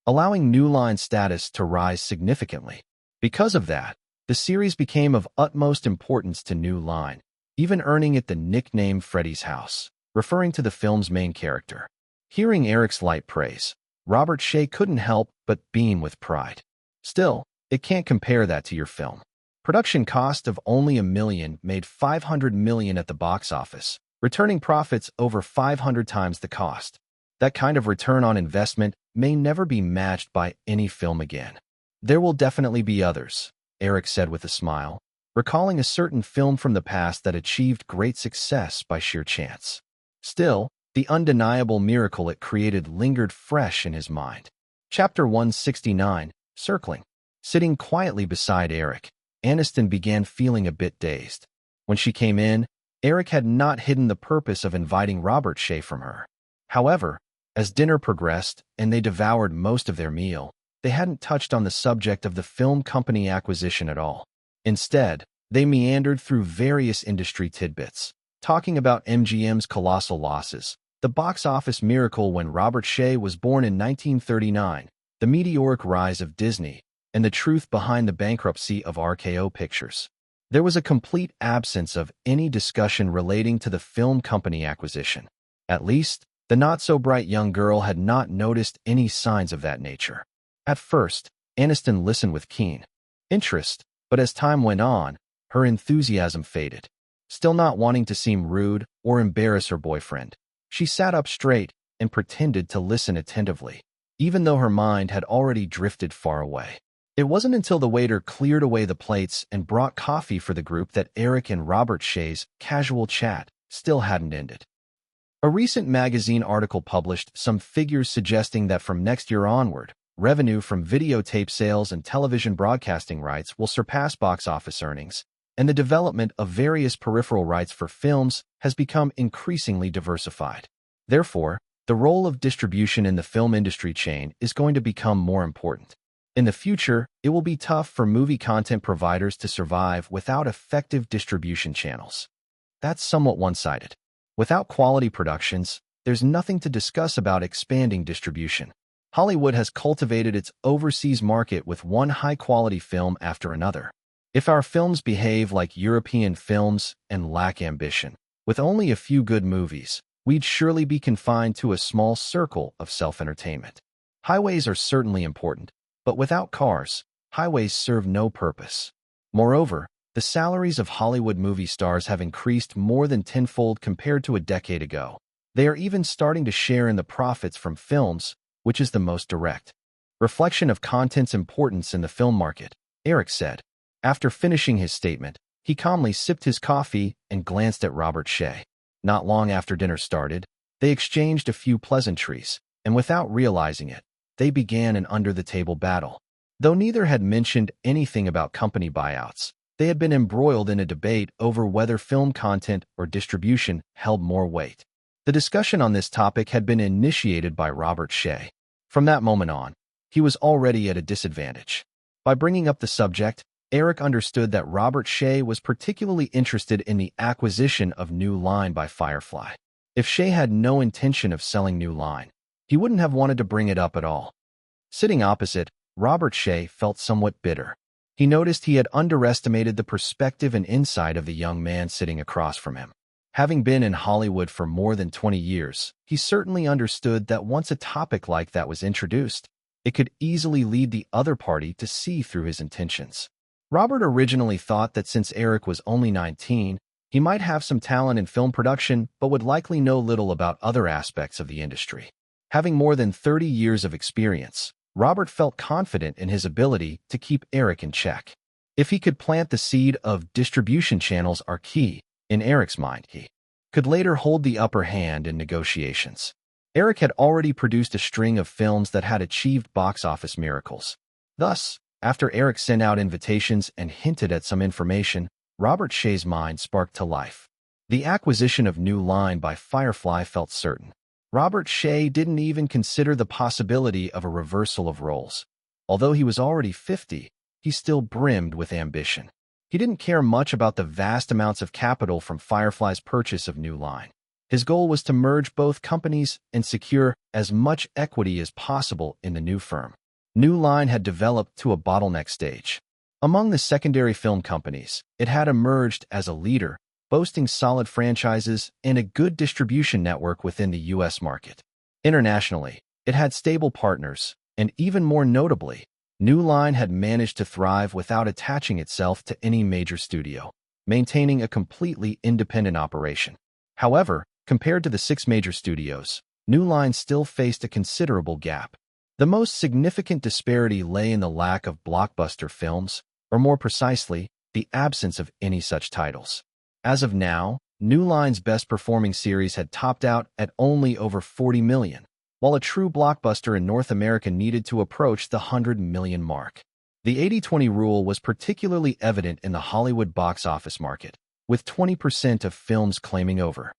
allowing New Line's status to rise significantly. Because of that, the series became of utmost importance to New Line, even earning it the nickname Freddy's House, referring to the film's main character. Hearing Eric's light praise, Robert Shea couldn't help but beam with pride. Still, it can't compare that to your film. Production cost of only $1 million made $500 million at the box office, returning profits over 500 times the cost. That kind of return on investment may never be matched by any film again. There will definitely be others, Eric said with a smile, recalling a certain film from the past that achieved great success by sheer chance. Still, the undeniable miracle it created lingered fresh in his mind. Chapter 169, Circling. Sitting quietly beside Eric, Aniston began feeling a bit dazed. When she came in, Eric had not hidden the purpose of inviting Robert Shea from her. However, as dinner progressed and they devoured most of their meal, they hadn't touched on the subject of the film company acquisition at all. Instead, they meandered through various industry tidbits, talking about MGM's colossal losses, the box office miracle when Robert Shea was born in 1939, the meteoric rise of Disney, and the truth behind the bankruptcy of RKO Pictures. There was a complete absence of any discussion relating to the film company acquisition. At least, the not-so-bright young girl had not noticed any signs of that nature. At first, Aniston listened with keen interest, but as time went on, her enthusiasm faded. Still not wanting to seem rude or embarrass her boyfriend, she sat up straight and pretended to listen attentively, even though her mind had already drifted far away. It wasn't until the waiter cleared away the plates and brought coffee for the group that Eric and Robert Shea's casual chat still hadn't ended. A recent magazine article published some figures suggesting that from next year onward, revenue from videotape sales and television broadcasting rights will surpass box office earnings, and the development of various peripheral rights for films has become increasingly diversified. Therefore, the role of distribution in the film industry chain is going to become more important. In the future, it will be tough for movie content providers to survive without effective distribution channels. That's somewhat one-sided. Without quality productions, there's nothing to discuss about expanding distribution. Hollywood has cultivated its overseas market with one high-quality film after another. If our films behave like European films and lack ambition, with only a few good movies, we'd surely be confined to a small circle of self-entertainment. Highways are certainly important, but without cars, highways serve no purpose. Moreover, the salaries of Hollywood movie stars have increased more than tenfold compared to a decade ago. They are even starting to share in the profits from films, which is the most direct reflection of content's importance in the film market, Eric said. After finishing his statement, he calmly sipped his coffee and glanced at Robert Shea. Not long after dinner started, they exchanged a few pleasantries, and without realizing it, they began an under-the-table battle. Though neither had mentioned anything about company buyouts, they had been embroiled in a debate over whether film content or distribution held more weight. The discussion on this topic had been initiated by Robert Shea. From that moment on, he was already at a disadvantage. By bringing up the subject, Eric understood that Robert Shea was particularly interested in the acquisition of New Line by Firefly. If Shea had no intention of selling New Line, he wouldn't have wanted to bring it up at all. Sitting opposite, Robert Shea felt somewhat bitter. He noticed he had underestimated the perspective and insight of the young man sitting across from him. Having been in Hollywood for more than 20 years, he certainly understood that once a topic like that was introduced, it could easily lead the other party to see through his intentions. Robert originally thought that since Eric was only 19, he might have some talent in film production but would likely know little about other aspects of the industry. Having more than 30 years of experience, Robert felt confident in his ability to keep Eric in check. If he could plant the seed of distribution channels are key, in Eric's mind, he could later hold the upper hand in negotiations. Eric had already produced a string of films that had achieved box office miracles. Thus, after Eric sent out invitations and hinted at some information, Robert Shea's mind sparked to life. The acquisition of New Line by Firefly felt certain. Robert Shea didn't even consider the possibility of a reversal of roles. Although he was already 50, he still brimmed with ambition. He didn't care much about the vast amounts of capital from Firefly's purchase of New Line. His goal was to merge both companies and secure as much equity as possible in the new firm. New Line had developed to a bottleneck stage. Among the secondary film companies, it had emerged as a leader, boasting solid franchises and a good distribution network within the U.S. market. Internationally, it had stable partners, and even more notably, New Line had managed to thrive without attaching itself to any major studio, maintaining a completely independent operation. However, compared to the 6 major studios, New Line still faced a considerable gap. The most significant disparity lay in the lack of blockbuster films, or more precisely, the absence of any such titles. As of now, New Line's best-performing series had topped out at only over $40 million, while a true blockbuster in North America needed to approach the $100 million mark. The 80-20 rule was particularly evident in the Hollywood box office market, with 20% of films claiming over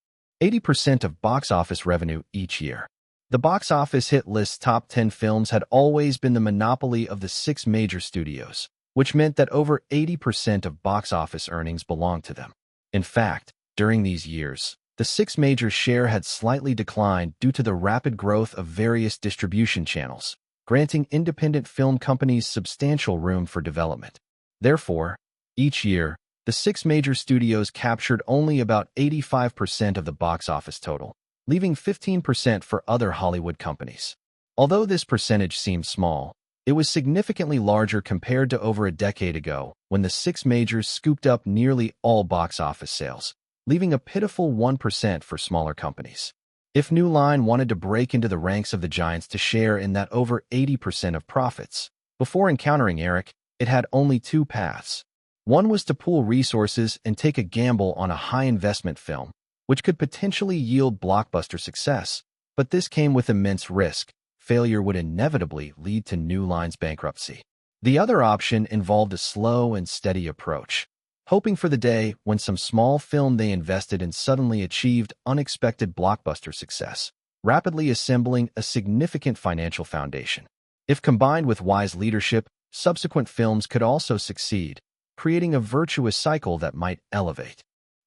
80% of box office revenue each year. The box office hit list's top 10 films had always been the monopoly of the 6 major studios, which meant that over 80% of box office earnings belonged to them. In fact, during these years, the 6 major share had slightly declined due to the rapid growth of various distribution channels, granting independent film companies substantial room for development. Therefore, each year, the 6 major studios captured only about 85% of the box office total, leaving 15% for other Hollywood companies. Although this percentage seemed small, it was significantly larger compared to over a decade ago, when the 6 majors scooped up nearly all box office sales, leaving a pitiful 1% for smaller companies. If New Line wanted to break into the ranks of the giants to share in that over 80% of profits, before encountering Eric, it had only 2 paths. One was to pool resources and take a gamble on a high-investment film, which could potentially yield blockbuster success, but this came with immense risk. Failure would inevitably lead to New Line's bankruptcy. The other option involved a slow and steady approach, hoping for the day when some small film they invested in suddenly achieved unexpected blockbuster success, rapidly assembling a significant financial foundation. If combined with wise leadership, subsequent films could also succeed, creating a virtuous cycle that might elevate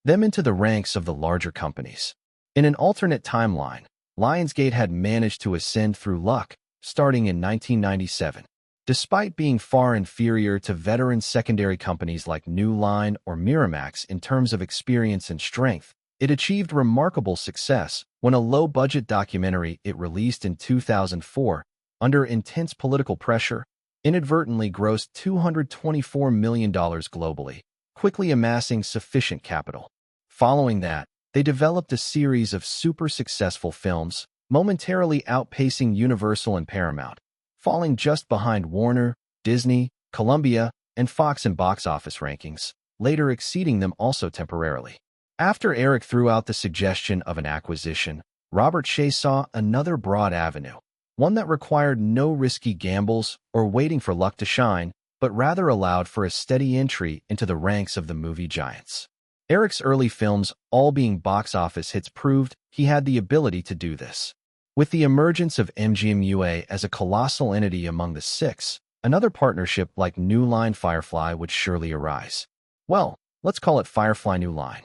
them into the ranks of the larger companies. In an alternate timeline, Lionsgate had managed to ascend through luck, starting in 1997. Despite being far inferior to veteran secondary companies like New Line or Miramax in terms of experience and strength, it achieved remarkable success when a low-budget documentary it released in 2004, under intense political pressure, inadvertently grossed $224 million globally, quickly amassing sufficient capital. Following that, they developed a series of super successful films, momentarily outpacing Universal and Paramount, falling just behind Warner, Disney, Columbia, and Fox in box office rankings, later exceeding them also temporarily. After Eric threw out the suggestion of an acquisition, Robert Shea saw another broad avenue, one that required no risky gambles or waiting for luck to shine, but rather allowed for a steady entry into the ranks of the movie giants. Eric's early films, all being box office hits, proved he had the ability to do this. With the emergence of MGM UA as a colossal entity among the 6, another partnership like New Line Firefly would surely arise. Well, let's call it Firefly New Line.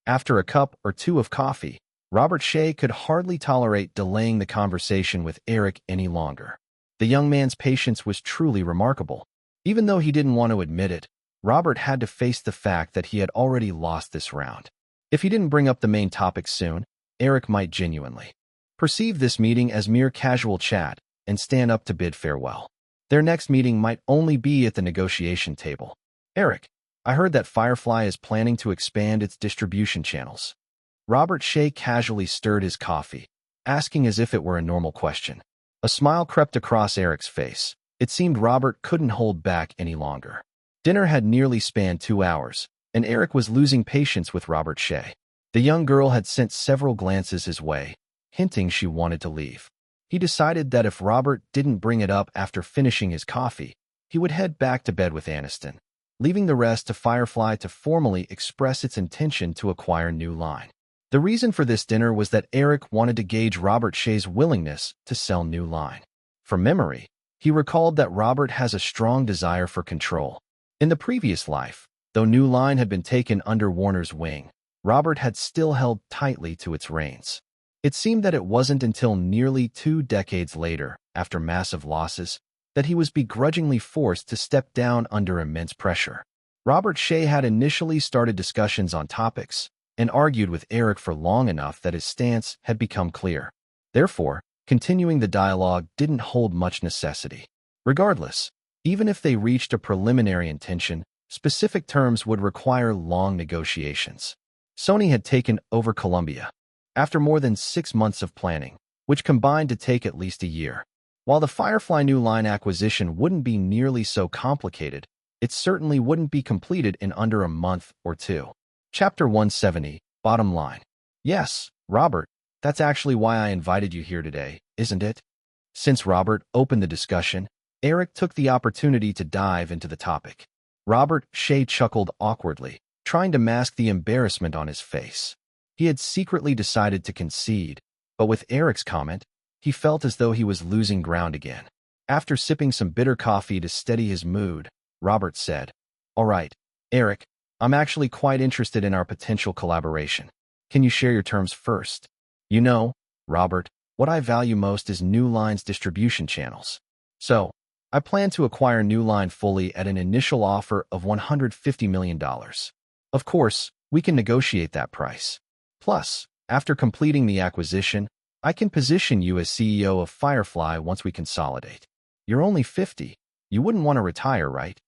After a cup or 2 of coffee, Robert Shea could hardly tolerate delaying the conversation with Eric any longer. The young man's patience was truly remarkable. Even though he didn't want to admit it, Robert had to face the fact that he had already lost this round. If he didn't bring up the main topic soon, Eric might genuinely perceive this meeting as mere casual chat and stand up to bid farewell. Their next meeting might only be at the negotiation table. Eric, I heard that Firefly is planning to expand its distribution channels. Robert Shea casually stirred his coffee, asking as if it were a normal question. A smile crept across Eric's face. It seemed Robert couldn't hold back any longer. Dinner had nearly spanned 2 hours, and Eric was losing patience with Robert Shea. The young girl had sent several glances his way, hinting she wanted to leave. He decided that if Robert didn't bring it up after finishing his coffee, he would head back to bed with Aniston, leaving the rest to Firefly to formally express its intention to acquire New Line. The reason for this dinner was that Eric wanted to gauge Robert Shea's willingness to sell New Line. From memory, he recalled that Robert has a strong desire for control. In the previous life, though New Line had been taken under Warner's wing, Robert had still held tightly to its reins. It seemed that it wasn't until nearly 2 decades later, after massive losses, that he was begrudgingly forced to step down under immense pressure. Robert Shea had initially started discussions on topics and argued with Eric for long enough that his stance had become clear. Therefore, continuing the dialogue didn't hold much necessity. Regardless, even if they reached a preliminary intention, specific terms would require long negotiations. Sony had taken over Columbia after more than 6 months of planning, which combined to take at least a year. While the Firefly New Line acquisition wouldn't be nearly so complicated, it certainly wouldn't be completed in under a month or two. Chapter 170, Bottom Line. Yes, Robert, that's actually why I invited you here today, isn't it? Since Robert opened the discussion, Eric took the opportunity to dive into the topic. Robert Shea chuckled awkwardly, trying to mask the embarrassment on his face. He had secretly decided to concede, but with Eric's comment, he felt as though he was losing ground again. After sipping some bitter coffee to steady his mood, Robert said, "All right, Eric, I'm actually quite interested in our potential collaboration. Can you share your terms first? You know, Robert, what I value most is New Line's distribution channels. So, I plan to acquire New Line fully at an initial offer of $150 million. Of course, we can negotiate that price. Plus, after completing the acquisition, I can position you as CEO of Firefly once we consolidate. You're only 50. You wouldn't want to retire, right?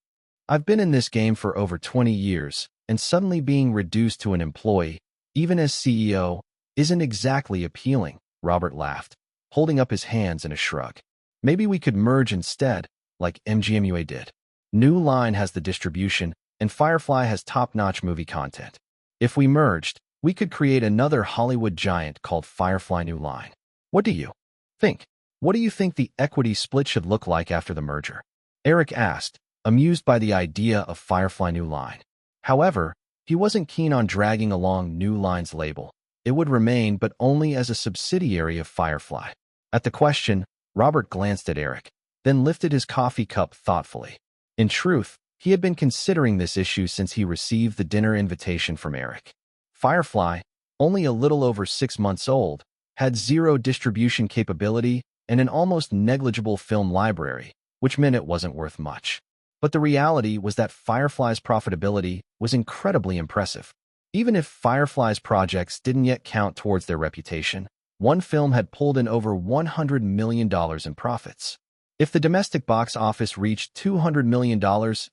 I've been in this game for over 20 years, and suddenly being reduced to an employee, even as CEO, isn't exactly appealing," Robert laughed, holding up his hands in a shrug. "Maybe we could merge instead, like MGMUA did. New Line has the distribution, and Firefly has top-notch movie content. If we merged, we could create another Hollywood giant called Firefly New Line. What do you think? What do you think the equity split should look like after the merger?" Eric asked, amused by the idea of Firefly New Line. However, he wasn't keen on dragging along New Line's label. It would remain, but only as a subsidiary of Firefly. At the question, Robert glanced at Eric, then lifted his coffee cup thoughtfully. In truth, he had been considering this issue since he received the dinner invitation from Eric. Firefly, only a little over 6 months old, had zero distribution capability and an almost negligible film library, which meant it wasn't worth much. But the reality was that Firefly's profitability was incredibly impressive. Even if Firefly's projects didn't yet count towards their reputation, one film had pulled in over $100 million in profits. If the domestic box office reached $200 million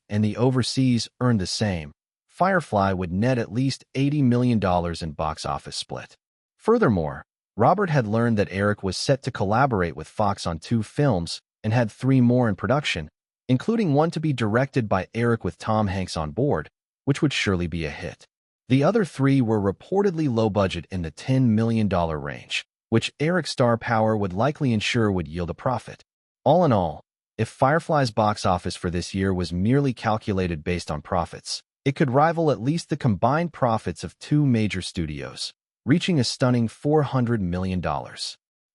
and the overseas earned the same, Firefly would net at least $80 million in box office split. Furthermore, Robert had learned that Eric was set to collaborate with Fox on 2 films and had 3 more in production, including one to be directed by Eric with Tom Hanks on board, which would surely be a hit. The other 3 were reportedly low budget in the $10 million range, which Eric's star power would likely ensure would yield a profit. All in all, if Firefly's box office for this year was merely calculated based on profits, it could rival at least the combined profits of 2 major studios, reaching a stunning $400 million.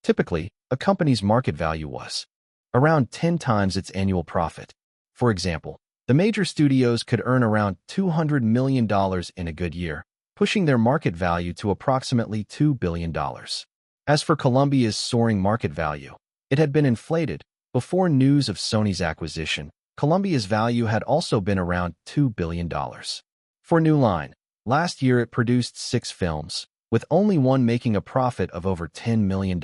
Typically, a company's market value was around 10 times its annual profit. For example, the major studios could earn around $200 million in a good year, pushing their market value to approximately $2 billion. As for Columbia's soaring market value, it had been inflated. Before news of Sony's acquisition, Columbia's value had also been around $2 billion. For New Line, last year it produced 6 films, with only one making a profit of over $10 million.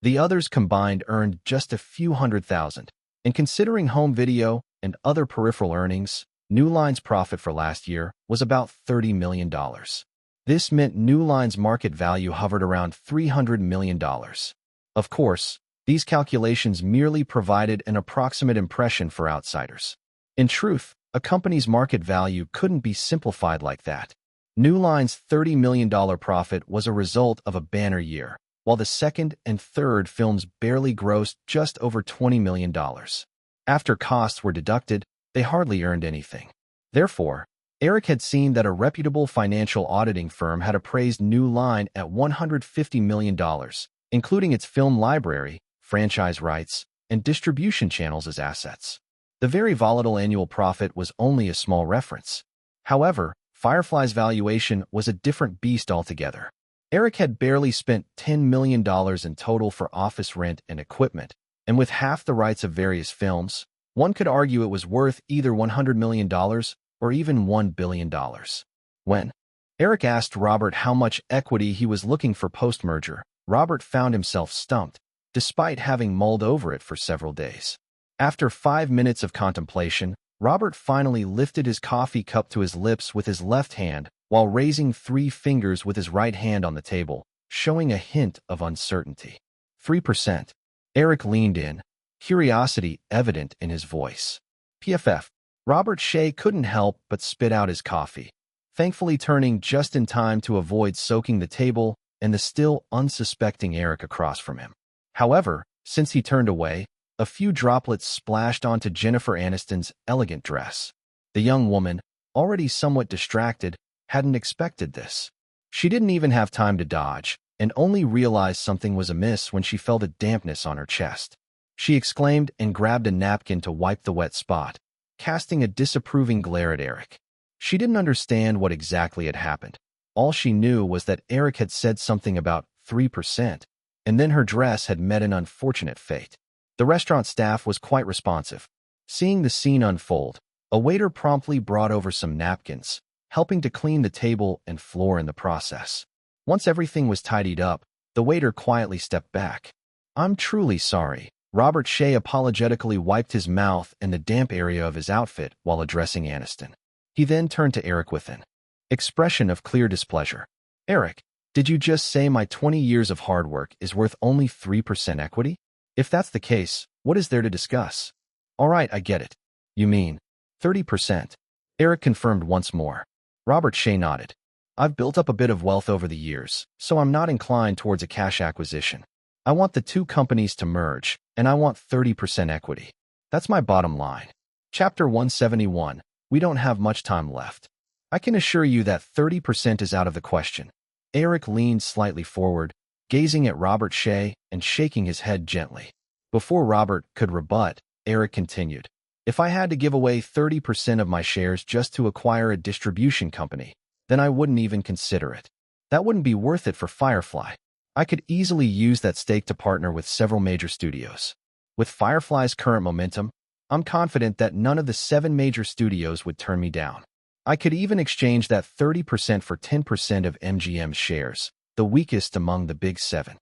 The others combined earned just a few $100,000, and considering home video and other peripheral earnings, New Line's profit for last year was about $30 million. This meant New Line's market value hovered around $300 million. Of course, these calculations merely provided an approximate impression for outsiders. In truth, a company's market value couldn't be simplified like that. New Line's $30 million profit was a result of a banner year, while the second and third films barely grossed just over $20 million. After costs were deducted, they hardly earned anything. Therefore, Eric had seen that a reputable financial auditing firm had appraised New Line at $150 million, including its film library, franchise rights, and distribution channels as assets. The very volatile annual profit was only a small reference. However, Firefly's valuation was a different beast altogether. Eric had barely spent $10 million in total for office rent and equipment, and with half the rights of various films, one could argue it was worth either $100 million or even $1 billion. When Eric asked Robert how much equity he was looking for post-merger, Robert found himself stumped, despite having mulled over it for several days. After 5 minutes of contemplation, Robert finally lifted his coffee cup to his lips with his left hand while raising 3 fingers with his right hand on the table, showing a hint of uncertainty. 3%. Eric leaned in, curiosity evident in his voice. PFF. Robert Shea couldn't help but spit out his coffee, thankfully turning just in time to avoid soaking the table and the still unsuspecting Eric across from him. However, since he turned away, a few droplets splashed onto Jennifer Aniston's elegant dress. The young woman, already somewhat distracted, hadn't expected this. She didn't even have time to dodge, and only realized something was amiss when she felt a dampness on her chest. She exclaimed and grabbed a napkin to wipe the wet spot, casting a disapproving glare at Eric. She didn't understand what exactly had happened. All she knew was that Eric had said something about 3%, and then her dress had met an unfortunate fate. The restaurant staff was quite responsive. Seeing the scene unfold, a waiter promptly brought over some napkins, helping to clean the table and floor in the process. Once everything was tidied up, the waiter quietly stepped back. "I'm truly sorry." Robert Shea apologetically wiped his mouth and the damp area of his outfit while addressing Aniston. He then turned to Eric with an expression of clear displeasure. "Eric, did you just say my 20 years of hard work is worth only 3% equity? If that's the case, what is there to discuss?" "All right, I get it. You mean 30%. Eric confirmed once more. Robert Shea nodded. "I've built up a bit of wealth over the years, so I'm not inclined towards a cash acquisition. I want the two companies to merge, and I want 30% equity. That's my bottom line." Chapter 171. We don't have much time left. "I can assure you that 30% is out of the question." Eric leaned slightly forward, gazing at Robert Shea and shaking his head gently. Before Robert could rebut, Eric continued, "If I had to give away 30% of my shares just to acquire a distribution company, then I wouldn't even consider it. That wouldn't be worth it for Firefly. I could easily use that stake to partner with several major studios. With Firefly's current momentum, I'm confident that none of the 7 major studios would turn me down. I could even exchange that 30% for 10% of MGM's shares, the weakest among the big 7.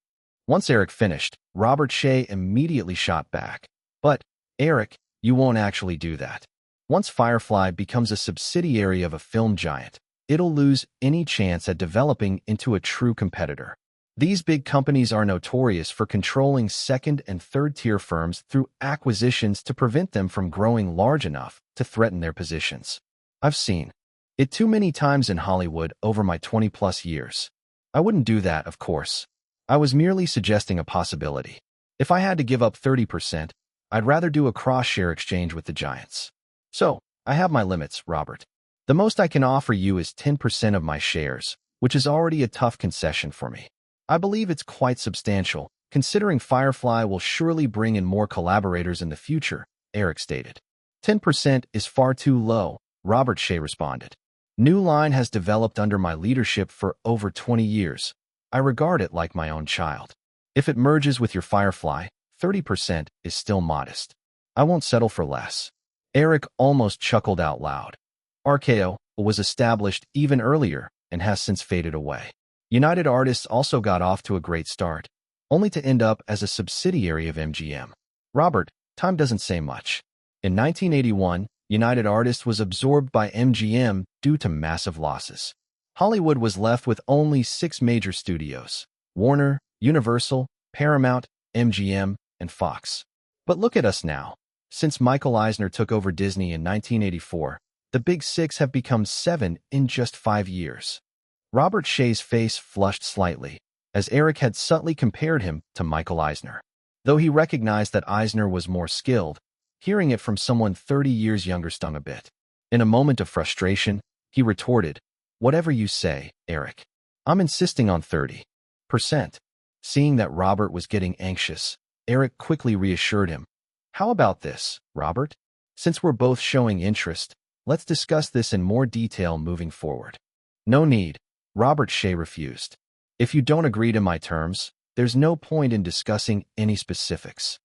Once Eric finished, Robert Shea immediately shot back. "But, Eric, you won't actually do that. Once Firefly becomes a subsidiary of a film giant, it'll lose any chance at developing into a true competitor. These big companies are notorious for controlling second- and third-tier firms through acquisitions to prevent them from growing large enough to threaten their positions. I've seen it too many times in Hollywood over my 20-plus years. I wouldn't do that, of course. I was merely suggesting a possibility. If I had to give up 30%, I'd rather do a cross-share exchange with the giants. So, I have my limits, Robert. The most I can offer you is 10% of my shares, which is already a tough concession for me. I believe it's quite substantial, considering Firefly will surely bring in more collaborators in the future," Eric stated. 10% is far too low, Robert Shea responded. "New Line has developed under my leadership for over 20 years. I regard it like my own child. If it merges with your Firefly, 30% is still modest. I won't settle for less." Eric almost chuckled out loud. RKO was established even earlier and has since faded away. United Artists also got off to a great start, only to end up as a subsidiary of MGM. Robert, time doesn't say much. In 1981, United Artists was absorbed by MGM due to massive losses. Hollywood was left with only 6 major studios: Warner, Universal, Paramount, MGM, and Fox. But look at us now. Since Michael Eisner took over Disney in 1984, the Big 6 have become 7 in just 5 years. Robert Shea's face flushed slightly, as Eric had subtly compared him to Michael Eisner. Though he recognized that Eisner was more skilled, hearing it from someone 30 years younger stung a bit. In a moment of frustration, he retorted, "Whatever you say, Eric. I'm insisting on 30%. Seeing that Robert was getting anxious, Eric quickly reassured him. "How about this, Robert? Since we're both showing interest, Let's discuss this in more detail moving forward. No need. Robert Shea refused. If you don't agree to my terms, there's no point in discussing any specifics.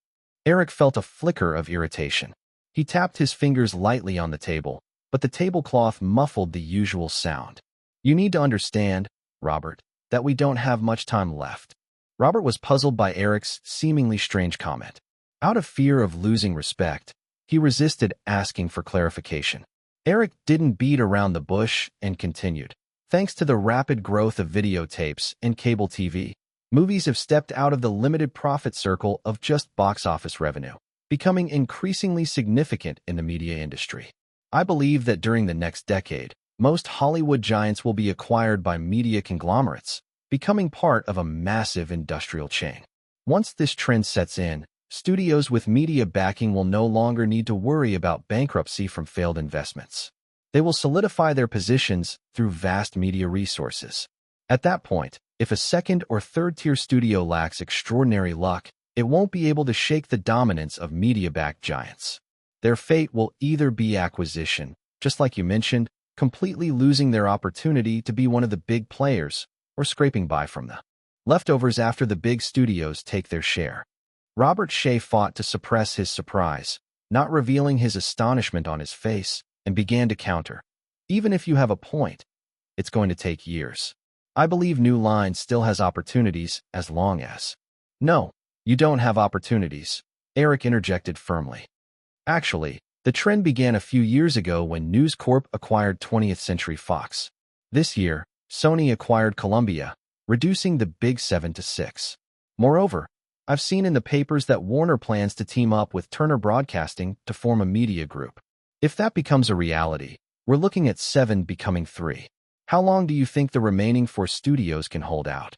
Eric felt a flicker of irritation. He tapped his fingers lightly on the table, but the tablecloth muffled the usual sound. You need to understand, Robert, that we don't have much time left. Robert was puzzled by Eric's seemingly strange comment. Out of fear of losing respect, he resisted asking for clarification. Eric didn't beat around the bush and continued. Thanks to the rapid growth of videotapes and cable TV, movies have stepped out of the limited profit circle of just box office revenue, becoming increasingly significant in the media industry. I believe that during the next decade, most Hollywood giants will be acquired by media conglomerates, becoming part of a massive industrial chain. Once this trend sets in, studios with media backing will no longer need to worry about bankruptcy from failed investments. They will solidify their positions through vast media resources. At that point, if a second or third-tier studio lacks extraordinary luck, it won't be able to shake the dominance of media-backed giants. Their fate will either be acquisition, just like you mentioned, completely losing their opportunity to be one of the big players, or scraping by from the leftovers after the big studios take their share. Robert Shea fought to suppress his surprise, not revealing his astonishment on his face, and began to counter. Even if you have a point, it's going to take years. I believe New Line still has opportunities as long as... No, you don't have opportunities, Eric interjected firmly. Actually, the trend began a few years ago when News Corp acquired 20th Century Fox. This year, Sony acquired Columbia, reducing the Big Seven to 6. Moreover, I've seen in the papers that Warner plans to team up with Turner Broadcasting to form a media group. If that becomes a reality, we're looking at 7 becoming 3. How long do you think the remaining 4 studios can hold out?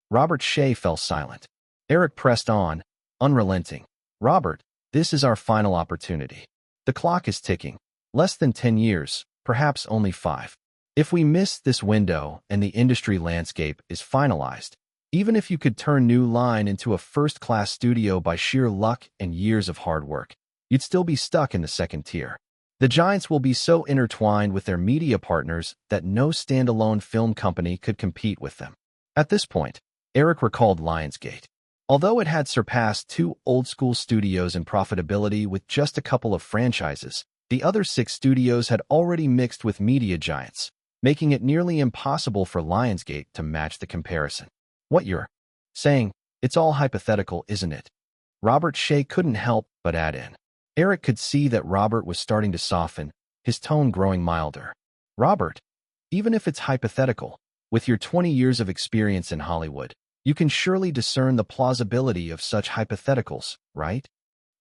Robert Shea fell silent. Eric pressed on, unrelenting. Robert, this is our final opportunity. The clock is ticking. Less than 10 years, perhaps only 5. If we miss this window and the industry landscape is finalized, even if you could turn New Line into a first-class studio by sheer luck and years of hard work, you'd still be stuck in the second tier. The giants will be so intertwined with their media partners that no standalone film company could compete with them. At this point, Eric recalled Lionsgate. Although it had surpassed 2 old-school studios in profitability with just a couple of franchises, the other 6 studios had already mixed with media giants, making it nearly impossible for Lionsgate to match the comparison. What you're saying, it's all hypothetical, isn't it? Robert Shea couldn't help but add in. Eric could see that Robert was starting to soften, his tone growing milder. Robert, even if it's hypothetical, with your 20 years of experience in Hollywood, you can surely discern the plausibility of such hypotheticals, right?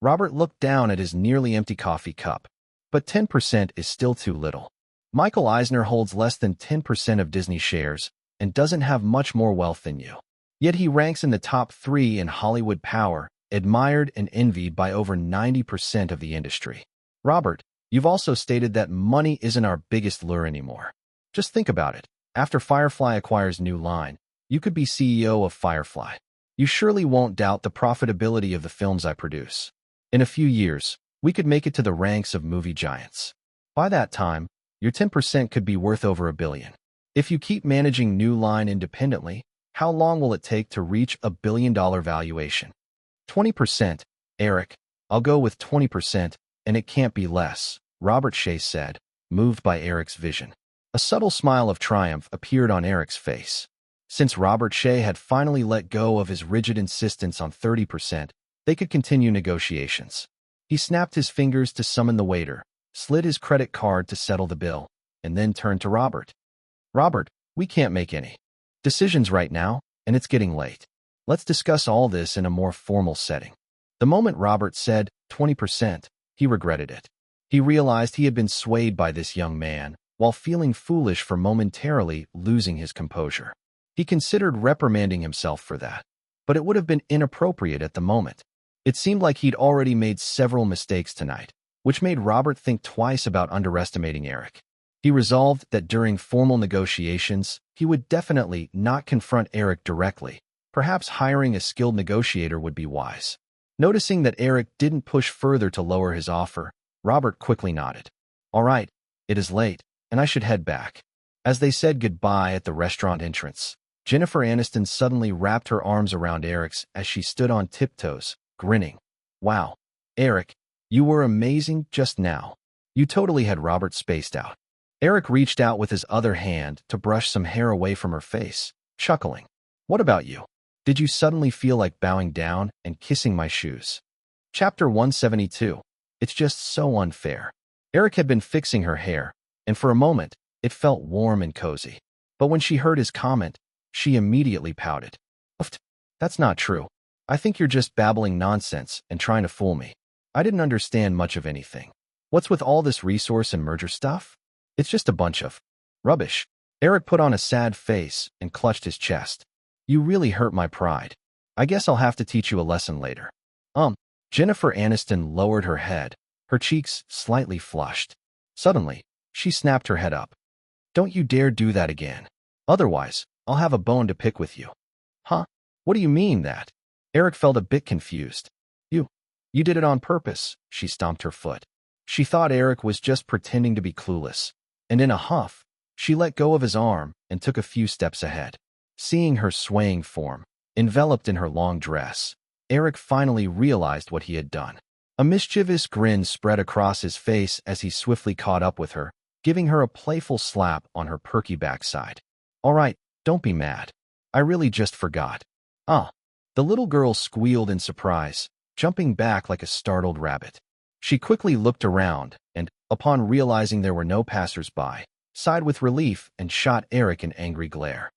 Robert looked down at his nearly empty coffee cup. But 10% is still too little. Michael Eisner holds less than 10% of Disney shares and doesn't have much more wealth than you. Yet he ranks in the top 3 in Hollywood power, admired and envied by over 90% of the industry. Robert, you've also stated that money isn't our biggest lure anymore. Just think about it. After Firefly acquires New Line, you could be CEO of Firefly. You surely won't doubt the profitability of the films I produce. In a few years, we could make it to the ranks of movie giants. By that time, your 10% could be worth over $1 billion. If you keep managing New Line independently, how long will it take to reach $1 billion valuation? 20%, Eric. I'll go with 20%, and it can't be less, Robert Shea said, moved by Eric's vision. A subtle smile of triumph appeared on Eric's face. Since Robert Shea had finally let go of his rigid insistence on 30%, they could continue negotiations. He snapped his fingers to summon the waiter, slid his credit card to settle the bill, and then turned to Robert. Robert, we can't make any decisions right now, and it's getting late. Let's discuss all this in a more formal setting. The moment Robert said 20%, he regretted it. He realized he had been swayed by this young man, while feeling foolish for momentarily losing his composure. He considered reprimanding himself for that, but it would have been inappropriate at the moment. It seemed like he'd already made several mistakes tonight, which made Robert think twice about underestimating Eric. He resolved that during formal negotiations, he would definitely not confront Eric directly. Perhaps hiring a skilled negotiator would be wise. Noticing that Eric didn't push further to lower his offer, Robert quickly nodded. All right, it is late, and I should head back." As they said goodbye at the restaurant entrance, Jennifer Aniston suddenly wrapped her arms around Eric's as she stood on tiptoes, grinning. "Wow, Eric, you were amazing just now. You totally had Robert spaced out." Eric reached out with his other hand to brush some hair away from her face, chuckling. "What about you? Did you suddenly feel like bowing down and kissing my shoes?" Chapter 172. It's just so unfair. Eric had been fixing her hair, and for a moment, it felt warm and cozy. But when she heard his comment, she immediately pouted. "Oof, that's not true. I think you're just babbling nonsense and trying to fool me. I didn't understand much of anything. What's with all this resource and merger stuff? It's just a bunch of rubbish." Eric put on a sad face and clutched his chest. "You really hurt my pride. I guess I'll have to teach you a lesson later." Jennifer Aniston lowered her head, her cheeks slightly flushed. Suddenly, she snapped her head up. "Don't you dare do that again. Otherwise, I'll have a bone to pick with you." "Huh? What do you mean that?" Eric felt a bit confused. You did it on purpose," she stomped her foot. She thought Eric was just pretending to be clueless, and in a huff, she let go of his arm and took a few steps ahead. Seeing her swaying form, enveloped in her long dress, Eric finally realized what he had done. A mischievous grin spread across his face as he swiftly caught up with her, giving her a playful slap on her perky backside. "All right, don't be mad. I really just forgot." "Ah." The little girl squealed in surprise, jumping back like a startled rabbit. She quickly looked around and, upon realizing there were no passers-by, sighed with relief and shot Eric an angry glare.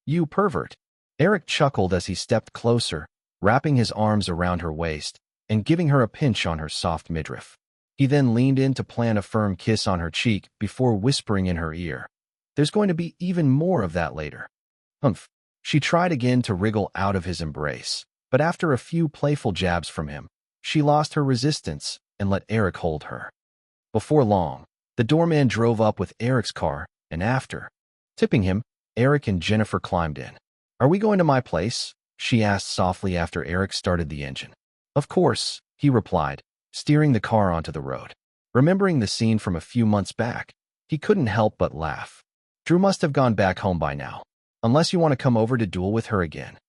"You pervert." Eric chuckled as he stepped closer, wrapping his arms around her waist and giving her a pinch on her soft midriff. He then leaned in to plant a firm kiss on her cheek before whispering in her ear, "There's going to be even more of that later." "Humph." She tried again to wriggle out of his embrace, but after a few playful jabs from him, she lost her resistance and let Eric hold her. Before long, the doorman drove up with Eric's car, and after tipping him, Eric and Jennifer climbed in. "Are we going to my place?" she asked softly after Eric started the engine. "Of course," he replied, steering the car onto the road. Remembering the scene from a few months back, he couldn't help but laugh. Drew must have gone back home by now, unless you want to come over to duel with her again.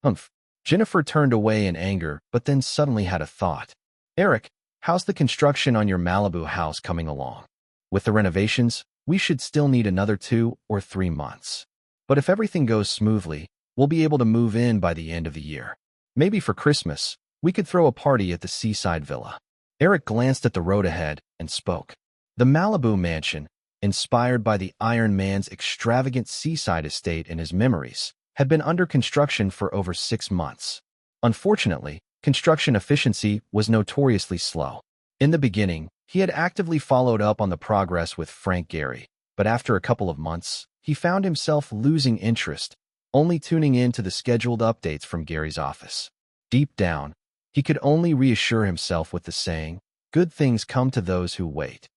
"Humph." Jennifer turned away in anger, but then suddenly had a thought. "Eric, how's the construction on your Malibu house coming along? With the renovations, we should still need another 2 or 3 months. But if everything goes smoothly, we'll be able to move in by the end of the year. Maybe for Christmas, we could throw a party at the seaside villa." Eric glanced at the road ahead and spoke. The Malibu mansion, inspired by the Iron Man's extravagant seaside estate in his memories, had been under construction for over 6 months. Unfortunately, construction efficiency was notoriously slow. In the beginning, he had actively followed up on the progress with Frank Gehry, but after a couple of months, he found himself losing interest, only tuning in to the scheduled updates from Gary's office. Deep down, he could only reassure himself with the saying, "Good things come to those who wait."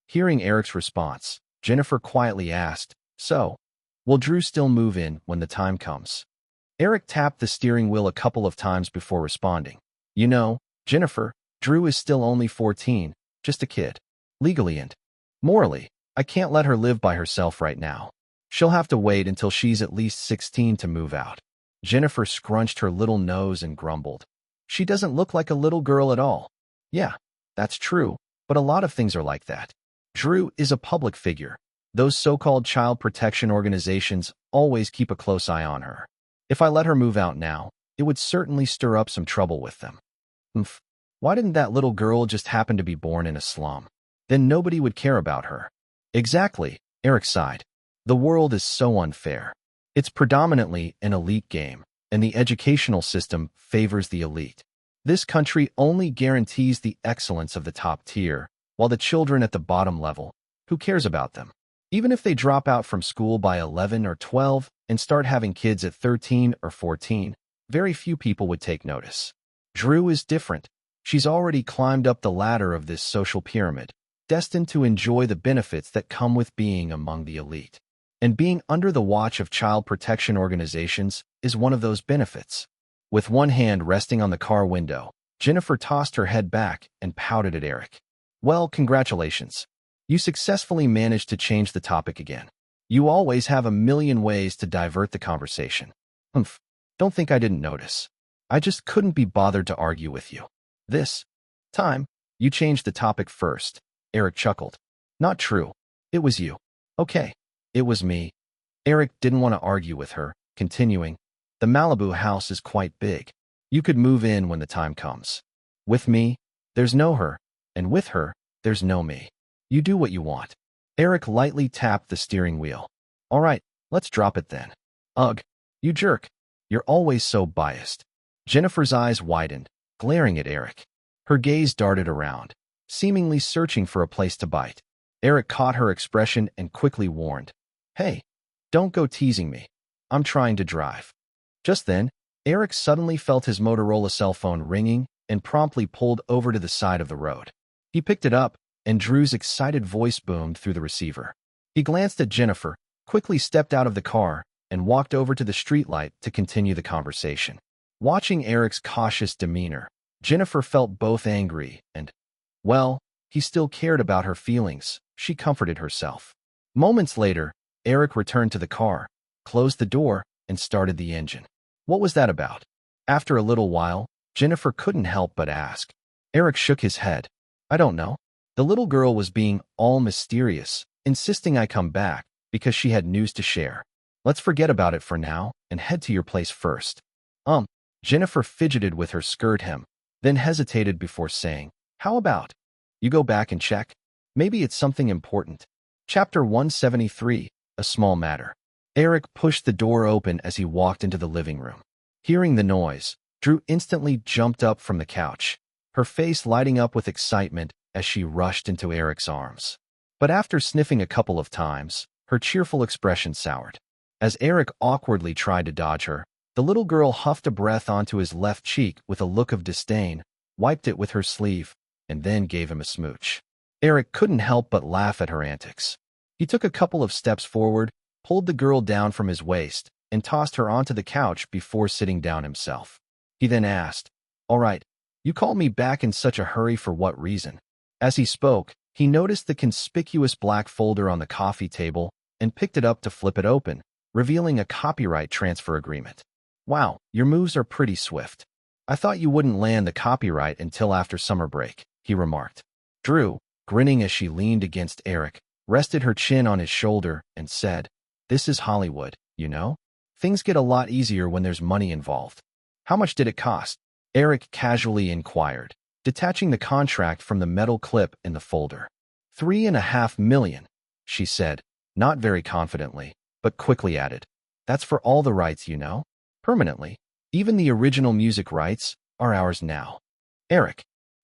Hearing Eric's response, Jennifer quietly asked, "So, will Drew still move in when the time comes?" Eric tapped the steering wheel a couple of times before responding. "You know, Jennifer, Drew is still only 14, just a kid. Legally and morally, I can't let her live by herself right now. She'll have to wait until she's at least 16 to move out." Jennifer scrunched her little nose and grumbled. "She doesn't look like a little girl at all." "Yeah, that's true, but a lot of things are like that. Drew is a public figure. Those so-called child protection organizations always keep a close eye on her. If I let her move out now, it would certainly stir up some trouble with them." "Oomph. Why didn't that little girl just happen to be born in a slum? Then nobody would care about her." "Exactly," Eric sighed. "The world is so unfair. It's predominantly an elite game, and the educational system favors the elite. This country only guarantees the excellence of the top tier, while the children at the bottom level, who cares about them? Even if they drop out from school by 11 or 12 and start having kids at 13 or 14, very few people would take notice. Drew is different. She's already climbed up the ladder of this social pyramid, destined to enjoy the benefits that come with being among the elite. And being under the watch of child protection organizations is one of those benefits." With one hand resting on the car window, Jennifer tossed her head back and pouted at Eric. "Well, congratulations. You successfully managed to change the topic again. You always have a million ways to divert the conversation. Humph, don't think I didn't notice. I just couldn't be bothered to argue with you. This time, you changed the topic first. Eric chuckled. Not true. It was you. Okay, it was me. Eric didn't want to argue with her, continuing. The Malibu house is quite big. You could move in when the time comes. With me, there's no her, and with her, there's no me. You do what you want. Eric lightly tapped the steering wheel. All right, let's drop it then. Ugh, you jerk. You're always so biased. Jennifer's eyes widened, glaring at Eric. Her gaze darted around, seemingly searching for a place to bite. Eric caught her expression and quickly warned. Hey, don't go teasing me. I'm trying to drive. Just then, Eric suddenly felt his Motorola cell phone ringing and promptly pulled over to the side of the road. He picked it up, and Drew's excited voice boomed through the receiver. He glanced at Jennifer, quickly stepped out of the car, and walked over to the streetlight to continue the conversation. Watching Eric's cautious demeanor, Jennifer felt both angry and, well, he still cared about her feelings. She comforted herself. Moments later, Eric returned to the car, closed the door, and started the engine. What was that about? After a little while, Jennifer couldn't help but ask. Eric shook his head. I don't know. The little girl was being all mysterious, insisting I come back because she had news to share. Let's forget about it for now and head to your place first. Jennifer fidgeted with her skirt hem, then hesitated before saying, how about you go back and check? Maybe it's something important. Chapter 173, A Small Matter. Eric pushed the door open as he walked into the living room. Hearing the noise, Drew instantly jumped up from the couch, her face lighting up with excitement as she rushed into Eric's arms. But after sniffing a couple of times, her cheerful expression soured. As Eric awkwardly tried to dodge her, the little girl huffed a breath onto his left cheek with a look of disdain, wiped it with her sleeve, and then gave him a smooch. Eric couldn't help but laugh at her antics. He took a couple of steps forward, pulled the girl down from his waist, and tossed her onto the couch before sitting down himself. He then asked, all right, you called me back in such a hurry for what reason? As he spoke, he noticed the conspicuous black folder on the coffee table and picked it up to flip it open, revealing a copyright transfer agreement. Wow, your moves are pretty swift. I thought you wouldn't land the copyright until after summer break, he remarked. Drew, grinning as she leaned against Eric, rested her chin on his shoulder and said, this is Hollywood, you know? Things get a lot easier when there's money involved. How much did it cost? Eric casually inquired, detaching the contract from the metal clip in the folder. $3.5 million, she said, not very confidently, but quickly added. That's for all the rights, you know? Permanently. Even the original music rights are ours now. Eric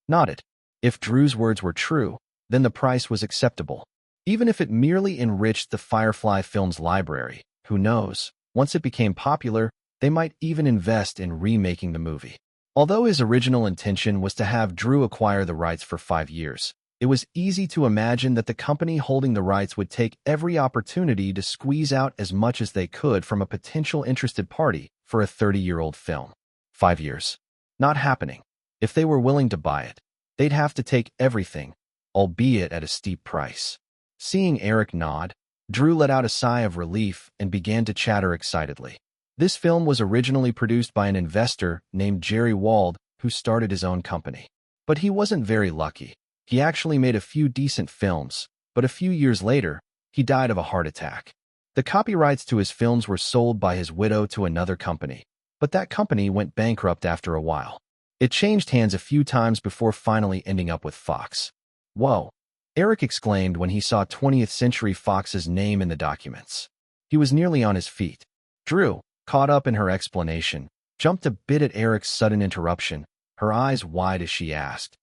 nodded. If Drew's words were true, then the price was acceptable. Even if it merely enriched the Firefly Films library, who knows, once it became popular, they might even invest in remaking the movie. Although his original intention was to have Drew acquire the rights for 5 years, it was easy to imagine that the company holding the rights would take every opportunity to squeeze out as much as they could from a potential interested party for a 30-year-old film. 5 years. Not happening. If they were willing to buy it, they'd have to take everything, albeit at a steep price. Seeing Eric nod, Drew let out a sigh of relief and began to chatter excitedly. This film was originally produced by an investor named Jerry Wald, who started his own company. But he wasn't very lucky. He actually made a few decent films, but a few years later, he died of a heart attack. The copyrights to his films were sold by his widow to another company, but that company went bankrupt after a while. It changed hands a few times before finally ending up with Fox. Whoa, Eric exclaimed when he saw 20th Century Fox's name in the documents. He was nearly on his feet. Drew, caught up in her explanation, jumped a bit at Eric's sudden interruption, her eyes wide as she asked,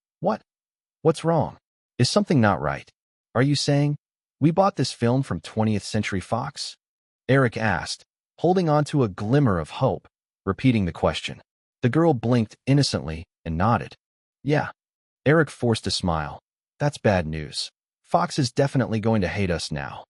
What's wrong? Is something not right? Are you saying, we bought this film from 20th Century Fox? Eric asked, holding on to a glimmer of hope, repeating the question. The girl blinked innocently and nodded. Yeah. Eric forced a smile. That's bad news. Fox is definitely going to hate us now.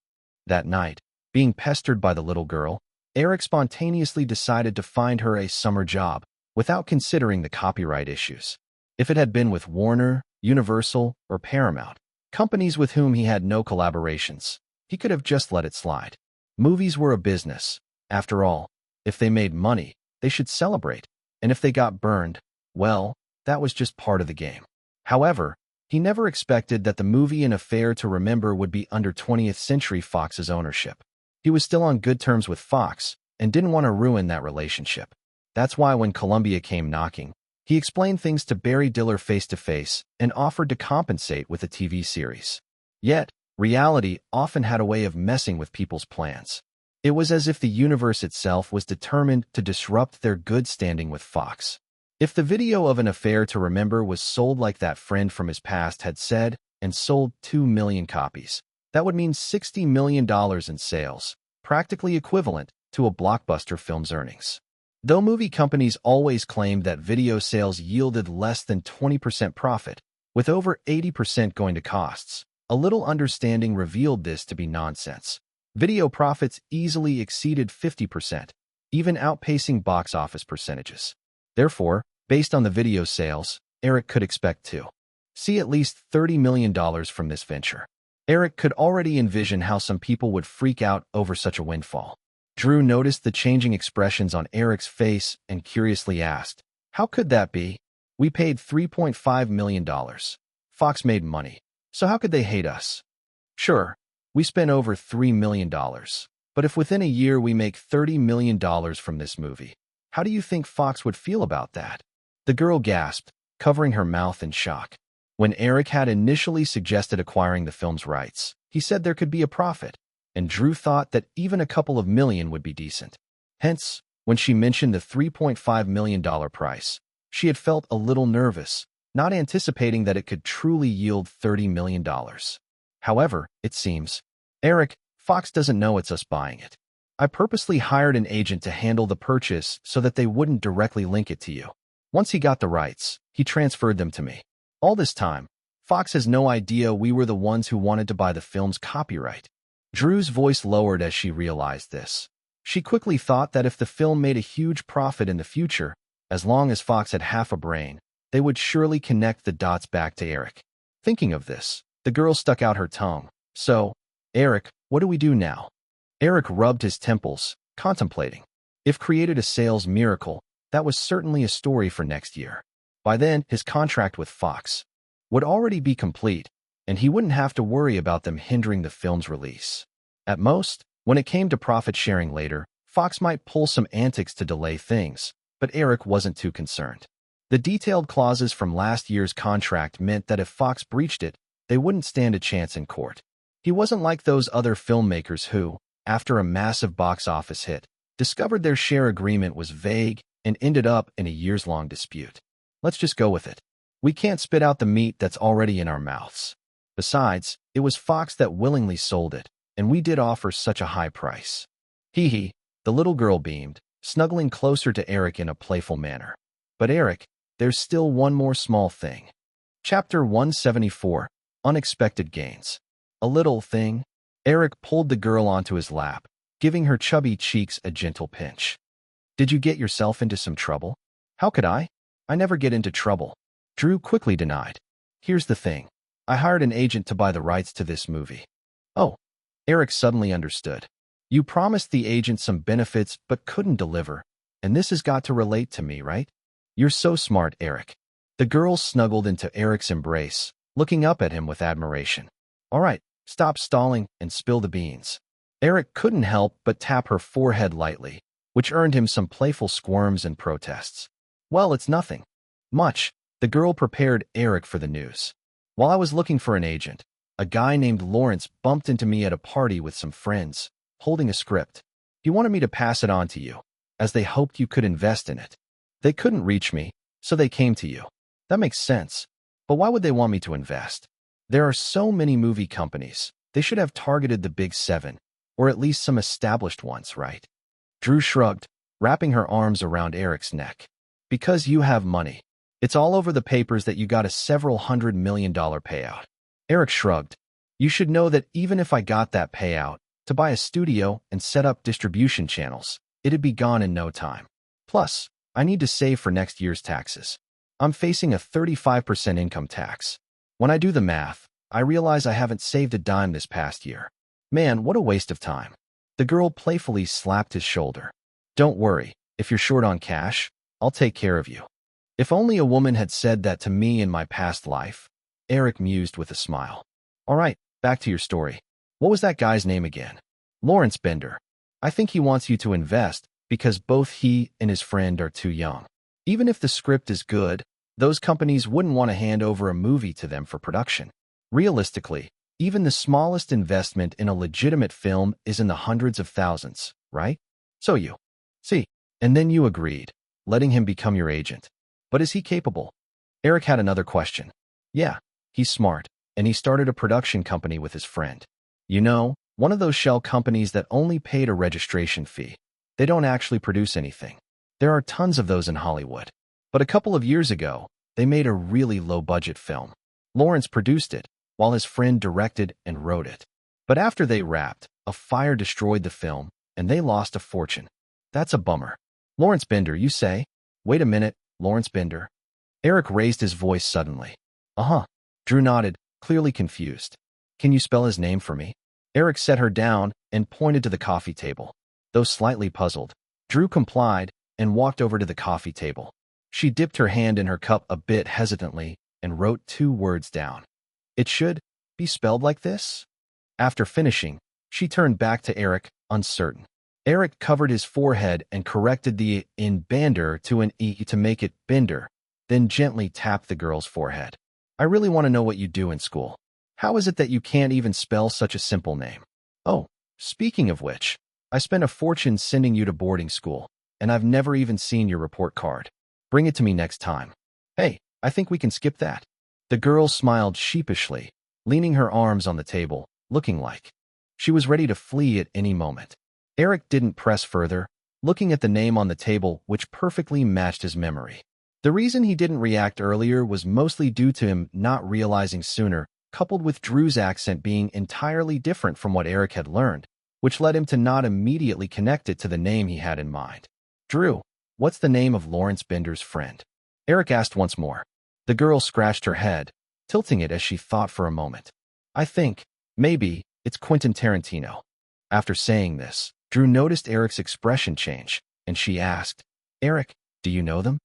That night, being pestered by the little girl, Eric spontaneously decided to find her a summer job without considering the copyright issues. If it had been with Warner, Universal, or Paramount, companies with whom he had no collaborations. He could have just let it slide. Movies were a business. After all, if they made money, they should celebrate. And if they got burned, well, that was just part of the game. However, he never expected that the movie An Affair to Remember would be under 20th Century Fox's ownership. He was still on good terms with Fox and didn't want to ruin that relationship. That's why when Columbia came knocking, he explained things to Barry Diller face-to-face and offered to compensate with a TV series. Yet, reality often had a way of messing with people's plans. It was as if the universe itself was determined to disrupt their good standing with Fox. If the video of An Affair to Remember was sold like that friend from his past had said, and sold 2 million copies, that would mean $60 million in sales, practically equivalent to a blockbuster film's earnings. Though movie companies always claimed that video sales yielded less than 20% profit, with over 80% going to costs, a little understanding revealed this to be nonsense. Video profits easily exceeded 50%, even outpacing box office percentages. Therefore, based on the video sales, Eric could expect to see at least $30 million from this venture. Eric could already envision how some people would freak out over such a windfall. Drew noticed the changing expressions on Eric's face and curiously asked, "How could that be? We paid $3.5 million. Fox made money, so how could they hate us? Sure, we spent over $3 million, but if within a year we make $30 million from this movie, how do you think Fox would feel about that?" The girl gasped, covering her mouth in shock. When Eric had initially suggested acquiring the film's rights, he said there could be a profit, and Drew thought that even a couple of million would be decent. Hence, when she mentioned the $3.5 million price, she had felt a little nervous, not anticipating that it could truly yield $30 million. However, it seems, "Eric, Fox doesn't know it's us buying it. I purposely hired an agent to handle the purchase so that they wouldn't directly link it to you. Once he got the rights, he transferred them to me. All this time, Fox has no idea we were the ones who wanted to buy the film's copyright." Drew's voice lowered as she realized this. She quickly thought that if the film made a huge profit in the future, as long as Fox had half a brain, they would surely connect the dots back to Eric. Thinking of this, the girl stuck out her tongue. "So, Eric, what do we do now?" Eric rubbed his temples, contemplating. If created a sales miracle, that was certainly a story for next year. By then, his contract with Fox would already be complete, and he wouldn't have to worry about them hindering the film's release. At most, when it came to profit sharing later, Fox might pull some antics to delay things, but Eric wasn't too concerned. The detailed clauses from last year's contract meant that if Fox breached it, they wouldn't stand a chance in court. He wasn't like those other filmmakers who, after a massive box office hit, discovered their share agreement was vague and ended up in a years-long dispute. Let's just go with it. We can't spit out the meat that's already in our mouths. Besides, it was Fox that willingly sold it, and we did offer such a high price. Hee hee, the little girl beamed, snuggling closer to Eric in a playful manner. But Eric, there's still one more small thing. Chapter 174, Unexpected Gains. A little thing. Eric pulled the girl onto his lap, giving her chubby cheeks a gentle pinch. "Did you get yourself into some trouble?" "How could I? I never get into trouble," Drew quickly denied. "Here's the thing. I hired an agent to buy the rights to this movie." "Oh." Eric suddenly understood. "You promised the agent some benefits but couldn't deliver, and this has got to relate to me, right?" "You're so smart, Eric." The girl snuggled into Eric's embrace, looking up at him with admiration. "All right, stop stalling and spill the beans." Eric couldn't help but tap her forehead lightly, which earned him some playful squirms and protests. "Well, it's nothing much." The girl prepared Eric for the news. "While I was looking for an agent, a guy named Lawrence bumped into me at a party with some friends, holding a script. He wanted me to pass it on to you, as they hoped you could invest in it. They couldn't reach me, so they came to you." "That makes sense. But why would they want me to invest? There are so many movie companies. They should have targeted the big seven, or at least some established ones, right?" Drew shrugged, wrapping her arms around Eric's neck. "Because you have money. It's all over the papers that you got a several $100 million payout." Eric shrugged. "You should know that even if I got that payout, to buy a studio and set up distribution channels, it'd be gone in no time. Plus, I need to save for next year's taxes. I'm facing a 35% income tax. When I do the math, I realize I haven't saved a dime this past year. Man, what a waste of time. The girl playfully slapped his shoulder. Don't worry, if you're short on cash, I'll take care of you. If only a woman had said that to me in my past life, Eric mused with a smile. All right, back to your story. What was that guy's name again? Lawrence Bender. I think he wants you to invest because both he and his friend are too young. Even if the script is good, those companies wouldn't want to hand over a movie to them for production. Realistically, even the smallest investment in a legitimate film is in the hundreds of thousands, right? So you. See, and then you agreed, letting him become your agent. But is he capable? Eric had another question. Yeah, he's smart, and he started a production company with his friend. You know, one of those shell companies that only paid a registration fee. They don't actually produce anything. There are tons of those in Hollywood. But a couple of years ago, they made a really low-budget film. Lawrence produced it, while his friend directed and wrote it. But after they wrapped, a fire destroyed the film, and they lost a fortune. That's a bummer. Lawrence Bender, you say? Wait a minute, Lawrence Bender. Eric raised his voice suddenly. Uh-huh. Drew nodded, clearly confused. Can you spell his name for me? Eric set her down and pointed to the coffee table. Though slightly puzzled, Drew complied and walked over to the coffee table. She dipped her hand in her cup a bit hesitantly and wrote 2 words down. It should be spelled like this? After finishing, she turned back to Eric, uncertain. Eric covered his forehead and corrected the in Bender to an E to make it Bender, then gently tapped the girl's forehead. I really want to know what you do in school. How is it that you can't even spell such a simple name? Oh, speaking of which, I spent a fortune sending you to boarding school, and I've never even seen your report card. Bring it to me next time. Hey, I think we can skip that. The girl smiled sheepishly, leaning her arms on the table, looking like she was ready to flee at any moment. Eric didn't press further, looking at the name on the table which perfectly matched his memory. The reason he didn't react earlier was mostly due to him not realizing sooner, coupled with Drew's accent being entirely different from what Eric had learned, which led him to not immediately connect it to the name he had in mind. Drew, what's the name of Lawrence Bender's friend? Eric asked once more. The girl scratched her head, tilting it as she thought for a moment. I think, maybe, it's Quentin Tarantino. After saying this, Drew noticed Eric's expression change, and she asked, Eric, do you know them?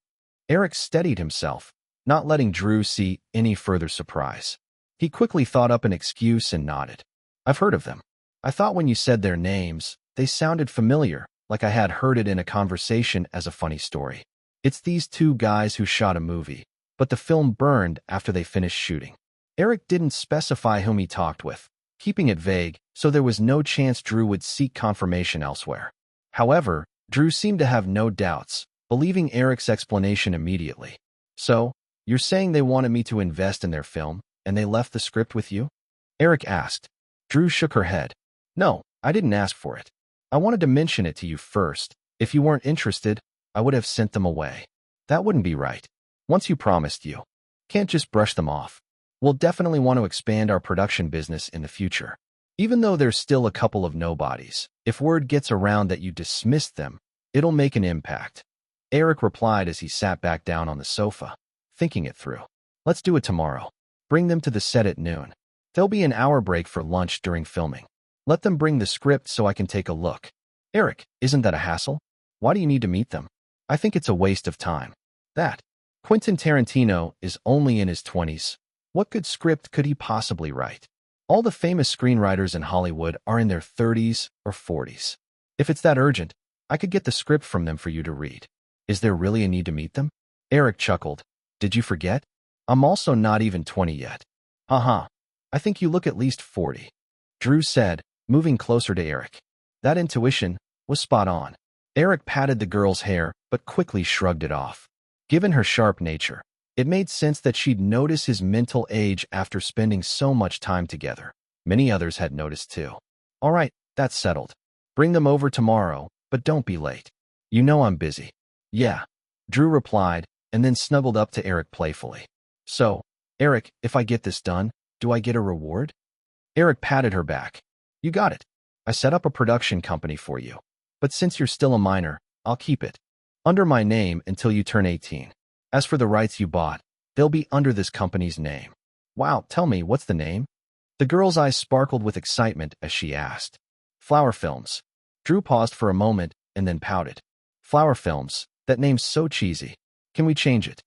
Eric steadied himself, not letting Drew see any further surprise. He quickly thought up an excuse and nodded. I've heard of them. I thought when you said their names, they sounded familiar, like I had heard it in a conversation as a funny story. It's these 2 guys who shot a movie, but the film burned after they finished shooting. Eric didn't specify whom he talked with, keeping it vague, so there was no chance Drew would seek confirmation elsewhere. However, Drew seemed to have no doubts, believing Eric's explanation immediately. So, you're saying they wanted me to invest in their film, and they left the script with you? Eric asked. Drew shook her head. No, I didn't ask for it. I wanted to mention it to you first. If you weren't interested, I would have sent them away. That wouldn't be right. Once you promised, you can't just brush them off. We'll definitely want to expand our production business in the future. Even though there's still a couple of nobodies, if word gets around that you dismissed them, it'll make an impact. Eric replied as he sat back down on the sofa, thinking it through. Let's do it tomorrow. Bring them to the set at noon. There'll be an hour break for lunch during filming. Let them bring the script so I can take a look. Eric, isn't that a hassle? Why do you need to meet them? I think it's a waste of time. That Quentin Tarantino is only in his 20s. What good script could he possibly write? All the famous screenwriters in Hollywood are in their 30s or 40s. If it's that urgent, I could get the script from them for you to read. Is there really a need to meet them? Eric chuckled. Did you forget? I'm also not even 20 yet. Uh-huh. I think you look at least 40. Drew said, moving closer to Eric. That intuition was spot on. Eric patted the girl's hair, but quickly shrugged it off. Given her sharp nature, it made sense that she'd notice his mental age after spending so much time together. Many others had noticed too. All right, that's settled. Bring them over tomorrow, but don't be late. You know I'm busy. Yeah, Drew replied, and then snuggled up to Eric playfully. So, Eric, if I get this done, do I get a reward? Eric patted her back. You got it. I set up a production company for you. But since you're still a minor, I'll keep it under my name until you turn 18. As for the rights you bought, they'll be under this company's name. Wow, tell me, what's the name? The girl's eyes sparkled with excitement as she asked. Flower films. Drew paused for a moment and then pouted. Flower films. That name's so cheesy. Can we change it?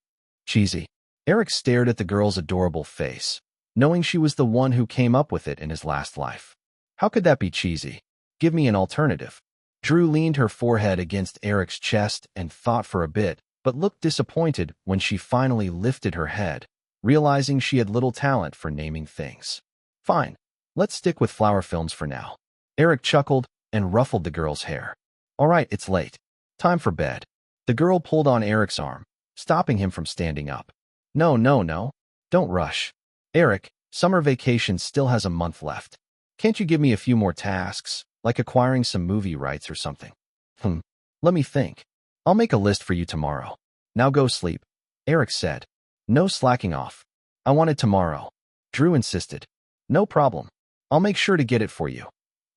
Cheesy. Eric stared at the girl's adorable face, knowing she was the one who came up with it in his last life. How could that be cheesy? Give me an alternative. Drew leaned her forehead against Eric's chest and thought for a bit, but looked disappointed when she finally lifted her head, realizing she had little talent for naming things. Fine, let's stick with flower films for now. Eric chuckled and ruffled the girl's hair. All right, it's late. Time for bed. The girl pulled on Eric's arm, stopping him from standing up. No, no, no. Don't rush. Eric, summer vacation still has a month left. Can't you give me a few more tasks, like acquiring some movie rights or something? Let me think. I'll make a list for you tomorrow. Now go sleep. Eric said. No slacking off. I want it tomorrow. Drew insisted. No problem. I'll make sure to get it for you.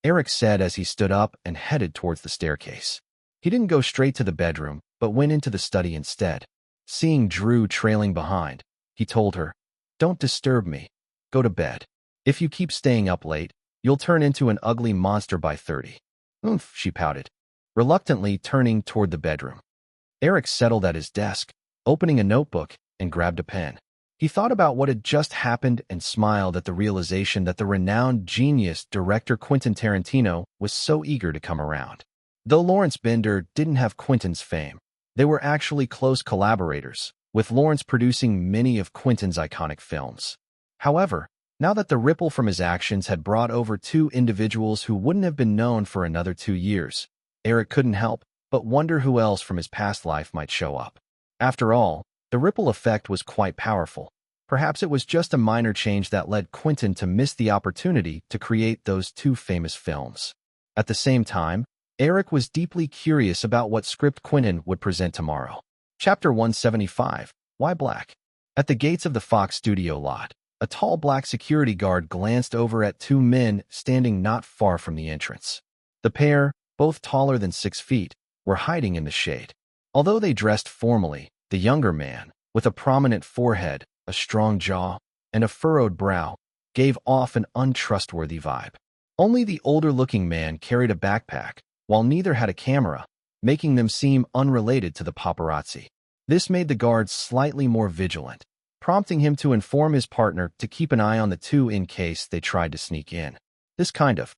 Eric said as he stood up and headed towards the staircase. He didn't go straight to the bedroom, but went into the study instead. Seeing Drew trailing behind, he told her, Don't disturb me. Go to bed. If you keep staying up late, you'll turn into an ugly monster by 30. Oomph, she pouted, reluctantly turning toward the bedroom. Eric settled at his desk, opening a notebook, and grabbed a pen. He thought about what had just happened and smiled at the realization that the renowned genius director Quentin Tarantino was so eager to come around. Though Lawrence Bender didn't have Quentin's fame, they were actually close collaborators, with Lawrence producing many of Quentin's iconic films. However, now that the ripple from his actions had brought over two individuals who wouldn't have been known for another 2 years, Eric couldn't help but wonder who else from his past life might show up. After all, the ripple effect was quite powerful. Perhaps it was just a minor change that led Quentin to miss the opportunity to create those two famous films. At the same time, Eric was deeply curious about what script Quentin would present tomorrow. Chapter 175, Why Black? At the gates of the Fox studio lot, a tall black security guard glanced over at two men standing not far from the entrance. The pair, both taller than 6 feet, were hiding in the shade. Although they dressed formally, the younger man, with a prominent forehead, a strong jaw, and a furrowed brow, gave off an untrustworthy vibe. Only the older-looking man carried a backpack, while neither had a camera, making them seem unrelated to the paparazzi. This made the guard slightly more vigilant, prompting him to inform his partner to keep an eye on the two in case they tried to sneak in. This kind of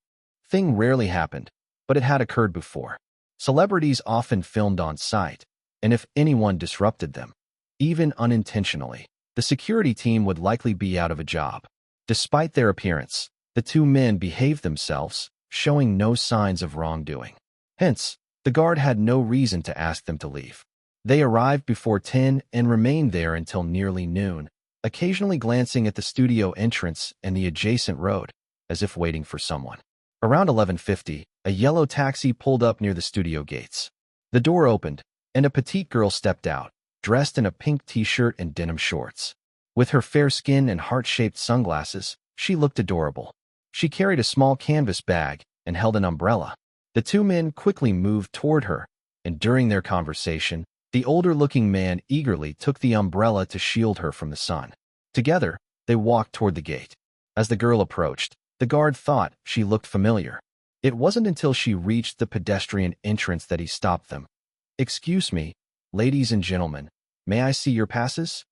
thing rarely happened, but it had occurred before. Celebrities often filmed on site, and if anyone disrupted them, even unintentionally, the security team would likely be out of a job. Despite their appearance, the two men behaved themselves, showing no signs of wrongdoing. Hence, the guard had no reason to ask them to leave. They arrived before 10 and remained there until nearly noon, occasionally glancing at the studio entrance and the adjacent road, as if waiting for someone. Around 11:50, a yellow taxi pulled up near the studio gates. The door opened, and a petite girl stepped out, dressed in a pink t-shirt and denim shorts. With her fair skin and heart-shaped sunglasses, she looked adorable. She carried a small canvas bag and held an umbrella. The two men quickly moved toward her, and during their conversation, the older-looking man eagerly took the umbrella to shield her from the sun. Together, they walked toward the gate. As the girl approached, the guard thought she looked familiar. It wasn't until she reached the pedestrian entrance that he stopped them. "Excuse me, ladies and gentlemen, may I see your passes?"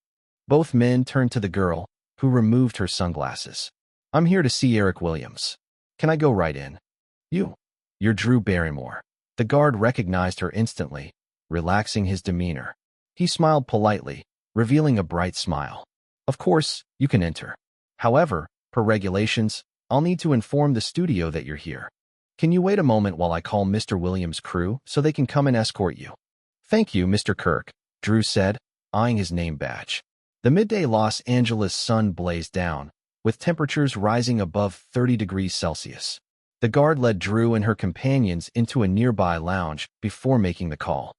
Both men turned to the girl, who removed her sunglasses. "I'm here to see Eric Williams. Can I go right in?" You're Drew Barrymore." The guard recognized her instantly, relaxing his demeanor. He smiled politely, revealing a bright smile. "Of course, you can enter. However, per regulations, I'll need to inform the studio that you're here. Can you wait a moment while I call Mr. Williams' crew so they can come and escort you?" "Thank you, Mr. Kirk," Drew said, eyeing his name badge. The midday Los Angeles sun blazed down, with temperatures rising above 30 degrees Celsius. The guard led Drew and her companions into a nearby lounge before making the call.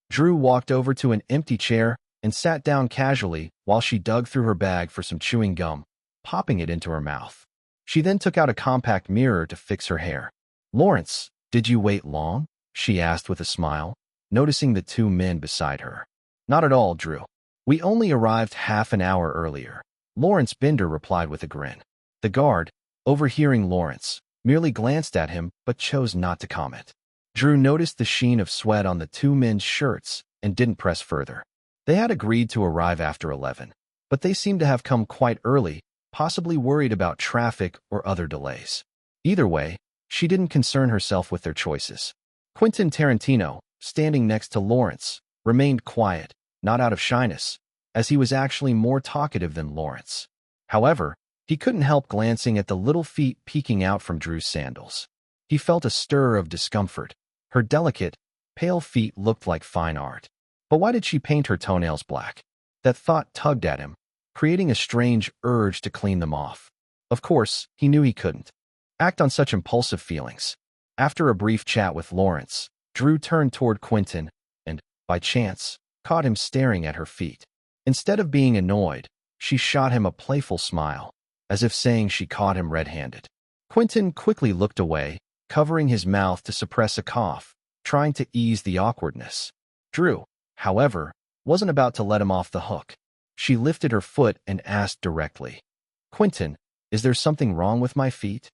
Drew walked over to an empty chair and sat down casually while she dug through her bag for some chewing gum, popping it into her mouth. She then took out a compact mirror to fix her hair. "Lawrence, did you wait long?" she asked with a smile, noticing the two men beside her. "Not at all, Drew. We only arrived half an hour earlier," Lawrence Bender replied with a grin. The guard, overhearing Lawrence, merely glanced at him but chose not to comment. Drew noticed the sheen of sweat on the two men's shirts and didn't press further. They had agreed to arrive after 11, but they seemed to have come quite early, possibly worried about traffic or other delays. Either way, she didn't concern herself with their choices. Quentin Tarantino, standing next to Lawrence, remained quiet, not out of shyness, as he was actually more talkative than Lawrence. However, he couldn't help glancing at the little feet peeking out from Drew's sandals. He felt a stir of discomfort. Her delicate, pale feet looked like fine art. But why did she paint her toenails black? That thought tugged at him, creating a strange urge to clean them off. Of course, he knew he couldn't act on such impulsive feelings. After a brief chat with Lawrence, Drew turned toward Quentin and, by chance, caught him staring at her feet. Instead of being annoyed, she shot him a playful smile, as if saying she caught him red-handed. Quentin quickly looked away, covering his mouth to suppress a cough, trying to ease the awkwardness. Drew, however, wasn't about to let him off the hook. She lifted her foot and asked directly, "Quentin, is there something wrong with my feet?"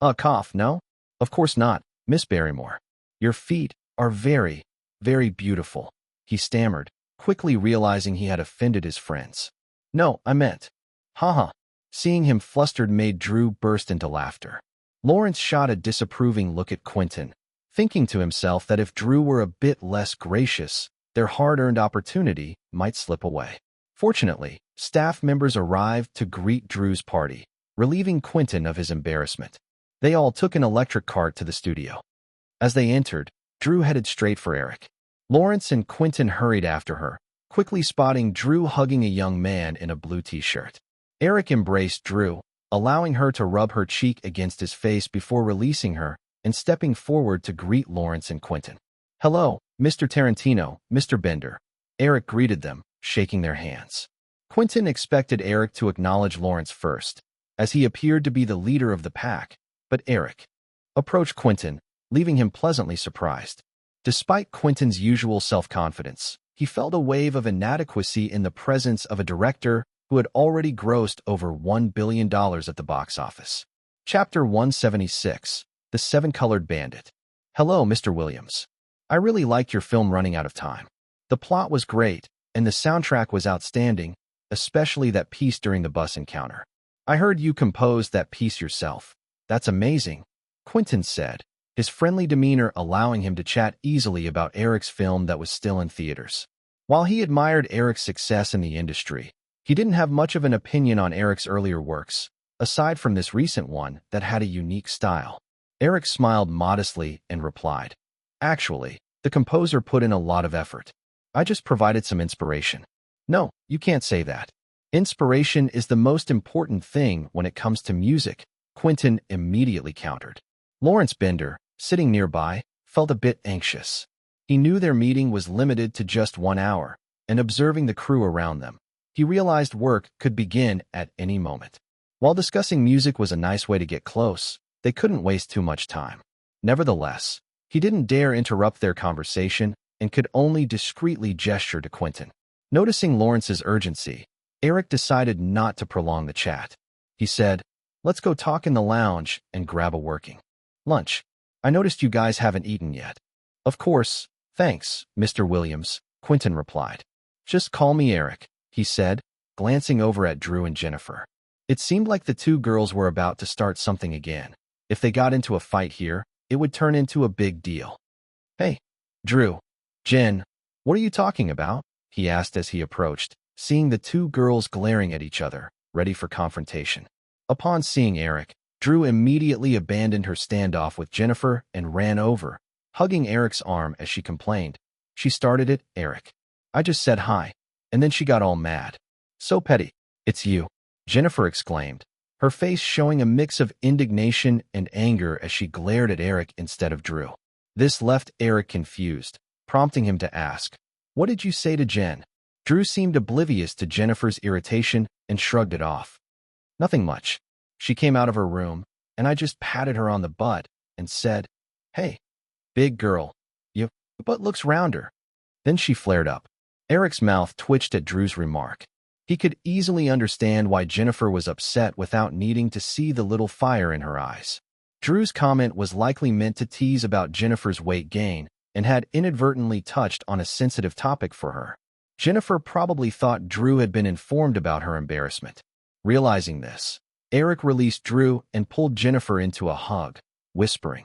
"A cough, no? Of course not, Miss Barrymore. Your feet are very, very beautiful," he stammered, quickly realizing he had offended his friends. "No, I meant." "Haha." Seeing him flustered made Drew burst into laughter. Lawrence shot a disapproving look at Quentin, thinking to himself that if Drew were a bit less gracious, their hard-earned opportunity might slip away. Fortunately, staff members arrived to greet Drew's party, relieving Quentin of his embarrassment. They all took an electric cart to the studio. As they entered, Drew headed straight for Eric. Lawrence and Quentin hurried after her, quickly spotting Drew hugging a young man in a blue t-shirt. Eric embraced Drew, allowing her to rub her cheek against his face before releasing her and stepping forward to greet Lawrence and Quentin. "Hello, Mr. Tarantino, Mr. Bender." Eric greeted them, shaking their hands. Quentin expected Eric to acknowledge Lawrence first, as he appeared to be the leader of the pack, but Eric approached Quentin, leaving him pleasantly surprised. Despite Quentin's usual self-confidence, he felt a wave of inadequacy in the presence of a director who had already grossed over $1 billion at the box office. Chapter 176, The Seven-Colored Bandit. "Hello, Mr. Williams. I really liked your film Running Out of Time. The plot was great, and the soundtrack was outstanding, especially that piece during the bus encounter. I heard you composed that piece yourself. That's amazing," Quentin said, his friendly demeanor allowing him to chat easily about Eric's film that was still in theaters. While he admired Eric's success in the industry, he didn't have much of an opinion on Eric's earlier works, aside from this recent one that had a unique style. Eric smiled modestly and replied, "Actually, the composer put in a lot of effort. I just provided some inspiration." "No, you can't say that. Inspiration is the most important thing when it comes to music," Quentin immediately countered. Lawrence Bender, sitting nearby, felt a bit anxious. He knew their meeting was limited to just 1 hour, and observing the crew around them, he realized work could begin at any moment. While discussing music was a nice way to get close, they couldn't waste too much time. Nevertheless, he didn't dare interrupt their conversation and could only discreetly gesture to Quentin. Noticing Lawrence's urgency, Eric decided not to prolong the chat. He said, "Let's go talk in the lounge and grab a working lunch. I noticed you guys haven't eaten yet." "Of course, thanks, Mr. Williams," Quentin replied. "Just call me Eric," he said, glancing over at Drew and Jennifer. It seemed like the two girls were about to start something again. If they got into a fight here, it would turn into a big deal. "Hey, Drew, Jen, what are you talking about?" he asked as he approached, seeing the two girls glaring at each other, ready for confrontation. Upon seeing Eric, Drew immediately abandoned her standoff with Jennifer and ran over, hugging Eric's arm as she complained. "She started it, Eric. I just said hi, and then she got all mad. So petty." "It's you," Jennifer exclaimed, her face showing a mix of indignation and anger as she glared at Eric instead of Drew. This left Eric confused, prompting him to ask, "What did you say to Jen?" Drew seemed oblivious to Jennifer's irritation and shrugged it off. "Nothing much. She came out of her room, and I just patted her on the butt and said, 'Hey, big girl, your butt looks rounder.' Then she flared up." Eric's mouth twitched at Drew's remark. He could easily understand why Jennifer was upset without needing to see the little fire in her eyes. Drew's comment was likely meant to tease about Jennifer's weight gain and had inadvertently touched on a sensitive topic for her. Jennifer probably thought Drew had been informed about her embarrassment. Realizing this, Eric released Drew and pulled Jennifer into a hug, whispering,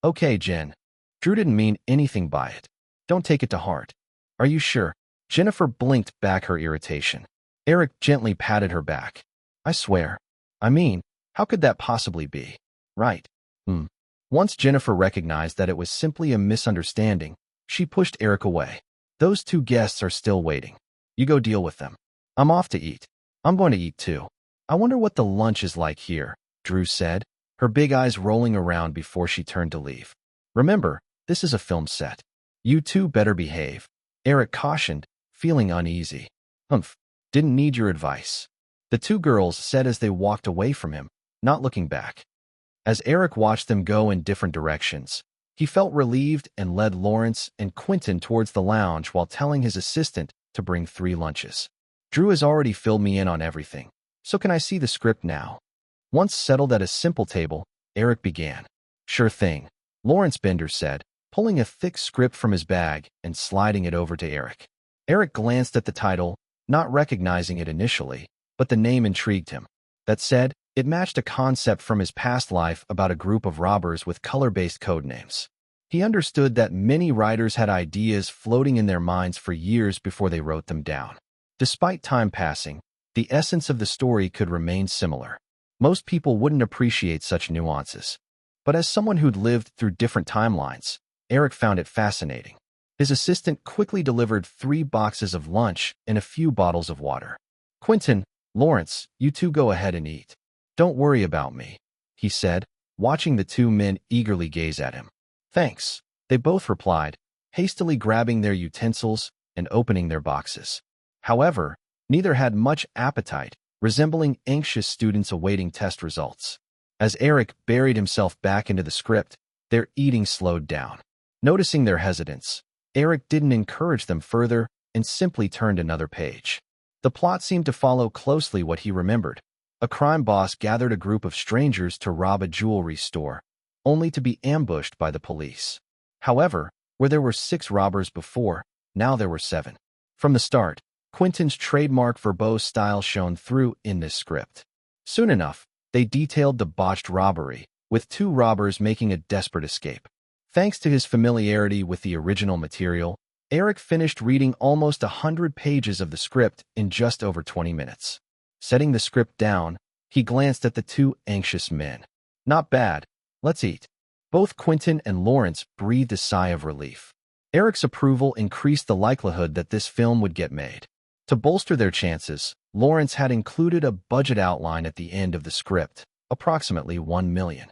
"Okay, Jen. Drew didn't mean anything by it. Don't take it to heart. Are you sure?" Jennifer blinked back her irritation. Eric gently patted her back. "I swear. I mean, how could that possibly be? Right?" Once Jennifer recognized that it was simply a misunderstanding, she pushed Eric away. "Those two guests are still waiting. You go deal with them. I'm off to eat." "I'm going to eat too. I wonder what the lunch is like here," Drew said, her big eyes rolling around before she turned to leave. "Remember, this is a film set. You two better behave," Eric cautioned, feeling uneasy. Didn't need your advice," the two girls said as they walked away from him, not looking back. As Eric watched them go in different directions, he felt relieved and led Lawrence and Quentin towards the lounge while telling his assistant to bring 3 lunches. "Drew has already filled me in on everything, so can I see the script now?" Once settled at a simple table, Eric began. "Sure thing," Lawrence Bender said, pulling a thick script from his bag and sliding it over to Eric. Eric glanced at the title, not recognizing it initially, but the name intrigued him. That said, it matched a concept from his past life about a group of robbers with color-based code names. He understood that many writers had ideas floating in their minds for years before they wrote them down. Despite time passing, the essence of the story could remain similar. Most people wouldn't appreciate such nuances. But as someone who'd lived through different timelines, Eric found it fascinating. His assistant quickly delivered 3 boxes of lunch and a few bottles of water. "Quentin, Lawrence, you two go ahead and eat. Don't worry about me," he said, watching the 2 men eagerly gaze at him. "Thanks," they both replied, hastily grabbing their utensils and opening their boxes. However, neither had much appetite, resembling anxious students awaiting test results. As Eric buried himself back into the script, their eating slowed down. Noticing their hesitance, Eric didn't encourage them further and simply turned another page. The plot seemed to follow closely what he remembered. A crime boss gathered a group of strangers to rob a jewelry store, only to be ambushed by the police. However, where there were 6 robbers before, now there were 7. From the start, Quentin's trademark verbose style shone through in this script. Soon enough, they detailed the botched robbery, with 2 robbers making a desperate escape. Thanks to his familiarity with the original material, Eric finished reading almost 100 pages of the script in just over 20 minutes. Setting the script down, he glanced at the 2 anxious men. "Not bad. Let's eat." Both Quentin and Lawrence breathed a sigh of relief. Eric's approval increased the likelihood that this film would get made. To bolster their chances, Lawrence had included a budget outline at the end of the script, approximately $1 million.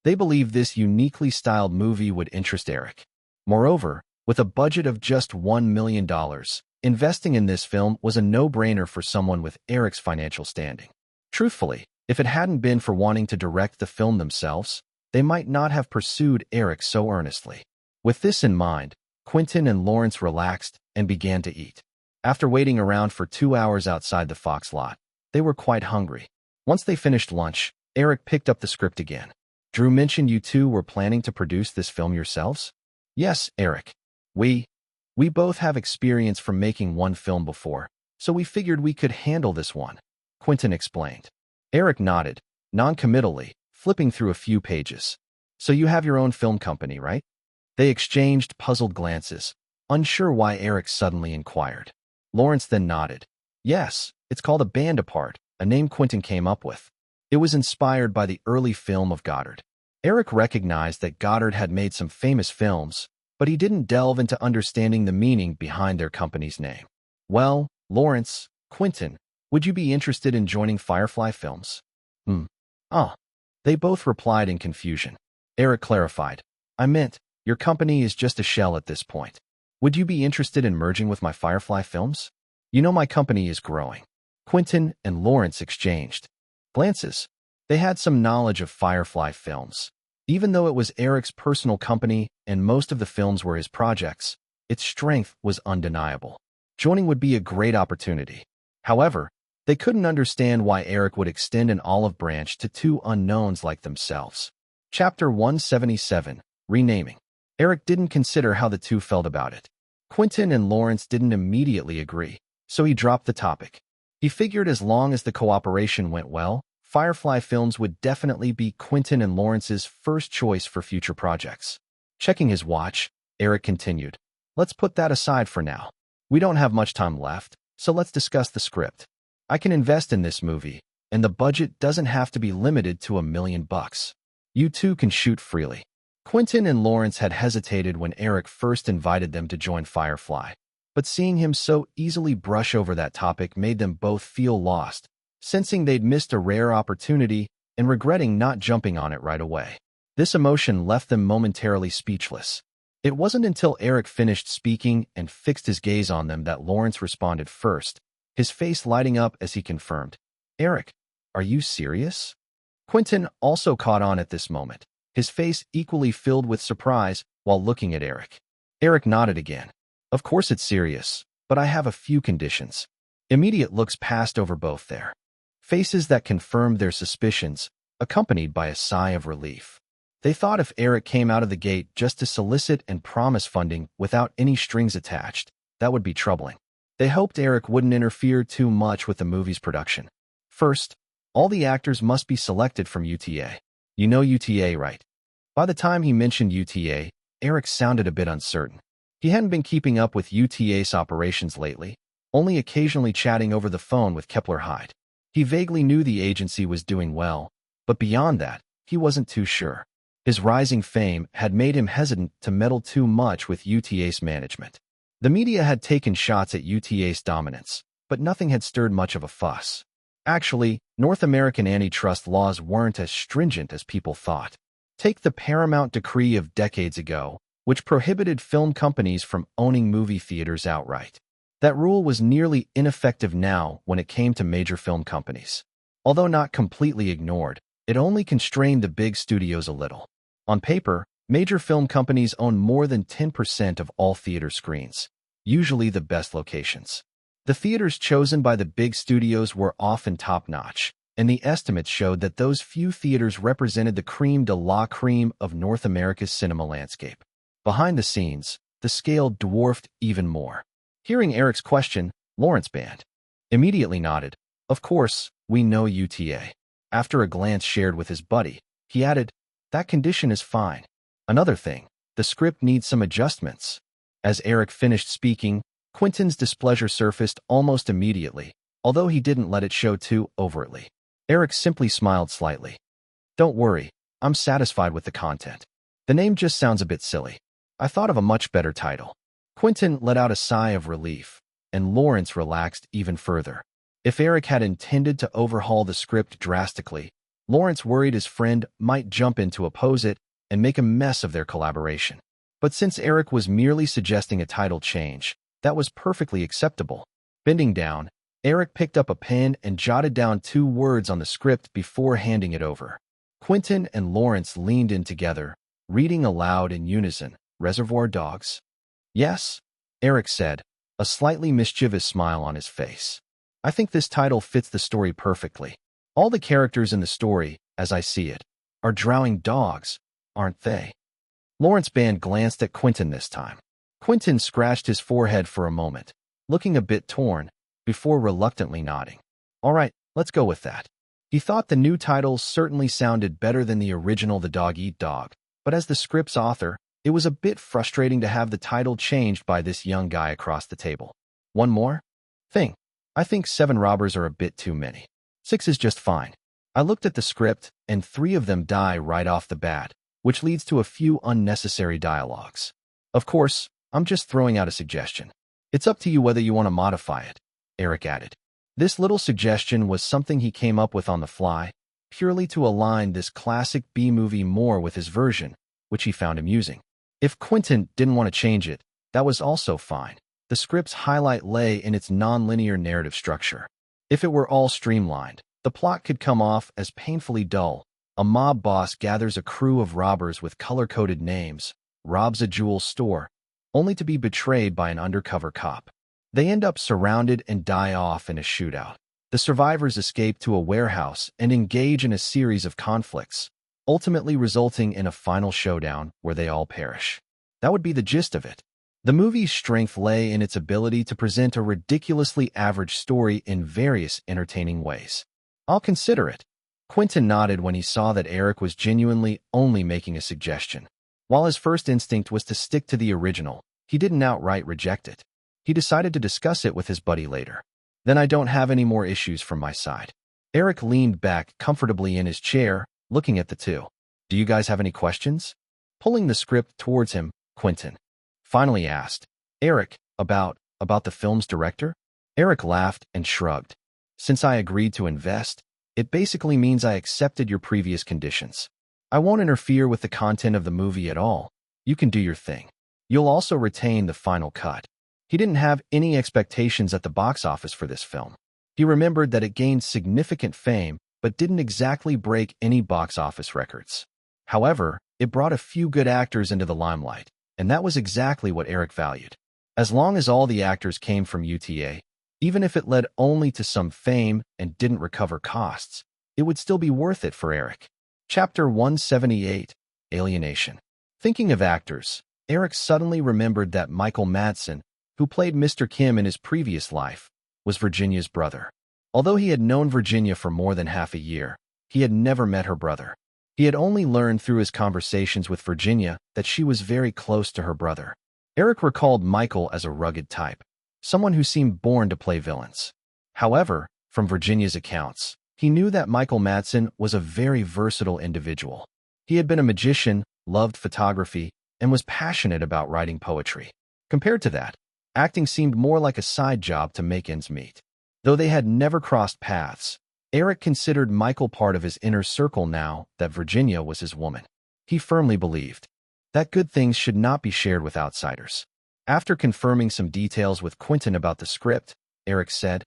They believed this uniquely styled movie would interest Eric. Moreover, with a budget of just $1 million, investing in this film was a no-brainer for someone with Eric's financial standing. Truthfully, if it hadn't been for wanting to direct the film themselves, they might not have pursued Eric so earnestly. With this in mind, Quentin and Lawrence relaxed and began to eat. After waiting around for 2 hours outside the Fox lot, they were quite hungry. Once they finished lunch, Eric picked up the script again. "Drew mentioned you two were planning to produce this film yourselves?" "Yes, Eric. We both have experience from making one film before, so we figured we could handle this one," Quentin explained. Eric nodded, non-committally, flipping through a few pages. "So you have your own film company, right?" They exchanged puzzled glances, unsure why Eric suddenly inquired. Lawrence then nodded. "Yes, it's called A Band Apart, a name Quentin came up with. It was inspired by the early film of Goddard." Eric recognized that Goddard had made some famous films, but he didn't delve into understanding the meaning behind their company's name. "Well, Lawrence, Quentin, would you be interested in joining Firefly Films?" They both replied in confusion. Eric clarified. "I meant, your company is just a shell at this point. Would you be interested in merging with my Firefly Films? You know my company is growing." Quentin and Lawrence exchanged glances. They had some knowledge of Firefly Films. Even though it was Eric's personal company and most of the films were his projects, its strength was undeniable. Joining would be a great opportunity. However, they couldn't understand why Eric would extend an olive branch to two unknowns like themselves. Chapter 177, Renaming. Eric didn't consider how the two felt about it. Quentin and Lawrence didn't immediately agree, so he dropped the topic. He figured as long as the cooperation went well, Firefly Films would definitely be Quentin and Lawrence's first choice for future projects. Checking his watch, Eric continued, "Let's put that aside for now. We don't have much time left, so let's discuss the script. I can invest in this movie, and the budget doesn't have to be limited to $1 million. You two can shoot freely." Quentin and Lawrence had hesitated when Eric first invited them to join Firefly, but seeing him so easily brush over that topic made them both feel lost, sensing they'd missed a rare opportunity and regretting not jumping on it right away. This emotion left them momentarily speechless. It wasn't until Eric finished speaking and fixed his gaze on them that Lawrence responded first, his face lighting up as he confirmed, "Eric, are you serious?" Quentin also caught on at this moment, his face equally filled with surprise while looking at Eric. Eric nodded again. "Of course it's serious, but I have a few conditions." Immediate looks passed over both their faces that confirmed their suspicions, accompanied by a sigh of relief. They thought if Eric came out of the gate just to solicit and promise funding without any strings attached, that would be troubling. They hoped Eric wouldn't interfere too much with the movie's production. First, all the actors must be selected from UTA. You know UTA, right? By the time he mentioned UTA, Eric sounded a bit uncertain. He hadn't been keeping up with UTA's operations lately, only occasionally chatting over the phone with Kepler Hyde. He vaguely knew the agency was doing well, but beyond that, he wasn't too sure. His rising fame had made him hesitant to meddle too much with UTA's management. The media had taken shots at UTA's dominance, but nothing had stirred much of a fuss. Actually, North American antitrust laws weren't as stringent as people thought. Take the Paramount decree of decades ago, which prohibited film companies from owning movie theaters outright. That rule was nearly ineffective now when it came to major film companies. Although not completely ignored, it only constrained the big studios a little. On paper, major film companies own more than 10% of all theater screens, usually the best locations. The theaters chosen by the big studios were often top-notch, and the estimates showed that those few theaters represented the crème de la crème of North America's cinema landscape. Behind the scenes, the scale dwarfed even more. Hearing Eric's question, Lawrence immediately nodded. "Of course, we know UTA." After a glance shared with his buddy, he added, "That condition is fine. Another thing, the script needs some adjustments." As Eric finished speaking, Quentin's displeasure surfaced almost immediately, although he didn't let it show too overtly. Eric simply smiled slightly. "Don't worry, I'm satisfied with the content. The name just sounds a bit silly. I thought of a much better title." Quentin let out a sigh of relief, and Lawrence relaxed even further. If Eric had intended to overhaul the script drastically, Lawrence worried his friend might jump in to oppose it and make a mess of their collaboration. But since Eric was merely suggesting a title change, that was perfectly acceptable. Bending down, Eric picked up a pen and jotted down 2 words on the script before handing it over. Quentin and Lawrence leaned in together, reading aloud in unison, "Reservoir Dogs?" "Yes," Eric said, a slightly mischievous smile on his face. "I think this title fits the story perfectly. All the characters in the story, as I see it, are drowning dogs, aren't they?" Lawrence glanced at Quentin this time. Quentin scratched his forehead for a moment, looking a bit torn, before reluctantly nodding. "All right, let's go with that." He thought the new title certainly sounded better than the original The Dog Eat Dog, but as the script's author, it was a bit frustrating to have the title changed by this young guy across the table. "One more thing. I think 7 robbers are a bit too many. 6 is just fine. I looked at the script, and 3 of them die right off the bat, which leads to a few unnecessary dialogues. Of course, I'm just throwing out a suggestion. It's up to you whether you want to modify it," Eric added. This little suggestion was something he came up with on the fly, purely to align this classic B-movie more with his version, which he found amusing. If Quentin didn't want to change it, that was also fine. The script's highlight lay in its non-linear narrative structure. If it were all streamlined, the plot could come off as painfully dull. A mob boss gathers a crew of robbers with color-coded names, robs a jewel store, only to be betrayed by an undercover cop. They end up surrounded and die off in a shootout. The survivors escape to a warehouse and engage in a series of conflicts, ultimately resulting in a final showdown where they all perish. That would be the gist of it. The movie's strength lay in its ability to present a ridiculously average story in various entertaining ways. I'll consider it. Quentin nodded when he saw that Eric was genuinely only making a suggestion. While his first instinct was to stick to the original, he didn't outright reject it. He decided to discuss it with his buddy later. Then I don't have any more issues from my side. Eric leaned back comfortably in his chair, looking at the two. Do you guys have any questions? Pulling the script towards him, Quentin finally asked. Eric, about the film's director? Eric laughed and shrugged. Since I agreed to invest, it basically means I accepted your previous conditions. I won't interfere with the content of the movie at all. You can do your thing. You'll also retain the final cut. He didn't have any expectations at the box office for this film. He remembered that it gained significant fame, but didn't exactly break any box office records. However, it brought a few good actors into the limelight, and that was exactly what Eric valued. As long as all the actors came from UTA, even if it led only to some fame and didn't recover costs, it would still be worth it for Eric. Chapter 178, Alienation. Thinking of actors, Eric suddenly remembered that Michael Madsen, who played Mr. Kim in his previous life, was Virginia's brother. Although he had known Virginia for more than half a year, he had never met her brother. He had only learned through his conversations with Virginia that she was very close to her brother. Eric recalled Michael as a rugged type, someone who seemed born to play villains. However, from Virginia's accounts, he knew that Michael Madsen was a very versatile individual. He had been a magician, loved photography, and was passionate about writing poetry. Compared to that, acting seemed more like a side job to make ends meet. Though they had never crossed paths, Eric considered Michael part of his inner circle now that Virginia was his woman. He firmly believed that good things should not be shared with outsiders. After confirming some details with Quentin about the script, Eric said,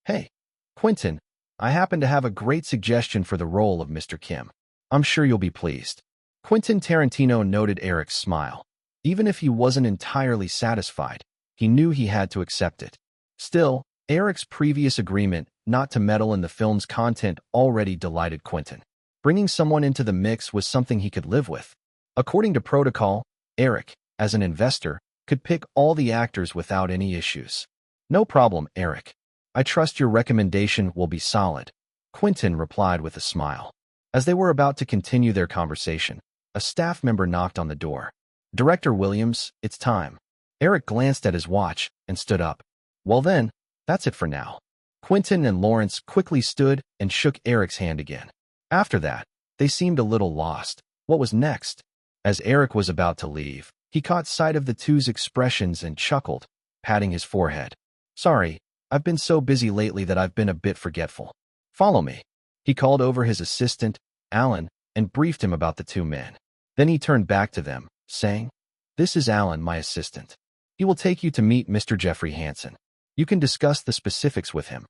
"Hey, Quentin, I happen to have a great suggestion for the role of Mr. Kim. I'm sure you'll be pleased." Quentin Tarantino noted Eric's smile. Even if he wasn't entirely satisfied, he knew he had to accept it. Still, Eric's previous agreement not to meddle in the film's content already delighted Quentin. Bringing someone into the mix was something he could live with. According to protocol, Eric, as an investor, could pick all the actors without any issues. "No problem, Eric. I trust your recommendation will be solid," Quentin replied with a smile. As they were about to continue their conversation, a staff member knocked on the door. "Director Williams, it's time." Eric glanced at his watch and stood up. "Well then, that's it for now." Quentin and Lawrence quickly stood and shook Eric's hand again. After that, they seemed a little lost. What was next? As Eric was about to leave, he caught sight of the two's expressions and chuckled, patting his forehead. "Sorry, I've been so busy lately that I've been a bit forgetful. Follow me." He called over his assistant, Alan, and briefed him about the two men. Then he turned back to them, saying, "This is Alan, my assistant. He will take you to meet Mr. Jeffrey Hansen. You can discuss the specifics with him."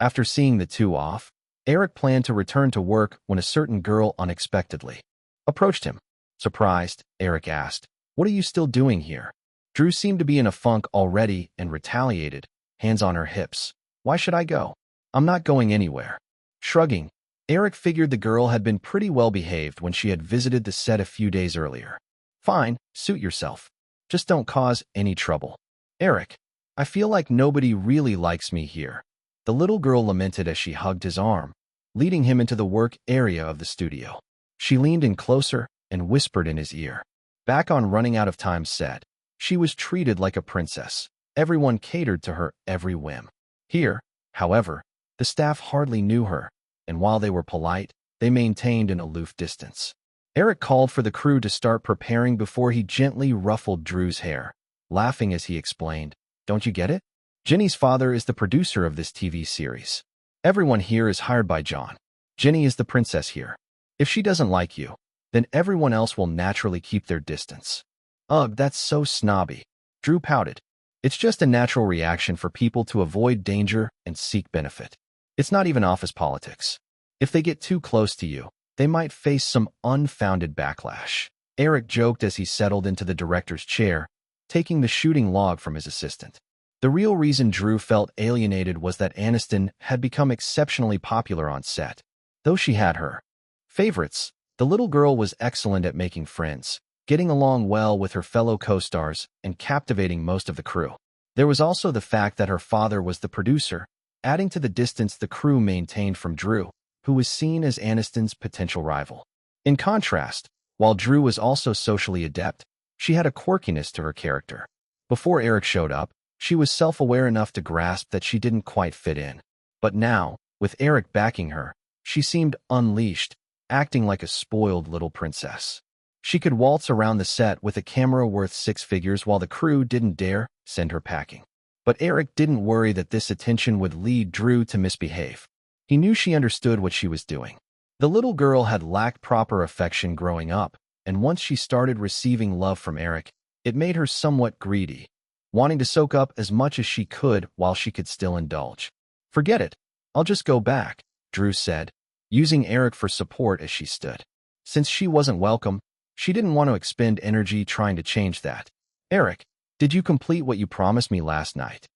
After seeing the two off, Eric planned to return to work when a certain girl unexpectedly approached him. Surprised, Eric asked, "What are you still doing here?" Drew seemed to be in a funk already and retaliated, hands on her hips. "Why should I go? I'm not going anywhere." Shrugging, Eric figured the girl had been pretty well behaved when she had visited the set a few days earlier. "Fine, suit yourself. Just don't cause any trouble." "Eric, I feel like nobody really likes me here," the little girl lamented as she hugged his arm, leading him into the work area of the studio. She leaned in closer and whispered in his ear. Back on Running Out of Time set, she was treated like a princess. Everyone catered to her every whim. Here, however, the staff hardly knew her, and while they were polite, they maintained an aloof distance. Eric called for the crew to start preparing before he gently ruffled Drew's hair, laughing as he explained, "Don't you get it? Jenny's father is the producer of this TV series. Everyone here is hired by John. Jenny is the princess here. If she doesn't like you, then everyone else will naturally keep their distance." "Ugh, that's so snobby." Drew pouted. "It's just a natural reaction for people to avoid danger and seek benefit. It's not even office politics. If they get too close to you, they might face some unfounded backlash." Eric joked as he settled into the director's chair, taking the shooting log from his assistant. The real reason Drew felt alienated was that Aniston had become exceptionally popular on set. Though she had her favorites, the little girl was excellent at making friends, getting along well with her fellow co-stars, and captivating most of the crew. There was also the fact that her father was the producer, adding to the distance the crew maintained from Drew, who was seen as Aniston's potential rival. In contrast, while Drew was also socially adept, she had a quirkiness to her character. Before Eric showed up, she was self-aware enough to grasp that she didn't quite fit in. But now, with Eric backing her, she seemed unleashed, acting like a spoiled little princess. She could waltz around the set with a camera worth six figures while the crew didn't dare send her packing. But Eric didn't worry that this attention would lead Drew to misbehave. He knew she understood what she was doing. The little girl had lacked proper affection growing up, and once she started receiving love from Eric, it made her somewhat greedy, wanting to soak up as much as she could while she could still indulge. "Forget it. I'll just go back," Drew said, using Eric for support as she stood. Since she wasn't welcome, she didn't want to expend energy trying to change that. "Eric, did you complete what you promised me last night?"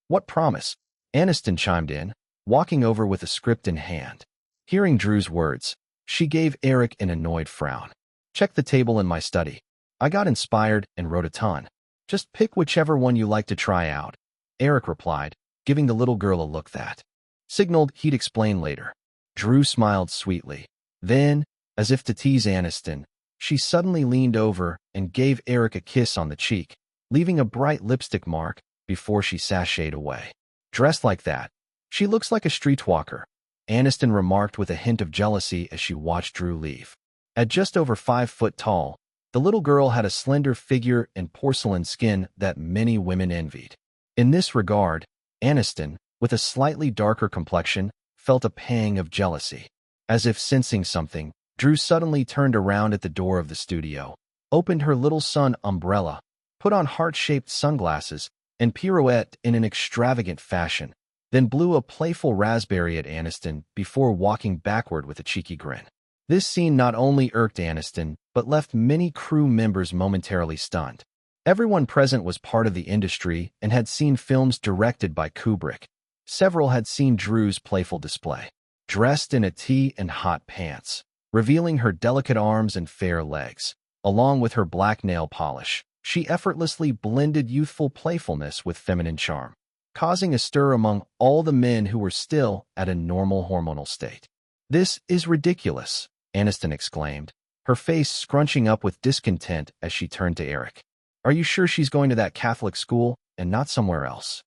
"What promise?" Aniston chimed in, walking over with a script in hand. Hearing Drew's words, she gave Eric an annoyed frown. "Check the table in my study. I got inspired and wrote a ton. Just pick whichever one you like to try out," Eric replied, giving the little girl a look that signaled he'd explain later. Drew smiled sweetly. Then, as if to tease Aniston, she suddenly leaned over and gave Eric a kiss on the cheek, leaving a bright lipstick mark before she sashayed away. "Dressed like that, she looks like a streetwalker," Aniston remarked with a hint of jealousy as she watched Drew leave. At just over 5 foot tall, the little girl had a slender figure and porcelain skin that many women envied. In this regard, Aniston, with a slightly darker complexion, felt a pang of jealousy. As if sensing something, Drew suddenly turned around at the door of the studio, opened her little sun umbrella, put on heart-shaped sunglasses, and pirouetted in an extravagant fashion, then blew a playful raspberry at Aniston before walking backward with a cheeky grin. This scene not only irked Aniston, but left many crew members momentarily stunned. Everyone present was part of the industry and had seen films directed by Kubrick. Several had seen Drew's playful display. Dressed in a tee and hot pants, revealing her delicate arms and fair legs, along with her black nail polish, she effortlessly blended youthful playfulness with feminine charm, causing a stir among all the men who were still at a normal hormonal state. "This is ridiculous," Aniston exclaimed, her face scrunching up with discontent as she turned to Eric. "Are you sure she's going to that Catholic school and not somewhere else?"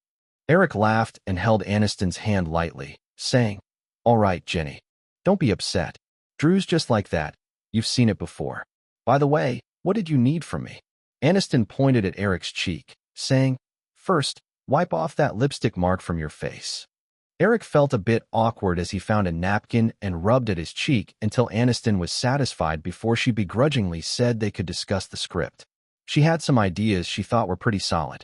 Eric laughed and held Aniston's hand lightly, saying, "All right, Jenny. Don't be upset. Drew's just like that. You've seen it before. By the way, what did you need from me?" Aniston pointed at Eric's cheek, saying, "First, wipe off that lipstick mark from your face." Eric felt a bit awkward as he found a napkin and rubbed at his cheek until Aniston was satisfied before she begrudgingly said they could discuss the script. She had some ideas she thought were pretty solid.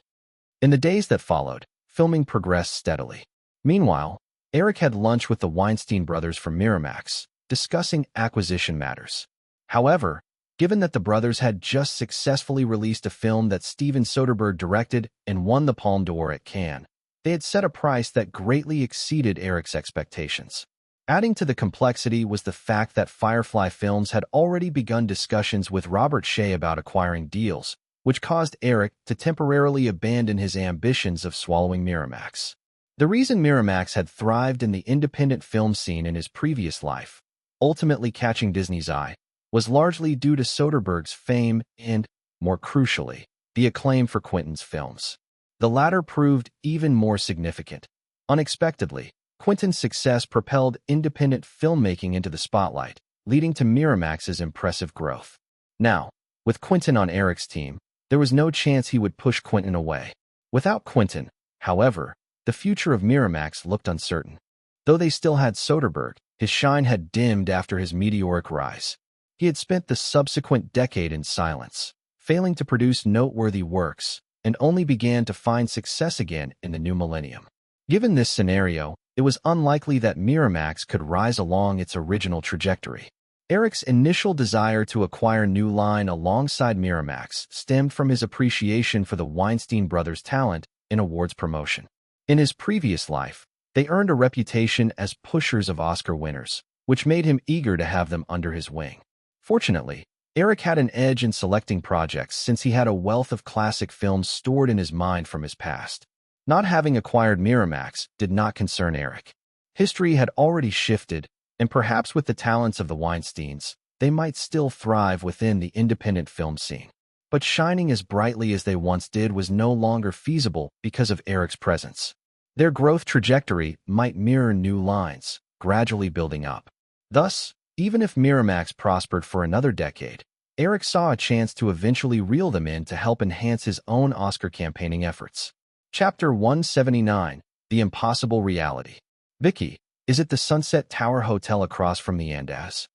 In the days that followed, filming progressed steadily. Meanwhile, Eric had lunch with the Weinstein brothers from Miramax, discussing acquisition matters. However, given that the brothers had just successfully released a film that Steven Soderbergh directed and won the Palme d'Or at Cannes, they had set a price that greatly exceeded Eric's expectations. Adding to the complexity was the fact that Firefly Films had already begun discussions with Robert Shea about acquiring deals, which caused Eric to temporarily abandon his ambitions of swallowing Miramax. The reason Miramax had thrived in the independent film scene in his previous life, ultimately catching Disney's eye, was largely due to Soderbergh's fame and, more crucially, the acclaim for Quentin's films. The latter proved even more significant. Unexpectedly, Quentin's success propelled independent filmmaking into the spotlight, leading to Miramax's impressive growth. Now, with Quentin on Eric's team, there was no chance he would push Quentin away. Without Quentin, however, the future of Miramax looked uncertain. Though they still had Soderbergh, his shine had dimmed after his meteoric rise. He had spent the subsequent decade in silence, failing to produce noteworthy works, and only began to find success again in the new millennium. Given this scenario, it was unlikely that Miramax could rise along its original trajectory. Eric's initial desire to acquire New Line alongside Miramax stemmed from his appreciation for the Weinstein brothers' talent in awards promotion. In his previous life, they earned a reputation as pushers of Oscar winners, which made him eager to have them under his wing. Fortunately, Eric had an edge in selecting projects since he had a wealth of classic films stored in his mind from his past. Not having acquired Miramax did not concern Eric. History had already shifted, and perhaps with the talents of the Weinsteins, they might still thrive within the independent film scene. But shining as brightly as they once did was no longer feasible because of Eric's presence. Their growth trajectory might mirror New Line's, gradually building up. Thus, even if Miramax prospered for another decade, Eric saw a chance to eventually reel them in to help enhance his own Oscar campaigning efforts. Chapter 179, The Impossible Reality. Vicky, is it the Sunset Tower Hotel across from the Andaz?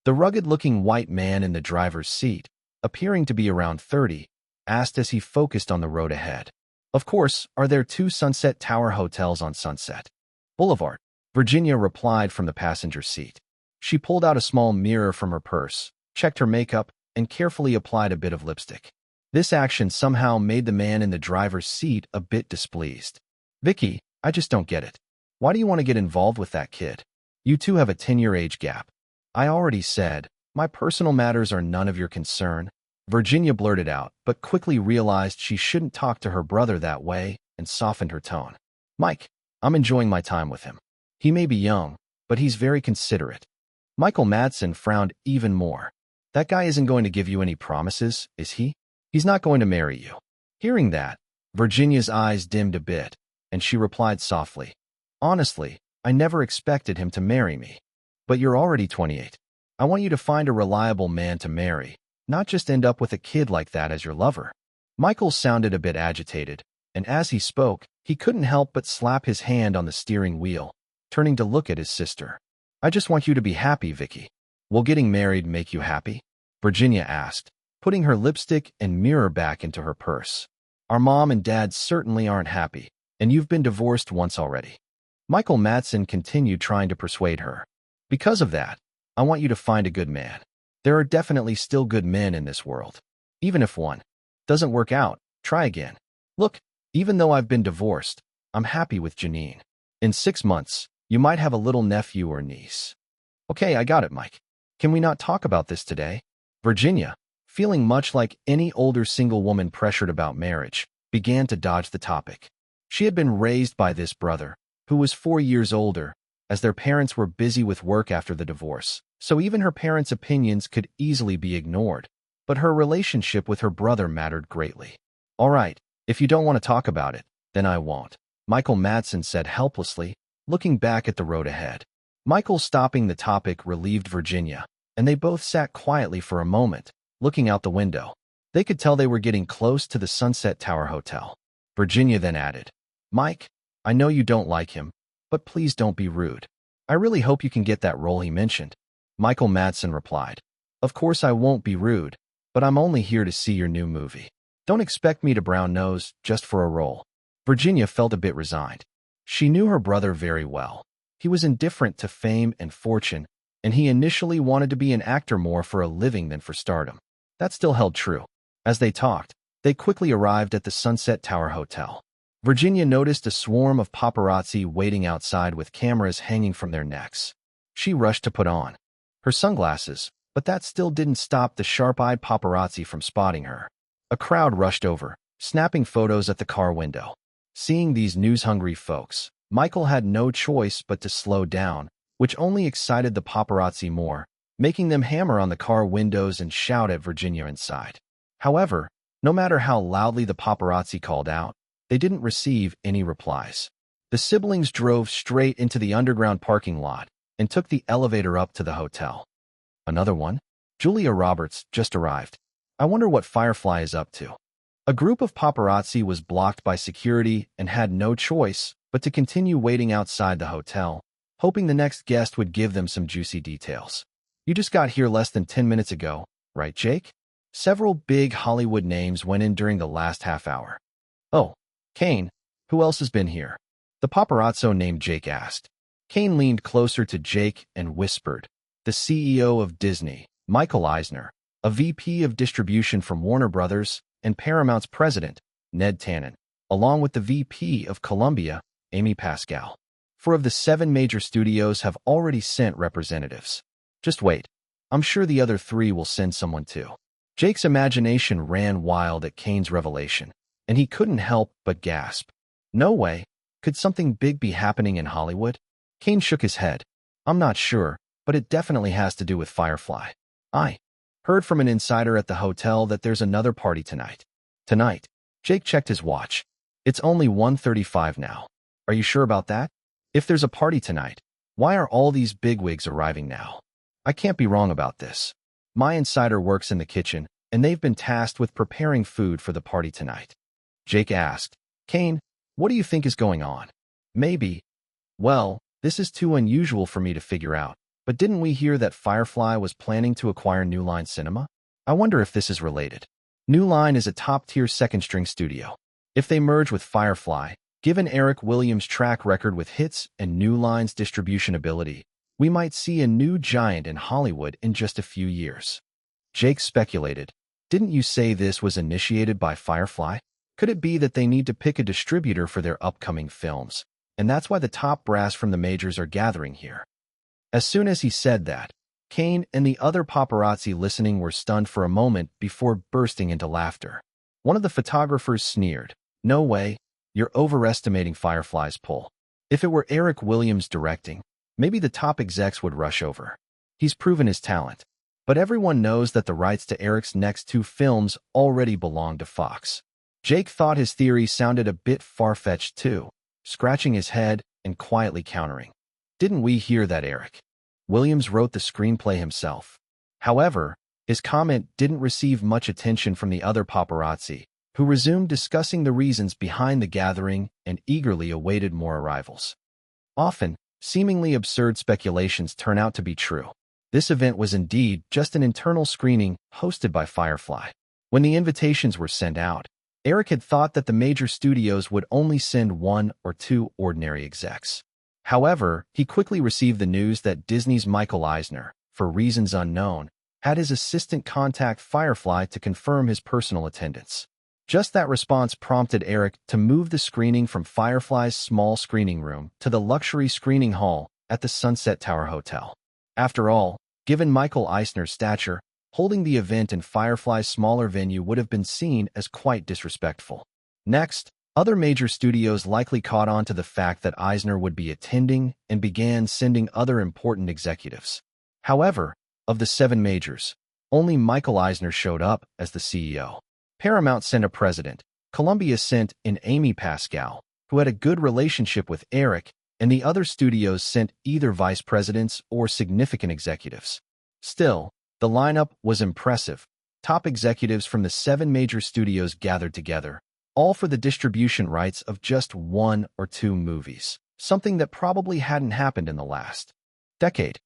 The rugged-looking white man in the driver's seat, appearing to be around 30, asked as he focused on the road ahead. Of course, are there two Sunset Tower hotels on Sunset Boulevard? Virginia replied from the passenger seat. She pulled out a small mirror from her purse, checked her makeup, and carefully applied a bit of lipstick. This action somehow made the man in the driver's seat a bit displeased. Vicky, I just don't get it. Why do you want to get involved with that kid? You two have a 10-year age gap. I already said, my personal matters are none of your concern, Virginia blurted out, but quickly realized she shouldn't talk to her brother that way and softened her tone. Mike, I'm enjoying my time with him. He may be young, but he's very considerate. Michael Madsen frowned even more. That guy isn't going to give you any promises, is he? He's not going to marry you. Hearing that, Virginia's eyes dimmed a bit, and she replied softly, honestly, I never expected him to marry me. But you're already 28. I want you to find a reliable man to marry, not just end up with a kid like that as your lover. Michael sounded a bit agitated, and as he spoke, he couldn't help but slap his hand on the steering wheel, turning to look at his sister. I just want you to be happy, Vicky. Will getting married make you happy? Virginia asked, putting her lipstick and mirror back into her purse. Our mom and dad certainly aren't happy, and you've been divorced once already. Michael Madsen continued trying to persuade her. Because of that, I want you to find a good man. There are definitely still good men in this world. Even if one doesn't work out, try again. Look, even though I've been divorced, I'm happy with Janine. In 6 months, you might have a little nephew or niece. Okay, I got it, Mike. Can we not talk about this today? Virginia, feeling much like any older single woman pressured about marriage, began to dodge the topic. She had been raised by this brother, who was 4 years older, as their parents were busy with work after the divorce, so even her parents' opinions could easily be ignored. But her relationship with her brother mattered greatly. All right, if you don't want to talk about it, then I won't, Michael Madsen said helplessly, looking back at the road ahead. Michael stopping the topic relieved Virginia, and they both sat quietly for a moment, looking out the window. They could tell they were getting close to the Sunset Tower Hotel. Virginia then added, Mike, I know you don't like him, but please don't be rude. I really hope you can get that role he mentioned. Michael Madsen replied, Of course I won't be rude, but I'm only here to see your new movie. Don't expect me to brown nose just for a role. Virginia felt a bit resigned. She knew her brother very well. He was indifferent to fame and fortune, and he initially wanted to be an actor more for a living than for stardom. That still held true. As they talked, they quickly arrived at the Sunset Tower Hotel. Virginia noticed a swarm of paparazzi waiting outside with cameras hanging from their necks. She rushed to put on her sunglasses, but that still didn't stop the sharp-eyed paparazzi from spotting her. A crowd rushed over, snapping photos at the car window. Seeing these news-hungry folks, Michael had no choice but to slow down, which only excited the paparazzi more, making them hammer on the car windows and shout at Virginia inside. However, no matter how loudly the paparazzi called out, they didn't receive any replies. The siblings drove straight into the underground parking lot and took the elevator up to the hotel. Another one? Julia Roberts just arrived. I wonder what Firefly is up to. A group of paparazzi was blocked by security and had no choice but to continue waiting outside the hotel, hoping the next guest would give them some juicy details. You just got here less than 10 minutes ago, right, Jake? Several big Hollywood names went in during the last half hour. Oh, Kane, who else has been here? The paparazzo named Jake asked. Kane leaned closer to Jake and whispered, the CEO of Disney, Michael Eisner, a VP of distribution from Warner Brothers, and Paramount's president, Ned Tannen. along with the VP of Columbia, Amy Pascal. 4 of the 7 major studios have already sent representatives. Just wait. I'm sure the other 3 will send someone too. Jake's imagination ran wild at Kane's revelation, and he couldn't help but gasp. No way. Could something big be happening in Hollywood? Kane shook his head. I'm not sure, but it definitely has to do with Firefly. I heard from an insider at the hotel that there's another party tonight. Tonight? Jake checked his watch. It's only 1:35 now. Are you sure about that? If there's a party tonight, why are all these bigwigs arriving now? I can't be wrong about this. My insider works in the kitchen, and they've been tasked with preparing food for the party tonight. Jake asked, Kane, what do you think is going on? Maybe. Well, this is too unusual for me to figure out, but didn't we hear that Firefly was planning to acquire New Line Cinema? I wonder if this is related. New Line is a top-tier second-string studio. If they merge with Firefly, given Eric Williams' track record with hits and New Line's distribution ability, we might see a new giant in Hollywood in just a few years. Jake speculated, didn't you say this was initiated by Firefly? Could it be that they need to pick a distributor for their upcoming films, and that's why the top brass from the majors are gathering here? As soon as he said that, Kane and the other paparazzi listening were stunned for a moment before bursting into laughter. One of the photographers sneered, no way, you're overestimating Firefly's pull. If it were Eric Williams directing, maybe the top execs would rush over. He's proven his talent. But everyone knows that the rights to Eric's next 2 films already belong to Fox. Jake thought his theory sounded a bit far-fetched too, scratching his head and quietly countering. Didn't we hear that Eric Williams wrote the screenplay himself? However, his comment didn't receive much attention from the other paparazzi, who resumed discussing the reasons behind the gathering and eagerly awaited more arrivals. Often, seemingly absurd speculations turn out to be true. This event was indeed just an internal screening hosted by Firefly. When the invitations were sent out, Eric had thought that the major studios would only send 1 or 2 ordinary execs. However, he quickly received the news that Disney's Michael Eisner, for reasons unknown, had his assistant contact Firefly to confirm his personal attendance. Just that response prompted Eric to move the screening from Firefly's small screening room to the luxury screening hall at the Sunset Tower Hotel. After all, given Michael Eisner's stature, holding the event in Firefly's smaller venue would have been seen as quite disrespectful. Next, other major studios likely caught on to the fact that Eisner would be attending and began sending other important executives. However, of the 7 majors, only Michael Eisner showed up as the CEO. Paramount sent a president, Columbia sent an Amy Pascal, who had a good relationship with Eric, and the other studios sent either vice presidents or significant executives. Still, the lineup was impressive. Top executives from the 7 major studios gathered together, all for the distribution rights of just 1 or 2 movies, something that probably hadn't happened in the last decade.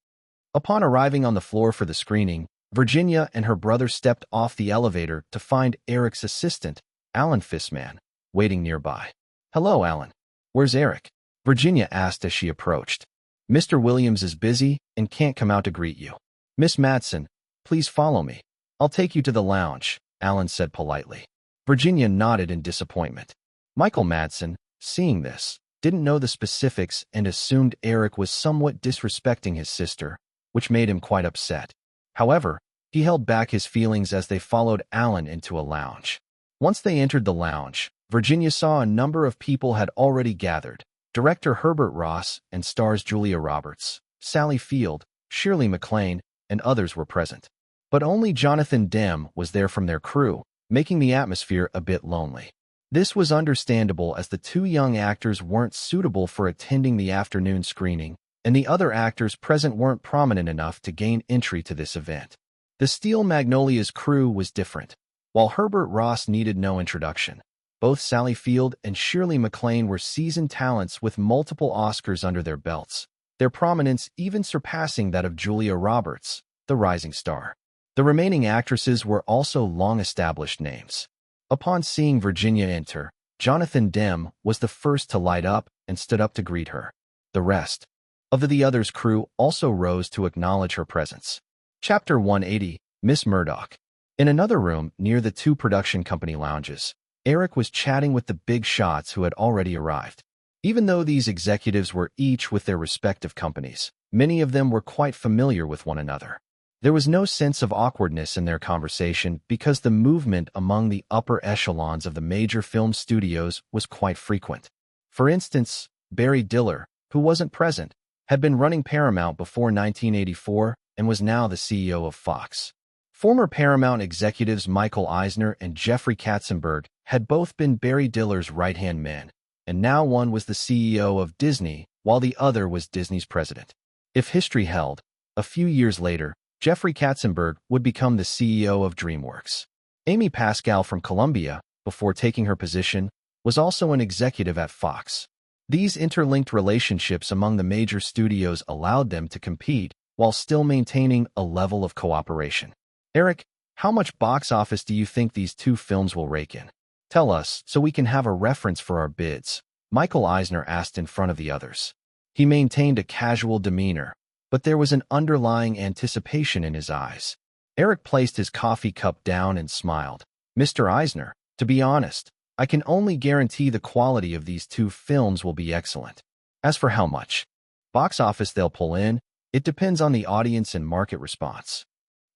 Upon arriving on the floor for the screening, Virginia and her brother stepped off the elevator to find Eric's assistant, Alan Fissman, waiting nearby. Hello, Alan. Where's Eric? Virginia asked as she approached. Mr. Williams is busy and can't come out to greet you. Miss Madsen, please follow me. I'll take you to the lounge, Alan said politely. Virginia nodded in disappointment. Michael Madsen, seeing this, didn't know the specifics and assumed Eric was somewhat disrespecting his sister, which made him quite upset. However, he held back his feelings as they followed Alan into a lounge. Once they entered the lounge, Virginia saw a number of people had already gathered. Director Herbert Ross and stars Julia Roberts, Sally Field, Shirley MacLaine, and others were present. But only Jonathan Demme was there from their crew, making the atmosphere a bit lonely. This was understandable as the 2 young actors weren't suitable for attending the afternoon screening, and the other actors present weren't prominent enough to gain entry to this event. The Steel Magnolias crew was different. While Herbert Ross needed no introduction, both Sally Field and Shirley MacLaine were seasoned talents with multiple Oscars under their belts, their prominence even surpassing that of Julia Roberts, the rising star. The remaining actresses were also long-established names. Upon seeing Virginia enter, Jonathan Demme was the first to light up and stood up to greet her. The rest of the others' crew also rose to acknowledge her presence. Chapter 180, Miss Murdoch. In another room near the 2 production company lounges, Eric was chatting with the big shots who had already arrived. Even though these executives were each with their respective companies, many of them were quite familiar with one another. There was no sense of awkwardness in their conversation because the movement among the upper echelons of the major film studios was quite frequent. For instance, Barry Diller, who wasn't present, had been running Paramount before 1984 and was now the CEO of Fox. Former Paramount executives Michael Eisner and Jeffrey Katzenberg had both been Barry Diller's right-hand men, and now one was the CEO of Disney, while the other was Disney's president. If history held, a few years later, Jeffrey Katzenberg would become the CEO of DreamWorks. Amy Pascal from Columbia, before taking her position, was also an executive at Fox. These interlinked relationships among the major studios allowed them to compete while still maintaining a level of cooperation. Eric, how much box office do you think these two films will rake in? Tell us so we can have a reference for our bids, Michael Eisner asked in front of the others. He maintained a casual demeanor, but there was an underlying anticipation in his eyes. Eric placed his coffee cup down and smiled. Mr. Eisner, to be honest, I can only guarantee the quality of these two films will be excellent. As for how much box office they'll pull in, it depends on the audience and market response.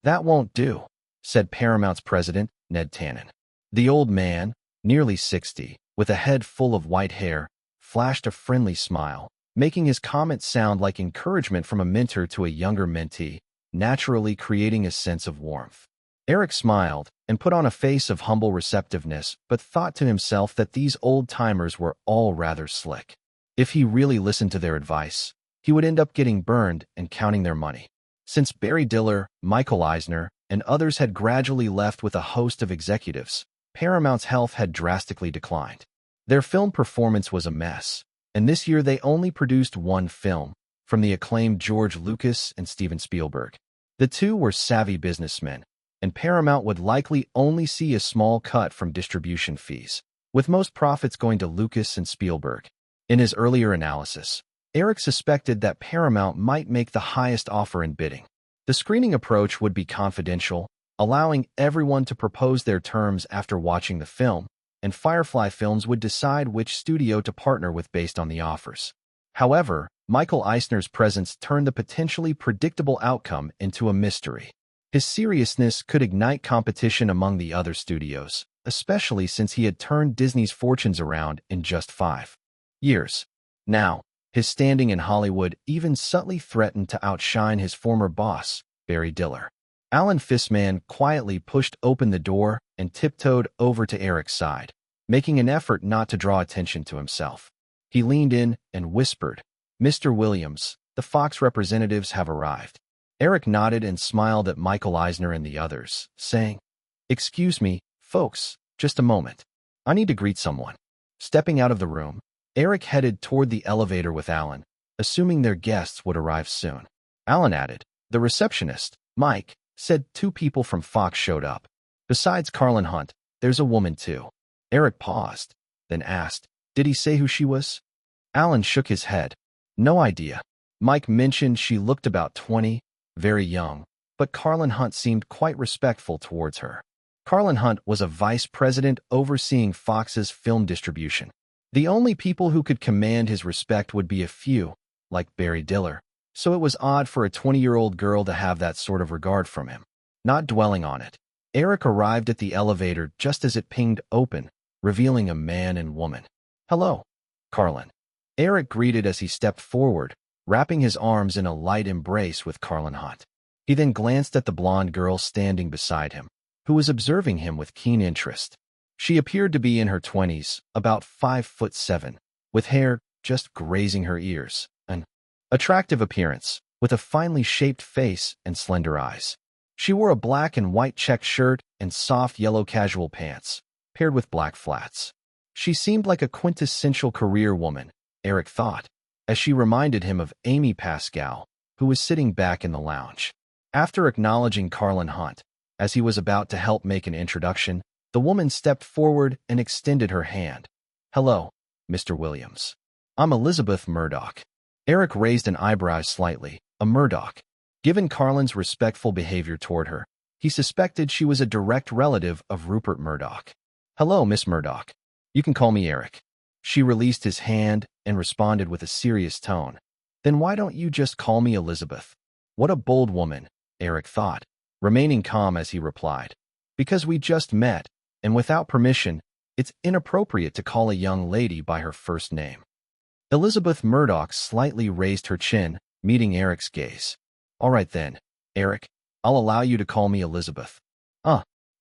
That won't do, said Paramount's president, Ned Tannen. The old man, nearly 60, with a head full of white hair, flashed a friendly smile, making his comment sound like encouragement from a mentor to a younger mentee, naturally creating a sense of warmth. Eric smiled and put on a face of humble receptiveness, but thought to himself that these old-timers were all rather slick. If he really listened to their advice, he would end up getting burned and counting their money. Since Barry Diller, Michael Eisner, and others had gradually left with a host of executives, Paramount's health had drastically declined. Their film performance was a mess, and this year they only produced one film, from the acclaimed George Lucas and Steven Spielberg. The two were savvy businessmen, and Paramount would likely only see a small cut from distribution fees, with most profits going to Lucas and Spielberg. In his earlier analysis, Eric suspected that Paramount might make the highest offer in bidding. The screening approach would be confidential, allowing everyone to propose their terms after watching the film, and Firefly Films would decide which studio to partner with based on the offers. However, Michael Eisner's presence turned the potentially predictable outcome into a mystery. His seriousness could ignite competition among the other studios, especially since he had turned Disney's fortunes around in just 5 years. Now, his standing in Hollywood even subtly threatened to outshine his former boss, Barry Diller. Alan Fissman quietly pushed open the door and tiptoed over to Eric's side, making an effort not to draw attention to himself. He leaned in and whispered, "Mr. Williams, the Fox representatives have arrived." Eric nodded and smiled at Michael Eisner and the others, saying, "Excuse me, folks, just a moment. I need to greet someone." Stepping out of the room, Eric headed toward the elevator with Alan, assuming their guests would arrive soon. Alan added, "The receptionist, Mike, said 2 people from Fox showed up. Besides Carlin Hunt, there's a woman too." Eric paused, then asked, "Did he say who she was?" Alan shook his head. "No idea. Mike mentioned she looked about 20, very young, but Carlin Hunt seemed quite respectful towards her." Carlin Hunt was a vice president overseeing Fox's film distribution. The only people who could command his respect would be a few, like Barry Diller, so it was odd for a 20-year-old girl to have that sort of regard from him. Not dwelling on it, Eric arrived at the elevator just as it pinged open, revealing a man and woman. "Hello, Carlin." Eric greeted as he stepped forward, wrapping his arms in a light embrace with Carlin Hunt. He then glanced at the blonde girl standing beside him, who was observing him with keen interest. She appeared to be in her 20s, about 5'7", with hair just grazing her ears, an attractive appearance, with a finely shaped face and slender eyes. She wore a black and white checked shirt and soft yellow casual pants, paired with black flats. She seemed like a quintessential career woman, Eric thought, as she reminded him of Amy Pascal, who was sitting back in the lounge. After acknowledging Carlin Hunt, as he was about to help make an introduction, the woman stepped forward and extended her hand. "Hello, Mr. Williams. I'm Elizabeth Murdoch." Eric raised an eyebrow slightly. A Murdoch. Given Carlin's respectful behavior toward her, he suspected she was a direct relative of Rupert Murdoch. Hello, Miss Murdoch. You can call me Eric. She released his hand and responded with a serious tone. Then why don't you just call me Elizabeth? What a bold woman, Eric thought, remaining calm as he replied. Because we just met, and without permission, it's inappropriate to call a young lady by her first name. Elizabeth Murdoch slightly raised her chin, meeting Eric's gaze. All right then, Eric, I'll allow you to call me Elizabeth.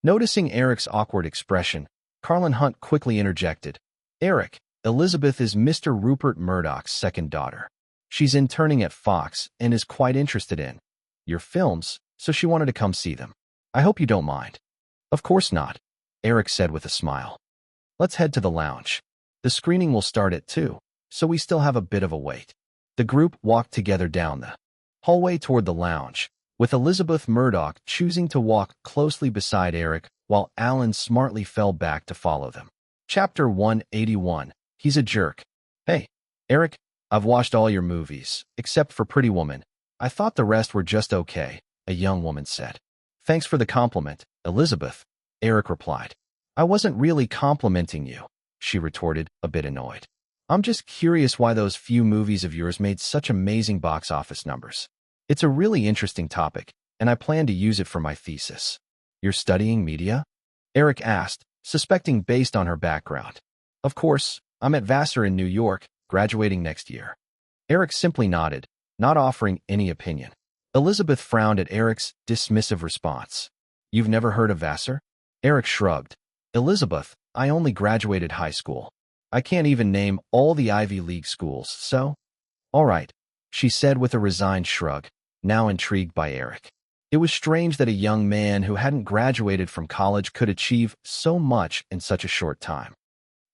Noticing Eric's awkward expression, Carlin Hunt quickly interjected. Eric, Elizabeth is Mr. Rupert Murdoch's second daughter. She's interning at Fox and is quite interested in your films, so she wanted to come see them. I hope you don't mind. Of course not, Eric said with a smile. Let's head to the lounge. The screening will start at 2, so we still have a bit of a wait. The group walked together down the hallway toward the lounge, with Elizabeth Murdoch choosing to walk closely beside Eric while Alan smartly fell back to follow them. Chapter 181. He's a jerk. Hey, Eric, I've watched all your movies, except for Pretty Woman. I thought the rest were just okay, a young woman said. Thanks for the compliment, Elizabeth, Eric replied. I wasn't really complimenting you, she retorted, a bit annoyed. I'm just curious why those few movies of yours made such amazing box office numbers. It's a really interesting topic, and I plan to use it for my thesis. You're studying media? Eric asked, suspecting based on her background. Of course, I'm at Vassar in New York, graduating next year. Eric simply nodded, not offering any opinion. Elizabeth frowned at Eric's dismissive response. You've never heard of Vassar? Eric shrugged. Elizabeth, I only graduated high school. I can't even name all the Ivy League schools, so? All right, she said with a resigned shrug, now intrigued by Eric. It was strange that a young man who hadn't graduated from college could achieve so much in such a short time.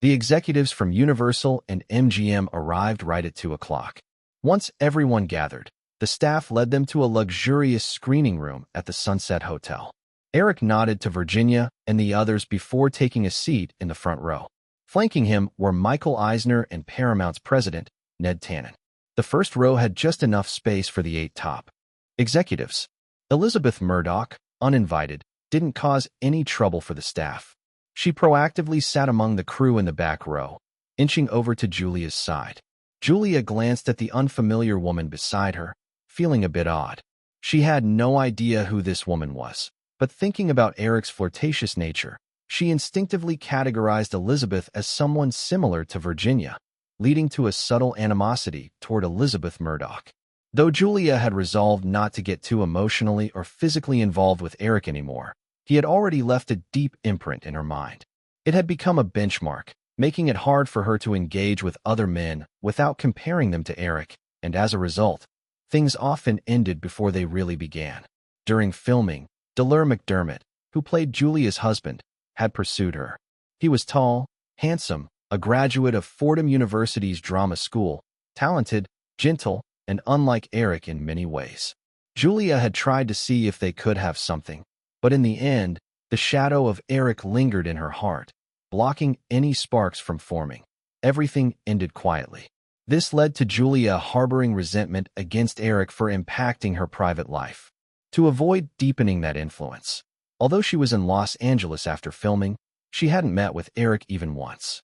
The executives from Universal and MGM arrived right at 2 o'clock. Once everyone gathered, the staff led them to a luxurious screening room at the Sunset Hotel. Eric nodded to Virginia and the others before taking a seat in the front row. Flanking him were Michael Eisner and Paramount's president, Ned Tannen. The first row had just enough space for the 8 top executives. Elizabeth Murdoch, uninvited, didn't cause any trouble for the staff. She proactively sat among the crew in the back row, inching over to Julia's side. Julia glanced at the unfamiliar woman beside her, feeling a bit odd. She had no idea who this woman was, but thinking about Eric's flirtatious nature, she instinctively categorized Elizabeth as someone similar to Virginia, leading to a subtle animosity toward Elizabeth Murdoch. Though Julia had resolved not to get too emotionally or physically involved with Eric anymore, he had already left a deep imprint in her mind. It had become a benchmark, making it hard for her to engage with other men without comparing them to Eric, and as a result, things often ended before they really began. During filming, Delur McDermott, who played Julia's husband, had pursued her. He was tall, handsome, a graduate of Fordham University's drama school, talented, gentle, and unlike Eric in many ways. Julia had tried to see if they could have something, but in the end, the shadow of Eric lingered in her heart, blocking any sparks from forming. Everything ended quietly. This led to Julia harboring resentment against Eric for impacting her private life. To avoid deepening that influence, although she was in Los Angeles after filming, she hadn't met with Eric even once.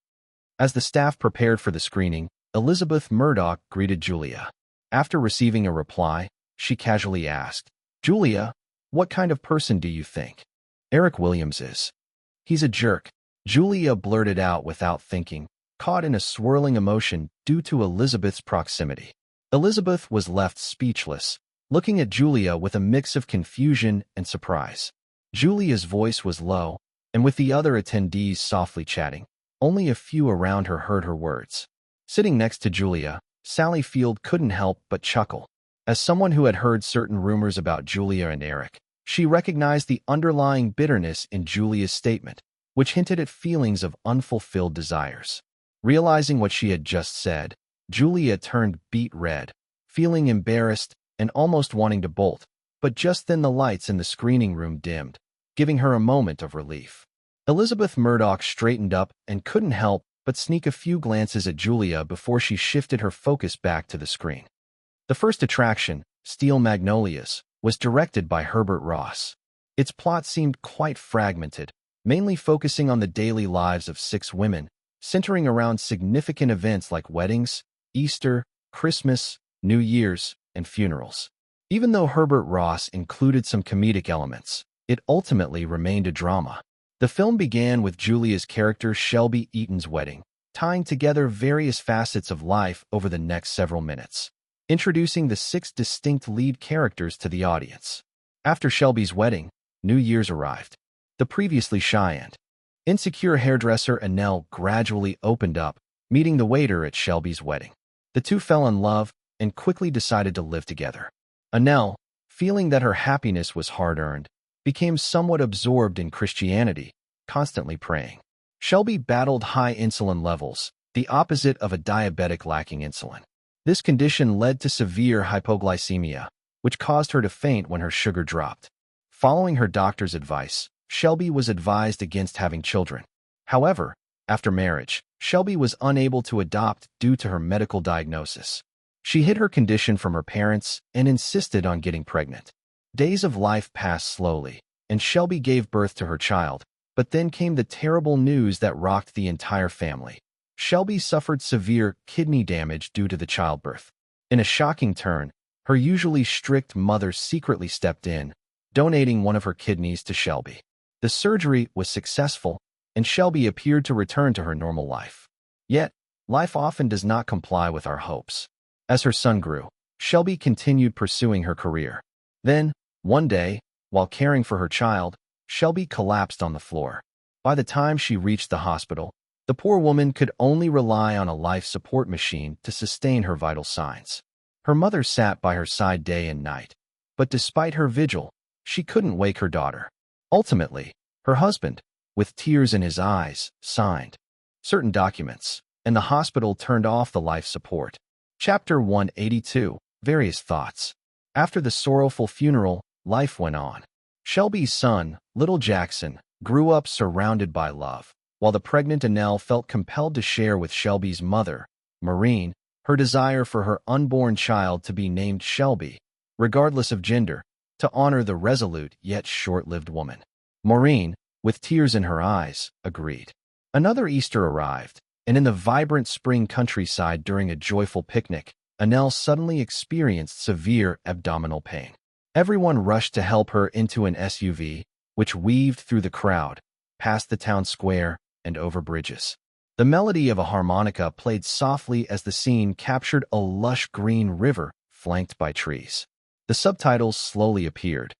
As the staff prepared for the screening, Elizabeth Murdoch greeted Julia. After receiving a reply, she casually asked, Julia, what kind of person do you think Eric Williams is? He's a jerk, Julia blurted out without thinking, caught in a swirling emotion due to Elizabeth's proximity. Elizabeth was left speechless, looking at Julia with a mix of confusion and surprise. Julia's voice was low, and with the other attendees softly chatting, only a few around her heard her words. Sitting next to Julia, Sally Field couldn't help but chuckle. As someone who had heard certain rumors about Julia and Eric, she recognized the underlying bitterness in Julia's statement, which hinted at feelings of unfulfilled desires. Realizing what she had just said, Julia turned beet red, feeling embarrassed and almost wanting to bolt, but just then the lights in the screening room dimmed, giving her a moment of relief. Elizabeth Murdoch straightened up and couldn't help but sneak a few glances at Julia before she shifted her focus back to the screen. The first attraction, Steel Magnolias, was directed by Herbert Ross. Its plot seemed quite fragmented, mainly focusing on the daily lives of 6 women, centering around significant events like weddings, Easter, Christmas, New Year's, and funerals. Even though Herbert Ross included some comedic elements, it ultimately remained a drama. The film began with Julia's character Shelby Eaton's wedding, tying together various facets of life over the next several minutes, introducing the 6 distinct lead characters to the audience. After Shelby's wedding, New Year's arrived. The previously shy and insecure hairdresser Annelle gradually opened up, meeting the waiter at Shelby's wedding. The two fell in love and quickly decided to live together. Annelle, feeling that her happiness was hard-earned, became somewhat absorbed in Christianity, constantly praying. Shelby battled high insulin levels, the opposite of a diabetic lacking insulin. This condition led to severe hypoglycemia, which caused her to faint when her sugar dropped. Following her doctor's advice, Shelby was advised against having children. However, after marriage, Shelby was unable to adopt due to her medical diagnosis. She hid her condition from her parents and insisted on getting pregnant. Days of life passed slowly, and Shelby gave birth to her child, but then came the terrible news that rocked the entire family. Shelby suffered severe kidney damage due to the childbirth. In a shocking turn, her usually strict mother secretly stepped in, donating one of her kidneys to Shelby. The surgery was successful, and Shelby appeared to return to her normal life. Yet, life often does not comply with our hopes. As her son grew, Shelby continued pursuing her career. Then, one day, while caring for her child, Shelby collapsed on the floor. By the time she reached the hospital, the poor woman could only rely on a life support machine to sustain her vital signs. Her mother sat by her side day and night, but despite her vigil, she couldn't wake her daughter. Ultimately, her husband, with tears in his eyes, signed certain documents, and the hospital turned off the life support. Chapter 182, Various Thoughts. After the sorrowful funeral, life went on. Shelby's son, little Jackson, grew up surrounded by love, while the pregnant Annelle felt compelled to share with Shelby's mother, Maureen, her desire for her unborn child to be named Shelby, regardless of gender, to honor the resolute yet short-lived woman. Maureen, with tears in her eyes, agreed. Another Easter arrived, and in the vibrant spring countryside during a joyful picnic, Annelle suddenly experienced severe abdominal pain. Everyone rushed to help her into an SUV, which weaved through the crowd, past the town square, and over bridges. The melody of a harmonica played softly as the scene captured a lush green river flanked by trees. The subtitles slowly appeared.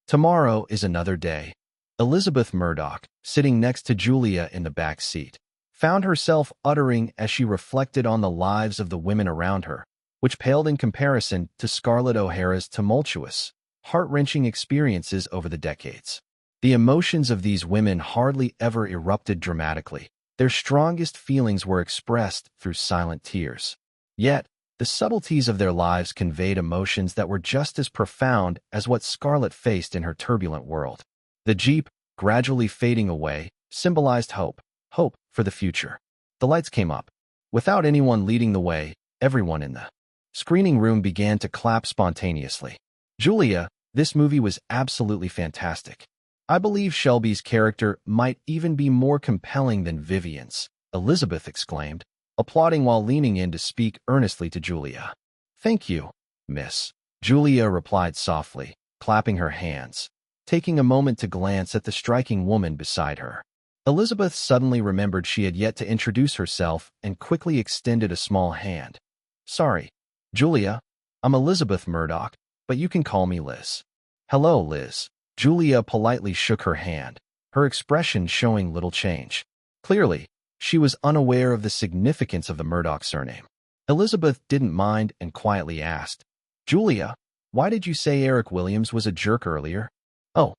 Tomorrow is another day. Elizabeth Murdoch, sitting next to Julia in the back seat, found herself uttering as she reflected on the lives of the women around her, which paled in comparison to Scarlett O'Hara's tumultuous, heart-wrenching experiences over the decades. The emotions of these women hardly ever erupted dramatically. Their strongest feelings were expressed through silent tears. Yet, the subtleties of their lives conveyed emotions that were just as profound as what Scarlett faced in her turbulent world. The Jeep, gradually fading away, symbolized hope for the future. The lights came up. Without anyone leading the way, everyone in the screening room began to clap spontaneously. Julia, this movie was absolutely fantastic. I believe Shelby's character might even be more compelling than Vivian's, Elizabeth exclaimed, applauding while leaning in to speak earnestly to Julia. Thank you, miss, Julia replied softly, clapping her hands, taking a moment to glance at the striking woman beside her. Elizabeth suddenly remembered she had yet to introduce herself and quickly extended a small hand. Sorry, Julia, I'm Elizabeth Murdoch, but you can call me Liz. Hello, Liz. Julia politely shook her hand, her expression showing little change. Clearly, she was unaware of the significance of the Murdoch surname. Elizabeth didn't mind and quietly asked, Julia, why did you say Eric Williams was a jerk earlier? Oh,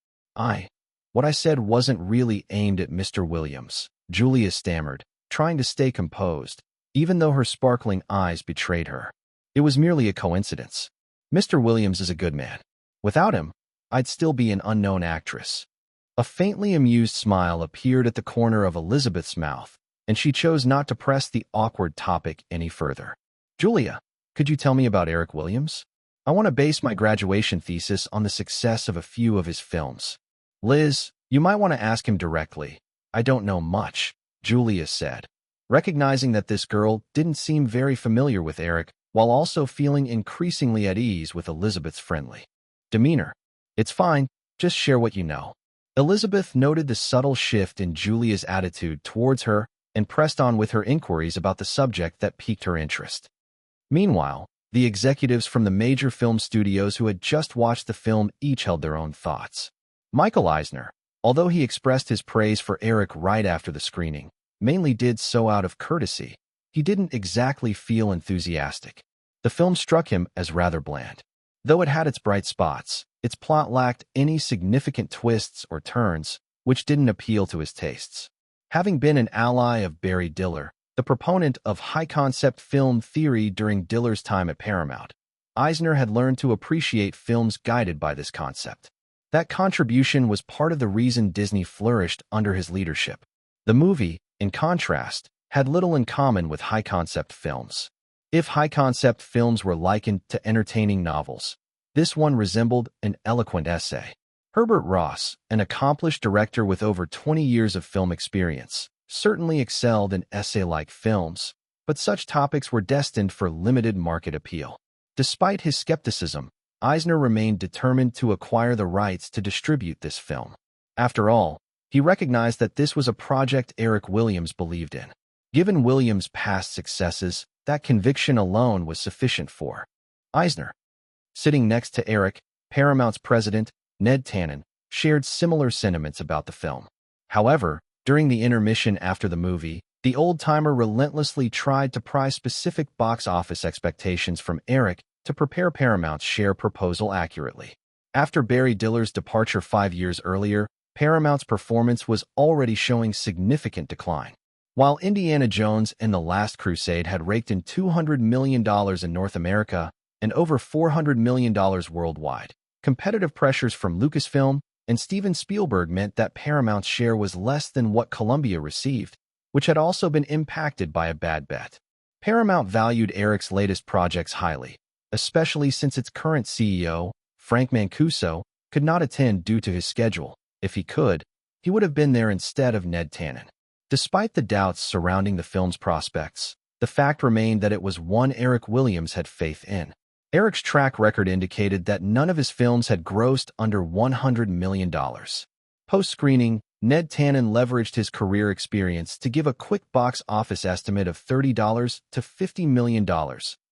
what I said wasn't really aimed at Mr. Williams, Julia stammered, trying to stay composed, even though her sparkling eyes betrayed her. It was merely a coincidence. Mr. Williams is a good man. Without him, I'd still be an unknown actress. A faintly amused smile appeared at the corner of Elizabeth's mouth, and she chose not to press the awkward topic any further. Julia, could you tell me about Eric Williams? I want to base my graduation thesis on the success of a few of his films. Liz, You might want to ask him directly. I don't know much, Julia said, recognizing that this girl didn't seem very familiar with Eric while also feeling increasingly at ease with Elizabeth's friendly demeanor. It's fine, just share what you know. Elizabeth noted the subtle shift in Julia's attitude towards her and pressed on with her inquiries about the subject that piqued her interest. Meanwhile, the executives from the major film studios who had just watched the film each held their own thoughts. Michael Eisner, although he expressed his praise for Eric right after the screening, mainly did so out of courtesy. He didn't exactly feel enthusiastic. The film struck him as rather bland. Though it had its bright spots, its plot lacked any significant twists or turns, which didn't appeal to his tastes. Having been an ally of Barry Diller, the proponent of high-concept film theory during Diller's time at Paramount, Eisner had learned to appreciate films guided by this concept. That contribution was part of the reason Disney flourished under his leadership. The movie, in contrast, had little in common with high-concept films. If high-concept films were likened to entertaining novels, this one resembled an eloquent essay. Herbert Ross, an accomplished director with over 20 years of film experience, certainly excelled in essay-like films, but such topics were destined for limited market appeal. Despite his skepticism, Eisner remained determined to acquire the rights to distribute this film. After all, he recognized that this was a project Eric Williams believed in. Given Williams' past successes, that conviction alone was sufficient for Eisner. Sitting next to Eric, Paramount's president, Ned Tannen, shared similar sentiments about the film. However, during the intermission after the movie, the old-timer relentlessly tried to pry specific box office expectations from Eric to prepare Paramount's share proposal accurately. After Barry Diller's departure 5 years earlier, Paramount's performance was already showing significant decline. While Indiana Jones and the Last Crusade had raked in $200 million in North America and over $400 million worldwide, competitive pressures from Lucasfilm and Steven Spielberg meant that Paramount's share was less than what Columbia received, which had also been impacted by a bad bet. Paramount valued Eric's latest projects highly, especially since its current CEO, Frank Mancuso, could not attend due to his schedule. If he could, he would have been there instead of Ned Tannen. Despite the doubts surrounding the film's prospects, the fact remained that it was one Eric Williams had faith in. Eric's track record indicated that none of his films had grossed under $100 million. Post-screening, Ned Tannen leveraged his career experience to give a quick box office estimate of $30 to $50 million,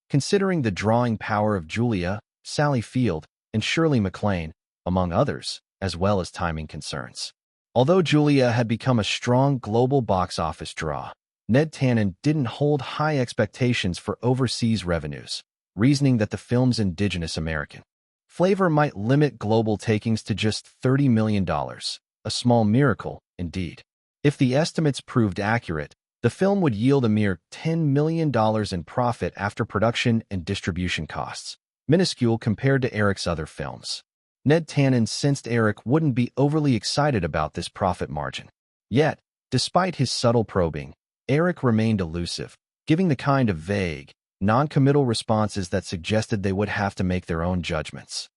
considering the drawing power of Julia, Sally Field, and Shirley MacLaine, among others, as well as timing concerns. Although Julia had become a strong global box office draw, Ned Tannen didn't hold high expectations for overseas revenues, reasoning that the film's indigenous American flavor might limit global takings to just $30 million, a small miracle, indeed. If the estimates proved accurate, the film would yield a mere $10 million in profit after production and distribution costs, minuscule compared to Eric's other films. Ned Tannen sensed Eric wouldn't be overly excited about this profit margin. Yet, despite his subtle probing, Eric remained elusive, giving the kind of vague, non-committal responses that suggested they would have to make their own judgments.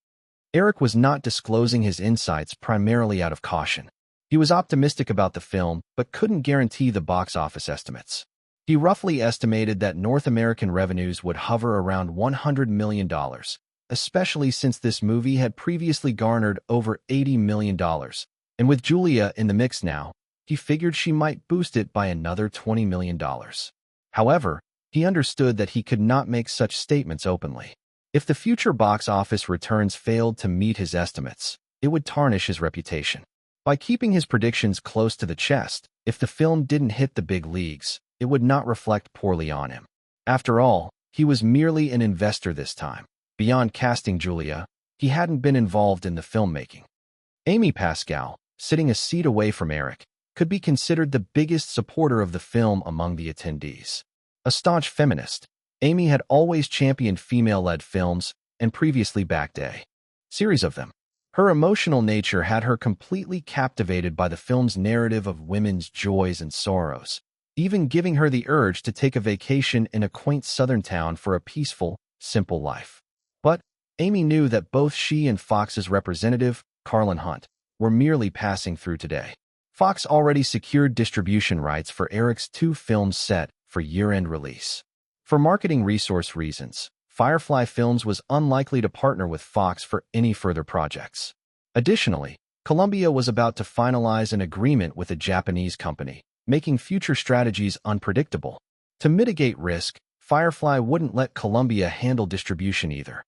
Eric was not disclosing his insights primarily out of caution. He was optimistic about the film, but couldn't guarantee the box office estimates. He roughly estimated that North American revenues would hover around $100 million, especially since this movie had previously garnered over $80 million, and with Julia in the mix now, he figured she might boost it by another $20 million. However, he understood that he could not make such statements openly. If the future box office returns failed to meet his estimates, it would tarnish his reputation. By keeping his predictions close to the chest, if the film didn't hit the big leagues, it would not reflect poorly on him. After all, he was merely an investor this time. Beyond casting Julia, he hadn't been involved in the filmmaking. Amy Pascal, sitting a seat away from Eric, could be considered the biggest supporter of the film among the attendees. A staunch feminist, Amy had always championed female-led films and previously backed a series of them. Her emotional nature had her completely captivated by the film's narrative of women's joys and sorrows, even giving her the urge to take a vacation in a quaint southern town for a peaceful, simple life. But Amy knew that both she and Fox's representative, Carlin Hunt, were merely passing through today. Fox already secured distribution rights for Eric's 2 films set for year-end release. For marketing resource reasons, Firefly Films was unlikely to partner with Fox for any further projects. Additionally, Columbia was about to finalize an agreement with a Japanese company, making future strategies unpredictable. To mitigate risk, Firefly wouldn't let Columbia handle distribution either.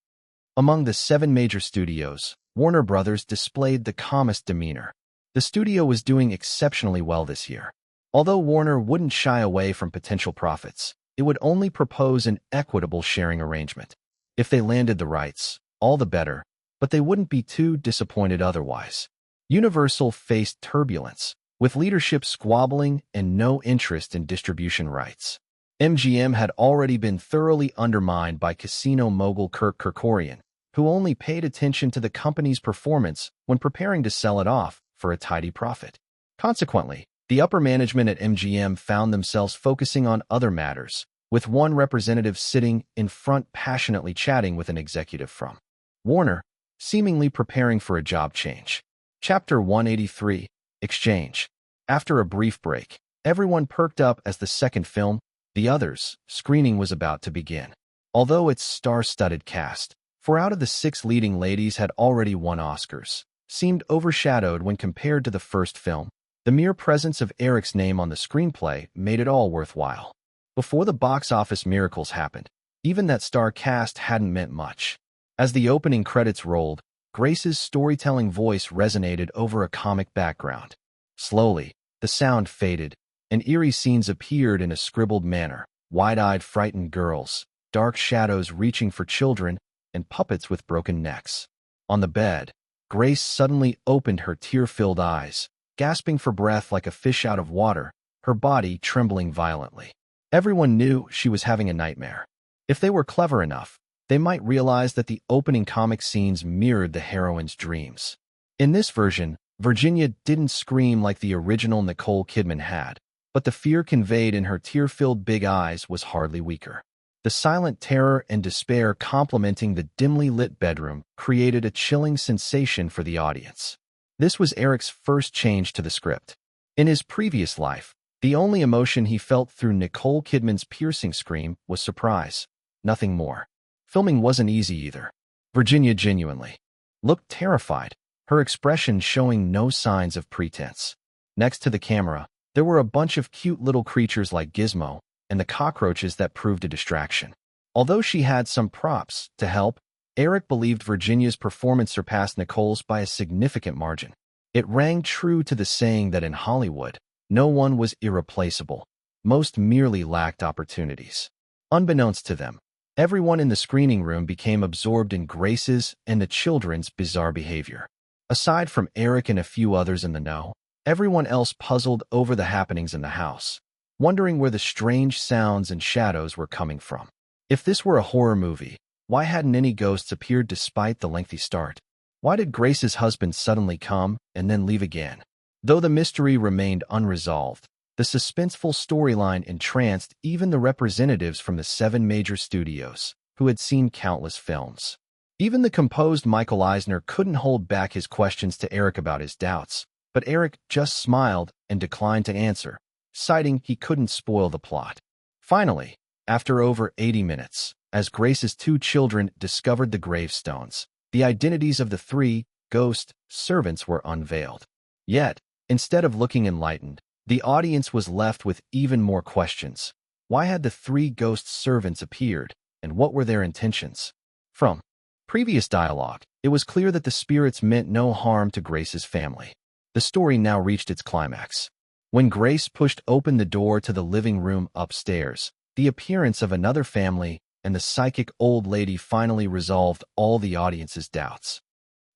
Among the 7 major studios, Warner Brothers displayed the calmest demeanor. The studio was doing exceptionally well this year. Although Warner wouldn't shy away from potential profits, it would only propose an equitable sharing arrangement. If they landed the rights, all the better, but they wouldn't be too disappointed otherwise. Universal faced turbulence, with leadership squabbling and no interest in distribution rights. MGM had already been thoroughly undermined by casino mogul Kirk Kerkorian, who only paid attention to the company's performance when preparing to sell it off for a tidy profit. Consequently, the upper management at MGM found themselves focusing on other matters, with one representative sitting in front passionately chatting with an executive from Warner, seemingly preparing for a job change. Chapter 183, Exchange. After a brief break, everyone perked up as the second film, The Others, screening was about to begin. Although its star-studded cast, 4 out of the 6 leading ladies had already won Oscars, seemed overshadowed when compared to the first film, the mere presence of Eric's name on the screenplay made it all worthwhile. Before the box office miracles happened, even that star cast hadn't meant much. As the opening credits rolled, Grace's storytelling voice resonated over a comic background. Slowly, the sound faded, and eerie scenes appeared in a scribbled manner, wide-eyed frightened girls, dark shadows reaching for children, and puppets with broken necks. On the bed, Grace suddenly opened her tear-filled eyes, gasping for breath like a fish out of water, her body trembling violently. Everyone knew she was having a nightmare. If they were clever enough, they might realize that the opening comic scenes mirrored the heroine's dreams. In this version, Virginia didn't scream like the original Nicole Kidman had, but the fear conveyed in her tear-filled big eyes was hardly weaker. The silent terror and despair complementing the dimly lit bedroom created a chilling sensation for the audience. This was Eric's first change to the script. In his previous life, the only emotion he felt through Nicole Kidman's piercing scream was surprise, nothing more. Filming wasn't easy either. Virginia genuinely looked terrified, her expression showing no signs of pretense. Next to the camera, there were a bunch of cute little creatures like Gizmo and the cockroaches that proved a distraction. Although she had some props to help, Eric believed Virginia's performance surpassed Nicole's by a significant margin. It rang true to the saying that in Hollywood, no one was irreplaceable. Most merely lacked opportunities. Unbeknownst to them, everyone in the screening room became absorbed in Grace's and the children's bizarre behavior. Aside from Eric and a few others in the know, everyone else puzzled over the happenings in the house, wondering where the strange sounds and shadows were coming from. If this were a horror movie, why hadn't any ghosts appeared despite the lengthy start? Why did Grace's husband suddenly come and then leave again? Though the mystery remained unresolved, the suspenseful storyline entranced even the representatives from the 7 major studios, who had seen countless films. Even the composed Michael Eisner couldn't hold back his questions to Eric about his doubts, but Eric just smiled and declined to answer, citing he couldn't spoil the plot. Finally, after over 80 minutes, as Grace's 2 children discovered the gravestones, the identities of the 3 ghost servants were unveiled. Yet, instead of looking enlightened, the audience was left with even more questions. Why had the 3 ghost servants appeared, and what were their intentions? From previous dialogue, it was clear that the spirits meant no harm to Grace's family. The story now reached its climax. When Grace pushed open the door to the living room upstairs, the appearance of another family and the psychic old lady finally resolved all the audience's doubts.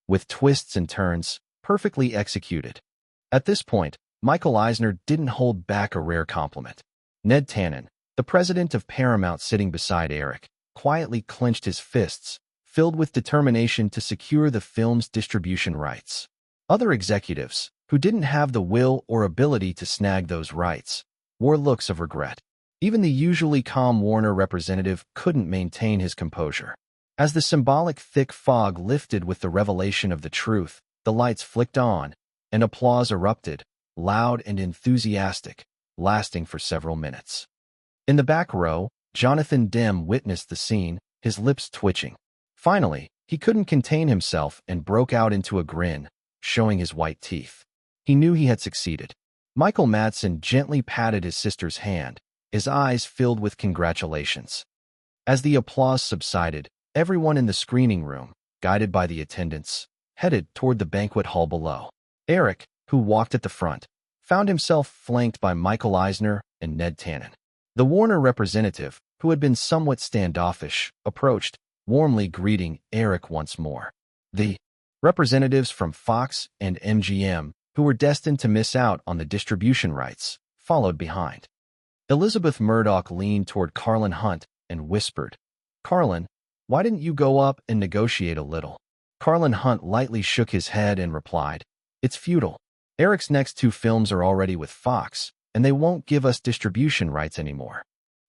With twists and turns, perfectly executed. At this point, Michael Eisner didn't hold back a rare compliment. Ned Tannen, the president of Paramount sitting beside Eric, quietly clenched his fists, filled with determination to secure the film's distribution rights. Other executives, who didn't have the will or ability to snag those rights, wore looks of regret. Even the usually calm Warner representative couldn't maintain his composure. As the symbolic thick fog lifted with the revelation of the truth, the lights flicked on, and applause erupted, loud and enthusiastic, lasting for several minutes. In the back row, Jonathan Demme witnessed the scene, his lips twitching. Finally, he couldn't contain himself and broke out into a grin, showing his white teeth. He knew he had succeeded. Michael Madsen gently patted his sister's hand, his eyes filled with congratulations. As the applause subsided, everyone in the screening room, guided by the attendants, headed toward the banquet hall below. Eric, who walked at the front, found himself flanked by Michael Eisner and Ned Tannen. The Warner representative, who had been somewhat standoffish, approached, warmly greeting Eric once more. The representatives from Fox and MGM, who were destined to miss out on the distribution rights, followed behind. Elizabeth Murdoch leaned toward Carlin Hunt and whispered, "Carlin, why didn't you go up and negotiate a little?" Carlin Hunt lightly shook his head and replied, "It's futile. Eric's next 2 films are already with Fox, and they won't give us distribution rights anymore."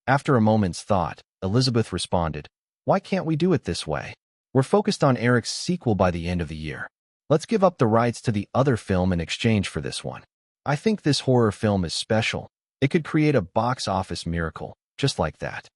After a moment's thought, Elizabeth responded, "Why can't we do it this way? We're focused on Eric's sequel by the end of the year. Let's give up the rights to the other film in exchange for this one. I think this horror film is special. It could create a box office miracle, just like that."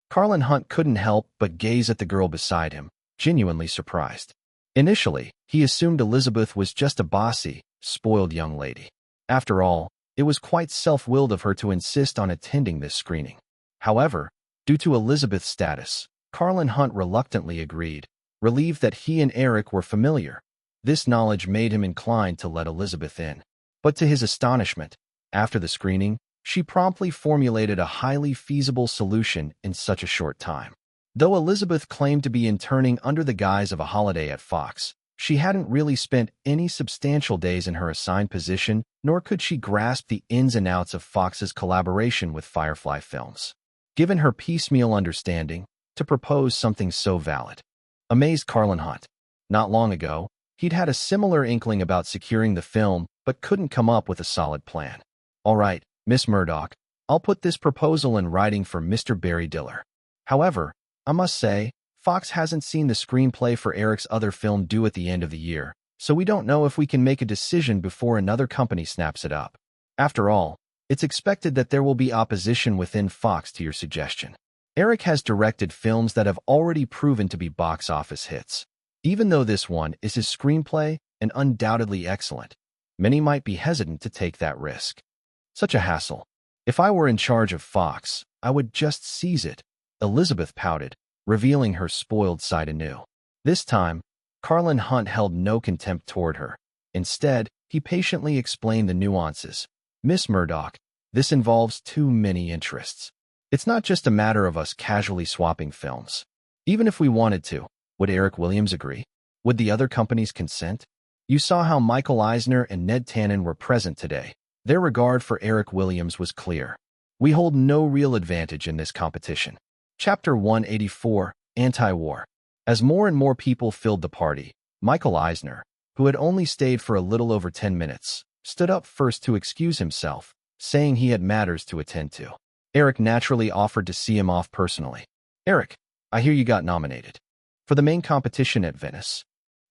Carlin Hunt couldn't help but gaze at the girl beside him, genuinely surprised. Initially, he assumed Elizabeth was just a bossy, spoiled young lady. After all, it was quite self-willed of her to insist on attending this screening. However, due to Elizabeth's status, Carlin Hunt reluctantly agreed, relieved that he and Eric were familiar. This knowledge made him inclined to let Elizabeth in. But to his astonishment, after the screening, she promptly formulated a highly feasible solution in such a short time. Though Elizabeth claimed to be interning under the guise of a holiday at Fox, she hadn't really spent any substantial days in her assigned position, nor could she grasp the ins and outs of Fox's collaboration with Firefly Films. Given her piecemeal understanding, to propose something so valid amazed Carlin Hunt. Not long ago, he'd had a similar inkling about securing the film, but couldn't come up with a solid plan. "All right, Miss Murdoch, I'll put this proposal in writing for Mr. Barry Diller. However, I must say, Fox hasn't seen the screenplay for Eric's other film due at the end of the year, so we don't know if we can make a decision before another company snaps it up. After all, it's expected that there will be opposition within Fox to your suggestion. Eric has directed films that have already proven to be box office hits. Even though this one is his screenplay and undoubtedly excellent, many might be hesitant to take that risk. Such a hassle. If I were in charge of Fox, I would just seize it." Elizabeth pouted, revealing her spoiled side anew. This time, Carlin Hunt held no contempt toward her. Instead, he patiently explained the nuances. "Miss Murdoch, this involves too many interests. It's not just a matter of us casually swapping films. Even if we wanted to, would Eric Williams agree? Would the other companies consent? You saw how Michael Eisner and Ned Tannen were present today. Their regard for Eric Williams was clear. We hold no real advantage in this competition." Chapter 184, Anti-War. As more and more people filled the party, Michael Eisner, who had only stayed for a little over 10 minutes, stood up first to excuse himself, saying he had matters to attend to. Eric naturally offered to see him off personally. "Eric, I hear you got nominated for the main competition at Venice?"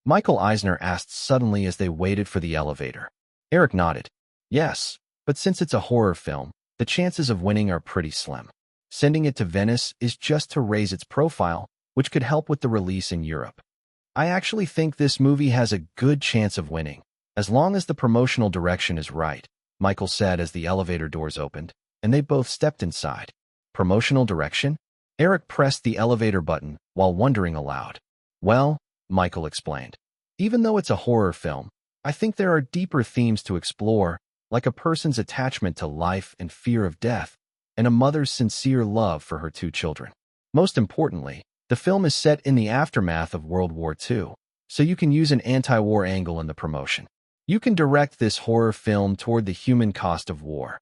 Michael Eisner asked suddenly as they waited for the elevator. Eric nodded. "Yes, but since it's a horror film, the chances of winning are pretty slim. Sending it to Venice is just to raise its profile, which could help with the release in Europe. I actually think this movie has a good chance of winning, as long as the promotional direction is right," Michael said as the elevator doors opened, and they both stepped inside. Promotional direction? Eric pressed the elevator button while wondering aloud. "Well," Michael explained, "even though it's a horror film, I think there are deeper themes to explore, like a person's attachment to life and fear of death, and a mother's sincere love for her 2 children. Most importantly, the film is set in the aftermath of World War II, so you can use an anti-war angle in the promotion. You can direct this horror film toward the human cost of war.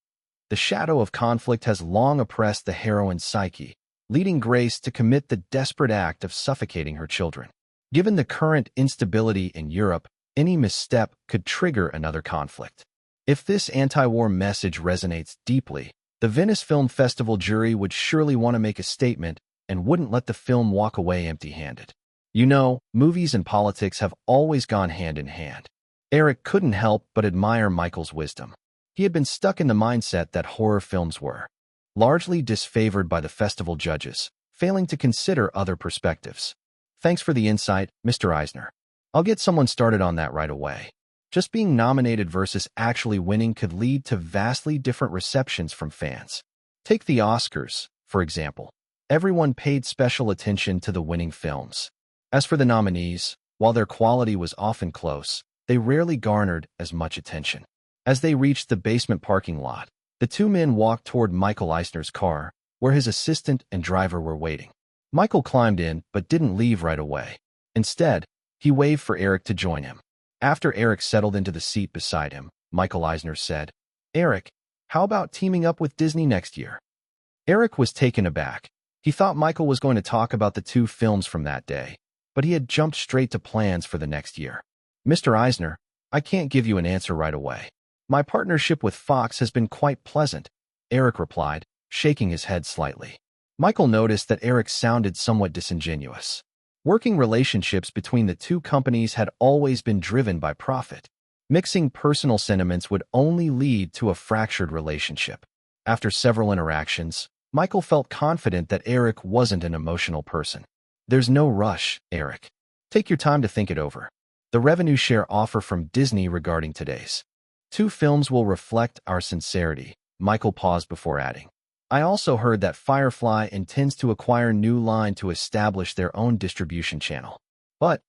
The shadow of conflict has long oppressed the heroine's psyche, leading Grace to commit the desperate act of suffocating her children. Given the current instability in Europe, any misstep could trigger another conflict. If this anti-war message resonates deeply, the Venice Film Festival jury would surely want to make a statement and wouldn't let the film walk away empty-handed. You know, movies and politics have always gone hand in hand. Eric couldn't help but admire Michael's wisdom. He had been stuck in the mindset that horror films were largely disfavored by the festival judges, failing to consider other perspectives. Thanks for the insight, Mr. Eisner. I'll get someone started on that right away. Just being nominated versus actually winning could lead to vastly different receptions from fans. Take the Oscars, for example. Everyone paid special attention to the winning films. As for the nominees, while their quality was often close, they rarely garnered as much attention. As they reached the basement parking lot, the two men walked toward Michael Eisner's car, where his assistant and driver were waiting. Michael climbed in but didn't leave right away. Instead, he waved for Eric to join him. After Eric settled into the seat beside him, Michael Eisner said, "Eric, how about teaming up with Disney next year?" Eric was taken aback. He thought Michael was going to talk about the two films from that day, but he had jumped straight to plans for the next year. "Mr. Eisner, I can't give you an answer right away. My partnership with Fox has been quite pleasant," Eric replied, shaking his head slightly. Michael noticed that Eric sounded somewhat disingenuous. Working relationships between the two companies had always been driven by profit. Mixing personal sentiments would only lead to a fractured relationship. After several interactions, Michael felt confident that Eric wasn't an emotional person. "There's no rush, Eric. Take your time to think it over. The revenue share offer from Disney regarding today's two films will reflect our sincerity," Michael paused before adding. "I also heard that Firefly intends to acquire New Line to establish their own distribution channel. But,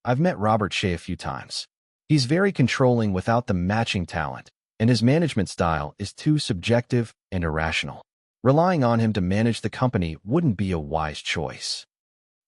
I've met Robert Shea a few times. He's very controlling without the matching talent, and his management style is too subjective and irrational. Relying on him to manage the company wouldn't be a wise choice."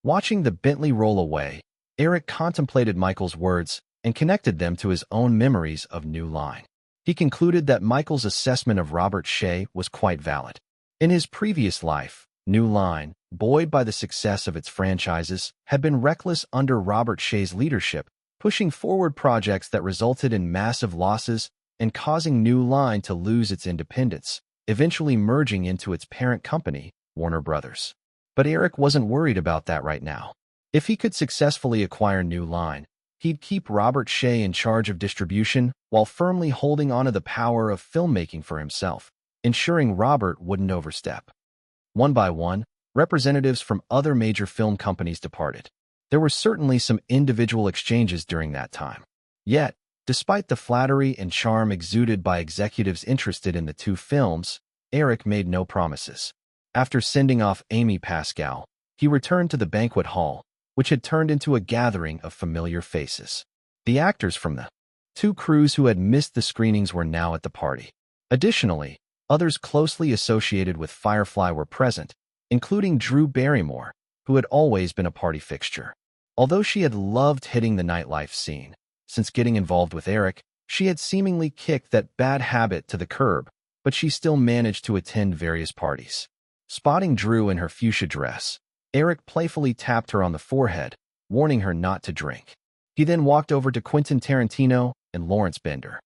Watching the Bentley roll away, Eric contemplated Michael's words and connected them to his own memories of New Line. He concluded that Michael's assessment of Robert Shea was quite valid. In his previous life, New Line, buoyed by the success of its franchises, had been reckless under Robert Shea's leadership, pushing forward projects that resulted in massive losses and causing New Line to lose its independence, eventually merging into its parent company, Warner Brothers. But Eric wasn't worried about that right now. If he could successfully acquire New Line, he'd keep Robert Shea in charge of distribution while firmly holding onto the power of filmmaking for himself, ensuring Robert wouldn't overstep. One by one, representatives from other major film companies departed. There were certainly some individual exchanges during that time. Yet, despite the flattery and charm exuded by executives interested in the two films, Eric made no promises. After sending off Amy Pascal, he returned to the banquet hall, which had turned into a gathering of familiar faces. The actors from the two crews who had missed the screenings were now at the party. Additionally, others closely associated with Firefly were present, including Drew Barrymore, who had always been a party fixture. Although she had loved hitting the nightlife scene, since getting involved with Eric, she had seemingly kicked that bad habit to the curb, but she still managed to attend various parties. Spotting Drew in her fuchsia dress, Eric playfully tapped her on the forehead, warning her not to drink. He then walked over to Quentin Tarantino and Lawrence Bender.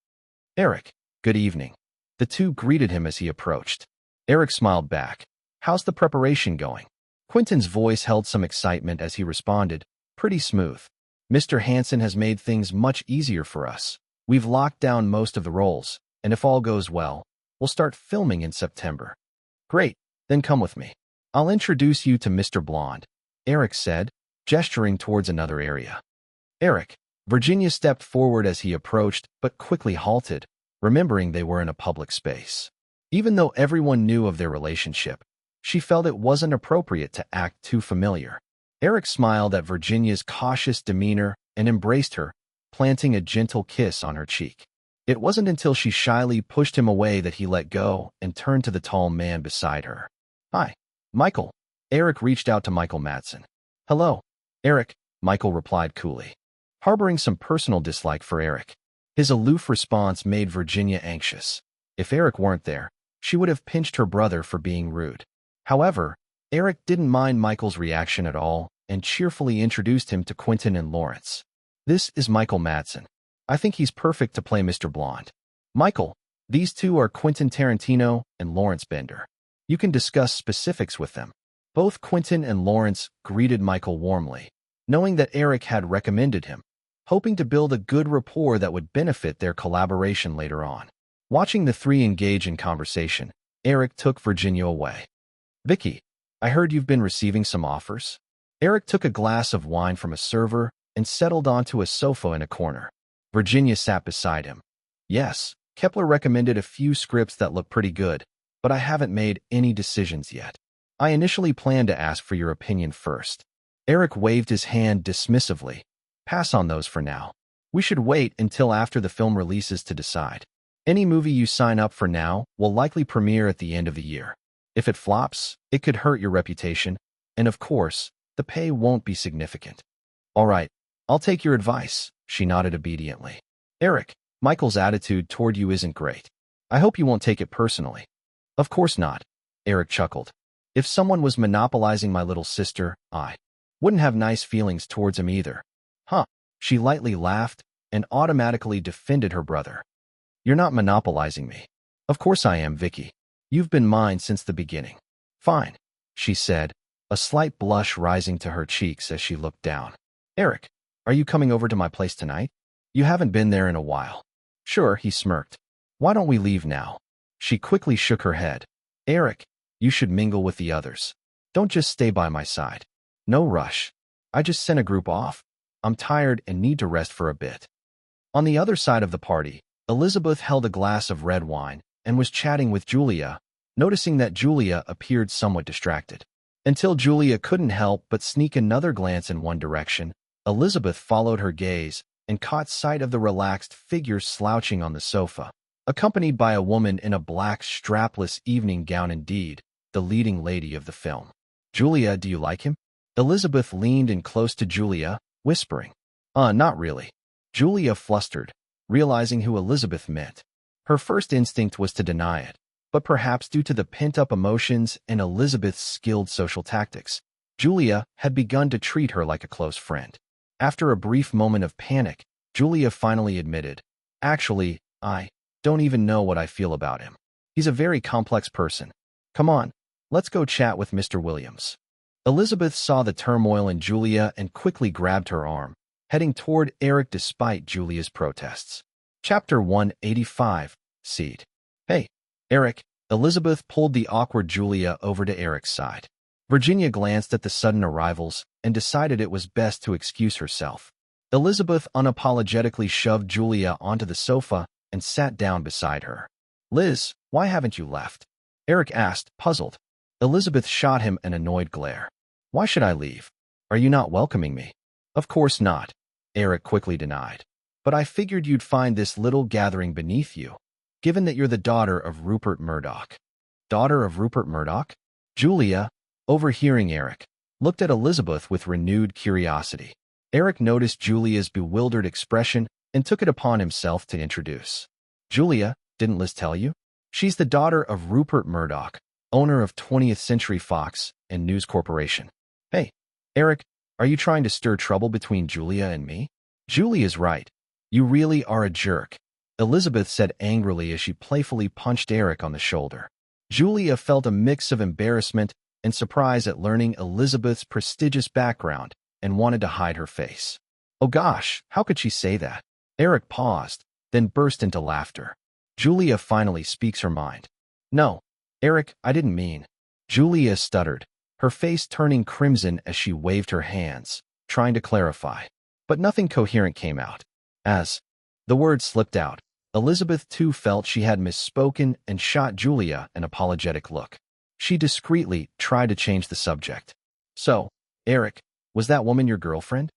"Eric, good evening." The two greeted him as he approached. Eric smiled back. "How's the preparation going?" Quentin's voice held some excitement as he responded, "Pretty smooth. Mr. Hansen has made things much easier for us. We've locked down most of the roles, and if all goes well, we'll start filming in September." "Great, then come with me. I'll introduce you to Mr. Blonde," Eric said, gesturing towards another area. "Eric." Virginia stepped forward as he approached, but quickly halted, remembering they were in a public space. Even though everyone knew of their relationship, she felt it wasn't appropriate to act too familiar. Eric smiled at Virginia's cautious demeanor and embraced her, planting a gentle kiss on her cheek. It wasn't until she shyly pushed him away that he let go and turned to the tall man beside her. "Hi, Michael." Eric reached out to Michael Madsen. "Hello, Eric," Michael replied coolly, harboring some personal dislike for Eric. His aloof response made Virginia anxious. If Eric weren't there, she would have pinched her brother for being rude. However, Eric didn't mind Michael's reaction at all and cheerfully introduced him to Quentin and Lawrence. "This is Michael Madsen. I think he's perfect to play Mr. Blonde. Michael, these two are Quentin Tarantino and Lawrence Bender. You can discuss specifics with them." Both Quentin and Lawrence greeted Michael warmly, knowing that Eric had recommended him. hoping to build a good rapport that would benefit their collaboration later on. Watching the three engage in conversation, Eric took Virginia away. "Vicky, I heard you've been receiving some offers." Eric took a glass of wine from a server and settled onto a sofa in a corner. Virginia sat beside him. "Yes, Kepler recommended a few scripts that look pretty good, but I haven't made any decisions yet. I initially planned to ask for your opinion first." Eric waved his hand dismissively. "Pass on those for now. We should wait until after the film releases to decide. Any movie you sign up for now will likely premiere at the end of the year. If it flops, it could hurt your reputation, and of course, the pay won't be significant." "All right, I'll take your advice," she nodded obediently. "Eric, Michael's attitude toward you isn't great. I hope you won't take it personally." "Of course not," Eric chuckled. "If someone was monopolizing my little sister, I wouldn't have nice feelings towards him either." "Huh." She lightly laughed and automatically defended her brother. "You're not monopolizing me." "Of course I am, Vicky. You've been mine since the beginning." "Fine," she said, a slight blush rising to her cheeks as she looked down. "Eric, are you coming over to my place tonight? You haven't been there in a while." "Sure," he smirked. "Why don't we leave now?" She quickly shook her head. "Eric, you should mingle with the others. Don't just stay by my side." "No rush. I just sent a group off. I'm tired and need to rest for a bit." On the other side of the party, Elizabeth held a glass of red wine and was chatting with Julia, noticing that Julia appeared somewhat distracted. Until Julia couldn't help but sneak another glance in one direction, Elizabeth followed her gaze and caught sight of the relaxed figure slouching on the sofa, accompanied by a woman in a black strapless evening gown, indeed, the leading lady of the film. "Julia, do you like him?" Elizabeth leaned in close to Julia, whispering. Not really." Julia flustered, realizing who Elizabeth meant. Her first instinct was to deny it, but perhaps due to the pent-up emotions and Elizabeth's skilled social tactics, Julia had begun to treat her like a close friend. After a brief moment of panic, Julia finally admitted, "Actually, I don't even know what I feel about him. He's a very complex person. Come on, let's go chat with Mr. Williams." Elizabeth saw the turmoil in Julia and quickly grabbed her arm, heading toward Eric despite Julia's protests. Chapter 185, Seed. "Hey, Eric." Elizabeth pulled the awkward Julia over to Eric's side. Virginia glanced at the sudden arrivals and decided it was best to excuse herself. Elizabeth unapologetically shoved Julia onto the sofa and sat down beside her. "Liz, why haven't you left?" Eric asked, puzzled. Elizabeth shot him an annoyed glare. "Why should I leave? Are you not welcoming me?" "Of course not," Eric quickly denied. "But I figured you'd find this little gathering beneath you, given that you're the daughter of Rupert Murdoch." "Daughter of Rupert Murdoch?" Julia, overhearing Eric, looked at Elizabeth with renewed curiosity. Eric noticed Julia's bewildered expression and took it upon himself to introduce. "Julia, didn't Liz tell you? She's the daughter of Rupert Murdoch, owner of 20th Century Fox and News Corporation." "Hey, Eric, are you trying to stir trouble between Julia and me?" "Julia's right. You really are a jerk," Elizabeth said angrily as she playfully punched Eric on the shoulder. Julia felt a mix of embarrassment and surprise at learning Elizabeth's prestigious background and wanted to hide her face. "Oh gosh, how could she say that?" Eric paused, then burst into laughter. Julia finally speaks her mind. "No, Eric, I didn't mean." Julia stuttered, her face turning crimson as she waved her hands, trying to clarify. But nothing coherent came out. As the words slipped out, Elizabeth too felt she had misspoken and shot Julia an apologetic look. She discreetly tried to change the subject. "So, Eric, was that woman your girlfriend?"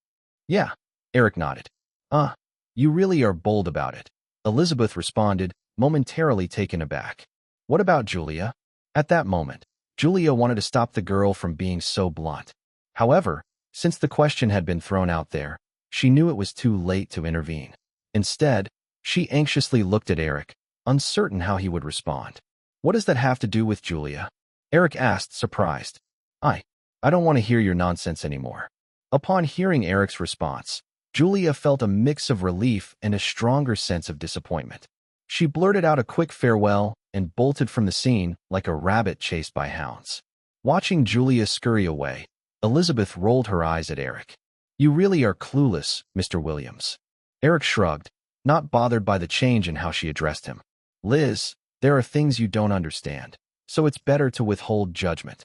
"Yeah," Eric nodded. You really are bold about it," Elizabeth responded, momentarily taken aback. "What about Julia?" At that moment, Julia wanted to stop the girl from being so blunt. However, since the question had been thrown out there, she knew it was too late to intervene. Instead, she anxiously looked at Eric, uncertain how he would respond. "What does that have to do with Julia?" Eric asked, surprised. I don't want to hear your nonsense anymore." Upon hearing Eric's response, Julia felt a mix of relief and a stronger sense of disappointment. She blurted out a quick farewell and bolted from the scene like a rabbit chased by hounds. Watching Julia scurry away, Elizabeth rolled her eyes at Eric. "You really are clueless, Mr. Williams." Eric shrugged, not bothered by the change in how she addressed him. Liz, there are things you don't understand, so it's better to withhold judgment.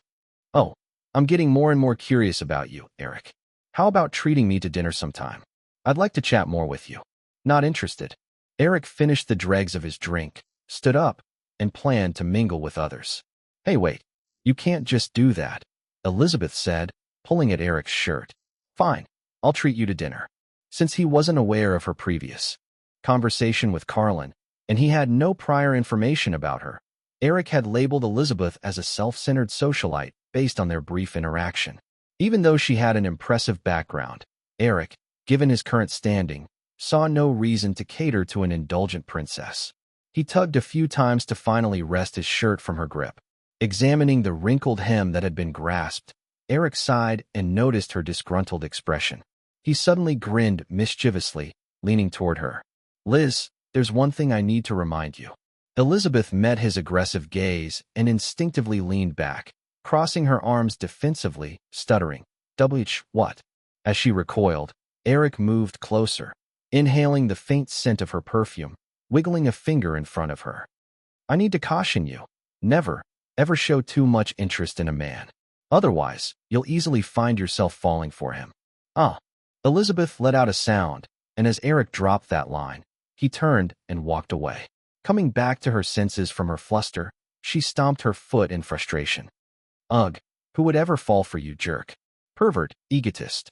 Oh, I'm getting more and more curious about you, Eric. How about treating me to dinner sometime? I'd like to chat more with you. Not interested. Eric finished the dregs of his drink, stood up, and planned to mingle with others. Hey, wait. You can't just do that, Elizabeth said, pulling at Eric's shirt. Fine, I'll treat you to dinner. Since he wasn't aware of her previous conversation with Carlin, and he had no prior information about her, Eric had labeled Elizabeth as a self-centered socialite based on their brief interaction. Even though she had an impressive background, Eric, given his current standing, saw no reason to cater to an indulgent princess. He tugged a few times to finally wrest his shirt from her grip. Examining the wrinkled hem that had been grasped, Eric sighed and noticed her disgruntled expression. He suddenly grinned mischievously, leaning toward her. Liz, there's one thing I need to remind you. Elizabeth met his aggressive gaze and instinctively leaned back, crossing her arms defensively, stuttering, what? As she recoiled, Eric moved closer, inhaling the faint scent of her perfume, wiggling a finger in front of her. I need to caution you. Never, ever show too much interest in a man. Otherwise, you'll easily find yourself falling for him. Ah. Elizabeth let out a sound, and as Eric dropped that line, he turned and walked away. Coming back to her senses from her fluster, she stomped her foot in frustration. Ugh, who would ever fall for you, jerk? Pervert, egotist.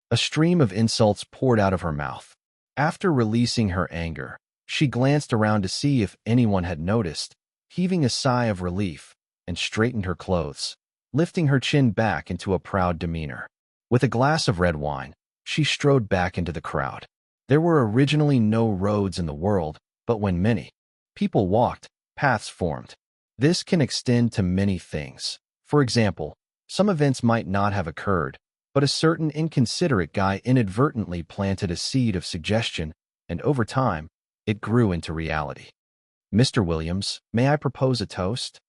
A stream of insults poured out of her mouth. After releasing her anger, she glanced around to see if anyone had noticed, heaving a sigh of relief, and straightened her clothes, lifting her chin back into a proud demeanor. With a glass of red wine, she strode back into the crowd. There were originally no roads in the world, but when many people walked, paths formed. This can extend to many things. For example, some events might not have occurred, but a certain inconsiderate guy inadvertently planted a seed of suggestion, and over time, it grew into reality. Mr. Williams, may I propose a toast?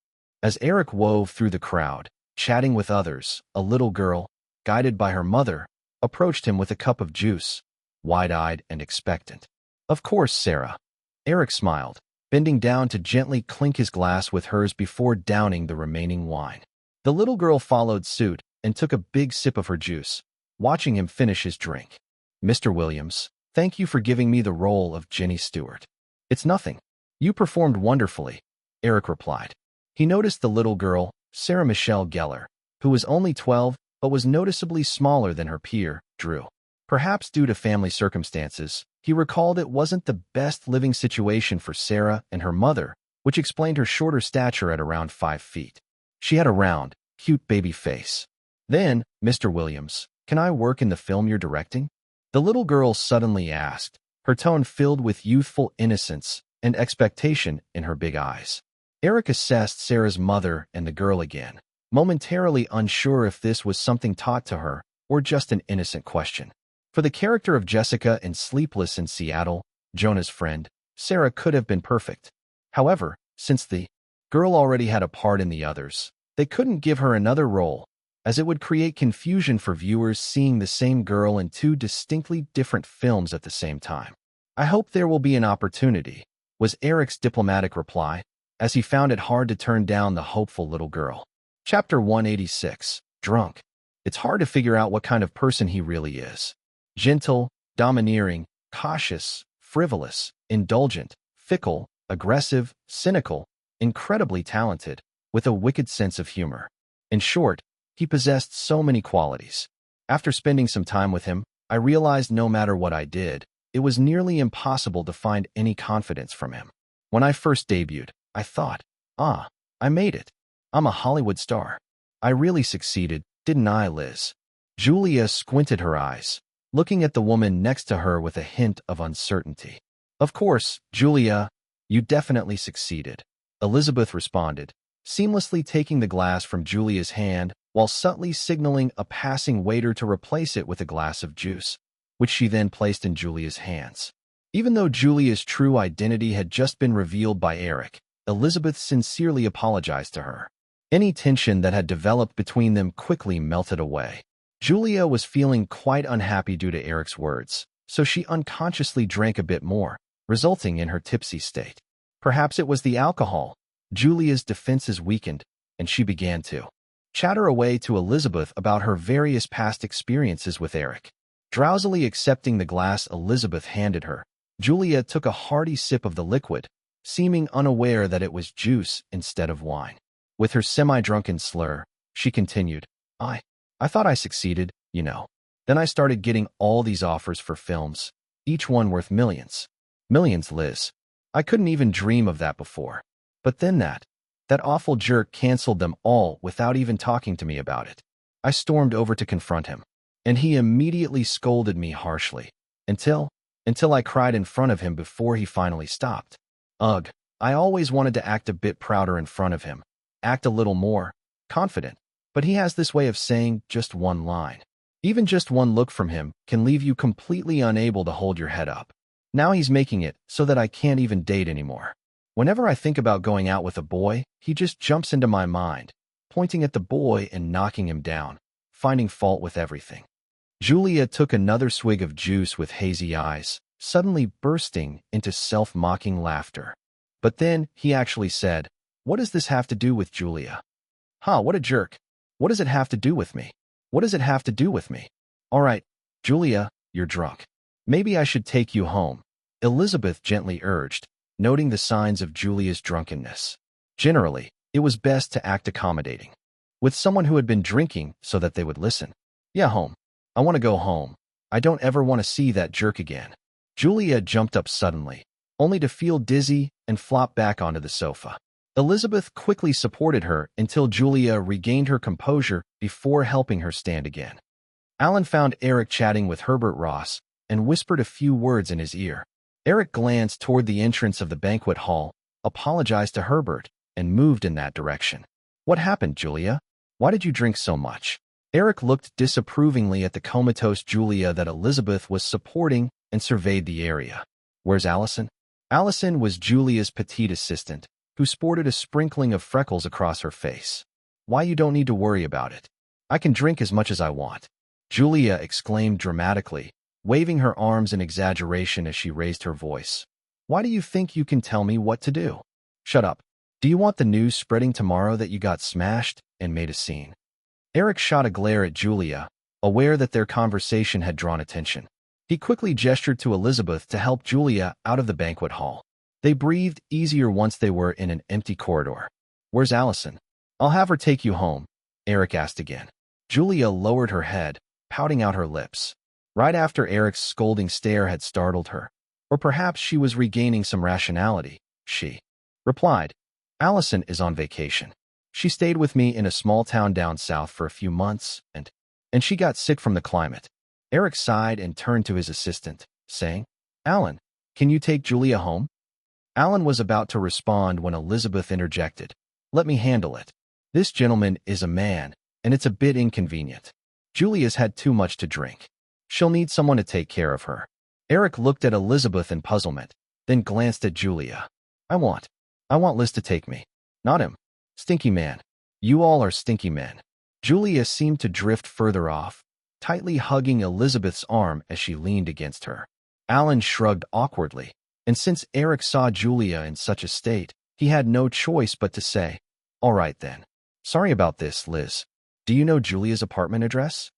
As Eric wove through the crowd, chatting with others, a little girl, guided by her mother, approached him with a cup of juice, wide-eyed and expectant. Of course, Sarah. Eric smiled, bending down to gently clink his glass with hers before downing the remaining wine. The little girl followed suit and took a big sip of her juice, watching him finish his drink. Mr. Williams, thank you for giving me the role of Jenny Stewart. It's nothing. You performed wonderfully, Eric replied. He noticed the little girl, Sarah Michelle Gellar, who was only 12 but was noticeably smaller than her peer, Drew. Perhaps due to family circumstances, he recalled it wasn't the best living situation for Sarah and her mother, which explained her shorter stature at around 5 feet. She had a round, cute baby face. Then, Mr. Williams, can I work in the film you're directing? The little girl suddenly asked, her tone filled with youthful innocence and expectation in her big eyes. Eric assessed Sarah's mother and the girl again, momentarily unsure if this was something taught to her or just an innocent question. For the character of Jessica in Sleepless in Seattle, Jonah's friend, Sarah could have been perfect. However, since the girl already had a part in the others, they couldn't give her another role, as it would create confusion for viewers seeing the same girl in 2 distinctly different films at the same time. I hope there will be an opportunity, was Eric's diplomatic reply, as he found it hard to turn down the hopeful little girl. Chapter 186, Drunk. It's hard to figure out what kind of person he really is. Gentle, domineering, cautious, frivolous, indulgent, fickle, aggressive, cynical, incredibly talented, with a wicked sense of humor. In short, he possessed so many qualities. After spending some time with him, I realized no matter what I did, it was nearly impossible to find any confidence from him. When I first debuted, I thought, I made it. I'm a Hollywood star. I really succeeded, didn't I, Liz? Julia squinted her eyes, looking at the woman next to her with a hint of uncertainty. Of course, Julia, you definitely succeeded, Elizabeth responded, seamlessly taking the glass from Julia's hand while subtly signaling a passing waiter to replace it with a glass of juice, which she then placed in Julia's hands. Even though Julia's true identity had just been revealed by Eric, Elizabeth sincerely apologized to her. Any tension that had developed between them quickly melted away. Julia was feeling quite unhappy due to Eric's words, so she unconsciously drank a bit more, resulting in her tipsy state. Perhaps it was the alcohol. Julia's defenses weakened, and she began to chatter away to Elizabeth about her various past experiences with Eric. Drowsily accepting the glass Elizabeth handed her, Julia took a hearty sip of the liquid, seeming unaware that it was juice instead of wine. With her semi-drunken slur, she continued, I thought I succeeded, you know. Then I started getting all these offers for films, each one worth millions. Millions, Liz. I couldn't even dream of that before. But then that awful jerk canceled them all without even talking to me about it. I stormed over to confront him, and he immediately scolded me harshly, until I cried in front of him before he finally stopped. Ugh, I always wanted to act a bit prouder in front of him, act a little more confident, but he has this way of saying just one line. Even just one look from him can leave you completely unable to hold your head up. Now he's making it so that I can't even date anymore. Whenever I think about going out with a boy, he just jumps into my mind, pointing at the boy and knocking him down, finding fault with everything. Julia took another swig of juice with hazy eyes, suddenly bursting into self-mocking laughter. But then he actually said, "What does this have to do with Julia? What a jerk. What does it have to do with me? What does it have to do with me? All right, Julia, you're drunk. Maybe I should take you home," Elizabeth gently urged, noting the signs of Julia's drunkenness. Generally, it was best to act accommodating with someone who had been drinking so that they would listen. "Yeah, home. I want to go home. I don't ever want to see that jerk again." Julia jumped up suddenly, only to feel dizzy and flop back onto the sofa. Elizabeth quickly supported her until Julia regained her composure before helping her stand again. Alan found Eric chatting with Herbert Ross and whispered a few words in his ear. Eric glanced toward the entrance of the banquet hall, apologized to Herbert, and moved in that direction. "What happened, Julia? Why did you drink so much?" Eric looked disapprovingly at the comatose Julia that Elizabeth was supporting and surveyed the area. "Where's Allison?" Allison was Julia's petite assistant, who sported a sprinkling of freckles across her face. "Why, you don't need to worry about it. I can drink as much as I want," Julia exclaimed dramatically, waving her arms in exaggeration as she raised her voice. "Why do you think you can tell me what to do? Shut up. Do you want the news spreading tomorrow that you got smashed and made a scene?" Eric shot a glare at Julia, aware that their conversation had drawn attention. He quickly gestured to Elizabeth to help Julia out of the banquet hall. They breathed easier once they were in an empty corridor. "Where's Allison?" "I'll have her take you home," Eric asked again. Julia lowered her head, pouting out her lips. Right after Eric's scolding stare had startled her, or perhaps she was regaining some rationality, she replied, "Allison is on vacation. She stayed with me in a small town down south for a few months, and she got sick from the climate." Eric sighed and turned to his assistant, saying, "Alan, can you take Julia home?" Alan was about to respond when Elizabeth interjected, "Let me handle it. This gentleman is a man, and it's a bit inconvenient. Julia's had too much to drink. She'll need someone to take care of her." Eric looked at Elizabeth in puzzlement, then glanced at Julia. I want Liz to take me. Not him. Stinky man. You all are stinky men." Julia seemed to drift further off, tightly hugging Elizabeth's arm as she leaned against her. Alan shrugged awkwardly, and since Eric saw Julia in such a state, he had no choice but to say, "All right then. Sorry about this, Liz. Do you know Julia's apartment address?"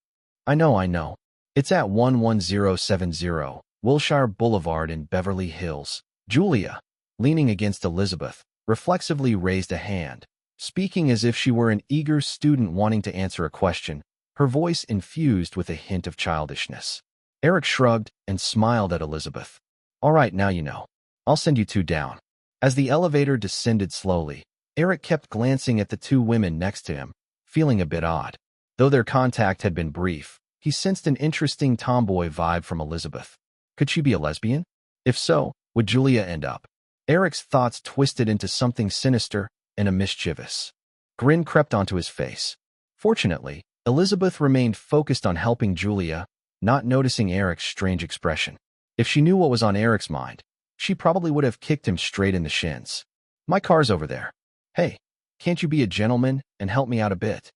I know. It's at 11070 Wilshire Boulevard in Beverly Hills." Julia, leaning against Elizabeth, reflexively raised a hand, speaking as if she were an eager student wanting to answer a question, her voice infused with a hint of childishness. Eric shrugged and smiled at Elizabeth. "All right, now you know. I'll send you two down." As the elevator descended slowly, Eric kept glancing at the two women next to him, feeling a bit odd. Though their contact had been brief, he sensed an interesting tomboy vibe from Elizabeth. Could she be a lesbian? If so, would Julia end up? Eric's thoughts twisted into something sinister, and a mischievous grin crept onto his face. Fortunately, Elizabeth remained focused on helping Julia, not noticing Eric's strange expression. If she knew what was on Eric's mind, she probably would have kicked him straight in the shins. "My car's over there. Hey, can't you be a gentleman and help me out a bit?"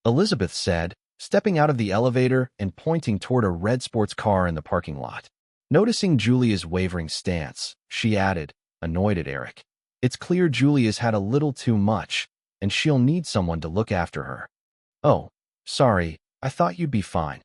Elizabeth said, stepping out of the elevator and pointing toward a red sports car in the parking lot. Noticing Julia's wavering stance, she added, annoyed at Eric. It's clear Julia's had a little too much, and she'll need someone to look after her. Oh, sorry, I thought you'd be fine.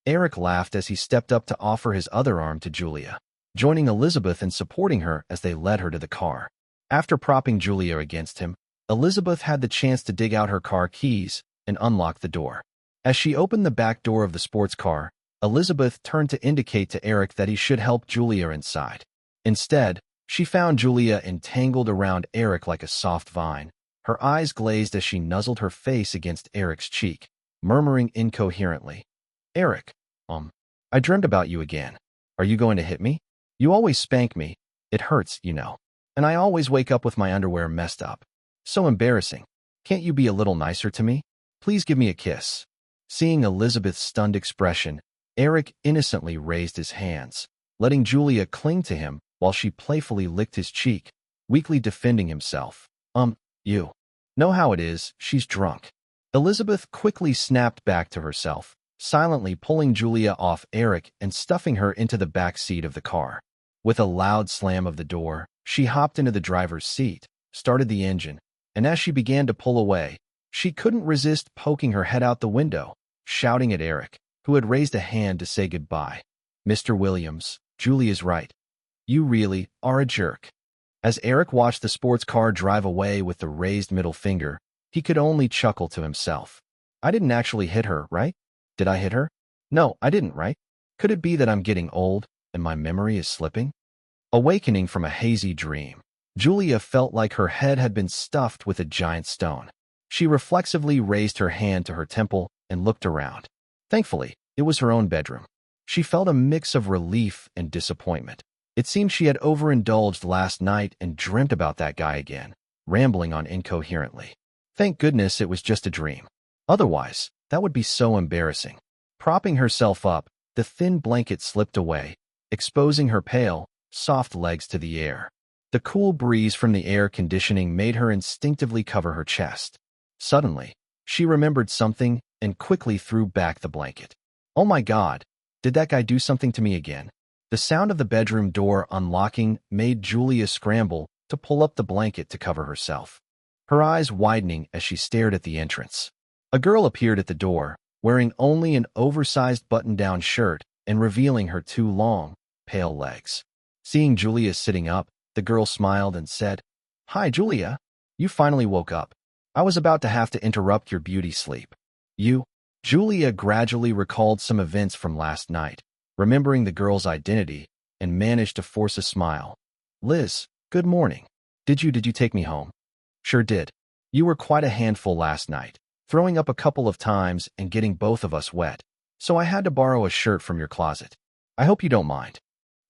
Eric laughed as he stepped up to offer his other arm to Julia, joining Elizabeth and supporting her as they led her to the car. After propping Julia against him, Elizabeth had the chance to dig out her car keys and unlock the door. As she opened the back door of the sports car, Elizabeth turned to indicate to Eric that he should help Julia inside. Instead, she found Julia entangled around Eric like a soft vine. Her eyes glazed as she nuzzled her face against Eric's cheek, murmuring incoherently, Eric, I dreamt about you again. Are you going to hit me? You always spank me. It hurts, you know. And I always wake up with my underwear messed up. So embarrassing. Can't you be a little nicer to me? Please give me a kiss. Seeing Elizabeth's stunned expression, Eric innocently raised his hands, letting Julia cling to him while she playfully licked his cheek, weakly defending himself. You know how it is, she's drunk. Elizabeth quickly snapped back to herself, silently pulling Julia off Eric and stuffing her into the back seat of the car. With a loud slam of the door, she hopped into the driver's seat, started the engine, and as she began to pull away, she couldn't resist poking her head out the window, shouting at Eric, who had raised a hand to say goodbye. Mr. Williams, Julia's right. You really are a jerk. As Eric watched the sports car drive away with the raised middle finger, he could only chuckle to himself. I didn't actually hit her, right? Did I hit her? No, I didn't, right? Could it be that I'm getting old and my memory is slipping? Awakening from a hazy dream, Julia felt like her head had been stuffed with a giant stone. She reflexively raised her hand to her temple and looked around. Thankfully, it was her own bedroom. She felt a mix of relief and disappointment. It seemed she had overindulged last night and dreamt about that guy again, rambling on incoherently. Thank goodness it was just a dream. Otherwise, that would be so embarrassing. Propping herself up, the thin blanket slipped away, exposing her pale, soft legs to the air. The cool breeze from the air conditioning made her instinctively cover her chest. Suddenly, she remembered something and quickly threw back the blanket. Oh my God, did that guy do something to me again? The sound of the bedroom door unlocking made Julia scramble to pull up the blanket to cover herself, her eyes widening as she stared at the entrance. A girl appeared at the door, wearing only an oversized button-down shirt and revealing her two long, pale legs. Seeing Julia sitting up, the girl smiled and said, Hi, Julia. You finally woke up. I was about to have to interrupt your beauty sleep. Julia gradually recalled some events from last night, remembering the girl's identity, and managed to force a smile. Liz, good morning. Did you take me home? Sure did. You were quite a handful last night, throwing up a couple of times and getting both of us wet, so I had to borrow a shirt from your closet. I hope you don't mind.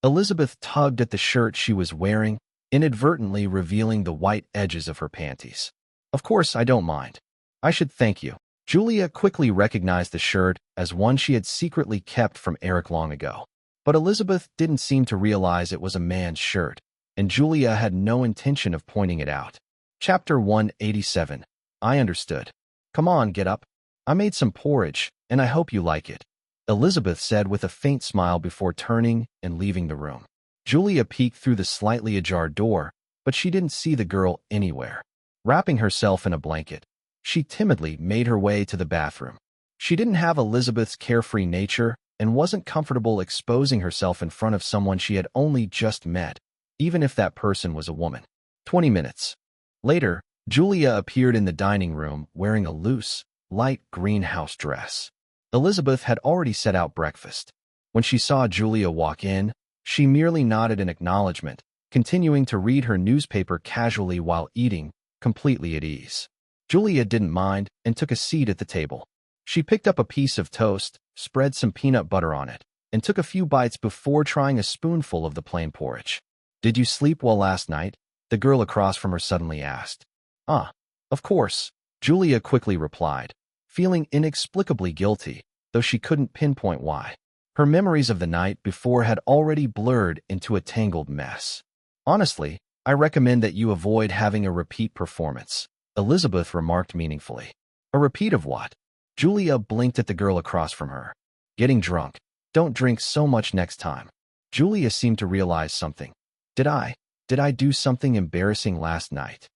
Elizabeth tugged at the shirt she was wearing, inadvertently revealing the white edges of her panties. Of course, I don't mind. I should thank you. Julia quickly recognized the shirt as one she had secretly kept from Eric long ago. But Elizabeth didn't seem to realize it was a man's shirt, and Julia had no intention of pointing it out. Chapter 187. I understood. Come on, get up. I made some porridge, and I hope you like it, Elizabeth said with a faint smile before turning and leaving the room. Julia peeked through the slightly ajar door, but she didn't see the girl anywhere. Wrapping herself in a blanket, she timidly made her way to the bathroom. She didn't have Elizabeth's carefree nature and wasn't comfortable exposing herself in front of someone she had only just met, even if that person was a woman. 20 minutes later, Julia appeared in the dining room wearing a loose, light green house dress. Elizabeth had already set out breakfast. When she saw Julia walk in, she merely nodded in acknowledgement, continuing to read her newspaper casually while eating, completely at ease. Julia didn't mind and took a seat at the table. She picked up a piece of toast, spread some peanut butter on it, and took a few bites before trying a spoonful of the plain porridge. Did you sleep well last night? The girl across from her suddenly asked. Of course, Julia quickly replied, feeling inexplicably guilty, though she couldn't pinpoint why. Her memories of the night before had already blurred into a tangled mess. Honestly, I recommend that you avoid having a repeat performance, Elizabeth remarked meaningfully. A repeat of what? Julia blinked at the girl across from her. Getting drunk. Don't drink so much next time. Julia seemed to realize something. Did I do something embarrassing last night?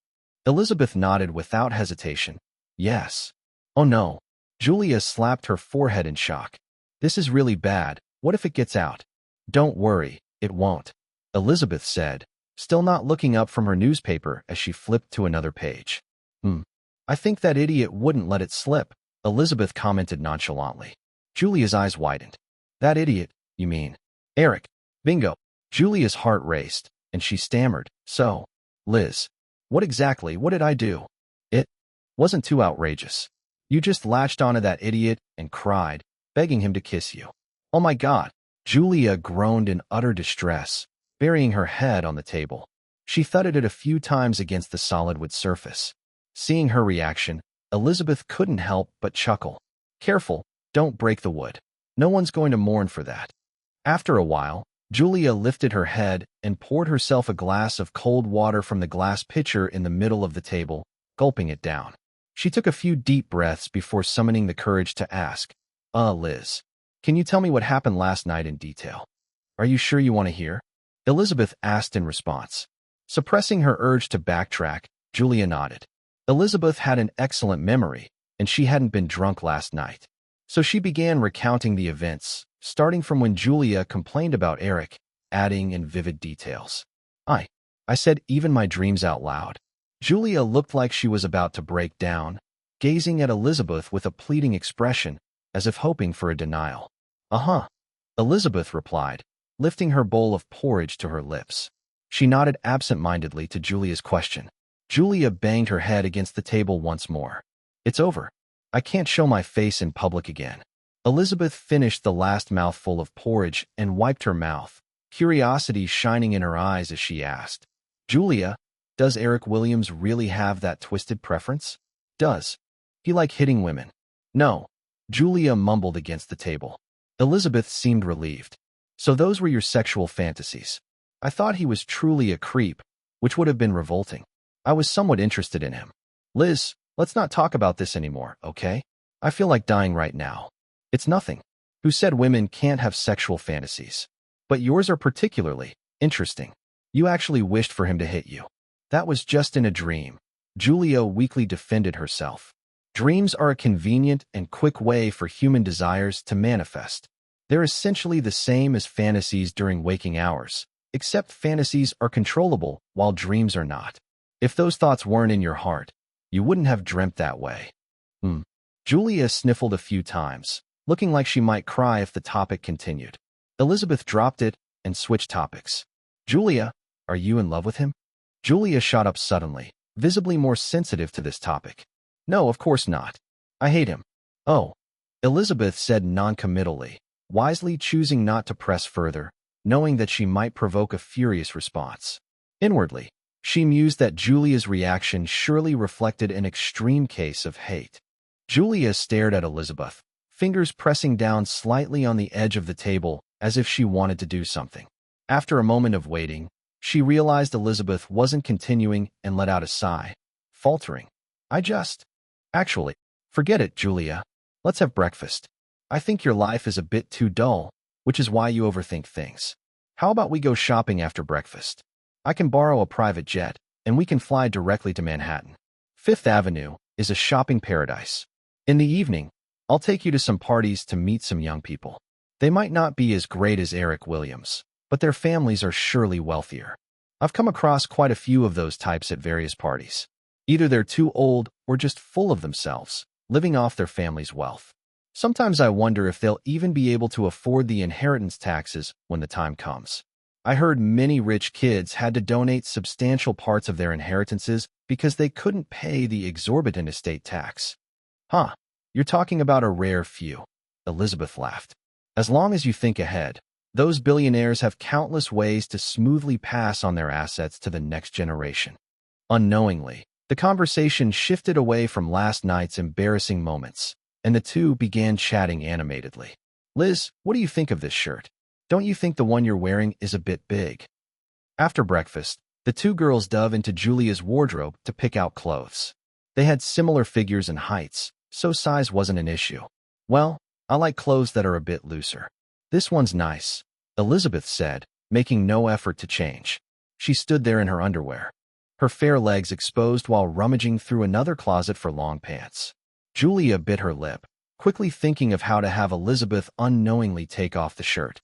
Elizabeth nodded without hesitation. Yes. Oh no. Julia slapped her forehead in shock. This is really bad. What if it gets out? Don't worry, it won't, Elizabeth said, still not looking up from her newspaper as she flipped to another page. I think that idiot wouldn't let it slip, Elizabeth commented nonchalantly. Julia's eyes widened. That idiot, you mean? Eric. Bingo. Julia's heart raced, and she stammered. So, Liz, what did I do? It wasn't too outrageous. You just latched onto that idiot and cried, begging him to kiss you. Oh my God. Julia groaned in utter distress, burying her head on the table. She thudded it a few times against the solid wood surface. Seeing her reaction, Elizabeth couldn't help but chuckle. Careful, don't break the wood. No one's going to mourn for that. After a while, Julia lifted her head and poured herself a glass of cold water from the glass pitcher in the middle of the table, gulping it down. She took a few deep breaths before summoning the courage to ask, Liz, can you tell me what happened last night in detail? Are you sure you want to hear? Elizabeth asked in response. Suppressing her urge to backtrack, Julia nodded. Elizabeth had an excellent memory, and she hadn't been drunk last night. So she began recounting the events, starting from when Julia complained about Eric, adding in vivid details. I said even my dreams out loud. Julia looked like she was about to break down, gazing at Elizabeth with a pleading expression, as if hoping for a denial. Elizabeth replied, lifting her bowl of porridge to her lips. She nodded absent-mindedly to Julia's question. Julia banged her head against the table once more. It's over. I can't show my face in public again. Elizabeth finished the last mouthful of porridge and wiped her mouth, curiosity shining in her eyes as she asked, Julia, does Eric Williams really have that twisted preference? Does he like hitting women? No. Julia mumbled against the table. Elizabeth seemed relieved. So those were your sexual fantasies. I thought he was truly a creep, which would have been revolting. I was somewhat interested in him. Liz, let's not talk about this anymore, okay? I feel like dying right now. It's nothing. Who said women can't have sexual fantasies? But yours are particularly interesting. You actually wished for him to hit you. That was just in a dream. Julia weakly defended herself. Dreams are a convenient and quick way for human desires to manifest. They're essentially the same as fantasies during waking hours, except fantasies are controllable while dreams are not. If those thoughts weren't in your heart, you wouldn't have dreamt that way. Julia sniffled a few times, looking like she might cry if the topic continued. Elizabeth dropped it and switched topics. Julia, are you in love with him? Julia shot up suddenly, visibly more sensitive to this topic. No, of course not. I hate him. Oh, Elizabeth said noncommittally, wisely choosing not to press further, knowing that she might provoke a furious response. Inwardly, she mused that Julia's reaction surely reflected an extreme case of hate. Julia stared at Elizabeth, fingers pressing down slightly on the edge of the table as if she wanted to do something. After a moment of waiting, she realized Elizabeth wasn't continuing and let out a sigh, faltering. Actually, forget it, Julia. Let's have breakfast. I think your life is a bit too dull, which is why you overthink things. How about we go shopping after breakfast? I can borrow a private jet, and we can fly directly to Manhattan. Fifth Avenue is a shopping paradise. In the evening, I'll take you to some parties to meet some young people. They might not be as great as Eric Williams, but their families are surely wealthier. I've come across quite a few of those types at various parties. Either they're too old or just full of themselves, living off their family's wealth. Sometimes I wonder if they'll even be able to afford the inheritance taxes when the time comes. I heard many rich kids had to donate substantial parts of their inheritances because they couldn't pay the exorbitant estate tax. You're talking about a rare few, Elizabeth laughed. As long as you think ahead, those billionaires have countless ways to smoothly pass on their assets to the next generation. Unknowingly, the conversation shifted away from last night's embarrassing moments, and the two began chatting animatedly. Liz, what do you think of this shirt? Don't you think the one you're wearing is a bit big? After breakfast, the two girls dove into Julia's wardrobe to pick out clothes. They had similar figures and heights, so size wasn't an issue. Well, I like clothes that are a bit looser. This one's nice, Elizabeth said, making no effort to change. She stood there in her underwear, her fair legs exposed while rummaging through another closet for long pants. Julia bit her lip, quickly thinking of how to have Elizabeth unknowingly take off the shirt.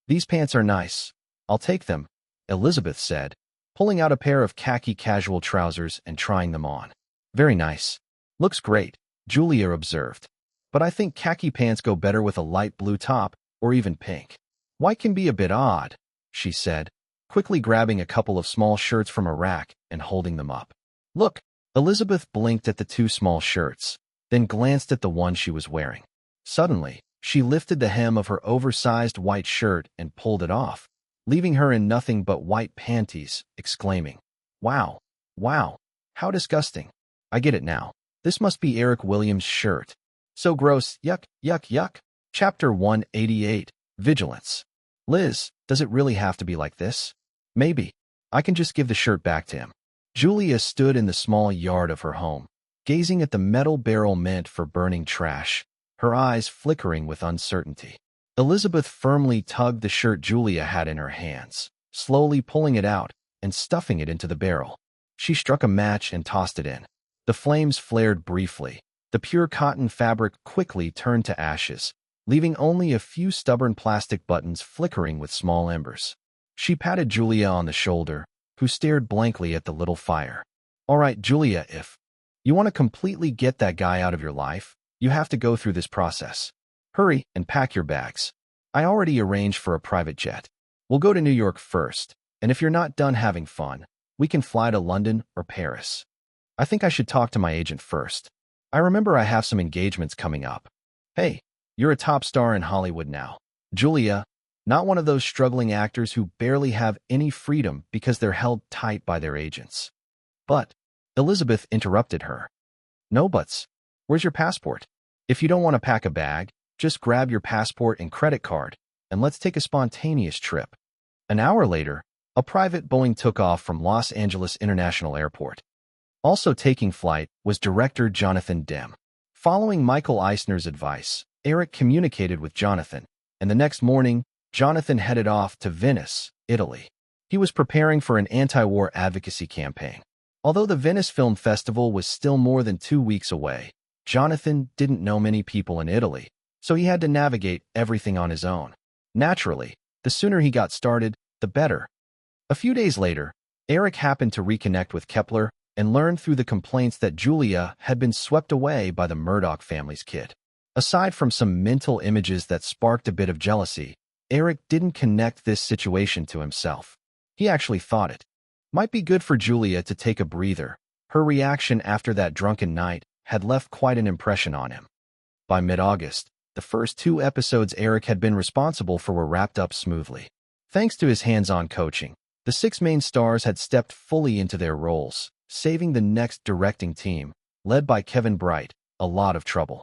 These pants are nice. I'll take them, Elizabeth said, pulling out a pair of khaki casual trousers and trying them on. Very nice. Looks great, Julia observed. But I think khaki pants go better with a light blue top or even pink. White can be a bit odd, she said, quickly grabbing a couple of small shirts from a rack and holding them up. Look, Elizabeth blinked at the two small shirts, then glanced at the one she was wearing. Suddenly, she lifted the hem of her oversized white shirt and pulled it off, leaving her in nothing but white panties, exclaiming, "Wow, wow, how disgusting. I get it now. This must be Eric Williams' shirt. So gross, yuck, yuck, yuck." Chapter 188, Vigilance. Liz, does it really have to be like this? Maybe. I can just give the shirt back to him. Julia stood in the small yard of her home, gazing at the metal barrel meant for burning trash, her eyes flickering with uncertainty. Elizabeth firmly tugged the shirt Julia had in her hands, slowly pulling it out and stuffing it into the barrel. She struck a match and tossed it in. The flames flared briefly. The pure cotton fabric quickly turned to ashes, leaving only a few stubborn plastic buttons flickering with small embers. She patted Julia on the shoulder, who stared blankly at the little fire. "All right, Julia, if you want to completely get that guy out of your life, you have to go through this process. Hurry and pack your bags. I already arranged for a private jet. We'll go to New York first, and if you're not done having fun, we can fly to London or Paris. I think I should talk to my agent first. I remember I have some engagements coming up. Hey, you're a top star in Hollywood now. Julia, not one of those struggling actors who barely have any freedom because they're held tight by their agents." But Elizabeth interrupted her. "No buts. Where's your passport? If you don't want to pack a bag, just grab your passport and credit card, and let's take a spontaneous trip." An hour later, a private Boeing took off from Los Angeles International Airport. Also taking flight was director Jonathan Demme. Following Michael Eisner's advice, Eric communicated with Jonathan, and the next morning, Jonathan headed off to Venice, Italy. He was preparing for an anti-war advocacy campaign. Although the Venice Film Festival was still more than 2 weeks away, Jonathan didn't know many people in Italy, so he had to navigate everything on his own. Naturally, the sooner he got started, the better. A few days later, Eric happened to reconnect with Kepler and learned through the complaints that Julia had been swept away by the Murdoch family's kid. Aside from some mental images that sparked a bit of jealousy, Eric didn't connect this situation to himself. He actually thought it might be good for Julia to take a breather. Her reaction after that drunken night had left quite an impression on him. By mid-August, the first 2 episodes Eric had been responsible for were wrapped up smoothly. Thanks to his hands-on coaching, the 6 main stars had stepped fully into their roles, saving the next directing team, led by Kevin Bright, a lot of trouble.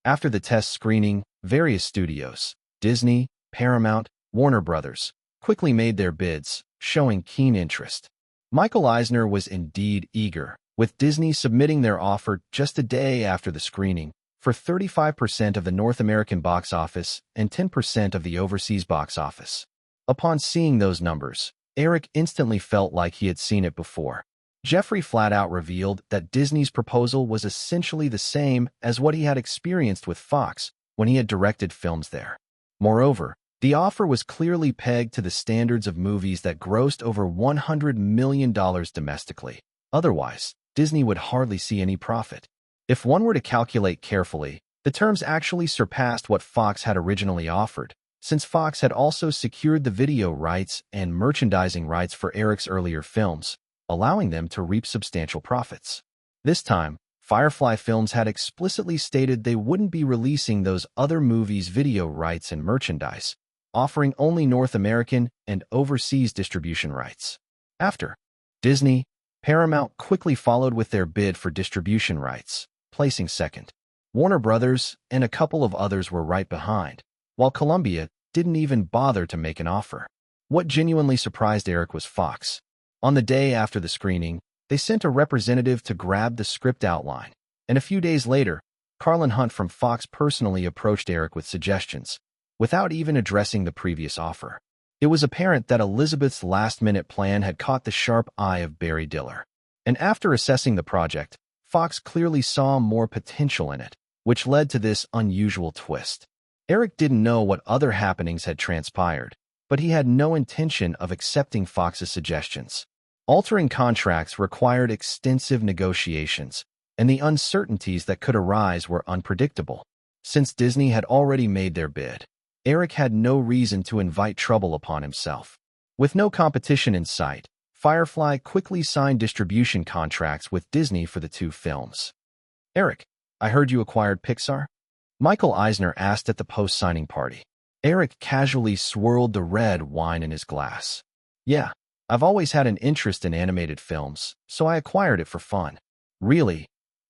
After the test screening, various studios, Disney, Paramount, Warner Brothers, quickly made their bids, showing keen interest. Michael Eisner was indeed eager, with Disney submitting their offer just a day after the screening for 35% of the North American box office and 10% of the overseas box office. Upon seeing those numbers, Eric instantly felt like he had seen it before. Jeffrey flat out revealed that Disney's proposal was essentially the same as what he had experienced with Fox when he had directed films there. Moreover, the offer was clearly pegged to the standards of movies that grossed over $100 million domestically. Otherwise, Disney would hardly see any profit. If one were to calculate carefully, the terms actually surpassed what Fox had originally offered, since Fox had also secured the video rights and merchandising rights for Eric's earlier films, allowing them to reap substantial profits. This time, Firefly Films had explicitly stated they wouldn't be releasing those other movies' video rights and merchandise, offering only North American and overseas distribution rights. After Disney, Paramount quickly followed with their bid for distribution rights, placing second. Warner Brothers and a couple of others were right behind, while Columbia didn't even bother to make an offer. What genuinely surprised Eric was Fox. On the day after the screening, they sent a representative to grab the script outline, and a few days later, Carlin Hunt from Fox personally approached Eric with suggestions. without even addressing the previous offer. It was apparent that Elizabeth's last-minute plan had caught the sharp eye of Barry Diller. And after assessing the project, Fox clearly saw more potential in it, which led to this unusual twist. Eric didn't know what other happenings had transpired, but he had no intention of accepting Fox's suggestions. Altering contracts required extensive negotiations, and the uncertainties that could arise were unpredictable. Since Disney had already made their bid, Eric had no reason to invite trouble upon himself. With no competition in sight, Firefly quickly signed distribution contracts with Disney for the two films. "Eric, I heard you acquired Pixar?" Michael Eisner asked at the post-signing party. Eric casually swirled the red wine in his glass. "Yeah, I've always had an interest in animated films, so I acquired it for fun." "Really?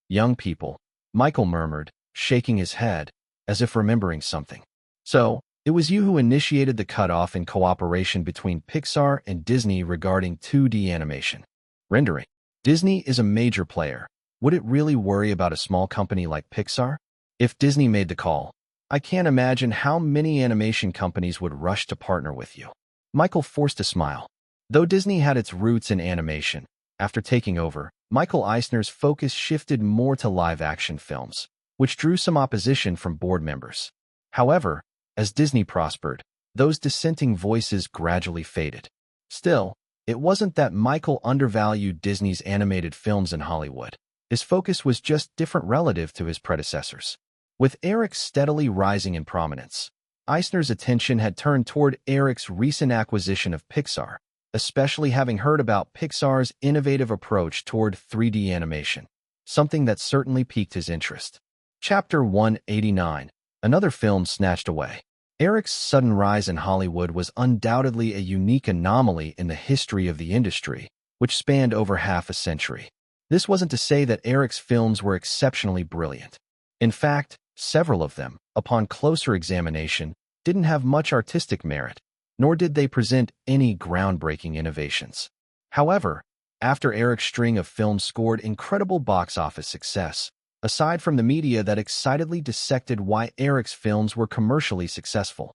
Young people," Michael murmured, shaking his head, as if remembering something. "So, it was you who initiated the cutoff in cooperation between Pixar and Disney regarding 2D animation rendering. Disney is a major player. Would it really worry about a small company like Pixar? If Disney made the call, I can't imagine how many animation companies would rush to partner with you." Michael forced a smile. Though Disney had its roots in animation, after taking over, Michael Eisner's focus shifted more to live-action films, which drew some opposition from board members. However, as Disney prospered, those dissenting voices gradually faded. Still, it wasn't that Michael undervalued Disney's animated films in Hollywood. His focus was just different relative to his predecessors. With Eric steadily rising in prominence, Eisner's attention had turned toward Eric's recent acquisition of Pixar, especially having heard about Pixar's innovative approach toward 3D animation, something that certainly piqued his interest. Chapter 189, another film snatched away. Eric's sudden rise in Hollywood was undoubtedly a unique anomaly in the history of the industry, which spanned over half a century. This wasn't to say that Eric's films were exceptionally brilliant. In fact, several of them, upon closer examination, didn't have much artistic merit, nor did they present any groundbreaking innovations. However, after Eric's string of films scored incredible box office success, aside from the media that excitedly dissected why Eric's films were commercially successful,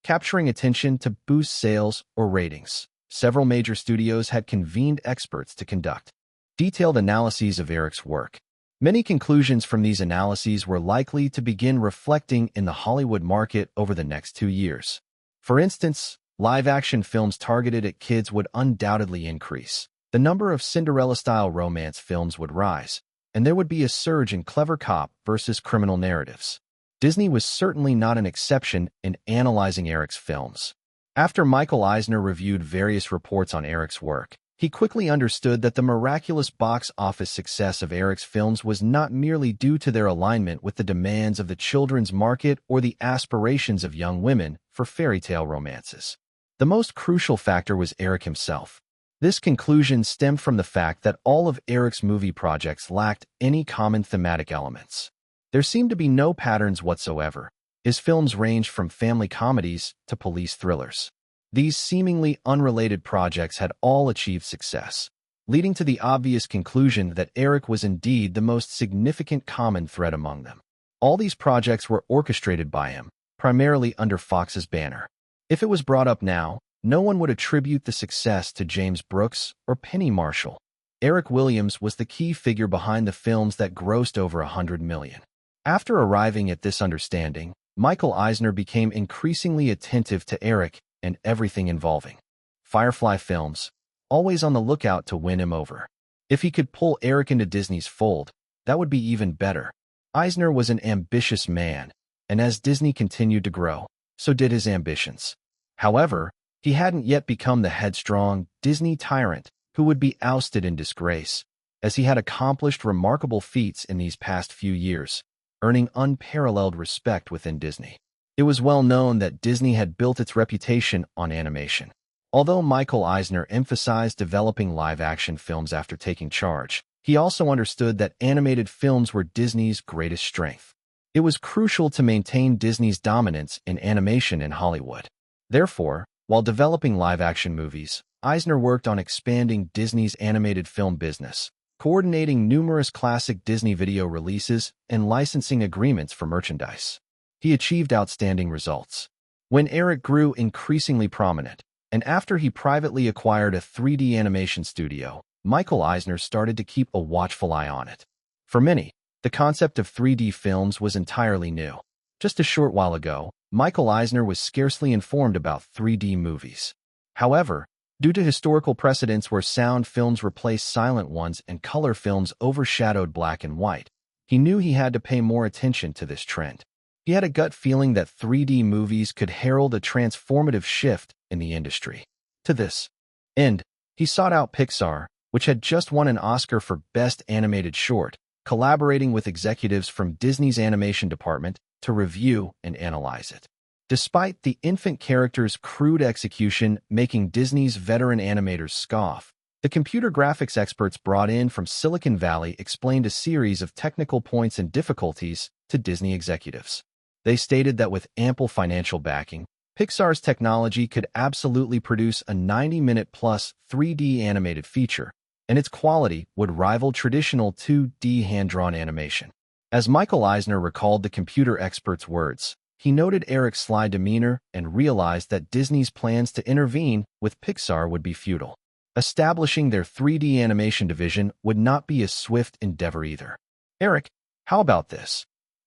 capturing attention to boost sales or ratings, several major studios had convened experts to conduct detailed analyses of Eric's work. Many conclusions from these analyses were likely to begin reflecting in the Hollywood market over the next 2 years. For instance, live-action films targeted at kids would undoubtedly increase. The number of Cinderella-style romance films would rise, and there would be a surge in clever cop versus criminal narratives. Disney was certainly not an exception in analyzing Eric's films. After Michael Eisner reviewed various reports on Eric's work, he quickly understood that the miraculous box office success of Eric's films was not merely due to their alignment with the demands of the children's market or the aspirations of young women for fairy tale romances. The most crucial factor was Eric himself. This conclusion stemmed from the fact that all of Eric's movie projects lacked any common thematic elements. There seemed to be no patterns whatsoever. His films ranged from family comedies to police thrillers. These seemingly unrelated projects had all achieved success, leading to the obvious conclusion that Eric was indeed the most significant common thread among them. All these projects were orchestrated by him, primarily under Fox's banner. If it was brought up now, no one would attribute the success to James Brooks or Penny Marshall. Eric Williams was the key figure behind the films that grossed over $100 million. After arriving at this understanding, Michael Eisner became increasingly attentive to Eric and everything involving Firefly Films, always on the lookout to win him over. If he could pull Eric into Disney's fold, that would be even better. Eisner was an ambitious man, and as Disney continued to grow, so did his ambitions. However, he hadn't yet become the headstrong Disney tyrant who would be ousted in disgrace, as he had accomplished remarkable feats in these past few years, earning unparalleled respect within Disney. It was well known that Disney had built its reputation on animation. Although Michael Eisner emphasized developing live-action films after taking charge, he also understood that animated films were Disney's greatest strength. It was crucial to maintain Disney's dominance in animation in Hollywood. Therefore, while developing live-action movies, Eisner worked on expanding Disney's animated film business, coordinating numerous classic Disney video releases and licensing agreements for merchandise. He achieved outstanding results. When Eric grew increasingly prominent, and after he privately acquired a 3D animation studio, Michael Eisner started to keep a watchful eye on it. For many, the concept of 3D films was entirely new. Just a short while ago, Michael Eisner was scarcely informed about 3D movies. However, due to historical precedents where sound films replaced silent ones and color films overshadowed black and white, he knew he had to pay more attention to this trend. He had a gut feeling that 3D movies could herald a transformative shift in the industry. To this end, he sought out Pixar, which had just won an Oscar for Best Animated Short, collaborating with executives from Disney's animation department to review and analyze it. Despite the infant character's crude execution making Disney's veteran animators scoff, the computer graphics experts brought in from Silicon Valley explained a series of technical points and difficulties to Disney executives. They stated that with ample financial backing, Pixar's technology could absolutely produce a 90-minute-plus 3D animated feature, and its quality would rival traditional 2D hand-drawn animation. As Michael Eisner recalled the computer expert's words, he noted Eric's sly demeanor and realized that Disney's plans to intervene with Pixar would be futile. Establishing their 3D animation division would not be a swift endeavor either. Eric, how about this?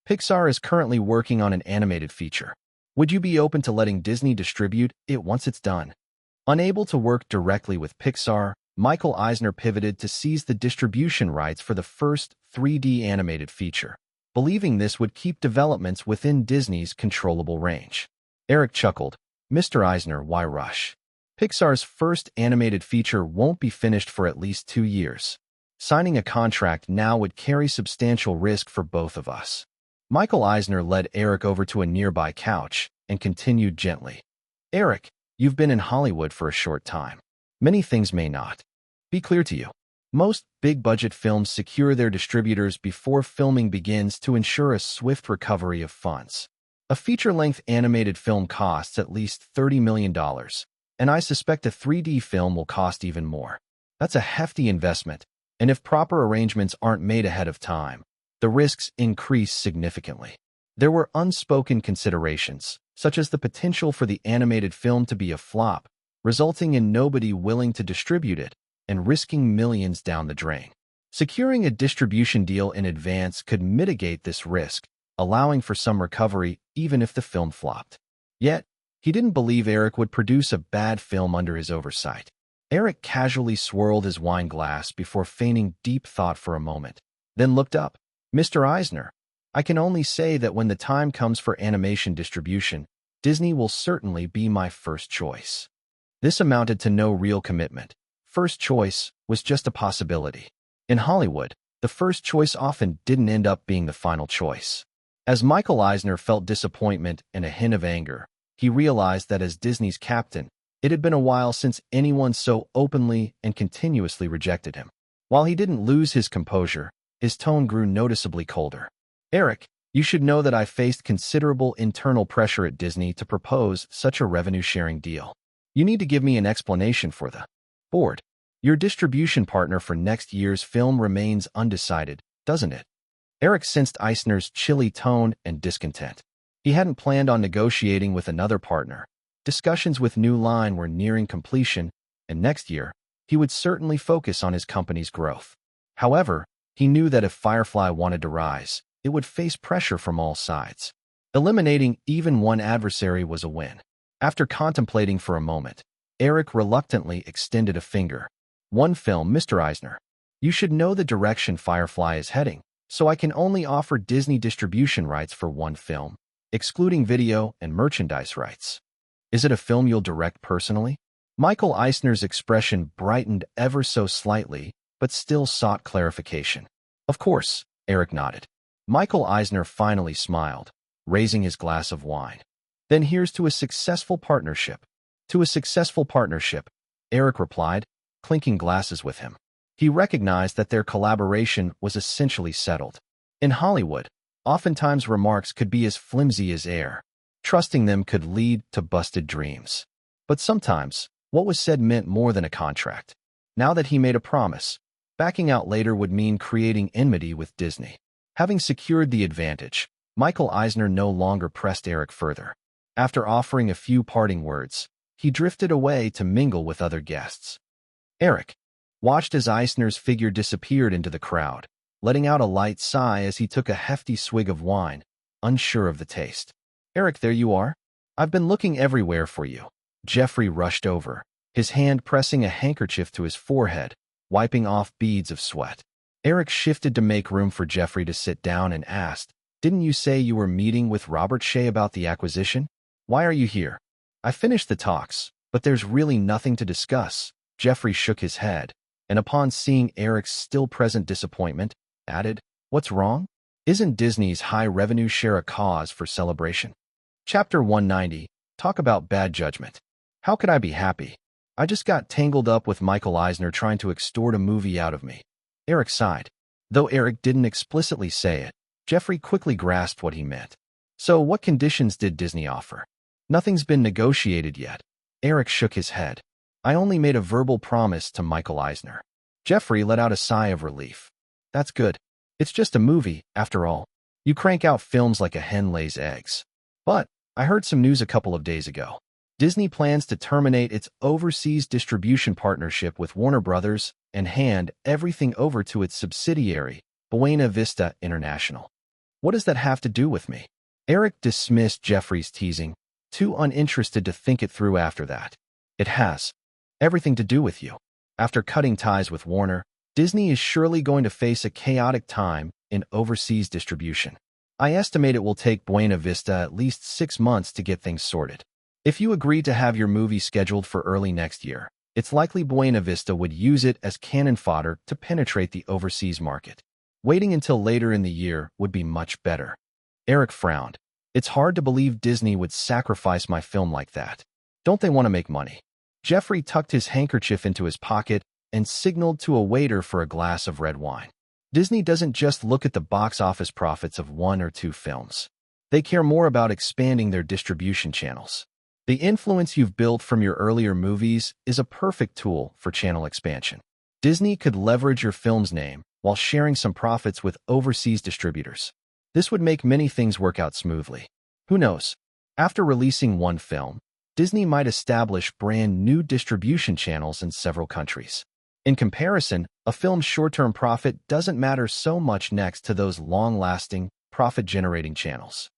Pixar is currently working on an animated feature. Would you be open to letting Disney distribute it once it's done? Unable to work directly with Pixar, Michael Eisner pivoted to seize the distribution rights for the first 3D animated feature, believing this would keep developments within Disney's controllable range. Eric chuckled, "Mr. Eisner, why rush? Pixar's first animated feature won't be finished for at least 2 years. Signing a contract now would carry substantial risk for both of us." Michael Eisner led Eric over to a nearby couch and continued gently. "Eric, you've been in Hollywood for a short time. Many things may not be clear to you. Most big-budget films secure their distributors before filming begins to ensure a swift recovery of funds. A feature-length animated film costs at least $30 million, and I suspect a 3D film will cost even more. That's a hefty investment, and if proper arrangements aren't made ahead of time, the risks increase significantly." There were unspoken considerations, such as the potential for the animated film to be a flop, resulting in nobody willing to distribute it and risking millions down the drain. Securing a distribution deal in advance could mitigate this risk, allowing for some recovery even if the film flopped. Yet, he didn't believe Eric would produce a bad film under his oversight. Eric casually swirled his wine glass before feigning deep thought for a moment, then looked up. "Mr. Eisner, I can only say that when the time comes for animation distribution, Disney will certainly be my first choice." This amounted to no real commitment. First choice was just a possibility. In Hollywood, the first choice often didn't end up being the final choice. As Michael Eisner felt disappointment and a hint of anger, he realized that as Disney's captain, it had been a while since anyone so openly and continuously rejected him. While he didn't lose his composure, his tone grew noticeably colder. "Eric, you should know that I faced considerable internal pressure at Disney to propose such a revenue-sharing deal. You need to give me an explanation for the board. Your distribution partner for next year's film remains undecided, doesn't it?" Eric sensed Eisner's chilly tone and discontent. He hadn't planned on negotiating with another partner. Discussions with New Line were nearing completion, and next year, he would certainly focus on his company's growth. However, he knew that if Firefly wanted to rise, it would face pressure from all sides. Eliminating even one adversary was a win. After contemplating for a moment, Eric reluctantly extended a finger. "One film, Mr. Eisner. You should know the direction Firefly is heading, so I can only offer Disney distribution rights for one film, excluding video and merchandise rights." "Is it a film you'll direct personally?" Michael Eisner's expression brightened ever so slightly, but still sought clarification. "Of course," Eric nodded. Michael Eisner finally smiled, raising his glass of wine. "Then here's to a successful partnership." "To a successful partnership," Eric replied, clinking glasses with him. He recognized that their collaboration was essentially settled. In Hollywood, oftentimes remarks could be as flimsy as air. Trusting them could lead to busted dreams. But sometimes, what was said meant more than a contract. Now that he made a promise, backing out later would mean creating enmity with Disney. Having secured the advantage, Michael Eisner no longer pressed Eric further. After offering a few parting words, he drifted away to mingle with other guests. Eric watched as Eisner's figure disappeared into the crowd, letting out a light sigh as he took a hefty swig of wine, unsure of the taste. Eric, there you are. I've been looking everywhere for you. Jeffrey rushed over, his hand pressing a handkerchief to his forehead, wiping off beads of sweat. Eric shifted to make room for Jeffrey to sit down and asked, "Didn't you say you were meeting with Robert Shea about the acquisition? Why are you here?" "I finished the talks, but there's really nothing to discuss." Jeffrey shook his head, and upon seeing Eric's still-present disappointment, added, "What's wrong? Isn't Disney's high revenue share a cause for celebration?" Chapter 190, Talk about bad judgment. How could I be happy? I just got tangled up with Michael Eisner trying to extort a movie out of me. Eric sighed. Though Eric didn't explicitly say it, Jeffrey quickly grasped what he meant. "So what conditions did Disney offer?" "Nothing's been negotiated yet." Eric shook his head. "I only made a verbal promise to Michael Eisner." Jeffrey let out a sigh of relief. "That's good. It's just a movie, after all. You crank out films like a hen lays eggs. But I heard some news a couple of days ago. Disney plans to terminate its overseas distribution partnership with Warner Brothers and hand everything over to its subsidiary, Buena Vista International. What does that have to do with me?" Eric dismissed Jeffrey's teasing, too uninterested to think it through after that. "It has everything to do with you. After cutting ties with Warner, Disney is surely going to face a chaotic time in overseas distribution. I estimate it will take Buena Vista at least 6 months to get things sorted. If you agree to have your movie scheduled for early next year, it's likely Buena Vista would use it as cannon fodder to penetrate the overseas market. Waiting until later in the year would be much better." Eric frowned. "It's hard to believe Disney would sacrifice my film like that. Don't they want to make money?" Jeffrey tucked his handkerchief into his pocket and signaled to a waiter for a glass of red wine. "Disney doesn't just look at the box office profits of 1 or 2 films. They care more about expanding their distribution channels. The influence you've built from your earlier movies is a perfect tool for channel expansion. Disney could leverage your film's name while sharing some profits with overseas distributors. This would make many things work out smoothly. Who knows? After releasing one film, Disney might establish brand new distribution channels in several countries. In comparison, a film's short-term profit doesn't matter so much next to those long-lasting, profit-generating channels."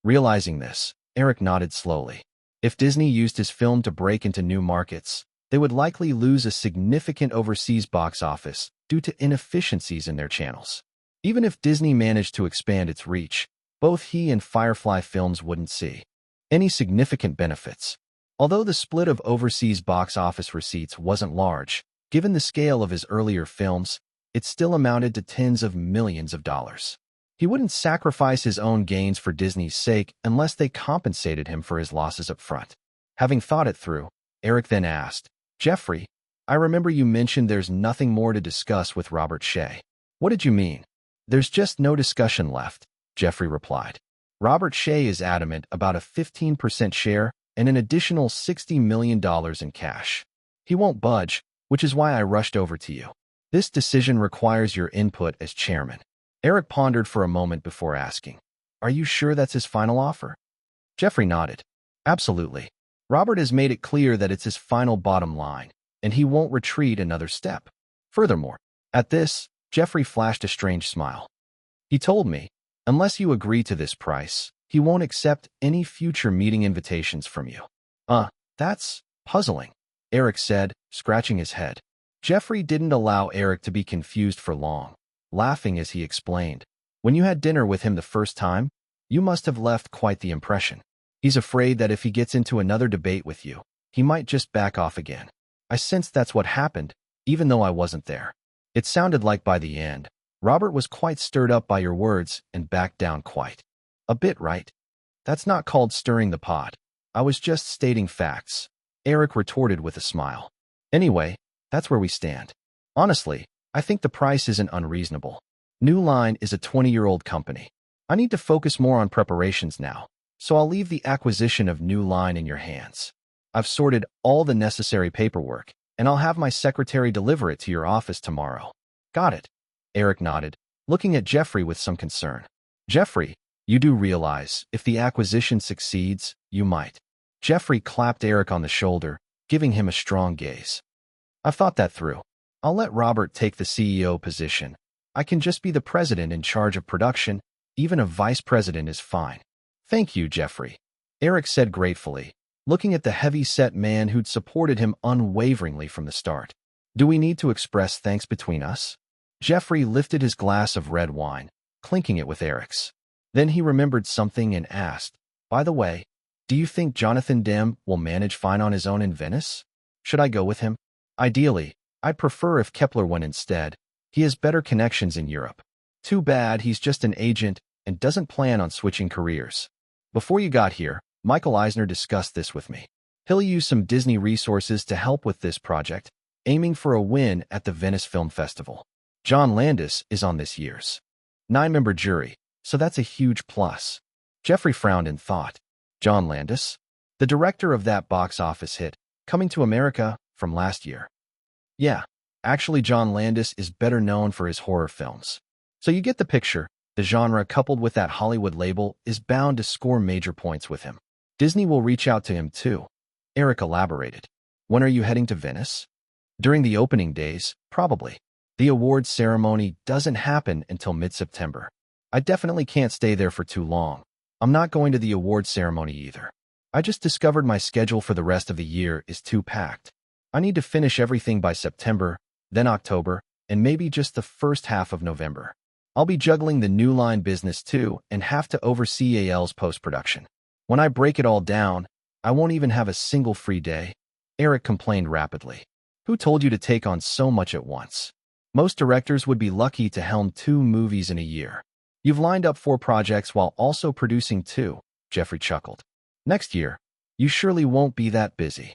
Realizing this, Eric nodded slowly. If Disney used his film to break into new markets, they would likely lose a significant overseas box office due to inefficiencies in their channels. Even if Disney managed to expand its reach, both he and Firefly Films wouldn't see any significant benefits. Although the split of overseas box office receipts wasn't large, given the scale of his earlier films, it still amounted to tens of millions of dollars. He wouldn't sacrifice his own gains for Disney's sake unless they compensated him for his losses up front. Having thought it through, Eric then asked, "Jeffrey, I remember you mentioned there's nothing more to discuss with Robert Shea. What did you mean?" "There's just no discussion left," Jeffrey replied. "Robert Shea is adamant about a 15% share and an additional $60 million in cash. He won't budge, which is why I rushed over to you. This decision requires your input as chairman." Eric pondered for a moment before asking, "Are you sure that's his final offer?" Jeffrey nodded. "Absolutely. Robert has made it clear that it's his final bottom line, and he won't retreat another step. Furthermore," at this, Jeffrey flashed a strange smile. "He told me, unless you agree to this price, he won't accept any future meeting invitations from you." That's puzzling," Eric said, scratching his head. Jeffrey didn't allow Eric to be confused for long, laughing as he explained, "When you had dinner with him the first time, you must have left quite the impression. He's afraid that if he gets into another debate with you, he might just back off again. I sensed that's what happened, even though I wasn't there. It sounded like by the end, Robert was quite stirred up by your words and backed down quite a bit, right?" "That's not called stirring the pot. I was just stating facts," Eric retorted with a smile. "Anyway, that's where we stand. Honestly, I think the price isn't unreasonable. New Line is a 20-year-old company. I need to focus more on preparations now, so I'll leave the acquisition of New Line in your hands. I've sorted all the necessary paperwork, and I'll have my secretary deliver it to your office tomorrow." "Got it," Eric nodded, looking at Jeffrey with some concern. "Jeffrey, you do realize, if the acquisition succeeds, you might. Jeffrey clapped Eric on the shoulder, giving him a strong gaze. I've thought that through. I'll let Robert take the CEO position. I can just be the president in charge of production. Even a vice president is fine. Thank you, Jeffrey, Eric said gratefully, looking at the heavy-set man who'd supported him unwaveringly from the start. Do we need to express thanks between us? Jeffrey lifted his glass of red wine, clinking it with Eric's. Then he remembered something and asked, by the way, do you think Jonathan Demme will manage fine on his own in Venice? Should I go with him? Ideally, I'd prefer if Kepler went instead. He has better connections in Europe. Too bad he's just an agent and doesn't plan on switching careers. Before you got here, Michael Eisner discussed this with me. He'll use some Disney resources to help with this project, aiming for a win at the Venice Film Festival. John Landis is on this year's 9-member jury, so that's a huge plus. Jeffrey frowned in thought. John Landis? The director of that box office hit, Coming to America, from last year. Yeah, actually John Landis is better known for his horror films. So you get the picture. The genre coupled with that Hollywood label is bound to score major points with him. Disney will reach out to him too. Eric elaborated. When are you heading to Venice? During the opening days, probably. The awards ceremony doesn't happen until mid-September. I definitely can't stay there for too long. I'm not going to the awards ceremony either. I just discovered my schedule for the rest of the year is too packed. I need to finish everything by September, then October, and maybe just the first half of November. I'll be juggling the New Line business too and have to oversee AL's post-production. When I break it all down, I won't even have a single free day. Eric complained rapidly. Who told you to take on so much at once? Most directors would be lucky to helm 2 movies in a year. You've lined up 4 projects while also producing 2, Jeffrey chuckled. Next year, you surely won't be that busy.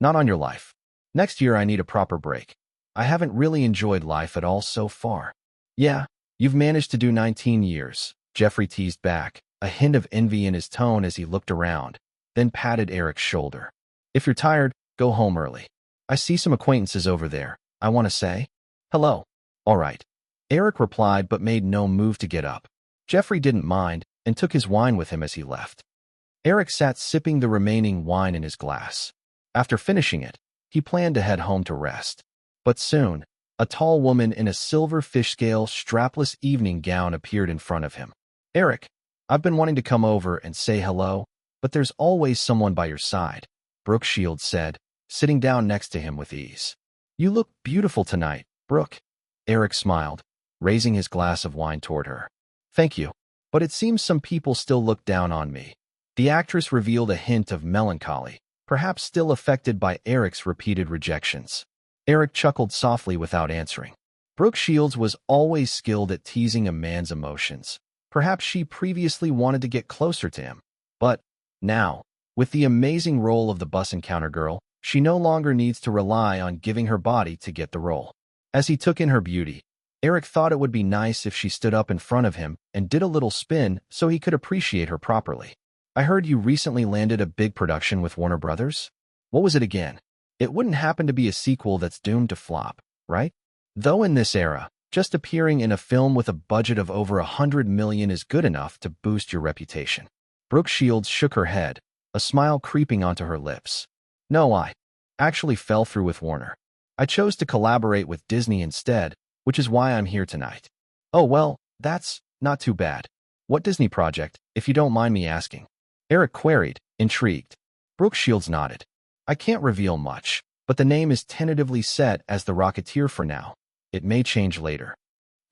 Not on your life. Next year I need a proper break. I haven't really enjoyed life at all so far. Yeah, you've managed to do 19 years, Jeffrey teased back, a hint of envy in his tone as he looked around, then patted Eric's shoulder. If you're tired, go home early. I see some acquaintances over there. I want to say hello. All right. Eric replied but made no move to get up. Jeffrey didn't mind and took his wine with him as he left. Eric sat sipping the remaining wine in his glass. After finishing it, he planned to head home to rest. But soon, a tall woman in a silver fish-scale strapless evening gown appeared in front of him. Eric, I've been wanting to come over and say hello, but there's always someone by your side, Brooke Shields said, sitting down next to him with ease. You look beautiful tonight, Brooke. Eric smiled, raising his glass of wine toward her. Thank you, but it seems some people still look down on me. The actress revealed a hint of melancholy, perhaps still affected by Eric's repeated rejections. Eric chuckled softly without answering. Brooke Shields was always skilled at teasing a man's emotions. Perhaps she previously wanted to get closer to him. But now, with the amazing role of the bus encounter girl, she no longer needs to rely on giving her body to get the role. As he took in her beauty, Eric thought it would be nice if she stood up in front of him and did a little spin so he could appreciate her properly. I heard you recently landed a big production with Warner Brothers? What was it again? It wouldn't happen to be a sequel that's doomed to flop, right? Though in this era, just appearing in a film with a budget of over $100 million is good enough to boost your reputation. Brooke Shields shook her head, a smile creeping onto her lips. No, I actually fell through with Warner. I chose to collaborate with Disney instead, which is why I'm here tonight. Oh, well, that's not too bad. What Disney project, if you don't mind me asking? Eric queried, intrigued. Brooke Shields nodded. I can't reveal much, but the name is tentatively set as The Rocketeer for now. It may change later.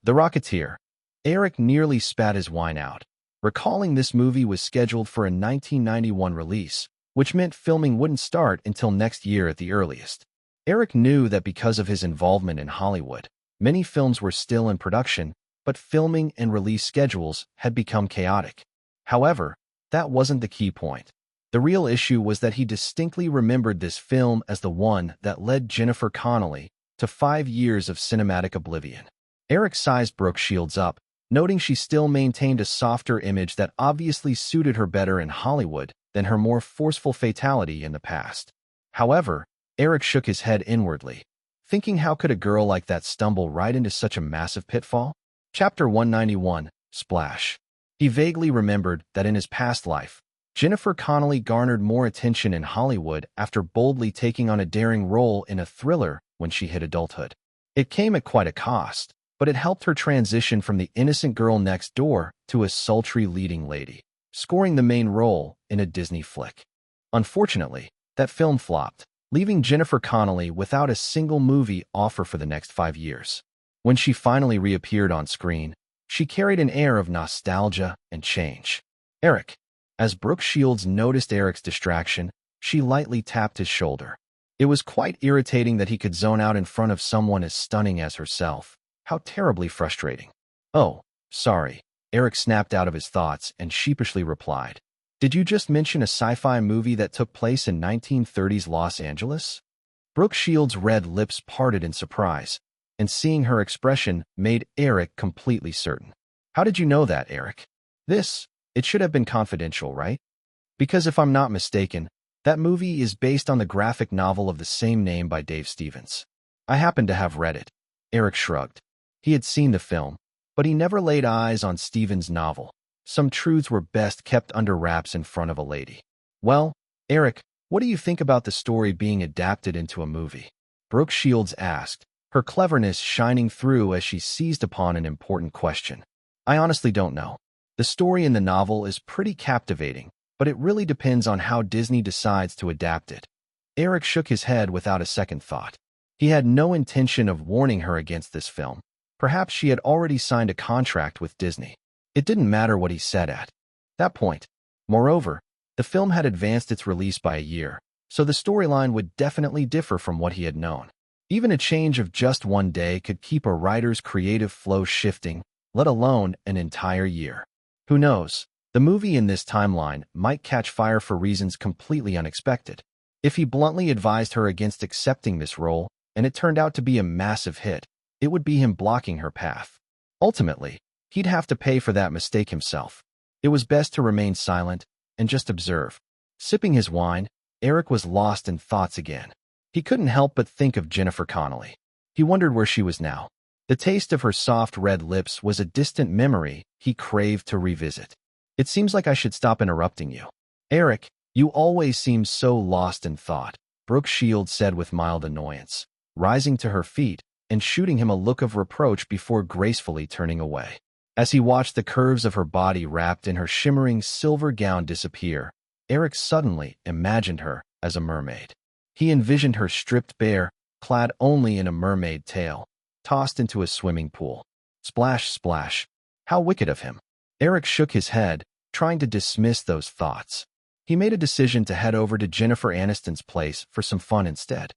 The Rocketeer. Eric nearly spat his wine out, recalling this movie was scheduled for a 1991 release, which meant filming wouldn't start until next year at the earliest. Eric knew that because of his involvement in Hollywood, many films were still in production, but filming and release schedules had become chaotic. However, that wasn't the key point. The real issue was that he distinctly remembered this film as the one that led Jennifer Connelly to 5 years of cinematic oblivion. Eric sized Brooke Shields up, noting she still maintained a softer image that obviously suited her better in Hollywood than her more forceful fatality in the past. However, Eric shook his head inwardly, thinking how could a girl like that stumble right into such a massive pitfall? Chapter 191, Splash. He vaguely remembered that in his past life, Jennifer Connelly garnered more attention in Hollywood after boldly taking on a daring role in a thriller when she hit adulthood. It came at quite a cost, but it helped her transition from the innocent girl next door to a sultry leading lady, scoring the main role in a Disney flick. Unfortunately, that film flopped, leaving Jennifer Connelly without a single movie offer for the next 5 years. When she finally reappeared on screen, she carried an air of nostalgia and change. Eric. As Brooke Shields noticed Eric's distraction, she lightly tapped his shoulder. It was quite irritating that he could zone out in front of someone as stunning as herself. How terribly frustrating. Oh, sorry. Eric snapped out of his thoughts and sheepishly replied. Did you just mention a sci-fi movie that took place in 1930s Los Angeles? Brooke Shields' red lips parted in surprise, and seeing her expression made Eric completely certain. How did you know that, Eric? It should have been confidential, right? Because if I'm not mistaken, that movie is based on the graphic novel of the same name by Dave Stevens. I happen to have read it. Eric shrugged. He had seen the film, but he never laid eyes on Stevens' novel. Some truths were best kept under wraps in front of a lady. Well, Eric, what do you think about the story being adapted into a movie? Brooke Shields asked, her cleverness shining through as she seized upon an important question. I honestly don't know. The story in the novel is pretty captivating, but it really depends on how Disney decides to adapt it. Eric shook his head without a second thought. He had no intention of warning her against this film. Perhaps she had already signed a contract with Disney. It didn't matter what he said at that point. Moreover, the film had advanced its release by a year, so the storyline would definitely differ from what he had known. Even a change of just one day could keep a writer's creative flow shifting, let alone an entire year. Who knows? The movie in this timeline might catch fire for reasons completely unexpected. If he bluntly advised her against accepting this role, and it turned out to be a massive hit, it would be him blocking her path. Ultimately, he'd have to pay for that mistake himself. It was best to remain silent and just observe. Sipping his wine, Eric was lost in thoughts again. He couldn't help but think of Jennifer Connelly. He wondered where she was now. The taste of her soft red lips was a distant memory he craved to revisit. It seems like I should stop interrupting you. Eric, you always seem so lost in thought, Brooke Shields said with mild annoyance, rising to her feet and shooting him a look of reproach before gracefully turning away. As he watched the curves of her body wrapped in her shimmering silver gown disappear, Eric suddenly imagined her as a mermaid. He envisioned her stripped bare, clad only in a mermaid tail, tossed into a swimming pool. Splash, splash. How wicked of him. Eric shook his head, trying to dismiss those thoughts. He made a decision to head over to Jennifer Aniston's place for some fun instead.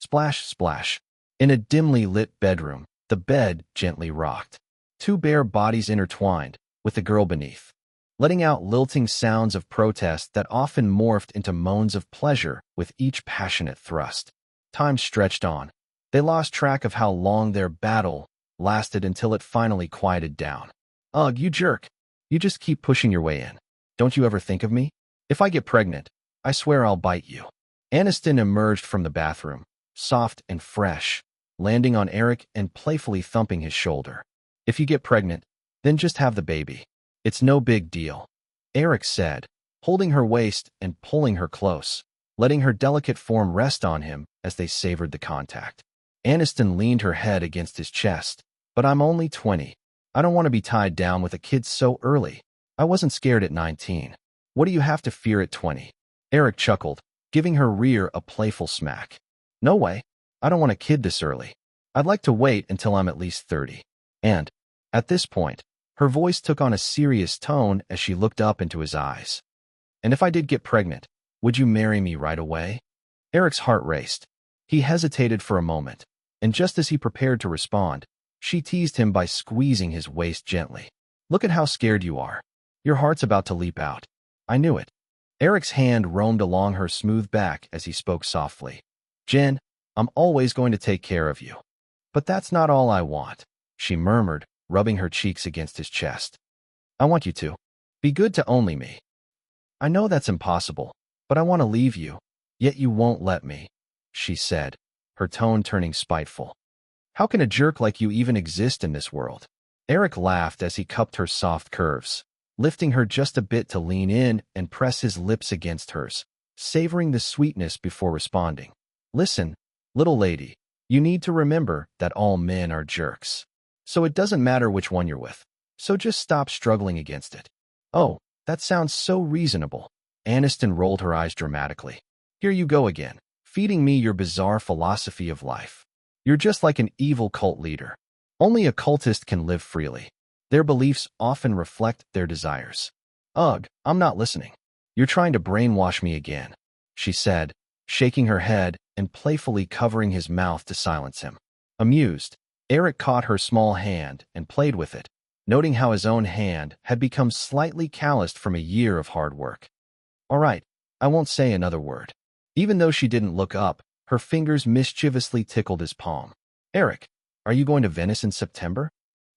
Splash, splash. In a dimly lit bedroom, the bed gently rocked. Two bare bodies intertwined, with the girl beneath, letting out lilting sounds of protest that often morphed into moans of pleasure with each passionate thrust. Time stretched on. They lost track of how long their battle lasted until it finally quieted down. Ugh, you jerk. You just keep pushing your way in. Don't you ever think of me? If I get pregnant, I swear I'll bite you. Aniston emerged from the bathroom, soft and fresh, landing on Eric and playfully thumping his shoulder. If you get pregnant, then just have the baby. It's no big deal, Eric said, holding her waist and pulling her close, letting her delicate form rest on him as they savored the contact. Aniston leaned her head against his chest. But I'm only 20. I don't want to be tied down with a kid so early. I wasn't scared at 19. What do you have to fear at 20? Eric chuckled, giving her rear a playful smack. No way. I don't want a kid this early. I'd like to wait until I'm at least 30. And, at this point, her voice took on a serious tone as she looked up into his eyes. And if I did get pregnant, would you marry me right away? Eric's heart raced. He hesitated for a moment, and just as he prepared to respond, she teased him by squeezing his waist gently. Look at how scared you are. Your heart's about to leap out. I knew it. Eric's hand roamed along her smooth back as he spoke softly. Jen, I'm always going to take care of you. But that's not all I want, she murmured, rubbing her cheeks against his chest. I want you to be good to only me. I know that's impossible, but I want to leave you, yet you won't let me, she said, her tone turning spiteful. How can a jerk like you even exist in this world? Eric laughed as he cupped her soft curves. lifting her just a bit to lean in and press his lips against hers, savoring the sweetness before responding. Listen, little lady, you need to remember that all men are jerks. So it doesn't matter which one you're with. So just stop struggling against it. Oh, that sounds so reasonable. Aniston rolled her eyes dramatically. Here you go again, feeding me your bizarre philosophy of life. You're just like an evil cult leader. Only a cultist can live freely. Their beliefs often reflect their desires. Ugh, I'm not listening. You're trying to brainwash me again, she said, shaking her head and playfully covering his mouth to silence him. Amused, Eric caught her small hand and played with it, noting how his own hand had become slightly calloused from a year of hard work. All right, I won't say another word. Even though she didn't look up, her fingers mischievously tickled his palm. Eric, are you going to Venice in September?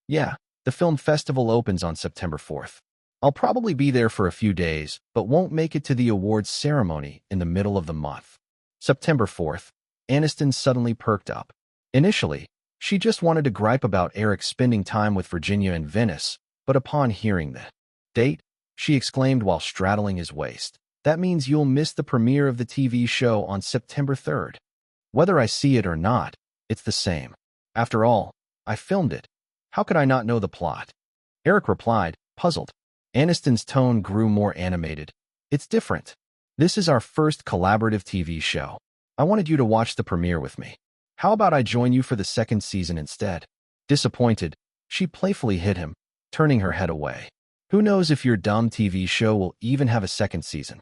Yeah, the film festival opens on September 4th. I'll probably be there for a few days, but won't make it to the awards ceremony in the middle of the month. September 4th, Aniston suddenly perked up. Initially, she just wanted to gripe about Eric spending time with Virginia in Venice, but upon hearing the date, she exclaimed while straddling his waist, that means you'll miss the premiere of the TV show on September 3rd. Whether I see it or not, it's the same. After all, I filmed it. How could I not know the plot? Eric replied, puzzled. Aniston's tone grew more animated. It's different. This is our first collaborative TV show. I wanted you to watch the premiere with me. How about I join you for the second season instead? Disappointed, she playfully hit him, turning her head away. Who knows if your dumb TV show will even have a second season?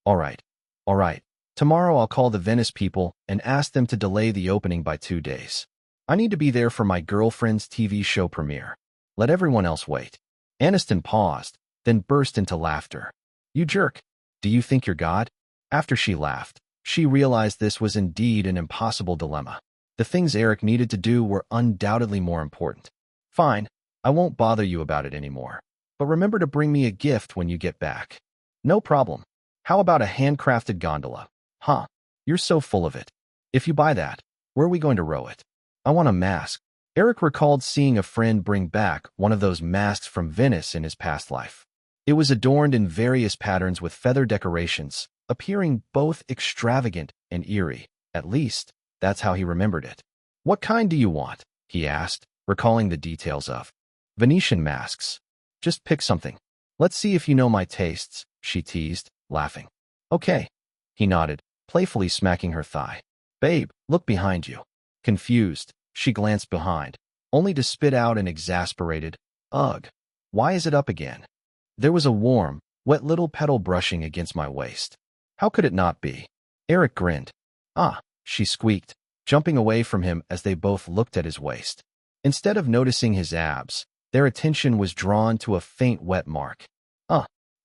All right. Tomorrow I'll call the Venice people and ask them to delay the opening by 2 days. I need to be there for my girlfriend's TV show premiere. Let everyone else wait. Aniston paused, then burst into laughter. You jerk. Do you think you're God? After she laughed, she realized this was indeed an impossible dilemma. The things Eric needed to do were undoubtedly more important. Fine, I won't bother you about it anymore. But remember to bring me a gift when you get back. No problem. How about a handcrafted gondola? Huh, you're so full of it. If you buy that, where are we going to row it? I want a mask. Eric recalled seeing a friend bring back one of those masks from Venice in his past life. It was adorned in various patterns with feather decorations, appearing both extravagant and eerie. At least, that's how he remembered it. What kind do you want? He asked, recalling the details of Venetian masks. Just pick something. Let's see if you know my tastes, she teased, laughing. Okay. He nodded, playfully smacking her thigh. Babe, look behind you. Confused, she glanced behind, only to spit out an exasperated, ugh, why is it up again? There was a warm, wet little petal brushing against my waist. How could it not be? Eric grinned. Ah, she squeaked, jumping away from him as they both looked at his waist. Instead of noticing his abs, their attention was drawn to a faint wet mark.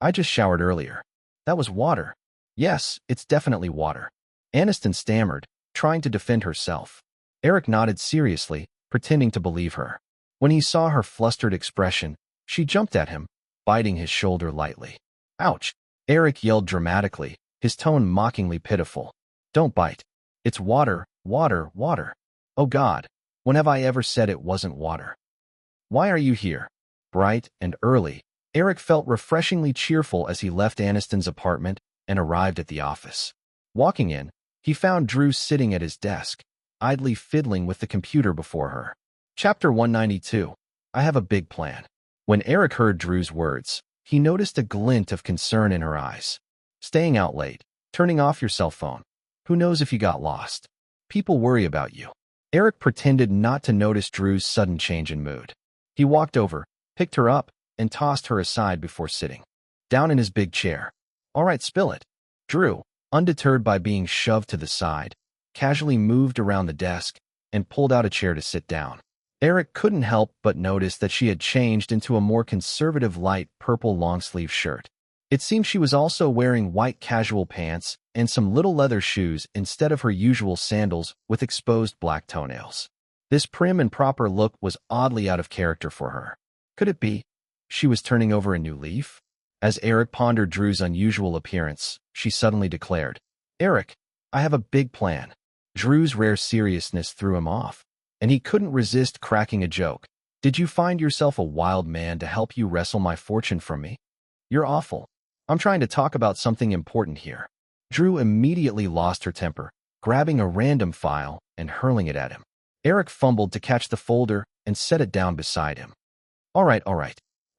I just showered earlier. That was water. Yes, it's definitely water. Aniston stammered, trying to defend herself. Eric nodded seriously, pretending to believe her. When he saw her flustered expression, she jumped at him, biting his shoulder lightly. Ouch! Eric yelled dramatically, his tone mockingly pitiful. Don't bite. It's water, water, water. Oh God, when have I ever said it wasn't water? Why are you here? Bright and early, Eric felt refreshingly cheerful as he left Aniston's apartment and arrived at the office. Walking in, he found Drew sitting at his desk, idly fiddling with the computer before her. Chapter 192. I have a big plan. When Eric heard Drew's words, he noticed a glint of concern in her eyes. Staying out late, turning off your cell phone. Who knows if you got lost? People worry about you. Eric pretended not to notice Drew's sudden change in mood. He walked over, picked her up, and tossed her aside before sitting down in his big chair. All right, spill it. Drew, undeterred by being shoved to the side, casually moved around the desk and pulled out a chair to sit down. Eric couldn't help but notice that she had changed into a more conservative light purple long-sleeve shirt. It seemed she was also wearing white casual pants and some little leather shoes instead of her usual sandals with exposed black toenails. This prim and proper look was oddly out of character for her. Could it be she was turning over a new leaf? As Eric pondered Drew's unusual appearance, she suddenly declared, Eric, I have a big plan. Drew's rare seriousness threw him off, and he couldn't resist cracking a joke. Did you find yourself a wild man to help you wrestle my fortune from me? You're awful. I'm trying to talk about something important here. Drew immediately lost her temper, grabbing a random file and hurling it at him. Eric fumbled to catch the folder and set it down beside him. All right.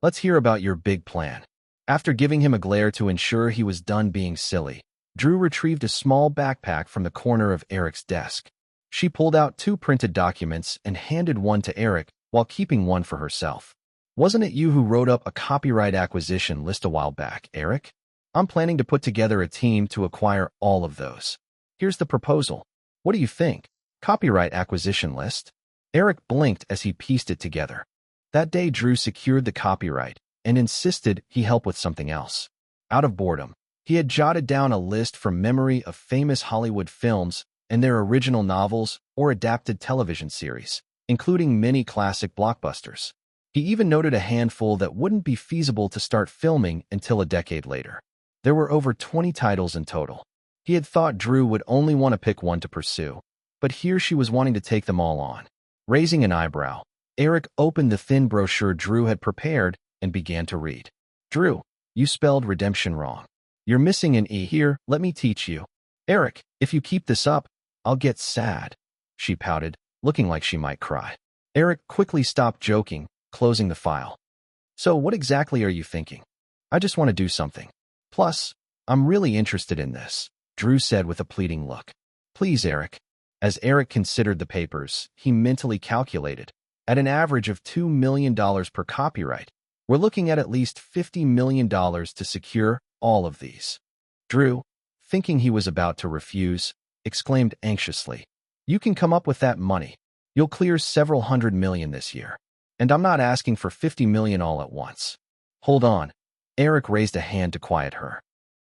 Let's hear about your big plan. After giving him a glare to ensure he was done being silly, Drew retrieved a small backpack from the corner of Eric's desk. She pulled out 2 printed documents and handed one to Eric while keeping one for herself. Wasn't it you who wrote up a copyright acquisition list a while back, Eric? I'm planning to put together a team to acquire all of those. Here's the proposal. What do you think? Copyright acquisition list? Eric blinked as he pieced it together. That day, Drew secured the copyright and insisted he help with something else. Out of boredom, he had jotted down a list from memory of famous Hollywood films and their original novels or adapted television series, including many classic blockbusters. He even noted a handful that wouldn't be feasible to start filming until a decade later. There were over 20 titles in total. He had thought Drew would only want to pick one to pursue, but here she was wanting to take them all on. Raising an eyebrow, Eric opened the thin brochure Drew had prepared and began to read. Drew, you spelled redemption wrong. You're missing an E here, let me teach you. Eric, if you keep this up, I'll get sad. She pouted, looking like she might cry. Eric quickly stopped joking, closing the file. So what exactly are you thinking? I just want to do something. Plus, I'm really interested in this, Drew said with a pleading look. Please, Eric. As Eric considered the papers, he mentally calculated. At an average of $2 million per copyright, we're looking at least $50 million to secure all of these. Drew, thinking he was about to refuse, exclaimed anxiously, You can come up with that money. You'll clear several $100 million this year. And I'm not asking for $50 million all at once. Hold on. Eric raised a hand to quiet her.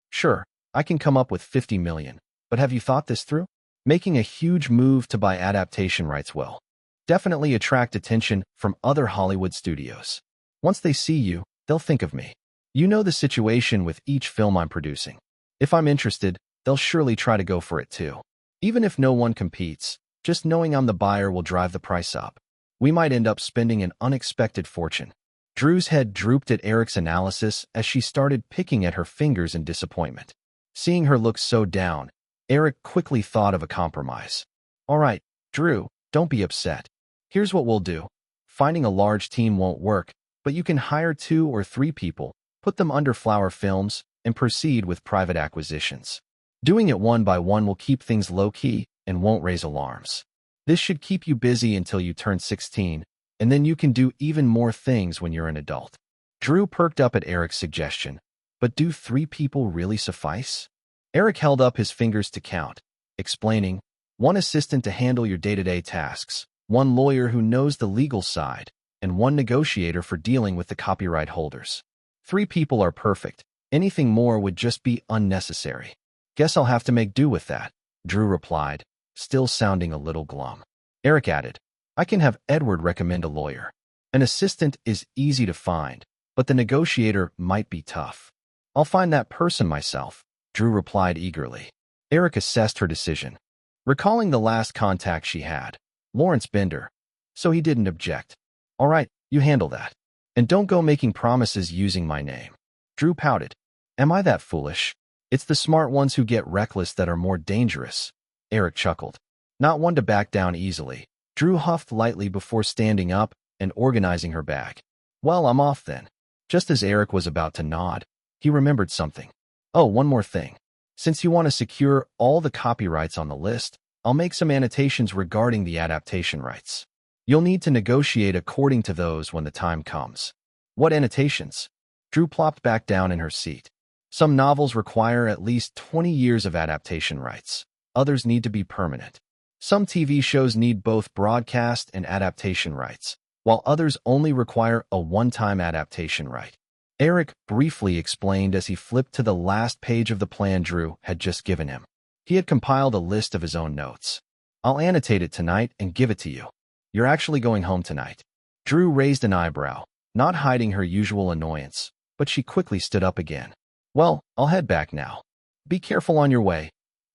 Sure, I can come up with $50 million, but have you thought this through? Making a huge move to buy adaptation rights will definitely attract attention from other Hollywood studios. Once they see you, they'll think of me. You know the situation with each film I'm producing. If I'm interested, they'll surely try to go for it too. Even if no one competes, just knowing I'm the buyer will drive the price up. We might end up spending an unexpected fortune. Drew's head drooped at Eric's analysis as she started picking at her fingers in disappointment. Seeing her look so down, Eric quickly thought of a compromise. All right, Drew, don't be upset. Here's what we'll do. Finding a large team won't work, but you can hire 2 or 3 people, put them under Flower Films, and proceed with private acquisitions. Doing it one by one will keep things low-key and won't raise alarms. This should keep you busy until you turn 16, and then you can do even more things when you're an adult. Drew perked up at Eric's suggestion. But do 3 people really suffice? Eric held up his fingers to count, explaining, 1 assistant to handle your day-to-day tasks, 1 lawyer who knows the legal side, and 1 negotiator for dealing with the copyright holders. 3 people are perfect. Anything more would just be unnecessary. Guess I'll have to make do with that, Drew replied, still sounding a little glum. Eric added, I can have Edward recommend a lawyer. An assistant is easy to find, but the negotiator might be tough. I'll find that person myself, Drew replied eagerly. Eric assessed her decision, recalling the last contact she had, Lawrence Bender, so he didn't object. All right, you handle that. And don't go making promises using my name. Drew pouted. Am I that foolish? It's the smart ones who get reckless that are more dangerous. Eric chuckled. Not one to back down easily. Drew huffed lightly before standing up and organizing her bag. Well, I'm off then. Just as Eric was about to nod, he remembered something. Oh, one more thing. Since you want to secure all the copyrights on the list, I'll make some annotations regarding the adaptation rights. You'll need to negotiate according to those when the time comes. What annotations? Drew plopped back down in her seat. Some novels require at least 20 years of adaptation rights. Others need to be permanent. Some TV shows need both broadcast and adaptation rights, while others only require a one-time adaptation right. Eric briefly explained as he flipped to the last page of the plan Drew had just given him. He had compiled a list of his own notes. I'll annotate it tonight and give it to you. You're actually going home tonight. Drew raised an eyebrow, not hiding her usual annoyance, but she quickly stood up again. Well, I'll head back now. Be careful on your way,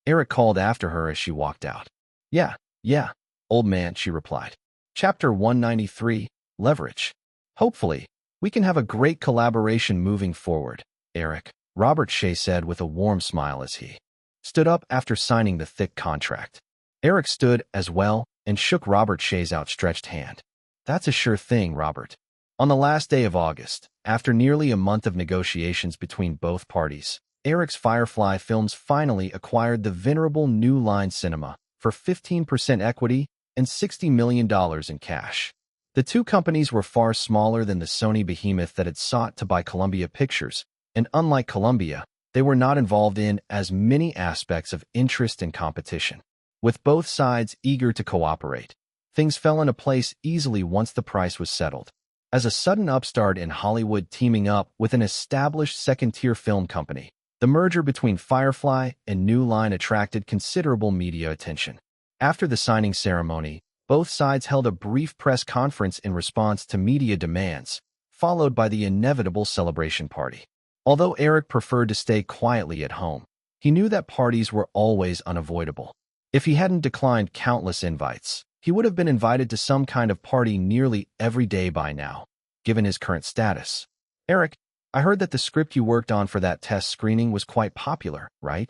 Eric called after her as she walked out. Yeah, old man, she replied. Chapter 193, leverage. Hopefully, we can have a great collaboration moving forward, Eric, Robert Shea said with a warm smile as he stood up after signing the thick contract. Eric stood as well and shook Robert Shea's outstretched hand. That's a sure thing, Robert. On the last day of August, after nearly a month of negotiations between both parties, Eric's Firefly Films finally acquired the venerable New Line Cinema for 15% equity and $60 million in cash. The two companies were far smaller than the Sony behemoth that had sought to buy Columbia Pictures, and unlike Columbia, they were not involved in as many aspects of interest and competition. With both sides eager to cooperate, things fell into place easily once the price was settled. As a sudden upstart in Hollywood teaming up with an established second-tier film company, the merger between Firefly and New Line attracted considerable media attention. After the signing ceremony, both sides held a brief press conference in response to media demands, followed by the inevitable celebration party. Although Eric preferred to stay quietly at home, he knew that parties were always unavoidable. If he hadn't declined countless invites, he would have been invited to some kind of party nearly every day by now, given his current status. Eric, I heard that the script you worked on for that test screening was quite popular, right?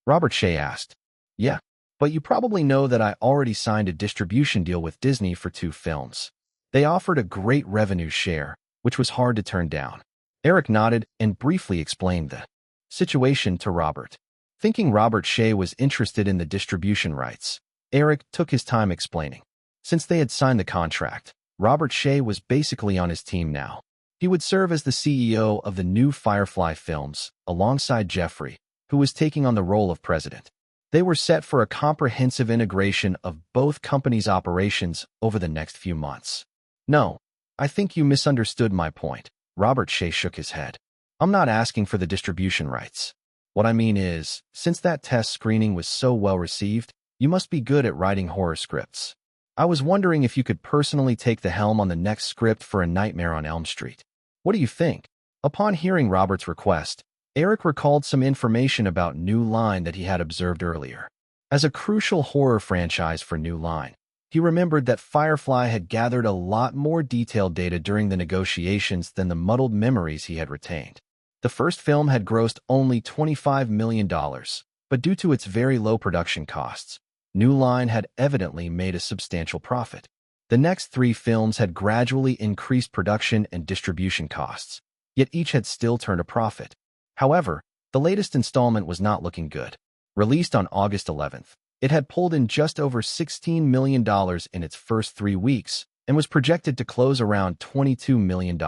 Robert Shea asked. Yeah, but you probably know that I already signed a distribution deal with Disney for 2 films. They offered a great revenue share, which was hard to turn down. Eric nodded and briefly explained the situation to Robert. Thinking Robert Shea was interested in the distribution rights, Eric took his time explaining. Since they had signed the contract, Robert Shea was basically on his team now. He would serve as the CEO of the new Firefly Films, alongside Jeffrey, who was taking on the role of president. They were set for a comprehensive integration of both companies' operations over the next few months. No, I think you misunderstood my point. Robert Shea shook his head. I'm not asking for the distribution rights. What I mean is, since that test screening was so well received, you must be good at writing horror scripts. I was wondering if you could personally take the helm on the next script for A Nightmare on Elm Street. What do you think? Upon hearing Robert's request, Eric recalled some information about New Line that he had observed earlier. As a crucial horror franchise for New Line, he remembered that Firefly had gathered a lot more detailed data during the negotiations than the muddled memories he had retained. The first film had grossed only $25 million, but due to its very low production costs, New Line had evidently made a substantial profit. The next 3 films had gradually increased production and distribution costs, yet each had still turned a profit. However, the latest installment was not looking good. Released on August 11th, it had pulled in just over $16 million in its first 3 weeks and was projected to close around $22 million.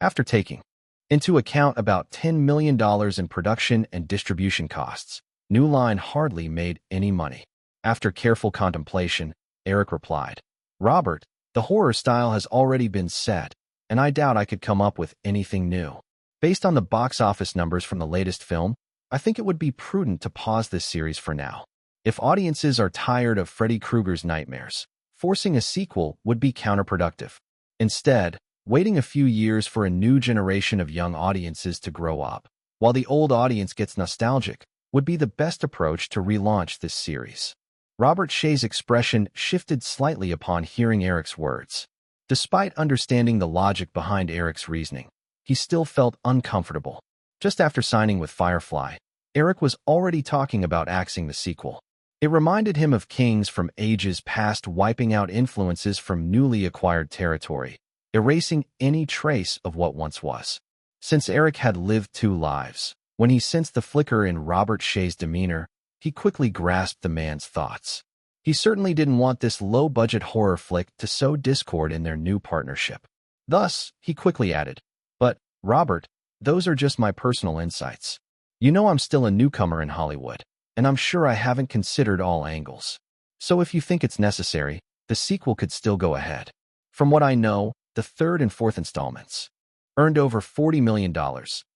After taking into account about $10 million in production and distribution costs, New Line hardly made any money. After careful contemplation, Eric replied, Robert, the horror style has already been set, and I doubt I could come up with anything new. Based on the box office numbers from the latest film, I think it would be prudent to pause this series for now. If audiences are tired of Freddy Krueger's nightmares, forcing a sequel would be counterproductive. Instead, waiting a few years for a new generation of young audiences to grow up, while the old audience gets nostalgic, would be the best approach to relaunch this series. Robert Shea's expression shifted slightly upon hearing Eric's words. Despite understanding the logic behind Eric's reasoning, he still felt uncomfortable. Just after signing with Firefly, Eric was already talking about axing the sequel. It reminded him of kings from ages past wiping out influences from newly acquired territory, erasing any trace of what once was. Since Eric had lived 2 lives, when he sensed the flicker in Robert Shea's demeanor, he quickly grasped the man's thoughts. He certainly didn't want this low-budget horror flick to sow discord in their new partnership. Thus, he quickly added, But, Robert, those are just my personal insights. You know I'm still a newcomer in Hollywood, and I'm sure I haven't considered all angles. So if you think it's necessary, the sequel could still go ahead. From what I know, the 3rd and 4th installments earned over $40 million,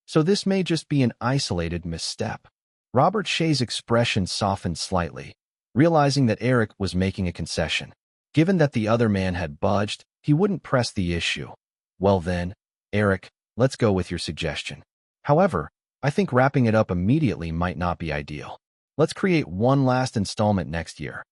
so this may just be an isolated misstep. Robert Shea's expression softened slightly, realizing that Eric was making a concession. Given that the other man had budged, he wouldn't press the issue. Well then, Eric, let's go with your suggestion. However, I think wrapping it up immediately might not be ideal. Let's create one last installment next year.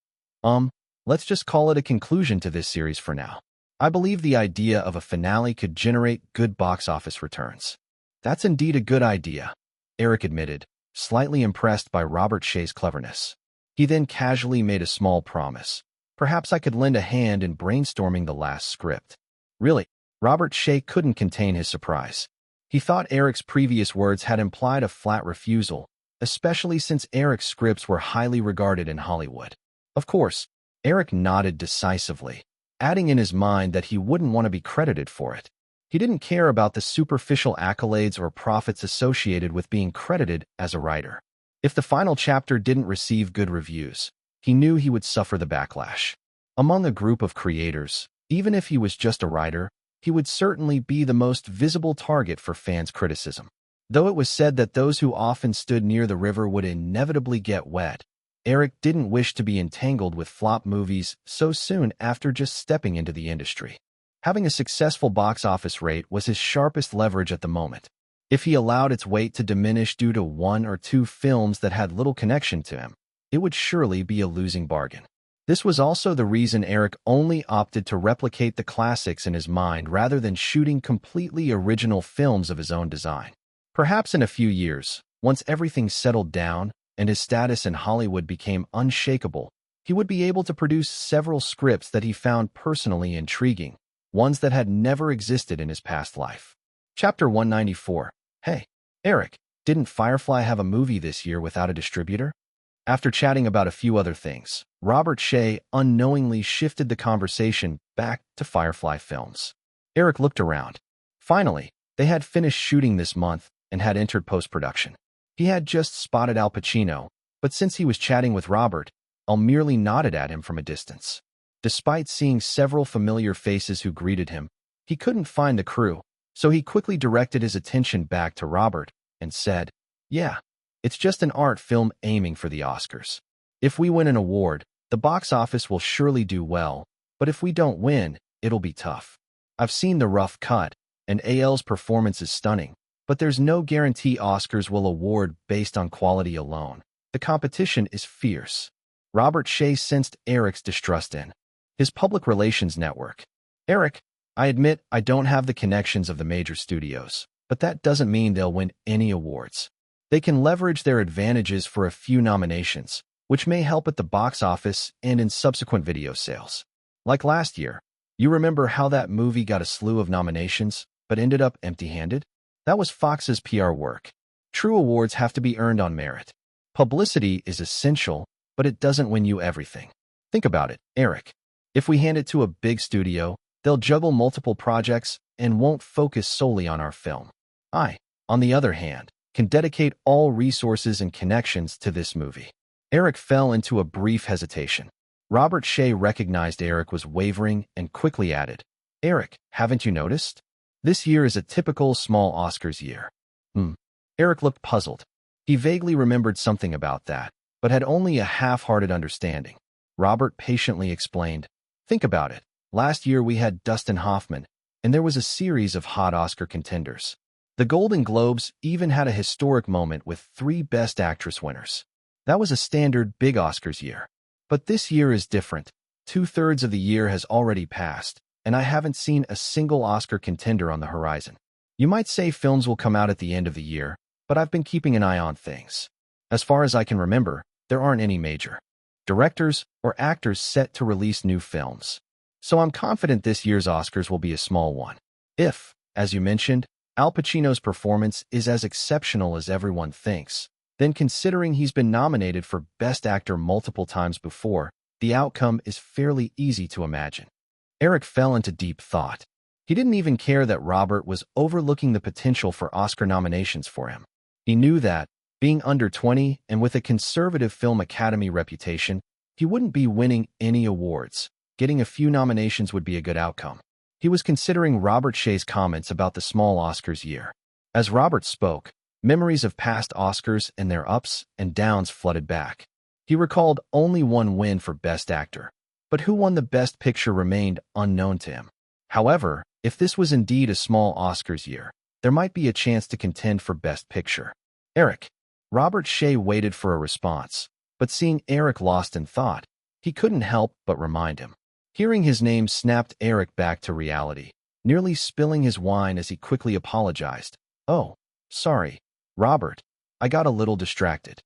Let's just call it a conclusion to this series for now. I believe the idea of a finale could generate good box office returns. That's indeed a good idea, Eric admitted, slightly impressed by Robert Shea's cleverness. He then casually made a small promise. Perhaps I could lend a hand in brainstorming the last script. Really, Robert Shea couldn't contain his surprise. He thought Eric's previous words had implied a flat refusal, especially since Eric's scripts were highly regarded in Hollywood. Of course, Eric nodded decisively, adding in his mind that he wouldn't want to be credited for it. He didn't care about the superficial accolades or profits associated with being credited as a writer. If the final chapter didn't receive good reviews, he knew he would suffer the backlash. Among a group of creators, even if he was just a writer, he would certainly be the most visible target for fans' criticism. Though it was said that those who often stood near the river would inevitably get wet, Eric didn't wish to be entangled with flop movies so soon after just stepping into the industry. Having a successful box office rate was his sharpest leverage at the moment. If he allowed its weight to diminish due to one or two films that had little connection to him, it would surely be a losing bargain. This was also the reason Eric only opted to replicate the classics in his mind rather than shooting completely original films of his own design. Perhaps in a few years, once everything settled down and his status in Hollywood became unshakable, he would be able to produce several scripts that he found personally intriguing, ones that had never existed in his past life. Chapter 194. Hey, Eric, didn't Firefly have a movie this year without a distributor? After chatting about a few other things, Robert Shea unknowingly shifted the conversation back to Firefly films. Eric looked around. Finally, they had finished shooting this month and had entered post-production. He had just spotted Al Pacino, but since he was chatting with Robert, Al merely nodded at him from a distance. Despite seeing several familiar faces who greeted him, he couldn't find the crew, so he quickly directed his attention back to Robert and said, "Yeah, it's just an art film aiming for the Oscars. If we win an award, the box office will surely do well, but if we don't win, it'll be tough. I've seen the rough cut, and AL's performance is stunning, but there's no guarantee Oscars will award based on quality alone. The competition is fierce." Robert Shea sensed Eric's distrust in his public relations network. "Eric, I admit I don't have the connections of the major studios, but that doesn't mean they'll win any awards. They can leverage their advantages for a few nominations, which may help at the box office and in subsequent video sales. Like last year, you remember how that movie got a slew of nominations, but ended up empty-handed? That was Fox's PR work. True awards have to be earned on merit. Publicity is essential, but it doesn't win you everything. Think about it, Eric. If we hand it to a big studio, they'll juggle multiple projects and won't focus solely on our film. I, on the other hand, can dedicate all resources and connections to this movie." Eric fell into a brief hesitation. Robert Shea recognized Eric was wavering and quickly added, "Eric, haven't you noticed? This year is a typical small Oscars year." Eric looked puzzled. He vaguely remembered something about that, but had only a half-hearted understanding. Robert patiently explained, "Think about it. Last year we had Dustin Hoffman, and there was a series of hot Oscar contenders. The Golden Globes even had a historic moment with 3 Best Actress winners. That was a standard big Oscars year. But this year is different. 2/3 of the year has already passed, and I haven't seen a single Oscar contender on the horizon. You might say films will come out at the end of the year, but I've been keeping an eye on things. As far as I can remember, there aren't any major directors or actors set to release new films. So I'm confident this year's Oscars will be a small one. If, as you mentioned, Al Pacino's performance is as exceptional as everyone thinks, then considering he's been nominated for Best Actor multiple times before, the outcome is fairly easy to imagine." Eric fell into deep thought. He didn't even care that Robert was overlooking the potential for Oscar nominations for him. He knew that, being under 20 and with a conservative film academy reputation, he wouldn't be winning any awards. Getting a few nominations would be a good outcome. He was considering Robert Shea's comments about the small Oscars year. As Robert spoke, memories of past Oscars and their ups and downs flooded back. He recalled only one win for Best Actor, but who won the Best Picture remained unknown to him. However, if this was indeed a small Oscars year, there might be a chance to contend for Best Picture. "Eric." Robert Shea waited for a response, but seeing Eric lost in thought, he couldn't help but remind him. Hearing his name snapped Eric back to reality, nearly spilling his wine as he quickly apologized. "Oh, sorry, Robert. I got a little distracted."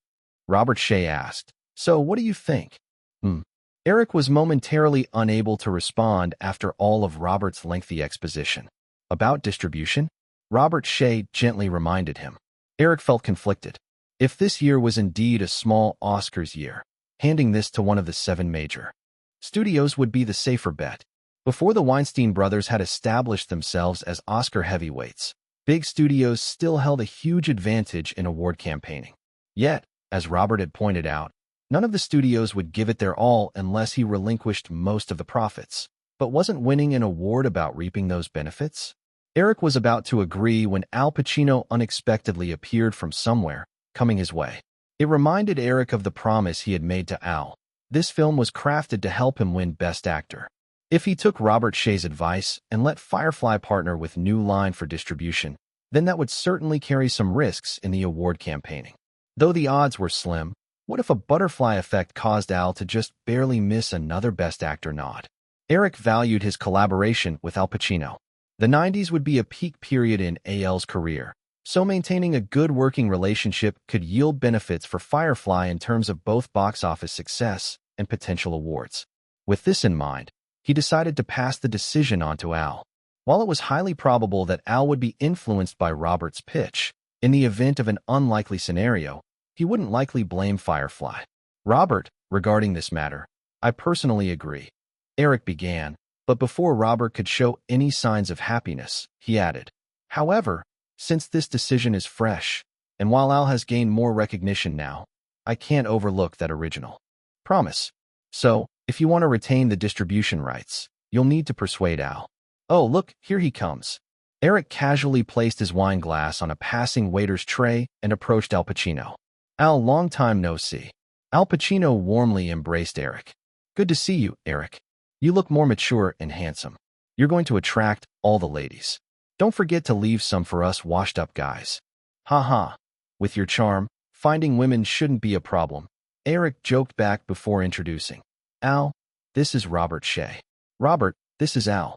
Robert Shea asked, "So what do you think?" Hmm. Eric was momentarily unable to respond after all of Robert's lengthy exposition. About distribution? Robert Shea gently reminded him. Eric felt conflicted. If this year was indeed a small Oscars year, handing this to one of the 7 major studios would be the safer bet. Before the Weinstein brothers had established themselves as Oscar heavyweights, big studios still held a huge advantage in award campaigning. Yet, as Robert had pointed out, none of the studios would give it their all unless he relinquished most of the profits. But wasn't winning an award about reaping those benefits? Eric was about to agree when Al Pacino unexpectedly appeared from somewhere, coming his way. It reminded Eric of the promise he had made to Al. This film was crafted to help him win Best Actor. If he took Robert Shea's advice and let Firefly partner with New Line for distribution, then that would certainly carry some risks in the award campaigning. Though the odds were slim, what if a butterfly effect caused Al to just barely miss another Best Actor nod? Eric valued his collaboration with Al Pacino. The 90s would be a peak period in AL's career, so maintaining a good working relationship could yield benefits for Firefly in terms of both box office success and potential awards. With this in mind, he decided to pass the decision on to Al. While it was highly probable that Al would be influenced by Robert's pitch, in the event of an unlikely scenario, he wouldn't likely blame Firefly. "Robert, regarding this matter, I personally agree," Eric began, but before Robert could show any signs of happiness, he added, "However, since this decision is fresh, and while Al has gained more recognition now, I can't overlook that original promise. So, if you want to retain the distribution rights, you'll need to persuade Al." "Oh, look, here he comes." Eric casually placed his wine glass on a passing waiter's tray and approached Al Pacino. "Al, long time no see." Al Pacino warmly embraced Eric. "Good to see you, Eric. You look more mature and handsome. You're going to attract all the ladies. Don't forget to leave some for us washed-up guys." "Ha ha. With your charm, finding women shouldn't be a problem," Eric joked back before introducing. "Al, this is Robert Shea." "Robert, this is Al.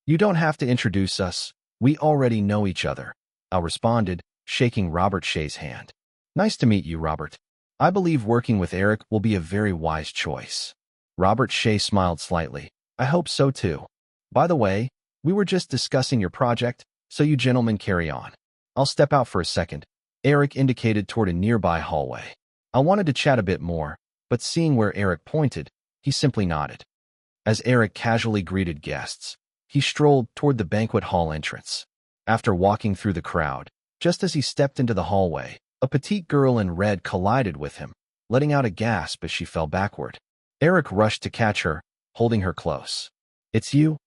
You don't have to introduce us. We already know each other," Al responded, shaking Robert Shea's hand. "Nice to meet you, Robert. I believe working with Eric will be a very wise choice." Robert Shea smiled slightly. "I hope so too. By the way, we were just discussing your project, so you gentlemen carry on. I'll step out for a second." Eric indicated toward a nearby hallway. I wanted to chat a bit more, but seeing where Eric pointed, he simply nodded. As Eric casually greeted guests, he strolled toward the banquet hall entrance. After walking through the crowd, just as he stepped into the hallway, a petite girl in red collided with him, letting out a gasp as she fell backward. Eric rushed to catch her, holding her close. "It's you?"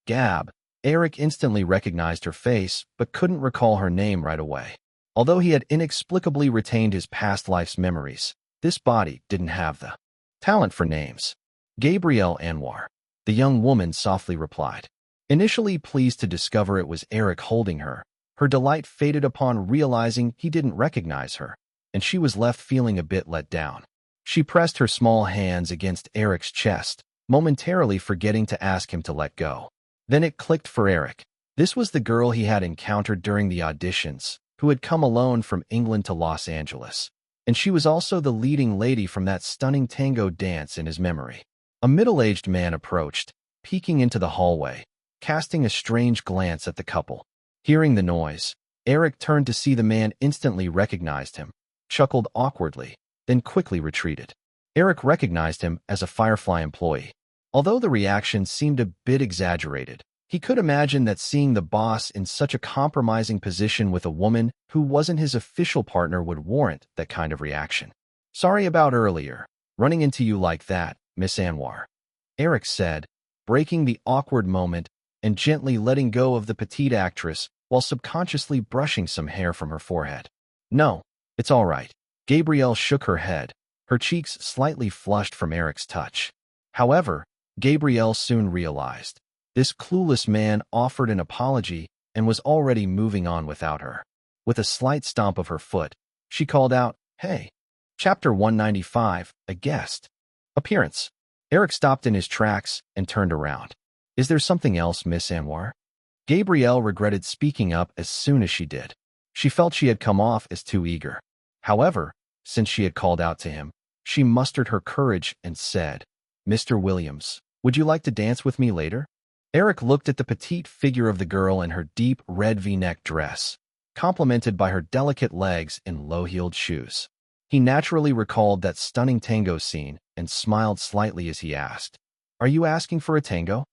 Gab." Eric instantly recognized her face, but couldn't recall her name right away. Although he had inexplicably retained his past life's memories, this body didn't have the talent for names. "Gabrielle Anwar," the young woman softly replied. Initially pleased to discover it was Eric holding her, her delight faded upon realizing he didn't recognize her, and she was left feeling a bit let down. She pressed her small hands against Eric's chest, momentarily forgetting to ask him to let go. Then it clicked for Eric. This was the girl he had encountered during the auditions, who had come alone from England to Los Angeles. And she was also the leading lady from that stunning tango dance in his memory. A middle-aged man approached, peeking into the hallway, casting a strange glance at the couple. Hearing the noise, Eric turned to see the man instantly recognized him, chuckled awkwardly, then quickly retreated. Eric recognized him as a Firefly employee. Although the reaction seemed a bit exaggerated, he could imagine that seeing the boss in such a compromising position with a woman who wasn't his official partner would warrant that kind of reaction. "Sorry about earlier, running into you like that, Miss Anwar," Eric said, breaking the awkward moment and gently letting go of the petite actress while subconsciously brushing some hair from her forehead. "No, it's all right." Gabrielle shook her head, her cheeks slightly flushed from Eric's touch. However, Gabrielle soon realized this clueless man offered an apology and was already moving on without her. With a slight stomp of her foot, she called out, "Hey." Chapter 195, A Guest. Appearance. Eric stopped in his tracks and turned around. Is there something else, Miss Anwar? Gabrielle regretted speaking up as soon as she did. She felt she had come off as too eager. However, since she had called out to him, she mustered her courage and said, Mr. Williams, would you like to dance with me later? Eric looked at the petite figure of the girl in her deep red V-neck dress, complemented by her delicate legs in low-heeled shoes. He naturally recalled that stunning tango scene and smiled slightly as he asked, Are you asking for a tango?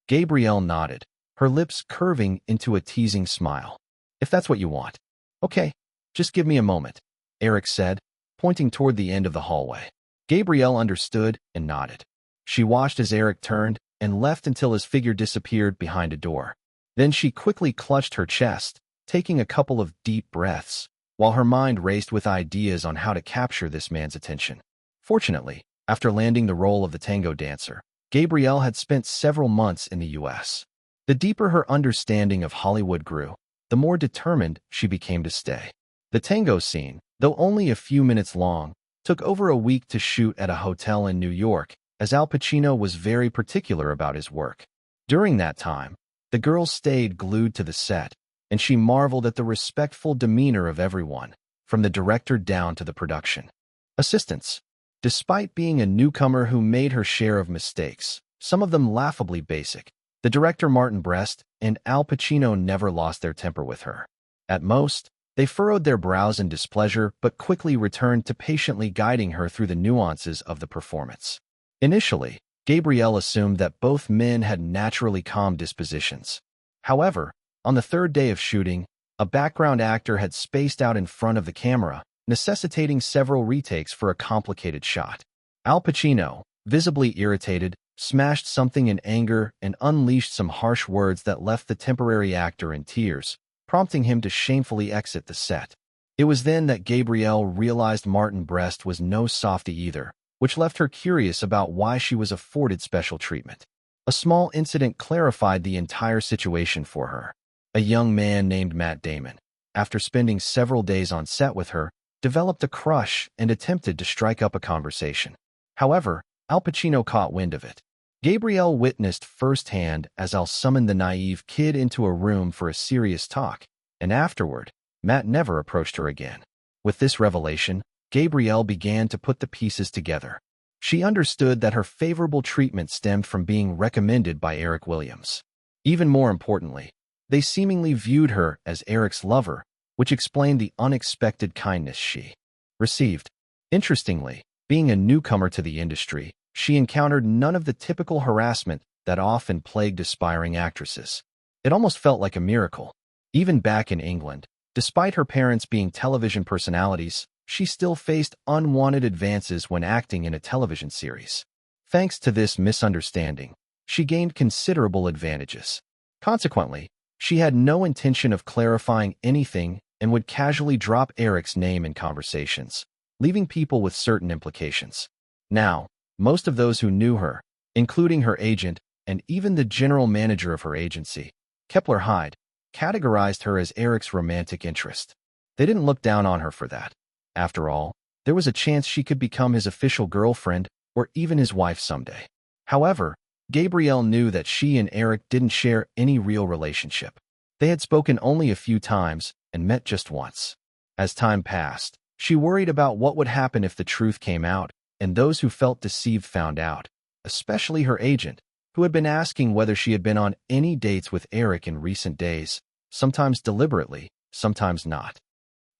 Gabrielle nodded, her lips curving into a teasing smile. If that's what you want. Okay, just give me a moment, Eric said, pointing toward the end of the hallway. Gabrielle understood and nodded. She watched as Eric turned and left until his figure disappeared behind a door. Then she quickly clutched her chest, taking a couple of deep breaths, while her mind raced with ideas on how to capture this man's attention. Fortunately, after landing the role of the tango dancer, Gabrielle had spent several months in the U.S. The deeper her understanding of Hollywood grew, the more determined she became to stay. The tango scene, though only a few minutes long, took over a week to shoot at a hotel in New York, as Al Pacino was very particular about his work. During that time, the girl stayed glued to the set, and she marveled at the respectful demeanor of everyone, from the director down to the production assistants. Despite being a newcomer who made her share of mistakes, some of them laughably basic, the director Martin Brest and Al Pacino never lost their temper with her. At most, they furrowed their brows in displeasure but quickly returned to patiently guiding her through the nuances of the performance. Initially, Gabrielle assumed that both men had naturally calm dispositions. However, on the third day of shooting, a background actor had spaced out in front of the camera, necessitating several retakes for a complicated shot. Al Pacino, visibly irritated, smashed something in anger and unleashed some harsh words that left the temporary actor in tears, prompting him to shamefully exit the set. It was then that Gabrielle realized Martin Brest was no softy either, which left her curious about why she was afforded special treatment. A small incident clarified the entire situation for her. A young man named Matt Damon, after spending several days on set with her, developed a crush and attempted to strike up a conversation. However, Al Pacino caught wind of it. Gabrielle witnessed firsthand as Al summoned the naive kid into a room for a serious talk, and afterward, Matt never approached her again. With this revelation, Gabrielle began to put the pieces together. She understood that her favorable treatment stemmed from being recommended by Eric Williams. Even more importantly, they seemingly viewed her as Eric's lover, which explained the unexpected kindness she received. Interestingly, being a newcomer to the industry, she encountered none of the typical harassment that often plagued aspiring actresses. It almost felt like a miracle. Even back in England, despite her parents being television personalities, she still faced unwanted advances when acting in a television series. Thanks to this misunderstanding, she gained considerable advantages. Consequently, she had no intention of clarifying anything and would casually drop Eric's name in conversations, leaving people with certain implications. Now, most of those who knew her, including her agent and even the general manager of her agency, Kepler Hyde, categorized her as Eric's romantic interest. They didn't look down on her for that. After all, there was a chance she could become his official girlfriend or even his wife someday. However, Gabrielle knew that she and Eric didn't share any real relationship. They had spoken only a few times and met just once. As time passed, she worried about what would happen if the truth came out and those who felt deceived found out, especially her agent, who had been asking whether she had been on any dates with Eric in recent days, sometimes deliberately, sometimes not.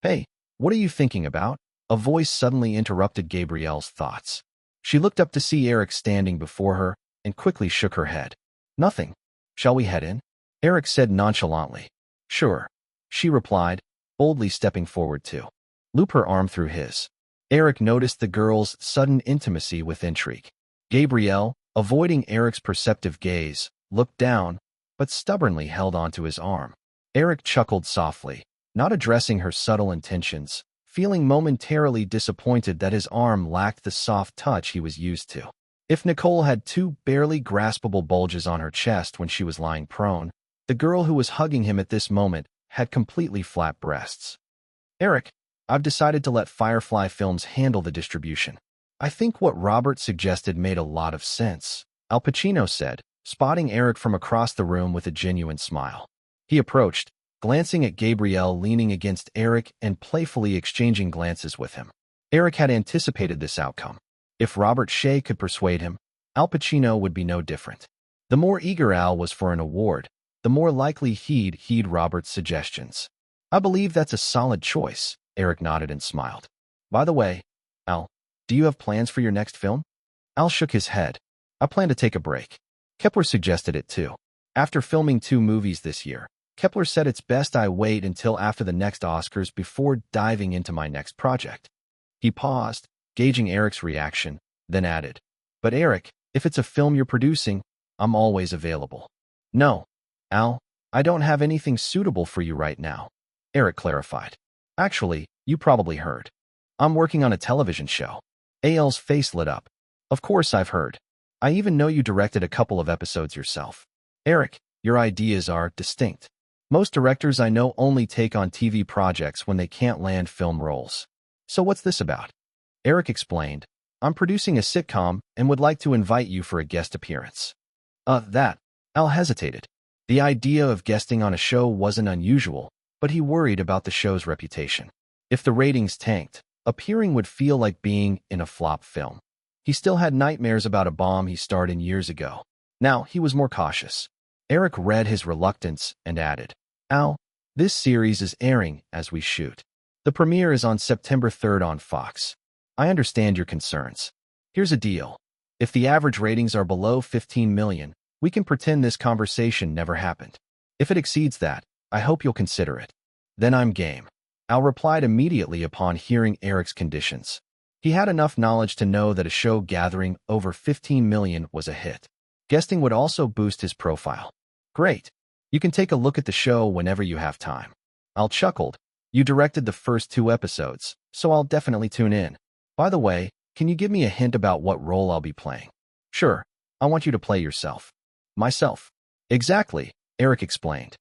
Hey, what are you thinking about? A voice suddenly interrupted Gabrielle's thoughts. She looked up to see Eric standing before her and quickly shook her head. Nothing. Shall we head in? Eric said nonchalantly. Sure, she replied, boldly stepping forward to loop her arm through his. Eric noticed the girl's sudden intimacy with intrigue. Gabrielle, avoiding Eric's perceptive gaze, looked down, but stubbornly held onto his arm. Eric chuckled softly, not addressing her subtle intentions, feeling momentarily disappointed that his arm lacked the soft touch he was used to. If Nicole had two barely graspable bulges on her chest when she was lying prone, the girl who was hugging him at this moment had completely flat breasts. Eric, I've decided to let Firefly Films handle the distribution. I think what Robert suggested made a lot of sense, Al Pacino said, spotting Eric from across the room with a genuine smile. He approached, glancing at Gabrielle leaning against Eric and playfully exchanging glances with him. Eric had anticipated this outcome. If Robert Shea could persuade him, Al Pacino would be no different. The more eager Al was for an award, the more likely he'd heed Robert's suggestions. I believe that's a solid choice, Eric nodded and smiled. By the way, Al, do you have plans for your next film? Al shook his head. I plan to take a break. Kepler suggested it too. After filming 2 movies this year, Kepler said it's best I wait until after the next Oscars before diving into my next project. He paused, gauging Eric's reaction, then added, "But Eric, if it's a film you're producing, I'm always available." "No, Al, I don't have anything suitable for you right now," Eric clarified. "Actually, you probably heard. I'm working on a television show." Al's face lit up. "Of course I've heard. I even know you directed a couple of episodes yourself. Eric, your ideas are distinct. Most directors I know only take on TV projects when they can't land film roles. So what's this about?" Eric explained, "I'm producing a sitcom and would like to invite you for a guest appearance." That. Al hesitated. The idea of guesting on a show wasn't unusual, but he worried about the show's reputation. If the ratings tanked, appearing would feel like being in a flop film. He still had nightmares about a bomb he starred in years ago. Now he was more cautious. Eric read his reluctance and added, "Al, this series is airing as we shoot. The premiere is on September 3rd on Fox. I understand your concerns. Here's a deal. If the average ratings are below 15 million, we can pretend this conversation never happened. If it exceeds that, I hope you'll consider it." "Then I'm game." Al replied immediately upon hearing Eric's conditions. He had enough knowledge to know that a show gathering over 15 million was a hit. Guesting would also boost his profile. "Great. You can take a look at the show whenever you have time." Al chuckled. "You directed the first 2 episodes, so I'll definitely tune in. By the way, can you give me a hint about what role I'll be playing?" "Sure. I want you to play yourself." "Myself?" "Exactly," Eric explained.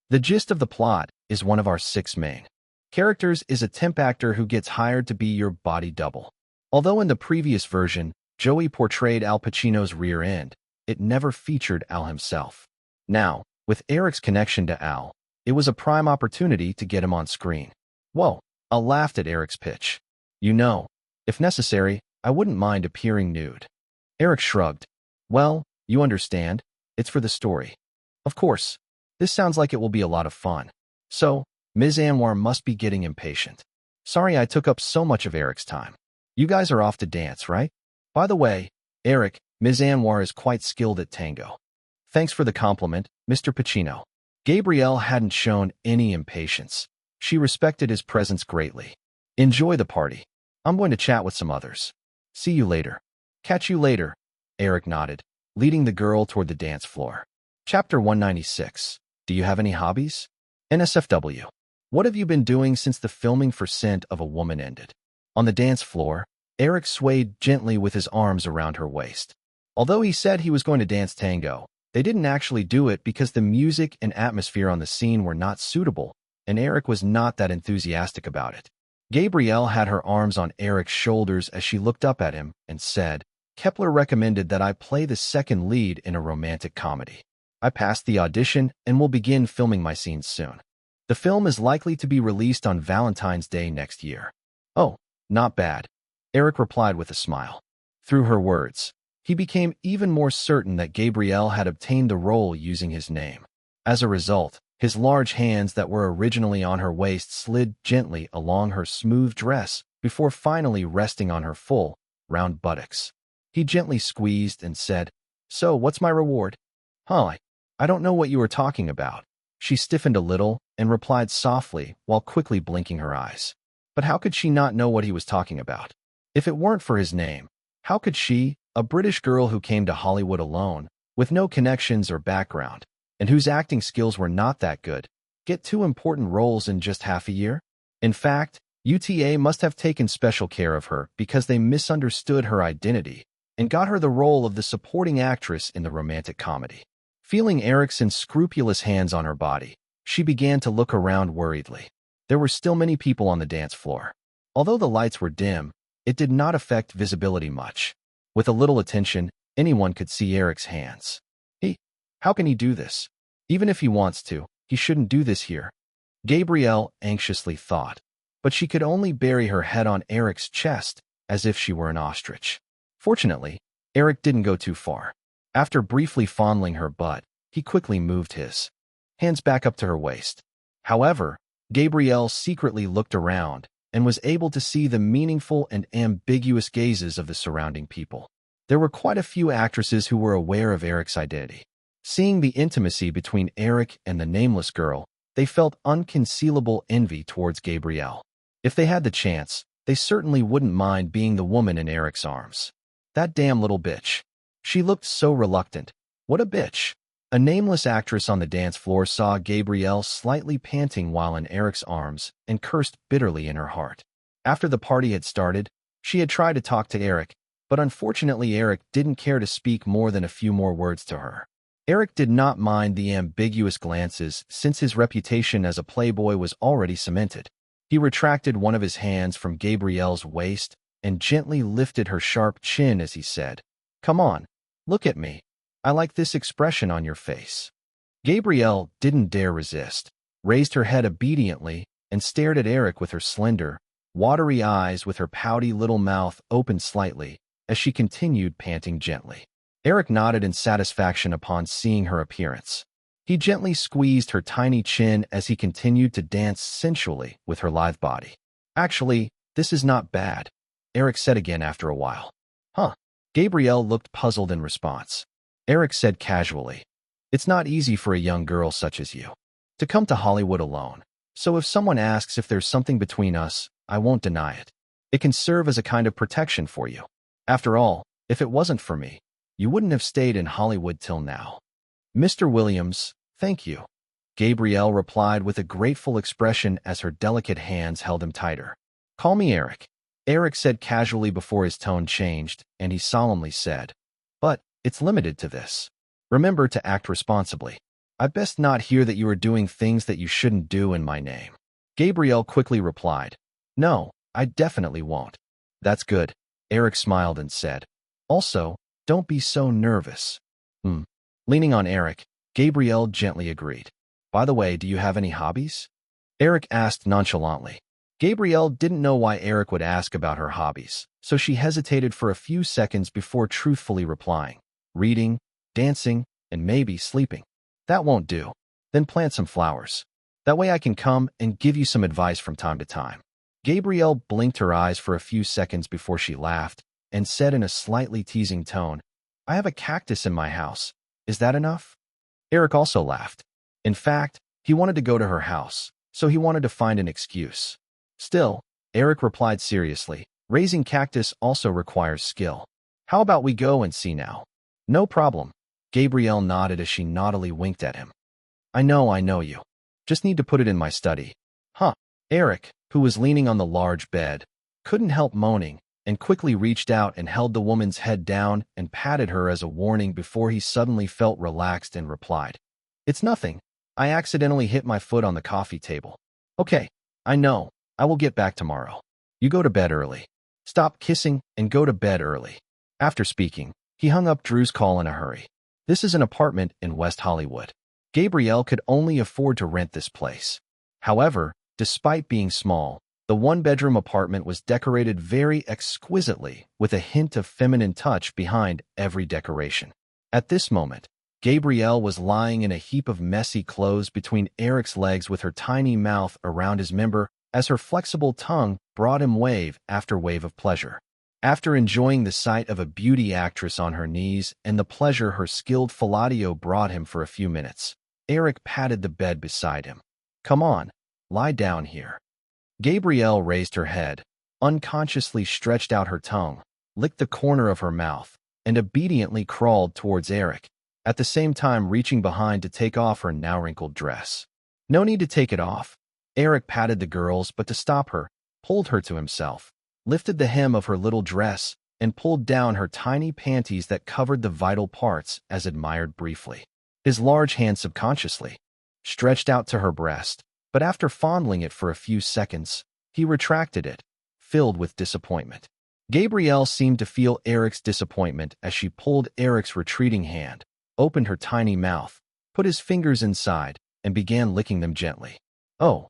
"The gist of the plot is one of our 6 main characters is a temp actor who gets hired to be your body double. Although in the previous version, Joey portrayed Al Pacino's rear end, it never featured Al himself. Now, with Eric's connection to Al, it was a prime opportunity to get him on screen." "Whoa," Al laughed at Eric's pitch. "You know, if necessary, I wouldn't mind appearing nude." Eric shrugged. "Well, you understand, it's for the story." "Of course. This sounds like it will be a lot of fun. So, Ms. Anwar must be getting impatient. Sorry I took up so much of Eric's time. You guys are off to dance, right? By the way, Eric, Ms. Anwar is quite skilled at tango." "Thanks for the compliment, Mr. Pacino." Gabrielle hadn't shown any impatience. She respected his presence greatly. "Enjoy the party. I'm going to chat with some others. See you later." "Catch you later," Eric nodded, leading the girl toward the dance floor. Chapter 196. Do you have any hobbies? NSFW. What have you been doing since the filming for Scent of a Woman ended? On the dance floor, Eric swayed gently with his arms around her waist. Although he said he was going to dance tango, they didn't actually do it because the music and atmosphere on the scene were not suitable, and Eric was not that enthusiastic about it. Gabrielle had her arms on Eric's shoulders as she looked up at him and said, "Kepler recommended that I play the second lead in a romantic comedy. I passed the audition and will begin filming my scenes soon. The film is likely to be released on Valentine's Day next year." "Oh, not bad," Eric replied with a smile. Through her words, he became even more certain that Gabrielle had obtained the role using his name. As a result, his large hands that were originally on her waist slid gently along her smooth dress before finally resting on her full, round buttocks. He gently squeezed and said, "So, what's my reward?" "Huh, I don't know what you were talking about." She stiffened a little and replied softly while quickly blinking her eyes. But how could she not know what he was talking about? If it weren't for his name, how could she, a British girl who came to Hollywood alone, with no connections or background, and whose acting skills were not that good, get 2 important roles in just half a year? In fact, UTA must have taken special care of her because they misunderstood her identity and got her the role of the supporting actress in the romantic comedy. Feeling Eric's unscrupulous hands on her body, she began to look around worriedly. There were still many people on the dance floor. Although the lights were dim, it did not affect visibility much. With a little attention, anyone could see Eric's hands. How can he do this? Even if he wants to, he shouldn't do this here. Gabrielle anxiously thought, but she could only bury her head on Eric's chest as if she were an ostrich. Fortunately, Eric didn't go too far. After briefly fondling her butt, he quickly moved his hands back up to her waist. However, Gabrielle secretly looked around and was able to see the meaningful and ambiguous gazes of the surrounding people. There were quite a few actresses who were aware of Eric's identity. Seeing the intimacy between Eric and the nameless girl, they felt unconcealable envy towards Gabrielle. If they had the chance, they certainly wouldn't mind being the woman in Eric's arms. That damn little bitch. She looked so reluctant. What a bitch. A nameless actress on the dance floor saw Gabrielle slightly panting while in Eric's arms and cursed bitterly in her heart. After the party had started, she had tried to talk to Eric, but unfortunately Eric didn't care to speak more than a few more words to her. Eric did not mind the ambiguous glances since his reputation as a playboy was already cemented. He retracted one of his hands from Gabrielle's waist and gently lifted her sharp chin as he said, "Come on, look at me. I like this expression on your face." Gabrielle didn't dare resist, raised her head obediently, and stared at Eric with her slender, watery eyes with her pouty little mouth open slightly as she continued panting gently. Eric nodded in satisfaction upon seeing her appearance. He gently squeezed her tiny chin as he continued to dance sensually with her lithe body. "Actually, this is not bad," Eric said again after a while. "Huh?" Gabrielle looked puzzled in response. Eric said casually, "It's not easy for a young girl such as you to come to Hollywood alone. So if someone asks if there's something between us, I won't deny it. It can serve as a kind of protection for you. After all, if it wasn't for me, you wouldn't have stayed in Hollywood till now." "Mr. Williams, thank you," Gabrielle replied with a grateful expression as her delicate hands held him tighter. "Call me Eric," Eric said casually before his tone changed, and he solemnly said, "But it's limited to this. Remember to act responsibly. I'd best not hear that you are doing things that you shouldn't do in my name." Gabrielle quickly replied, "No, I definitely won't." "That's good," Eric smiled and said. "Also, don't be so nervous." Leaning on Eric, Gabrielle gently agreed. "By the way, do you have any hobbies?" Eric asked nonchalantly. Gabrielle didn't know why Eric would ask about her hobbies, so she hesitated for a few seconds before truthfully replying. "Reading, dancing, and maybe sleeping." "That won't do. Then plant some flowers. That way I can come and give you some advice from time to time." Gabrielle blinked her eyes for a few seconds before she laughed and said in a slightly teasing tone, "I have a cactus in my house. Is that enough?" Eric also laughed. In fact, he wanted to go to her house, so he wanted to find an excuse. Still, Eric replied seriously, "Raising cactus also requires skill. How about we go and see now?" "No problem." Gabrielle nodded as she naughtily winked at him. I know you. Just need to put it in my study." "Huh." Eric, who was leaning on the large bed, couldn't help moaning, and quickly reached out and held the woman's head down and patted her as a warning before he suddenly felt relaxed and replied, "It's nothing. I accidentally hit my foot on the coffee table." "Okay, I know. I will get back tomorrow. You go to bed early. Stop kissing and go to bed early." After speaking, he hung up Drew's call in a hurry. This is an apartment in West Hollywood. Gabrielle could only afford to rent this place. However, despite being small, the one-bedroom apartment was decorated very exquisitely with a hint of feminine touch behind every decoration. At this moment, Gabrielle was lying in a heap of messy clothes between Eric's legs with her tiny mouth around his member as her flexible tongue brought him wave after wave of pleasure. After enjoying the sight of a beauty actress on her knees and the pleasure her skilled fellatio brought him for a few minutes, Eric patted the bed beside him. "Come on, lie down here." Gabrielle raised her head, unconsciously stretched out her tongue, licked the corner of her mouth, and obediently crawled towards Eric, at the same time reaching behind to take off her now wrinkled dress. "No need to take it off." Eric patted the girls, but to stop her, pulled her to himself, lifted the hem of her little dress, and pulled down her tiny panties that covered the vital parts as admired briefly. His large hand subconsciously stretched out to her breast, but after fondling it for a few seconds, he retracted it, filled with disappointment. Gabrielle seemed to feel Eric's disappointment as she pulled Eric's retreating hand, opened her tiny mouth, put his fingers inside, and began licking them gently. Oh!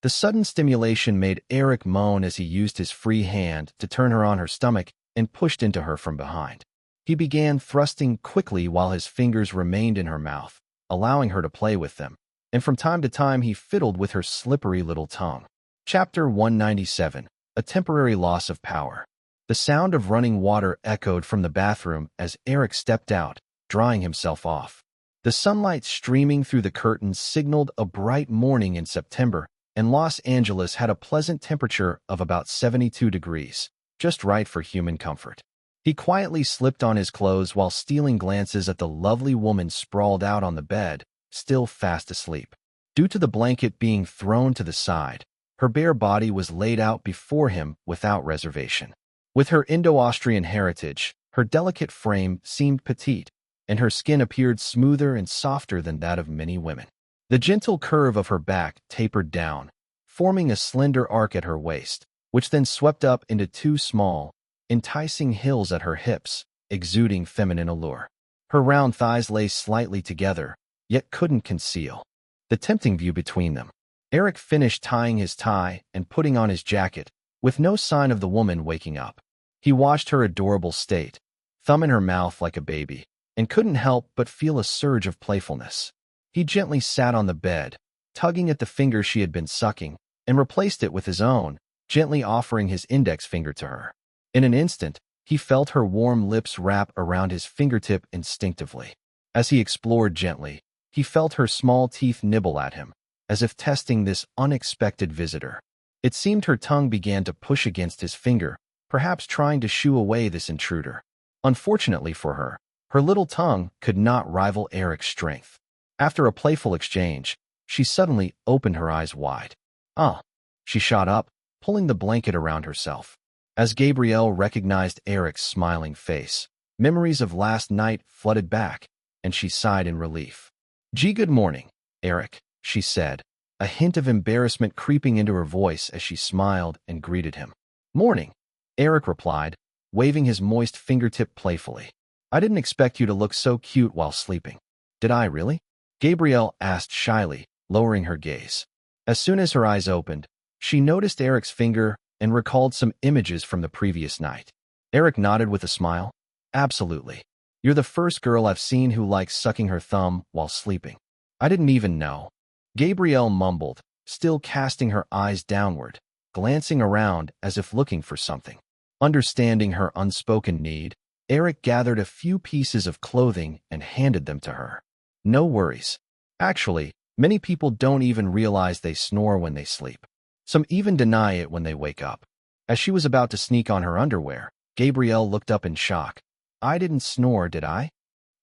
The sudden stimulation made Eric moan as he used his free hand to turn her on her stomach and pushed into her from behind. He began thrusting quickly while his fingers remained in her mouth, allowing her to play with them, and from time to time he fiddled with her slippery little tongue. Chapter 197. A Temporary Loss of Power. The sound of running water echoed from the bathroom as Eric stepped out, drying himself off. The sunlight streaming through the curtains signaled a bright morning in September, and Los Angeles had a pleasant temperature of about 72 degrees, just right for human comfort. He quietly slipped on his clothes while stealing glances at the lovely woman sprawled out on the bed, still fast asleep. Due to the blanket being thrown to the side, her bare body was laid out before him without reservation. With her Indo-Austrian heritage, her delicate frame seemed petite, and her skin appeared smoother and softer than that of many women. The gentle curve of her back tapered down, forming a slender arc at her waist, which then swept up into two small, enticing hills at her hips, exuding feminine allure. Her round thighs lay slightly together, yet couldn't conceal the tempting view between them. Eric finished tying his tie and putting on his jacket, with no sign of the woman waking up. He watched her adorable state, thumb in her mouth like a baby, and couldn't help but feel a surge of playfulness. He gently sat on the bed, tugging at the finger she had been sucking, and replaced it with his own, gently offering his index finger to her. In an instant, he felt her warm lips wrap around his fingertip instinctively. As he explored gently, he felt her small teeth nibble at him, as if testing this unexpected visitor. It seemed her tongue began to push against his finger, perhaps trying to shoo away this intruder. Unfortunately for her, her little tongue could not rival Eric's strength. After a playful exchange, she suddenly opened her eyes wide. Ah! She shot up, pulling the blanket around herself. As Gabrielle recognized Eric's smiling face, memories of last night flooded back, and she sighed in relief. Good morning, Eric," she said, a hint of embarrassment creeping into her voice as she smiled and greeted him. "Morning," Eric replied, waving his moist fingertip playfully. "I didn't expect you to look so cute while sleeping." "Did I really?" Gabrielle asked shyly, lowering her gaze. As soon as her eyes opened, she noticed Eric's finger and recalled some images from the previous night. Eric nodded with a smile. "Absolutely. You're the first girl I've seen who likes sucking her thumb while sleeping." "I didn't even know," Gabrielle mumbled, still casting her eyes downward, glancing around as if looking for something. Understanding her unspoken need, Eric gathered a few pieces of clothing and handed them to her. "No worries. Actually, many people don't even realize they snore when they sleep. Some even deny it when they wake up." As she was about to sneak on her underwear, Gabrielle looked up in shock. "I didn't snore, did I?"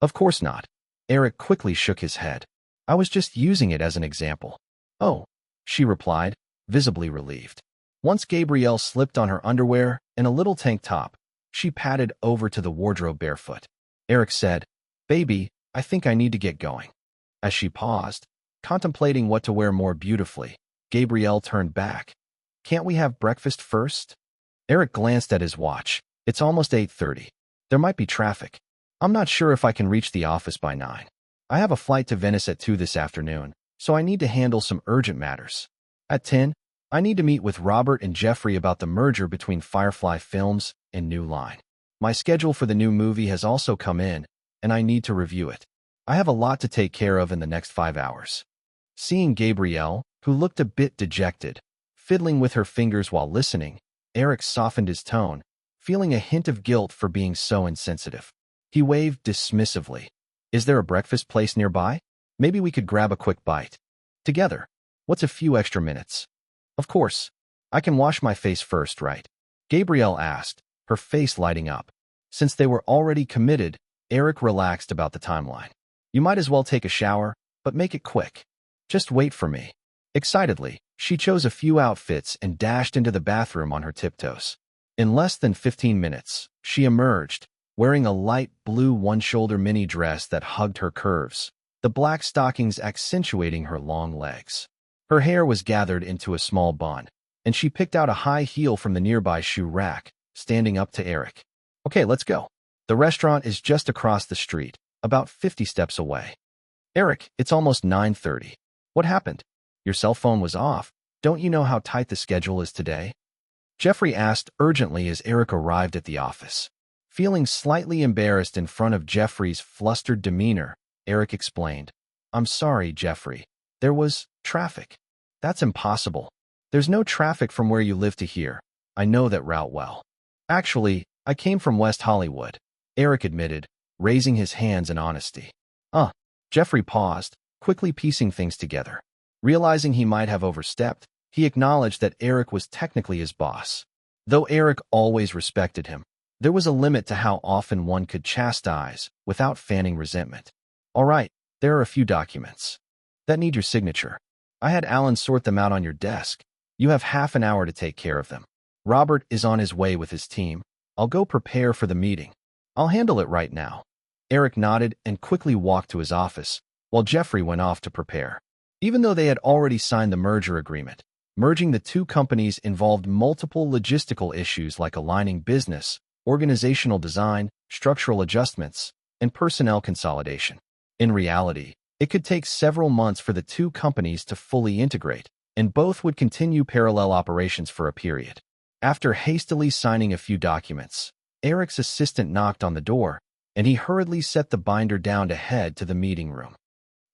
"Of course not." Eric quickly shook his head. "I was just using it as an example." "Oh," she replied, visibly relieved. Once Gabrielle slipped on her underwear and a little tank top, she padded over to the wardrobe barefoot. Eric said, "Baby, I think I need to get going." As she paused, contemplating what to wear more beautifully, Gabrielle turned back. "Can't we have breakfast first?" Eric glanced at his watch. "It's almost 8:30. There might be traffic. I'm not sure if I can reach the office by 9. I have a flight to Venice at 2 this afternoon, so I need to handle some urgent matters. At 10, I need to meet with Robert and Jeffrey about the merger between Firefly Films and New Line. My schedule for the new movie has also come in, and I need to review it. I have a lot to take care of in the next 5 hours." Seeing Gabrielle, who looked a bit dejected, fiddling with her fingers while listening, Eric softened his tone, feeling a hint of guilt for being so insensitive. He waved dismissively. "Is there a breakfast place nearby? Maybe we could grab a quick bite together. What's a few extra minutes?" "Of course. I can wash my face first, right?" Gabrielle asked, her face lighting up. Since they were already committed, Eric relaxed about the timeline. "You might as well take a shower, but make it quick. Just wait for me." Excitedly, she chose a few outfits and dashed into the bathroom on her tiptoes. In less than 15 minutes, she emerged, wearing a light blue one-shoulder mini dress that hugged her curves, the black stockings accentuating her long legs. Her hair was gathered into a small bun, and she picked out a high heel from the nearby shoe rack, standing up to Eric. Okay, let's go. The restaurant is just across the street, about 50 steps away. Eric, it's almost 9:30. What happened? Your cell phone was off. Don't you know how tight the schedule is today? Jeffrey asked urgently as Eric arrived at the office. Feeling slightly embarrassed in front of Jeffrey's flustered demeanor, Eric explained. I'm sorry, Jeffrey. There was traffic. That's impossible. There's no traffic from where you live to here. I know that route well. Actually, I came from West Hollywood, Eric admitted, raising his hands in honesty. Jeffrey paused, quickly piecing things together. Realizing he might have overstepped, he acknowledged that Eric was technically his boss. Though Eric always respected him, there was a limit to how often one could chastise without fanning resentment. All right, there are a few documents that need your signature. I had Alan sort them out on your desk. You have half an hour to take care of them. Robert is on his way with his team. I'll go prepare for the meeting. I'll handle it right now. Eric nodded and quickly walked to his office, while Jeffrey went off to prepare. Even though they had already signed the merger agreement, merging the two companies involved multiple logistical issues like aligning business, organizational design, structural adjustments, and personnel consolidation. In reality, it could take several months for the two companies to fully integrate, and both would continue parallel operations for a period. After hastily signing a few documents, Eric's assistant knocked on the door, and he hurriedly set the binder down to head to the meeting room.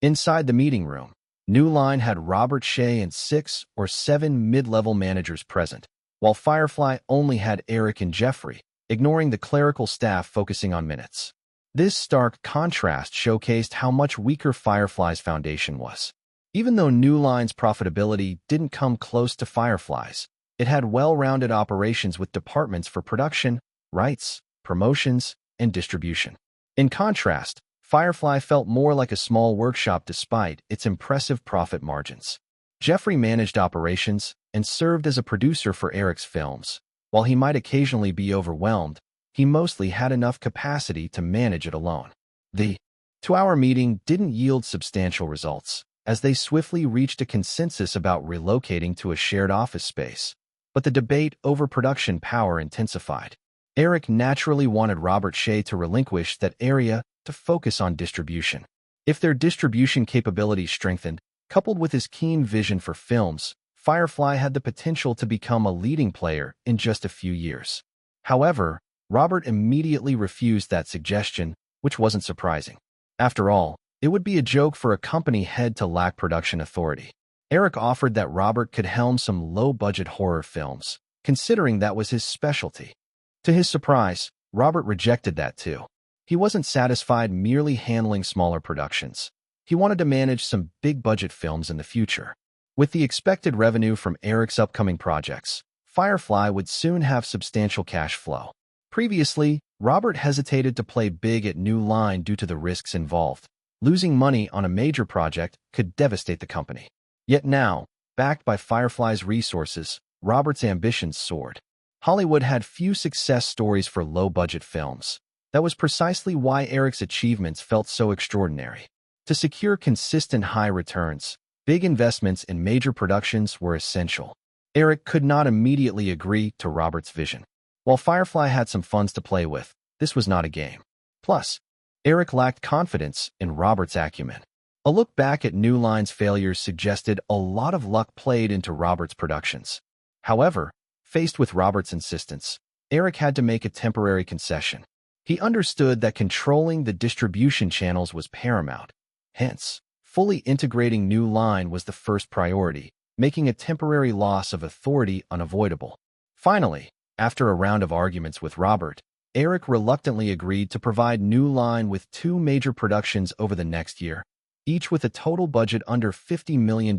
Inside the meeting room, New Line had Robert Shea and 6 or 7 mid-level managers present, while Firefly only had Eric and Jeffrey, ignoring the clerical staff focusing on minutes. This stark contrast showcased how much weaker Firefly's foundation was. Even though New Line's profitability didn't come close to Firefly's, it had well-rounded operations with departments for production, rights, promotions, and distribution. In contrast, Firefly felt more like a small workshop despite its impressive profit margins. Jeffrey managed operations and served as a producer for Eric's films. While he might occasionally be overwhelmed, he mostly had enough capacity to manage it alone. The 2-hour meeting didn't yield substantial results, as they swiftly reached a consensus about relocating to a shared office space. But the debate over production power intensified. Eric naturally wanted Robert Shea to relinquish that area to focus on distribution. If their distribution capabilities strengthened, coupled with his keen vision for films, Firefly had the potential to become a leading player in just a few years. However, Robert immediately refused that suggestion, which wasn't surprising. After all, it would be a joke for a company head to lack production authority. Eric offered that Robert could helm some low-budget horror films, considering that was his specialty. To his surprise, Robert rejected that too. He wasn't satisfied merely handling smaller productions. He wanted to manage some big-budget films in the future. With the expected revenue from Eric's upcoming projects, Firefly would soon have substantial cash flow. Previously, Robert hesitated to play big at New Line due to the risks involved. Losing money on a major project could devastate the company. Yet now, backed by Firefly's resources, Robert's ambitions soared. Hollywood had few success stories for low-budget films. That was precisely why Eric's achievements felt so extraordinary. To secure consistent high returns, big investments in major productions were essential. Eric could not immediately agree to Robert's vision. While Firefly had some funds to play with, this was not a game. Plus, Eric lacked confidence in Robert's acumen. A look back at New Line's failures suggested a lot of luck played into Robert's productions. However, faced with Robert's insistence, Eric had to make a temporary concession. He understood that controlling the distribution channels was paramount. Hence, fully integrating New Line was the first priority, making a temporary loss of authority unavoidable. Finally, after a round of arguments with Robert, Eric reluctantly agreed to provide New Line with 2 major productions over the next year, each with a total budget under $50 million,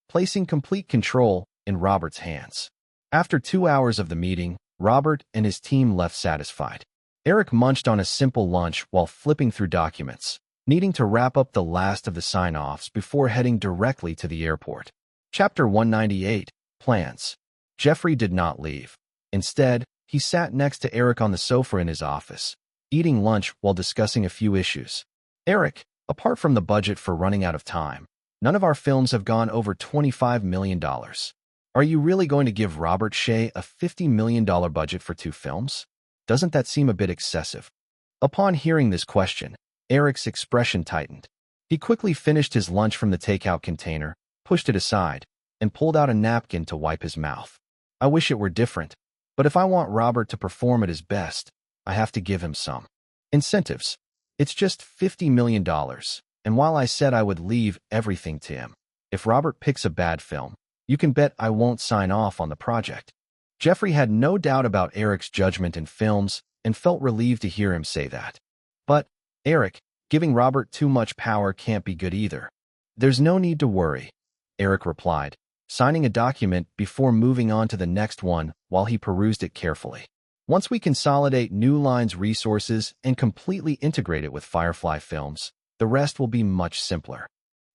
placing complete control in Robert's hands. After 2 hours of the meeting, Robert and his team left satisfied. Eric munched on a simple lunch while flipping through documents, needing to wrap up the last of the sign-offs before heading directly to the airport. Chapter 198, Plans. Jeffrey did not leave. Instead, he sat next to Eric on the sofa in his office, eating lunch while discussing a few issues. Eric, apart from the budget for running out of time, none of our films have gone over $25 million. Are you really going to give Robert Shea a $50 million budget for 2 films? Doesn't that seem a bit excessive? Upon hearing this question, Eric's expression tightened. He quickly finished his lunch from the takeout container, pushed it aside, and pulled out a napkin to wipe his mouth. I wish it were different, but if I want Robert to perform at his best, I have to give him some incentives. It's just $50 million, and while I said I would leave everything to him, if Robert picks a bad film, you can bet I won't sign off on the project. Jeffrey had no doubt about Eric's judgment in films and felt relieved to hear him say that. But, Eric, giving Robert too much power can't be good either. There's no need to worry, Eric replied, signing a document before moving on to the next one while he perused it carefully. Once we consolidate New Line's resources and completely integrate it with Firefly Films, the rest will be much simpler.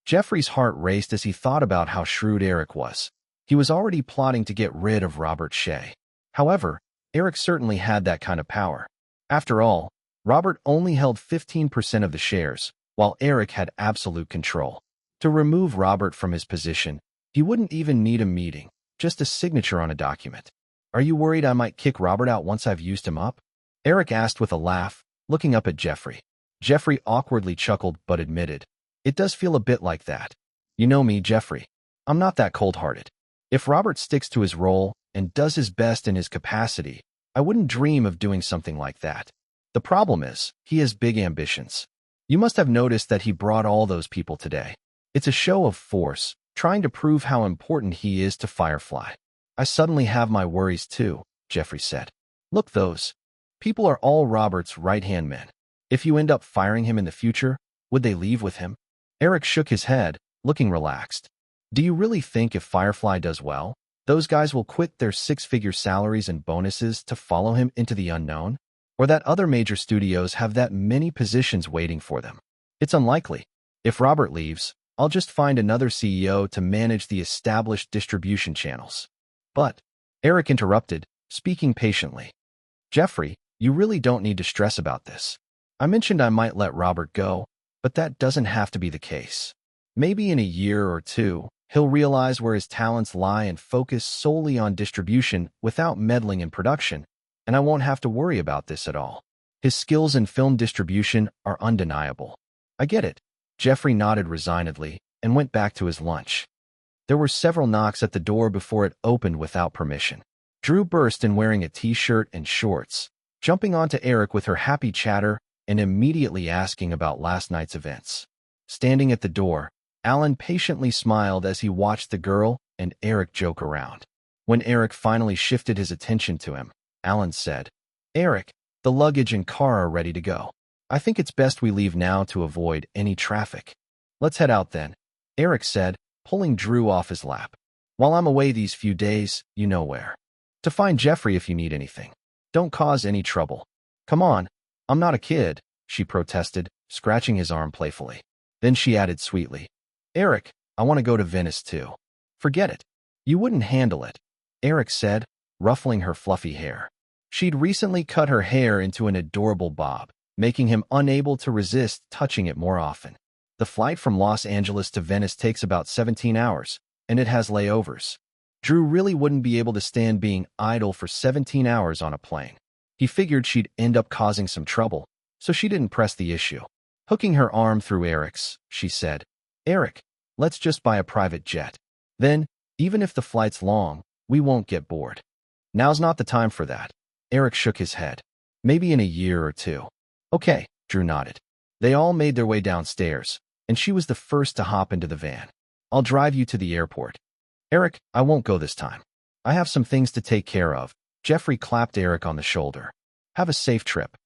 Jeffrey's heart raced as he thought about how shrewd Eric was. He was already plotting to get rid of Robert Shea. However, Eric certainly had that kind of power. After all, Robert only held 15% of the shares, while Eric had absolute control. To remove Robert from his position, he wouldn't even need a meeting, just a signature on a document. Are you worried I might kick Robert out once I've used him up? Eric asked with a laugh, looking up at Jeffrey. Jeffrey awkwardly chuckled but admitted, it does feel a bit like that. You know me, Jeffrey. I'm not that cold-hearted. If Robert sticks to his role and does his best in his capacity, I wouldn't dream of doing something like that. The problem is, he has big ambitions. You must have noticed that he brought all those people today. It's a show of force, trying to prove how important he is to Firefly. I suddenly have my worries too, Jeffrey said. Look, those people are all Robert's right-hand men. If you end up firing him in the future, would they leave with him? Eric shook his head, looking relaxed. Do you really think if Firefly does well, those guys will quit their 6-figure salaries and bonuses to follow him into the unknown? Or that other major studios have that many positions waiting for them? It's unlikely. If Robert leaves, I'll just find another CEO to manage the established distribution channels. But, Eric interrupted, speaking patiently. Jeffrey, you really don't need to stress about this. I mentioned I might let Robert go, but that doesn't have to be the case. Maybe in a year or two, he'll realize where his talents lie and focus solely on distribution without meddling in production, and I won't have to worry about this at all. His skills in film distribution are undeniable. I get it. Jeffrey nodded resignedly and went back to his lunch. There were several knocks at the door before it opened without permission. Drew burst in wearing a t-shirt and shorts, jumping onto Eric with her happy chatter and immediately asking about last night's events. Standing at the door, Alan patiently smiled as he watched the girl and Eric joke around. When Eric finally shifted his attention to him, Alan said, Eric, the luggage and car are ready to go. I think it's best we leave now to avoid any traffic. Let's head out then, Eric said, pulling Drew off his lap. While I'm away these few days, you know where to find Jeffrey if you need anything. Don't cause any trouble. Come on, I'm not a kid, she protested, scratching his arm playfully. Then she added sweetly, Eric, I want to go to Venice too. Forget it. You wouldn't handle it, Eric said, ruffling her fluffy hair. She'd recently cut her hair into an adorable bob, making him unable to resist touching it more often. The flight from Los Angeles to Venice takes about 17 hours, and it has layovers. Drew really wouldn't be able to stand being idle for 17 hours on a plane. He figured she'd end up causing some trouble, so she didn't press the issue. Hooking her arm through Eric's, she said, Eric, let's just buy a private jet. Then, even if the flight's long, we won't get bored. Now's not the time for that. Eric shook his head. Maybe in a year or two. Okay, Drew nodded. They all made their way downstairs, and she was the first to hop into the van. I'll drive you to the airport. Eric, I won't go this time. I have some things to take care of. Jeffrey clapped Eric on the shoulder. Have a safe trip.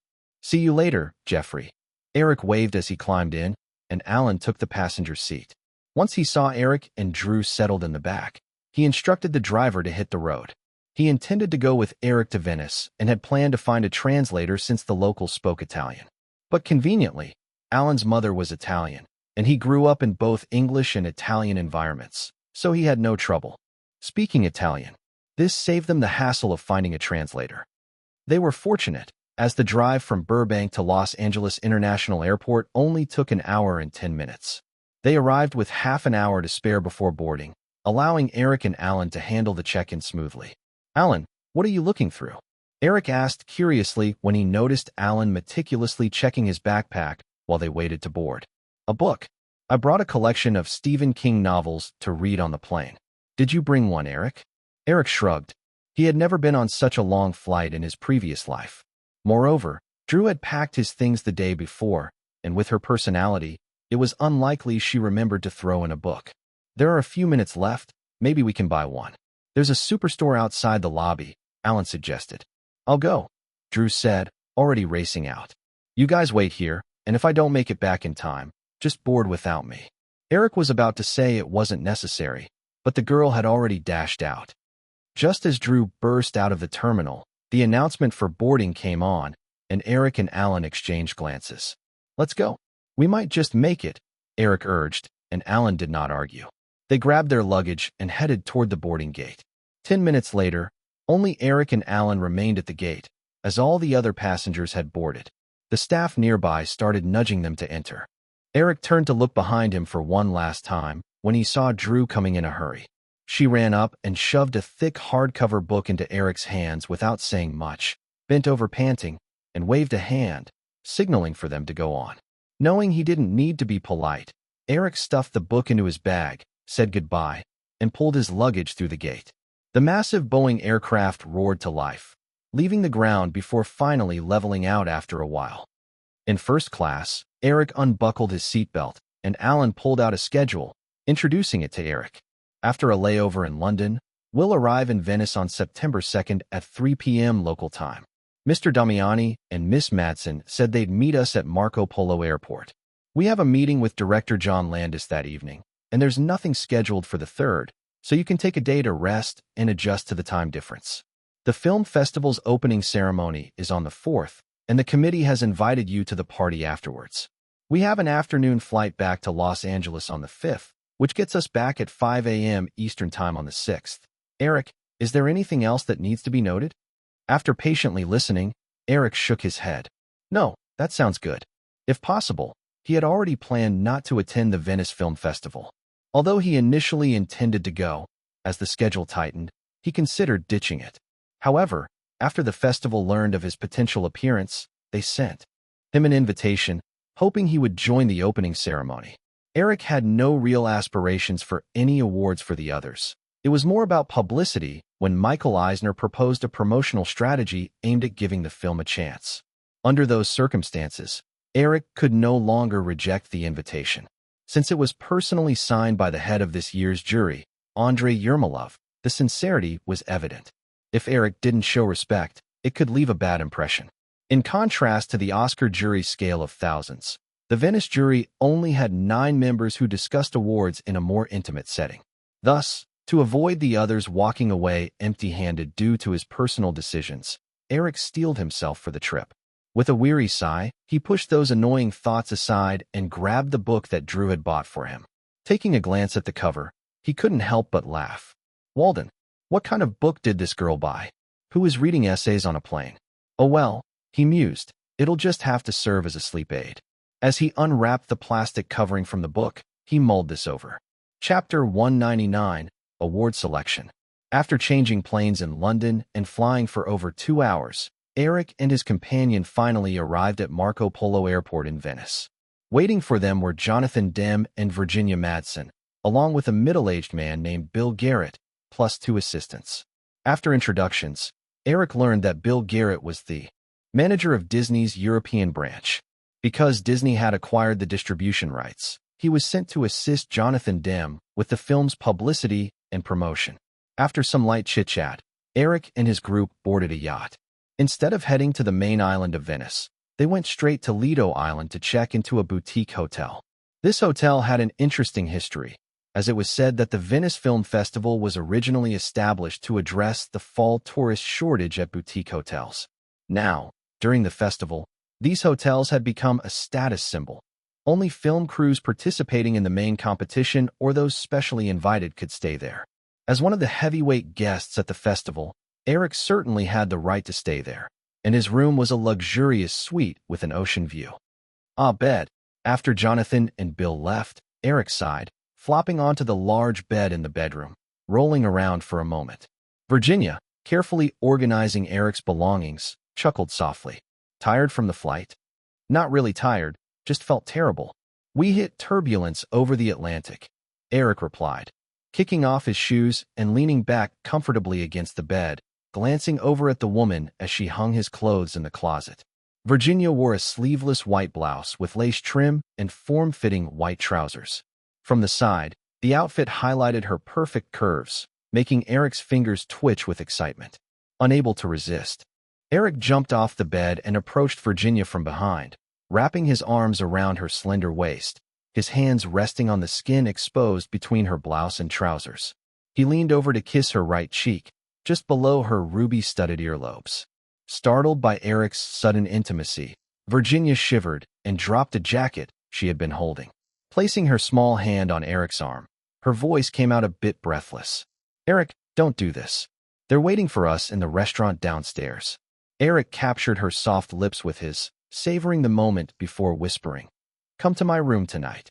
See you later, Jeffrey. Eric waved as he climbed in, and Alan took the passenger seat. Once he saw Eric and Drew settled in the back, he instructed the driver to hit the road. He intended to go with Eric to Venice and had planned to find a translator since the locals spoke Italian. But conveniently, Alan's mother was Italian, and he grew up in both English and Italian environments, so he had no trouble speaking Italian. This saved them the hassle of finding a translator. They were fortunate, as the drive from Burbank to Los Angeles International Airport only took an hour and 10 minutes. They arrived with half an hour to spare before boarding, allowing Eric and Alan to handle the check-in smoothly. "Alan, what are you looking through?" Eric asked curiously when he noticed Alan meticulously checking his backpack while they waited to board. "A book. I brought a collection of Stephen King novels to read on the plane." "Did you bring one, Eric?" Eric shrugged. He had never been on such a long flight in his previous life. Moreover, Drew had packed his things the day before, and with her personality, it was unlikely she remembered to throw in a book. "There are a few minutes left. Maybe we can buy one." "There's a superstore outside the lobby," Alan suggested. "I'll go," Drew said, already racing out. "You guys wait here, and if I don't make it back in time, just board without me." Eric was about to say it wasn't necessary, but the girl had already dashed out. Just as Drew burst out of the terminal, the announcement for boarding came on, and Eric and Alan exchanged glances. "Let's go. We might just make it," Eric urged, and Alan did not argue. They grabbed their luggage and headed toward the boarding gate. 10 minutes later, only Eric and Alan remained at the gate, as all the other passengers had boarded. The staff nearby started nudging them to enter. Eric turned to look behind him for one last time when he saw Drew coming in a hurry. She ran up and shoved a thick hardcover book into Eric's hands without saying much, bent over panting, and waved a hand, signaling for them to go on. Knowing he didn't need to be polite, Eric stuffed the book into his bag, said goodbye, and pulled his luggage through the gate. The massive Boeing aircraft roared to life, leaving the ground before finally leveling out after a while. In first class, Eric unbuckled his seatbelt, and Alan pulled out a schedule, introducing it to Eric. After a layover in London, we'll arrive in Venice on September 2nd at 3 p.m. local time. Mr. Damiani and Miss Madsen said they'd meet us at Marco Polo Airport. We have a meeting with Director John Landis that evening, and there's nothing scheduled for the 3rd, so you can take a day to rest and adjust to the time difference. The film festival's opening ceremony is on the 4th, and the committee has invited you to the party afterwards. We have an afternoon flight back to Los Angeles on the 5th, which gets us back at 5 a.m. Eastern Time on the 6th. Eric, is there anything else that needs to be noted? After patiently listening, Eric shook his head. No, that sounds good. If possible, he had already planned not to attend the Venice Film Festival. Although he initially intended to go, as the schedule tightened, he considered ditching it. However, after the festival learned of his potential appearance, they sent him an invitation, hoping he would join the opening ceremony. Eric had no real aspirations for any awards for the others. It was more about publicity when Michael Eisner proposed a promotional strategy aimed at giving the film a chance. Under those circumstances, Eric could no longer reject the invitation. Since it was personally signed by the head of this year's jury, Andrei Yermolov, the sincerity was evident. If Eric didn't show respect, it could leave a bad impression. In contrast to the Oscar jury's scale of thousands, the Venice jury only had 9 members who discussed awards in a more intimate setting. Thus, to avoid the others walking away empty-handed due to his personal decisions, Eric steeled himself for the trip. With a weary sigh, he pushed those annoying thoughts aside and grabbed the book that Drew had bought for him. Taking a glance at the cover, he couldn't help but laugh. Walden, what kind of book did this girl buy? Who is reading essays on a plane? Oh well, he mused, it'll just have to serve as a sleep aid. As he unwrapped the plastic covering from the book, he mulled this over. Chapter 199, Award Selection. After changing planes in London and flying for over 2 hours, Eric and his companion finally arrived at Marco Polo Airport in Venice. Waiting for them were Jonathan Demme and Virginia Madsen, along with a middle-aged man named Bill Garrett, plus 2 assistants. After introductions, Eric learned that Bill Garrett was the manager of Disney's European branch. Because Disney had acquired the distribution rights, he was sent to assist Jonathan Demme with the film's publicity and promotion. After some light chit-chat, Eric and his group boarded a yacht. Instead of heading to the main island of Venice, they went straight to Lido Island to check into a boutique hotel. This hotel had an interesting history, as it was said that the Venice Film Festival was originally established to address the fall tourist shortage at boutique hotels. Now, during the festival, these hotels had become a status symbol. Only film crews participating in the main competition or those specially invited could stay there. As one of the heavyweight guests at the festival, Eric certainly had the right to stay there, and his room was a luxurious suite with an ocean view. Ah, bed. After Jonathan and Bill left, Eric sighed, flopping onto the large bed in the bedroom, rolling around for a moment. Virginia, carefully organizing Eric's belongings, chuckled softly. Tired from the flight? Not really tired, just felt terrible. We hit turbulence over the Atlantic, Eric replied, kicking off his shoes and leaning back comfortably against the bed, glancing over at the woman as she hung his clothes in the closet. Virginia wore a sleeveless white blouse with lace trim and form-fitting white trousers. From the side, the outfit highlighted her perfect curves, making Eric's fingers twitch with excitement. Unable to resist, Eric jumped off the bed and approached Virginia from behind, wrapping his arms around her slender waist, his hands resting on the skin exposed between her blouse and trousers. He leaned over to kiss her right cheek, just below her ruby-studded earlobes. Startled by Eric's sudden intimacy, Virginia shivered and dropped a jacket she had been holding. Placing her small hand on Eric's arm, her voice came out a bit breathless. "Eric, don't do this. They're waiting for us in the restaurant downstairs." Eric captured her soft lips with his, savoring the moment before whispering, "Come to my room tonight."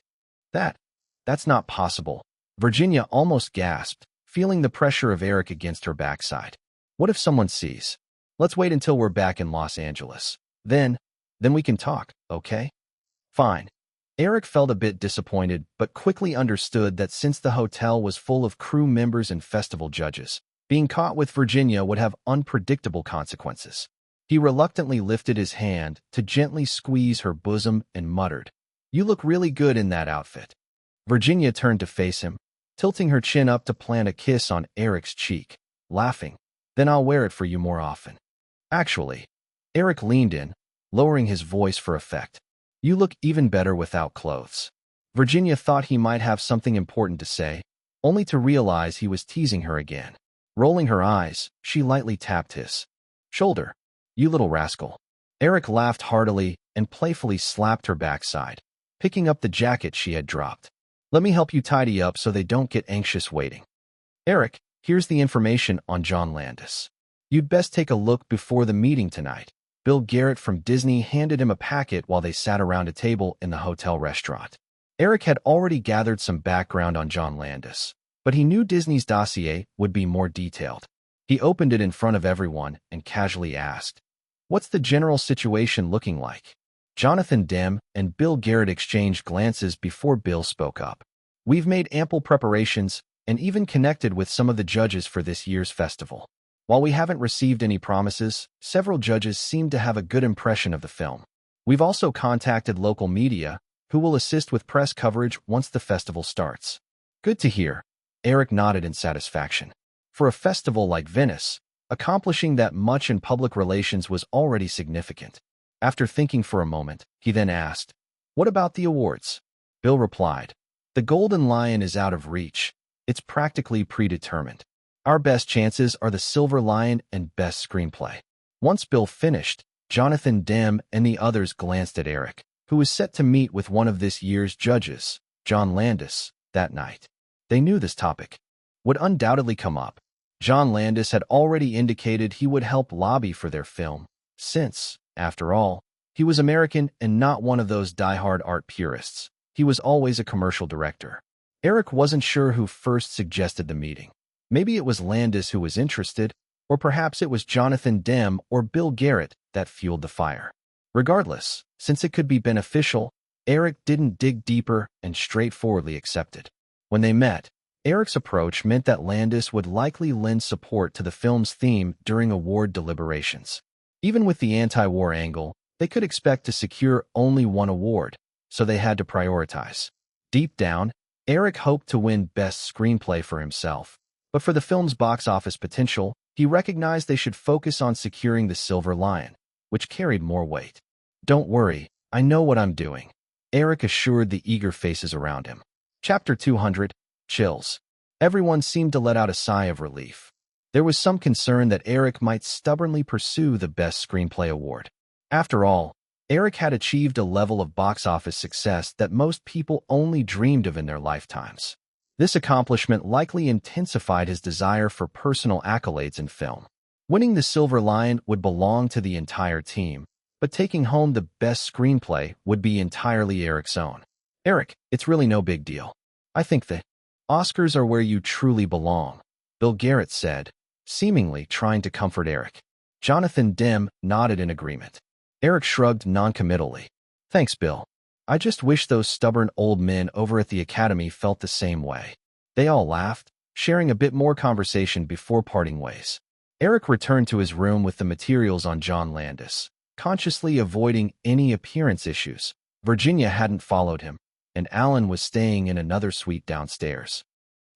That's not possible." Virginia almost gasped, feeling the pressure of Eric against her backside. "What if someone sees? Let's wait until we're back in Los Angeles. Then we can talk, okay?" "Fine." Eric felt a bit disappointed, but quickly understood that since the hotel was full of crew members and festival judges, being caught with Virginia would have unpredictable consequences. He reluctantly lifted his hand to gently squeeze her bosom and muttered, "You look really good in that outfit." Virginia turned to face him, tilting her chin up to plant a kiss on Eric's cheek, laughing, "Then I'll wear it for you more often." "Actually," Eric leaned in, lowering his voice for effect, "you look even better without clothes." Virginia thought he might have something important to say, only to realize he was teasing her again. Rolling her eyes, she lightly tapped his shoulder. "You little rascal." Eric laughed heartily and playfully slapped her backside, picking up the jacket she had dropped. "Let me help you tidy up so they don't get anxious waiting." "Eric, here's the information on John Landis. You'd best take a look before the meeting tonight." Bill Garrett from Disney handed him a packet while they sat around a table in the hotel restaurant. Eric had already gathered some background on John Landis, but he knew Disney's dossier would be more detailed. He opened it in front of everyone and casually asked, "What's the general situation looking like?" Jonathan Demme and Bill Garrett exchanged glances before Bill spoke up. "We've made ample preparations and even connected with some of the judges for this year's festival. While we haven't received any promises, several judges seem to have a good impression of the film. We've also contacted local media, who will assist with press coverage once the festival starts." "Good to hear." Eric nodded in satisfaction. For a festival like Venice, accomplishing that much in public relations was already significant. After thinking for a moment, he then asked, "What about the awards?" Bill replied, "The Golden Lion is out of reach. It's practically predetermined. Our best chances are the Silver Lion and Best Screenplay." Once Bill finished, Jonathan Demme and the others glanced at Eric, who was set to meet with one of this year's judges, John Landis, that night. They knew this topic would undoubtedly come up. John Landis had already indicated he would help lobby for their film, since, after all, he was American and not one of those die-hard art purists. He was always a commercial director. Eric wasn't sure who first suggested the meeting. Maybe it was Landis who was interested, or perhaps it was Jonathan Demme or Bill Garrett that fueled the fire. Regardless, since it could be beneficial, Eric didn't dig deeper and straightforwardly accepted. When they met, Eric's approach meant that Landis would likely lend support to the film's theme during award deliberations. Even with the anti-war angle, they could expect to secure only one award, so they had to prioritize. Deep down, Eric hoped to win Best Screenplay for himself, but for the film's box office potential, he recognized they should focus on securing the Silver Lion, which carried more weight. "Don't worry, I know what I'm doing," Eric assured the eager faces around him. Chapter 200, Chills. Everyone seemed to let out a sigh of relief. There was some concern that Eric might stubbornly pursue the Best Screenplay award. After all, Eric had achieved a level of box office success that most people only dreamed of in their lifetimes. This accomplishment likely intensified his desire for personal accolades in film. Winning the Silver Lion would belong to the entire team, but taking home the Best Screenplay would be entirely Eric's own. "Eric, it's really no big deal. I think the Oscars are where you truly belong, Bill Garrett said, seemingly trying to comfort Eric. Jonathan Demme nodded in agreement. Eric shrugged noncommittally. Thanks, Bill. I just wish those stubborn old men over at the Academy felt the same way. They all laughed, sharing a bit more conversation before parting ways. Eric returned to his room with the materials on John Landis, consciously avoiding any appearance issues. Virginia hadn't followed him, and Alan was staying in another suite downstairs.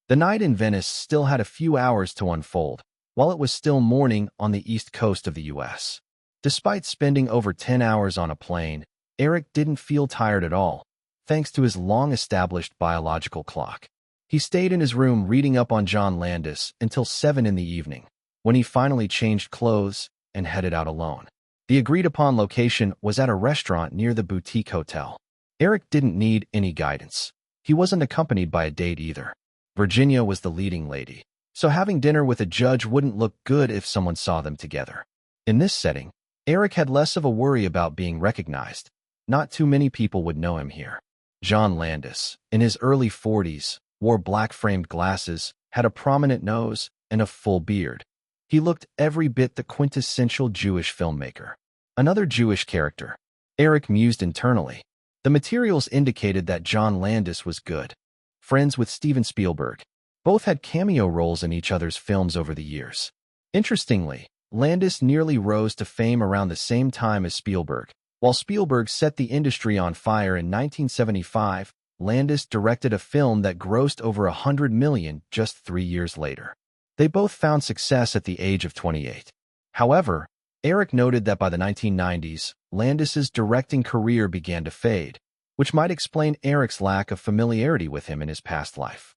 The night in Venice still had a few hours to unfold, while it was still morning on the east coast of the U.S. Despite spending over 10 hours on a plane, Eric didn't feel tired at all, thanks to his long-established biological clock. He stayed in his room reading up on John Landis until 7 in the evening, when he finally changed clothes and headed out alone. The agreed-upon location was at a restaurant near the boutique hotel. Eric didn't need any guidance. He wasn't accompanied by a date either. Virginia was the leading lady, so having dinner with a judge wouldn't look good if someone saw them together. In this setting, Eric had less of a worry about being recognized. Not too many people would know him here. John Landis, in his early 40s, wore black-framed glasses, had a prominent nose, and a full beard. He looked every bit the quintessential Jewish filmmaker. Another Jewish character. Eric mused internally. The materials indicated that John Landis was good. Friends with Steven Spielberg. Both had cameo roles in each other's films over the years. Interestingly, Landis nearly rose to fame around the same time as Spielberg. While Spielberg set the industry on fire in 1975, Landis directed a film that grossed over $100 million just 3 years later. They both found success at the age of 28. However, Eric noted that by the 1990s, Landis's directing career began to fade, which might explain Eric's lack of familiarity with him in his past life.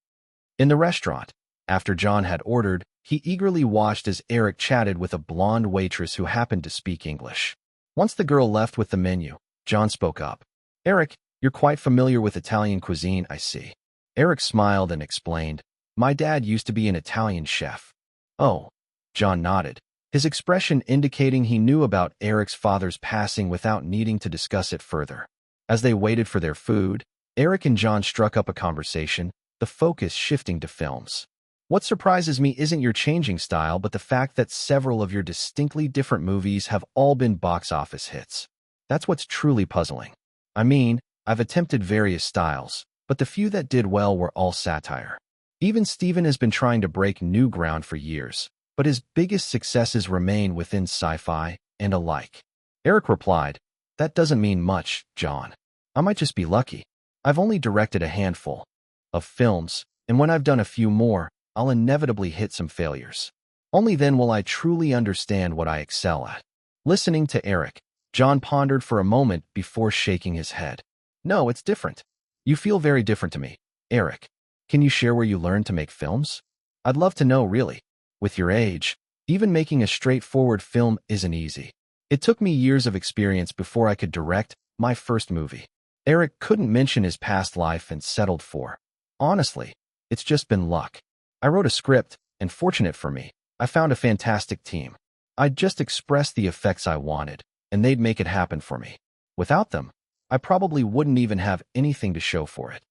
In the restaurant, after John had ordered, he eagerly watched as Eric chatted with a blonde waitress who happened to speak English. Once the girl left with the menu, John spoke up. Eric, you're quite familiar with Italian cuisine, I see. Eric smiled and explained, my dad used to be an Italian chef. Oh, John nodded, his expression indicating he knew about Eric's father's passing without needing to discuss it further. As they waited for their food, Eric and John struck up a conversation, the focus shifting to films. What surprises me isn't your changing style, but the fact that several of your distinctly different movies have all been box office hits. That's what's truly puzzling. I mean, I've attempted various styles, but the few that did well were all satire. Even Steven has been trying to break new ground for years, but his biggest successes remain within sci-fi and alike. Eric replied, that doesn't mean much, John. I might just be lucky. I've only directed a handful of films, and when I've done a few more, I'll inevitably hit some failures. Only then will I truly understand what I excel at. Listening to Eric, John pondered for a moment before shaking his head. No, it's different. You feel very different to me, Eric. Can you share where you learned to make films? I'd love to know, really. With your age, even making a straightforward film isn't easy. It took me years of experience before I could direct my first movie. Eric couldn't mention his past life and settled for. Honestly, it's just been luck. I wrote a script, and fortunate for me, I found a fantastic team. I'd just express the effects I wanted, and they'd make it happen for me. Without them, I probably wouldn't even have anything to show for it.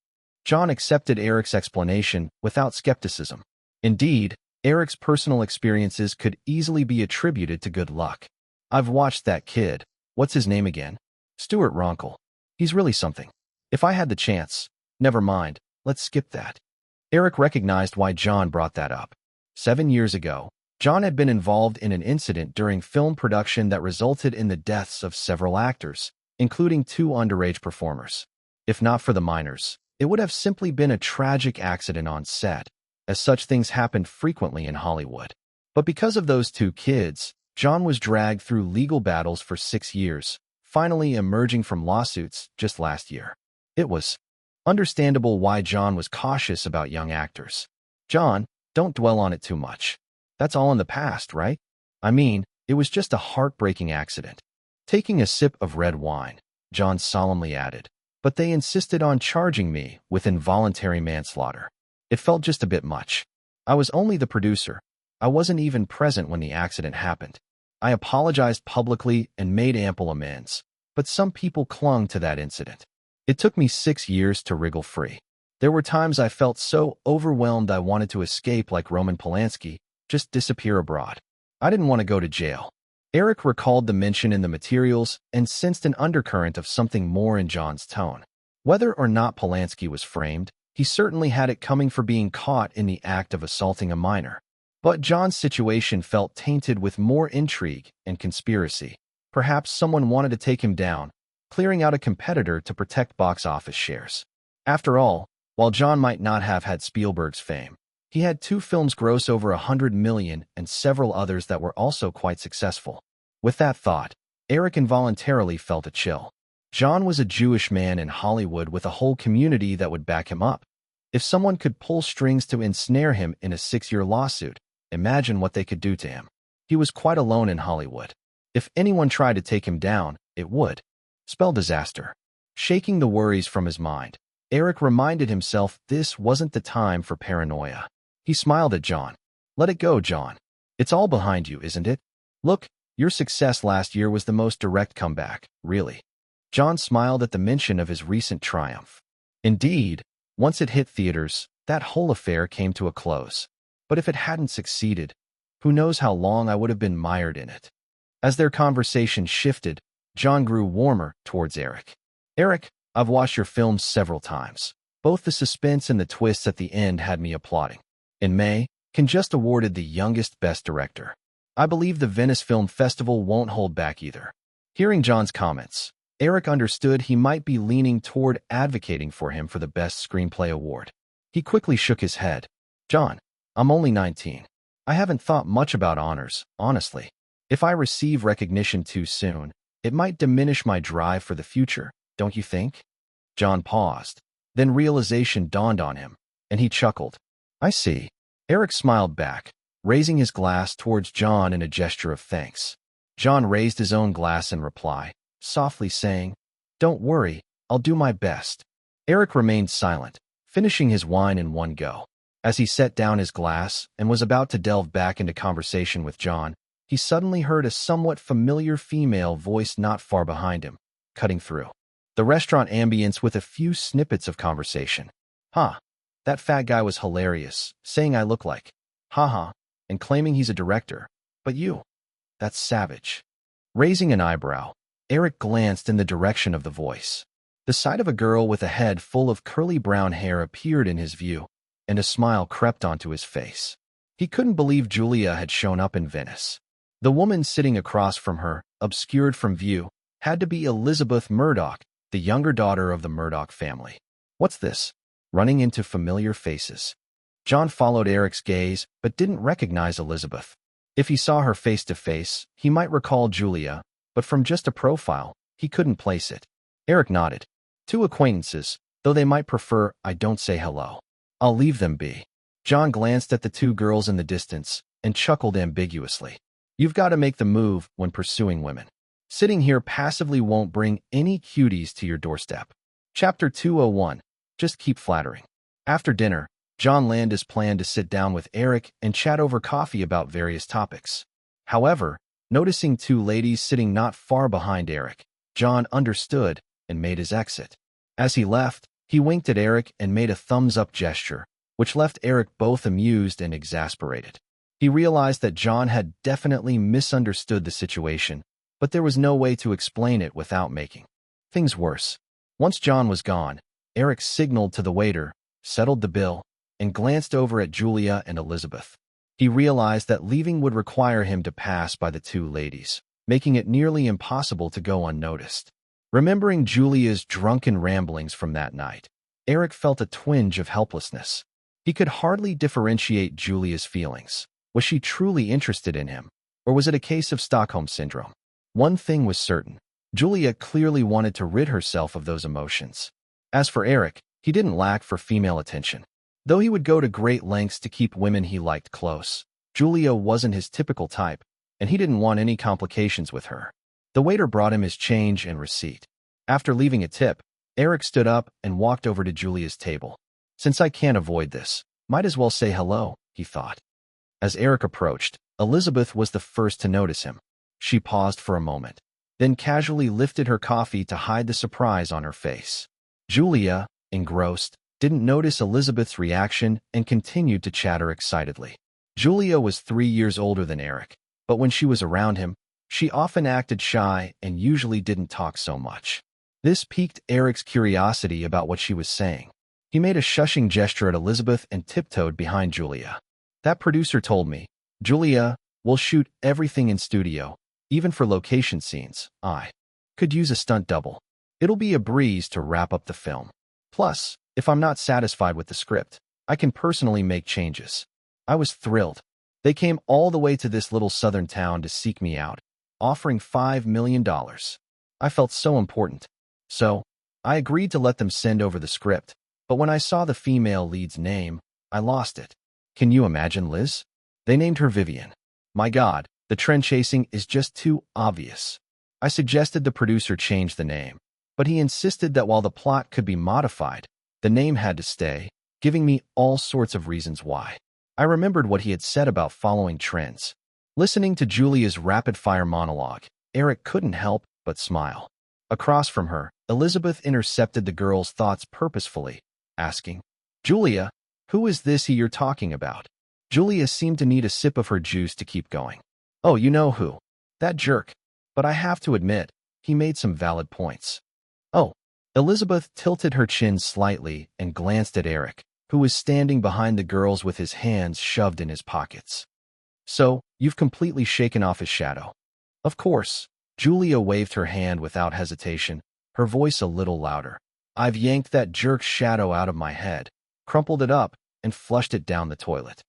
John accepted Eric's explanation without skepticism. Indeed, Eric's personal experiences could easily be attributed to good luck. I've watched that kid. What's his name again? Stuart Ronkel. He's really something. If I had the chance, never mind, let's skip that. Eric recognized why John brought that up. 7 years ago, John had been involved in an incident during film production that resulted in the deaths of several actors, including 2 underage performers. If not for the minors, it would have simply been a tragic accident on set, as such things happened frequently in Hollywood. But because of those 2 kids, John was dragged through legal battles for 6 years, finally emerging from lawsuits just last year. It was understandable why John was cautious about young actors. John, don't dwell on it too much. That's all in the past, right? I mean, it was just a heartbreaking accident. Taking a sip of red wine, John solemnly added, but they insisted on charging me with involuntary manslaughter. It felt just a bit much. I was only the producer. I wasn't even present when the accident happened. I apologized publicly and made ample amends, but some people clung to that incident. It took me 6 years to wriggle free. There were times I felt so overwhelmed I wanted to escape like Roman Polanski, just disappear abroad. I didn't want to go to jail. Eric recalled the mention in the materials and sensed an undercurrent of something more in John's tone. Whether or not Polanski was framed, he certainly had it coming for being caught in the act of assaulting a minor. But John's situation felt tainted with more intrigue and conspiracy. Perhaps someone wanted to take him down, clearing out a competitor to protect box office shares. After all, while John might not have had Spielberg's fame, he had 2 films gross over $100 million and several others that were also quite successful. With that thought, Eric involuntarily felt a chill. John was a Jewish man in Hollywood with a whole community that would back him up. If someone could pull strings to ensnare him in a 6-year lawsuit, imagine what they could do to him. He was quite alone in Hollywood. If anyone tried to take him down, it would spell disaster. Shaking the worries from his mind, Eric reminded himself this wasn't the time for paranoia. He smiled at John. Let it go, John. It's all behind you, isn't it? Look, your success last year was the most direct comeback, really. John smiled at the mention of his recent triumph. Indeed, once it hit theaters, that whole affair came to a close. But if it hadn't succeeded, who knows how long I would have been mired in it. As their conversation shifted, John grew warmer towards Eric. Eric, I've watched your films several times. Both the suspense and the twists at the end had me applauding. In May, Cannes just awarded the youngest Best Director. I believe the Venice Film Festival won't hold back either. Hearing John's comments, Eric understood he might be leaning toward advocating for him for the Best Screenplay award. He quickly shook his head. John, I'm only 19. I haven't thought much about honors, honestly. If I receive recognition too soon, it might diminish my drive for the future, don't you think? John paused. Then realization dawned on him, and he chuckled. I see. Eric smiled back, raising his glass towards John in a gesture of thanks. John raised his own glass in reply, softly saying, Don't worry, I'll do my best. Eric remained silent, finishing his wine in one go. As he set down his glass and was about to delve back into conversation with John, he suddenly heard a somewhat familiar female voice not far behind him, cutting through the restaurant ambience with a few snippets of conversation. That fat guy was hilarious, saying I look like, and claiming he's a director. But you, that's savage. Raising an eyebrow, Eric glanced in the direction of the voice. The sight of a girl with a head full of curly brown hair appeared in his view, and a smile crept onto his face. He couldn't believe Julia had shown up in Venice. The woman sitting across from her, obscured from view, had to be Elizabeth Murdoch, the younger daughter of the Murdoch family. What's this? Running into familiar faces. John followed Eric's gaze, but didn't recognize Elizabeth. If he saw her face to face, he might recall Julia, but from just a profile, he couldn't place it. Eric nodded. 2 acquaintances, though they might prefer I don't say hello. I'll leave them be. John glanced at the 2 girls in the distance and chuckled ambiguously. You've got to make the move when pursuing women. Sitting here passively won't bring any cuties to your doorstep. Chapter 201. Just keep flattering. After dinner, John Landis planned to sit down with Eric and chat over coffee about various topics. However, noticing 2 ladies sitting not far behind Eric, John understood and made his exit. As he left, he winked at Eric and made a thumbs-up gesture, which left Eric both amused and exasperated. He realized that John had definitely misunderstood the situation, but there was no way to explain it without making things worse. Once John was gone, Eric signaled to the waiter, settled the bill, and glanced over at Julia and Elizabeth. He realized that leaving would require him to pass by the 2 ladies, making it nearly impossible to go unnoticed. Remembering Julia's drunken ramblings from that night, Eric felt a twinge of helplessness. He could hardly differentiate Julia's feelings. Was she truly interested in him, or was it a case of Stockholm Syndrome? One thing was certain. Julia clearly wanted to rid herself of those emotions. As for Eric, he didn't lack for female attention. Though he would go to great lengths to keep women he liked close, Julia wasn't his typical type, and he didn't want any complications with her. The waiter brought him his change and receipt. After leaving a tip, Eric stood up and walked over to Julia's table. Since I can't avoid this, might as well say hello, he thought. As Eric approached, Elizabeth was the first to notice him. She paused for a moment, then casually lifted her coffee to hide the surprise on her face. Julia, engrossed, didn't notice Elizabeth's reaction and continued to chatter excitedly. Julia was 3 years older than Eric, but when she was around him, she often acted shy and usually didn't talk so much. This piqued Eric's curiosity about what she was saying. He made a shushing gesture at Elizabeth and tiptoed behind Julia. That producer told me, Julia, we'll shoot everything in studio, even for location scenes. I could use a stunt double. It'll be a breeze to wrap up the film. Plus, if I'm not satisfied with the script, I can personally make changes. I was thrilled. They came all the way to this little southern town to seek me out, offering $5 million. I felt so important. So, I agreed to let them send over the script, but when I saw the female lead's name, I lost it. Can you imagine Liz? They named her Vivian. My God, the trend chasing is just too obvious. I suggested the producer change the name, but he insisted that while the plot could be modified, the name had to stay, giving me all sorts of reasons why. I remembered what he had said about following trends. Listening to Julia's rapid-fire monologue, Eric couldn't help but smile. Across from her, Elizabeth intercepted the girl's thoughts purposefully, asking, Julia, who is this you're talking about? Julia seemed to need a sip of her juice to keep going. Oh, you know who. That jerk. But I have to admit, he made some valid points. Oh. Elizabeth tilted her chin slightly and glanced at Eric, who was standing behind the girls with his hands shoved in his pockets. So, you've completely shaken off his shadow. Of course. Julia waved her hand without hesitation, her voice a little louder. I've yanked that jerk's shadow out of my head, crumpled it up, and flushed it down the toilet.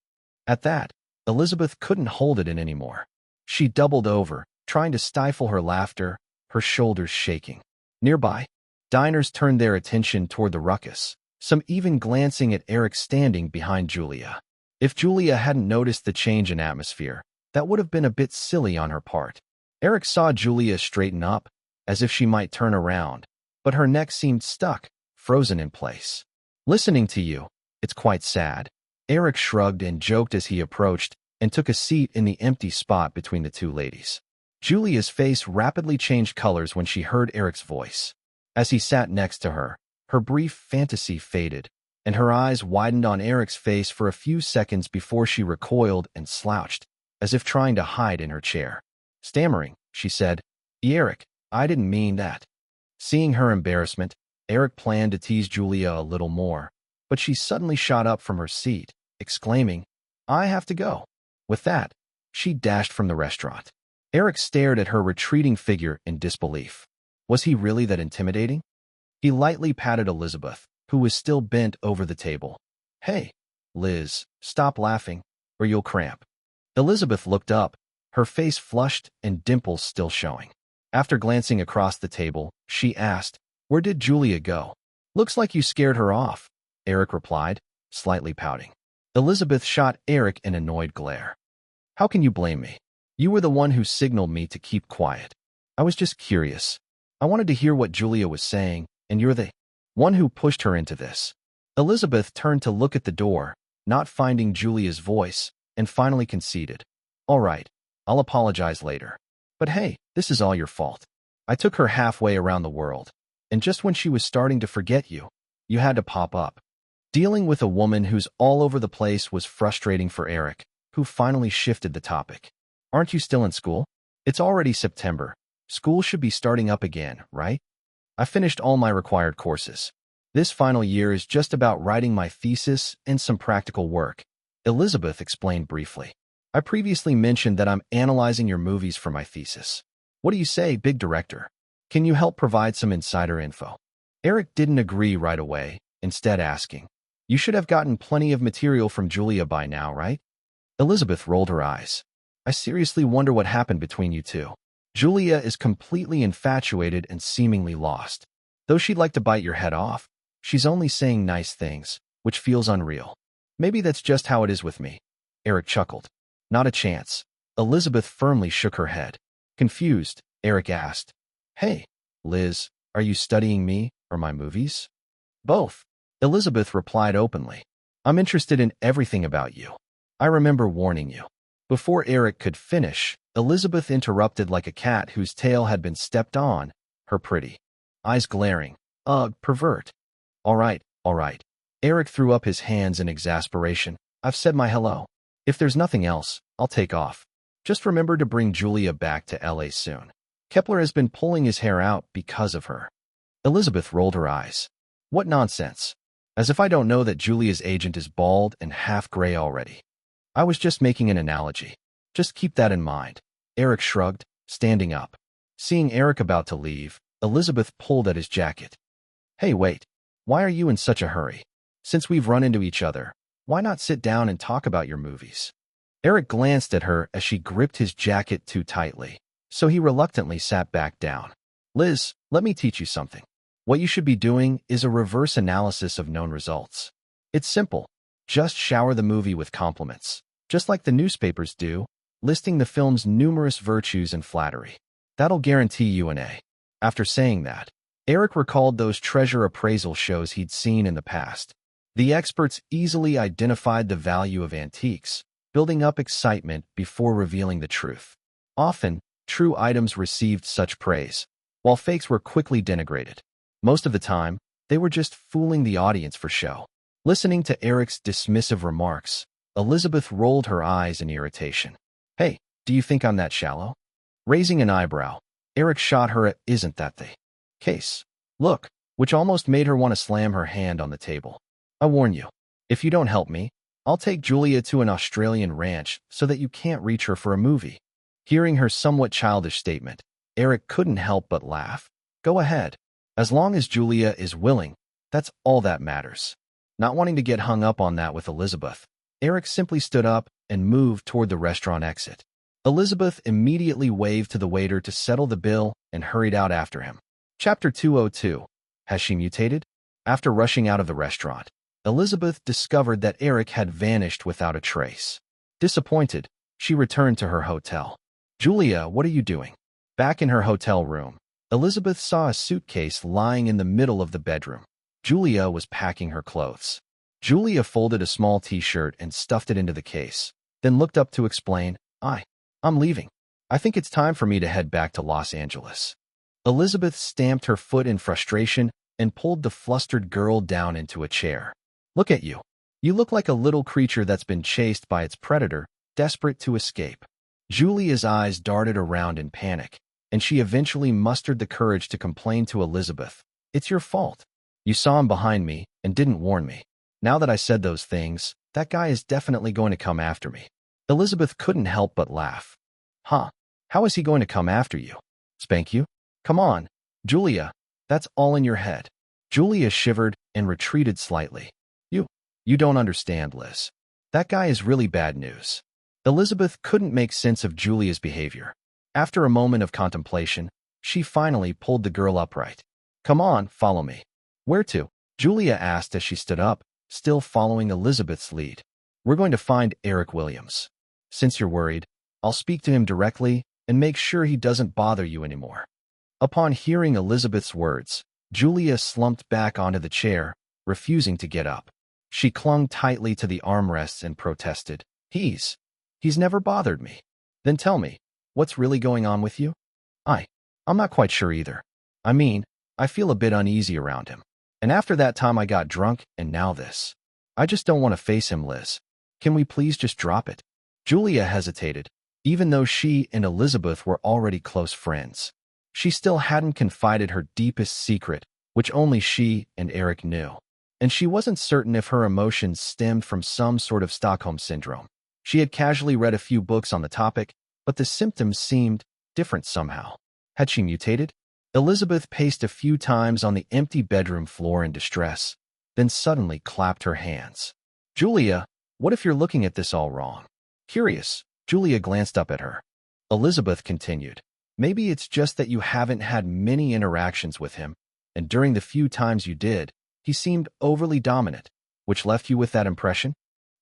At that, Elizabeth couldn't hold it in anymore. She doubled over, trying to stifle her laughter, her shoulders shaking. Nearby, diners turned their attention toward the ruckus, some even glancing at Eric standing behind Julia. If Julia hadn't noticed the change in atmosphere, that would have been a bit silly on her part. Eric saw Julia straighten up, as if she might turn around, but her neck seemed stuck, frozen in place. Listening to you, it's quite sad. Eric shrugged and joked as he approached and took a seat in the empty spot between the two ladies. Julia's face rapidly changed colors when she heard Eric's voice. As he sat next to her, her brief fantasy faded, and her eyes widened on Eric's face for a few seconds before she recoiled and slouched, as if trying to hide in her chair. Stammering, she said, Eric, I didn't mean that. Seeing her embarrassment, Eric planned to tease Julia a little more, but she suddenly shot up from her seat, exclaiming, I have to go. With that, she dashed from the restaurant. Eric stared at her retreating figure in disbelief. Was he really that intimidating? He lightly patted Elizabeth, who was still bent over the table. Hey, Liz, stop laughing, or you'll cramp. Elizabeth looked up, her face flushed and dimples still showing. After glancing across the table, she asked, Where did Julia go? Looks like you scared her off, Eric replied, slightly pouting. Elizabeth shot Eric an annoyed glare. How can you blame me? You were the one who signaled me to keep quiet. I was just curious. I wanted to hear what Julia was saying, and you're the one who pushed her into this. Elizabeth turned to look at the door, not finding Julia's voice, and finally conceded. All right, I'll apologize later. But hey, this is all your fault. I took her halfway around the world, and just when she was starting to forget you, you had to pop up. Dealing with a woman who's all over the place was frustrating for Eric, who finally shifted the topic. Aren't you still in school? It's already September. School should be starting up again, right? I finished all my required courses. This final year is just about writing my thesis and some practical work, Elizabeth explained briefly. I previously mentioned that I'm analyzing your movies for my thesis. What do you say, big director? Can you help provide some insider info? Eric didn't agree right away, instead asking, You should have gotten plenty of material from Julia by now, right? Elizabeth rolled her eyes. I seriously wonder what happened between you two. Julia is completely infatuated and seemingly lost. Though she'd like to bite your head off, she's only saying nice things, which feels unreal. Maybe that's just how it is with me. Eric chuckled. Not a chance. Elizabeth firmly shook her head. Confused, Eric asked, Hey, Liz, are you studying me or my movies? Both. Elizabeth replied openly. I'm interested in everything about you. I remember warning you. Before Eric could finish, Elizabeth interrupted like a cat whose tail had been stepped on, her pretty eyes glaring. Ugh, pervert. All right, Eric threw up his hands in exasperation. I've said my hello. If there's nothing else, I'll take off. Just remember to bring Julia back to LA soon. Kepler has been pulling his hair out because of her. Elizabeth rolled her eyes. What nonsense. As if I don't know that Julia's agent is bald and half gray already. I was just making an analogy. Just keep that in mind. Eric shrugged, standing up. Seeing Eric about to leave, Elizabeth pulled at his jacket. Hey, wait. Why are you in such a hurry? Since we've run into each other, why not sit down and talk about your movies? Eric glanced at her as she gripped his jacket too tightly, so he reluctantly sat back down. Liz, let me teach you something. What you should be doing is a reverse analysis of known results. It's simple. Just shower the movie with compliments, just like the newspapers do, listing the film's numerous virtues and flattery. That'll guarantee you an A. After saying that, Eric recalled those treasure appraisal shows he'd seen in the past. The experts easily identified the value of antiques, building up excitement before revealing the truth. Often, true items received such praise, while fakes were quickly denigrated. Most of the time, they were just fooling the audience for show. Listening to Eric's dismissive remarks, Elizabeth rolled her eyes in irritation. Hey, do you think I'm that shallow? Raising an eyebrow, Eric shot her a "Isn't that the case?" look, which almost made her want to slam her hand on the table. I warn you, if you don't help me, I'll take Julia to an Australian ranch so that you can't reach her for a movie. Hearing her somewhat childish statement, Eric couldn't help but laugh. Go ahead. As long as Julia is willing, that's all that matters. Not wanting to get hung up on that with Elizabeth, Eric simply stood up and moved toward the restaurant exit. Elizabeth immediately waved to the waiter to settle the bill and hurried out after him. Chapter 202. Has she mutated? After rushing out of the restaurant, Elizabeth discovered that Eric had vanished without a trace. Disappointed, she returned to her hotel. Julia, what are you doing? Back in her hotel room, Elizabeth saw a suitcase lying in the middle of the bedroom. Julia was packing her clothes. Julia folded a small t-shirt and stuffed it into the case, then looked up to explain, I'm leaving. I think it's time for me to head back to Los Angeles. Elizabeth stamped her foot in frustration and pulled the flustered girl down into a chair. Look at you. You look like a little creature that's been chased by its predator, desperate to escape. Julia's eyes darted around in panic, and she eventually mustered the courage to complain to Elizabeth. It's your fault. You saw him behind me and didn't warn me. Now that I said those things, that guy is definitely going to come after me. Elizabeth couldn't help but laugh. Huh? How is he going to come after you? Spank you? Come on, Julia, that's all in your head. Julia shivered and retreated slightly. You don't understand, Liz. That guy is really bad news. Elizabeth couldn't make sense of Julia's behavior. After a moment of contemplation, she finally pulled the girl upright. Come on, follow me. Where to? Julia asked as she stood up, still following Elizabeth's lead. We're going to find Eric Williams. Since you're worried, I'll speak to him directly and make sure he doesn't bother you anymore. Upon hearing Elizabeth's words, Julia slumped back onto the chair, refusing to get up. She clung tightly to the armrests and protested. He's never bothered me. Then tell me, what's really going on with you? I'm not quite sure either. I mean, I feel a bit uneasy around him. And after that time I got drunk, and now this. I just don't want to face him, Liz. Can we please just drop it? Julia hesitated, even though she and Elizabeth were already close friends. She still hadn't confided her deepest secret, which only she and Eric knew. And she wasn't certain if her emotions stemmed from some sort of Stockholm syndrome. She had casually read a few books on the topic, but the symptoms seemed different somehow. Had she mutated? Elizabeth paced a few times on the empty bedroom floor in distress, then suddenly clapped her hands. Julia, what if you're looking at this all wrong? Curious, Julia glanced up at her. Elizabeth continued. Maybe it's just that you haven't had many interactions with him, and during the few times you did, he seemed overly dominant, which left you with that impression?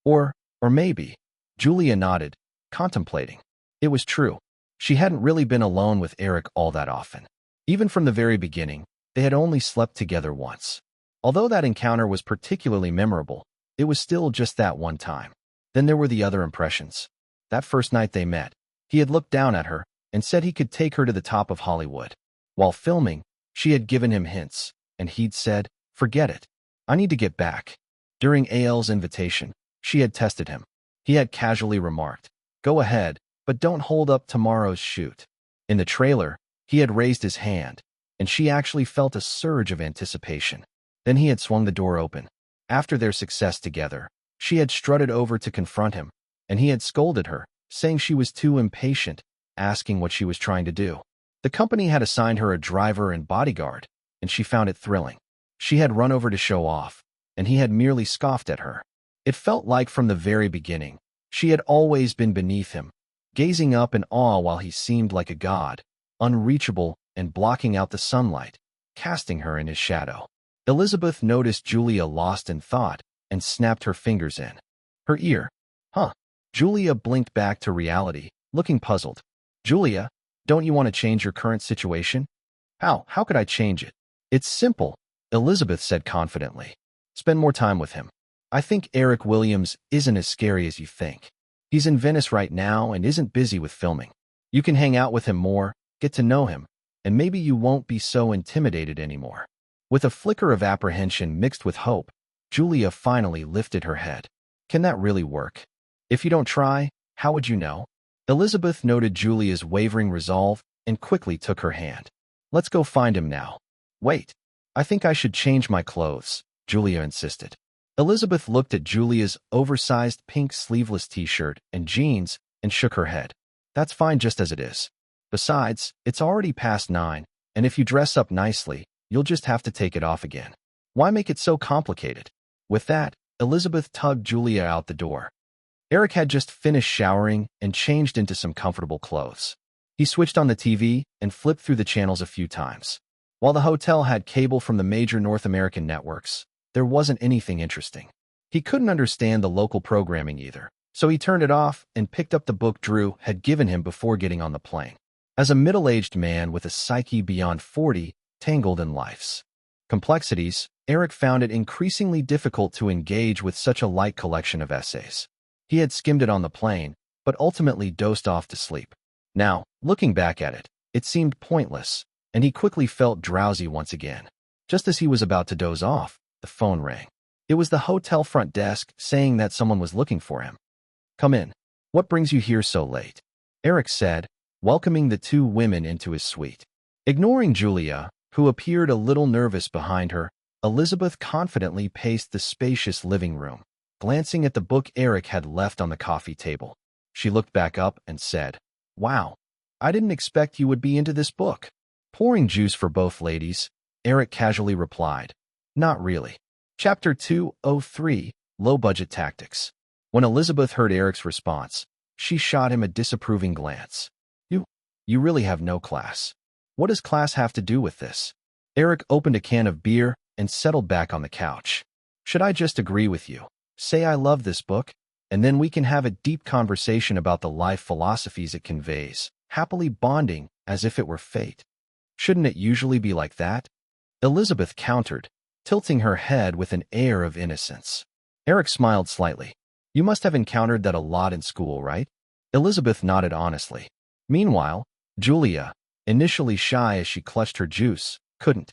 Or maybe. Julia nodded, contemplating. It was true. She hadn't really been alone with Eric all that often. Even from the very beginning, they had only slept together once. Although that encounter was particularly memorable, it was still just that one time. Then there were the other impressions. That first night they met, he had looked down at her and said he could take her to the top of Hollywood. While filming, she had given him hints, and he'd said, forget it. I need to get back. During AL's invitation, she had tested him. He had casually remarked, "Go ahead, but don't hold up tomorrow's shoot." In the trailer, he had raised his hand, and she actually felt a surge of anticipation. Then he had swung the door open. After their success together, she had strutted over to confront him, and he had scolded her, saying she was too impatient, asking what she was trying to do. The company had assigned her a driver and bodyguard, and she found it thrilling. She had run over to show off, and he had merely scoffed at her. It felt like from the very beginning, she had always been beneath him, gazing up in awe while he seemed like a god, unreachable and blocking out the sunlight, casting her in his shadow. Elizabeth noticed Julia lost in thought and snapped her fingers in her ear. Huh. Julia blinked back to reality, looking puzzled. Julia, don't you want to change your current situation? How could I change it? It's simple, Elizabeth said confidently. Spend more time with him. I think Eric Williams isn't as scary as you think. He's in Venice right now and isn't busy with filming. You can hang out with him more, get to know him, and maybe you won't be so intimidated anymore. With a flicker of apprehension mixed with hope, Julia finally lifted her head. Can that really work? If you don't try, how would you know? Elizabeth noted Julia's wavering resolve and quickly took her hand. Let's go find him now. Wait, I think I should change my clothes, Julia insisted. Elizabeth looked at Julia's oversized pink sleeveless t-shirt and jeans and shook her head. That's fine just as it is. Besides, it's already past 9, and if you dress up nicely, you'll just have to take it off again. Why make it so complicated? With that, Elizabeth tugged Julia out the door. Eric had just finished showering and changed into some comfortable clothes. He switched on the TV and flipped through the channels a few times. While the hotel had cable from the major North American networks, there wasn't anything interesting. He couldn't understand the local programming either, so he turned it off and picked up the book Drew had given him before getting on the plane. As a middle-aged man with a psyche beyond 40, tangled in life's complexities, Eric found it increasingly difficult to engage with such a light collection of essays. He had skimmed it on the plane, but ultimately dozed off to sleep. Now, looking back at it, it seemed pointless, and he quickly felt drowsy once again. Just as he was about to doze off, the phone rang. It was the hotel front desk saying that someone was looking for him. Come in. What brings you here so late? Eric said, welcoming the two women into his suite. Ignoring Julia, who appeared a little nervous behind her, Elizabeth confidently paced the spacious living room, glancing at the book Eric had left on the coffee table. She looked back up and said, Wow, I didn't expect you would be into this book. Pouring juice for both ladies, Eric casually replied, Not really. Chapter 203, Low-Budget Tactics. When Elizabeth heard Eric's response, she shot him a disapproving glance. You really have no class. What does class have to do with this? Eric opened a can of beer and settled back on the couch. Should I just agree with you? Say I love this book, and then we can have a deep conversation about the life philosophies it conveys, happily bonding as if it were fate. Shouldn't it usually be like that? Elizabeth countered, tilting her head with an air of innocence. Eric smiled slightly. You must have encountered that a lot in school, right? Elizabeth nodded honestly. Meanwhile, Julia, initially shy as she clutched her juice, couldn't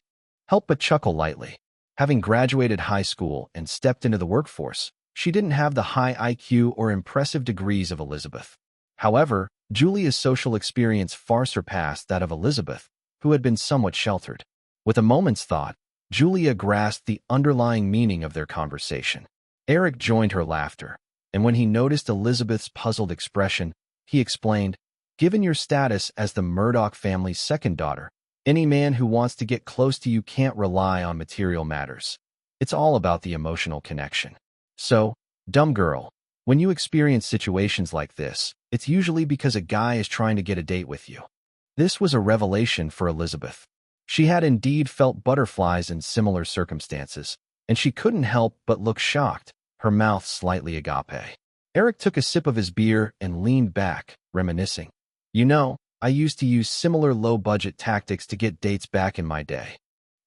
help but chuckle lightly. Having graduated high school and stepped into the workforce, she didn't have the high IQ or impressive degrees of Elizabeth. However, Julia's social experience far surpassed that of Elizabeth, who had been somewhat sheltered. With a moment's thought, Julia grasped the underlying meaning of their conversation. Eric joined her laughter, and when he noticed Elizabeth's puzzled expression, he explained, Given your status as the Murdoch family's second daughter, any man who wants to get close to you can't rely on material matters. It's all about the emotional connection. So, dumb girl, when you experience situations like this, it's usually because a guy is trying to get a date with you. This was a revelation for Elizabeth. She had indeed felt butterflies in similar circumstances, and she couldn't help but look shocked, her mouth slightly agape. Eric took a sip of his beer and leaned back, reminiscing. You know, I used to use similar low-budget tactics to get dates back in my day.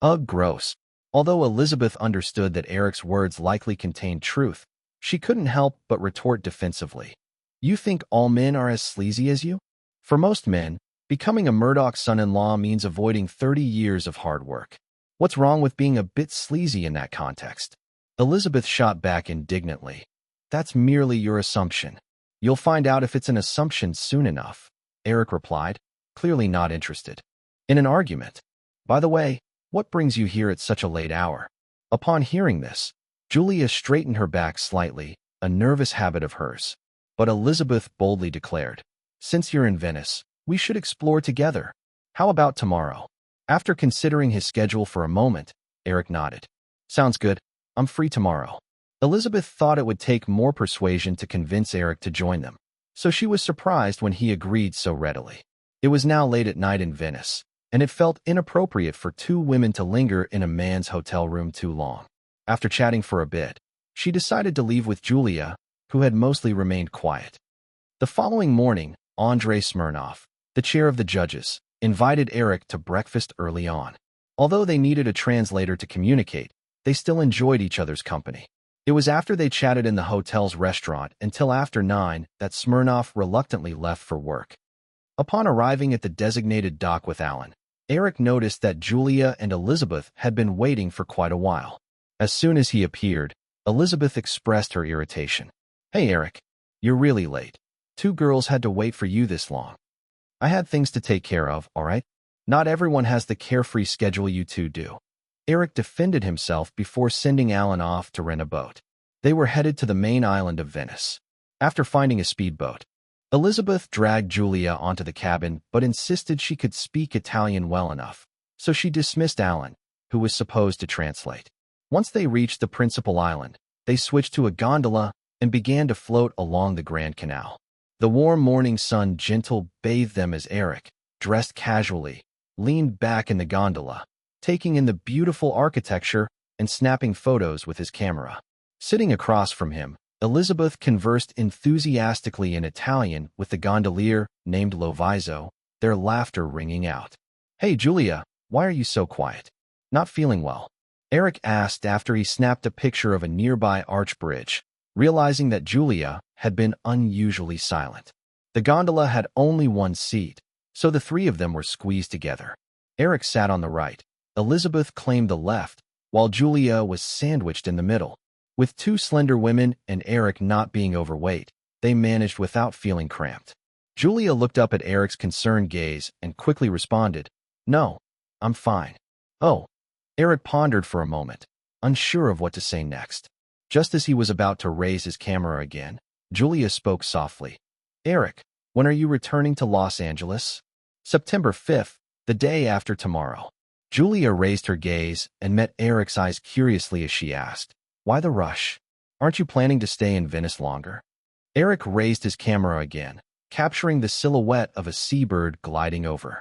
Ugh, gross. Although Elizabeth understood that Eric's words likely contained truth, she couldn't help but retort defensively. You think all men are as sleazy as you? For most men, becoming a Murdoch son-in-law means avoiding 30 years of hard work. What's wrong with being a bit sleazy in that context? Elizabeth shot back indignantly. That's merely your assumption. You'll find out if it's an assumption soon enough, Eric replied, clearly not interested in an argument. By the way, what brings you here at such a late hour? Upon hearing this, Julia straightened her back slightly, a nervous habit of hers. But Elizabeth boldly declared, since you're in Venice, we should explore together. How about tomorrow? After considering his schedule for a moment, Eric nodded. Sounds good. I'm free tomorrow. Elizabeth thought it would take more persuasion to convince Eric to join them, so she was surprised when he agreed so readily. It was now late at night in Venice, and it felt inappropriate for two women to linger in a man's hotel room too long. After chatting for a bit, she decided to leave with Julia, who had mostly remained quiet. The following morning, Andrei Smirnov, the chair of the judges, invited Eric to breakfast early on. Although they needed a translator to communicate, they still enjoyed each other's company. It was after they chatted in the hotel's restaurant until after 9 that Smirnov reluctantly left for work. Upon arriving at the designated dock with Alan, Eric noticed that Julia and Elizabeth had been waiting for quite a while. As soon as he appeared, Elizabeth expressed her irritation. Hey Eric, you're really late. Two girls had to wait for you this long. I had things to take care of, all right? Not everyone has the carefree schedule you two do. Eric defended himself before sending Alan off to rent a boat. They were headed to the main island of Venice. After finding a speedboat, Elizabeth dragged Julia onto the cabin but insisted she could speak Italian well enough, so she dismissed Alan, who was supposed to translate. Once they reached the principal island, they switched to a gondola and began to float along the Grand Canal. The warm morning sun gently bathed them as Eric, dressed casually, leaned back in the gondola, taking in the beautiful architecture and snapping photos with his camera. Sitting across from him, Elizabeth conversed enthusiastically in Italian with the gondolier named Loviso, their laughter ringing out. Hey Julia, why are you so quiet? Not feeling well? Eric asked after he snapped a picture of a nearby arch bridge, realizing that Julia had been unusually silent. The gondola had only one seat, so the three of them were squeezed together. Eric sat on the right, Elizabeth claimed the left, while Julia was sandwiched in the middle. With two slender women and Eric not being overweight, they managed without feeling cramped. Julia looked up at Eric's concerned gaze and quickly responded, No, I'm fine. Oh. Eric pondered for a moment, unsure of what to say next. Just as he was about to raise his camera again, Julia spoke softly. Eric, when are you returning to Los Angeles? September 5th, the day after tomorrow. Julia raised her gaze and met Eric's eyes curiously as she asked, Why the rush? Aren't you planning to stay in Venice longer? Eric raised his camera again, capturing the silhouette of a seabird gliding over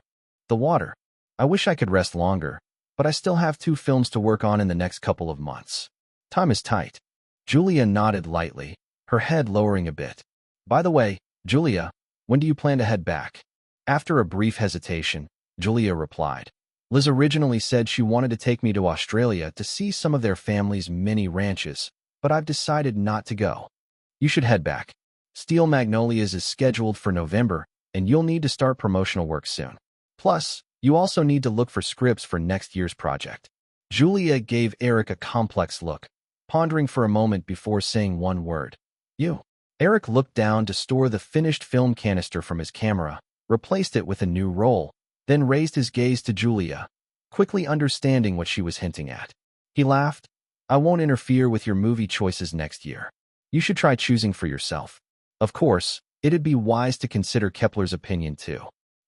the water. I wish I could rest longer, but I still have 2 films to work on in the next couple of months. Time is tight. Julia nodded lightly, her head lowering a bit. By the way, Julia, when do you plan to head back? After a brief hesitation, Julia replied. Liz originally said she wanted to take me to Australia to see some of their family's mini ranches, but I've decided not to go. You should head back. Steel Magnolias is scheduled for November, and you'll need to start promotional work soon. Plus, you also need to look for scripts for next year's project. Julia gave Eric a complex look, pondering for a moment before saying one word. You. Eric looked down to store the finished film canister from his camera, replaced it with a new roll, then raised his gaze to Julia, quickly understanding what she was hinting at. He laughed. I won't interfere with your movie choices next year. You should try choosing for yourself. Of course, it'd be wise to consider Kepler's opinion too.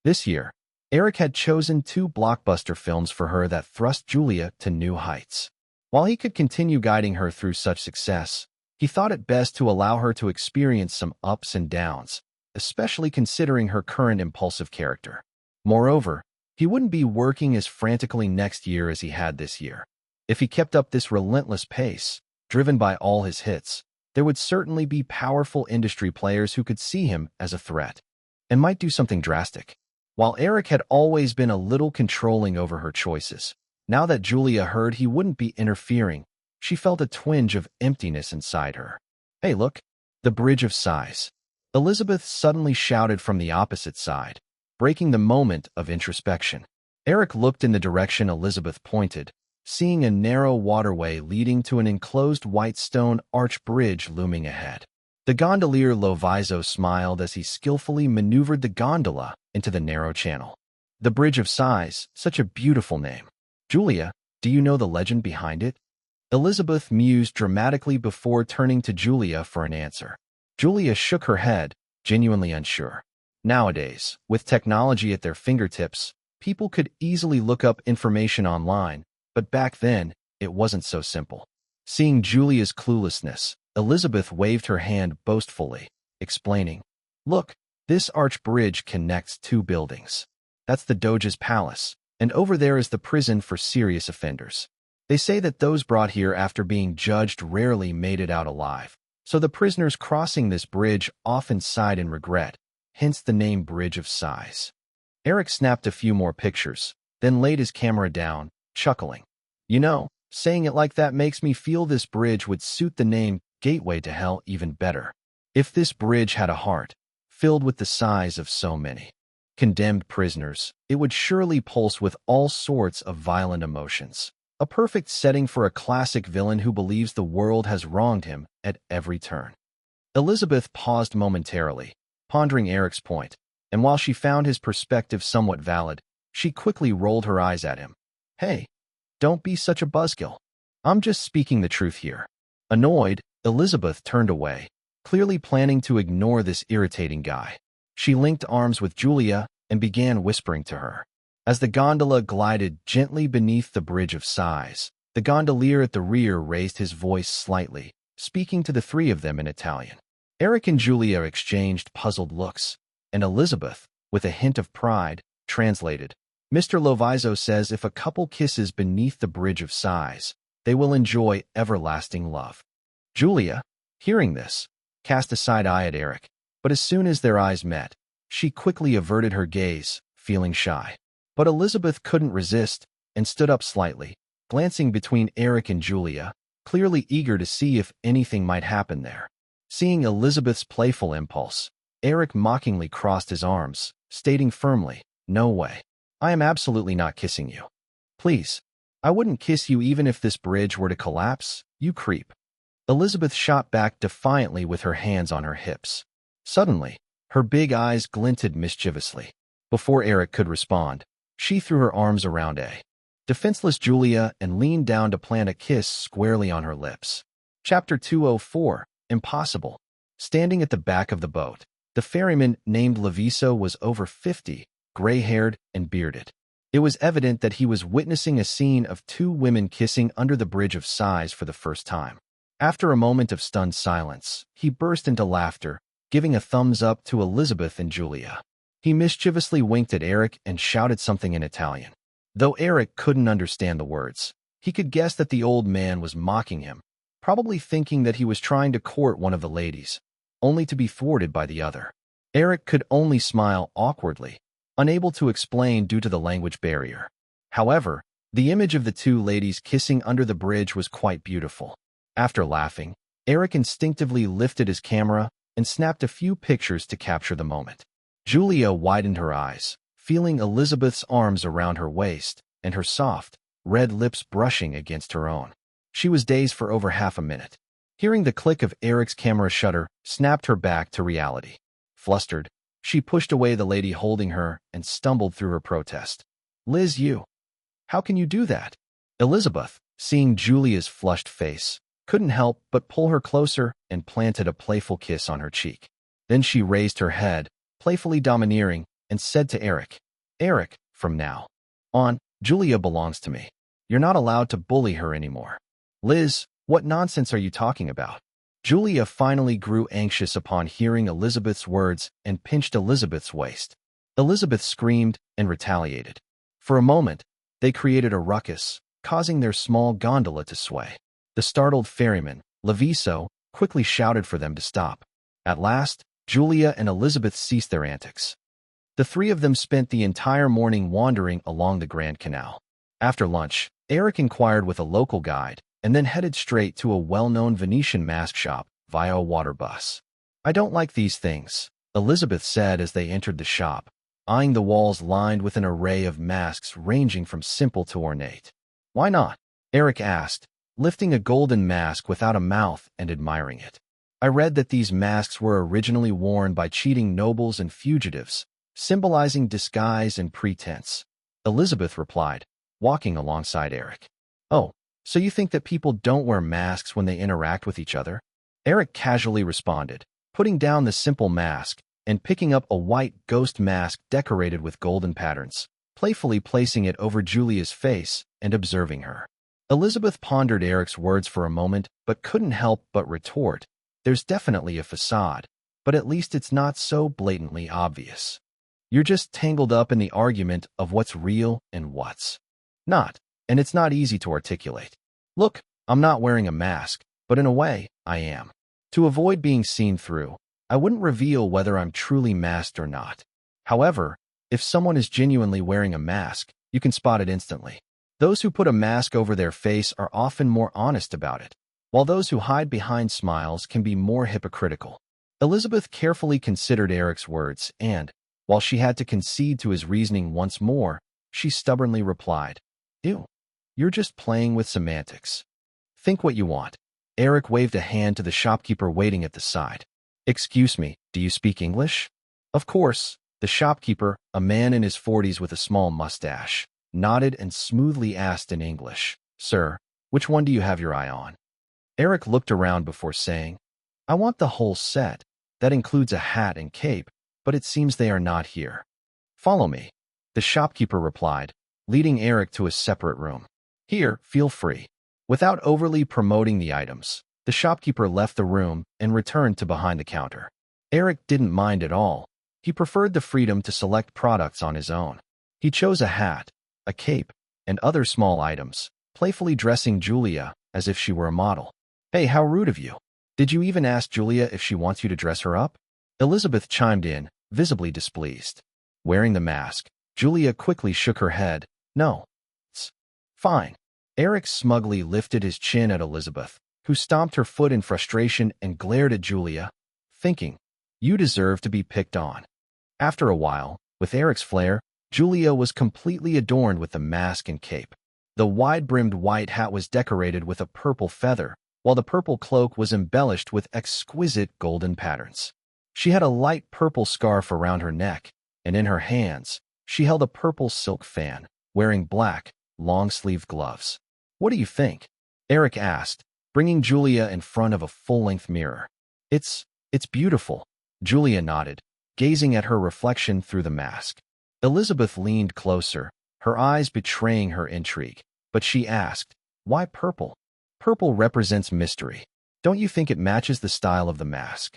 This year, Eric had chosen 2 blockbuster films for her that thrust Julia to new heights. While he could continue guiding her through such success, he thought it best to allow her to experience some ups and downs, especially considering her current impulsive character. Moreover, he wouldn't be working as frantically next year as he had this year. If he kept up this relentless pace, driven by all his hits, there would certainly be powerful industry players who could see him as a threat and might do something drastic. While Eric had always been a little controlling over her choices, now that Julia heard he wouldn't be interfering, she felt a twinge of emptiness inside her. Hey look, the Bridge of Sighs. Elizabeth suddenly shouted from the opposite side, breaking the moment of introspection. Eric looked in the direction Elizabeth pointed, seeing a narrow waterway leading to an enclosed white stone arch bridge looming ahead. The gondolier Loviso smiled as he skillfully maneuvered the gondola into the narrow channel. The Bridge of Sighs, such a beautiful name. Julia, do you know the legend behind it? Elizabeth mused dramatically before turning to Julia for an answer. Julia shook her head, genuinely unsure. Nowadays, with technology at their fingertips, people could easily look up information online, but back then, it wasn't so simple. Seeing Julia's cluelessness, Elizabeth waved her hand boastfully, explaining, "Look, this arch bridge connects two buildings. That's the Doge's palace, and over there is the prison for serious offenders. They say that those brought here after being judged rarely made it out alive, so the prisoners crossing this bridge often sighed in regret, hence the name Bridge of Sighs." Eric snapped a few more pictures, then laid his camera down, chuckling. You know, saying it like that makes me feel this bridge would suit the name Gateway to Hell even better. If this bridge had a heart, filled with the sighs of so many condemned prisoners, it would surely pulse with all sorts of violent emotions. A perfect setting for a classic villain who believes the world has wronged him at every turn. Elizabeth paused momentarily, pondering Eric's point, and while she found his perspective somewhat valid, she quickly rolled her eyes at him. Hey, don't be such a buzzkill. I'm just speaking the truth here. Annoyed, Elizabeth turned away, clearly planning to ignore this irritating guy. She linked arms with Julia and began whispering to her. As the gondola glided gently beneath the Bridge of Sighs, the gondolier at the rear raised his voice slightly, speaking to the three of them in Italian. Eric and Julia exchanged puzzled looks, and Elizabeth, with a hint of pride, translated. Mr. Loviso says if a couple kisses beneath the Bridge of Sighs, they will enjoy everlasting love. Julia, hearing this, cast a side eye at Eric, but as soon as their eyes met, she quickly averted her gaze, feeling shy. But Elizabeth couldn't resist and stood up slightly, glancing between Eric and Julia, clearly eager to see if anything might happen there. Seeing Elizabeth's playful impulse, Eric mockingly crossed his arms, stating firmly, "No way. I am absolutely not kissing you. Please, I wouldn't kiss you even if this bridge were to collapse, you creep." Elizabeth shot back defiantly with her hands on her hips. Suddenly, her big eyes glinted mischievously. Before Eric could respond, she threw her arms around defenseless Julia and leaned down to plant a kiss squarely on her lips. Chapter 204, Impossible. Standing at the back of the boat, the ferryman named Loviso was over 50, gray-haired and bearded. It was evident that he was witnessing a scene of two women kissing under the Bridge of Sighs for the first time. After a moment of stunned silence, he burst into laughter, giving a thumbs up to Elizabeth and Julia. He mischievously winked at Eric and shouted something in Italian. Though Eric couldn't understand the words, he could guess that the old man was mocking him, probably thinking that he was trying to court one of the ladies, only to be thwarted by the other. Eric could only smile awkwardly, unable to explain due to the language barrier. However, the image of the two ladies kissing under the bridge was quite beautiful. After laughing, Eric instinctively lifted his camera and snapped a few pictures to capture the moment. Julia widened her eyes, feeling Elizabeth's arms around her waist and her soft, red lips brushing against her own. She was dazed for over half a minute. Hearing the click of Eric's camera shutter snapped her back to reality. Flustered, she pushed away the lady holding her and stumbled through her protest. "Liz, how can you do that?" Elizabeth, seeing Julia's flushed face, couldn't help but pull her closer and planted a playful kiss on her cheek. Then she raised her head, playfully domineering, and said to Eric, "Eric, from now on, Julia belongs to me. You're not allowed to bully her anymore." "Liz, what nonsense are you talking about?" Julia finally grew anxious upon hearing Elizabeth's words and pinched Elizabeth's waist. Elizabeth screamed and retaliated. For a moment, they created a ruckus, causing their small gondola to sway. The startled ferryman, Loviso, quickly shouted for them to stop. At last, Julia and Elizabeth ceased their antics. The three of them spent the entire morning wandering along the Grand Canal. After lunch, Eric inquired with a local guide and then headed straight to a well-known Venetian mask shop via a water bus. "I don't like these things," Elizabeth said as they entered the shop, eyeing the walls lined with an array of masks ranging from simple to ornate. "Why not?" Eric asked, lifting a golden mask without a mouth and admiring it. I read that these masks were originally worn by cheating nobles and fugitives, symbolizing disguise and pretense. Elizabeth replied, walking alongside Eric. Oh, so you think that people don't wear masks when they interact with each other? Eric casually responded, putting down the simple mask and picking up a white ghost mask decorated with golden patterns, playfully placing it over Julia's face and observing her. Elizabeth pondered Eric's words for a moment but couldn't help but retort, there's definitely a facade, but at least it's not so blatantly obvious. You're just tangled up in the argument of what's real and what's not, and it's not easy to articulate. Look, I'm not wearing a mask, but in a way, I am. To avoid being seen through, I wouldn't reveal whether I'm truly masked or not. However, if someone is genuinely wearing a mask, you can spot it instantly. Those who put a mask over their face are often more honest about it, while those who hide behind smiles can be more hypocritical. Elizabeth carefully considered Eric's words and, while she had to concede to his reasoning once more, she stubbornly replied, Ew, you're just playing with semantics. Think what you want. Eric waved a hand to the shopkeeper waiting at the side. Excuse me, do you speak English? Of course, the shopkeeper, a man in his 40s with a small mustache, nodded and smoothly asked in English, Sir, which one do you have your eye on? Eric looked around before saying, I want the whole set. That includes a hat and cape, but it seems they are not here. Follow me, the shopkeeper replied, leading Eric to a separate room. Here, feel free. Without overly promoting the items, the shopkeeper left the room and returned to behind the counter. Eric didn't mind at all. He preferred the freedom to select products on his own. He chose a hat, a cape, and other small items, playfully dressing Julia as if she were a model. Hey, how rude of you. Did you even ask Julia if she wants you to dress her up? Elizabeth chimed in, visibly displeased. Wearing the mask, Julia quickly shook her head. No. It's fine. Eric smugly lifted his chin at Elizabeth, who stomped her foot in frustration and glared at Julia, thinking, you deserve to be picked on. After a while, with Eric's flair, Julia was completely adorned with the mask and cape. The wide-brimmed white hat was decorated with a purple feather, while the purple cloak was embellished with exquisite golden patterns. She had a light purple scarf around her neck, and in her hands, she held a purple silk fan, wearing black, long-sleeved gloves. What do you think? Eric asked, bringing Julia in front of a full-length mirror. It's beautiful, Julia nodded, gazing at her reflection through the mask. Elizabeth leaned closer, her eyes betraying her intrigue, but she asked, why purple? Purple represents mystery. Don't you think it matches the style of the mask?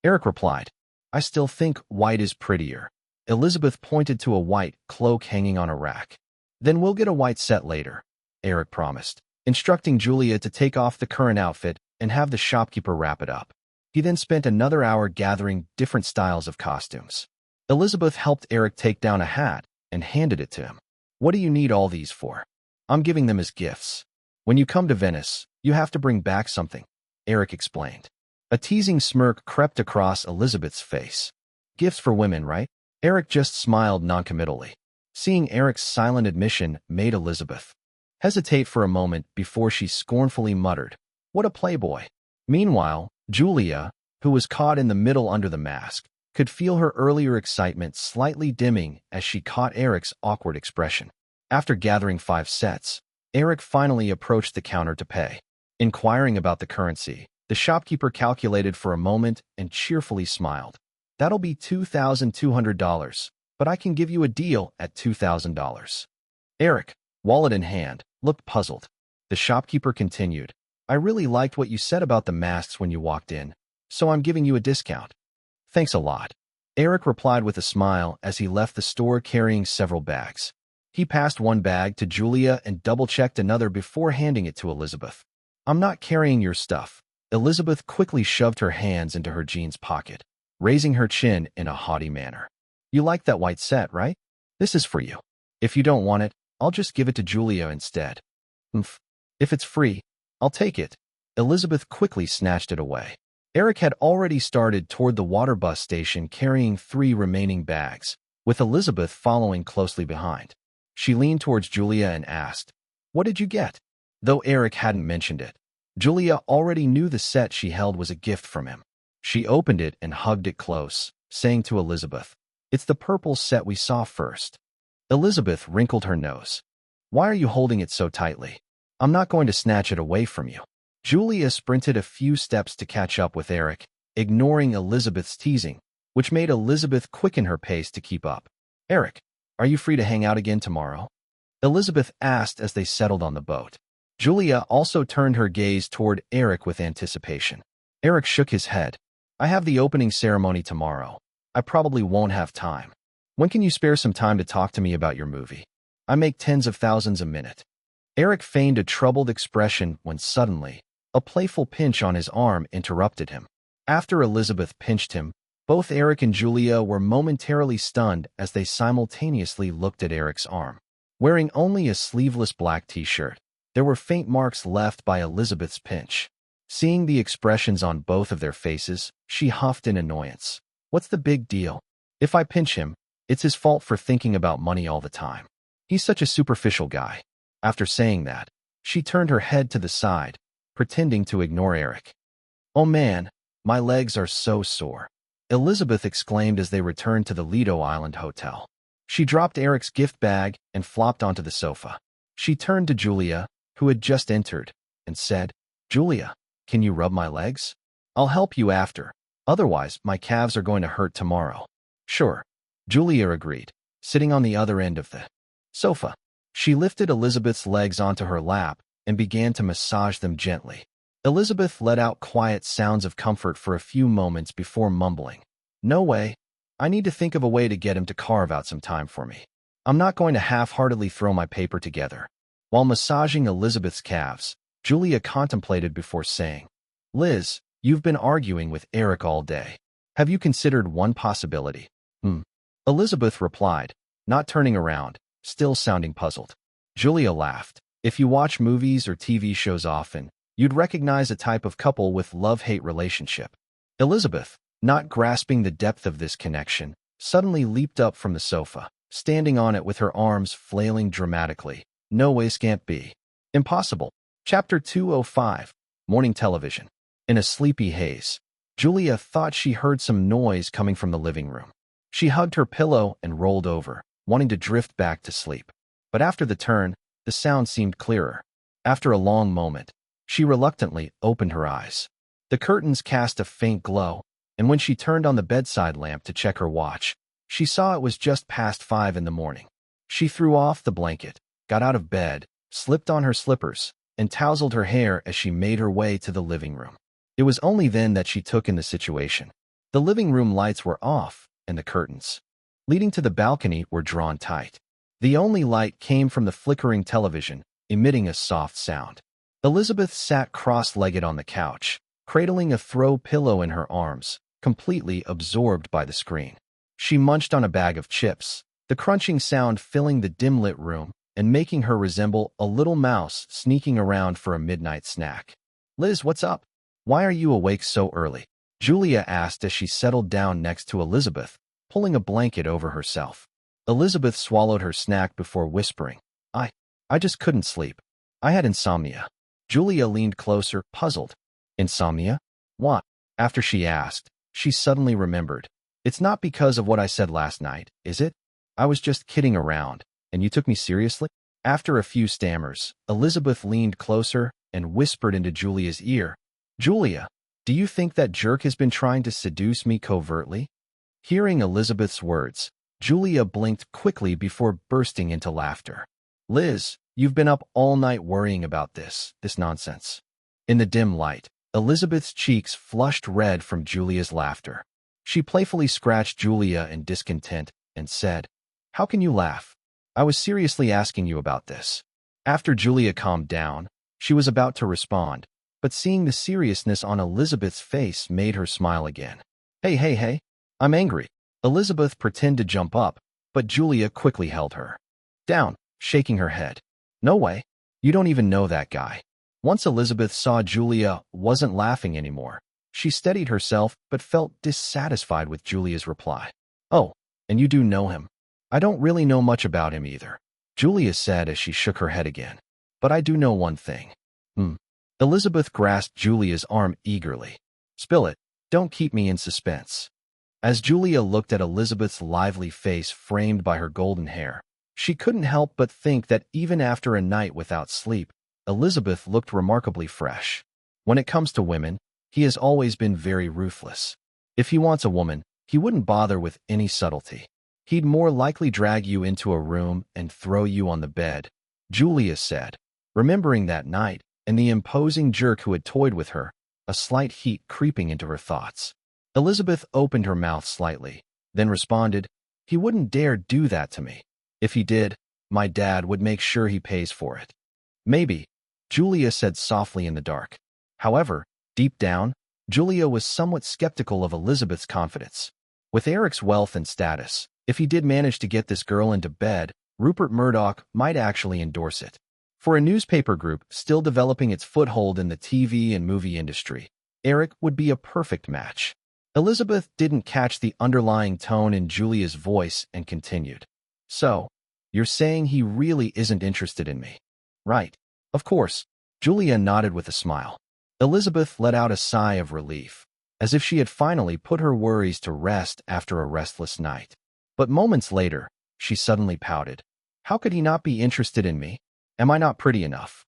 Eric replied, I still think white is prettier. Elizabeth pointed to a white cloak hanging on a rack. Then we'll get a white set later, Eric promised, instructing Julia to take off the current outfit and have the shopkeeper wrap it up. He then spent another hour gathering different styles of costumes. Elizabeth helped Eric take down a hat and handed it to him. What do you need all these for? I'm giving them as gifts. When you come to Venice, you have to bring back something, Eric explained. A teasing smirk crept across Elizabeth's face. Gifts for women, right? Eric just smiled noncommittally. Seeing Eric's silent admission made Elizabeth hesitate for a moment before she scornfully muttered, what a playboy. Meanwhile, Julia, who was caught in the middle under the mask, could feel her earlier excitement slightly dimming as she caught Eric's awkward expression. After gathering 5 sets, Eric finally approached the counter to pay. Inquiring about the currency, the shopkeeper calculated for a moment and cheerfully smiled. That'll be $2,200, but I can give you a deal at $2,000. Eric, wallet in hand, looked puzzled. The shopkeeper continued, I really liked what you said about the masks when you walked in, so I'm giving you a discount. Thanks a lot. Eric replied with a smile as he left the store carrying several bags. He passed one bag to Julia and double-checked another before handing it to Elizabeth. I'm not carrying your stuff. Elizabeth quickly shoved her hands into her jeans pocket, raising her chin in a haughty manner. You like that white set, right? This is for you. If you don't want it, I'll just give it to Julia instead. If it's free, I'll take it. Elizabeth quickly snatched it away. Eric had already started toward the water bus station carrying 3 remaining bags, with Elizabeth following closely behind. She leaned towards Julia and asked, What did you get? Though Eric hadn't mentioned it, Julia already knew the set she held was a gift from him. She opened it and hugged it close, saying to Elizabeth, "It's the purple set we saw first." Elizabeth wrinkled her nose. "Why are you holding it so tightly? I'm not going to snatch it away from you." Julia sprinted a few steps to catch up with Eric, ignoring Elizabeth's teasing, which made Elizabeth quicken her pace to keep up. "Eric, are you free to hang out again tomorrow?" Elizabeth asked as they settled on the boat. Julia also turned her gaze toward Eric with anticipation. Eric shook his head. "I have the opening ceremony tomorrow. I probably won't have time. When can you spare some time to talk to me about your movie? I make tens of thousands a minute." Eric feigned a troubled expression when suddenly, a playful pinch on his arm interrupted him. After Elizabeth pinched him, both Eric and Julia were momentarily stunned as they simultaneously looked at Eric's arm. Wearing only a sleeveless black t-shirt, there were faint marks left by Elizabeth's pinch. Seeing the expressions on both of their faces, she huffed in annoyance. "What's the big deal? If I pinch him, it's his fault for thinking about money all the time. He's such a superficial guy." After saying that, she turned her head to the side, pretending to ignore Eric. "Oh man, my legs are so sore," Elizabeth exclaimed as they returned to the Lido Island Hotel. She dropped Eric's gift bag and flopped onto the sofa. She turned to Julia, who had just entered, and said, "Julia, can you rub my legs? I'll help you after. Otherwise, my calves are going to hurt tomorrow." "Sure," Julia agreed, sitting on the other end of the sofa. She lifted Elizabeth's legs onto her lap and began to massage them gently. Elizabeth let out quiet sounds of comfort for a few moments before mumbling, "No way. I need to think of a way to get him to carve out some time for me. I'm not going to half-heartedly throw my paper together." While massaging Elizabeth's calves, Julia contemplated before saying, "Liz, you've been arguing with Eric all day. Have you considered one possibility?" Elizabeth replied, not turning around, still sounding puzzled. Julia laughed. "If you watch movies or TV shows often, you'd recognize a type of couple with love-hate relationship." Elizabeth, not grasping the depth of this connection, suddenly leaped up from the sofa, standing on it with her arms flailing dramatically. "No way can't be. Impossible." Chapter 205, Morning Television. In a sleepy haze, Julia thought she heard some noise coming from the living room. She hugged her pillow and rolled over, wanting to drift back to sleep. But after the turn, the sound seemed clearer. After a long moment, she reluctantly opened her eyes. The curtains cast a faint glow, and when she turned on the bedside lamp to check her watch, she saw it was just past 5 in the morning. She threw off the blanket, got out of bed, slipped on her slippers, and tousled her hair as she made her way to the living room. It was only then that she took in the situation. The living room lights were off, and the curtains leading to the balcony were drawn tight. The only light came from the flickering television, emitting a soft sound. Elizabeth sat cross-legged on the couch, cradling a throw pillow in her arms, completely absorbed by the screen. She munched on a bag of chips, the crunching sound filling the dim-lit room and making her resemble a little mouse sneaking around for a midnight snack. "Liz, what's up? Why are you awake so early?" Julia asked as she settled down next to Elizabeth, pulling a blanket over herself. Elizabeth swallowed her snack before whispering, I just couldn't sleep. I had insomnia." Julia leaned closer, puzzled. "Insomnia? What?" After she asked, she suddenly remembered. "It's not because of what I said last night, is it? I was just kidding around, and you took me seriously?" After a few stammers, Elizabeth leaned closer and whispered into Julia's ear, "Julia, do you think that jerk has been trying to seduce me covertly?" Hearing Elizabeth's words, Julia blinked quickly before bursting into laughter. "Liz, you've been up all night worrying about this nonsense." In the dim light, Elizabeth's cheeks flushed red from Julia's laughter. She playfully scratched Julia in discontent and said, "How can you laugh? I was seriously asking you about this." After Julia calmed down, she was about to respond, but seeing the seriousness on Elizabeth's face made her smile again. Hey, I'm angry." Elizabeth pretended to jump up, but Julia quickly held her down, shaking her head. "No way. You don't even know that guy." Once Elizabeth saw Julia wasn't laughing anymore, she steadied herself but felt dissatisfied with Julia's reply. "Oh, and you do know him?" "I don't really know much about him either," Julia said as she shook her head again. But I do know one thing. Hmm. Elizabeth grasped Julia's arm eagerly. Spill it. Don't keep me in suspense. As Julia looked at Elizabeth's lively face framed by her golden hair, she couldn't help but think that even after a night without sleep, Elizabeth looked remarkably fresh. When it comes to women, he has always been very ruthless. If he wants a woman, he wouldn't bother with any subtlety. He'd more likely drag you into a room and throw you on the bed, Julia said, remembering that night and the imposing jerk who had toyed with her, a slight heat creeping into her thoughts. Elizabeth opened her mouth slightly, then responded, "He wouldn't dare do that to me. If he did, my dad would make sure he pays for it." "Maybe," Julia said softly in the dark. However, deep down, Julia was somewhat skeptical of Elizabeth's confidence. With Eric's wealth and status, if he did manage to get this girl into bed, Rupert Murdoch might actually endorse it. For a newspaper group still developing its foothold in the TV and movie industry, Eric would be a perfect match. Elizabeth didn't catch the underlying tone in Julia's voice and continued. "So, you're saying he really isn't interested in me?" "Right. Of course." Julia nodded with a smile. Elizabeth let out a sigh of relief, as if she had finally put her worries to rest after a restless night. But moments later, she suddenly pouted. "How could he not be interested in me? Am I not pretty enough?"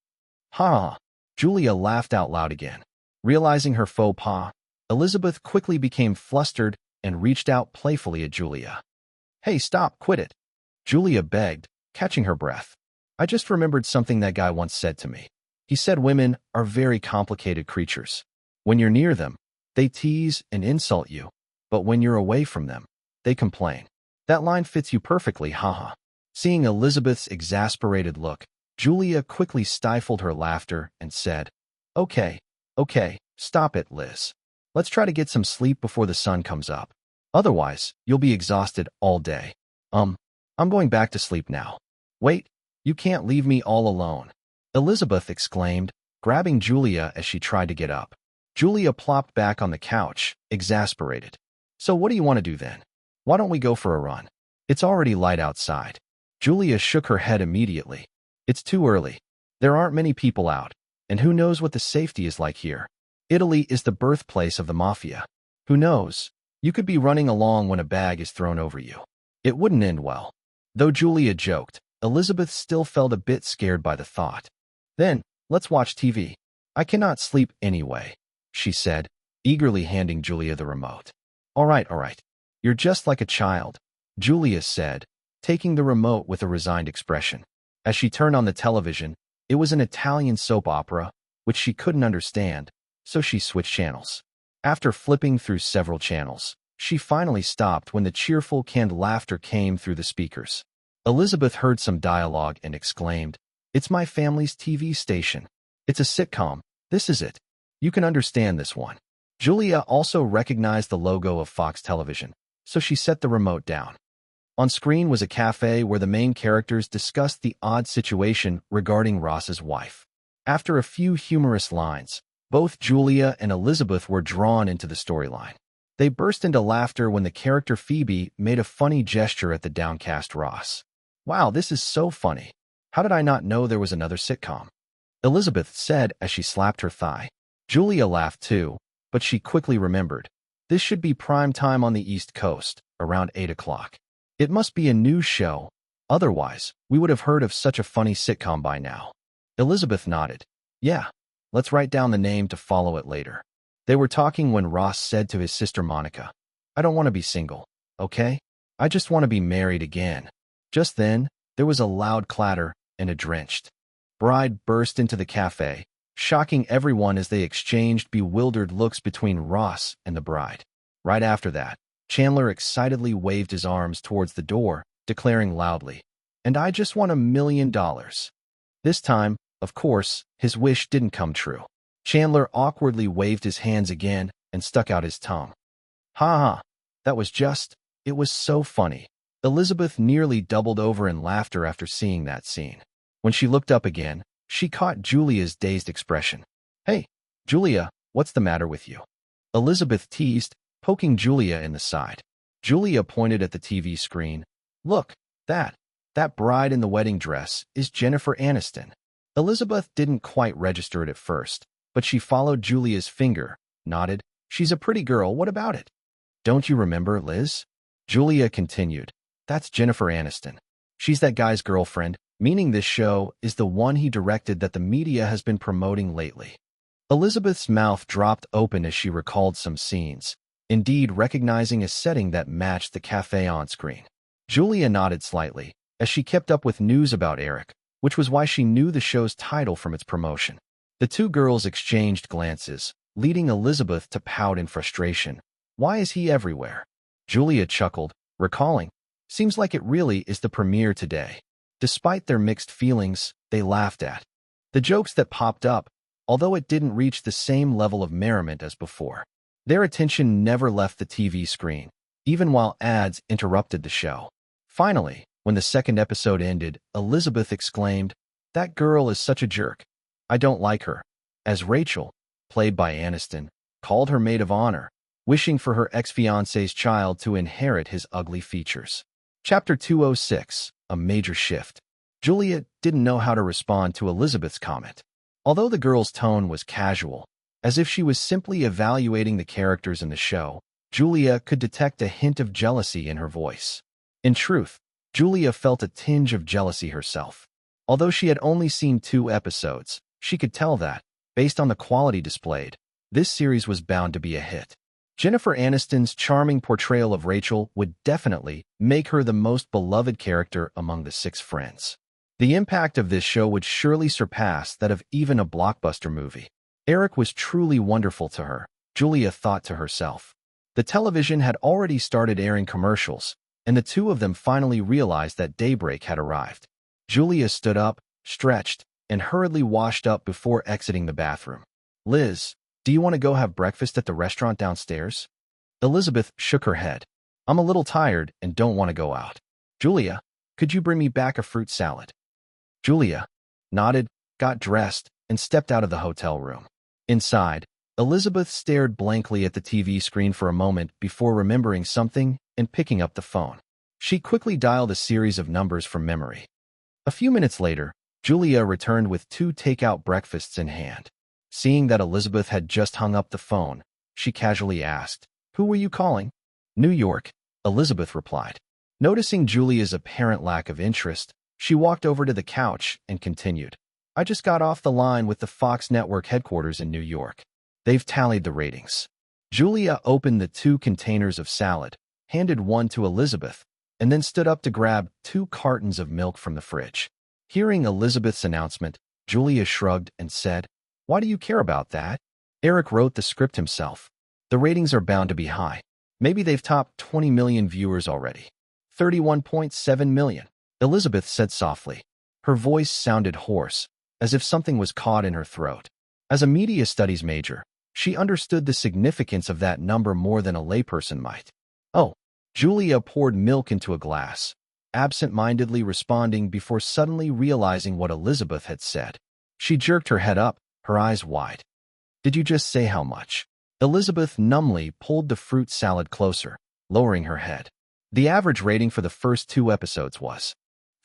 "Ha!" Julia laughed out loud again. Realizing her faux pas, Elizabeth quickly became flustered and reached out playfully at Julia. "Hey, stop, quit it," Julia begged, catching her breath. "I just remembered something that guy once said to me. He said women are very complicated creatures. When you're near them, they tease and insult you, but when you're away from them, they complain. That line fits you perfectly, haha." Seeing Elizabeth's exasperated look, Julia quickly stifled her laughter and said, Okay, stop it, Liz. Let's try to get some sleep before the sun comes up. Otherwise, you'll be exhausted all day." I'm going back to sleep now." "Wait, you can't leave me all alone," Elizabeth exclaimed, grabbing Julia as she tried to get up. Julia plopped back on the couch, exasperated. "So what do you want to do then? Why don't we go for a run? It's already light outside." Julia shook her head immediately. "It's too early. There aren't many people out, and who knows what the safety is like here. Italy is the birthplace of the mafia. Who knows? You could be running along when a bag is thrown over you. It wouldn't end well." Though Julia joked, Elizabeth still felt a bit scared by the thought. "Then, let's watch TV. I cannot sleep anyway," she said, eagerly handing Julia the remote. All right. You're just like a child," Julia said, taking the remote with a resigned expression. As she turned on the television, it was an Italian soap opera, which she couldn't understand, so she switched channels. After flipping through several channels, she finally stopped when the cheerful canned laughter came through the speakers. Elizabeth heard some dialogue and exclaimed, "It's my family's TV station. It's a sitcom. This is it. You can understand this one." Julia also recognized the logo of Fox Television, so she set the remote down. On screen was a cafe where the main characters discussed the odd situation regarding Ross's wife. After a few humorous lines, both Julia and Elizabeth were drawn into the storyline. They burst into laughter when the character Phoebe made a funny gesture at the downcast Ross. "Wow, this is so funny. How did I not know there was another sitcom?" Elizabeth said as she slapped her thigh. Julia laughed too, but she quickly remembered. This should be prime time on the East Coast, around 8 o'clock. It must be a news show. Otherwise, we would have heard of such a funny sitcom by now. Elizabeth nodded. "Yeah, let's write down the name to follow it later." They were talking when Ross said to his sister Monica, "I don't want to be single, okay? I just want to be married again." Just then, there was a loud clatter, and a drenched bride burst into the cafe, shocking everyone as they exchanged bewildered looks between Ross and the bride. Right after that, Chandler excitedly waved his arms towards the door, declaring loudly, "And I just want $1 million." This time, of course, his wish didn't come true. Chandler awkwardly waved his hands again and stuck out his tongue. Ha! It was so funny. Elizabeth nearly doubled over in laughter after seeing that scene. When she looked up again, she caught Julia's dazed expression. "Hey, Julia, what's the matter with you?" Elizabeth teased, poking Julia in the side. Julia pointed at the TV screen. "Look, that bride in the wedding dress is Jennifer Aniston." Elizabeth didn't quite register it at first, but she followed Julia's finger, nodded. She's a pretty girl, what about it? Don't you remember, Liz? Julia continued. That's Jennifer Aniston. She's that guy's girlfriend, meaning this show is the one he directed that the media has been promoting lately. Elizabeth's mouth dropped open as she recalled some scenes, indeed recognizing a setting that matched the cafe on screen. Julia nodded slightly, as she kept up with news about Eric, which was why she knew the show's title from its promotion. The two girls exchanged glances, leading Elizabeth to pout in frustration. Why is he everywhere? Julia chuckled, recalling. Seems like it really is the premiere today. Despite their mixed feelings, they laughed at the jokes that popped up, although it didn't reach the same level of merriment as before. Their attention never left the TV screen, even while ads interrupted the show. Finally, when the second episode ended, Elizabeth exclaimed, "That girl is such a jerk. I don't like her." As Rachel, played by Aniston, called her maid of honor, wishing for her ex-fiancé's child to inherit his ugly features. Chapter 206, A Major Shift. Julia didn't know how to respond to Elizabeth's comment. Although the girl's tone was casual, as if she was simply evaluating the characters in the show, Julia could detect a hint of jealousy in her voice. In truth, Julia felt a tinge of jealousy herself. Although she had only seen 2 episodes, she could tell that, based on the quality displayed, this series was bound to be a hit. Jennifer Aniston's charming portrayal of Rachel would definitely make her the most beloved character among the 6 friends. The impact of this show would surely surpass that of even a blockbuster movie. Eric was truly wonderful to her, Julia thought to herself. The television had already started airing commercials, and the two of them finally realized that daybreak had arrived. Julia stood up, stretched, and hurriedly washed up before exiting the bathroom. Liz, do you want to go have breakfast at the restaurant downstairs? Elizabeth shook her head. I'm a little tired and don't want to go out. Julia, could you bring me back a fruit salad? Julia nodded, got dressed, and stepped out of the hotel room. Inside, Elizabeth stared blankly at the TV screen for a moment before remembering something and picking up the phone. She quickly dialed a series of numbers from memory. A few minutes later, Julia returned with 2 takeout breakfasts in hand. Seeing that Elizabeth had just hung up the phone, she casually asked, "Who were you calling?" "New York," Elizabeth replied. Noticing Julia's apparent lack of interest, she walked over to the couch and continued, "I just got off the line with the Fox network headquarters in New York. They've tallied the ratings." Julia opened the 2 containers of salad, handed one to Elizabeth, and then stood up to grab 2 cartons of milk from the fridge. Hearing Elizabeth's announcement, Julia shrugged and said, "Why do you care about that? Eric wrote the script himself. The ratings are bound to be high. Maybe they've topped 20 million viewers already." 31.7 million, Elizabeth said softly. Her voice sounded hoarse, as if something was caught in her throat. As a media studies major, she understood the significance of that number more than a layperson might. "Oh." Julia poured milk into a glass, absent-mindedly responding before suddenly realizing what Elizabeth had said. She jerked her head up, her eyes wide. "Did you just say how much?" Elizabeth numbly pulled the fruit salad closer, lowering her head. The average rating for the first 2 episodes was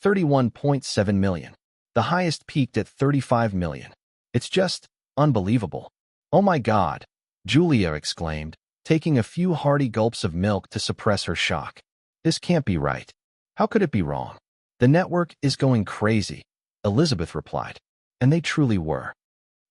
31.7 million. The highest peaked at 35 million. It's just unbelievable. "Oh my God," Julia exclaimed, taking a few hearty gulps of milk to suppress her shock. "This can't be right. How could it be wrong?" "The network is going crazy," Elizabeth replied. And they truly were.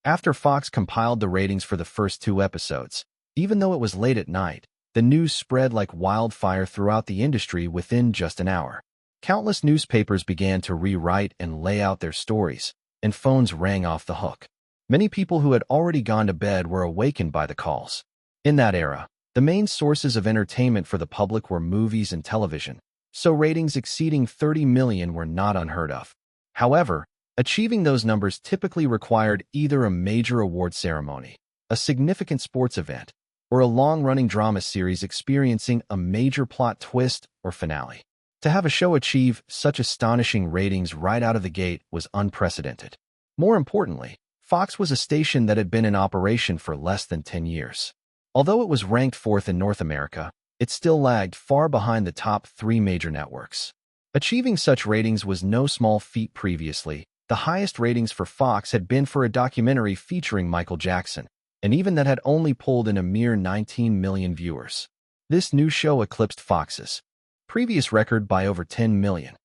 After Fox compiled the ratings for the first 2 episodes, even though it was late at night, the news spread like wildfire throughout the industry within just an hour. Countless newspapers began to rewrite and lay out their stories, and phones rang off the hook. Many people who had already gone to bed were awakened by the calls. In that era, the main sources of entertainment for the public were movies and television, so ratings exceeding 30 million were not unheard of. However, achieving those numbers typically required either a major award ceremony, a significant sports event, or a long-running drama series experiencing a major plot twist or finale. To have a show achieve such astonishing ratings right out of the gate was unprecedented. More importantly, Fox was a station that had been in operation for less than 10 years. Although it was ranked 4th in North America, it still lagged far behind the top 3 major networks. Achieving such ratings was no small feat previously, The highest ratings for Fox had been for a documentary featuring Michael Jackson, and even that had only pulled in a mere 19 million viewers. This new show eclipsed Fox's previous record by over 10 million.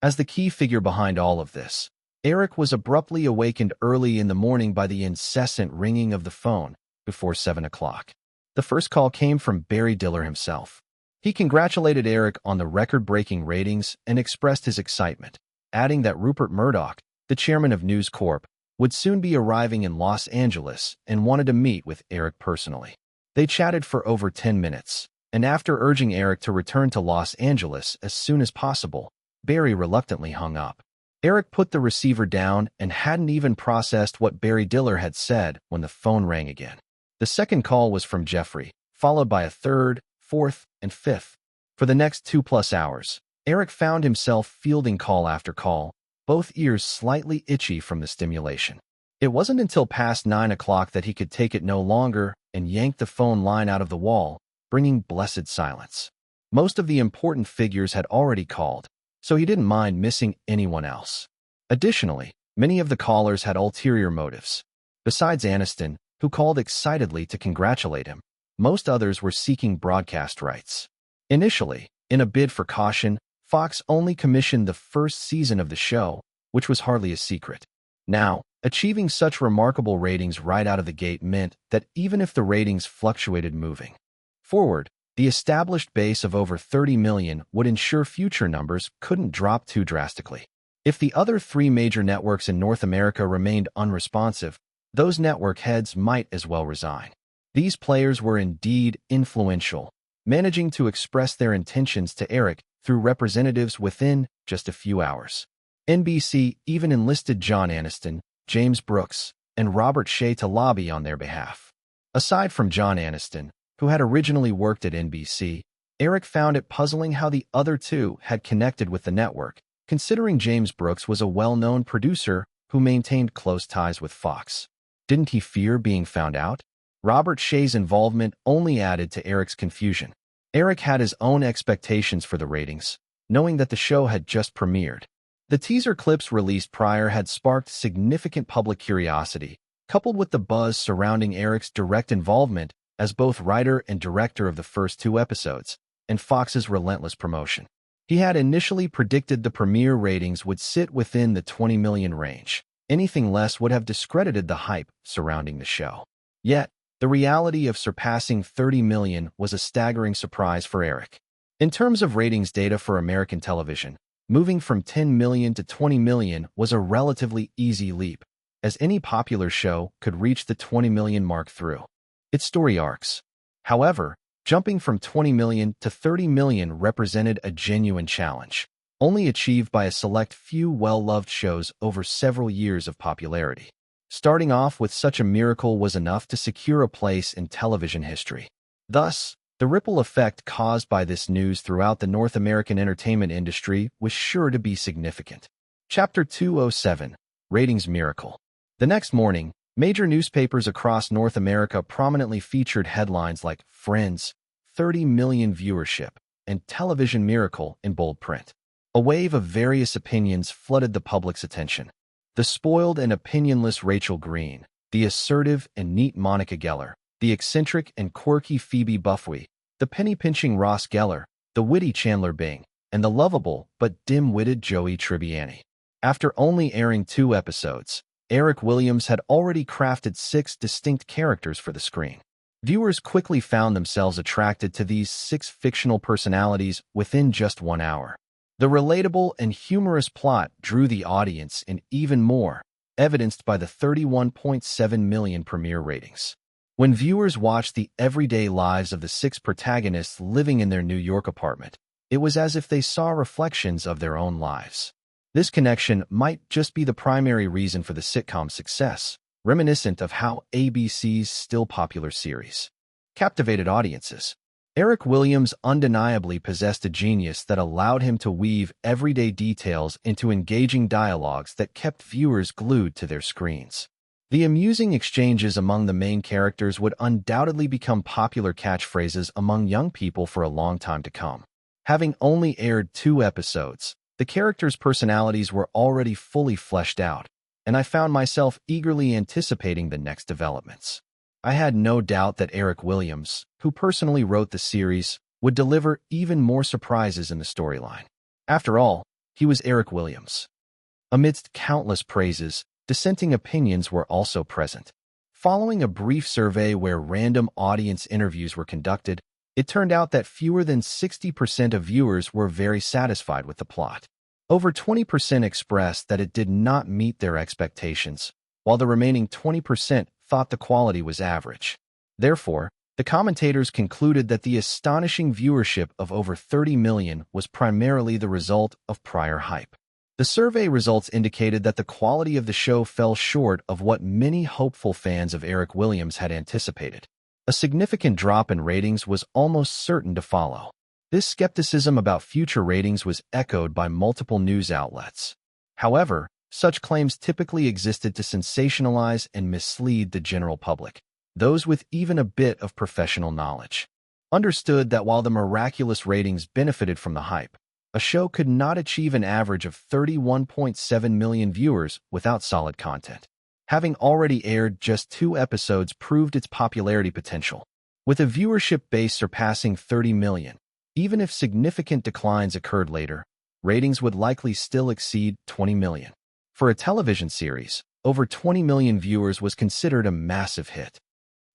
As the key figure behind all of this, Eric was abruptly awakened early in the morning by the incessant ringing of the phone before 7 o'clock. The first call came from Barry Diller himself. He congratulated Eric on the record-breaking ratings and expressed his excitement, adding that Rupert Murdoch, the chairman of News Corp, would soon be arriving in Los Angeles and wanted to meet with Eric personally. They chatted for over 10 minutes, and after urging Eric to return to Los Angeles as soon as possible, Barry reluctantly hung up. Eric put the receiver down and hadn't even processed what Barry Diller had said when the phone rang again. The second call was from Jeffrey, followed by a third, fourth, and fifth. For the next 2+ hours, Eric found himself fielding call after call, both ears slightly itchy from the stimulation. It wasn't until past 9 o'clock that he could take it no longer and yanked the phone line out of the wall, bringing blessed silence. Most of the important figures had already called, so he didn't mind missing anyone else. Additionally, many of the callers had ulterior motives. Besides Aniston, who called excitedly to congratulate him, most others were seeking broadcast rights. Initially, in a bid for caution, Fox only commissioned the first season of the show, which was hardly a secret. Now, achieving such remarkable ratings right out of the gate meant that even if the ratings fluctuated moving forward, the established base of over 30 million would ensure future numbers couldn't drop too drastically. If the other 3 major networks in North America remained unresponsive, those network heads might as well resign. These players were indeed influential, managing to express their intentions to Eric through representatives within just a few hours. NBC even enlisted John Aniston, James Brooks, and Robert Shea to lobby on their behalf. Aside from John Aniston, who had originally worked at NBC, Eric found it puzzling how the other two had connected with the network, considering James Brooks was a well-known producer who maintained close ties with Fox. Didn't he fear being found out? Robert Shea's involvement only added to Eric's confusion. Eric had his own expectations for the ratings, knowing that the show had just premiered. The teaser clips released prior had sparked significant public curiosity, coupled with the buzz surrounding Eric's direct involvement as both writer and director of the first 2 episodes, and Fox's relentless promotion. He had initially predicted the premiere ratings would sit within the 20 million range. Anything less would have discredited the hype surrounding the show. Yet, the reality of surpassing 30 million was a staggering surprise for Eric. In terms of ratings data for American television, moving from 10 million to 20 million was a relatively easy leap, as any popular show could reach the 20 million mark through its story arcs. However, jumping from 20 million to 30 million represented a genuine challenge, only achieved by a select few well-loved shows over several years of popularity. Starting off with such a miracle was enough to secure a place in television history. Thus, the ripple effect caused by this news throughout the North American entertainment industry was sure to be significant. Chapter 207, Ratings Miracle. The next morning, major newspapers across North America prominently featured headlines like Friends, 30 million viewership, and Television Miracle in bold print. A wave of various opinions flooded the public's attention. The spoiled and opinionless Rachel Green, the assertive and neat Monica Geller, the eccentric and quirky Phoebe Buffway, the penny-pinching Ross Geller, the witty Chandler Bing, and the lovable but dim-witted Joey Tribbiani. After only airing 2 episodes, Eric Williams had already crafted 6 distinct characters for the screen. Viewers quickly found themselves attracted to these 6 fictional personalities within just 1 hour. The relatable and humorous plot drew the audience in even more, evidenced by the 31.7 million premiere ratings. When viewers watched the everyday lives of the 6 protagonists living in their New York apartment, it was as if they saw reflections of their own lives. This connection might just be the primary reason for the sitcom's success, reminiscent of how ABC's still popular series captivated audiences. Eric Williams undeniably possessed a genius that allowed him to weave everyday details into engaging dialogues that kept viewers glued to their screens. The amusing exchanges among the main characters would undoubtedly become popular catchphrases among young people for a long time to come. Having only aired 2 episodes, The characters' personalities were already fully fleshed out, and I found myself eagerly anticipating the next developments. I had no doubt that Eric Williams, who personally wrote the series, would deliver even more surprises in the storyline. After all, he was Eric Williams. Amidst countless praises, dissenting opinions were also present. Following a brief survey where random audience interviews were conducted, it turned out that fewer than 60% of viewers were very satisfied with the plot. Over 20% expressed that it did not meet their expectations, while the remaining 20% thought the quality was average. Therefore, the commentators concluded that the astonishing viewership of over 30 million was primarily the result of prior hype. The survey results indicated that the quality of the show fell short of what many hopeful fans of Eric Williams had anticipated. A significant drop in ratings was almost certain to follow. This skepticism about future ratings was echoed by multiple news outlets. However, such claims typically existed to sensationalize and mislead the general public, those with even a bit of professional knowledge. Understood that while the miraculous ratings benefited from the hype, a show could not achieve an average of 31.7 million viewers without solid content. Having already aired just 2 episodes proved its popularity potential. With a viewership base surpassing 30 million, even if significant declines occurred later, ratings would likely still exceed 20 million. For a television series, over 20 million viewers was considered a massive hit.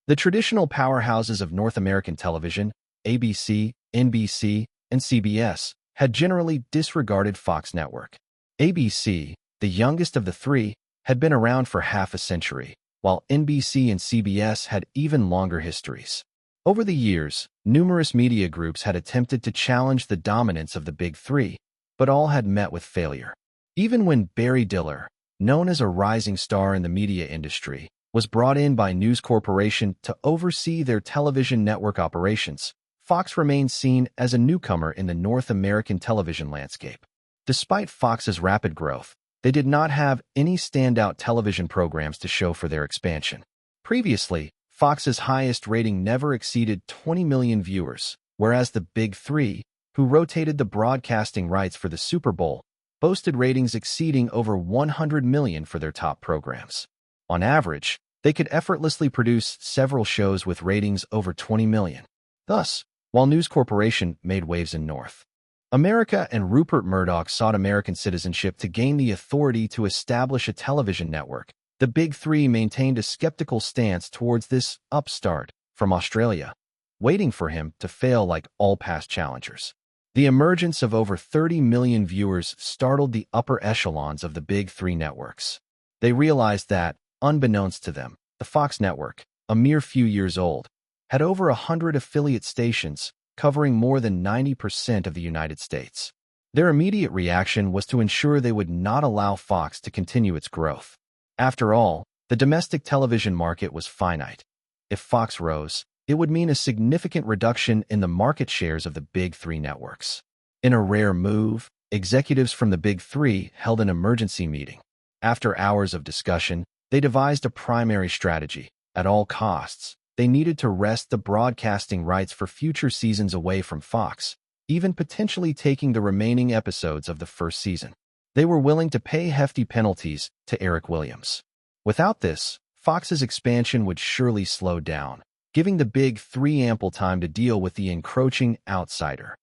The traditional powerhouses of North American television, ABC, NBC, and CBS, had generally disregarded Fox Network. ABC, the youngest of the three, had been around for half a century, while NBC and CBS had even longer histories. Over the years, numerous media groups had attempted to challenge the dominance of the Big Three, but all had met with failure. Even when Barry Diller, known as a rising star in the media industry, was brought in by News Corporation to oversee their television network operations, Fox remained seen as a newcomer in the North American television landscape. Despite Fox's rapid growth, they did not have any standout television programs to show for their expansion. Previously, Fox's highest rating never exceeded 20 million viewers, whereas the Big Three, who rotated the broadcasting rights for the Super Bowl, boasted ratings exceeding over 100 million for their top programs. On average, they could effortlessly produce several shows with ratings over 20 million. Thus, while News Corporation made waves in North America and Rupert Murdoch sought American citizenship to gain the authority to establish a television network, the Big Three maintained a skeptical stance towards this upstart from Australia, waiting for him to fail like all past challengers. The emergence of over 30 million viewers startled the upper echelons of the Big Three networks. They realized that, unbeknownst to them, the Fox network, a mere few years old, had over 100 affiliate stations covering more than 90% of the United States. Their immediate reaction was to ensure they would not allow Fox to continue its growth. After all, the domestic television market was finite. If Fox rose, it would mean a significant reduction in the market shares of the Big Three networks. In a rare move, executives from the Big Three held an emergency meeting. After hours of discussion, they devised a primary strategy. At all costs, they needed to wrest the broadcasting rights for future seasons away from Fox, even potentially taking the remaining episodes of the first season. They were willing to pay hefty penalties to Eric Williams. Without this, Fox's expansion would surely slow down, giving the Big Three ample time to deal with the encroaching outsider.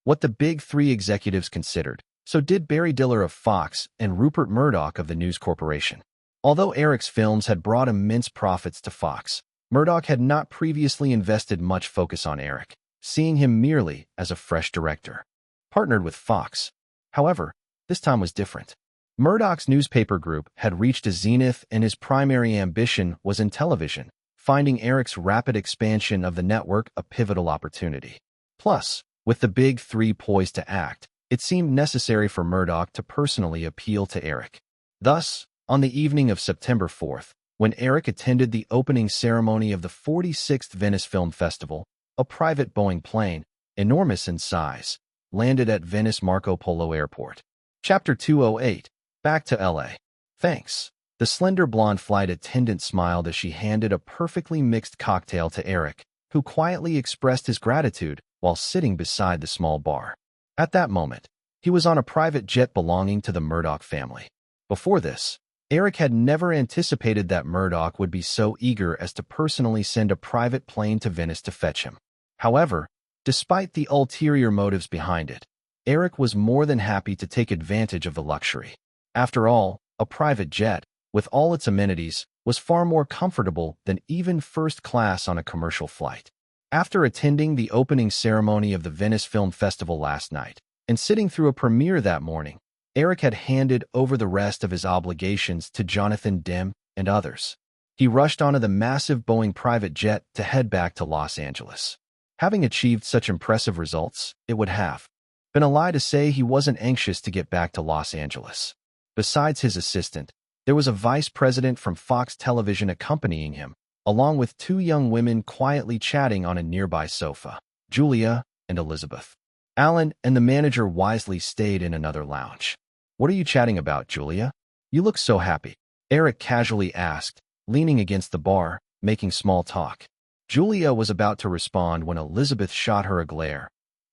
What the Big Three executives considered, so did Barry Diller of Fox and Rupert Murdoch of the News Corporation. Although Eric's films had brought immense profits to Fox, Murdoch had not previously invested much focus on Eric, seeing him merely as a fresh director, partnered with Fox. However, this time was different. Murdoch's newspaper group had reached a zenith and his primary ambition was in television, finding Eric's rapid expansion of the network a pivotal opportunity. Plus, with the Big Three poised to act, it seemed necessary for Murdoch to personally appeal to Eric. Thus, on the evening of September 4th, when Eric attended the opening ceremony of the 46th Venice Film Festival, a private Boeing plane, enormous in size, landed at Venice Marco Polo Airport. Chapter 208. Back to L.A. Thanks. The slender blonde flight attendant smiled as she handed a perfectly mixed cocktail to Eric, who quietly expressed his gratitude while sitting beside the small bar. At that moment, He was on a private jet belonging to the Murdoch family. Before this, Eric had never anticipated that Murdoch would be so eager as to personally send a private plane to Venice to fetch him. However, despite the ulterior motives behind it, Eric was more than happy to take advantage of the luxury. After all, a private jet, with all its amenities, was far more comfortable than even first class on a commercial flight. After attending the opening ceremony of the Venice Film Festival last night and sitting through a premiere that morning, Eric had handed over the rest of his obligations to Jonathan Demme and others. He rushed onto the massive Boeing private jet to head back to Los Angeles. Having achieved such impressive results, it would have been a lie to say he wasn't anxious to get back to Los Angeles. Besides his assistant, there was a vice president from Fox Television accompanying him, along with two young women quietly chatting on a nearby sofa, Julia and Elizabeth. Alan and the manager wisely stayed in another lounge. "What are you chatting about, Julia? You look so happy," Eric casually asked, leaning against the bar, making small talk. Julia was about to respond when Elizabeth shot her a glare.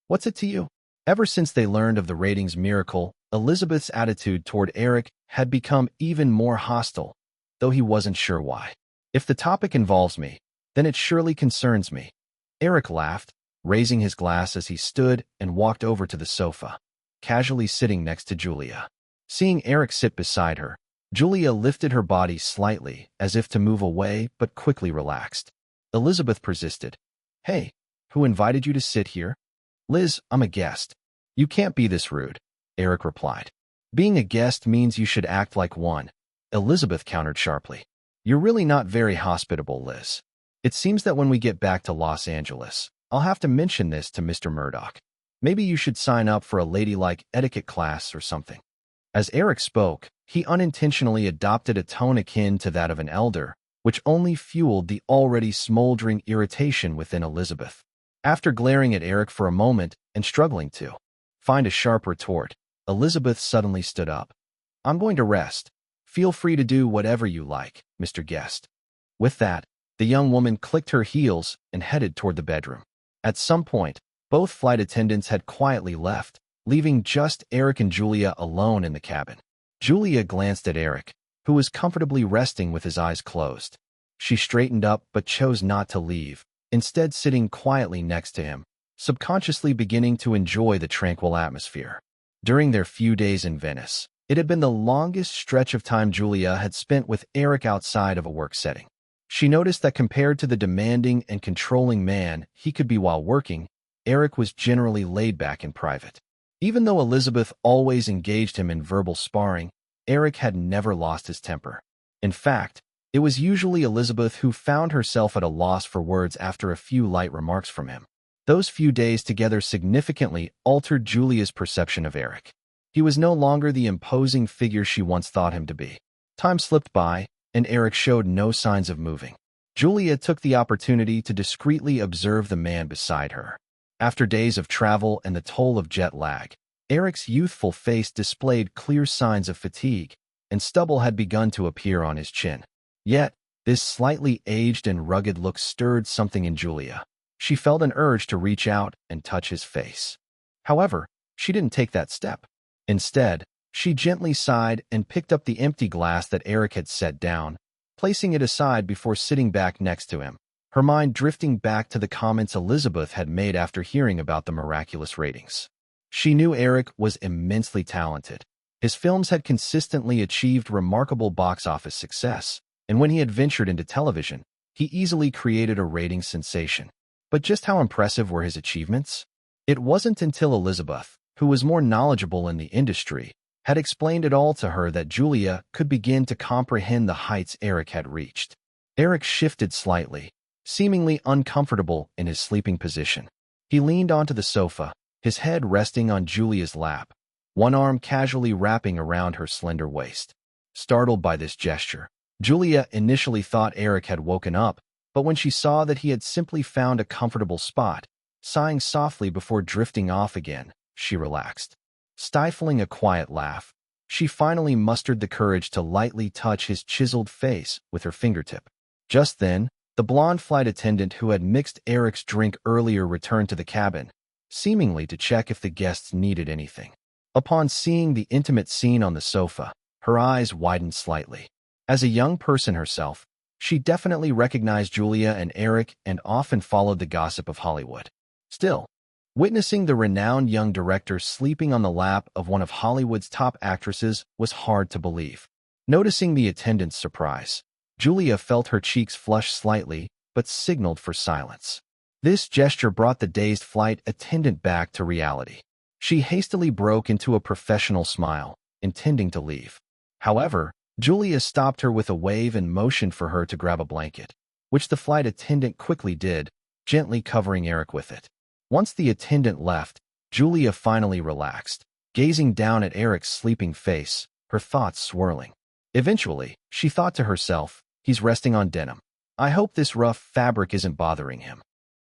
"What's it to you?" Ever since they learned of the ratings miracle, Elizabeth's attitude toward Eric had become even more hostile, though he wasn't sure why. "If the topic involves me, then it surely concerns me." Eric laughed, raising his glass as he stood and walked over to the sofa, casually sitting next to Julia. Seeing Eric sit beside her, Julia lifted her body slightly as if to move away but quickly relaxed. Elizabeth persisted. "Hey, who invited you to sit here?" "Liz, I'm a guest." "You can't be this rude," Eric replied. "Being a guest means you should act like one," Elizabeth countered sharply. "You're really not very hospitable, Liz. It seems that when we get back to Los Angeles, I'll have to mention this to Mr. Murdoch. Maybe you should sign up for a ladylike etiquette class or something." As Eric spoke, he unintentionally adopted a tone akin to that of an elder, which only fueled the already smoldering irritation within Elizabeth. After glaring at Eric for a moment and struggling to find a sharp retort, Elizabeth suddenly stood up. "I'm going to rest. Feel free to do whatever you like, Mr. Guest." With that, the young woman clicked her heels and headed toward the bedroom. At some point, both flight attendants had quietly left, leaving just Eric and Julia alone in the cabin. Julia glanced at Eric, who was comfortably resting with his eyes closed. She straightened up but chose not to leave, instead sitting quietly next to him, subconsciously beginning to enjoy the tranquil atmosphere. During their few days in Venice, it had been the longest stretch of time Julia had spent with Eric outside of a work setting. She noticed that compared to the demanding and controlling man he could be while working, Eric was generally laid back in private. Even though Elizabeth always engaged him in verbal sparring, Eric had never lost his temper. In fact, it was usually Elizabeth who found herself at a loss for words after a few light remarks from him. Those few days together significantly altered Julia's perception of Eric. He was no longer the imposing figure she once thought him to be. Time slipped by, and Eric showed no signs of moving. Julia took the opportunity to discreetly observe the man beside her. After days of travel and the toll of jet lag, Eric's youthful face displayed clear signs of fatigue, and stubble had begun to appear on his chin. Yet, this slightly aged and rugged look stirred something in Julia. She felt an urge to reach out and touch his face. However, she didn't take that step. Instead, she gently sighed and picked up the empty glass that Eric had set down, placing it aside before sitting back next to him, her mind drifting back to the comments Elizabeth had made after hearing about the miraculous ratings. She knew Eric was immensely talented. His films had consistently achieved remarkable box office success, and when he had ventured into television, he easily created a ratings sensation. But just how impressive were his achievements? It wasn't until Elizabeth, who was more knowledgeable in the industry, had explained it all to her that Julia could begin to comprehend the heights Eric had reached. Eric shifted slightly, seemingly uncomfortable in his sleeping position. He leaned onto the sofa, his head resting on Julia's lap, one arm casually wrapping around her slender waist. Startled by this gesture, Julia initially thought Eric had woken up, but when she saw that he had simply found a comfortable spot, sighing softly before drifting off again, she relaxed. Stifling a quiet laugh, she finally mustered the courage to lightly touch his chiseled face with her fingertip. Just then, the blonde flight attendant who had mixed Eric's drink earlier returned to the cabin, seemingly to check if the guests needed anything. Upon seeing the intimate scene on the sofa, her eyes widened slightly. As a young person herself, she definitely recognized Julia and Eric and often followed the gossip of Hollywood. Still, witnessing the renowned young director sleeping on the lap of one of Hollywood's top actresses was hard to believe. Noticing the attendant's surprise, Julia felt her cheeks flush slightly but signaled for silence. This gesture brought the dazed flight attendant back to reality. She hastily broke into a professional smile, intending to leave. However, Julia stopped her with a wave and motioned for her to grab a blanket, which the flight attendant quickly did, gently covering Eric with it. Once the attendant left, Julia finally relaxed, gazing down at Eric's sleeping face, her thoughts swirling. Eventually, she thought to herself, he's resting on denim. I hope this rough fabric isn't bothering him.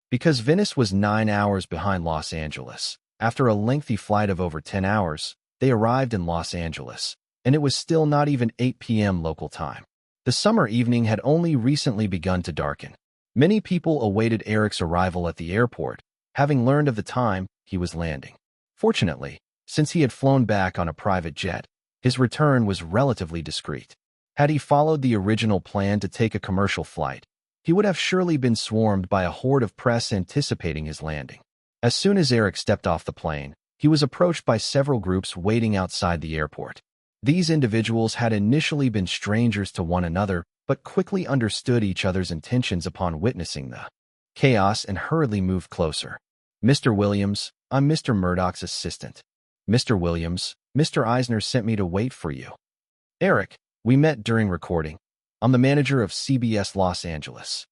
Because Venice was 9 hours behind Los Angeles, after a lengthy flight of over 10 hours, they arrived in Los Angeles, and it was still not even 8 p.m. local time. The summer evening had only recently begun to darken. Many people awaited Eric's arrival at the airport, having learned of the time he was landing. Fortunately, since he had flown back on a private jet, his return was relatively discreet. Had he followed the original plan to take a commercial flight, he would have surely been swarmed by a horde of press anticipating his landing. As soon as Eric stepped off the plane, he was approached by several groups waiting outside the airport. These individuals had initially been strangers to one another, but quickly understood each other's intentions upon witnessing the chaos and hurriedly moved closer. Mr. Williams, I'm Mr. Murdoch's assistant. Mr. Williams, Mr. Eisner sent me to wait for you. Eric, we met during recording. I'm the manager of CBS Los Angeles.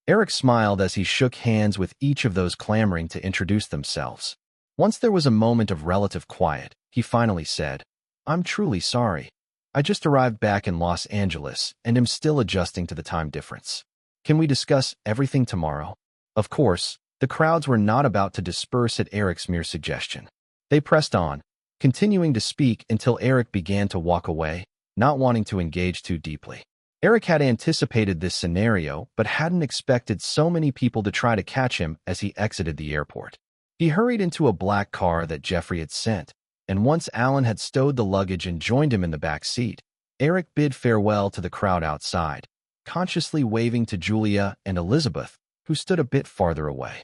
Eric smiled as he shook hands with each of those clamoring to introduce themselves. Once there was a moment of relative quiet, he finally said, I'm truly sorry. I just arrived back in Los Angeles and am still adjusting to the time difference. Can we discuss everything tomorrow? Of course, the crowds were not about to disperse at Eric's mere suggestion. They pressed on, continuing to speak until Eric began to walk away, not wanting to engage too deeply. Eric had anticipated this scenario but hadn't expected so many people to try to catch him as he exited the airport. He hurried into a black car that Jeffrey had sent, and once Alan had stowed the luggage and joined him in the back seat, Eric bid farewell to the crowd outside, consciously waving to Julia and Elizabeth, who stood a bit farther away.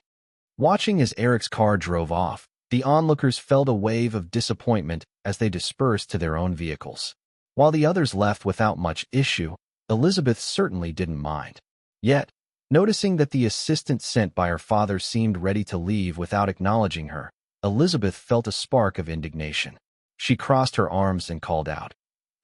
Watching as Eric's car drove off, the onlookers felt a wave of disappointment as they dispersed to their own vehicles. While the others left without much issue, Elizabeth certainly didn't mind. Yet, noticing that the assistant sent by her father seemed ready to leave without acknowledging her, Elizabeth felt a spark of indignation. She crossed her arms and called out,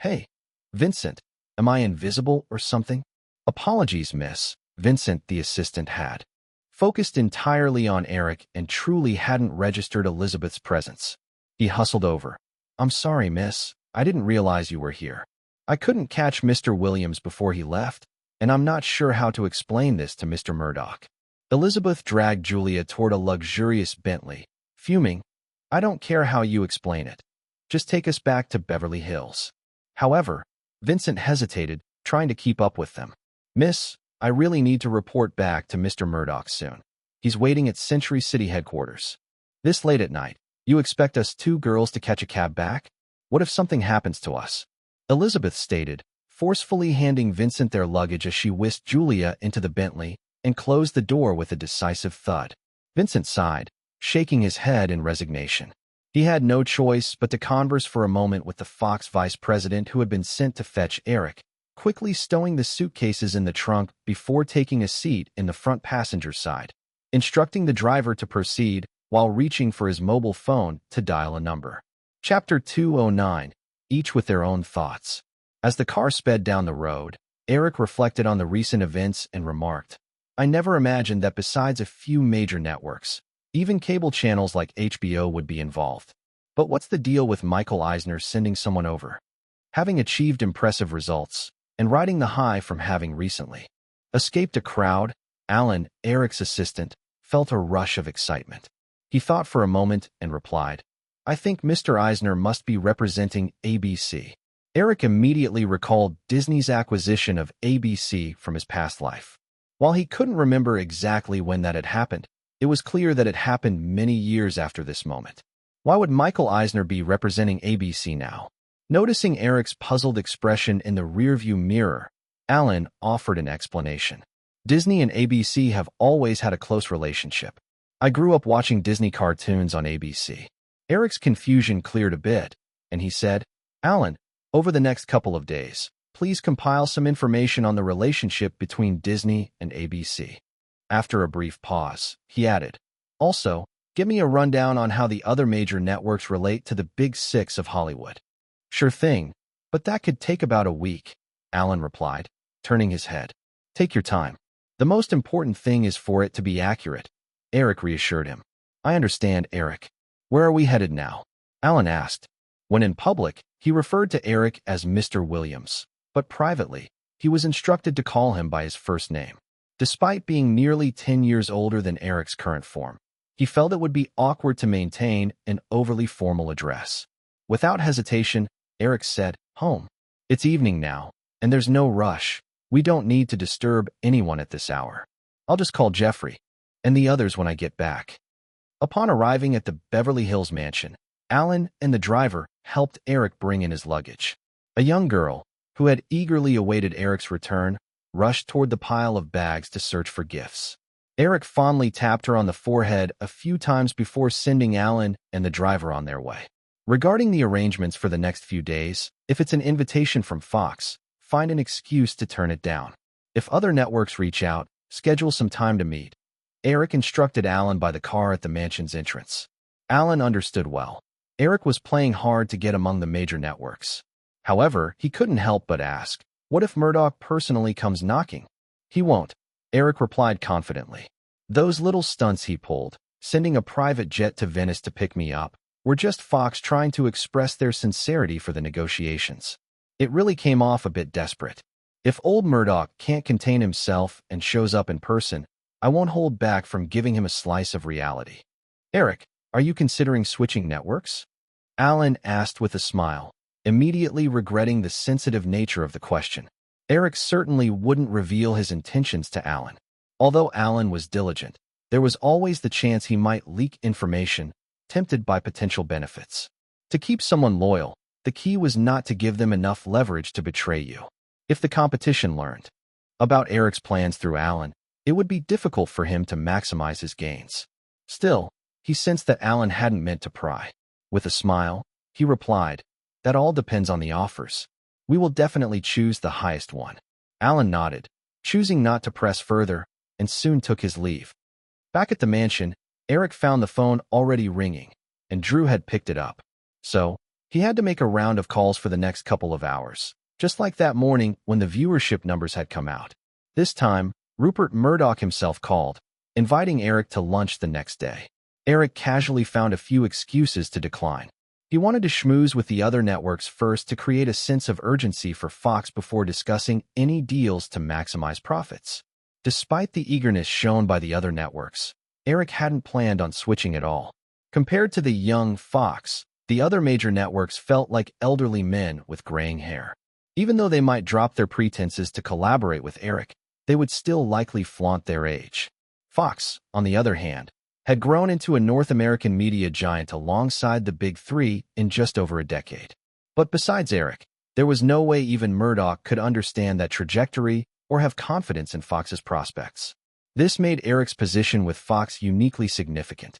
Hey, Vincent, am I invisible or something? Apologies, miss. Vincent, the assistant, had focused entirely on Eric and truly hadn't registered Elizabeth's presence. He hustled over. I'm sorry, miss. I didn't realize you were here. I couldn't catch Mr. Williams before he left, and I'm not sure how to explain this to Mr. Murdoch. Elizabeth dragged Julia toward a luxurious Bentley, fuming, I don't care how you explain it. Just take us back to Beverly Hills. However, Vincent hesitated, trying to keep up with them. Miss, I really need to report back to Mr. Murdoch soon. He's waiting at Century City headquarters. This late at night, you expect us two girls to catch a cab back? What if something happens to us? Elizabeth stated, forcefully handing Vincent their luggage as she whisked Julia into the Bentley and closed the door with a decisive thud. Vincent sighed, shaking his head in resignation. He had no choice but to converse for a moment with the Fox vice president who had been sent to fetch Eric, quickly stowing the suitcases in the trunk before taking a seat in the front passenger side, instructing the driver to proceed while reaching for his mobile phone to dial a number. Chapter 209, each with their own thoughts. As the car sped down the road, Eric reflected on the recent events and remarked, I never imagined that besides a few major networks, even cable channels like HBO would be involved. But what's the deal with Michael Eisner sending someone over? Having achieved impressive results, and riding the high from having recently escaped a crowd, Alan, Eric's assistant, felt a rush of excitement. He thought for a moment and replied, I think Mr. Eisner must be representing ABC. Eric immediately recalled Disney's acquisition of ABC from his past life. While he couldn't remember exactly when that had happened, it was clear that it happened many years after this moment. Why would Michael Eisner be representing ABC now? Noticing Eric's puzzled expression in the rearview mirror, Alan offered an explanation. Disney and ABC have always had a close relationship. I grew up watching Disney cartoons on ABC. Eric's confusion cleared a bit, and he said, Alan, over the next couple of days, please compile some information on the relationship between Disney and ABC. After a brief pause, he added, also, give me a rundown on how the other major networks relate to the Big Six of Hollywood. Sure thing, but that could take about a week, Alan replied, turning his head. Take your time. The most important thing is for it to be accurate, Eric reassured him. I understand, Eric. Where are we headed now? Alan asked. When in public, he referred to Eric as Mr. Williams, but privately, he was instructed to call him by his first name. Despite being nearly 10 years older than Eric's current form, he felt it would be awkward to maintain an overly formal address. Without hesitation, Eric said, Home. It's evening now, and there's no rush. We don't need to disturb anyone at this hour. I'll just call Jeffrey and the others when I get back. Upon arriving at the Beverly Hills mansion, Alan and the driver helped Eric bring in his luggage. A young girl, who had eagerly awaited Eric's return, rushed toward the pile of bags to search for gifts. Eric fondly tapped her on the forehead a few times before sending Alan and the driver on their way. Regarding the arrangements for the next few days, if it's an invitation from Fox, find an excuse to turn it down. If other networks reach out, schedule some time to meet. Eric instructed Alan by the car at the mansion's entrance. Alan understood well. Eric was playing hard to get among the major networks. However, he couldn't help but ask, what if Murdoch personally comes knocking? He won't, Eric replied confidently. Those little stunts he pulled, sending a private jet to Venice to pick me up, were just Fox trying to express their sincerity for the negotiations. It really came off a bit desperate. If old Murdoch can't contain himself and shows up in person, I won't hold back from giving him a slice of reality. Eric, are you considering switching networks? Alan asked with a smile, immediately regretting the sensitive nature of the question. Eric certainly wouldn't reveal his intentions to Alan. Although Alan was diligent, there was always the chance he might leak information, tempted by potential benefits. To keep someone loyal, the key was not to give them enough leverage to betray you. If the competition learned about Eric's plans through Alan, it would be difficult for him to maximize his gains. Still, he sensed that Alan hadn't meant to pry. With a smile, he replied, That all depends on the offers. We will definitely choose the highest one. Alan nodded, choosing not to press further, and soon took his leave. Back at the mansion, Eric found the phone already ringing, and Drew had picked it up. So, he had to make a round of calls for the next couple of hours, just like that morning when the viewership numbers had come out. This time, Rupert Murdoch himself called, inviting Eric to lunch the next day. Eric casually found a few excuses to decline. He wanted to schmooze with the other networks first to create a sense of urgency for Fox before discussing any deals to maximize profits. Despite the eagerness shown by the other networks, Eric hadn't planned on switching at all. Compared to the young Fox, the other major networks felt like elderly men with graying hair. Even though they might drop their pretenses to collaborate with Eric, they would still likely flaunt their age. Fox, on the other hand, had grown into a North American media giant alongside the Big Three in just over a decade. But besides Eric, there was no way even Murdoch could understand that trajectory or have confidence in Fox's prospects. This made Eric's position with Fox uniquely significant.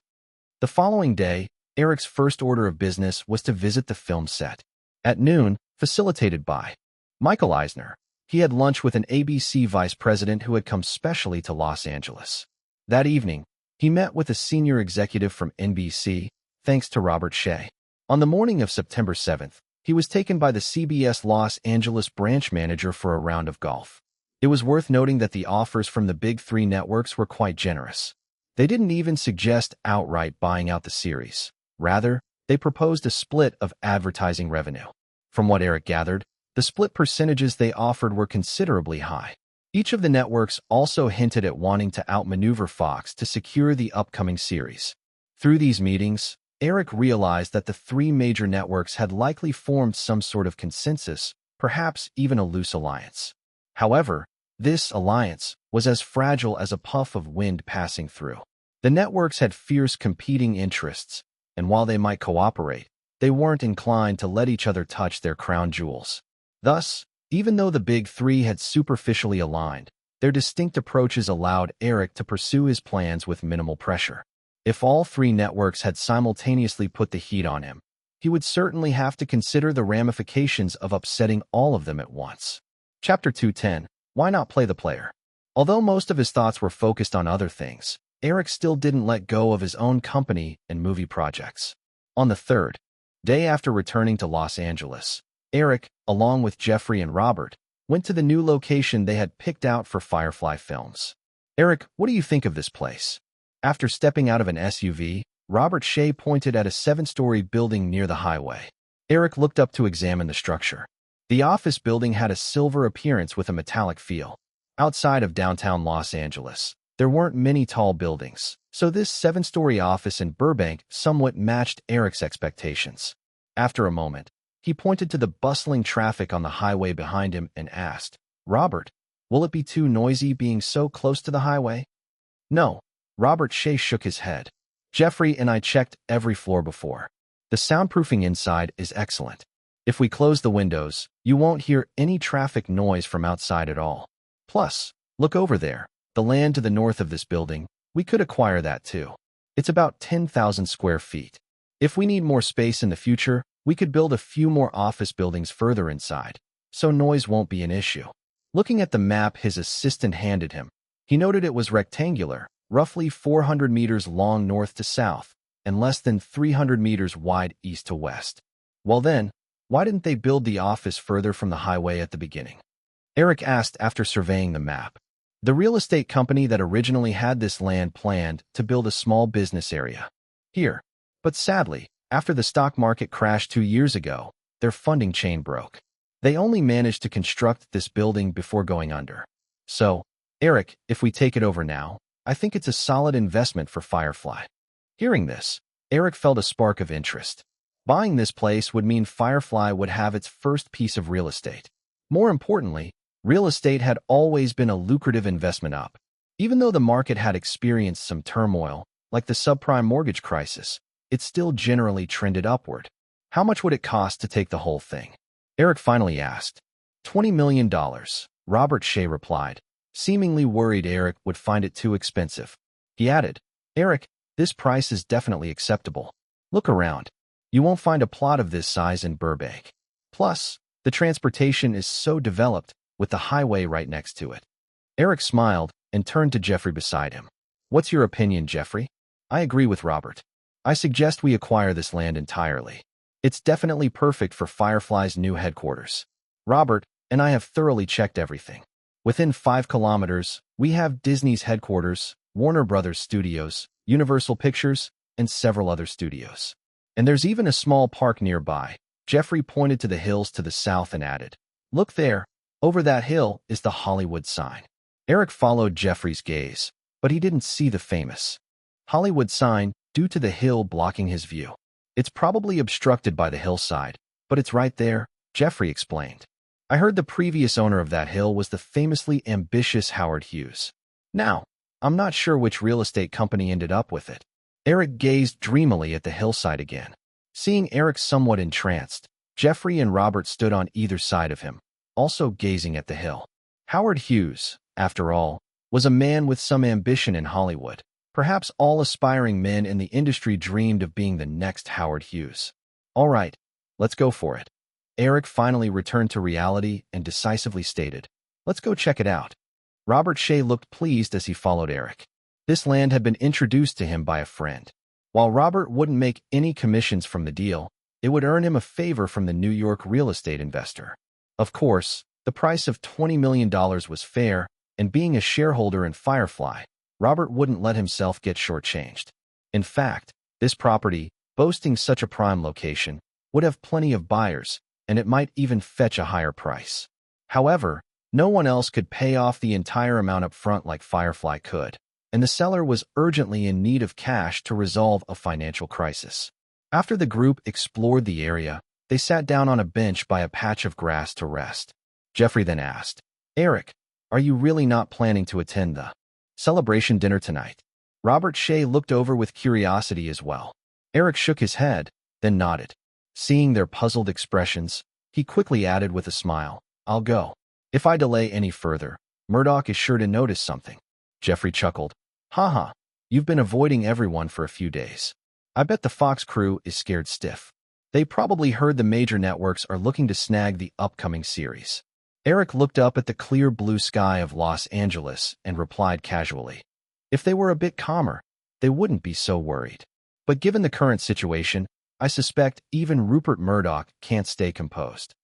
The following day, Eric's first order of business was to visit the film set. At noon, facilitated by Michael Eisner, he had lunch with an ABC vice president who had come specially to Los Angeles. That evening, he met with a senior executive from NBC, thanks to Robert Shea. On the morning of September 7th, he was taken by the CBS Los Angeles branch manager for a round of golf. It was worth noting that the offers from the Big Three networks were quite generous. They didn't even suggest outright buying out the series. Rather, they proposed a split of advertising revenue. From what Eric gathered, the split percentages they offered were considerably high. Each of the networks also hinted at wanting to outmaneuver Fox to secure the upcoming series. Through these meetings, Eric realized that the three major networks had likely formed some sort of consensus, perhaps even a loose alliance. However, this alliance was as fragile as a puff of wind passing through. The networks had fierce competing interests, and while they might cooperate, they weren't inclined to let each other touch their crown jewels. Thus, even though the big three had superficially aligned, their distinct approaches allowed Eric to pursue his plans with minimal pressure. If all three networks had simultaneously put the heat on him, he would certainly have to consider the ramifications of upsetting all of them at once. Chapter 210. Why not play the player? Although most of his thoughts were focused on other things, Eric still didn't let go of his own company and movie projects. On the third day after returning to Los Angeles, Eric, along with Jeffrey and Robert, went to the new location they had picked out for Firefly Films. Eric, what do you think of this place? After stepping out of an SUV, Robert Shea pointed at a 7-story building near the highway. Eric looked up to examine the structure. The office building had a silver appearance with a metallic feel. Outside of downtown Los Angeles, there weren't many tall buildings, so this 7-story office in Burbank somewhat matched Eric's expectations. After a moment, he pointed to the bustling traffic on the highway behind him and asked, "Robert, will it be too noisy being so close to the highway?" "No." Robert Shea shook his head. "Jeffrey and I checked every floor before. The soundproofing inside is excellent. If we close the windows, you won't hear any traffic noise from outside at all. Plus, look over there, the land to the north of this building, we could acquire that too. It's about 10,000 square feet. If we need more space in the future, we could build a few more office buildings further inside, so noise won't be an issue." Looking at the map his assistant handed him, he noted it was rectangular, roughly 400 meters long north to south, and less than 300 meters wide east to west. Well then, why didn't they build the office further from the highway at the beginning? Eric asked after surveying the map. The real estate company that originally had this land planned to build a small business area here. But sadly, after the stock market crashed 2 years ago, their funding chain broke. They only managed to construct this building before going under. So, Eric, if we take it over now, I think it's a solid investment for Firefly. Hearing this, Eric felt a spark of interest. Buying this place would mean Firefly would have its first piece of real estate. More importantly, real estate had always been a lucrative investment up. Even though the market had experienced some turmoil, like the subprime mortgage crisis, it still generally trended upward. How much would it cost to take the whole thing? Eric finally asked. $20 million, Robert Shea replied, seemingly worried Eric would find it too expensive. He added, "Eric, this price is definitely acceptable. Look around. You won't find a plot of this size in Burbank. Plus, the transportation is so developed, with the highway right next to it." Eric smiled and turned to Jeffrey beside him. "What's your opinion, Jeffrey?" "I agree with Robert. I suggest we acquire this land entirely. It's definitely perfect for Firefly's new headquarters. Robert and I have thoroughly checked everything. Within 5 kilometers, we have Disney's headquarters, Warner Brothers Studios, Universal Pictures, and several other studios. And there's even a small park nearby." Jeffrey pointed to the hills to the south and added, "Look there, over that hill is the Hollywood sign." Eric followed Jeffrey's gaze, but he didn't see the famous Hollywood sign due to the hill blocking his view. "It's probably obstructed by the hillside, but it's right there," Jeffrey explained. "I heard the previous owner of that hill was the famously ambitious Howard Hughes. Now, I'm not sure which real estate company ended up with it." Eric gazed dreamily at the hillside again. Seeing Eric somewhat entranced, Jeffrey and Robert stood on either side of him, also gazing at the hill. Howard Hughes, after all, was a man with some ambition in Hollywood. Perhaps all aspiring men in the industry dreamed of being the next Howard Hughes. "All right, let's go for it." Eric finally returned to reality and decisively stated, "Let's go check it out." Robert Shea looked pleased as he followed Eric. This land had been introduced to him by a friend. While Robert wouldn't make any commissions from the deal, it would earn him a favor from the New York real estate investor. Of course, the price of $20 million was fair, and being a shareholder in Firefly, Robert wouldn't let himself get shortchanged. In fact, this property, boasting such a prime location, would have plenty of buyers, and it might even fetch a higher price. However, no one else could pay off the entire amount up front like Firefly could, and the seller was urgently in need of cash to resolve a financial crisis. After the group explored the area, they sat down on a bench by a patch of grass to rest. Jeffrey then asked, "Eric, are you really not planning to attend the celebration dinner tonight?" Robert Shea looked over with curiosity as well. Eric shook his head, then nodded. Seeing their puzzled expressions, he quickly added with a smile, "I'll go. If I delay any further, Murdoch is sure to notice something." Jeffrey chuckled. "Haha, you've been avoiding everyone for a few days. I bet the Fox crew is scared stiff. They probably heard the major networks are looking to snag the upcoming series." Eric looked up at the clear blue sky of Los Angeles and replied casually, "If they were a bit calmer, they wouldn't be so worried. But given the current situation, I suspect even Rupert Murdoch can't stay composed."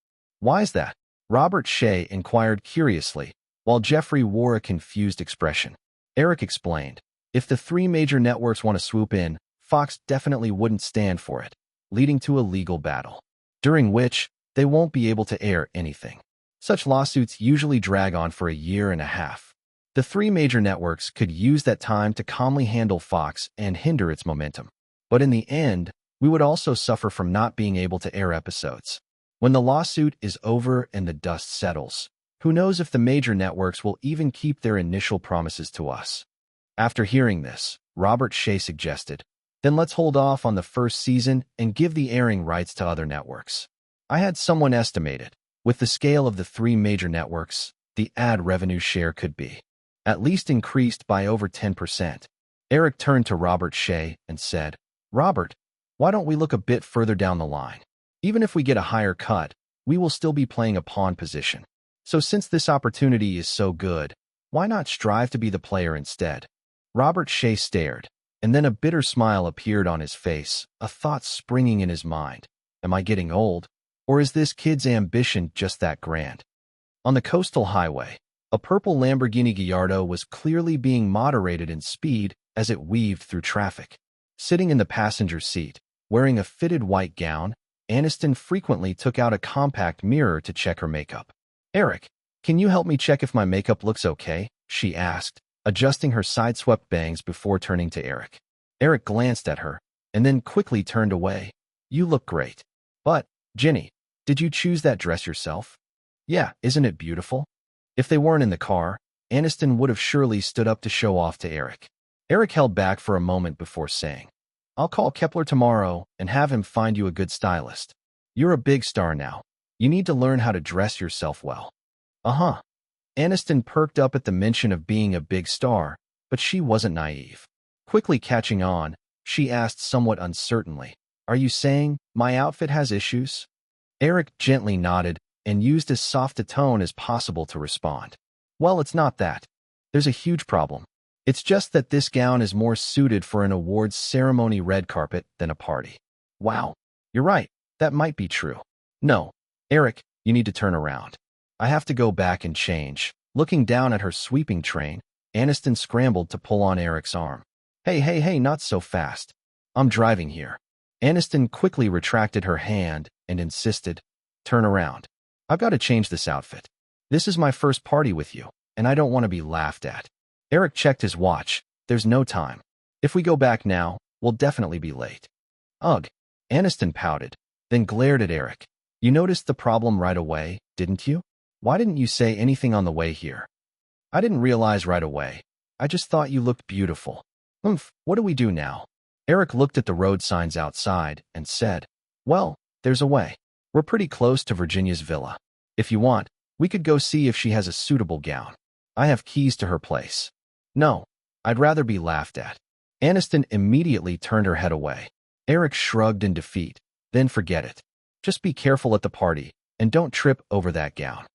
"Why's that?" Robert Shea inquired curiously, while Jeffrey wore a confused expression. Eric explained, "If the three major networks want to swoop in, Fox definitely wouldn't stand for it, leading to a legal battle, during which they won't be able to air anything. Such lawsuits usually drag on for a year and a half. The three major networks could use that time to calmly handle Fox and hinder its momentum. But in the end, we would also suffer from not being able to air episodes. When the lawsuit is over and the dust settles, who knows if the major networks will even keep their initial promises to us." After hearing this, Robert Shea suggested, "Then let's hold off on the first season and give the airing rights to other networks." I had someone estimate it. With the scale of the three major networks, the ad revenue share could be at least increased by over 10%. Eric turned to Robert Shea and said, "Robert, why don't we look a bit further down the line? Even if we get a higher cut, we will still be playing a pawn position. So since this opportunity is so good, why not strive to be the player instead?" Robert Shea stared, and then a bitter smile appeared on his face, a thought springing in his mind. Am I getting old? Or is this kid's ambition just that grand? On the coastal highway, a purple Lamborghini Gallardo was clearly being moderated in speed as it weaved through traffic. Sitting in the passenger seat, wearing a fitted white gown, Aniston frequently took out a compact mirror to check her makeup. "Eric, can you help me check if my makeup looks okay?" she asked, adjusting her side-swept bangs before turning to Eric. Eric glanced at her, and then quickly turned away. "You look great. But, Ginny, did you choose that dress yourself?" "Yeah, isn't it beautiful?" If they weren't in the car, Aniston would have surely stood up to show off to Eric. Eric held back for a moment before saying, "I'll call Kepler tomorrow and have him find you a good stylist. You're a big star now. You need to learn how to dress yourself well." "Uh-huh." Aniston perked up at the mention of being a big star, but she wasn't naive. Quickly catching on, she asked somewhat uncertainly, "Are you saying my outfit has issues?" Eric gently nodded and used as soft a tone as possible to respond. "Well, it's not that. There's a huge problem. It's just that this gown is more suited for an awards ceremony red carpet than a party." "Wow, you're right. That might be true." "No, Eric, you need to turn around. I have to go back and change." Looking down at her sweeping train, Aniston scrambled to pull on Eric's arm. Hey, not so fast. I'm driving here." Aniston quickly retracted her hand and insisted, "Turn around. I've got to change this outfit. This is my first party with you, and I don't want to be laughed at." Eric checked his watch. "There's no time. If we go back now, we'll definitely be late." "Ugh." Aniston pouted, then glared at Eric. "You noticed the problem right away, didn't you? Why didn't you say anything on the way here?" "I didn't realize right away. I just thought you looked beautiful." What do we do now?" Eric looked at the road signs outside and said, "Well, there's a way. We're pretty close to Virginia's villa. If you want, we could go see if she has a suitable gown. I have keys to her place." "No, I'd rather be laughed at." Aniston immediately turned her head away. Eric shrugged in defeat. "Then forget it. Just be careful at the party, and don't trip over that gown."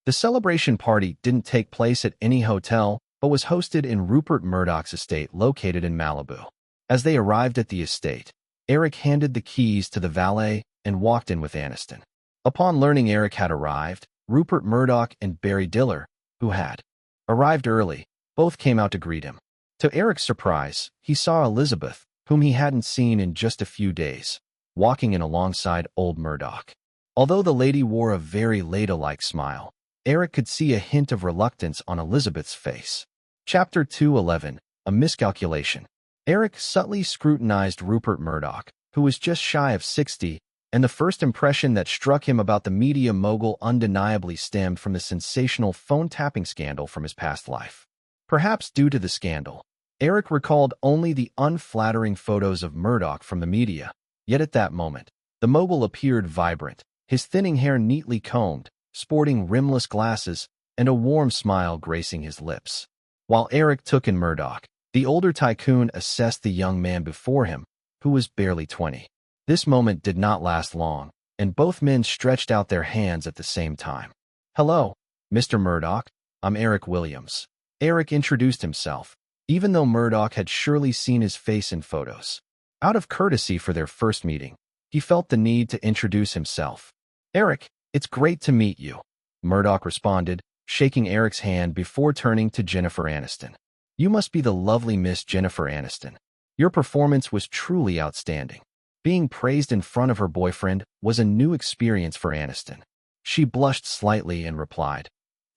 The celebration party didn't take place at any hotel, but was hosted in Rupert Murdoch's estate located in Malibu. As they arrived at the estate, Eric handed the keys to the valet and walked in with Aniston. Upon learning Eric had arrived, Rupert Murdoch and Barry Diller, who had arrived early, both came out to greet him. To Eric's surprise, he saw Elizabeth, whom he hadn't seen in just a few days, walking in alongside old Murdoch. Although the lady wore a very ladylike smile, Eric could see a hint of reluctance on Elizabeth's face. Chapter 211, A Miscalculation. Eric subtly scrutinized Rupert Murdoch, who was just shy of 60, and the first impression that struck him about the media mogul undeniably stemmed from the sensational phone tapping scandal from his past life. Perhaps due to the scandal, Eric recalled only the unflattering photos of Murdoch from the media, yet at that moment, the mogul appeared vibrant, his thinning hair neatly combed, sporting rimless glasses, and a warm smile gracing his lips. While Eric took in Murdoch, the older tycoon assessed the young man before him, who was barely 20. This moment did not last long, and both men stretched out their hands at the same time. "Hello, Mr. Murdoch. I'm Eric Williams." Eric introduced himself, even though Murdoch had surely seen his face in photos. Out of courtesy for their first meeting, he felt the need to introduce himself. "Eric, it's great to meet you," Murdoch responded, shaking Eric's hand before turning to Jennifer Aniston. "You must be the lovely Miss Jennifer Aniston. Your performance was truly outstanding." Being praised in front of her boyfriend was a new experience for Aniston. She blushed slightly and replied,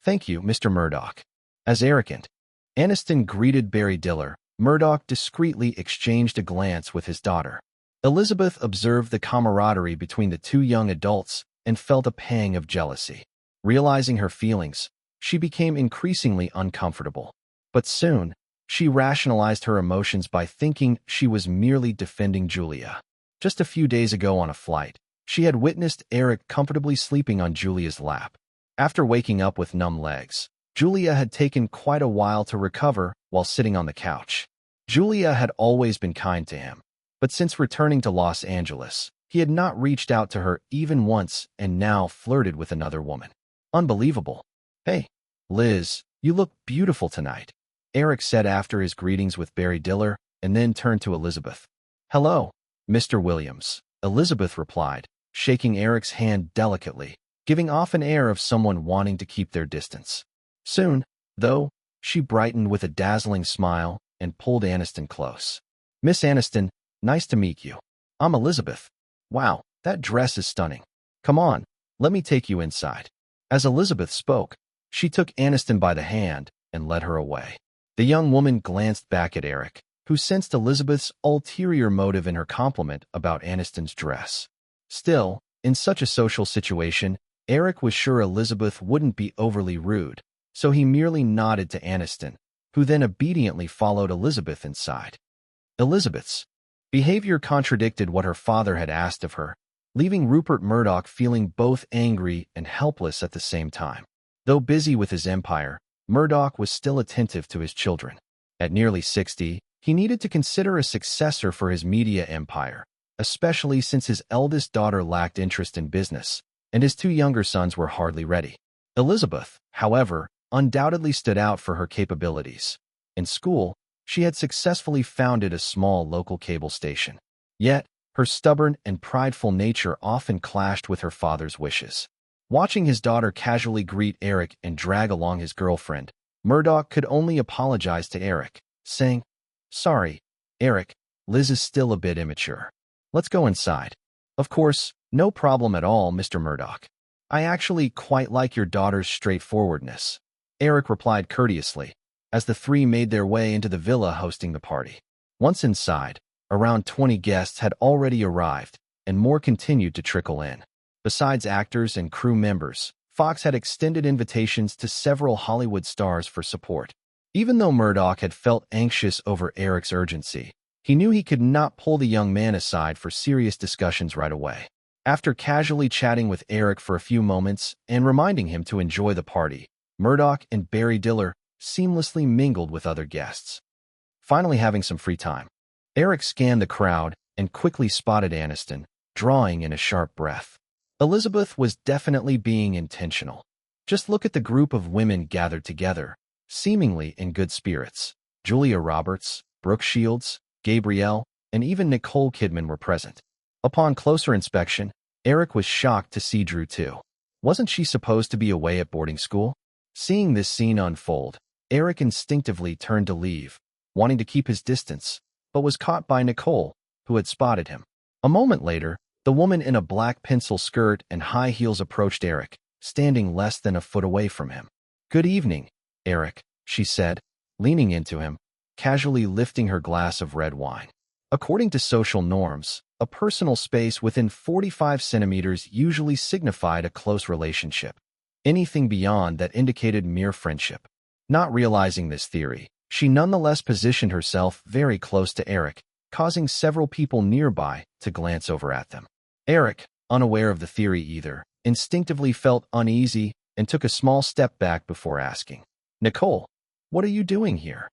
"Thank you, Mr. Murdoch." As arrogant, Aniston greeted Barry Diller. Murdoch discreetly exchanged a glance with his daughter. Elizabeth observed the camaraderie between the two young adults and felt a pang of jealousy. Realizing her feelings, she became increasingly uncomfortable. But soon, she rationalized her emotions by thinking she was merely defending Julia. Just a few days ago on a flight, she had witnessed Eric comfortably sleeping on Julia's lap. After waking up with numb legs, Julia had taken quite a while to recover while sitting on the couch. Julia had always been kind to him, but since returning to Los Angeles, he had not reached out to her even once and now flirted with another woman. Unbelievable. "Hey, Liz, you look beautiful tonight," Eric said after his greetings with Barry Diller, and then turned to Elizabeth. "Hello, Mr. Williams," Elizabeth replied, shaking Eric's hand delicately, giving off an air of someone wanting to keep their distance. Soon, though, she brightened with a dazzling smile and pulled Aniston close. "Miss Aniston, nice to meet you. I'm Elizabeth. Wow, that dress is stunning. Come on, let me take you inside." As Elizabeth spoke, she took Aniston by the hand and led her away. The young woman glanced back at Eric, who sensed Elizabeth's ulterior motive in her compliment about Aniston's dress. Still, in such a social situation, Eric was sure Elizabeth wouldn't be overly rude, so he merely nodded to Aniston, who then obediently followed Elizabeth inside. Elizabeth's behavior contradicted what her father had asked of her, leaving Rupert Murdoch feeling both angry and helpless at the same time. Though busy with his empire, Murdoch was still attentive to his children. At nearly 60, he needed to consider a successor for his media empire, especially since his eldest daughter lacked interest in business, and his two younger sons were hardly ready. Elizabeth, however, undoubtedly stood out for her capabilities. In school, she had successfully founded a small local cable station. Yet, her stubborn and prideful nature often clashed with her father's wishes. Watching his daughter casually greet Eric and drag along his girlfriend, Murdoch could only apologize to Eric, saying, "Sorry, Eric, Liz is still a bit immature. Let's go inside." "Of course, no problem at all, Mr. Murdoch. I actually quite like your daughter's straightforwardness," Eric replied courteously, as the three made their way into the villa hosting the party. Once inside, around 20 guests had already arrived, and more continued to trickle in. Besides actors and crew members, Fox had extended invitations to several Hollywood stars for support. Even though Murdoch had felt anxious over Eric's urgency, he knew he could not pull the young man aside for serious discussions right away. After casually chatting with Eric for a few moments and reminding him to enjoy the party, Murdoch and Barry Diller seamlessly mingled with other guests. Finally having some free time, Eric scanned the crowd and quickly spotted Aniston, drawing in a sharp breath. Elizabeth was definitely being intentional. Just look at the group of women gathered together, seemingly in good spirits. Julia Roberts, Brooke Shields, Gabrielle, and even Nicole Kidman were present. Upon closer inspection, Eric was shocked to see Drew too. Wasn't she supposed to be away at boarding school? Seeing this scene unfold, Eric instinctively turned to leave, wanting to keep his distance, but was caught by Nicole, who had spotted him. A moment later, the woman in a black pencil skirt and high heels approached Eric, standing less than a foot away from him. "Good evening, Eric," she said, leaning into him, casually lifting her glass of red wine. According to social norms, a personal space within 45 centimeters usually signified a close relationship. Anything beyond that indicated mere friendship. Not realizing this theory, She nonetheless positioned herself very close to Eric, causing several people nearby to glance over at them. Eric, unaware of the theory either, instinctively felt uneasy and took a small step back before asking, "Nicole, what are you doing here?"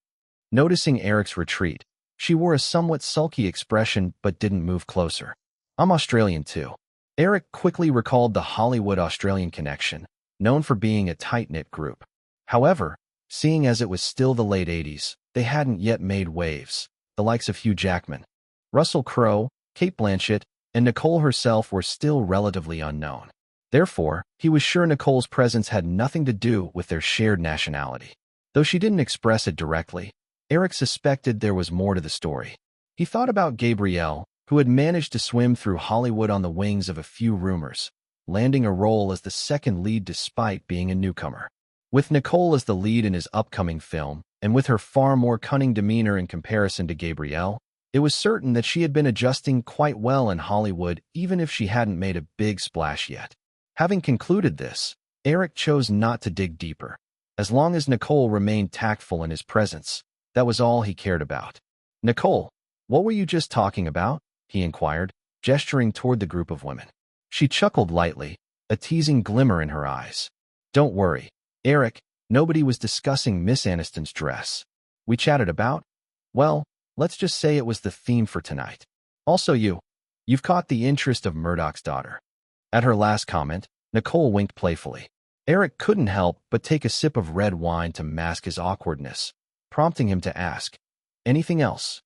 Noticing Eric's retreat, she wore a somewhat sulky expression but didn't move closer. "I'm Australian too." Eric quickly recalled the Hollywood-Australian connection, known for being a tight-knit group. However, seeing as it was still the late 80s, they hadn't yet made waves. The likes of Hugh Jackman, Russell Crowe, Cate Blanchett, and Nicole herself were still relatively unknown. Therefore, he was sure Nicole's presence had nothing to do with their shared nationality. Though she didn't express it directly, Eric suspected there was more to the story. He thought about Gabrielle, who had managed to swim through Hollywood on the wings of a few rumors, landing a role as the second lead despite being a newcomer. With Nicole as the lead in his upcoming film, and with her far more cunning demeanor in comparison to Gabrielle, it was certain that she had been adjusting quite well in Hollywood even if she hadn't made a big splash yet. Having concluded this, Eric chose not to dig deeper. As long as Nicole remained tactful in his presence, that was all he cared about. "Nicole, what were you just talking about?" he inquired, gesturing toward the group of women. She chuckled lightly, a teasing glimmer in her eyes. "Don't worry, Eric, nobody was discussing Miss Aniston's dress. We chatted about, well, let's just say it was the theme for tonight. Also you've caught the interest of Murdoch's daughter." At her last comment, Nicole winked playfully. Eric couldn't help but take a sip of red wine to mask his awkwardness, prompting him to ask, "Anything else?"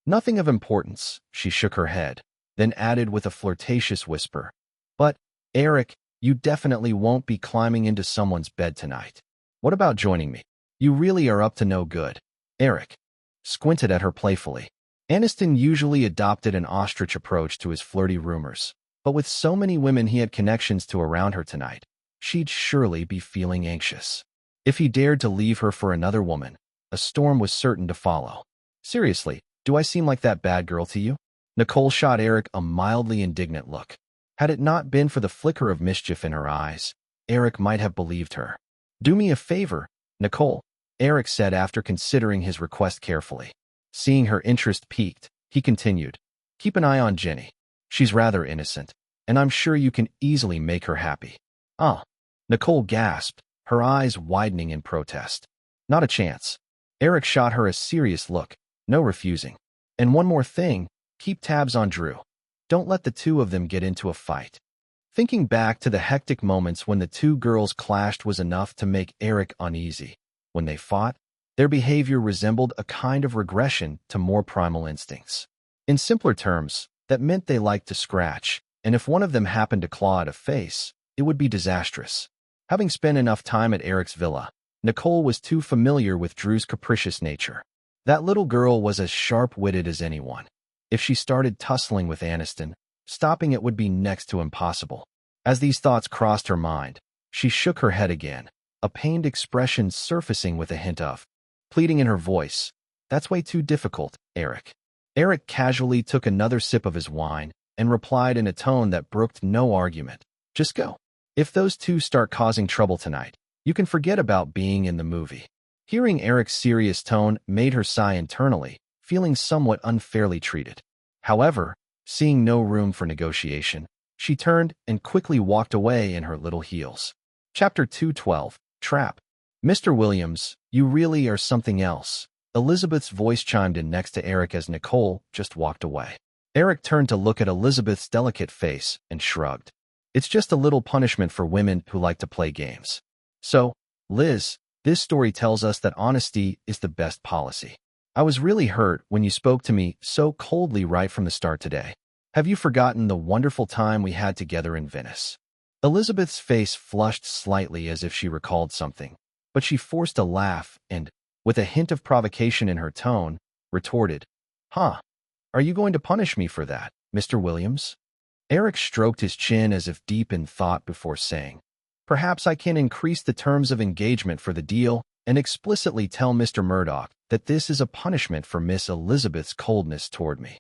"Nothing of importance," she shook her head, then added with a flirtatious whisper, "But, Eric, you definitely won't be climbing into someone's bed tonight. What about joining me? You really are up to no good." Eric squinted at her playfully. Aniston usually adopted an ostrich approach to his flirty rumors, but with so many women he had connections to around her tonight, she'd surely be feeling anxious. If he dared to leave her for another woman, a storm was certain to follow. "Seriously, do I seem like that bad girl to you?" Nicole shot Eric a mildly indignant look. Had it not been for the flicker of mischief in her eyes, Eric might have believed her. "Do me a favor, Nicole," Eric said after considering his request carefully. Seeing her interest piqued, he continued, "Keep an eye on Jenny. She's rather innocent, and I'm sure you can easily make her happy." "Ah," Nicole gasped, her eyes widening in protest. "Not a chance." Eric shot her a serious look, no refusing. "And one more thing, keep tabs on Drew. Don't let the two of them get into a fight." Thinking back to the hectic moments when the two girls clashed was enough to make Eric uneasy. When they fought, their behavior resembled a kind of regression to more primal instincts. In simpler terms, that meant they liked to scratch, and if one of them happened to claw at a face, it would be disastrous. Having spent enough time at Eric's villa, Nicole was too familiar with Drew's capricious nature. That little girl was as sharp-witted as anyone. If she started tussling with Aniston, stopping it would be next to impossible. As these thoughts crossed her mind, she shook her head again, a pained expression surfacing with a hint of pleading in her voice. "That's way too difficult, Eric." Eric casually took another sip of his wine and replied in a tone that brooked no argument. "Just go. If those two start causing trouble tonight, you can forget about being in the movie." Hearing Eric's serious tone made her sigh internally, feeling somewhat unfairly treated. However, seeing no room for negotiation, she turned and quickly walked away in her little heels. Chapter 212, Trap. "Mr. Williams, you really are something else." Elizabeth's voice chimed in next to Eric as Nicole just walked away. Eric turned to look at Elizabeth's delicate face and shrugged. "It's just a little punishment for women who like to play games." "So, Liz, this story tells us that honesty is the best policy. I was really hurt when you spoke to me so coldly right from the start today. Have you forgotten the wonderful time we had together in Venice?" Elizabeth's face flushed slightly as if she recalled something, but she forced a laugh and, with a hint of provocation in her tone, retorted, "Huh? Are you going to punish me for that, Mr. Williams?" Eric stroked his chin as if deep in thought before saying, "Perhaps I can increase the terms of engagement for the deal and explicitly tell Mr. Murdoch that this is a punishment for Miss Elizabeth's coldness toward me."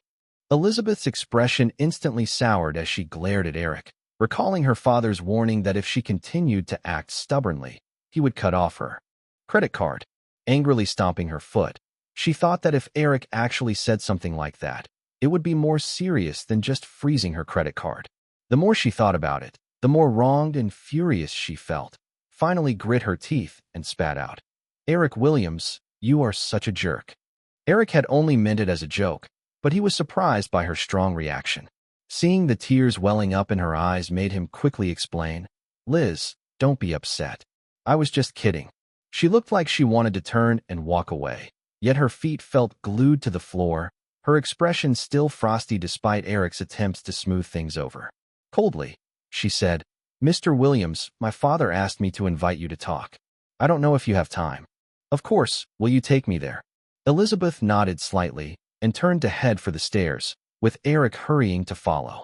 Elizabeth's expression instantly soured as she glared at Eric, recalling her father's warning that if she continued to act stubbornly, he would cut off her credit card. angrily stomping her foot. She thought that if Eric actually said something like that, it would be more serious than just freezing her credit card. The more she thought about it, the more wronged and furious she felt. Finally grit her teeth and spat out, "Eric Williams, you are such a jerk." Eric had only meant it as a joke, but he was surprised by her strong reaction. Seeing the tears welling up in her eyes made him quickly explain, "Liz, don't be upset. I was just kidding." She looked like she wanted to turn and walk away, yet her feet felt glued to the floor, her expression still frosty despite Eric's attempts to smooth things over. Coldly, she said, "Mr. Williams, my father asked me to invite you to talk. I don't know if you have time." "Of course, will you take me there?" Elizabeth nodded slightly and turned to head for the stairs, with Eric hurrying to follow.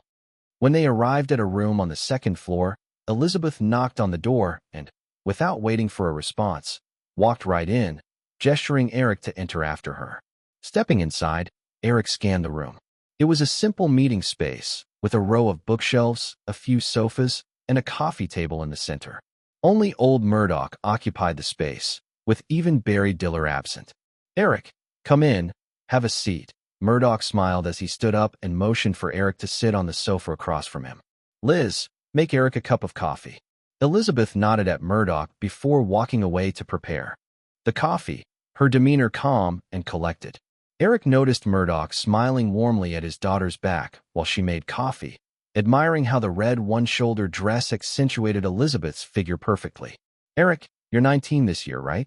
When they arrived at a room on the second floor, Elizabeth knocked on the door and, without waiting for a response, walked right in, gesturing Eric to enter after her. Stepping inside, Eric scanned the room. It was a simple meeting space, with a row of bookshelves, a few sofas, and a coffee table in the center. Only old Murdoch occupied the space, with even Barry Diller absent. "Eric, come in, have a seat." Murdoch smiled as he stood up and motioned for Eric to sit on the sofa across from him. "Liz, make Eric a cup of coffee." Elizabeth nodded at Murdoch before walking away to prepare the coffee, her demeanor calm and collected. Eric noticed Murdoch smiling warmly at his daughter's back while she made coffee, admiring how the red one-shoulder dress accentuated Elizabeth's figure perfectly. "Eric, you're 19 this year, right?"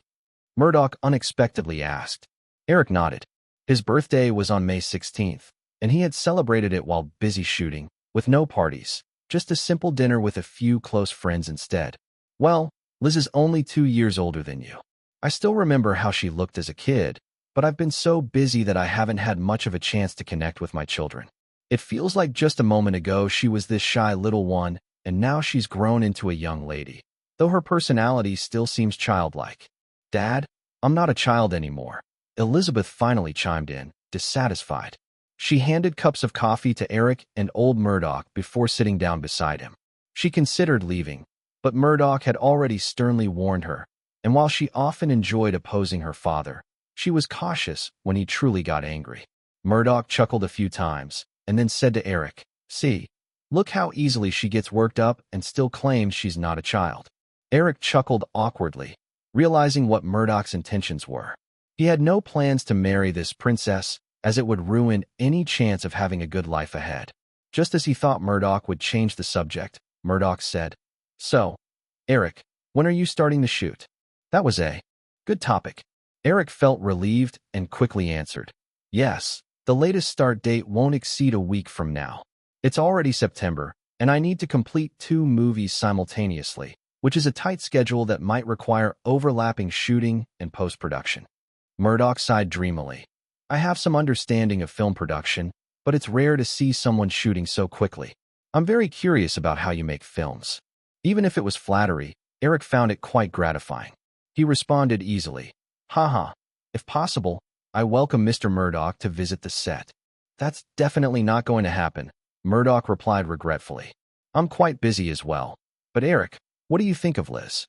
Murdoch unexpectedly asked. Eric nodded. His birthday was on May 16th, and he had celebrated it while busy shooting, with no parties, just a simple dinner with a few close friends instead. "Well, Liz is only 2 years older than you. I still remember how she looked as a kid, but I've been so busy that I haven't had much of a chance to connect with my children. It feels like just a moment ago she was this shy little one, and now she's grown into a young lady, though her personality still seems childlike." "Dad, I'm not a child anymore." Elizabeth finally chimed in, dissatisfied. She handed cups of coffee to Eric and old Murdoch before sitting down beside him. She considered leaving, but Murdoch had already sternly warned her, and while she often enjoyed opposing her father, she was cautious when he truly got angry. Murdoch chuckled a few times, and then said to Eric, "See, look how easily she gets worked up and still claims she's not a child." Eric chuckled awkwardly, realizing what Murdoch's intentions were. He had no plans to marry this princess, as it would ruin any chance of having a good life ahead. Just as he thought Murdoch would change the subject, Murdoch said, "So, Eric, when are you starting to shoot?" That was a good topic. Eric felt relieved and quickly answered, "Yes, the latest start date won't exceed a week from now. It's already September, and I need to complete 2 movies simultaneously, which is a tight schedule that might require overlapping shooting and post-production." Murdoch sighed dreamily. "I have some understanding of film production, but it's rare to see someone shooting so quickly. I'm very curious about how you make films." Even if it was flattery, Eric found it quite gratifying. He responded easily, "Haha, if possible, I welcome Mr. Murdoch to visit the set." "That's definitely not going to happen," Murdoch replied regretfully. "I'm quite busy as well. But Eric, what do you think of Liz?"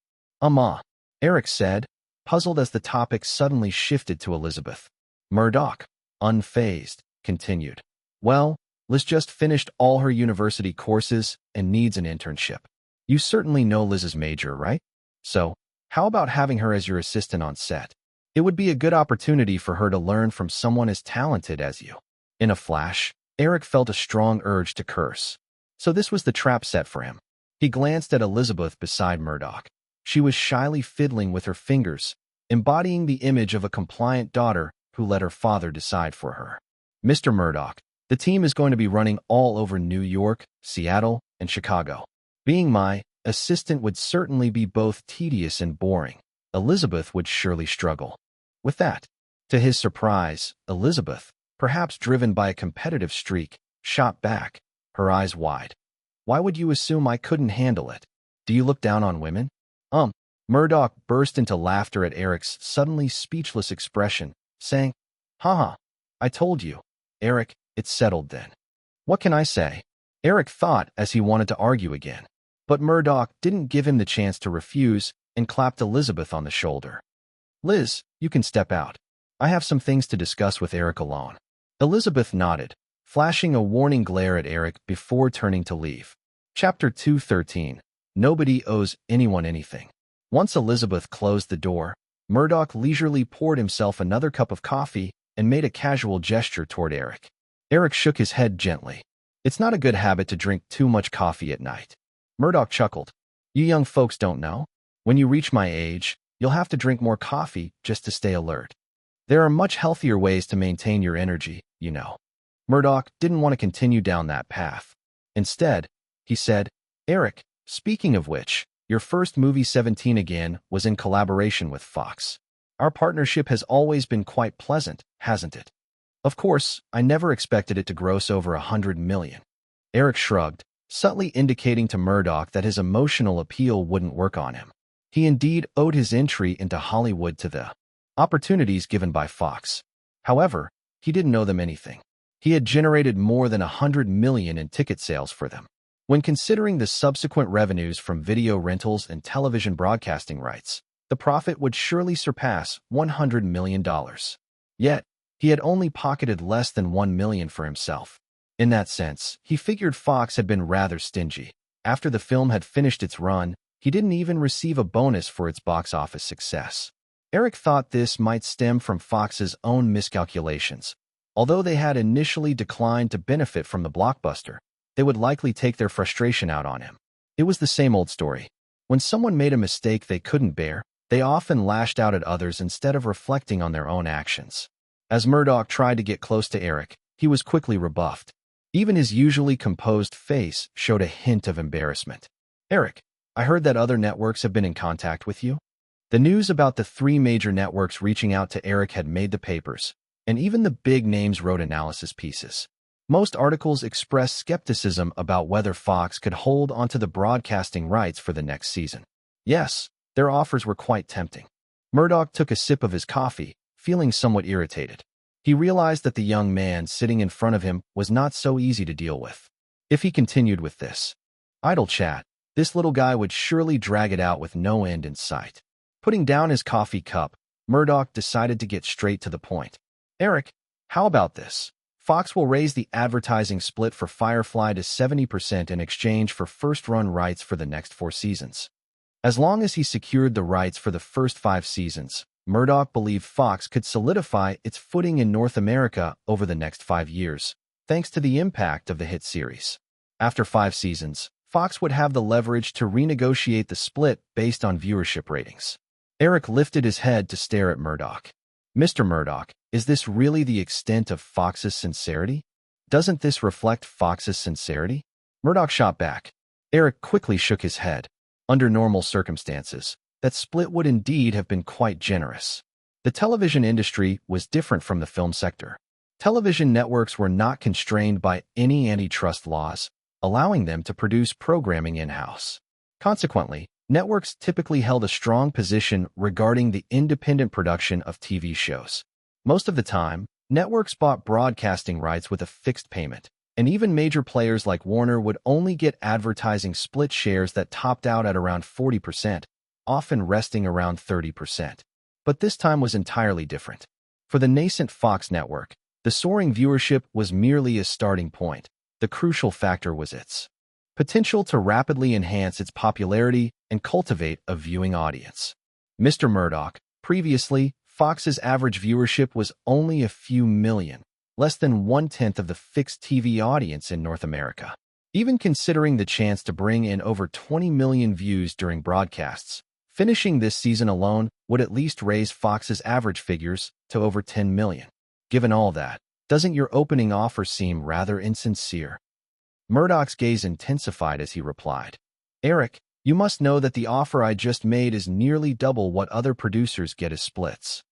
Eric said, puzzled as the topic suddenly shifted to Elizabeth. Murdoch, unfazed, continued, "Well, Liz just finished all her university courses and needs an internship. You certainly know Liz's major, right? So, how about having her as your assistant on set? It would be a good opportunity for her to learn from someone as talented as you." In a flash, Eric felt a strong urge to curse. So this was the trap set for him. He glanced at Elizabeth beside Murdoch. She was shyly fiddling with her fingers, embodying the image of a compliant daughter who let her father decide for her. "Mr. Murdoch, the team is going to be running all over New York, Seattle, and Chicago. Being my assistant would certainly be both tedious and boring. Elizabeth would surely struggle with that." To his surprise, Elizabeth, perhaps driven by a competitive streak, shot back, her eyes wide. "Why would you assume I couldn't handle it? Do you look down on women?" Murdoch burst into laughter at Eric's suddenly speechless expression, saying, "Haha, I told you. Eric, it's settled then. What can I say?" Eric thought as he wanted to argue again, but Murdoch didn't give him the chance to refuse and clapped Elizabeth on the shoulder. Liz, you can step out. I have some things to discuss with Eric alone. Elizabeth nodded, flashing a warning glare at Eric before turning to leave. Chapter 213. Nobody owes anyone anything. Once Elizabeth closed the door, Murdoch leisurely poured himself another cup of coffee and made a casual gesture toward Eric. Eric shook his head gently. It's not a good habit to drink too much coffee at night. Murdoch chuckled. You young folks don't know. When you reach my age, you'll have to drink more coffee just to stay alert. There are much healthier ways to maintain your energy, you know. Murdoch didn't want to continue down that path. Instead, he said, Eric, speaking of which, your first movie 17 again was in collaboration with Fox. Our partnership has always been quite pleasant, hasn't it? Of course, I never expected it to gross over 100 million. Eric shrugged, subtly indicating to Murdoch that his emotional appeal wouldn't work on him. He indeed owed his entry into Hollywood to the opportunities given by Fox. However, he didn't owe them anything. He had generated more than 100 million in ticket sales for them. When considering the subsequent revenues from video rentals and television broadcasting rights, the profit would surely surpass $100 million. Yet, he had only pocketed less than 1 million for himself. In that sense, he figured Fox had been rather stingy. After the film had finished its run, he didn't even receive a bonus for its box office success. Eric thought this might stem from Fox's own miscalculations. Although they had initially declined to benefit from the blockbuster, they would likely take their frustration out on him. It was the same old story. When someone made a mistake they couldn't bear, they often lashed out at others instead of reflecting on their own actions. As Murdoch tried to get close to Eric, he was quickly rebuffed. Even his usually composed face showed a hint of embarrassment. Eric, I heard that other networks have been in contact with you. The news about the 3 major networks reaching out to Eric had made the papers, and even the big names wrote analysis pieces. Most articles expressed skepticism about whether Fox could hold onto the broadcasting rights for the next season. Yes, their offers were quite tempting. Murdoch took a sip of his coffee, feeling somewhat irritated. He realized that the young man sitting in front of him was not so easy to deal with. If he continued with this idle chat, this little guy would surely drag it out with no end in sight. Putting down his coffee cup, Murdoch decided to get straight to the point. Eric, how about this? Fox will raise the advertising split for Firefly to 70% in exchange for first-run rights for the next 4 seasons. As long as he secured the rights for the first 5 seasons, Murdoch believed Fox could solidify its footing in North America over the next 5 years, thanks to the impact of the hit series. After 5 seasons, Fox would have the leverage to renegotiate the split based on viewership ratings. Eric lifted his head to stare at Murdoch. Mr. Murdoch, is this really the extent of Fox's sincerity? Doesn't this reflect Fox's sincerity? Murdoch shot back. Eric quickly shook his head. Under normal circumstances, that split would indeed have been quite generous. The television industry was different from the film sector. Television networks were not constrained by any antitrust laws, allowing them to produce programming in-house. Consequently, networks typically held a strong position regarding the independent production of TV shows. Most of the time, networks bought broadcasting rights with a fixed payment, and even major players like Warner would only get advertising split shares that topped out at around 40%, often resting around 30%. But this time was entirely different. For the nascent Fox network, the soaring viewership was merely a starting point. The crucial factor was its potential to rapidly enhance its popularity and cultivate a viewing audience. Mr. Murdoch, previously, Fox's average viewership was only a few million, less than 1/10 of the fixed TV audience in North America. Even considering the chance to bring in over 20 million views during broadcasts, finishing this season alone would at least raise Fox's average figures to over 10 million. Given all that, doesn't your opening offer seem rather insincere? Murdoch's gaze intensified as he replied. Eric, you must know that the offer I just made is nearly double what other producers get as splits.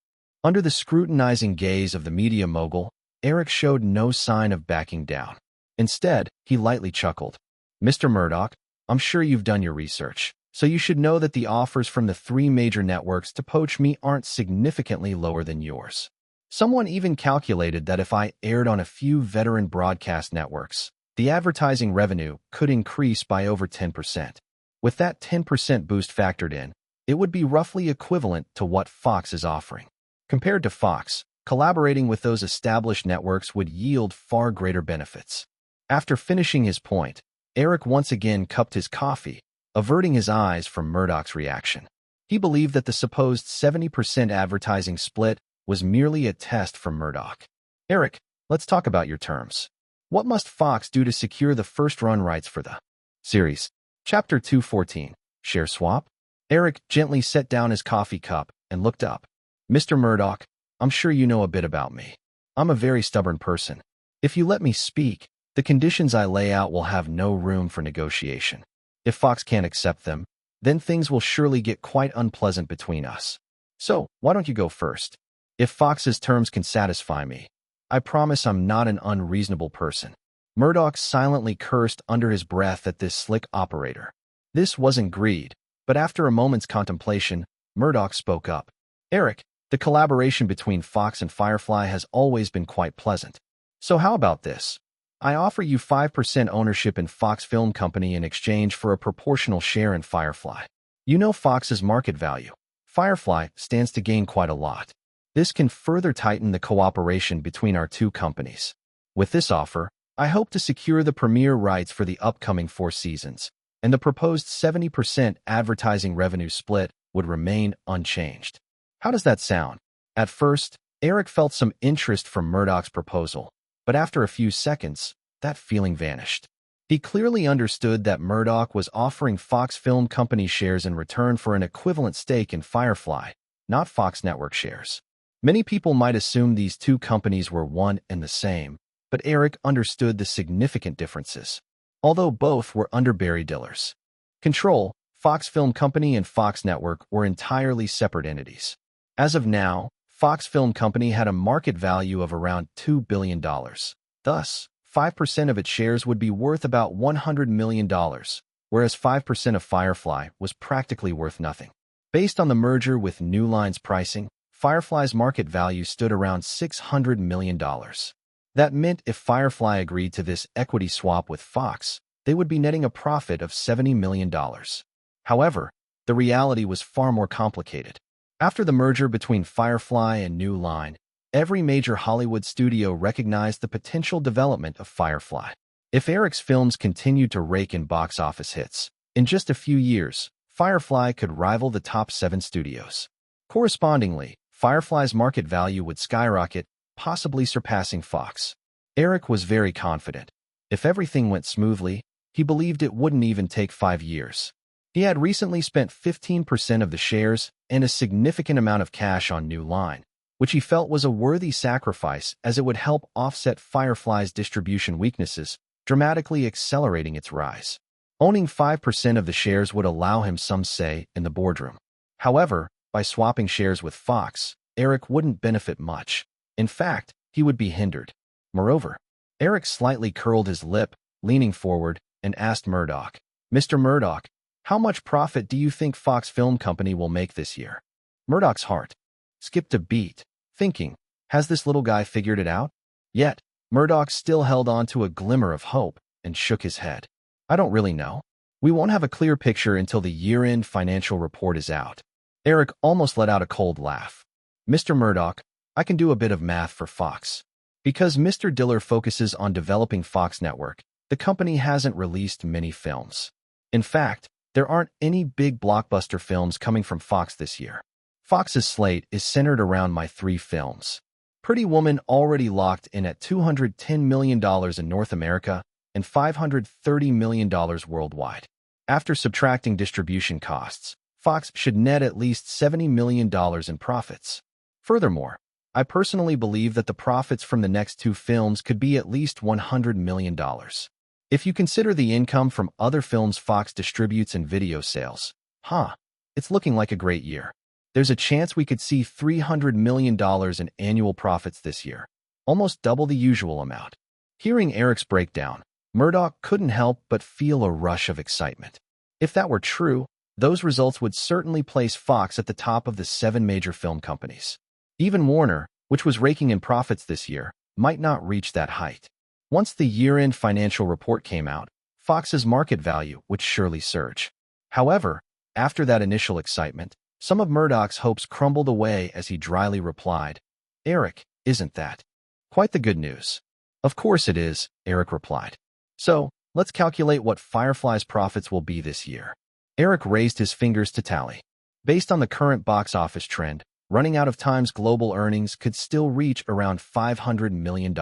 Under the scrutinizing gaze of the media mogul, Eric showed no sign of backing down. Instead, he lightly chuckled. Mr. Murdoch, I'm sure you've done your research, so you should know that the offers from the 3 major networks to poach me aren't significantly lower than yours. Someone even calculated that if I aired on a few veteran broadcast networks, the advertising revenue could increase by over 10%. With that 10% boost factored in, it would be roughly equivalent to what Fox is offering. Compared to Fox, collaborating with those established networks would yield far greater benefits. After finishing his point, Eric once again cupped his coffee, averting his eyes from Murdoch's reaction. He believed that the supposed 70% advertising split was merely a test from Murdoch. Eric, let's talk about your terms. What must Fox do to secure the first-run rights for the series? Chapter 214, Share Swap? Eric gently set down his coffee cup and looked up. Mr. Murdoch, I'm sure you know a bit about me. I'm a very stubborn person. If you let me speak, the conditions I lay out will have no room for negotiation. If Fox can't accept them, then things will surely get quite unpleasant between us. So, why don't you go first? If Fox's terms can satisfy me, I promise I'm not an unreasonable person. Murdoch silently cursed under his breath at this slick operator. This wasn't greed, but after a moment's contemplation, Murdoch spoke up. Eric, the collaboration between Fox and Firefly has always been quite pleasant. So how about this? I offer you 5% ownership in Fox Film Company in exchange for a proportional share in Firefly. You know Fox's market value. Firefly stands to gain quite a lot. This can further tighten the cooperation between our two companies. With this offer, I hope to secure the premiere rights for the upcoming 4 seasons, and the proposed 70% advertising revenue split would remain unchanged. How does that sound? At first, Eric felt some interest from Murdoch's proposal, but after a few seconds, that feeling vanished. He clearly understood that Murdoch was offering Fox Film Company shares in return for an equivalent stake in Firefly, not Fox Network shares. Many people might assume these two companies were one and the same, but Eric understood the significant differences. Although both were under Barry Diller's control, Fox Film Company and Fox Network were entirely separate entities. As of now, Fox Film Company had a market value of around $2 billion. Thus, 5% of its shares would be worth about $100 million, whereas 5% of Firefly was practically worth nothing. Based on the merger with New Line's pricing, Firefly's market value stood around $600 million. That meant if Firefly agreed to this equity swap with Fox, they would be netting a profit of $70 million. However, the reality was far more complicated. After the merger between Firefly and New Line, every major Hollywood studio recognized the potential development of Firefly. If Eric's films continued to rake in box office hits, in just a few years, Firefly could rival the top 7 studios. Correspondingly, Firefly's market value would skyrocket, possibly surpassing Fox. Eric was very confident. If everything went smoothly, he believed it wouldn't even take 5 years. He had recently spent 15% of the shares and a significant amount of cash on New Line, which he felt was a worthy sacrifice as it would help offset Firefly's distribution weaknesses, dramatically accelerating its rise. Owning 5% of the shares would allow him some say in the boardroom. However, by swapping shares with Fox, Eric wouldn't benefit much. In fact, he would be hindered. Moreover, Eric slightly curled his lip, leaning forward, and asked Murdoch, Mr. Murdoch, how much profit do you think Fox Film Company will make this year? Murdoch's heart skipped a beat, thinking, has this little guy figured it out? Yet, Murdoch still held on to a glimmer of hope and shook his head. I don't really know. We won't have a clear picture until the year-end financial report is out. Eric almost let out a cold laugh. Mr. Murdoch, I can do a bit of math for Fox. Because Mr. Diller focuses on developing Fox Network, the company hasn't released many films. In fact, there aren't any big blockbuster films coming from Fox this year. Fox's slate is centered around my 3 films. Pretty Woman already locked in at $210 million in North America and $530 million worldwide. After subtracting distribution costs, Fox should net at least $70 million in profits. Furthermore, I personally believe that the profits from the next 2 films could be at least $100 million. If you consider the income from other films Fox distributes and video sales, it's looking like a great year. There's a chance we could see $300 million in annual profits this year, almost double the usual amount. Hearing Eric's breakdown, Murdoch couldn't help but feel a rush of excitement. If that were true, those results would certainly place Fox at the top of the 7 major film companies. Even Warner, which was raking in profits this year, might not reach that height. Once the year-end financial report came out, Fox's market value would surely surge. However, after that initial excitement, Some of Murdoch's hopes crumbled away as he dryly replied, "Eric, isn't that quite the good news?" "Of course it is," Eric replied. "So, let's calculate what Firefly's profits will be this year." Eric raised his fingers to tally. Based on the current box office trend, running out of time's global earnings could still reach around $500 million.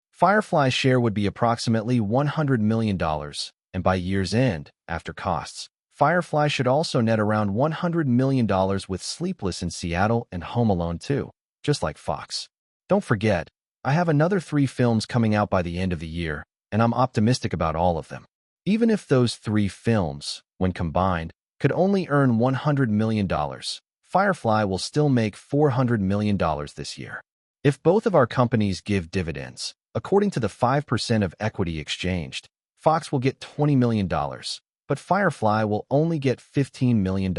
Firefly's share would be approximately $100 million, and by year's end, after costs, Firefly should also net around $100 million with Sleepless in Seattle and Home Alone 2, just like Fox. Don't forget, I have another 3 films coming out by the end of the year, and I'm optimistic about all of them. Even if those 3 films, when combined, could only earn $100 million, Firefly will still make $400 million this year. If both of our companies give dividends, according to the 5% of equity exchanged, Fox will get $20 million, but Firefly will only get $15 million.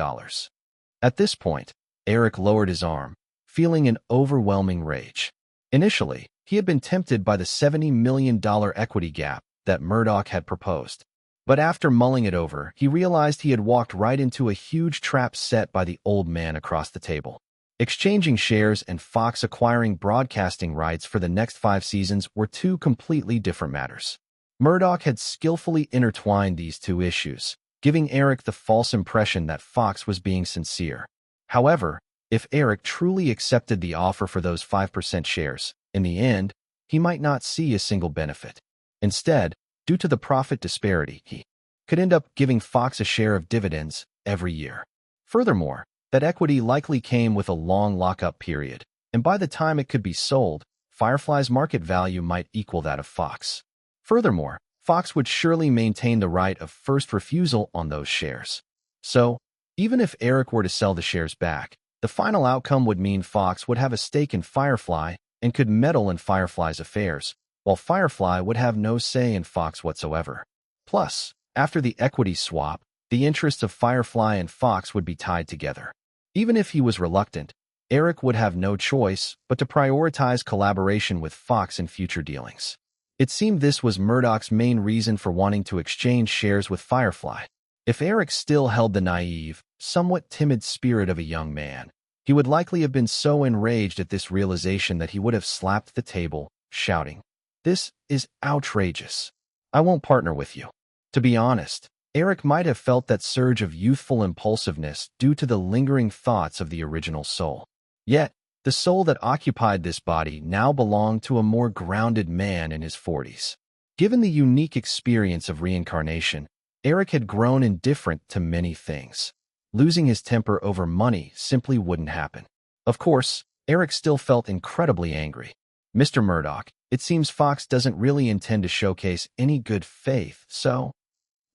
At this point, Eric lowered his arm, feeling an overwhelming rage. Initially, he had been tempted by the $70 million equity gap that Murdoch had proposed. But after mulling it over, he realized he had walked right into a huge trap set by the old man across the table. Exchanging shares and Fox acquiring broadcasting rights for the next 5 seasons were 2 completely different matters. Murdoch had skillfully intertwined these 2 issues, giving Eric the false impression that Fox was being sincere. However, if Eric truly accepted the offer for those 5% shares, in the end, he might not see a single benefit. Instead, due to the profit disparity, he could end up giving Fox a share of dividends every year. Furthermore, that equity likely came with a long lockup period, and by the time it could be sold, Firefly's market value might equal that of Fox. Furthermore, Fox would surely maintain the right of first refusal on those shares. So, even if Eric were to sell the shares back, the final outcome would mean Fox would have a stake in Firefly and could meddle in Firefly's affairs, while Firefly would have no say in Fox whatsoever. Plus, after the equity swap, the interests of Firefly and Fox would be tied together. Even if he was reluctant, Eric would have no choice but to prioritize collaboration with Fox in future dealings. It seemed this was Murdoch's main reason for wanting to exchange shares with Firefly. If Eric still held the naive, somewhat timid spirit of a young man, he would likely have been so enraged at this realization that he would have slapped the table, shouting, "This is outrageous. I won't partner with you." To be honest, Eric might have felt that surge of youthful impulsiveness due to the lingering thoughts of the original soul. Yet, the soul that occupied this body now belonged to a more grounded man in his 40s. Given the unique experience of reincarnation, Eric had grown indifferent to many things. Losing his temper over money simply wouldn't happen. Of course, Eric still felt incredibly angry. "Mr. Murdoch, it seems Fox doesn't really intend to showcase any good faith, so—"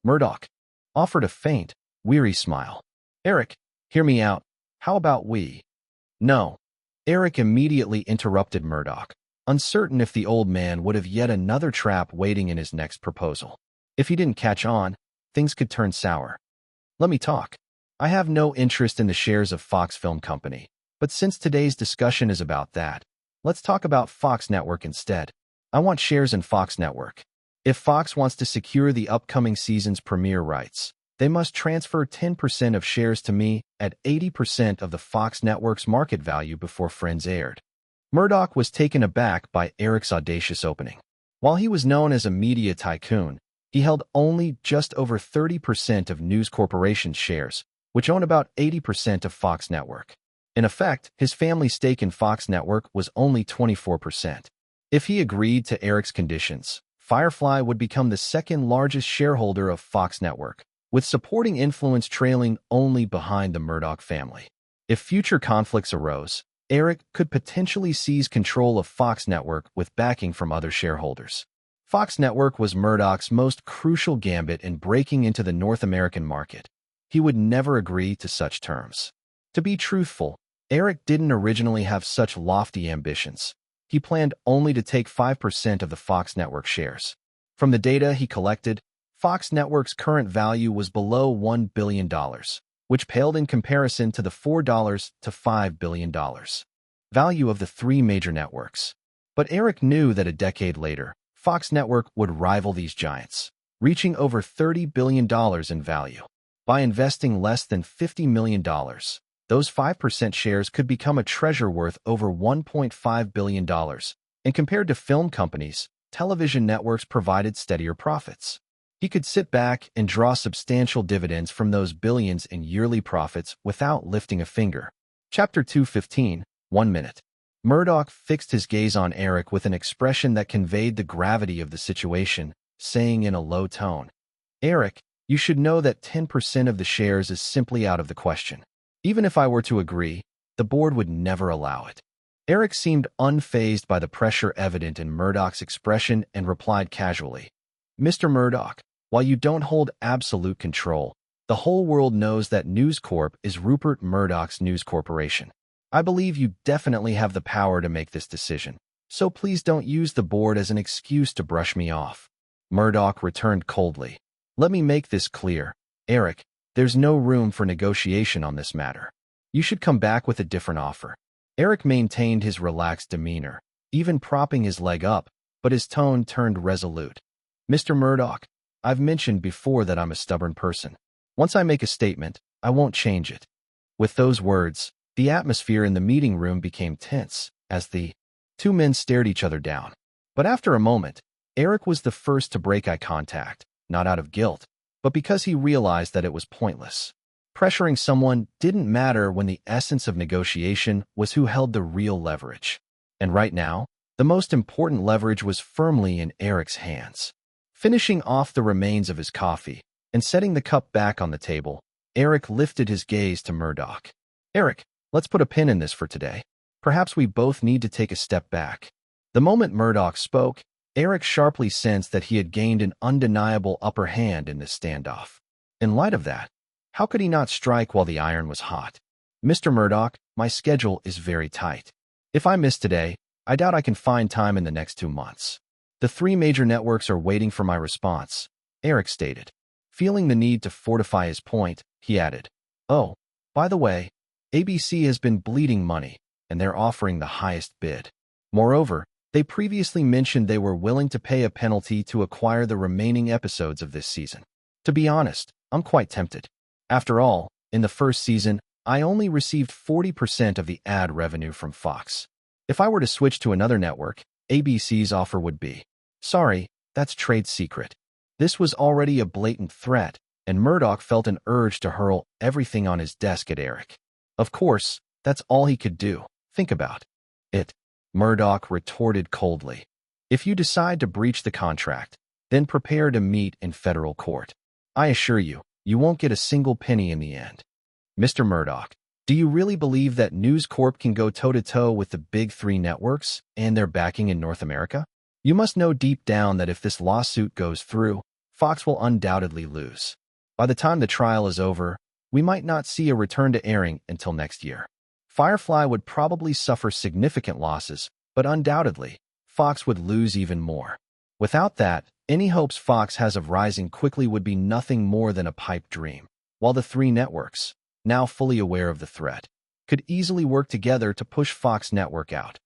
Murdoch offered a faint, weary smile. "Eric, hear me out. How about we—" "No." Eric immediately interrupted Murdoch, uncertain if the old man would have yet another trap waiting in his next proposal. If he didn't catch on, things could turn sour. "Let me talk. I have no interest in the shares of Fox Film Company, but since today's discussion is about that, let's talk about Fox Network instead. I want shares in Fox Network. If Fox wants to secure the upcoming season's premiere rights, they must transfer 10% of shares to me at 80% of the Fox Network's market value before Friends aired." Murdoch was taken aback by Eric's audacious opening. While he was known as a media tycoon, he held only just over 30% of News Corporation's shares, which own about 80% of Fox Network. In effect, his family's stake in Fox Network was only 24%. If he agreed to Eric's conditions, Firefly would become the second largest shareholder of Fox Network, with supporting influence trailing only behind the Murdoch family. If future conflicts arose, Eric could potentially seize control of Fox Network with backing from other shareholders. Fox Network was Murdoch's most crucial gambit in breaking into the North American market. He would never agree to such terms. To be truthful, Eric didn't originally have such lofty ambitions. He planned only to take 5% of the Fox Network shares. From the data he collected, Fox Network's current value was below $1 billion, which paled in comparison to the $4 to $5 billion value of the 3 major networks. But Eric knew that a decade later, Fox Network would rival these giants, reaching over $30 billion in value. By investing less than $50 million, those 5% shares could become a treasure worth over $1.5 billion. And compared to film companies, television networks provided steadier profits. He could sit back and draw substantial dividends from those billions in yearly profits without lifting a finger. Chapter 215, 1 minute. Murdoch fixed his gaze on Eric with an expression that conveyed the gravity of the situation, saying in a low tone, "Eric, you should know that 10% of the shares is simply out of the question. Even if I were to agree, the board would never allow it." Eric seemed unfazed by the pressure evident in Murdoch's expression and replied casually, "Mr. Murdoch, while you don't hold absolute control, the whole world knows that News Corp is Rupert Murdoch's News Corporation. I believe you definitely have the power to make this decision, so please don't use the board as an excuse to brush me off." Murdoch returned coldly, "Let me make this clear, Eric, there's no room for negotiation on this matter. You should come back with a different offer." Eric maintained his relaxed demeanor, even propping his leg up, but his tone turned resolute. "Mr. Murdoch, I've mentioned before that I'm a stubborn person. Once I make a statement, I won't change it." With those words, the atmosphere in the meeting room became tense as the two men stared each other down. But after a moment, Eric was the first to break eye contact, not out of guilt, but because he realized that it was pointless. Pressuring someone didn't matter when the essence of negotiation was who held the real leverage. And right now, the most important leverage was firmly in Eric's hands. Finishing off the remains of his coffee and setting the cup back on the table, Eric lifted his gaze to Murdoch. "Eric, let's put a pin in this for today. Perhaps we both need to take a step back." The moment Murdoch spoke, Eric sharply sensed that he had gained an undeniable upper hand in this standoff. In light of that, how could he not strike while the iron was hot? "Mr. Murdoch, my schedule is very tight. If I miss today, I doubt I can find time in the next 2 months. The 3 major networks are waiting for my response," Eric stated. Feeling the need to fortify his point, he added, "Oh, by the way, ABC has been bleeding money, and they're offering the highest bid. Moreover, they previously mentioned they were willing to pay a penalty to acquire the remaining episodes of this season. To be honest, I'm quite tempted. After all, in the first season, I only received 40% of the ad revenue from Fox. If I were to switch to another network, ABC's offer would be, sorry, that's trade secret." This was already a blatant threat, and Murdoch felt an urge to hurl everything on his desk at Eric. Of course, that's all he could do. Think about it. Murdoch retorted coldly. "If you decide to breach the contract, then prepare to meet in federal court. I assure you, you won't get a single penny in the end." "Mr. Murdoch, do you really believe that News Corp can go toe-to-toe with the big 3 networks and their backing in North America? You must know deep down that if this lawsuit goes through, Fox will undoubtedly lose. By the time the trial is over, we might not see a return to airing until next year. Firefly would probably suffer significant losses, but undoubtedly, Fox would lose even more. Without that, any hopes Fox has of rising quickly would be nothing more than a pipe dream, while the 3 networks, now fully aware of the threat, could easily work together to push Fox network out.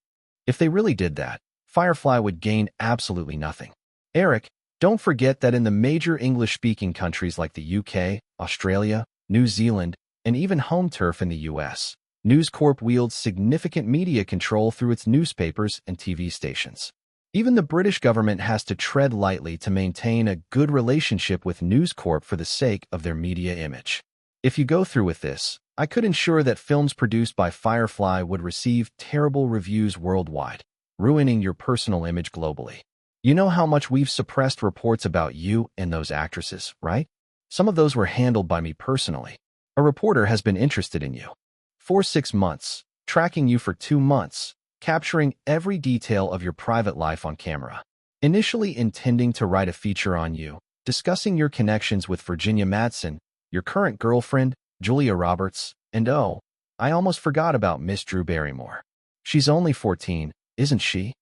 If they really did that, Firefly would gain absolutely nothing. Eric, don't forget that in the major English-speaking countries like the UK, Australia, New Zealand, and even home turf in the US, News Corp wields significant media control through its newspapers and TV stations. Even the British government has to tread lightly to maintain a good relationship with News Corp for the sake of their media image. If you go through with this, I could ensure that films produced by Firefly would receive terrible reviews worldwide, ruining your personal image globally. You know how much we've suppressed reports about you and those actresses, right? Some of those were handled by me personally. A reporter has been interested in you for 6 months, tracking you for 2 months, capturing every detail of your private life on camera. Initially intending to write a feature on you, discussing your connections with Virginia Madsen, your current girlfriend, Julia Roberts, and oh, I almost forgot about Miss Drew Barrymore. She's only 14, isn't she?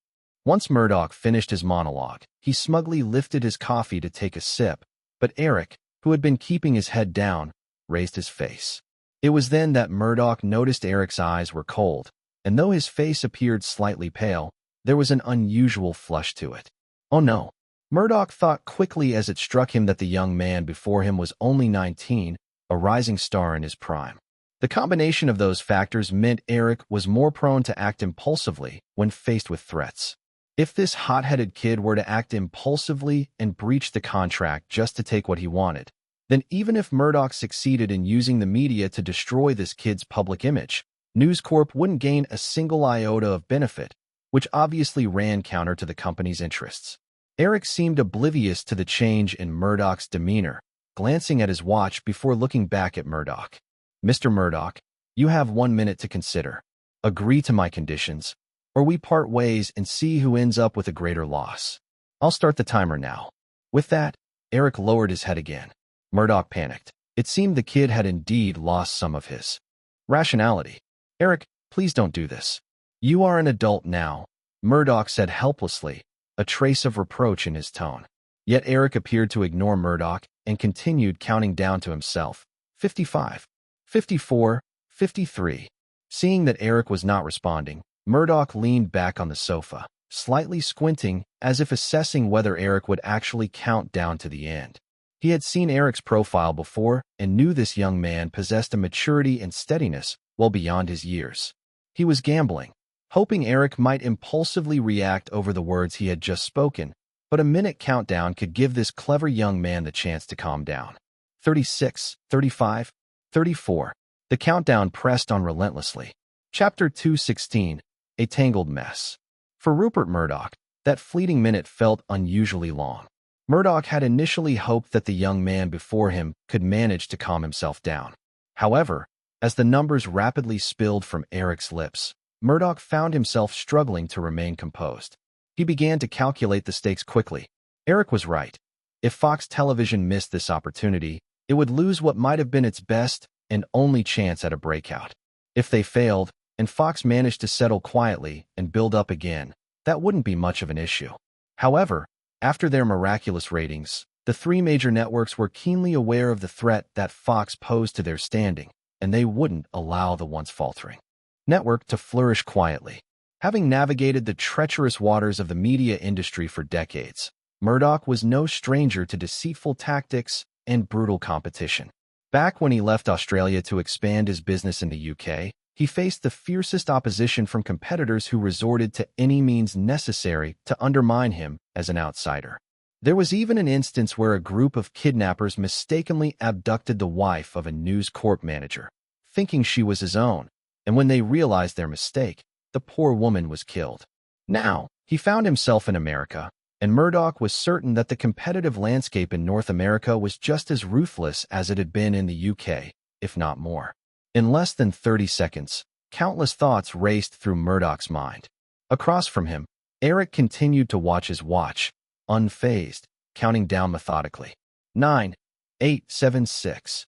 Once Murdoch finished his monologue, he smugly lifted his coffee to take a sip, but Eric, who had been keeping his head down, raised his face. It was then that Murdoch noticed Eric's eyes were cold, and though his face appeared slightly pale, there was an unusual flush to it. Oh no, Murdoch thought quickly as it struck him that the young man before him was only 19, a rising star in his prime. The combination of those factors meant Eric was more prone to act impulsively when faced with threats. If this hot-headed kid were to act impulsively and breach the contract just to take what he wanted, then even if Murdoch succeeded in using the media to destroy this kid's public image, News Corp wouldn't gain a single iota of benefit, which obviously ran counter to the company's interests. Eric seemed oblivious to the change in Murdoch's demeanor, glancing at his watch before looking back at Murdoch. "Mr. Murdoch, you have 1 minute to consider. Agree to my conditions, or we part ways and see who ends up with a greater loss. I'll start the timer now." With that, Eric lowered his head again. Murdoch panicked. It seemed the kid had indeed lost some of his rationality. "Eric, please don't do this. You are an adult now," Murdoch said helplessly, a trace of reproach in his tone. Yet Eric appeared to ignore Murdoch and continued counting down to himself. 55, 54, 53. Seeing that Eric was not responding, Murdoch leaned back on the sofa, slightly squinting as if assessing whether Eric would actually count down to the end. He had seen Eric's profile before and knew this young man possessed a maturity and steadiness well beyond his years. He was gambling, hoping Eric might impulsively react over the words he had just spoken, but a minute countdown could give this clever young man the chance to calm down. 36, 35, 34. The countdown pressed on relentlessly. Chapter 216, A Tangled Mess. For Rupert Murdoch, that fleeting minute felt unusually long. Murdoch had initially hoped that the young man before him could manage to calm himself down. However, as the numbers rapidly spilled from Eric's lips, Murdoch found himself struggling to remain composed. He began to calculate the stakes quickly. Eric was right. If Fox Television missed this opportunity, it would lose what might have been its best and only chance at a breakout. If they failed, and Fox managed to settle quietly and build up again, that wouldn't be much of an issue. However, after their miraculous ratings, the three major networks were keenly aware of the threat that Fox posed to their standing, and they wouldn't allow the once faltering network to flourish quietly. Having navigated the treacherous waters of the media industry for decades, Murdoch was no stranger to deceitful tactics and brutal competition. Back when he left Australia to expand his business in the UK, he faced the fiercest opposition from competitors who resorted to any means necessary to undermine him as an outsider. There was even an instance where a group of kidnappers mistakenly abducted the wife of a News Corp manager, thinking she was his own, and when they realized their mistake, the poor woman was killed. Now, he found himself in America, and Murdoch was certain that the competitive landscape in North America was just as ruthless as it had been in the UK, if not more. In less than 30 seconds, countless thoughts raced through Murdoch's mind. Across from him, Eric continued to watch his watch, unfazed, counting down methodically. 9, 8, 7, 6.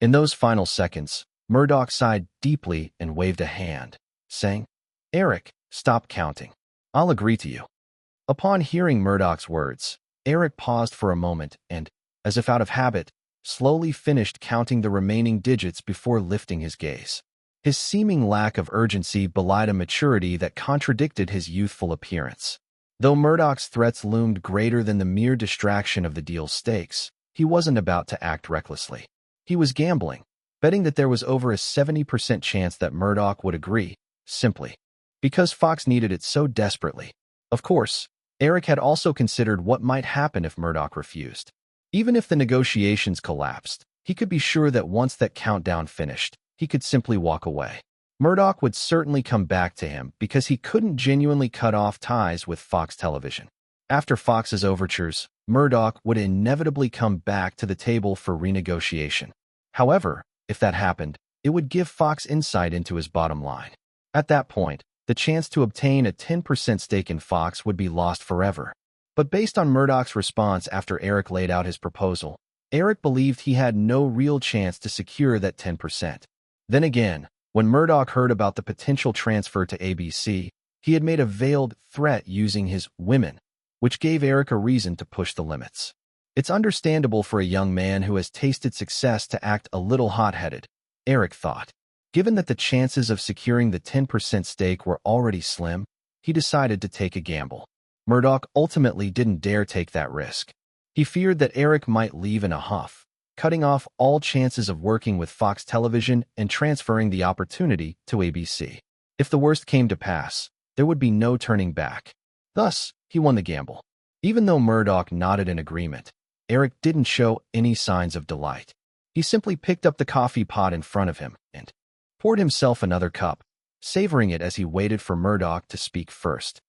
In those final seconds, Murdoch sighed deeply and waved a hand, saying, "Eric, stop counting. I'll agree to you." Upon hearing Murdoch's words, Eric paused for a moment and, as if out of habit, slowly finished counting the remaining digits before lifting his gaze. His seeming lack of urgency belied a maturity that contradicted his youthful appearance. Though Murdoch's threats loomed greater than the mere distraction of the deal's stakes, he wasn't about to act recklessly. He was gambling, betting that there was over a 70% chance that Murdoch would agree, simply because Fox needed it so desperately. Of course, Eric had also considered what might happen if Murdoch refused. Even if the negotiations collapsed, he could be sure that once that countdown finished, he could simply walk away. Murdoch would certainly come back to him because he couldn't genuinely cut off ties with Fox Television. After Fox's overtures, Murdoch would inevitably come back to the table for renegotiation. However, if that happened, it would give Fox insight into his bottom line. At that point, the chance to obtain a 10% stake in Fox would be lost forever. But based on Murdoch's response after Eric laid out his proposal, Eric believed he had no real chance to secure that 10%. Then again, when Murdoch heard about the potential transfer to ABC, he had made a veiled threat using his women, which gave Eric a reason to push the limits. It's understandable for a young man who has tasted success to act a little hot-headed, Eric thought. Given that the chances of securing the 10% stake were already slim, he decided to take a gamble. Murdoch ultimately didn't dare take that risk. He feared that Eric might leave in a huff, cutting off all chances of working with Fox Television and transferring the opportunity to ABC. If the worst came to pass, there would be no turning back. Thus, he won the gamble. Even though Murdoch nodded in agreement, Eric didn't show any signs of delight. He simply picked up the coffee pot in front of him and poured himself another cup, savoring it as he waited for Murdoch to speak first.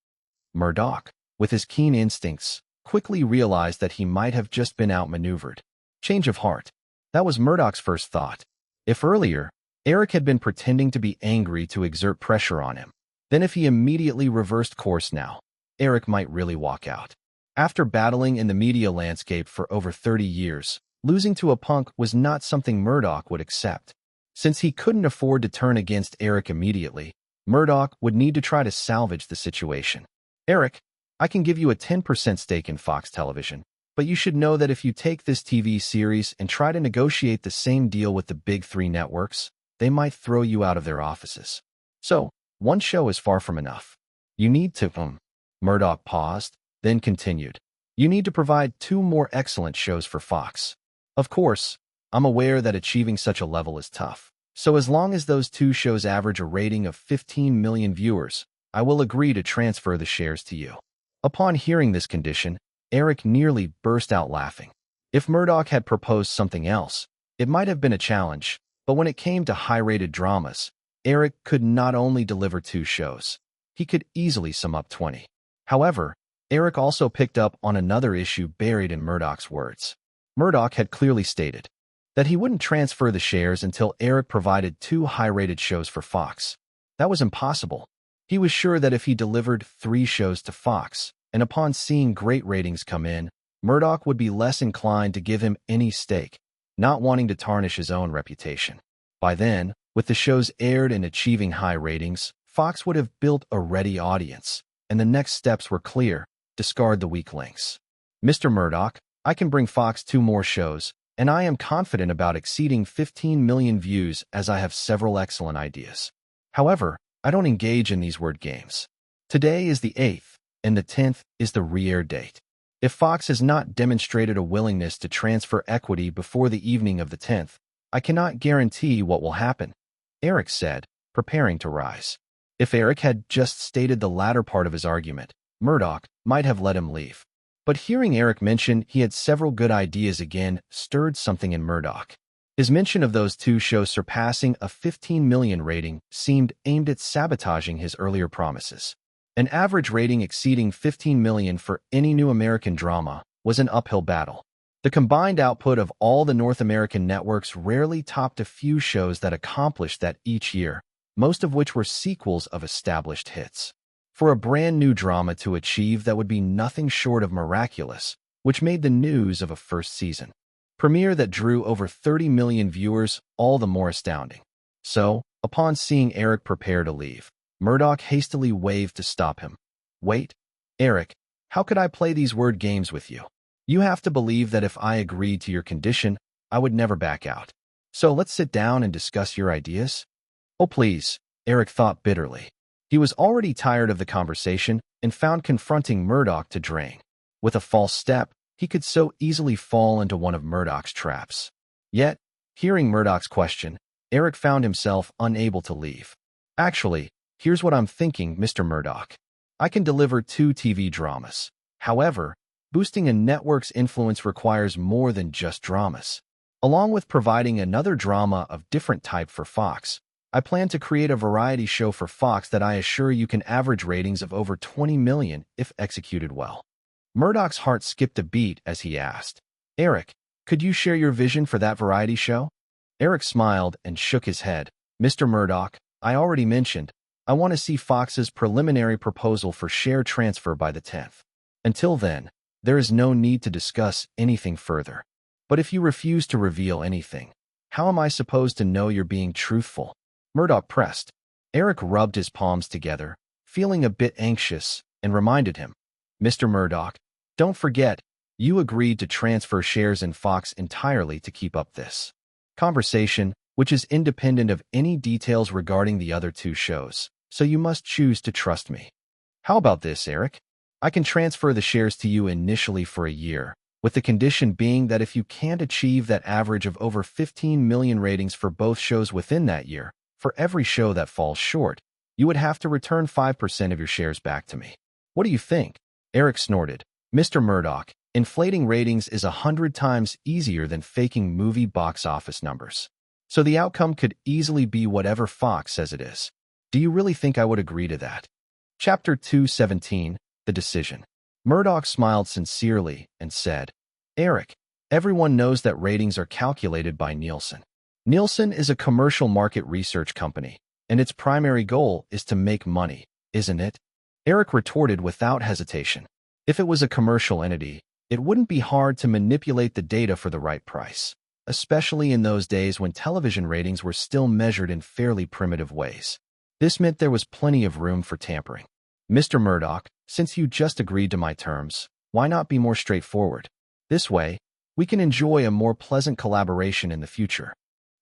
Murdoch, with his keen instincts, quickly realized that he might have just been outmaneuvered. Change of heart. That was Murdoch's first thought. If earlier, Eric had been pretending to be angry to exert pressure on him, then if he immediately reversed course now, Eric might really walk out. After battling in the media landscape for over 30 years, losing to a punk was not something Murdoch would accept. Since he couldn't afford to turn against Eric immediately, Murdoch would need to try to salvage the situation. Eric, I can give you a 10% stake in Fox Television, but you should know that if you take this TV series and try to negotiate the same deal with the big three networks, they might throw you out of their offices. So, one show is far from enough. You need to, Murdoch paused, then continued. You need to provide 2 more excellent shows for Fox. Of course, I'm aware that achieving such a level is tough. So as long as those 2 shows average a rating of 15 million viewers, I will agree to transfer the shares to you. Upon hearing this condition, Eric nearly burst out laughing. If Murdoch had proposed something else, it might have been a challenge, but when it came to high-rated dramas, Eric could not only deliver 2 shows, he could easily sum up 20. However, Eric also picked up on another issue buried in Murdoch's words. Murdoch had clearly stated that he wouldn't transfer the shares until Eric provided 2 high-rated shows for Fox. That was impossible. He was sure that if he delivered 3 shows to Fox, and upon seeing great ratings come in, Murdoch would be less inclined to give him any stake, not wanting to tarnish his own reputation. By then, with the shows aired and achieving high ratings, Fox would have built a ready audience, and the next steps were clear: discard the weak links. Mr. Murdoch, I can bring Fox 2 more shows, and I am confident about exceeding 15 million views as I have several excellent ideas. However, I don't engage in these word games. Today is the 8th, and the 10th is the re-air date. If Fox has not demonstrated a willingness to transfer equity before the evening of the 10th, I cannot guarantee what will happen, Eric said, preparing to rise. If Eric had just stated the latter part of his argument, Murdoch might have let him leave. But hearing Eric mention he had several good ideas again stirred something in Murdoch. His mention of those 2 shows surpassing a 15 million rating seemed aimed at sabotaging his earlier promises. An average rating exceeding 15 million for any new American drama was an uphill battle. The combined output of all the North American networks rarely topped a few shows that accomplished that each year, most of which were sequels of established hits. For a brand new drama to achieve that would be nothing short of miraculous, which made the news of a first season premiere that drew over 30 million viewers all the more astounding. So, upon seeing Eric prepare to leave, Murdoch hastily waved to stop him. Wait, Eric, how could I play these word games with you? You have to believe that if I agreed to your condition, I would never back out. So let's sit down and discuss your ideas. Oh please, Eric thought bitterly. He was already tired of the conversation and found confronting Murdoch to drain. With a false step, he could so easily fall into one of Murdoch's traps. Yet, hearing Murdoch's question, Eric found himself unable to leave. Actually, here's what I'm thinking, Mr. Murdoch. I can deliver 2 TV dramas. However, boosting a network's influence requires more than just dramas. Along with providing another drama of different type for Fox, I plan to create a variety show for Fox that I assure you can average ratings of over 20 million if executed well. Murdoch's heart skipped a beat as he asked, Eric, could you share your vision for that variety show? Eric smiled and shook his head. Mr. Murdoch, I already mentioned, I want to see Fox's preliminary proposal for share transfer by the 10th. Until then, there is no need to discuss anything further. But if you refuse to reveal anything, how am I supposed to know you're being truthful? Murdoch pressed. Eric rubbed his palms together, feeling a bit anxious, and reminded him, Mr. Murdoch, don't forget, you agreed to transfer shares in Fox entirely to keep up this conversation, which is independent of any details regarding the other 2 shows, so you must choose to trust me. How about this, Eric? I can transfer the shares to you initially for a year, with the condition being that if you can't achieve that average of over 15 million ratings for both shows within that year, for every show that falls short, you would have to return 5% of your shares back to me. What do you think? Eric snorted. Mr. Murdoch, inflating ratings is 100 times easier than faking movie box office numbers. So the outcome could easily be whatever Fox says it is. Do you really think I would agree to that? Chapter 217, The Decision. Murdoch smiled sincerely and said, Eric, everyone knows that ratings are calculated by Nielsen. Nielsen is a commercial market research company, and its primary goal is to make money, isn't it? Eric retorted without hesitation. If it was a commercial entity, it wouldn't be hard to manipulate the data for the right price, especially in those days when television ratings were still measured in fairly primitive ways. This meant there was plenty of room for tampering. Mr. Murdoch, since you just agreed to my terms, why not be more straightforward? This way, we can enjoy a more pleasant collaboration in the future.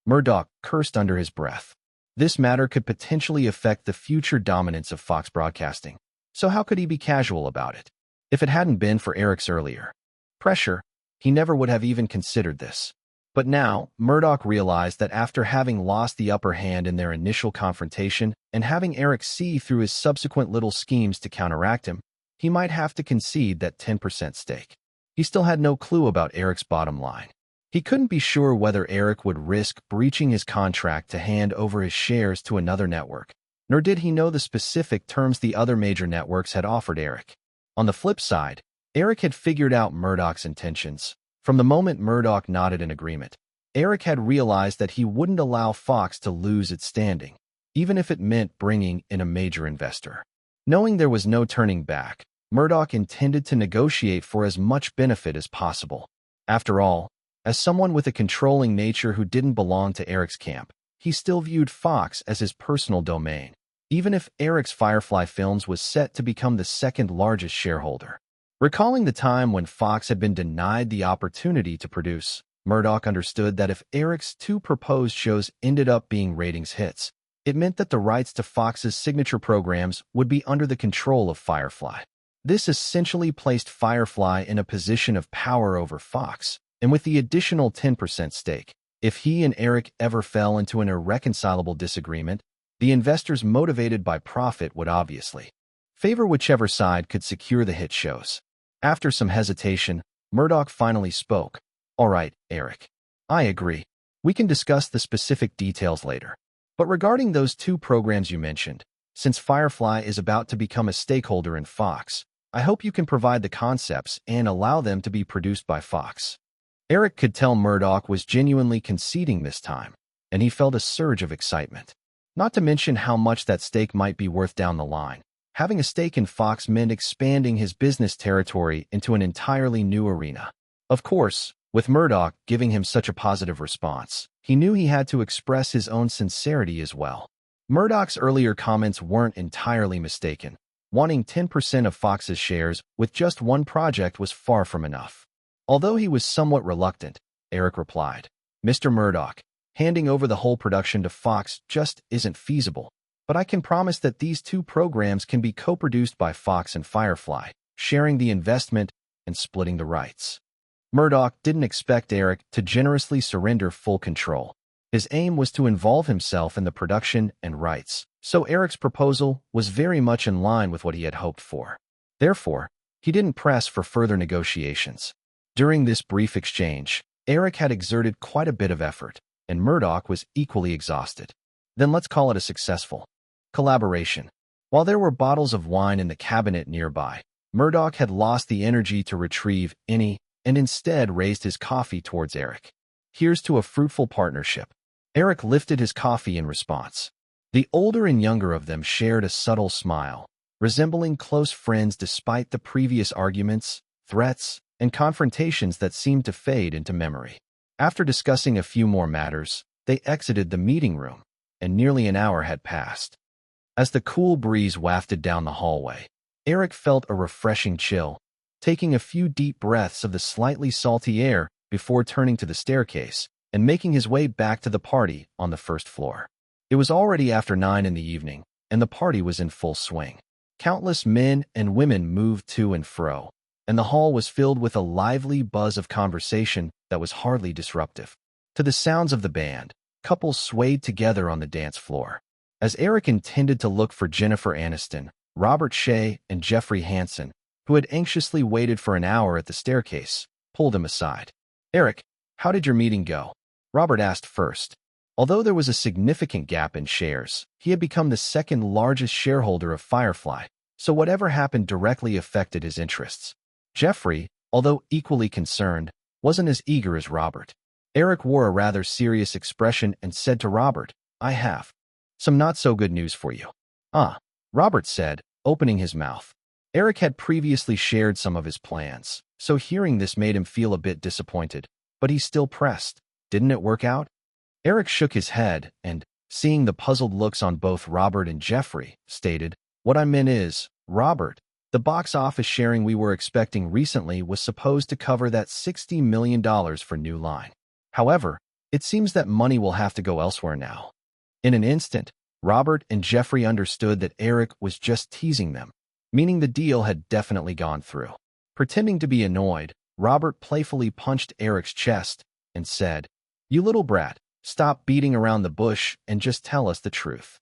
Murdoch cursed under his breath. This matter could potentially affect the future dominance of Fox Broadcasting, so how could he be casual about it? If it hadn't been for Eric's earlier pressure, he never would have even considered this. But now, Murdoch realized that after having lost the upper hand in their initial confrontation and having Eric see through his subsequent little schemes to counteract him, he might have to concede that 10% stake. He still had no clue about Eric's bottom line. He couldn't be sure whether Eric would risk breaching his contract to hand over his shares to another network, nor did he know the specific terms the other major networks had offered Eric. On the flip side, Eric had figured out Murdoch's intentions. From the moment Murdoch nodded in agreement, Eric had realized that he wouldn't allow Fox to lose its standing, even if it meant bringing in a major investor. Knowing there was no turning back, Murdoch intended to negotiate for as much benefit as possible. After all, as someone with a controlling nature who didn't belong to Eric's camp, he still viewed Fox as his personal domain, even if Eric's Firefly Films was set to become the second largest shareholder. Recalling the time when Fox had been denied the opportunity to produce, Murdoch understood that if Eric's two proposed shows ended up being ratings hits, it meant that the rights to Fox's signature programs would be under the control of Firefly. This essentially placed Firefly in a position of power over Fox, and with the additional 10% stake, if he and Eric ever fell into an irreconcilable disagreement, the investors motivated by profit would obviously favor whichever side could secure the hit shows. After some hesitation, Murdoch finally spoke. All right, Eric. I agree. We can discuss the specific details later. But regarding those two programs you mentioned, since Firefly is about to become a stakeholder in Fox, I hope you can provide the concepts and allow them to be produced by Fox. Eric could tell Murdoch was genuinely conceding this time, and he felt a surge of excitement. Not to mention how much that stake might be worth down the line. Having a stake in Fox meant expanding his business territory into an entirely new arena. Of course, with Murdoch giving him such a positive response, he knew he had to express his own sincerity as well. Murdoch's earlier comments weren't entirely mistaken. Wanting 10% of Fox's shares with just one project was far from enough. Although he was somewhat reluctant, Eric replied, Mr. Murdoch, handing over the whole production to Fox just isn't feasible. But I can promise that these two programs can be co-produced by Fox and Firefly, sharing the investment and splitting the rights. Murdoch didn't expect Eric to generously surrender full control. His aim was to involve himself in the production and rights, so Eric's proposal was very much in line with what he had hoped for. Therefore, he didn't press for further negotiations. During this brief exchange, Eric had exerted quite a bit of effort, and Murdoch was equally exhausted. Then let's call it a successful collaboration. While there were bottles of wine in the cabinet nearby, Murdoch had lost the energy to retrieve any and instead raised his coffee towards Eric. Here's to a fruitful partnership. Eric lifted his coffee in response. The older and younger of them shared a subtle smile, resembling close friends despite the previous arguments, threats, and confrontations that seemed to fade into memory. After discussing a few more matters, they exited the meeting room, and nearly an hour had passed. As the cool breeze wafted down the hallway, Eric felt a refreshing chill, taking a few deep breaths of the slightly salty air before turning to the staircase and making his way back to the party on the first floor. It was already after 9 in the evening, and the party was in full swing. Countless men and women moved to and fro, and the hall was filled with a lively buzz of conversation that was hardly disruptive. To the sounds of the band, couples swayed together on the dance floor. As Eric intended to look for Jennifer Aniston, Robert Shea, and Jeffrey Hansen, who had anxiously waited for an hour at the staircase, pulled him aside. "Eric, how did your meeting go?" Robert asked first. Although there was a significant gap in shares, he had become the second largest shareholder of Firefly, so whatever happened directly affected his interests. Jeffrey, although equally concerned, wasn't as eager as Robert. Eric wore a rather serious expression and said to Robert, "I have some not-so-good news for you." "Ah," Robert said, opening his mouth. Eric had previously shared some of his plans, so hearing this made him feel a bit disappointed, but he still pressed. "Didn't it work out?" Eric shook his head and, seeing the puzzled looks on both Robert and Jeffrey, stated, "What I meant is, Robert, the box office sharing we were expecting recently was supposed to cover that $60 million for New Line. However, it seems that money will have to go elsewhere now." In an instant, Robert and Jeffrey understood that Eric was just teasing them, meaning the deal had definitely gone through. Pretending to be annoyed, Robert playfully punched Eric's chest and said, "You little brat, stop beating around the bush and just tell us the truth."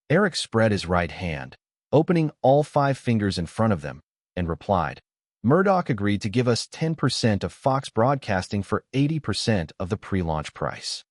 Eric spread his right hand, opening all 5 fingers in front of them, and replied, "Murdoch agreed to give us 10% of Fox Broadcasting for 80% of the pre-launch price."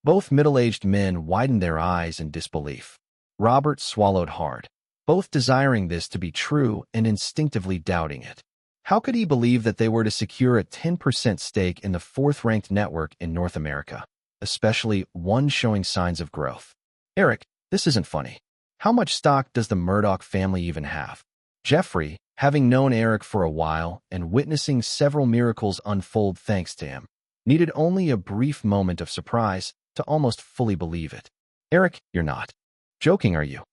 Both middle-aged men widened their eyes in disbelief. Robert swallowed hard, both desiring this to be true and instinctively doubting it. How could he believe that they were to secure a 10% stake in the 4th-ranked network in North America, especially one showing signs of growth? "Eric, this isn't funny. How much stock does the Murdoch family even have?" Jeffrey, having known Eric for a while and witnessing several miracles unfold thanks to him, needed only a brief moment of surprise to almost fully believe it. "Eric, you're not joking, are you?"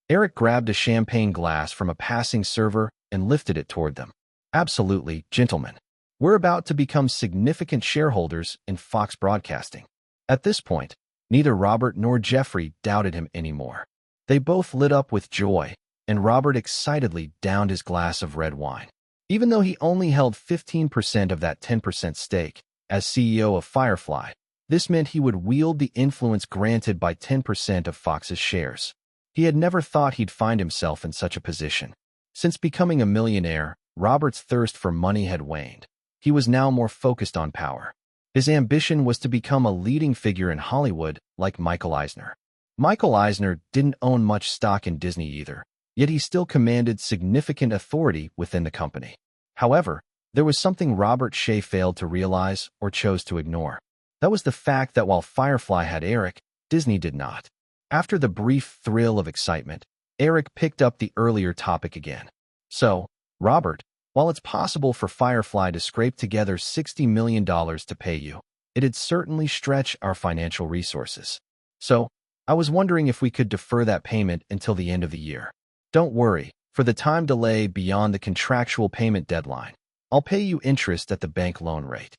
Eric grabbed a champagne glass from a passing server and lifted it toward them. "Absolutely, gentlemen. We're about to become significant shareholders in Fox Broadcasting." At this point, neither Robert nor Jeffrey doubted him anymore. They both lit up with joy, and Robert excitedly downed his glass of red wine. Even though he only held 15% of that 10% stake, as CEO of Firefly, this meant he would wield the influence granted by 10% of Fox's shares. He had never thought he'd find himself in such a position. Since becoming a millionaire, Robert's thirst for money had waned. He was now more focused on power. His ambition was to become a leading figure in Hollywood like Michael Eisner. Michael Eisner didn't own much stock in Disney either, yet he still commanded significant authority within the company. However, there was something Robert Shea failed to realize or chose to ignore. That was the fact that while Firefly had Eric, Disney did not. After the brief thrill of excitement, Eric picked up the earlier topic again. "So, Robert, while it's possible for Firefly to scrape together $60 million to pay you, it'd certainly stretch our financial resources. So, I was wondering if we could defer that payment until the end of the year. Don't worry, for the time delay beyond the contractual payment deadline, I'll pay you interest at the bank loan rate."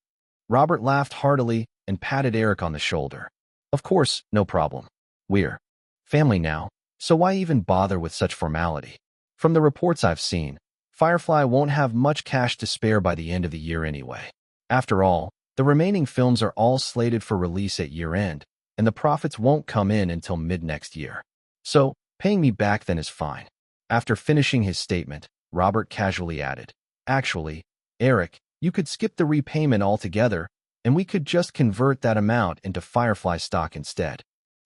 Robert laughed heartily and patted Eric on the shoulder. "Of course, no problem. We're family now, so why even bother with such formality? From the reports I've seen, Firefly won't have much cash to spare by the end of the year anyway. After all, the remaining films are all slated for release at year-end, and the profits won't come in until mid-next year. So, paying me back then is fine." After finishing his statement, Robert casually added, "Actually, Eric, you could skip the repayment altogether, and we could just convert that amount into Firefly stock instead."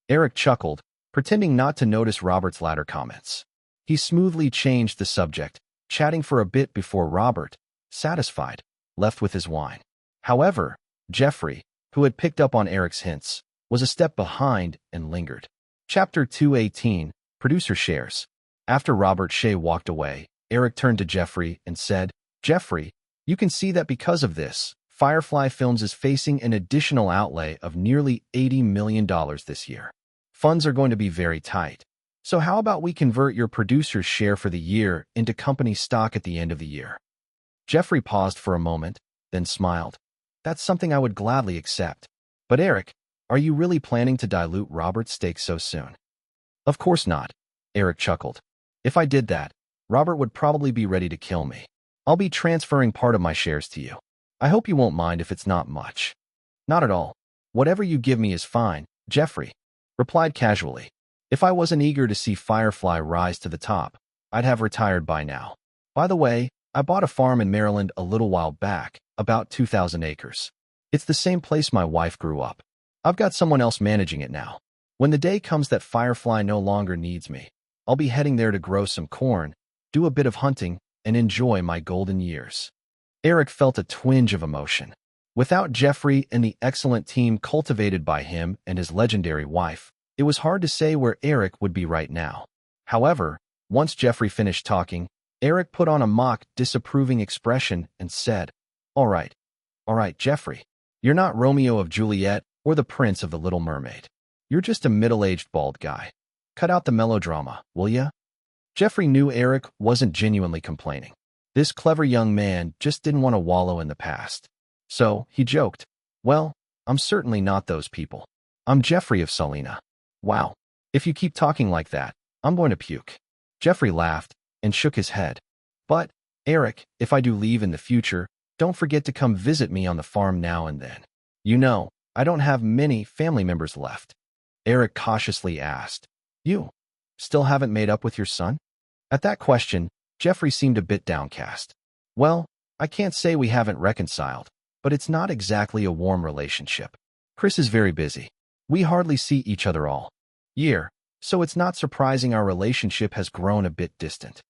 Eric chuckled, pretending not to notice Robert's latter comments. He smoothly changed the subject, chatting for a bit before Robert, satisfied, left with his wine. However, Jeffrey, who had picked up on Eric's hints, was a step behind and lingered. Chapter 218, Producer Shares. After Robert Shea walked away, Eric turned to Jeffrey and said, "Jeffrey, you can see that because of this, Firefly Films is facing an additional outlay of nearly $80 million this year. Funds are going to be very tight. So how about we convert your producer's share for the year into company stock at the end of the year?" Jeffrey paused for a moment, then smiled. "That's something I would gladly accept. But Eric, are you really planning to dilute Robert's stake so soon?" "Of course not," Eric chuckled. "If I did that, Robert would probably be ready to kill me. I'll be transferring part of my shares to you. I hope you won't mind if it's not much. Not at all. Whatever you give me is fine, Jeffrey replied casually. If I wasn't eager to see Firefly rise to the top, I'd have retired by now. By the way, I bought a farm in Maryland a little while back, about 2,000 acres. It's the same place my wife grew up. I've got someone else managing it now. When the day comes that Firefly no longer needs me, I'll be heading there to grow some corn, do a bit of hunting, and enjoy my golden years. Eric felt a twinge of emotion. Without Jeffrey and the excellent team cultivated by him and his legendary wife, it was hard to say where Eric would be right now. However, once Jeffrey finished talking, Eric put on a mock, disapproving expression and said, All right, Jeffrey. You're not Romeo of Juliet or the Prince of the Little Mermaid. You're just a middle-aged bald guy. Cut out the melodrama, will ya? Jeffrey knew Eric wasn't genuinely complaining. This clever young man just didn't want to wallow in the past. So, he joked, Well, I'm certainly not those people. I'm Jeffrey of Salina. Wow. If you keep talking like that, I'm going to puke. Jeffrey laughed and shook his head. But, Eric, if I do leave in the future, don't forget to come visit me on the farm now and then. You know, I don't have many family members left. Eric cautiously asked, You still haven't made up with your son? At that question, Jeffrey seemed a bit downcast. Well, I can't say we haven't reconciled, but it's not exactly a warm relationship. Chris is very busy. We hardly see each other all year, so it's not surprising our relationship has grown a bit distant.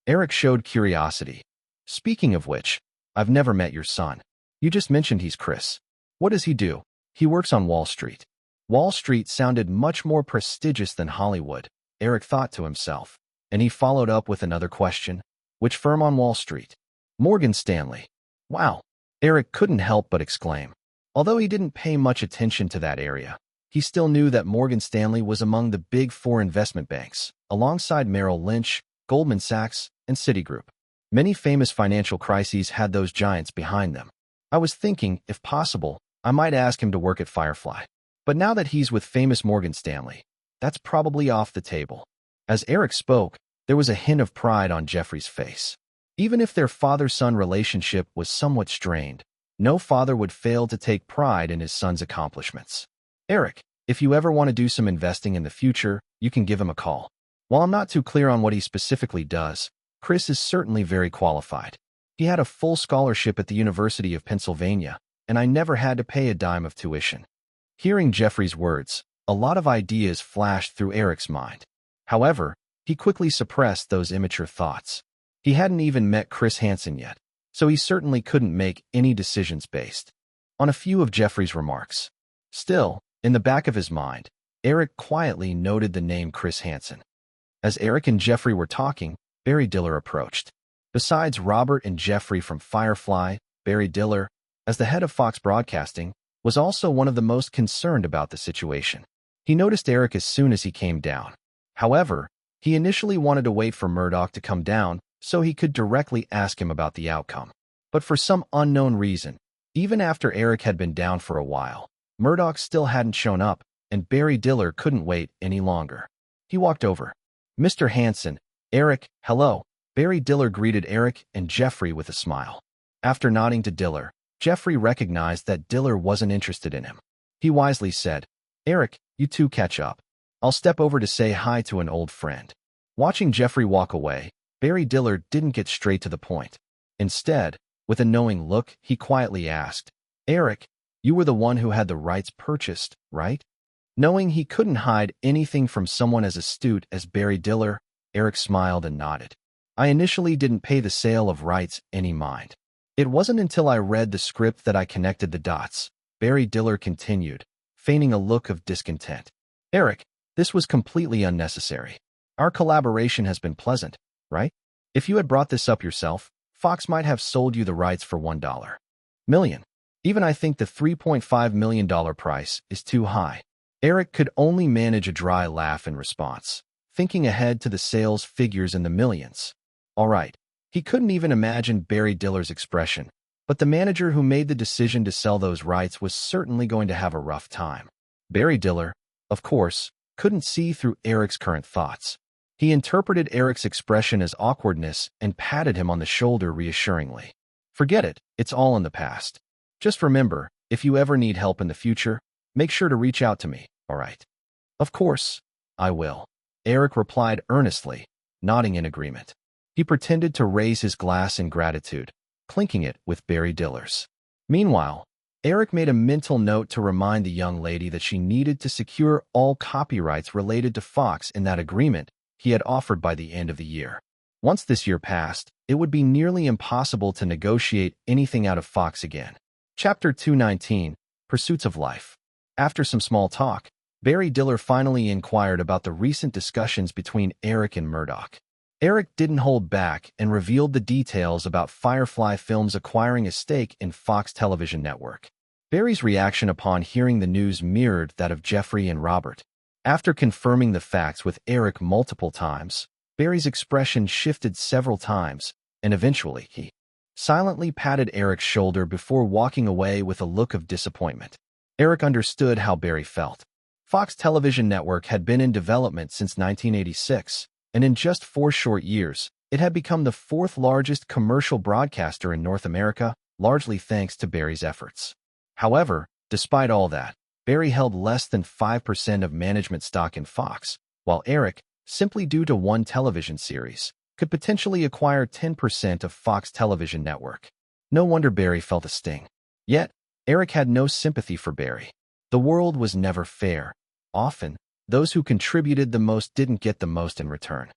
Eric showed curiosity. Speaking of which, I've never met your son. You just mentioned he's Chris. What does he do? He works on Wall Street. Wall Street sounded much more prestigious than Hollywood, Eric thought to himself, and he followed up with another question. Which firm on Wall Street? Morgan Stanley. Wow, Eric couldn't help but exclaim. Although he didn't pay much attention to that area, he still knew that Morgan Stanley was among the big four investment banks, alongside Merrill Lynch, Goldman Sachs, and Citigroup. Many famous financial crises had those giants behind them. I was thinking, if possible, I might ask him to work at Firefly. But now that he's with famous Morgan Stanley, that's probably off the table. As Eric spoke, there was a hint of pride on Jeffrey's face. Even if their father-son relationship was somewhat strained, no father would fail to take pride in his son's accomplishments. Eric, if you ever want to do some investing in the future, you can give him a call. While I'm not too clear on what he specifically does, Chris is certainly very qualified. He had a full scholarship at the University of Pennsylvania, and I never had to pay a dime of tuition. Hearing Jeffrey's words, a lot of ideas flashed through Eric's mind. However, he quickly suppressed those immature thoughts. He hadn't even met Chris Hansen yet, so he certainly couldn't make any decisions based on a few of Jeffrey's remarks. Still, in the back of his mind, Eric quietly noted the name Chris Hansen. As Eric and Jeffrey were talking, Barry Diller approached. Besides Robert and Jeffrey from Firefly, Barry Diller, as the head of Fox Broadcasting, was also one of the most concerned about the situation. He noticed Eric as soon as he came down. However, he initially wanted to wait for Murdoch to come down so he could directly ask him about the outcome. But for some unknown reason, even after Eric had been down for a while, Murdoch still hadn't shown up, and Barry Diller couldn't wait any longer. He walked over. Mr. Hansen, Eric, hello. Barry Diller greeted Eric and Jeffrey with a smile. After nodding to Diller, Jeffrey recognized that Diller wasn't interested in him. He wisely said, Eric, you two catch up. I'll step over to say hi to an old friend. Watching Jeffrey walk away, Barry Diller didn't get straight to the point. Instead, with a knowing look, he quietly asked, Eric, you were the one who had the rights purchased, right? Knowing he couldn't hide anything from someone as astute as Barry Diller, Eric smiled and nodded. I initially didn't pay the sale of rights any mind. It wasn't until I read the script that I connected the dots, Barry Diller continued, feigning a look of discontent. Eric, this was completely unnecessary. Our collaboration has been pleasant, right? If you had brought this up yourself, Fox might have sold you the rights for $1 million. Even I think the $3.5 million price is too high. Eric could only manage a dry laugh in response, thinking ahead to the sales figures in the millions. All right. He couldn't even imagine Barry Diller's expression, but the manager who made the decision to sell those rights was certainly going to have a rough time. Barry Diller, of course, couldn't see through Eric's current thoughts. He interpreted Eric's expression as awkwardness and patted him on the shoulder reassuringly. Forget it, it's all in the past. Just remember, if you ever need help in the future, make sure to reach out to me, all right? Of course, I will. Eric replied earnestly, nodding in agreement. He pretended to raise his glass in gratitude, clinking it with Barry Diller's. Meanwhile, Eric made a mental note to remind the young lady that she needed to secure all copyrights related to Fox in that agreement he had offered by the end of the year. Once this year passed, it would be nearly impossible to negotiate anything out of Fox again. Chapter 219, Pursuits of Life. After some small talk, Barry Diller finally inquired about the recent discussions between Eric and Murdoch. Eric didn't hold back and revealed the details about Firefly Films acquiring a stake in Fox Television Network. Barry's reaction upon hearing the news mirrored that of Jeffrey and Robert. After confirming the facts with Eric multiple times, Barry's expression shifted several times, and eventually he silently patted Eric's shoulder before walking away with a look of disappointment. Eric understood how Barry felt. Fox Television Network had been in development since 1986, and in just 4 short years, it had become the 4th largest commercial broadcaster in North America, largely thanks to Barry's efforts. However, despite all that, Barry held less than 5% of management stock in Fox, while Eric, simply due to one television series, could potentially acquire 10% of Fox Television Network. No wonder Barry felt a sting. Yet, Eric had no sympathy for Barry. The world was never fair. Often, those who contributed the most didn't get the most in return.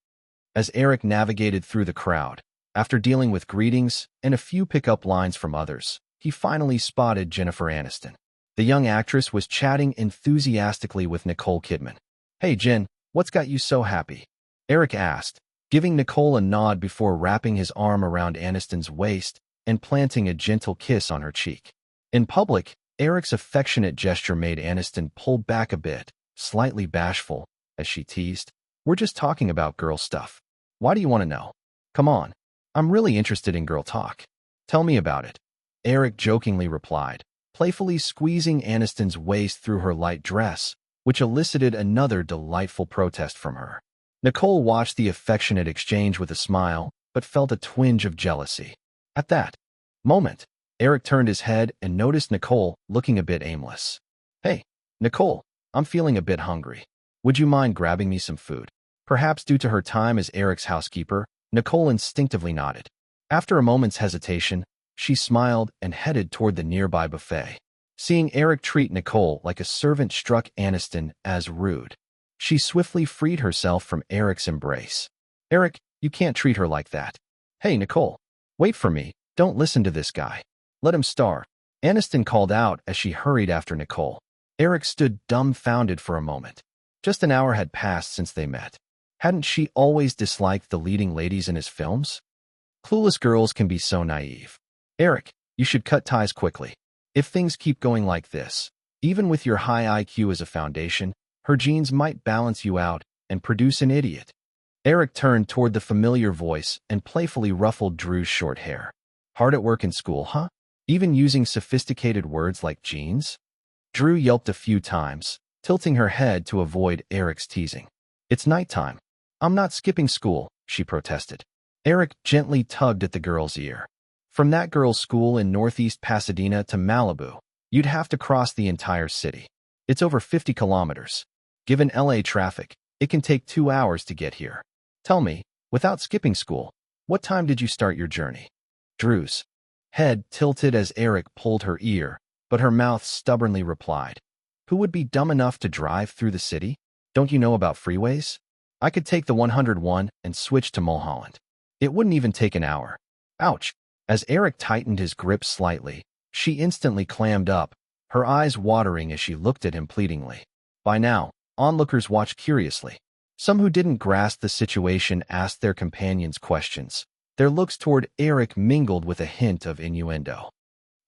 As Eric navigated through the crowd, after dealing with greetings and a few pickup lines from others, he finally spotted Jennifer Aniston. The young actress was chatting enthusiastically with Nicole Kidman. "Hey Jen, what's got you so happy?" Eric asked, giving Nicole a nod before wrapping his arm around Aniston's waist and planting a gentle kiss on her cheek. In public, Eric's affectionate gesture made Aniston pull back a bit, slightly bashful, as she teased, "We're just talking about girl stuff. Why do you want to know? Come on, I'm really interested in girl talk. Tell me about it," Eric jokingly replied, playfully squeezing Aniston's waist through her light dress, which elicited another delightful protest from her. Nicole watched the affectionate exchange with a smile, but felt a twinge of jealousy. At that moment, Eric turned his head and noticed Nicole looking a bit aimless. "Hey, Nicole, I'm feeling a bit hungry. Would you mind grabbing me some food?" Perhaps due to her time as Eric's housekeeper, Nicole instinctively nodded. After a moment's hesitation, she smiled and headed toward the nearby buffet. Seeing Eric treat Nicole like a servant struck Aniston as rude. She swiftly freed herself from Eric's embrace. "Eric, you can't treat her like that. Hey, Nicole, wait for me. Don't listen to this guy. Let him starve," Aniston called out as she hurried after Nicole. Eric stood dumbfounded for a moment. Just an hour had passed since they met. Hadn't she always disliked the leading ladies in his films? Clueless girls can be so naive. "Eric, you should cut ties quickly. If things keep going like this, even with your high IQ as a foundation, her genes might balance you out and produce an idiot." Eric turned toward the familiar voice and playfully ruffled Drew's short hair. "Hard at work in school, huh? Even using sophisticated words like genes?" Drew yelped a few times, tilting her head to avoid Eric's teasing. "It's nighttime. I'm not skipping school," she protested. Eric gently tugged at the girl's ear. "From that girl's school in northeast Pasadena to Malibu, you'd have to cross the entire city. It's over 50 kilometers. Given LA traffic, it can take 2 hours to get here. Tell me, without skipping school, what time did you start your journey?" Drew's head tilted as Eric pulled her ear, but her mouth stubbornly replied, "Who would be dumb enough to drive through the city? Don't you know about freeways? I could take the 101 and switch to Mulholland. It wouldn't even take an hour." Ouch! As Eric tightened his grip slightly, she instantly clammed up, her eyes watering as she looked at him pleadingly. By now, onlookers watched curiously. Some who didn't grasp the situation asked their companions questions. Their looks toward Eric mingled with a hint of innuendo.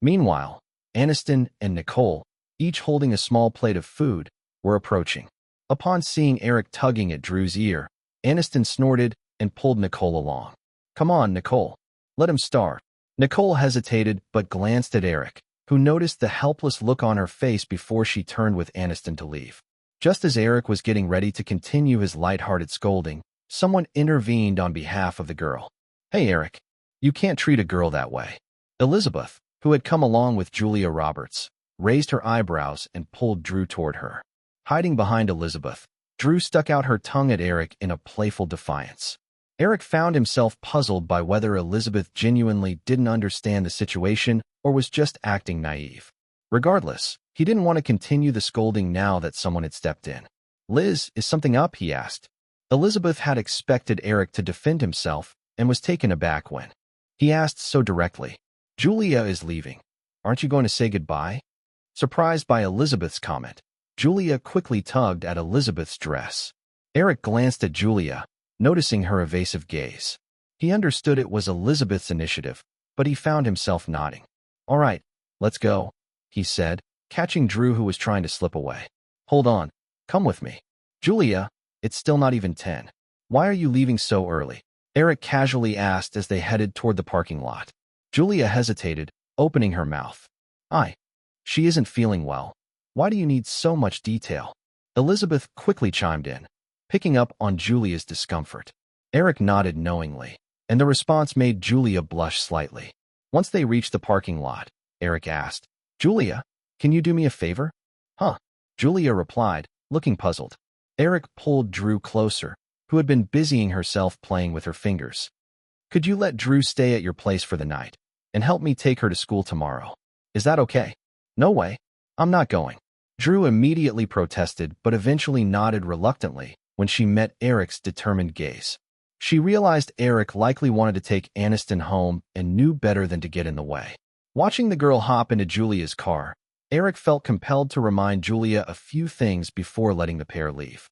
Meanwhile, Aniston and Nicole, each holding a small plate of food, were approaching. Upon seeing Eric tugging at Drew's ear, Aniston snorted and pulled Nicole along. "Come on, Nicole. Let him starve." Nicole hesitated but glanced at Eric, who noticed the helpless look on her face before she turned with Aniston to leave. Just as Eric was getting ready to continue his lighthearted scolding, Someone intervened on behalf of the girl. "Hey, Eric, you can't treat a girl that way." Elizabeth, who had come along with Julia Roberts, raised her eyebrows and pulled Drew toward her. Hiding behind Elizabeth, Drew stuck out her tongue at Eric in a playful defiance. Eric found himself puzzled by whether Elizabeth genuinely didn't understand the situation or was just acting naive. Regardless, he didn't want to continue the scolding now that someone had stepped in. "Liz, is something up?" he asked. Elizabeth had expected Eric to defend himself and was taken aback when he asked so directly. "Julia is leaving. Aren't you going to say goodbye?" Surprised by Elizabeth's comment, Julia quickly tugged at Elizabeth's dress. Eric glanced at Julia, noticing her evasive gaze. He understood it was Elizabeth's initiative, but he found himself nodding. "All right, let's go," he said, catching Drew, who was trying to slip away. "Hold on. Come with me." "Julia, it's still not even 10. Why are you leaving so early?" Eric casually asked as they headed toward the parking lot. Julia hesitated, opening her mouth. She isn't feeling well. Why do you need so much detail?" Elizabeth quickly chimed in, picking up on Julia's discomfort. Eric nodded knowingly, and the response made Julia blush slightly. Once they reached the parking lot, Eric asked, "Julia, can you do me a favor?" "Huh?" Julia replied, looking puzzled. Eric pulled Drew closer, who had been busying herself playing with her fingers. "Could you let Drew stay at your place for the night and help me take her to school tomorrow? Is that okay?" "No way. I'm not going." Drew immediately protested but eventually nodded reluctantly when she met Eric's determined gaze. She realized Eric likely wanted to take Aniston home and knew better than to get in the way. Watching the girl hop into Julia's car, Eric felt compelled to remind Julia a few things before letting the pair leave.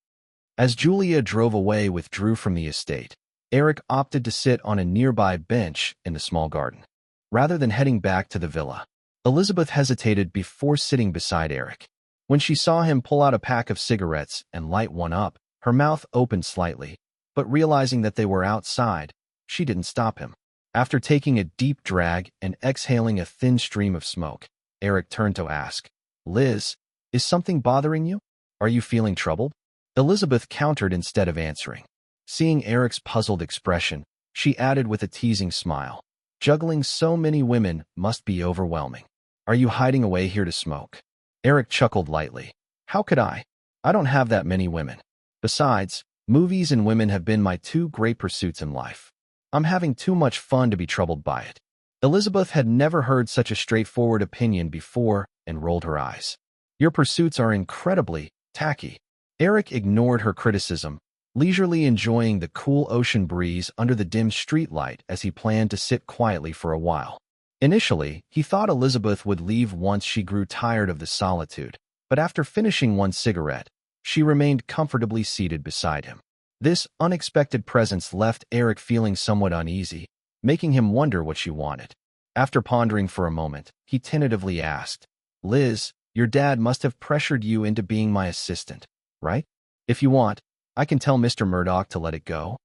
As Julia drove away with Drew from the estate, Eric opted to sit on a nearby bench in the small garden. Rather than heading back to the villa, Elizabeth hesitated before sitting beside Eric. When she saw him pull out a pack of cigarettes and light one up, her mouth opened slightly, but realizing that they were outside, she didn't stop him. After taking a deep drag and exhaling a thin stream of smoke, Eric turned to ask, "Liz, is something bothering you? Are you feeling troubled?" Elizabeth countered instead of answering. Seeing Eric's puzzled expression, she added with a teasing smile, "Juggling so many women must be overwhelming. Are you hiding away here to smoke?" Eric chuckled lightly. "How could I? I don't have that many women. Besides, movies and women have been my two great pursuits in life. I'm having too much fun to be troubled by it." Elizabeth had never heard such a straightforward opinion before and rolled her eyes. "Your pursuits are incredibly tacky." Eric ignored her criticism, leisurely enjoying the cool ocean breeze under the dim streetlight as he planned to sit quietly for a while. Initially, he thought Elizabeth would leave once she grew tired of the solitude, but after finishing one cigarette, she remained comfortably seated beside him. This unexpected presence left Eric feeling somewhat uneasy, making him wonder what she wanted. After pondering for a moment, he tentatively asked, "Liz, your dad must have pressured you into being my assistant, right? If you want, I can tell Mr. Murdoch to let it go.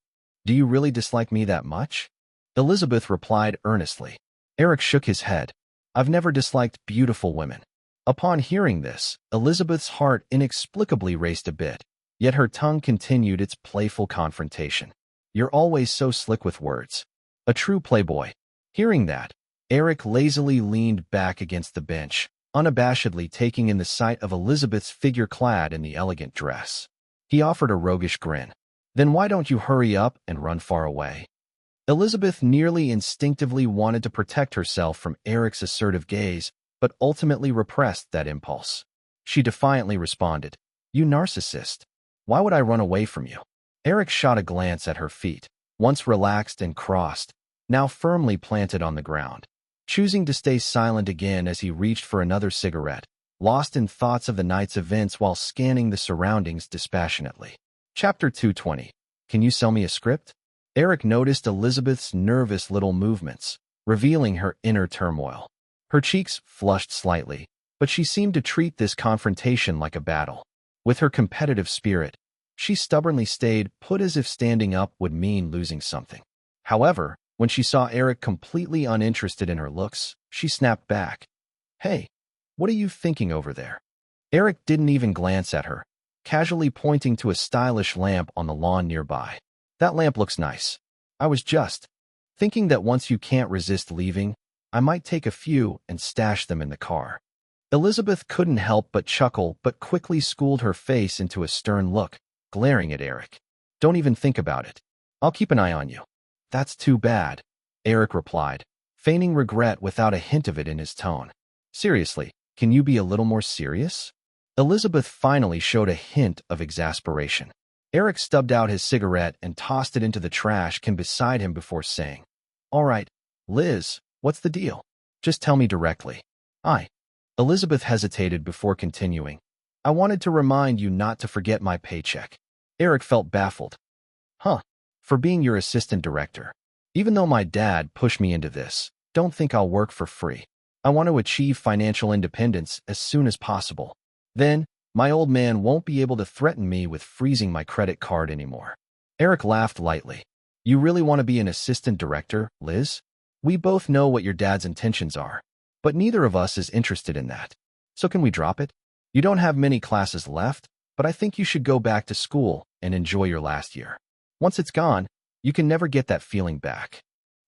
Do you really dislike me that much?" Elizabeth replied earnestly. Eric shook his head. "I've never disliked beautiful women." Upon hearing this, Elizabeth's heart inexplicably raced a bit, yet her tongue continued its playful confrontation. "You're always so slick with words. A true playboy." Hearing that, Eric lazily leaned back against the bench, unabashedly taking in the sight of Elizabeth's figure clad in the elegant dress. He offered a roguish grin. "Then why don't you hurry up and run far away?" Elizabeth nearly instinctively wanted to protect herself from Eric's assertive gaze, but ultimately repressed that impulse. She defiantly responded, "You narcissist. Why would I run away from you?" Eric shot a glance at her feet, once relaxed and crossed, now firmly planted on the ground. Choosing to stay silent again as he reached for another cigarette, lost in thoughts of the night's events while scanning the surroundings dispassionately. Chapter 220. Can you sell me a script? Eric noticed Elizabeth's nervous little movements, revealing her inner turmoil. Her cheeks flushed slightly, but she seemed to treat this confrontation like a battle. With her competitive spirit, she stubbornly stayed put as if standing up would mean losing something. However, when she saw Eric completely uninterested in her looks, she snapped back. "Hey, what are you thinking over there?" Eric didn't even glance at her, casually pointing to a stylish lamp on the lawn nearby. That lamp looks nice. I was just thinking that once you can't resist leaving, I might take a few and stash them in the car. Elizabeth couldn't help but chuckle, but quickly schooled her face into a stern look, glaring at Eric. Don't even think about it. I'll keep an eye on you. That's too bad, Eric replied, feigning regret without a hint of it in his tone. Seriously, can you be a little more serious? Elizabeth finally showed a hint of exasperation. Eric stubbed out his cigarette and tossed it into the trash can beside him before saying, All right, Liz, what's the deal? Just tell me directly. Elizabeth hesitated before continuing. I wanted to remind you not to forget my paycheck. Eric felt baffled. For being your assistant director. Even though my dad pushed me into this, don't think I'll work for free. I want to achieve financial independence as soon as possible. Then, my old man won't be able to threaten me with freezing my credit card anymore. Eric laughed lightly. You really want to be an assistant director, Liz? We both know what your dad's intentions are, but neither of us is interested in that. So can we drop it? You don't have many classes left, but I think you should go back to school and enjoy your last year. Once it's gone, you can never get that feeling back.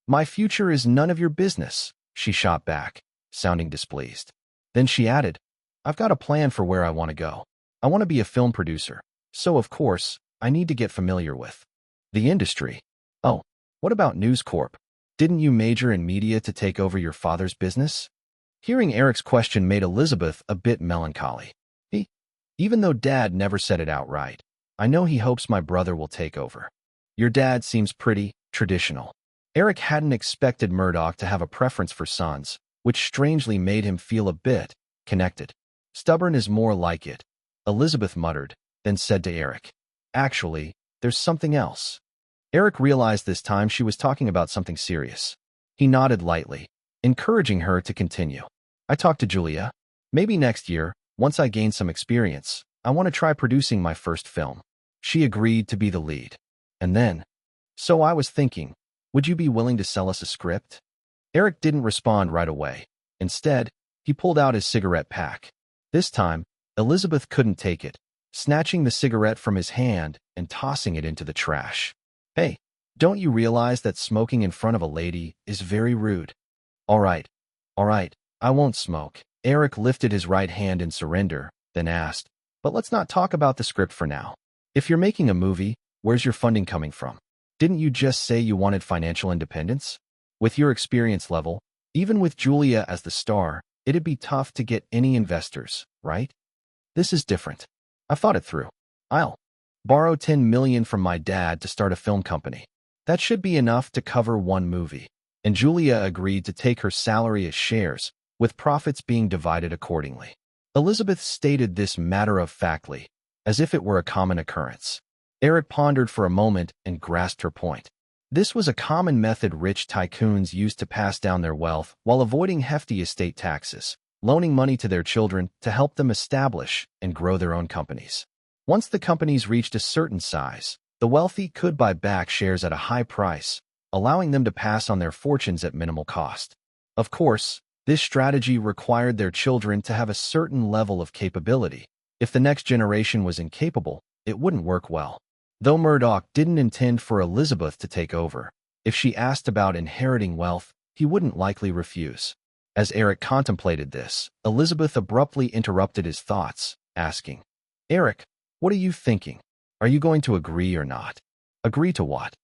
My future is none of your business, she shot back, sounding displeased. Then she added, I've got a plan for where I want to go. I want to be a film producer, so of course, I need to get familiar with the industry. Oh, what about News Corp? Didn't you major in media to take over your father's business? Hearing Eric's question made Elizabeth a bit melancholy. Even though Dad never said it outright, I know he hopes my brother will take over. Your dad seems pretty traditional. Eric hadn't expected Murdoch to have a preference for sons, which strangely made him feel a bit connected. Stubborn is more like it, Elizabeth muttered, then said to Eric, Actually, there's something else. Eric realized this time she was talking about something serious. He nodded lightly, encouraging her to continue. I talked to Julia. Maybe next year, once I gain some experience, I want to try producing my first film. She agreed to be the lead. And then, so I was thinking, would you be willing to sell us a script? Eric didn't respond right away. Instead, he pulled out his cigarette pack. This time, Elizabeth couldn't take it, snatching the cigarette from his hand and tossing it into the trash. Hey, don't you realize that smoking in front of a lady is very rude? All right, I won't smoke. Eric lifted his right hand in surrender, then asked, But let's not talk about the script for now. If you're making a movie, where's your funding coming from? Didn't you just say you wanted financial independence? With your experience level, even with Julia as the star, it'd be tough to get any investors, right? This is different. I've thought it through. I'll borrow $10 million from my dad to start a film company. That should be enough to cover one movie. And Julia agreed to take her salary as shares, with profits being divided accordingly. Elizabeth stated this matter-of-factly, as if it were a common occurrence. Eric pondered for a moment and grasped her point. This was a common method rich tycoons used to pass down their wealth while avoiding hefty estate taxes, loaning money to their children to help them establish and grow their own companies. Once the companies reached a certain size, the wealthy could buy back shares at a high price, allowing them to pass on their fortunes at minimal cost. Of course, this strategy required their children to have a certain level of capability. If the next generation was incapable, it wouldn't work well. Though Murdoch didn't intend for Elizabeth to take over, if she asked about inheriting wealth, he wouldn't likely refuse. As Eric contemplated this, Elizabeth abruptly interrupted his thoughts, asking, Eric, what are you thinking? Are you going to agree or not? Agree to what?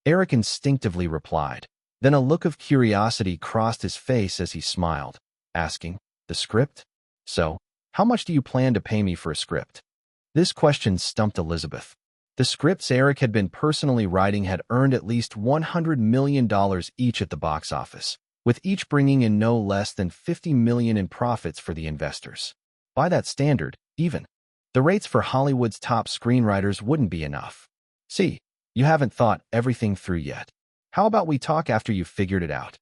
Eric instinctively replied. Then a look of curiosity crossed his face as he smiled, asking, the script? So, how much do you plan to pay me for a script? This question stumped Elizabeth. The scripts Eric had been personally writing had earned at least $100 million each at the box office, with each bringing in no less than $50 million in profits for the investors. By that standard, even the rates for Hollywood's top screenwriters wouldn't be enough. See, you haven't thought everything through yet. How about we talk after you've figured it out?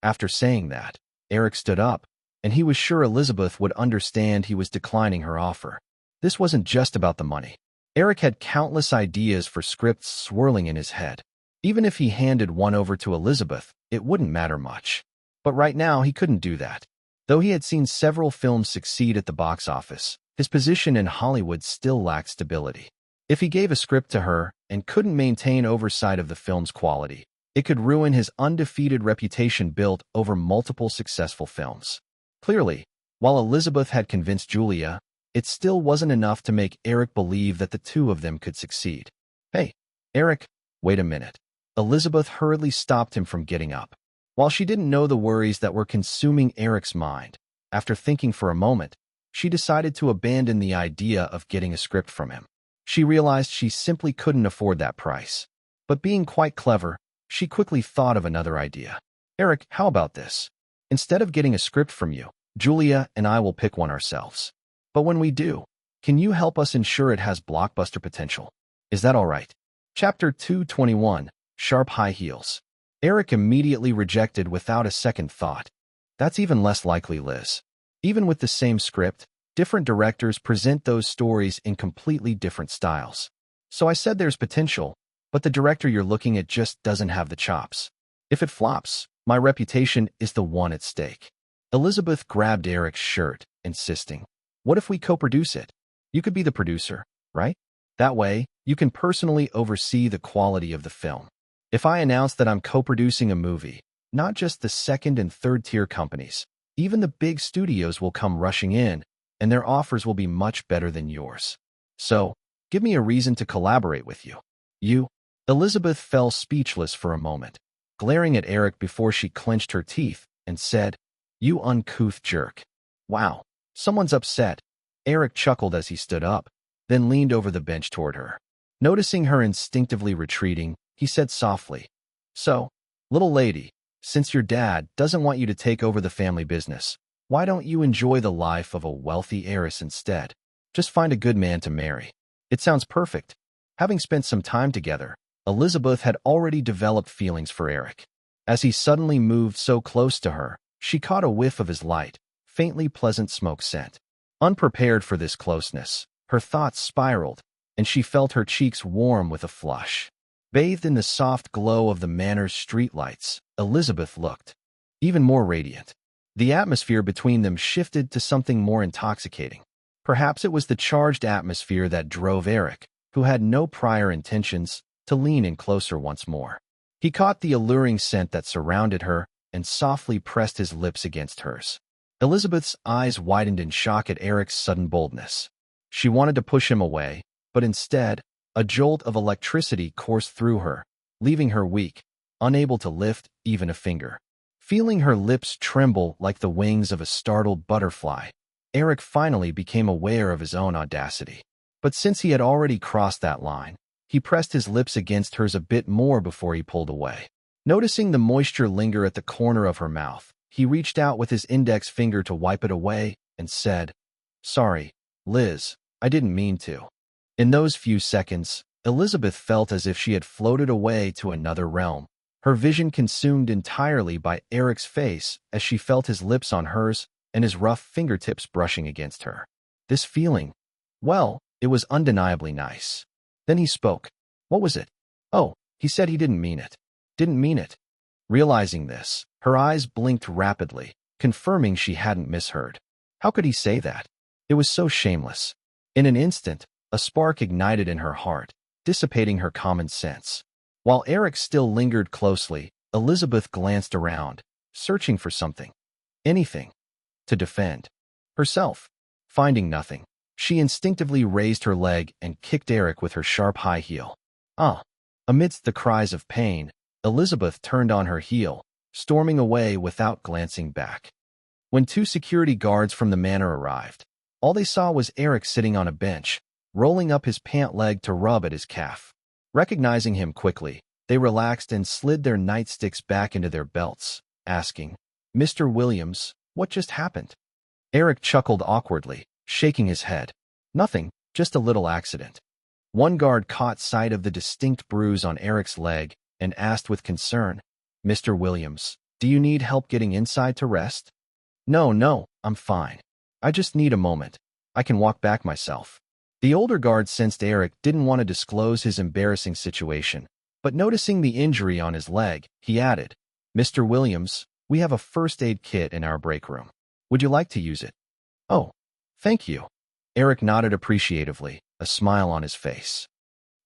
After saying that, Eric stood up, and he was sure Elizabeth would understand he was declining her offer. This wasn't just about the money. Eric had countless ideas for scripts swirling in his head. Even if he handed one over to Elizabeth, it wouldn't matter much. But right now, he couldn't do that. Though he had seen several films succeed at the box office, his position in Hollywood still lacked stability. If he gave a script to her and couldn't maintain oversight of the film's quality, it could ruin his undefeated reputation built over multiple successful films. Clearly, while Elizabeth had convinced Julia, it still wasn't enough to make Eric believe that the two of them could succeed. Hey, Eric, wait a minute. Elizabeth hurriedly stopped him from getting up. While she didn't know the worries that were consuming Eric's mind, after thinking for a moment, she decided to abandon the idea of getting a script from him. She realized she simply couldn't afford that price. But being quite clever, she quickly thought of another idea. Eric, how about this? Instead of getting a script from you, Julia and I will pick one ourselves. But when we do, can you help us ensure it has blockbuster potential? Is that all right? Chapter 221, Sharp High Heels. Eric immediately rejected without a second thought. That's even less likely, Liz. Even with the same script, different directors present those stories in completely different styles. So I said there's potential, but the director you're looking at just doesn't have the chops. If it flops, my reputation is the one at stake. Elizabeth grabbed Eric's shirt, insisting, what if we co-produce it? You could be the producer, right? That way, you can personally oversee the quality of the film. If I announce that I'm co-producing a movie, not just the second and third tier companies, even the big studios will come rushing in, and their offers will be much better than yours. So, give me a reason to collaborate with you. You? Elizabeth fell speechless for a moment, glaring at Eric before she clenched her teeth and said, you uncouth jerk. Wow, someone's upset. Eric chuckled as he stood up, then leaned over the bench toward her. Noticing her instinctively retreating, he said softly, so, little lady, since your dad doesn't want you to take over the family business, why don't you enjoy the life of a wealthy heiress instead? Just find a good man to marry. It sounds perfect. Having spent some time together, Elizabeth had already developed feelings for Eric. As he suddenly moved so close to her, she caught a whiff of his light, faintly pleasant smoke scent. Unprepared for this closeness, her thoughts spiraled, and she felt her cheeks warm with a flush. Bathed in the soft glow of the manor's streetlights, Elizabeth looked even more radiant. The atmosphere between them shifted to something more intoxicating. Perhaps it was the charged atmosphere that drove Eric, who had no prior intentions, to lean in closer once more. He caught the alluring scent that surrounded her and softly pressed his lips against hers. Elizabeth's eyes widened in shock at Eric's sudden boldness. She wanted to push him away, but instead, a jolt of electricity coursed through her, leaving her weak, unable to lift even a finger. Feeling her lips tremble like the wings of a startled butterfly, Eric finally became aware of his own audacity. But since he had already crossed that line, he pressed his lips against hers a bit more before he pulled away. Noticing the moisture linger at the corner of her mouth, he reached out with his index finger to wipe it away and said, sorry, Liz, I didn't mean to. In those few seconds, Elizabeth felt as if she had floated away to another realm, her vision consumed entirely by Eric's face as she felt his lips on hers and his rough fingertips brushing against her. This feeling, well, it was undeniably nice. Then he spoke. What was it? Oh, he said he didn't mean it. Didn't mean it. Realizing this, her eyes blinked rapidly, confirming she hadn't misheard. How could he say that? It was so shameless. In an instant, a spark ignited in her heart, dissipating her common sense. While Eric still lingered closely, Elizabeth glanced around, searching for something. Anything. To defend herself. Finding nothing, she instinctively raised her leg and kicked Eric with her sharp high heel. Ah! Amidst the cries of pain, Elizabeth turned on her heel, storming away without glancing back. When two security guards from the manor arrived, all they saw was Eric sitting on a bench, rolling up his pant leg to rub at his calf. Recognizing him quickly, they relaxed and slid their nightsticks back into their belts, asking, Mr. Williams, what just happened? Eric chuckled awkwardly, shaking his head. Nothing, just a little accident. One guard caught sight of the distinct bruise on Eric's leg and asked with concern, Mr. Williams, do you need help getting inside to rest? No, I'm fine. I just need a moment. I can walk back myself. The older guard sensed Eric didn't want to disclose his embarrassing situation, but noticing the injury on his leg, he added, Mr. Williams, we have a first aid kit in our break room. Would you like to use it? Oh, thank you. Eric nodded appreciatively, a smile on his face.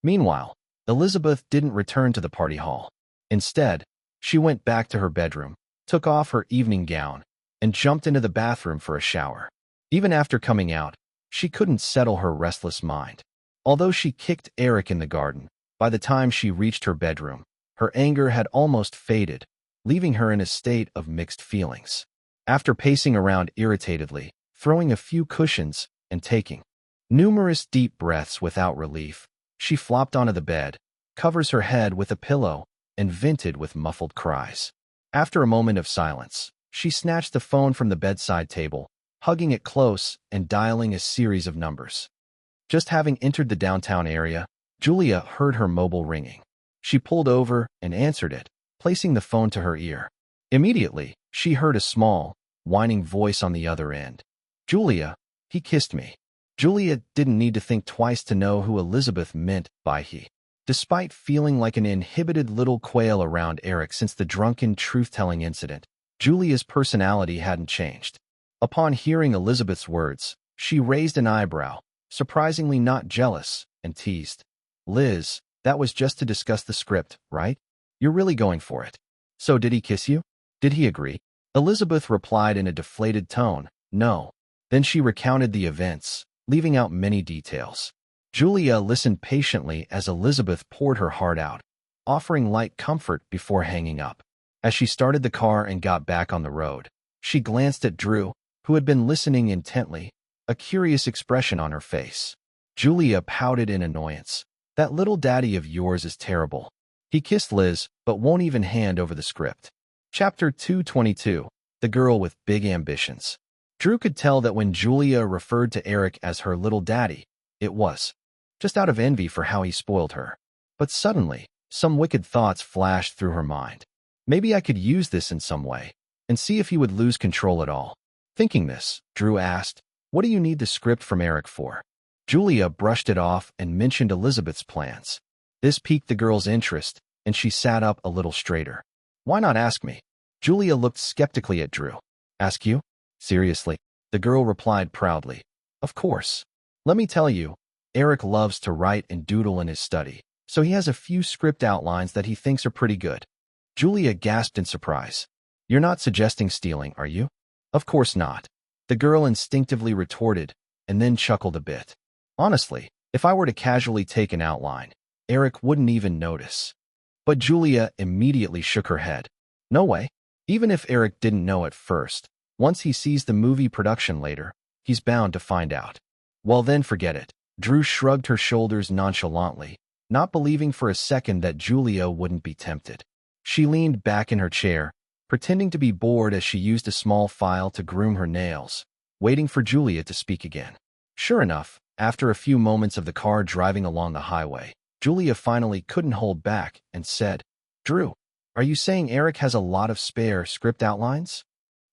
Meanwhile, Elizabeth didn't return to the party hall. Instead, she went back to her bedroom, took off her evening gown, and jumped into the bathroom for a shower. Even after coming out, she couldn't settle her restless mind. Although she kicked Eric in the garden, by the time she reached her bedroom, her anger had almost faded, leaving her in a state of mixed feelings. After pacing around irritatedly, throwing a few cushions, and taking numerous deep breaths without relief, she flopped onto the bed, covers her head with a pillow, and vented with muffled cries. After a moment of silence, she snatched the phone from the bedside table, hugging it close and dialing a series of numbers. Just having entered the downtown area, Julia heard her mobile ringing. She pulled over and answered it, placing the phone to her ear. Immediately, she heard a small, whining voice on the other end. "Julia, he kissed me." Julia didn't need to think twice to know who Elizabeth meant by he. Despite feeling like an inhibited little quail around Eric since the drunken truth-telling incident, Julia's personality hadn't changed. Upon hearing Elizabeth's words, she raised an eyebrow, surprisingly not jealous, and teased. "Liz, that was just to discuss the script, right? You're really going for it. So did he kiss you? Did he agree?" Elizabeth replied in a deflated tone, "No." Then she recounted the events, leaving out many details. Julia listened patiently as Elizabeth poured her heart out, offering light comfort before hanging up. As she started the car and got back on the road, she glanced at Drew, who had been listening intently, a curious expression on her face. Julia pouted in annoyance. "That little daddy of yours is terrible. He kissed Liz, but won't even hand over the script." Chapter 222, The Girl with Big Ambitions. Drew could tell that when Julia referred to Eric as her little daddy, it was just out of envy for how he spoiled her. But suddenly, some wicked thoughts flashed through her mind. Maybe I could use this in some way, and see if he would lose control at all. Thinking this, Drew asked, "What do you need the script from Eric for?" Julia brushed it off and mentioned Elizabeth's plans. This piqued the girl's interest, and she sat up a little straighter. "Why not ask me?" Julia looked skeptically at Drew. "Ask you? Seriously?" The girl replied proudly. "Of course. Let me tell you, Eric loves to write and doodle in his study, so he has a few script outlines that he thinks are pretty good." Julia gasped in surprise. "You're not suggesting stealing, are you?" "Of course not," the girl instinctively retorted, and then chuckled a bit. "Honestly, if I were to casually take an outline, Eric wouldn't even notice." But Julia immediately shook her head. "No way. Even if Eric didn't know at first, once he sees the movie production later, he's bound to find out." "Well then forget it." Drew shrugged her shoulders nonchalantly, not believing for a second that Julia wouldn't be tempted. She leaned back in her chair, pretending to be bored as she used a small file to groom her nails, waiting for Julia to speak again. Sure enough, after a few moments of the car driving along the highway, Julia finally couldn't hold back and said, "Drew, are you saying Eric has a lot of spare script outlines?"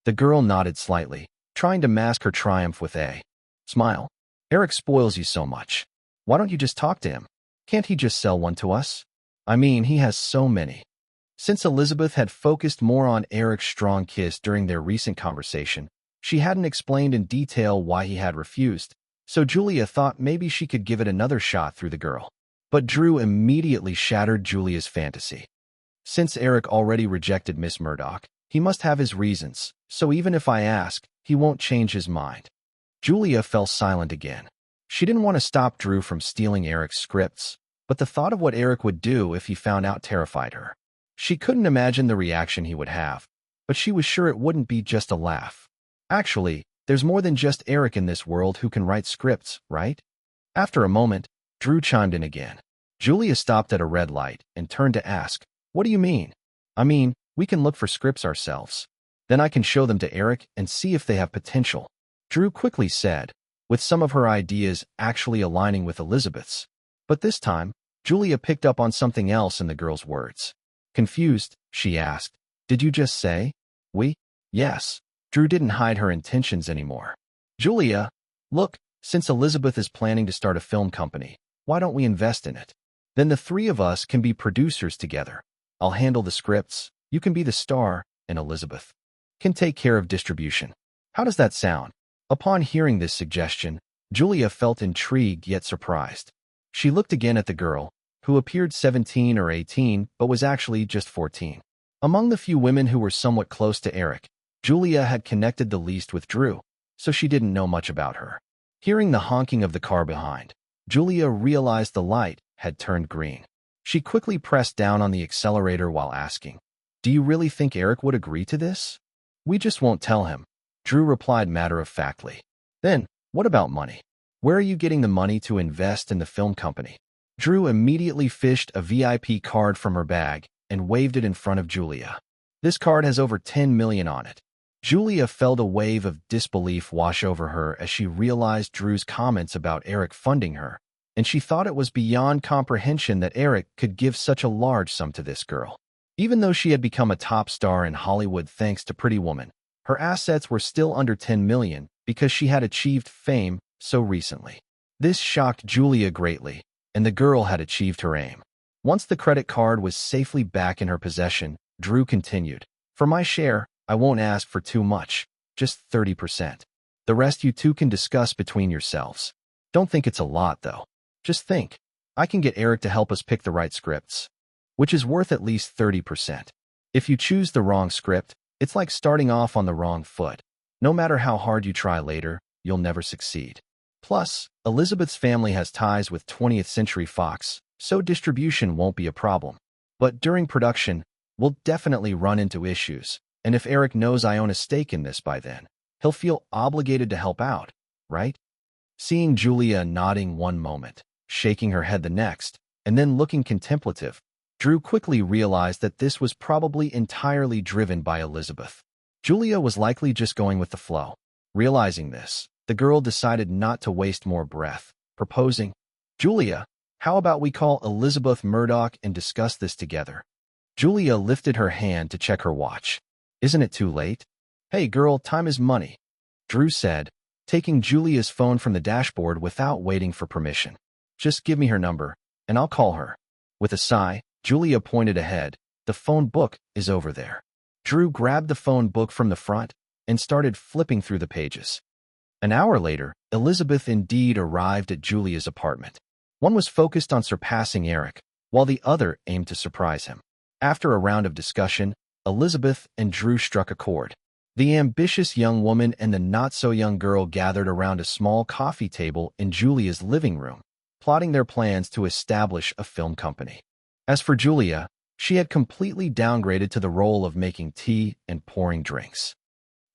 The girl nodded slightly, trying to mask her triumph with a smile. "Eric spoils you so much. Why don't you just talk to him? Can't he just sell one to us? I mean, he has so many." Since Elizabeth had focused more on Eric's strong kiss during their recent conversation, she hadn't explained in detail why he had refused, so Julia thought maybe she could give it another shot through the girl. But Drew immediately shattered Julia's fantasy. Since Eric already rejected Miss Murdoch, he must have his reasons, so even if I ask, he won't change his mind. Julia fell silent again. She didn't want to stop Drew from stealing Eric's scripts, but the thought of what Eric would do if he found out terrified her. She couldn't imagine the reaction he would have, but she was sure it wouldn't be just a laugh. Actually, there's more than just Eric in this world who can write scripts, right? After a moment, Drew chimed in again. Julia stopped at a red light and turned to ask, "What do you mean?" "I mean, we can look for scripts ourselves. Then I can show them to Eric and see if they have potential," Drew quickly said, with some of her ideas actually aligning with Elizabeth's. But this time, Julia picked up on something else in the girl's words. Confused, she asked, "Did you just say, we?" "Yes." Drew didn't hide her intentions anymore. "Julia, look, since Elizabeth is planning to start a film company, why don't we invest in it? Then the three of us can be producers together. I'll handle the scripts, you can be the star, and Elizabeth can take care of distribution. How does that sound?" Upon hearing this suggestion, Julia felt intrigued yet surprised. She looked again at the girl, who appeared 17 or 18 but was actually just 14. Among the few women who were somewhat close to Eric, Julia had connected the least with Drew, so she didn't know much about her. Hearing the honking of the car behind, Julia realized the light had turned green. She quickly pressed down on the accelerator while asking, "Do you really think Eric would agree to this?" "We just won't tell him," Drew replied matter-of-factly. "Then, what about money? Where are you getting the money to invest in the film company?" Drew immediately fished a VIP card from her bag and waved it in front of Julia. "This card has over 10 million on it." Julia felt a wave of disbelief wash over her as she realized Drew's comments about Eric funding her, and she thought it was beyond comprehension that Eric could give such a large sum to this girl. Even though she had become a top star in Hollywood thanks to Pretty Woman, her assets were still under 10 million because she had achieved fame so recently. This shocked Julia greatly, and the girl had achieved her aim. Once the credit card was safely back in her possession, Drew continued, "For my share, I won't ask for too much, just 30%. The rest you two can discuss between yourselves. Don't think it's a lot, though. Just think, I can get Eric to help us pick the right scripts, which is worth at least 30%. If you choose the wrong script, it's like starting off on the wrong foot. No matter how hard you try later, you'll never succeed. Plus, Elizabeth's family has ties with 20th Century Fox, so distribution won't be a problem. But during production, we'll definitely run into issues. And if Eric knows I own a stake in this by then, he'll feel obligated to help out, right?" Seeing Julia nodding one moment, shaking her head the next, and then looking contemplative, Drew quickly realized that this was probably entirely driven by Elizabeth. Julia was likely just going with the flow. Realizing this, the girl decided not to waste more breath, proposing, "Julia, how about we call Elizabeth Murdoch and discuss this together?" Julia lifted her hand to check her watch. "Isn't it too late?" "Hey girl, time is money," Drew said, taking Julia's phone from the dashboard without waiting for permission. "Just give me her number, and I'll call her." With a sigh, Julia pointed ahead. "The phone book is over there." Drew grabbed the phone book from the front and started flipping through the pages. An hour later, Elizabeth indeed arrived at Julia's apartment. One was focused on surpassing Eric, while the other aimed to surprise him. After a round of discussion, Elizabeth and Drew struck a chord. The ambitious young woman and the not-so-young girl gathered around a small coffee table in Julia's living room, plotting their plans to establish a film company. As for Julia, she had completely downgraded to the role of making tea and pouring drinks.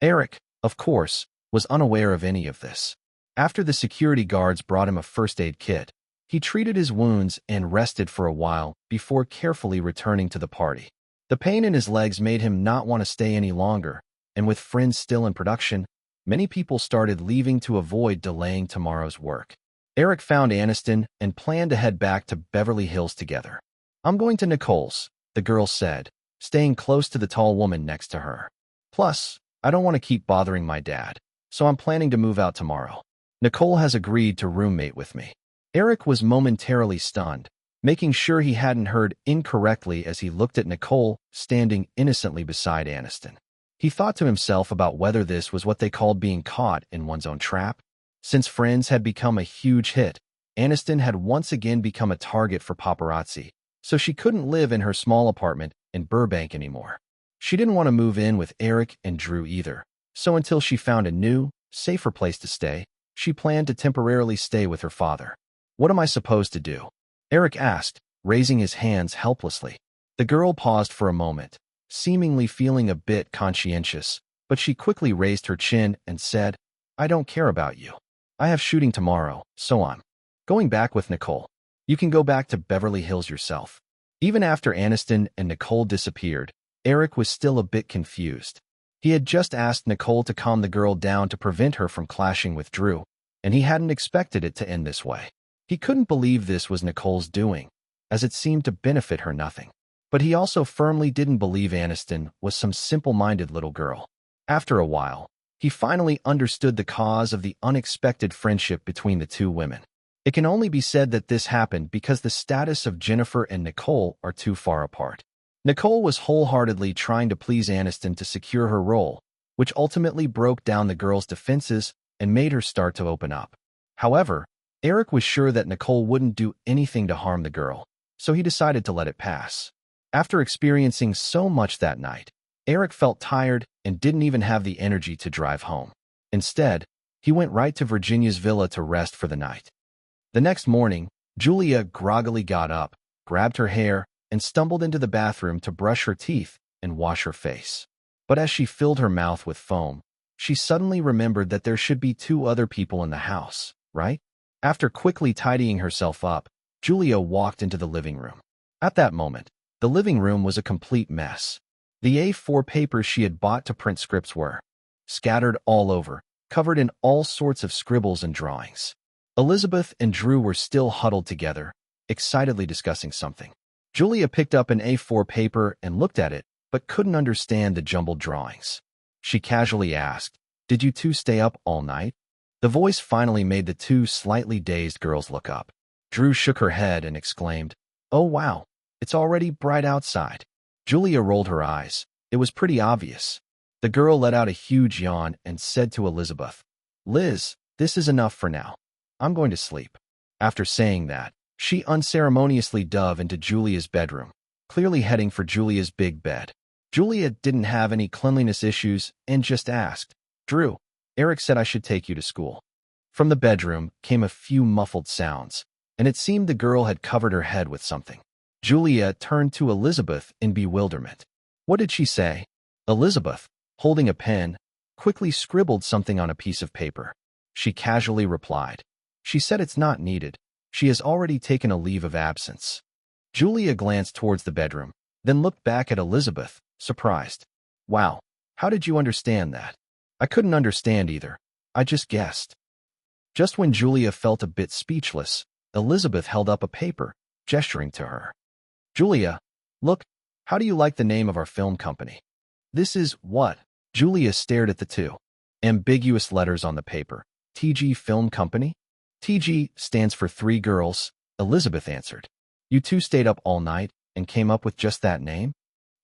Eric, of course, was unaware of any of this. After the security guards brought him a first-aid kit, he treated his wounds and rested for a while before carefully returning to the party. The pain in his legs made him not want to stay any longer, and with Friends still in production, many people started leaving to avoid delaying tomorrow's work. Eric found Aniston and planned to head back to Beverly Hills together. "I'm going to Nicole's," the girl said, staying close to the tall woman next to her. "Plus, I don't want to keep bothering my dad, so I'm planning to move out tomorrow. Nicole has agreed to roommate with me." Eric was momentarily stunned, making sure he hadn't heard incorrectly as he looked at Nicole standing innocently beside Aniston. He thought to himself about whether this was what they called being caught in one's own trap. Since Friends had become a huge hit, Aniston had once again become a target for paparazzi, so she couldn't live in her small apartment in Burbank anymore. She didn't want to move in with Eric and Drew either, so until she found a new, safer place to stay, she planned to temporarily stay with her father. "What am I supposed to do?" Eric asked, raising his hands helplessly. The girl paused for a moment, seemingly feeling a bit conscientious, but she quickly raised her chin and said, "I don't care about you. I have shooting tomorrow, so I'm going back with Nicole. You can go back to Beverly Hills yourself." Even after Aniston and Nicole disappeared, Eric was still a bit confused. He had just asked Nicole to calm the girl down to prevent her from clashing with Drew, and he hadn't expected it to end this way. He couldn't believe this was Nicole's doing, as it seemed to benefit her nothing. But he also firmly didn't believe Aniston was some simple-minded little girl. After a while, he finally understood the cause of the unexpected friendship between the two women. It can only be said that this happened because the status of Jennifer and Nicole are too far apart. Nicole was wholeheartedly trying to please Aniston to secure her role, which ultimately broke down the girl's defenses and made her start to open up. However, Eric was sure that Nicole wouldn't do anything to harm the girl, so he decided to let it pass. After experiencing so much that night, Eric felt tired and didn't even have the energy to drive home. Instead, he went right to Virginia's villa to rest for the night. The next morning, Julia groggily got up, grabbed her hair, and stumbled into the bathroom to brush her teeth and wash her face. But as she filled her mouth with foam, she suddenly remembered that there should be 2 other people in the house, right? After quickly tidying herself up, Julia walked into the living room. At that moment, the living room was a complete mess. The A4 papers she had bought to print scripts were scattered all over, covered in all sorts of scribbles and drawings. Elizabeth and Drew were still huddled together, excitedly discussing something. Julia picked up an A4 paper and looked at it, but couldn't understand the jumbled drawings. She casually asked, "Did you 2 stay up all night?" The voice finally made the 2 slightly dazed girls look up. Drew shook her head and exclaimed, "Oh wow, it's already bright outside." Julia rolled her eyes. It was pretty obvious. The girl let out a huge yawn and said to Elizabeth, "Liz, this is enough for now. I'm going to sleep." After saying that, she unceremoniously dove into Julia's bedroom, clearly heading for Julia's big bed. Julia didn't have any cleanliness issues and just asked, "Drew, Eric said I should take you to school." From the bedroom came a few muffled sounds, and it seemed the girl had covered her head with something. Julia turned to Elizabeth in bewilderment. What did she say? Elizabeth, holding a pen, quickly scribbled something on a piece of paper. She casually replied, "She said it's not needed. She has already taken a leave of absence." Julia glanced towards the bedroom, then looked back at Elizabeth, surprised. "Wow, how did you understand that?" "I couldn't understand either. I just guessed." Just when Julia felt a bit speechless, Elizabeth held up a paper, gesturing to her. "Julia, look, how do you like the name of our film company?" "This is what?" Julia stared at the 2 ambiguous letters on the paper. "TG Film Company?" "TG stands for 3 girls," Elizabeth answered. "You 2 stayed up all night and came up with just that name?"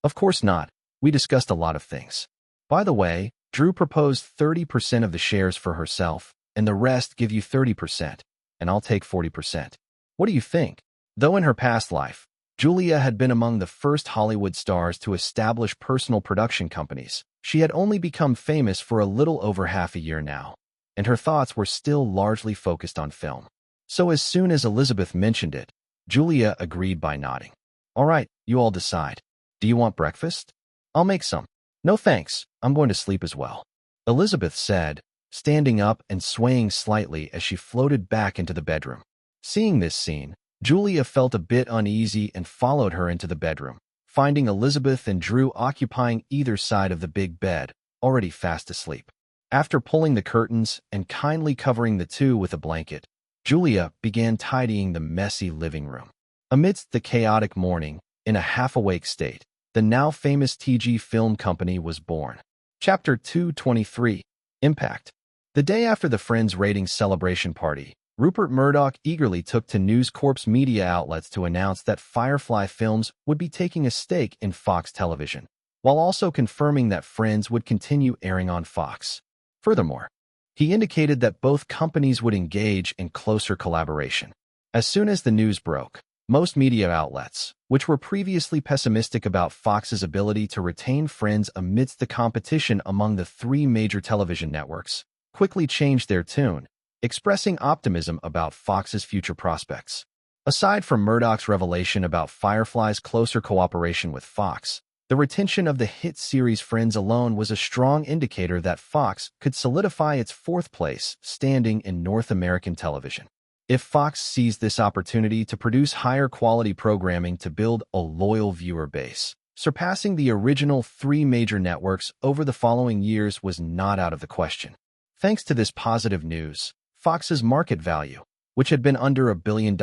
"Of course not. We discussed a lot of things. By the way, Drew proposed 30% of the shares for herself, and the rest give you 30%, and I'll take 40%. What do you think?" Though in her past life, Julia had been among the first Hollywood stars to establish personal production companies, she had only become famous for a little over half a year now, and her thoughts were still largely focused on film. So as soon as Elizabeth mentioned it, Julia agreed by nodding. "All right, you all decide. Do you want breakfast?" "I'll make some." "No thanks, I'm going to sleep as well," Elizabeth said, standing up and swaying slightly as she floated back into the bedroom. Seeing this scene, Julia felt a bit uneasy and followed her into the bedroom, finding Elizabeth and Drew occupying either side of the big bed, already fast asleep. After pulling the curtains and kindly covering the 2 with a blanket, Julia began tidying the messy living room. Amidst the chaotic morning, in a half-awake state, the now famous TG Film Company was born. Chapter 223, Impact. The day after the Friends ratings celebration party, Rupert Murdoch eagerly took to News Corp's media outlets to announce that Firefly Films would be taking a stake in Fox Television, while also confirming that Friends would continue airing on Fox. Furthermore, he indicated that both companies would engage in closer collaboration. As soon as the news broke, most media outlets, which were previously pessimistic about Fox's ability to retain Friends amidst the competition among the 3 major television networks, quickly changed their tune, expressing optimism about Fox's future prospects. Aside from Murdoch's revelation about Firefly's closer cooperation with Fox, the retention of the hit series Friends alone was a strong indicator that Fox could solidify its 4th place standing in North American television. If Fox seized this opportunity to produce higher quality programming to build a loyal viewer base, surpassing the original 3 major networks over the following years was not out of the question. Thanks to this positive news, Fox's market value, which had been under $1 billion,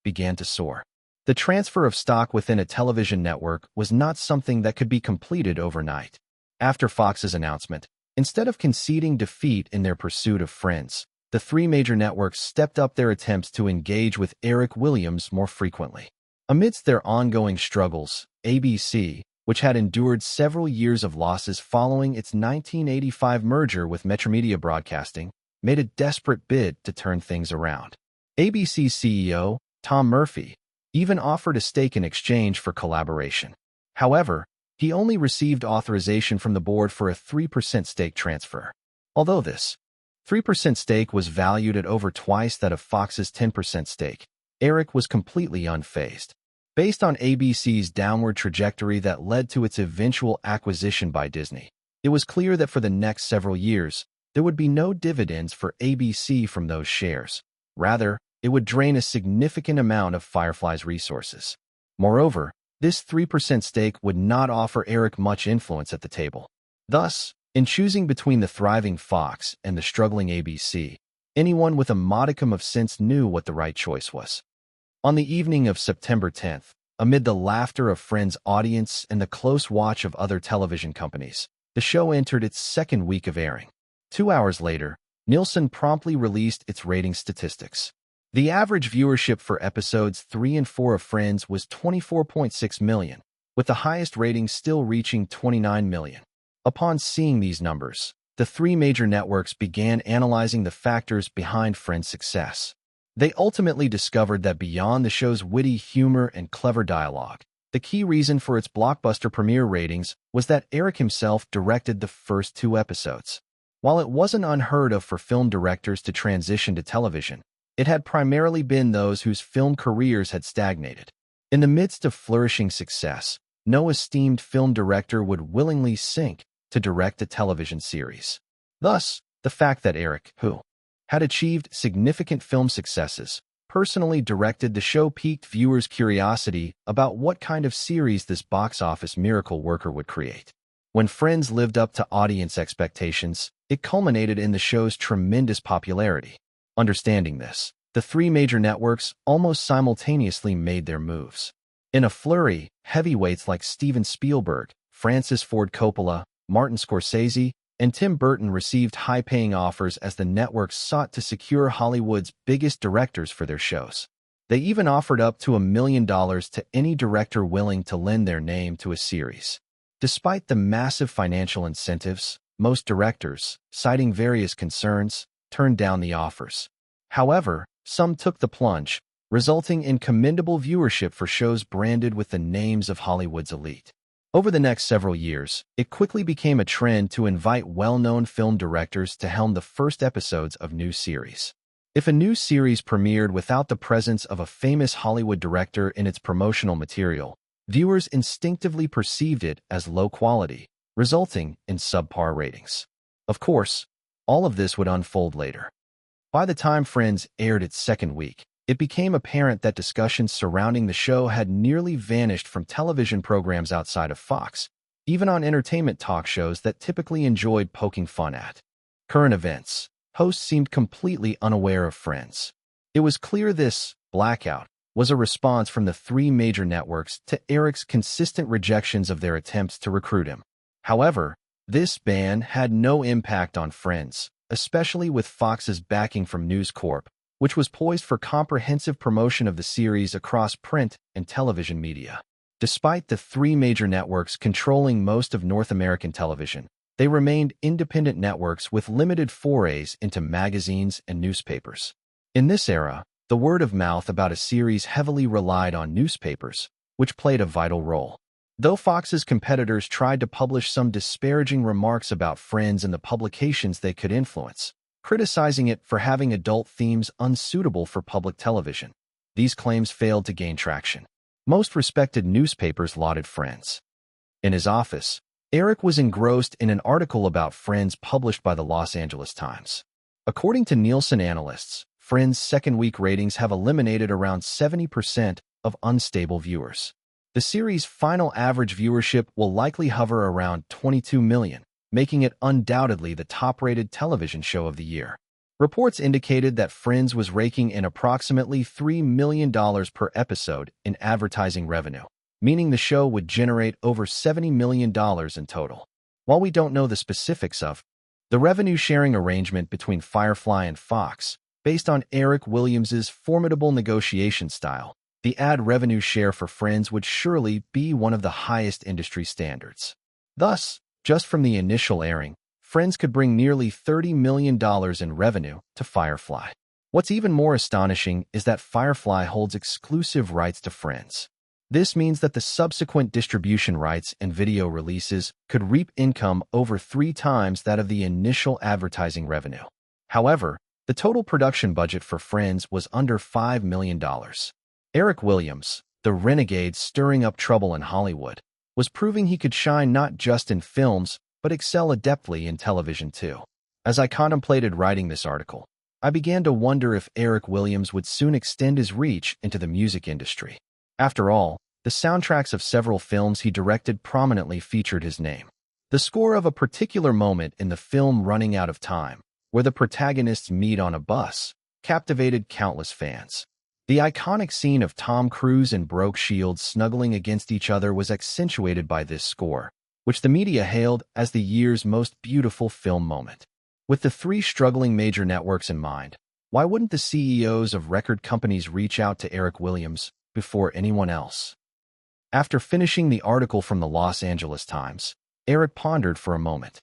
began to soar. The transfer of stock within a television network was not something that could be completed overnight. After Fox's announcement, instead of conceding defeat in their pursuit of Friends, the 3 major networks stepped up their attempts to engage with Eric Williams more frequently. Amidst their ongoing struggles, ABC, which had endured several years of losses following its 1985 merger with Metromedia Broadcasting, made a desperate bid to turn things around. ABC's CEO, Tom Murphy, even offered a stake in exchange for collaboration. However, he only received authorization from the board for a 3% stake transfer. Although this 3% stake was valued at over twice that of Fox's 10% stake, Eric was completely unfazed. Based on ABC's downward trajectory that led to its eventual acquisition by Disney, it was clear that for the next several years, there would be no dividends for ABC from those shares. Rather, it would drain a significant amount of Firefly's resources. Moreover, this 3% stake would not offer Eric much influence at the table. Thus, in choosing between the thriving Fox and the struggling ABC, anyone with a modicum of sense knew what the right choice was. On the evening of September 10th, amid the laughter of Friends' audience and the close watch of other television companies, the show entered its second week of airing. 2 hours later, Nielsen promptly released its rating statistics. The average viewership for episodes 3 and 4 of Friends was 24.6 million, with the highest rating still reaching 29 million. Upon seeing these numbers, the three major networks began analyzing the factors behind Friends' success. They ultimately discovered that beyond the show's witty humor and clever dialogue, the key reason for its blockbuster premiere ratings was that Eric himself directed the first 2 episodes. While it wasn't unheard of for film directors to transition to television, it had primarily been those whose film careers had stagnated. In the midst of flourishing success, no esteemed film director would willingly sink to direct a television series. Thus, the fact that Eric, who had achieved significant film successes, personally directed the show piqued viewers' curiosity about what kind of series this box office miracle worker would create. When Friends lived up to audience expectations, it culminated in the show's tremendous popularity. Understanding this, the three major networks almost simultaneously made their moves. In a flurry, heavyweights like Steven Spielberg, Francis Ford Coppola, Martin Scorsese, and Tim Burton received high-paying offers as the networks sought to secure Hollywood's biggest directors for their shows. They even offered up to $1 million to any director willing to lend their name to a series. Despite the massive financial incentives, most directors, citing various concerns, turned down the offers. However, some took the plunge, resulting in commendable viewership for shows branded with the names of Hollywood's elite. Over the next several years, it quickly became a trend to invite well-known film directors to helm the first episodes of new series. If a new series premiered without the presence of a famous Hollywood director in its promotional material, viewers instinctively perceived it as low quality, resulting in subpar ratings. Of course, all of this would unfold later. By the time Friends aired its second week, it became apparent that discussions surrounding the show had nearly vanished from television programs outside of Fox, even on entertainment talk shows that typically enjoyed poking fun at current events. Hosts seemed completely unaware of Friends. It was clear this blackout was a response from the three major networks to Eric's consistent rejections of their attempts to recruit him. However, this ban had no impact on Friends, especially with Fox's backing from News Corp, which was poised for comprehensive promotion of the series across print and television media. Despite the three major networks controlling most of North American television, they remained independent networks with limited forays into magazines and newspapers. In this era, the word of mouth about a series heavily relied on newspapers, which played a vital role. Though Fox's competitors tried to publish some disparaging remarks about Friends in the publications they could influence, criticizing it for having adult themes unsuitable for public television, these claims failed to gain traction. Most respected newspapers lauded Friends. In his office, Eric was engrossed in an article about Friends published by the Los Angeles Times. According to Nielsen analysts, Friends' second-week ratings have eliminated around 70% of unstable viewers. The series' final average viewership will likely hover around 22 million, making it undoubtedly the top-rated television show of the year. Reports indicated that Friends was raking in approximately $3 million per episode in advertising revenue, meaning the show would generate over $70 million in total. While we don't know the specifics of the revenue-sharing arrangement between Firefly and Fox, based on Eric Williams's formidable negotiation style, the ad revenue share for Friends would surely be one of the highest industry standards. Thus, just from the initial airing, Friends could bring nearly $30 million in revenue to Firefly. What's even more astonishing is that Firefly holds exclusive rights to Friends. This means that the subsequent distribution rights and video releases could reap income over 3 times that of the initial advertising revenue. However, the total production budget for Friends was under $5 million. Eric Williams, the renegade stirring up trouble in Hollywood, was proving he could shine not just in films, but excel adeptly in television too. As I contemplated writing this article, I began to wonder if Eric Williams would soon extend his reach into the music industry. After all, the soundtracks of several films he directed prominently featured his name. The score of a particular moment in the film Running Out of Time, where the protagonists meet on a bus, captivated countless fans. The iconic scene of Tom Cruise and Brooke Shields snuggling against each other was accentuated by this score, which the media hailed as the year's most beautiful film moment. With the 3 struggling major networks in mind, why wouldn't the CEOs of record companies reach out to Eric Williams before anyone else? After finishing the article from the Los Angeles Times, Eric pondered for a moment.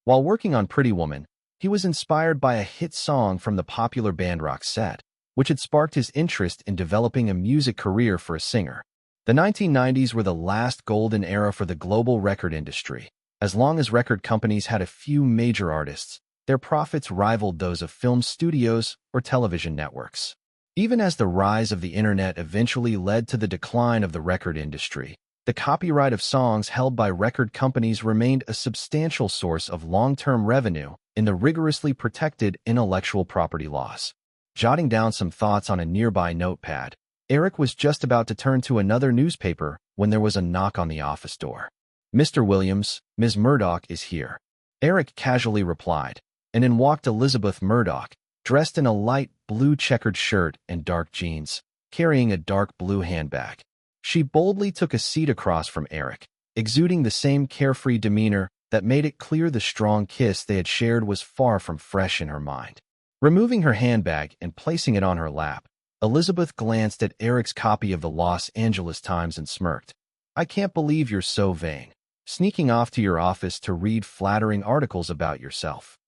While working on Pretty Woman, he was inspired by a hit song from the popular band Roxette, which had sparked his interest in developing a music career for a singer. The 1990s were the last golden era for the global record industry. As long as record companies had a few major artists, their profits rivaled those of film studios or television networks. Even as the rise of the internet eventually led to the decline of the record industry, the copyright of songs held by record companies remained a substantial source of long-term revenue in the rigorously protected intellectual property laws. Jotting down some thoughts on a nearby notepad, Eric was just about to turn to another newspaper when there was a knock on the office door. "Mr. Williams, Ms. Murdoch is here," Eric casually replied, and in walked Elizabeth Murdoch, dressed in a light blue checkered shirt and dark jeans, carrying a dark blue handbag. She boldly took a seat across from Eric, exuding the same carefree demeanor that made it clear the strong kiss they had shared was far from fresh in her mind. Removing her handbag and placing it on her lap, Elizabeth glanced at Eric's copy of the Los Angeles Times and smirked. "I can't believe you're so vain, sneaking off to your office to read flattering articles about yourself."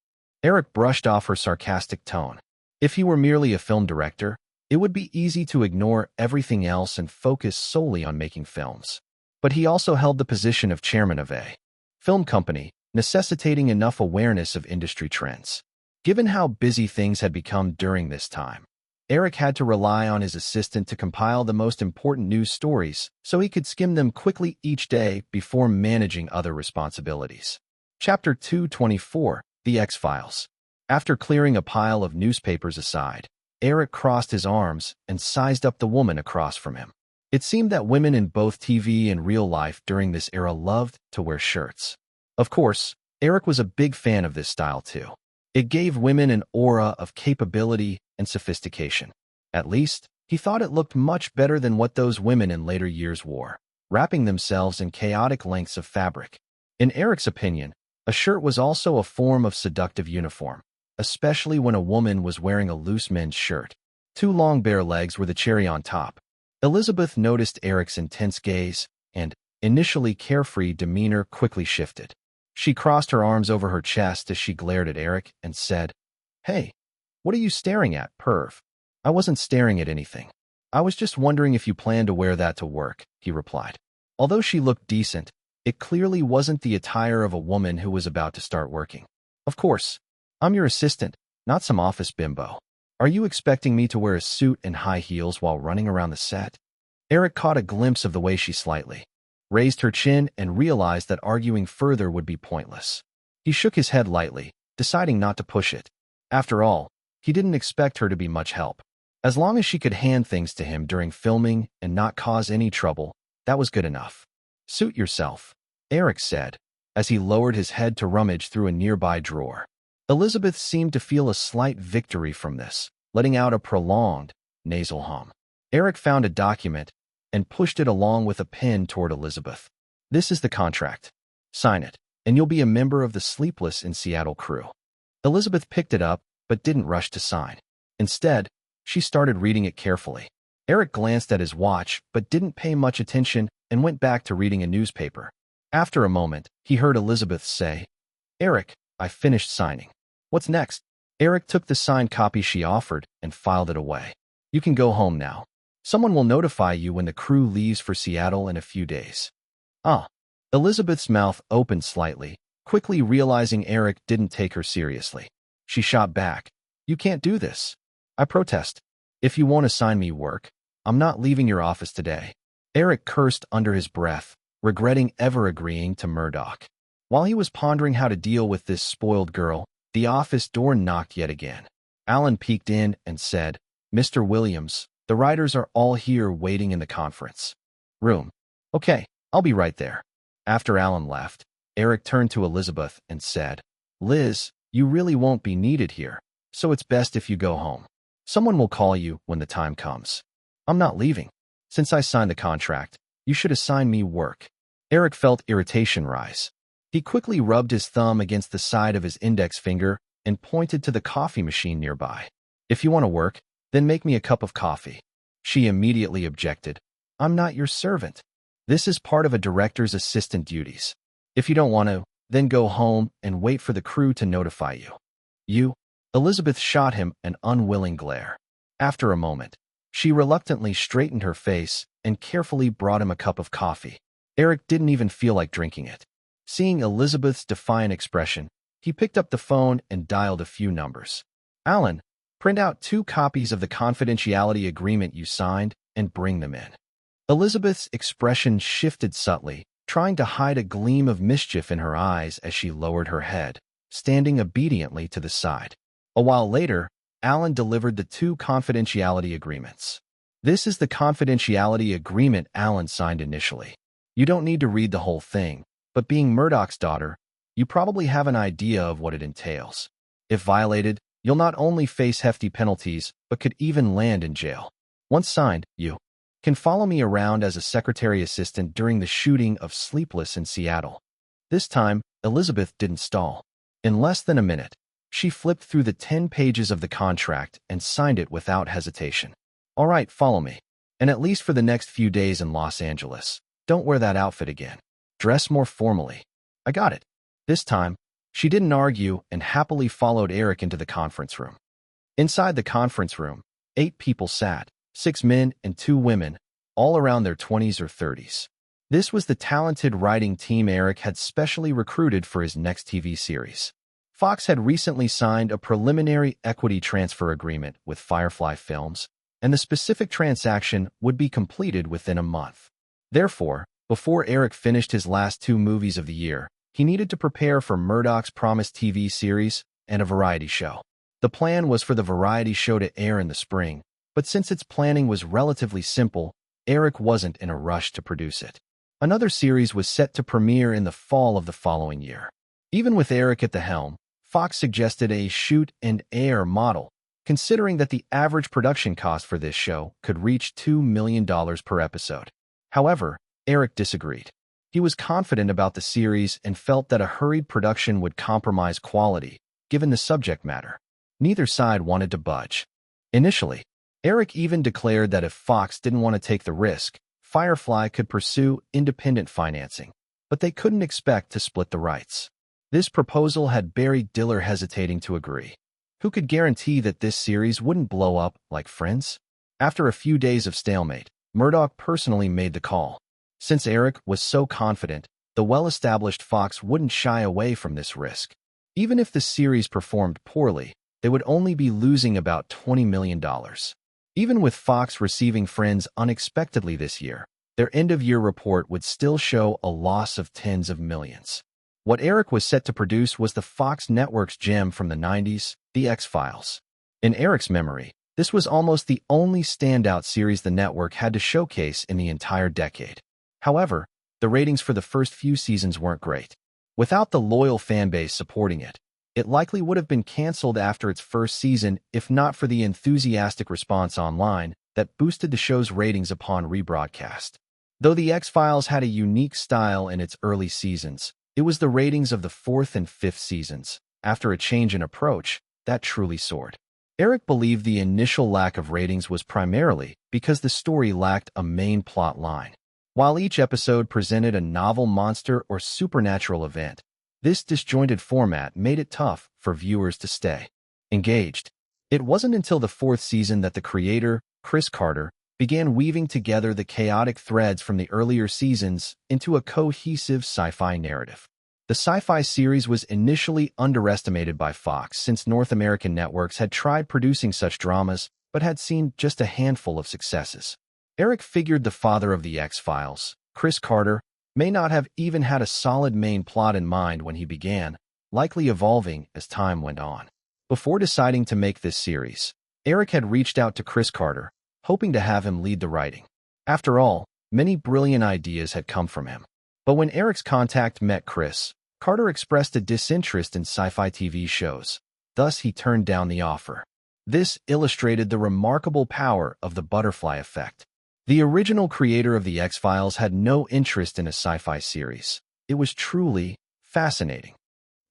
Eric brushed off her sarcastic tone. If he were merely a film director, it would be easy to ignore everything else and focus solely on making films. But he also held the position of chairman of a film company, necessitating enough awareness of industry trends. Given how busy things had become during this time, Eric had to rely on his assistant to compile the most important news stories so he could skim them quickly each day before managing other responsibilities. Chapter 224, The X-Files. After clearing a pile of newspapers aside, Eric crossed his arms and sized up the woman across from him. It seemed that women in both TV and real life during this era loved to wear shirts. Of course, Eric was a big fan of this style too. It gave women an aura of capability and sophistication. At least, he thought it looked much better than what those women in later years wore, wrapping themselves in chaotic lengths of fabric. In Eric's opinion, a shirt was also a form of seductive uniform, especially when a woman was wearing a loose men's shirt. 2 long bare legs were the cherry on top. Elizabeth noticed Eric's intense gaze, and, initially carefree demeanor quickly shifted. She crossed her arms over her chest as she glared at Eric and said, "Hey, what are you staring at, perv?" "I wasn't staring at anything. I was just wondering if you plan to wear that to work," he replied. Although she looked decent, it clearly wasn't the attire of a woman who was about to start working. "Of course. I'm your assistant, not some office bimbo. Are you expecting me to wear a suit and high heels while running around the set?" Eric caught a glimpse of the way she slightly raised her chin and realized that arguing further would be pointless. He shook his head lightly, deciding not to push it. After all, he didn't expect her to be much help. As long as she could hand things to him during filming and not cause any trouble, that was good enough. "Suit yourself," Eric said, as he lowered his head to rummage through a nearby drawer. Elizabeth seemed to feel a slight victory from this, letting out a prolonged, nasal hum. Eric found a document and pushed it along with a pen toward Elizabeth. "This is the contract. Sign it, and you'll be a member of the Sleepless in Seattle crew." Elizabeth picked it up, but didn't rush to sign. Instead, she started reading it carefully. Eric glanced at his watch, but didn't pay much attention and went back to reading a newspaper. After a moment, he heard Elizabeth say, "Eric, I finished signing. What's next?" Eric took the signed copy she offered and filed it away. You can go home now. Someone will notify you when the crew leaves for Seattle in a few days. Ah. Elizabeth's mouth opened slightly, quickly realizing Eric didn't take her seriously. She shot back. You can't do this. I protest. If you won't assign me work, I'm not leaving your office today. Eric cursed under his breath, regretting ever agreeing to Murdoch. While he was pondering how to deal with this spoiled girl, the office door knocked yet again. Alan peeked in and said, Mr. Williams, the writers are all here waiting in the conference room. Okay, I'll be right there. After Alan left, Eric turned to Elizabeth and said, Liz, you really won't be needed here, so it's best if you go home. Someone will call you when the time comes. I'm not leaving. Since I signed the contract, you should assign me work. Eric felt irritation rise. He quickly rubbed his thumb against the side of his index finger and pointed to the coffee machine nearby. If you want to work, then make me a cup of coffee. She immediately objected. I'm not your servant. This is part of a director's assistant duties. If you don't want to, then go home and wait for the crew to notify you. You? Elizabeth shot him an unwilling glare. After a moment, she reluctantly straightened her face and carefully brought him a cup of coffee. Eric didn't even feel like drinking it. Seeing Elizabeth's defiant expression, he picked up the phone and dialed a few numbers. Alan, print out 2 copies of the confidentiality agreement you signed and bring them in. Elizabeth's expression shifted subtly, trying to hide a gleam of mischief in her eyes as she lowered her head, standing obediently to the side. A while later, Alan delivered the 2 confidentiality agreements. This is the confidentiality agreement Alan signed initially. You don't need to read the whole thing, but being Murdoch's daughter, you probably have an idea of what it entails. If violated, you'll not only face hefty penalties, but could even land in jail. Once signed, you can follow me around as a secretary assistant during the shooting of Sleepless in Seattle. This time, Elizabeth didn't stall. In less than a minute, she flipped through the 10 pages of the contract and signed it without hesitation. All right, follow me. And at least for the next few days in Los Angeles, don't wear that outfit again. Dress more formally. I got it. This time, she didn't argue and happily followed Eric into the conference room. Inside the conference room, 8 people sat, 6 men and 2 women, all around their 20s or 30s. This was the talented writing team Eric had specially recruited for his next TV series. Fox had recently signed a preliminary equity transfer agreement with Firefly Films, and the specific transaction would be completed within a month. Therefore, before Eric finished his last 2 movies of the year, he needed to prepare for Murdoch's promised TV series and a variety show. The plan was for the variety show to air in the spring, but since its planning was relatively simple, Eric wasn't in a rush to produce it. Another series was set to premiere in the fall of the following year. Even with Eric at the helm, Fox suggested a shoot-and-air model, considering that the average production cost for this show could reach $2 million per episode. However, Eric disagreed. He was confident about the series and felt that a hurried production would compromise quality, given the subject matter. Neither side wanted to budge. Initially, Eric even declared that if Fox didn't want to take the risk, Firefly could pursue independent financing, but they couldn't expect to split the rights. This proposal had Barry Diller hesitating to agree. Who could guarantee that this series wouldn't blow up like Friends? After a few days of stalemate, Murdoch personally made the call. Since Eric was so confident, the well-established Fox wouldn't shy away from this risk. Even if the series performed poorly, they would only be losing about $20 million. Even with Fox receiving Friends unexpectedly this year, their end-of-year report would still show a loss of tens of millions. What Eric was set to produce was the Fox network's gem from the 90s, The X-Files. In Eric's memory, this was almost the only standout series the network had to showcase in the entire decade. However, the ratings for the first few seasons weren't great. Without the loyal fanbase supporting it, it likely would have been canceled after its first season if not for the enthusiastic response online that boosted the show's ratings upon rebroadcast. Though The X-Files had a unique style in its early seasons, it was the ratings of the 4th and 5th seasons, after a change in approach, that truly soared. Eric believed the initial lack of ratings was primarily because the story lacked a main plot line. While each episode presented a novel monster or supernatural event, this disjointed format made it tough for viewers to stay. engaged. It wasn't until the fourth season that the creator, Chris Carter, began weaving together the chaotic threads from the earlier seasons into a cohesive sci-fi narrative. The sci-fi series was initially underestimated by Fox since North American networks had tried producing such dramas but had seen just a handful of successes. Eric figured the father of the X-Files, Chris Carter, may not have even had a solid main plot in mind when he began, likely evolving as time went on. Before deciding to make this series, Eric had reached out to Chris Carter, hoping to have him lead the writing. After all, many brilliant ideas had come from him. But when Eric's contact met Chris, Carter expressed a disinterest in sci-fi TV shows. Thus, he turned down the offer. This illustrated the remarkable power of the butterfly effect. The original creator of the X-Files had no interest in a sci-fi series. It was truly fascinating.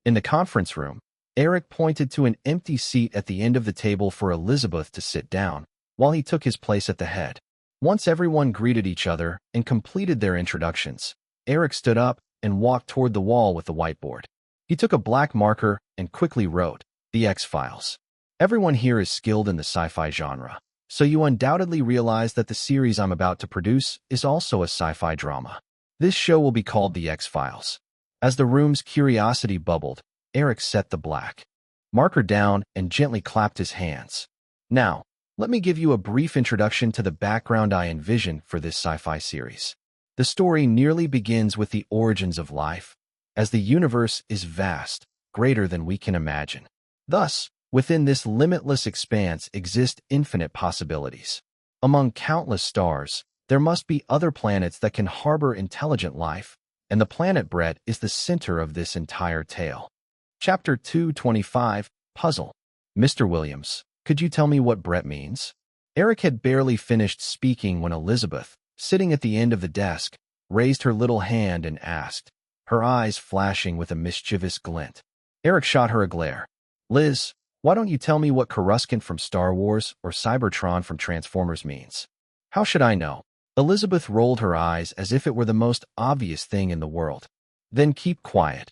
In the conference room, Eric pointed to an empty seat at the end of the table for Elizabeth to sit down, while he took his place at the head. Once everyone greeted each other and completed their introductions, Eric stood up and walked toward the wall with the whiteboard. He took a black marker and quickly wrote, "The X-Files." Everyone here is skilled in the sci-fi genre, so you undoubtedly realize that the series I'm about to produce is also a sci-fi drama. This show will be called The X-Files. As the room's curiosity bubbled, Eric set the black marker down and gently clapped his hands. Now, let me give you a brief introduction to the background I envision for this sci-fi series. The story nearly begins with the origins of life, as the universe is vast, greater than we can imagine. Thus, within this limitless expanse exist infinite possibilities. Among countless stars, there must be other planets that can harbor intelligent life, and the planet Brett is the center of this entire tale. Chapter 225, Puzzle. Mr. Williams, could you tell me what Brett means? Eric had barely finished speaking when Elizabeth, sitting at the end of the desk, raised her little hand and asked, her eyes flashing with a mischievous glint. Eric shot her a glare. Liz, why don't you tell me what Coruscant from Star Wars or Cybertron from Transformers means? How should I know? Elizabeth rolled her eyes as if it were the most obvious thing in the world. Then keep quiet.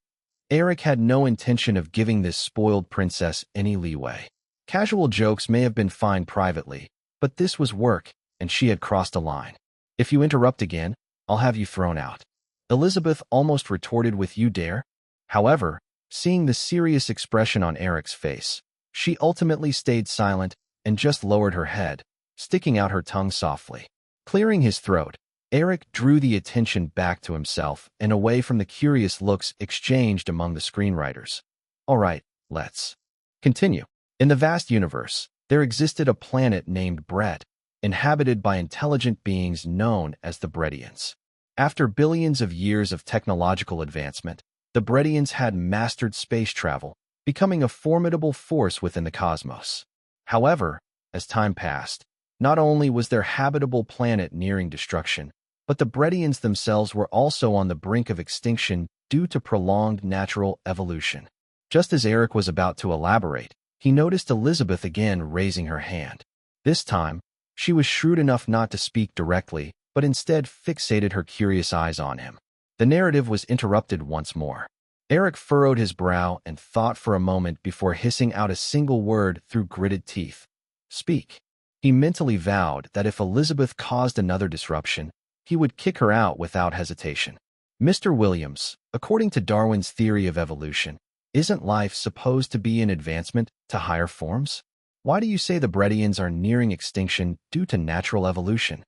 Eric had no intention of giving this spoiled princess any leeway. Casual jokes may have been fine privately, but this was work, and she had crossed a line. If you interrupt again, I'll have you thrown out. Elizabeth almost retorted with you dare. However, seeing the serious expression on Eric's face, she ultimately stayed silent and just lowered her head, sticking out her tongue softly. Clearing his throat, Eric drew the attention back to himself and away from the curious looks exchanged among the screenwriters. All right, let's continue. In the vast universe, there existed a planet named Brett, inhabited by intelligent beings known as the Brettians. After billions of years of technological advancement, the Brettians had mastered space travel, becoming a formidable force within the cosmos. However, as time passed, not only was their habitable planet nearing destruction, but the Brettians themselves were also on the brink of extinction due to prolonged natural evolution. Just as Eric was about to elaborate, he noticed Elizabeth again raising her hand. This time, she was shrewd enough not to speak directly, but instead fixated her curious eyes on him. The narrative was interrupted once more. Eric furrowed his brow and thought for a moment before hissing out a single word through gritted teeth. Speak. He mentally vowed that if Elizabeth caused another disruption, he would kick her out without hesitation. Mr. Williams, according to Darwin's theory of evolution, isn't life supposed to be an advancement to higher forms? Why do you say the Brettians are nearing extinction due to natural evolution?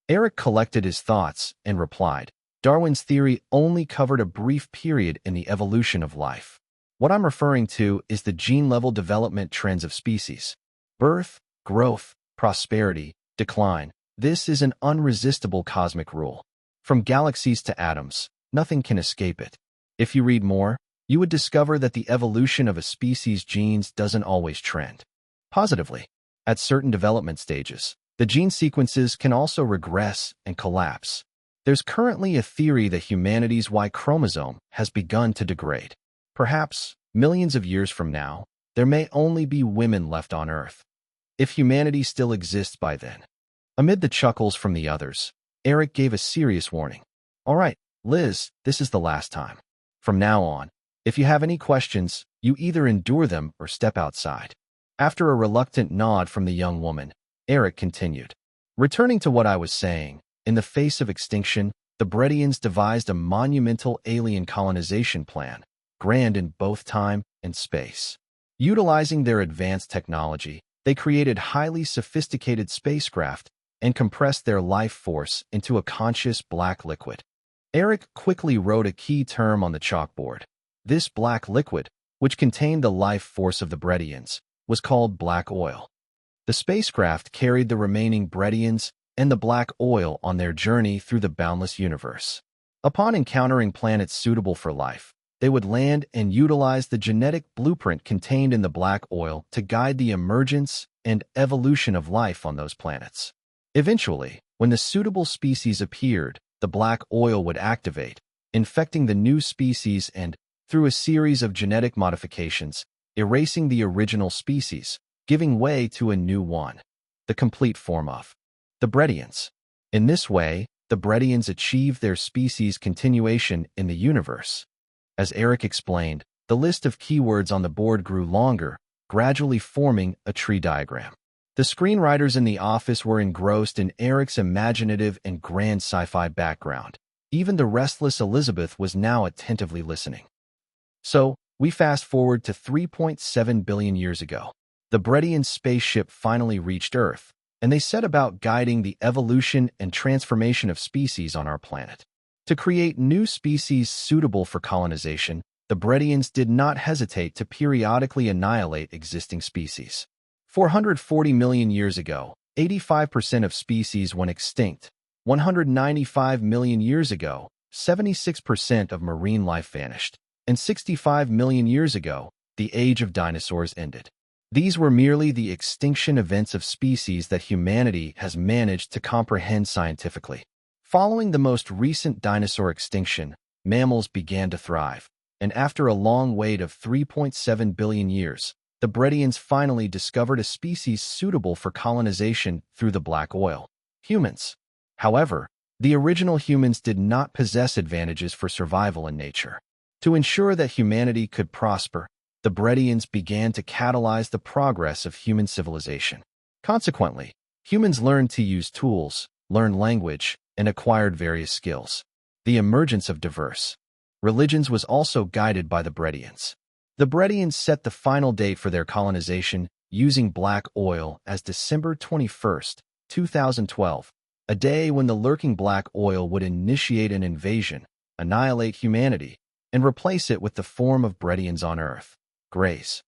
Eric collected his thoughts and replied, Darwin's theory only covered a brief period in the evolution of life. What I'm referring to is the gene-level development trends of species. Birth, growth, prosperity, decline. This is an unresistible cosmic rule. From galaxies to atoms, nothing can escape it. If you read more, you would discover that the evolution of a species' genes doesn't always trend positively. At certain development stages, the gene sequences can also regress and collapse. There's currently a theory that humanity's Y chromosome has begun to degrade. Perhaps, millions of years from now, there may only be women left on Earth. If humanity still exists by then. Amid the chuckles from the others, Eric gave a serious warning. All right, Liz, this is the last time. From now on, if you have any questions, you either endure them or step outside. After a reluctant nod from the young woman, Eric continued. Returning to what I was saying, in the face of extinction, the Bredians devised a monumental alien colonization plan, grand in both time and space. Utilizing their advanced technology, they created highly sophisticated spacecraft and compressed their life force into a conscious black liquid. Eric quickly wrote a key term on the chalkboard. This black liquid, which contained the life force of the Bredians, was called black oil. The spacecraft carried the remaining Bredians and the black oil on their journey through the boundless universe. Upon encountering planets suitable for life, they would land and utilize the genetic blueprint contained in the black oil to guide the emergence and evolution of life on those planets. Eventually, when the suitable species appeared, the black oil would activate, infecting the new species and, through a series of genetic modifications, erasing the original species, giving way to a new one, the complete form of the Bredians. In this way, the Bredians achieved their species continuation in the universe. As Eric explained, the list of keywords on the board grew longer, gradually forming a tree diagram. The screenwriters in the office were engrossed in Eric's imaginative and grand sci-fi background. Even the restless Elizabeth was now attentively listening. So, we fast forward to 3.7 billion years ago. The Bredian spaceship finally reached Earth, and they set about guiding the evolution and transformation of species on our planet. To create new species suitable for colonization, the Bredians did not hesitate to periodically annihilate existing species. 440 million years ago, 85% of species went extinct. 195 million years ago, 76% of marine life vanished. And 65 million years ago, the age of dinosaurs ended. These were merely the extinction events of species that humanity has managed to comprehend scientifically. Following the most recent dinosaur extinction, mammals began to thrive, and after a long wait of 3.7 billion years, the Bredians finally discovered a species suitable for colonization through the black oil: humans. However, the original humans did not possess advantages for survival in nature. To ensure that humanity could prosper, the Bredians began to catalyze the progress of human civilization. Consequently, humans learned to use tools, learned language, and acquired various skills. The emergence of diverse religions was also guided by the Bredians. The Bredians set the final date for their colonization using black oil as December 21st, 2012, a day when the lurking black oil would initiate an invasion, annihilate humanity, and replace it with the form of Bredians on Earth, Grace.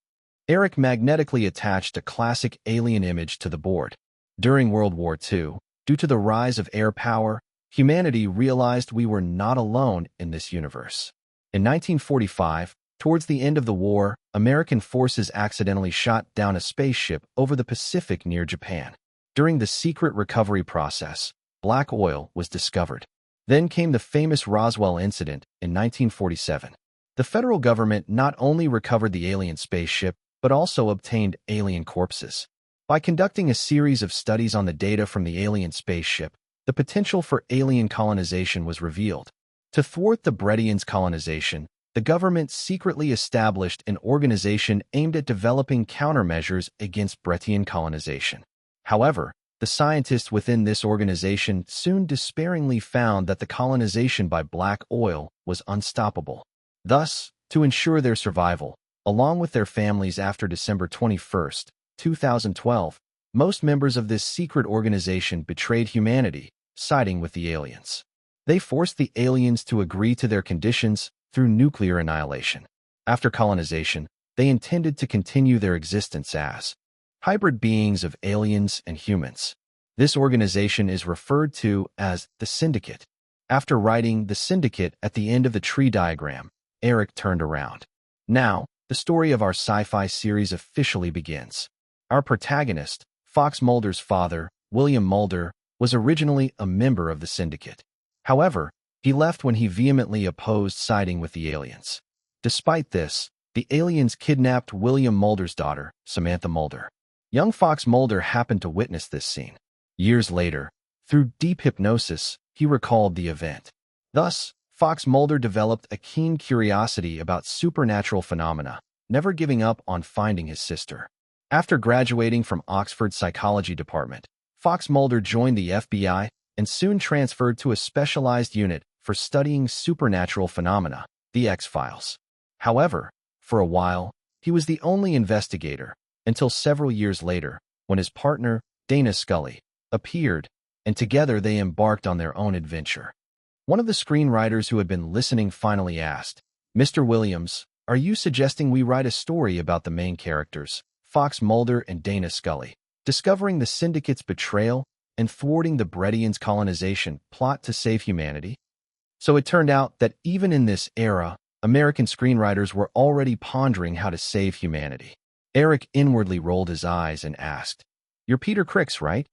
Eric magnetically attached a classic alien image to the board. During World War II, due to the rise of air power, humanity realized we were not alone in this universe. In 1945, towards the end of the war, American forces accidentally shot down a spaceship over the Pacific near Japan. During the secret recovery process, black oil was discovered. Then came the famous Roswell incident in 1947. The federal government not only recovered the alien spaceship, but also obtained alien corpses. By conducting a series of studies on the data from the alien spaceship, the potential for alien colonization was revealed. To thwart the Bredians' colonization, the government secretly established an organization aimed at developing countermeasures against Bretian colonization. However, the scientists within this organization soon despairingly found that the colonization by black oil was unstoppable. Thus, to ensure their survival, along with their families after December 21st, 2012, most members of this secret organization betrayed humanity, siding with the aliens. They forced the aliens to agree to their conditions through nuclear annihilation. After colonization, they intended to continue their existence as hybrid beings of aliens and humans. This organization is referred to as the Syndicate. After writing the Syndicate at the end of the tree diagram, Eric turned around. Now, the story of our sci-fi series officially begins. Our protagonist, Fox Mulder's father, William Mulder, was originally a member of the Syndicate. However, he left when he vehemently opposed siding with the aliens. Despite this, the aliens kidnapped William Mulder's daughter, Samantha Mulder. Young Fox Mulder happened to witness this scene. Years later, through deep hypnosis, he recalled the event. Thus, Fox Mulder developed a keen curiosity about supernatural phenomena, never giving up on finding his sister. After graduating from Oxford's psychology department, Fox Mulder joined the FBI and soon transferred to a specialized unit for studying supernatural phenomena, the X-Files. However, for a while, he was the only investigator until several years later, when his partner, Dana Scully, appeared, and together they embarked on their own adventure. One of the screenwriters who had been listening finally asked, "Mr. Williams, are you suggesting we write a story about the main characters, Fox Mulder and Dana Scully, discovering the Syndicate's betrayal and thwarting the Bredians' colonization plot to save humanity?" So it turned out that even in this era, American screenwriters were already pondering how to save humanity. Eric inwardly rolled his eyes and asked, "You're Peter Crix, right?"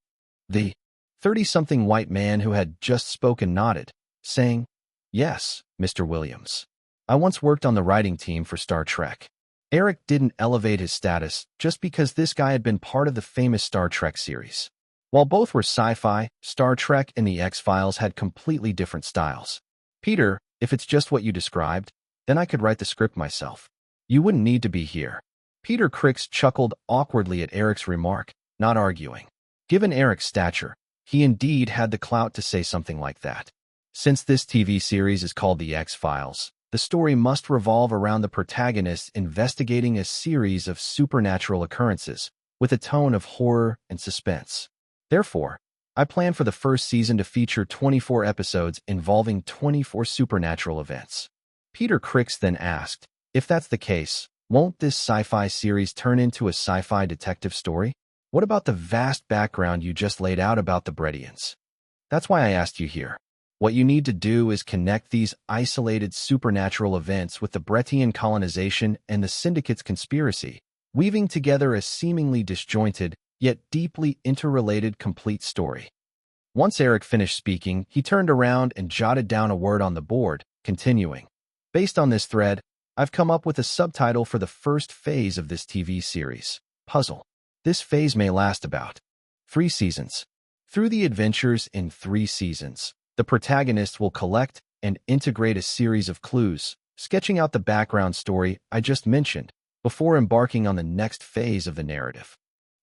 The 30-something white man who had just spoken nodded, saying, "Yes, Mr. Williams. I once worked on the writing team for Star Trek." Eric didn't elevate his status just because this guy had been part of the famous Star Trek series. While both were sci-fi, Star Trek and the X-Files had completely different styles. "Peter, if it's just what you described, then I could write the script myself. You wouldn't need to be here." Peter Crix chuckled awkwardly at Eric's remark, not arguing. Given Eric's stature, he indeed had the clout to say something like that. Since this TV series is called The X-Files, the story must revolve around the protagonists investigating a series of supernatural occurrences with a tone of horror and suspense. Therefore, I plan for the first season to feature 24 episodes involving 24 supernatural events. Peter Crix then asked, "If that's the case, won't this sci-fi series turn into a sci-fi detective story? What about the vast background you just laid out about the Bredians?" "That's why I asked you here. What you need to do is connect these isolated supernatural events with the Bretian colonization and the Syndicate's conspiracy, weaving together a seemingly disjointed, yet deeply interrelated complete story." Once Eric finished speaking, he turned around and jotted down a word on the board, continuing, "Based on this thread, I've come up with a subtitle for the first phase of this TV series, Puzzle. This phase may last about 3 seasons. Through the adventures in 3 seasons, the protagonist will collect and integrate a series of clues, sketching out the background story I just mentioned, before embarking on the next phase of the narrative."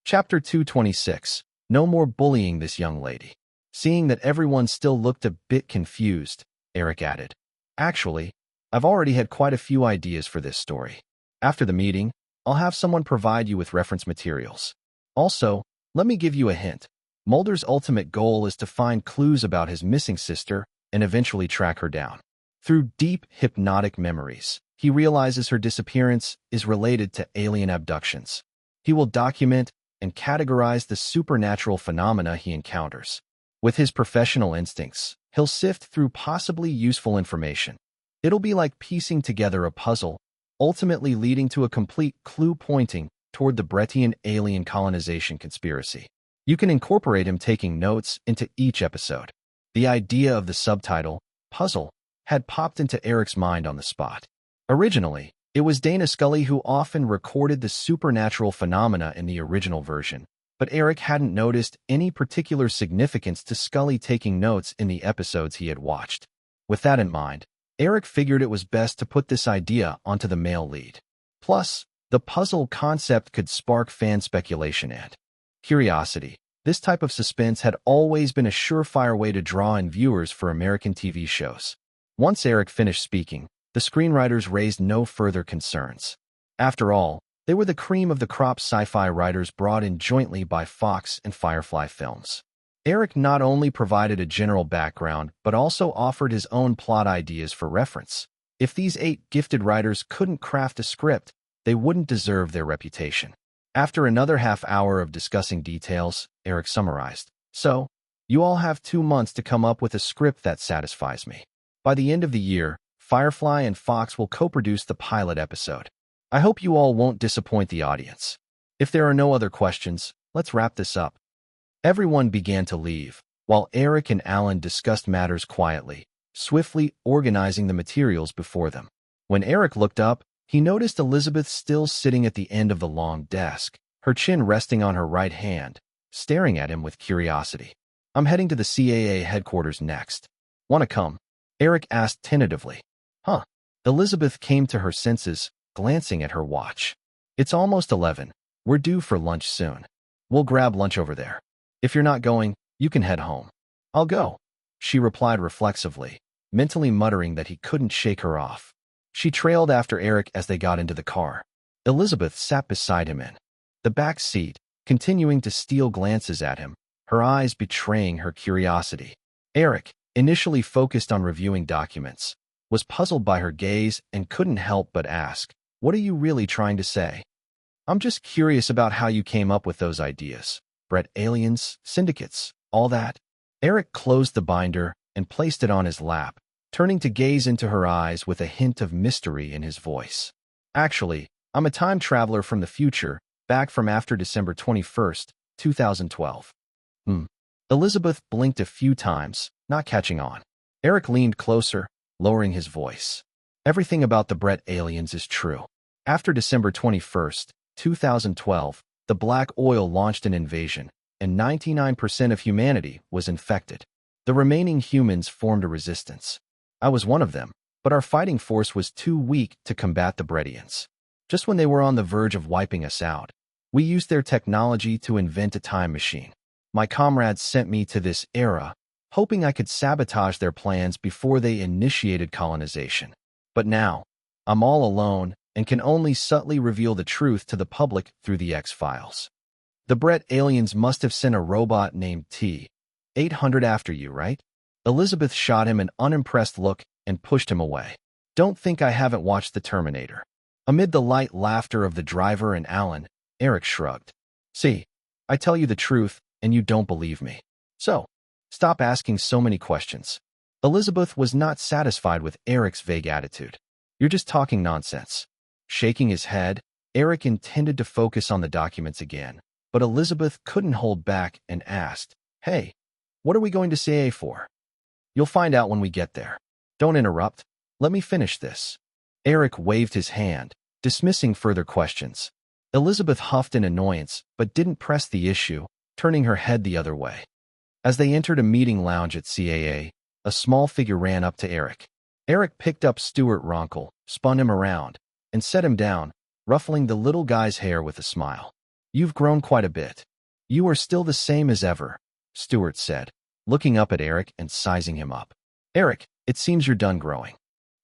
Chapter 226, No More Bullying This Young Lady. Seeing that everyone still looked a bit confused, Eric added, "Actually, I've already had quite a few ideas for this story. After the meeting, I'll have someone provide you with reference materials. Also, let me give you a hint. Mulder's ultimate goal is to find clues about his missing sister and eventually track her down. Through deep hypnotic memories, he realizes her disappearance is related to alien abductions. He will document and categorize the supernatural phenomena he encounters. With his professional instincts, he'll sift through possibly useful information. It'll be like piecing together a puzzle, ultimately leading to a complete clue pointing toward the Bretian alien colonization conspiracy. You can incorporate him taking notes into each episode." The idea of the subtitle, Puzzle, had popped into Eric's mind on the spot. Originally, it was Dana Scully who often recorded the supernatural phenomena in the original version, but Eric hadn't noticed any particular significance to Scully taking notes in the episodes he had watched. With that in mind, Eric figured it was best to put this idea onto the male lead. Plus, the puzzle concept could spark fan speculation and curiosity. This type of suspense had always been a surefire way to draw in viewers for American TV shows. Once Eric finished speaking, the screenwriters raised no further concerns. After all, they were the cream of the crop sci-fi writers brought in jointly by Fox and Firefly Films. Eric not only provided a general background, but also offered his own plot ideas for reference. If these 8 gifted writers couldn't craft a script, they wouldn't deserve their reputation. After another half hour of discussing details, Eric summarized, "So, you all have 2 months to come up with a script that satisfies me. By the end of the year, Firefly and Fox will co-produce the pilot episode. I hope you all won't disappoint the audience. If there are no other questions, let's wrap this up." Everyone began to leave, while Eric and Alan discussed matters quietly, swiftly organizing the materials before them. When Eric looked up, he noticed Elizabeth still sitting at the end of the long desk, her chin resting on her right hand, staring at him with curiosity. "I'm heading to the CAA headquarters next. Want to come?" Eric asked tentatively. "Huh." Elizabeth came to her senses, glancing at her watch. "It's almost 11. We're due for lunch soon. We'll grab lunch over there. If you're not going, you can head home. I'll go, she replied reflexively, mentally muttering that he couldn't shake her off. She trailed after Eric as they got into the car. Elizabeth sat beside him in the back seat, continuing to steal glances at him, her eyes betraying her curiosity. Eric, initially focused on reviewing documents, was puzzled by her gaze and couldn't help but ask, "What are you really trying to say?" "I'm just curious about how you came up with those ideas. Bred aliens, syndicates, all that." Eric closed the binder and placed it on his lap, turning to gaze into her eyes with a hint of mystery in his voice. "Actually, I'm a time traveler from the future, back from after December 21st, 2012. Elizabeth blinked a few times, not catching on. Eric leaned closer, lowering his voice. "Everything about the Bred aliens is true. After December 21st, 2012, the Black Oil launched an invasion, and 99% of humanity was infected. The remaining humans formed a resistance. I was one of them, but our fighting force was too weak to combat the Bredians. Just when they were on the verge of wiping us out, we used their technology to invent a time machine. My comrades sent me to this era, hoping I could sabotage their plans before they initiated colonization. But now, I'm all alone and can only subtly reveal the truth to the public through the X-Files. The Bred aliens must have sent a robot named T-800 after you, right?" Elizabeth shot him an unimpressed look and pushed him away. "Don't think I haven't watched The Terminator." Amid the light laughter of the driver and Alan, Eric shrugged. "See, I tell you the truth, and you don't believe me. So, stop asking so many questions." Elizabeth was not satisfied with Eric's vague attitude. "You're just talking nonsense." Shaking his head, Eric intended to focus on the documents again, but Elizabeth couldn't hold back and asked, "Hey, what are we going to CA for?" "You'll find out when we get there. Don't interrupt. Let me finish this." Eric waved his hand, dismissing further questions. Elizabeth huffed in annoyance, but didn't press the issue, turning her head the other way. As they entered a meeting lounge at CAA, a small figure ran up to Eric. Eric picked up Stuart Ronkel, spun him around, and set him down, ruffling the little guy's hair with a smile. "You've grown quite a bit. You are still the same as ever," Stuart said, looking up at Eric and sizing him up. "Eric, it seems you're done growing."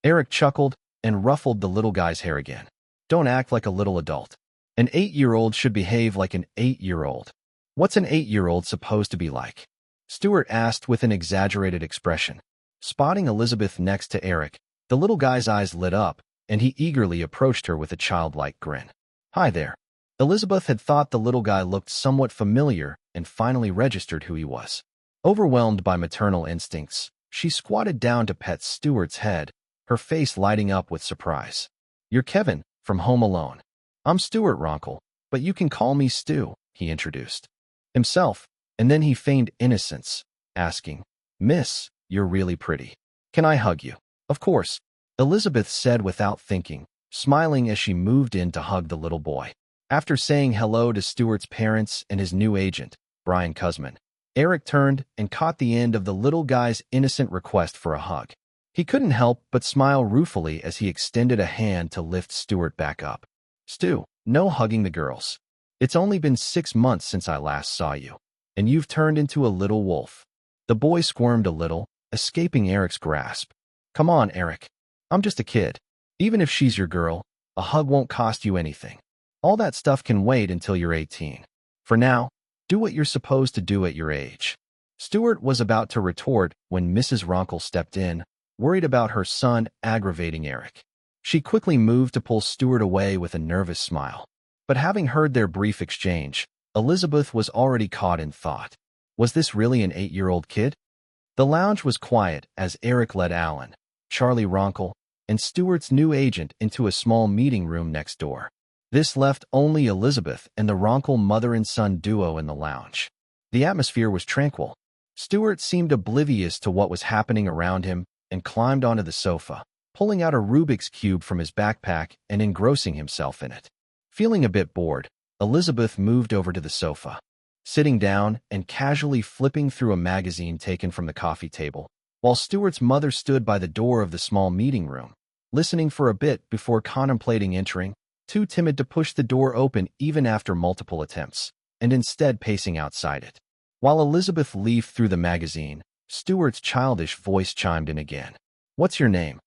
Eric chuckled and ruffled the little guy's hair again. "Don't act like a little adult. An 8-year-old should behave like an 8-year-old. What's an 8-year-old supposed to be like?" Stuart asked with an exaggerated expression. Spotting Elizabeth next to Eric, the little guy's eyes lit up, and he eagerly approached her with a childlike grin. "Hi there." Elizabeth had thought the little guy looked somewhat familiar and finally registered who he was. Overwhelmed by maternal instincts, she squatted down to pet Stuart's head, her face lighting up with surprise. "You're Kevin, from Home Alone. I'm Stuart Ronkel, but you can call me Stu," he introduced himself, and then he feigned innocence, asking, "Miss, you're really pretty. Can I hug you?" "Of course," Elizabeth said without thinking, smiling as she moved in to hug the little boy. After saying hello to Stuart's parents and his new agent, Brian Kuzman, Eric turned and caught the end of the little guy's innocent request for a hug. He couldn't help but smile ruefully as he extended a hand to lift Stuart back up. "Stu, no hugging the girls. It's only been 6 months since I last saw you, and you've turned into a little wolf." The boy squirmed a little, escaping Eric's grasp. "Come on, Eric. I'm just a kid. Even if she's your girl, a hug won't cost you anything. All that stuff can wait until you're 18. For now, do what you're supposed to do at your age." Stuart was about to retort when Mrs. Ronkel stepped in, worried about her son aggravating Eric. She quickly moved to pull Stuart away with a nervous smile. But having heard their brief exchange, Elizabeth was already caught in thought. Was this really an 8-year-old kid? The lounge was quiet as Eric led Alan, Charlie Ronkel, and Stuart's new agent into a small meeting room next door. This left only Elizabeth and the Ronkel mother and son duo in the lounge. The atmosphere was tranquil. Stuart seemed oblivious to what was happening around him and climbed onto the sofa, pulling out a Rubik's Cube from his backpack and engrossing himself in it. Feeling a bit bored, Elizabeth moved over to the sofa, sitting down and casually flipping through a magazine taken from the coffee table, while Stuart's mother stood by the door of the small meeting room, listening for a bit before contemplating entering. too timid to push the door open even after multiple attempts, and instead pacing outside it. While Elizabeth leafed through the magazine, Stuart's childish voice chimed in again. "What's your name?"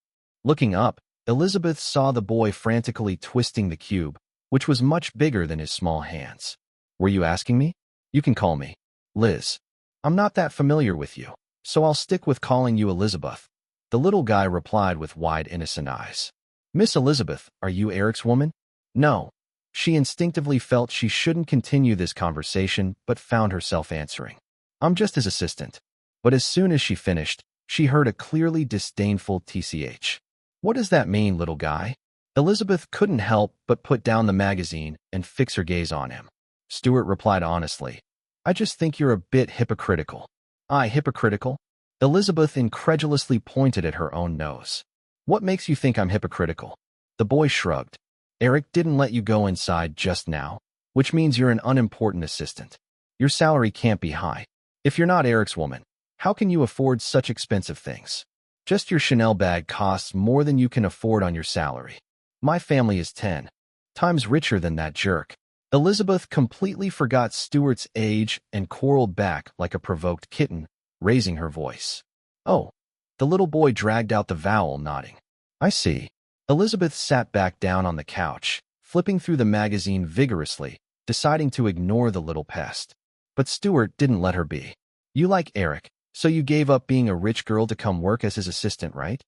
Looking up, Elizabeth saw the boy frantically twisting the cube, which was much bigger than his small hands. "Were you asking me? You can call me Liz. I'm not that familiar with you, so I'll stick with calling you Elizabeth," the little guy replied with wide, innocent eyes. "Miss Elizabeth, are you Eric's woman?" No. She instinctively felt she shouldn't continue this conversation, but found herself answering, "I'm just his assistant." But as soon as she finished, she heard a clearly disdainful tch. "What does that mean, little guy?" Elizabeth couldn't help but put down the magazine and fix her gaze on him. Stuart replied honestly, "I just think you're a bit hypocritical." "I hypocritical?" Elizabeth incredulously pointed at her own nose. "What makes you think I'm hypocritical?" The boy shrugged. "Eric didn't let you go inside just now, which means you're an unimportant assistant. Your salary can't be high. If you're not Eric's woman, how can you afford such expensive things? Just your Chanel bag costs more than you can afford on your salary. My family is 10 times richer than that jerk." Elizabeth completely forgot Stuart's age and quarreled back like a provoked kitten, raising her voice. "Oh." The little boy dragged out the vowel, nodding. "I see." Elizabeth sat back down on the couch, flipping through the magazine vigorously, deciding to ignore the little pest. But Stuart didn't let her be. "You like Eric, so you gave up being a rich girl to come work as his assistant, right?"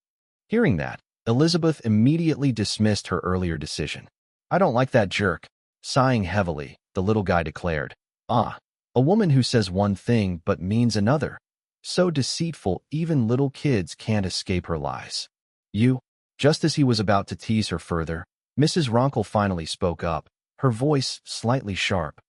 Hearing that, Elizabeth immediately dismissed her earlier decision. "I don't like that jerk." Sighing heavily, the little guy declared, "Ah, a woman who says one thing but means another. So deceitful even little kids can't escape her lies. You." Just as he was about to tease her further, Mrs. Ronkel finally spoke up, her voice slightly sharp.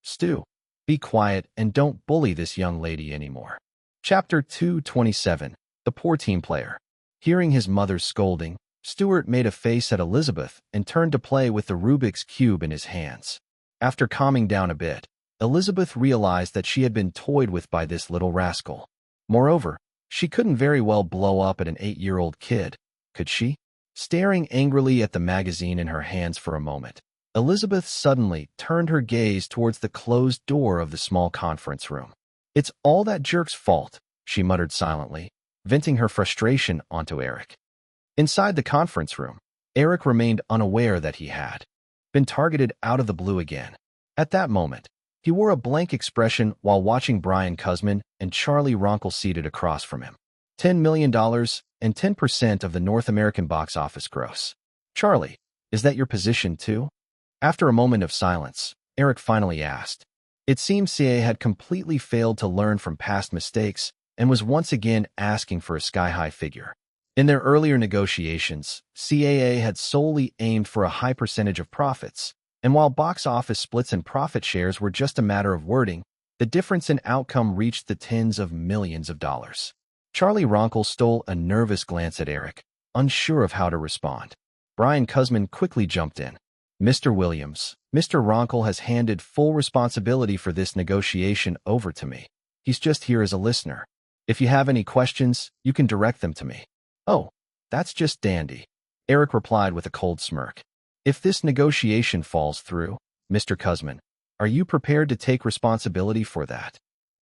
"Stu, be quiet and don't bully this young lady anymore." Chapter 227, The Poor Team Player. Hearing his mother's scolding, Stuart made a face at Elizabeth and turned to play with the Rubik's Cube in his hands. After calming down a bit, Elizabeth realized that she had been toyed with by this little rascal. Moreover, she couldn't very well blow up at an 8-year-old kid, could she? Staring angrily at the magazine in her hands for a moment, Elizabeth suddenly turned her gaze towards the closed door of the small conference room. "It's all that jerk's fault," she muttered silently, venting her frustration onto Eric. Inside the conference room, Eric remained unaware that he had been targeted out of the blue again. At that moment, he wore a blank expression while watching Brian Kuzman and Charlie Ronkel seated across from him. $10 million and 10% of the North American box office gross. "Charlie, is that your position too?" After a moment of silence, Eric finally asked. It seemed CA had completely failed to learn from past mistakes and was once again asking for a sky-high figure. In their earlier negotiations, CAA had solely aimed for a high percentage of profits, and while box office splits and profit shares were just a matter of wording, the difference in outcome reached the tens of millions of dollars. Charlie Ronkel stole a nervous glance at Eric, unsure of how to respond. Brian Kuzman quickly jumped in. "Mr. Williams, Mr. Ronkel has handed full responsibility for this negotiation over to me. He's just here as a listener. If you have any questions, you can direct them to me." "Oh, that's just dandy," Eric replied with a cold smirk. "If this negotiation falls through, Mr. Kuzman, are you prepared to take responsibility for that?"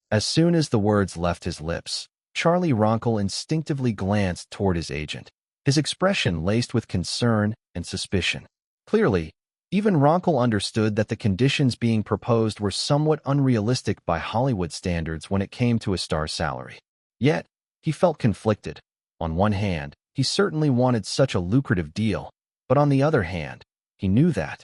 As soon as the words left his lips, Charlie Ronkel instinctively glanced toward his agent, his expression laced with concern and suspicion. Clearly, even Ronkel understood that the conditions being proposed were somewhat unrealistic by Hollywood standards when it came to a star's salary. Yet, he felt conflicted. On one hand, he certainly wanted such a lucrative deal, but on the other hand, he knew that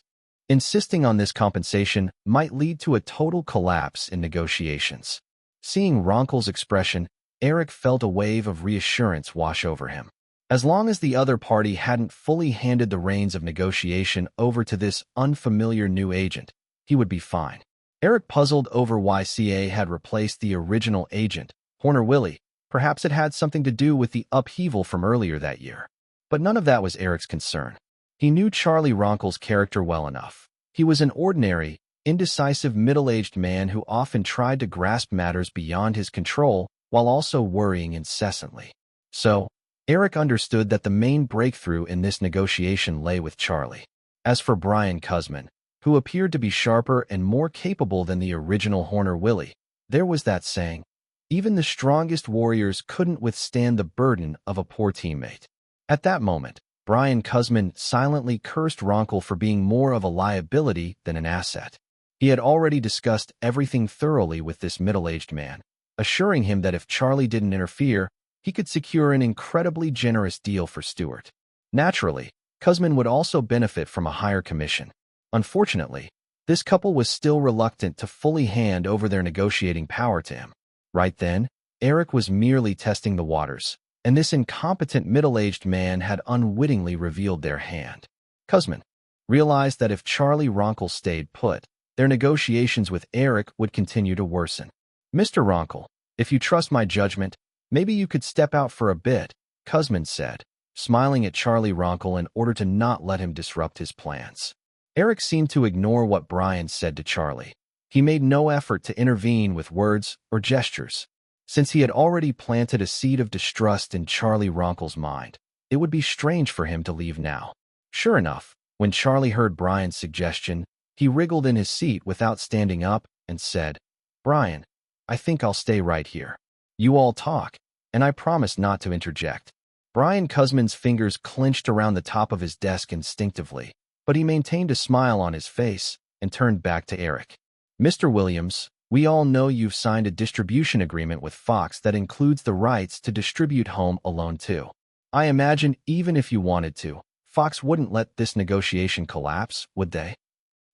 insisting on this compensation might lead to a total collapse in negotiations. Seeing Ronkel's expression, Eric felt a wave of reassurance wash over him. As long as the other party hadn't fully handed the reins of negotiation over to this unfamiliar new agent, he would be fine. Eric puzzled over why CA had replaced the original agent, Horner Willie. Perhaps it had something to do with the upheaval from earlier that year. But none of that was Eric's concern. He knew Charlie Ronkel's character well enough. He was an ordinary, indecisive middle-aged man who often tried to grasp matters beyond his control while also worrying incessantly. So, Eric understood that the main breakthrough in this negotiation lay with Charlie. As for Brian Cusman, who appeared to be sharper and more capable than the original Horner Willie, there was that saying, even the strongest warriors couldn't withstand the burden of a poor teammate. At that moment, Brian Cusman silently cursed Ronkel for being more of a liability than an asset. He had already discussed everything thoroughly with this middle-aged man, assuring him that if Charlie didn't interfere, he could secure an incredibly generous deal for Stewart. Naturally, Cusman would also benefit from a higher commission. Unfortunately, this couple was still reluctant to fully hand over their negotiating power to him. Right then, Eric was merely testing the waters, and this incompetent middle-aged man had unwittingly revealed their hand. Cusman realized that if Charlie Ronkel stayed put, their negotiations with Eric would continue to worsen. "Mr. Ronkel, if you trust my judgment, maybe you could step out for a bit," Cusman said, smiling at Charlie Ronkel in order to not let him disrupt his plans. Eric seemed to ignore what Brian said to Charlie. He made no effort to intervene with words or gestures. Since he had already planted a seed of distrust in Charlie Ronkel's mind, it would be strange for him to leave now. Sure enough, when Charlie heard Brian's suggestion, he wriggled in his seat without standing up and said, "Brian, I think I'll stay right here. You all talk, and I promise not to interject." Brian Cusman's fingers clenched around the top of his desk instinctively, but he maintained a smile on his face and turned back to Eric. "Mr. Williams, we all know you've signed a distribution agreement with Fox that includes the rights to distribute Home Alone 2. I imagine even if you wanted to, Fox wouldn't let this negotiation collapse, would they?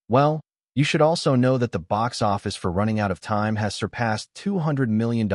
Well, you should also know that the box office for Running Out of Time has surpassed $200 million,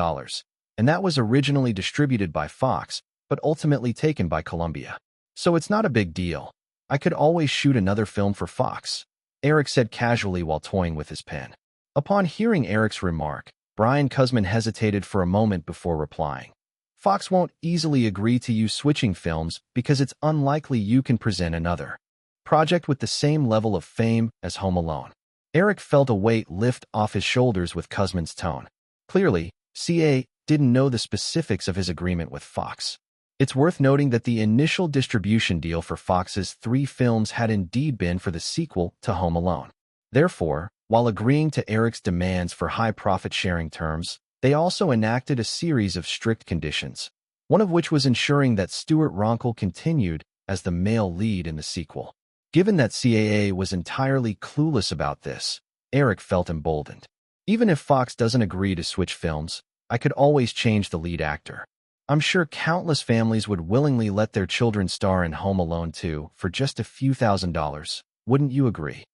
and that was originally distributed by Fox, but ultimately taken by Columbia. So it's not a big deal. I could always shoot another film for Fox," Eric said casually while toying with his pen. Upon hearing Eric's remark, Brian Cusman hesitated for a moment before replying. "Fox won't easily agree to you switching films because it's unlikely you can present another project with the same level of fame as Home Alone." Eric felt a weight lift off his shoulders with Cusman's tone. Clearly, CA didn't know the specifics of his agreement with Fox. It's worth noting that the initial distribution deal for Fox's 3 films had indeed been for the sequel to Home Alone. Therefore, while agreeing to Eric's demands for high profit-sharing terms, they also enacted a series of strict conditions, one of which was ensuring that Stewart Ronkel continued as the male lead in the sequel. Given that CAA was entirely clueless about this, Eric felt emboldened. "Even if Fox doesn't agree to switch films, I could always change the lead actor. I'm sure countless families would willingly let their children star in Home Alone 2 for just a few $1,000s, wouldn't you agree?"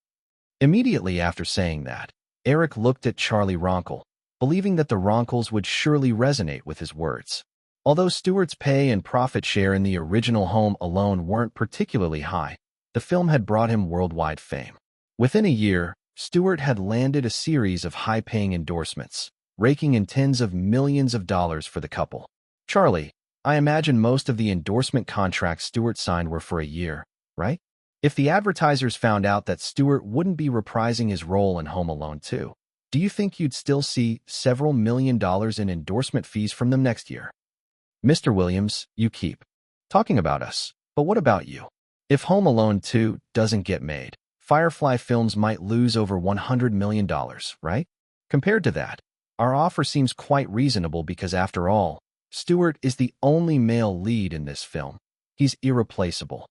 Immediately after saying that, Eric looked at Charlie Ronkel, believing that the Ronkels would surely resonate with his words. Although Stewart's pay and profit share in the original Home Alone weren't particularly high, the film had brought him worldwide fame. Within a year, Stewart had landed a series of high-paying endorsements, raking in tens of millions of dollars for the couple. "Charlie, I imagine most of the endorsement contracts Stewart signed were for a year, right? If the advertisers found out that Stewart wouldn't be reprising his role in Home Alone 2, do you think you'd still see several $1,000,000 in endorsement fees from them next year?" "Mr. Williams, you keep talking about us, but what about you? If Home Alone 2 doesn't get made, Firefly Films might lose over $100 million, right? Compared to that, our offer seems quite reasonable because after all, Stewart is the only male lead in this film. He's irreplaceable."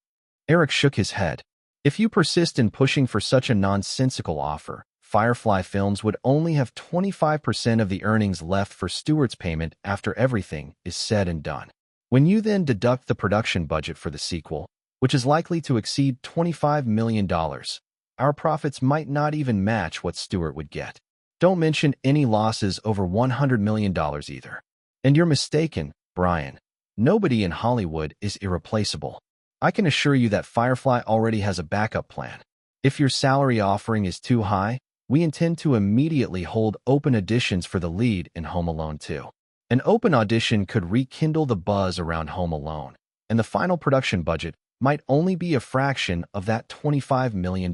Eric shook his head. "If you persist in pushing for such a nonsensical offer, Firefly Films would only have 25% of the earnings left for Stewart's payment after everything is said and done. When you then deduct the production budget for the sequel, which is likely to exceed $25 million, our profits might not even match what Stewart would get. Don't mention any losses over $100 million either. And you're mistaken, Brian. Nobody in Hollywood is irreplaceable. I can assure you that Firefly already has a backup plan. If your salary offering is too high, we intend to immediately hold open auditions for the lead in Home Alone 2. An open audition could rekindle the buzz around Home Alone, and the final production budget might only be a fraction of that $25 million.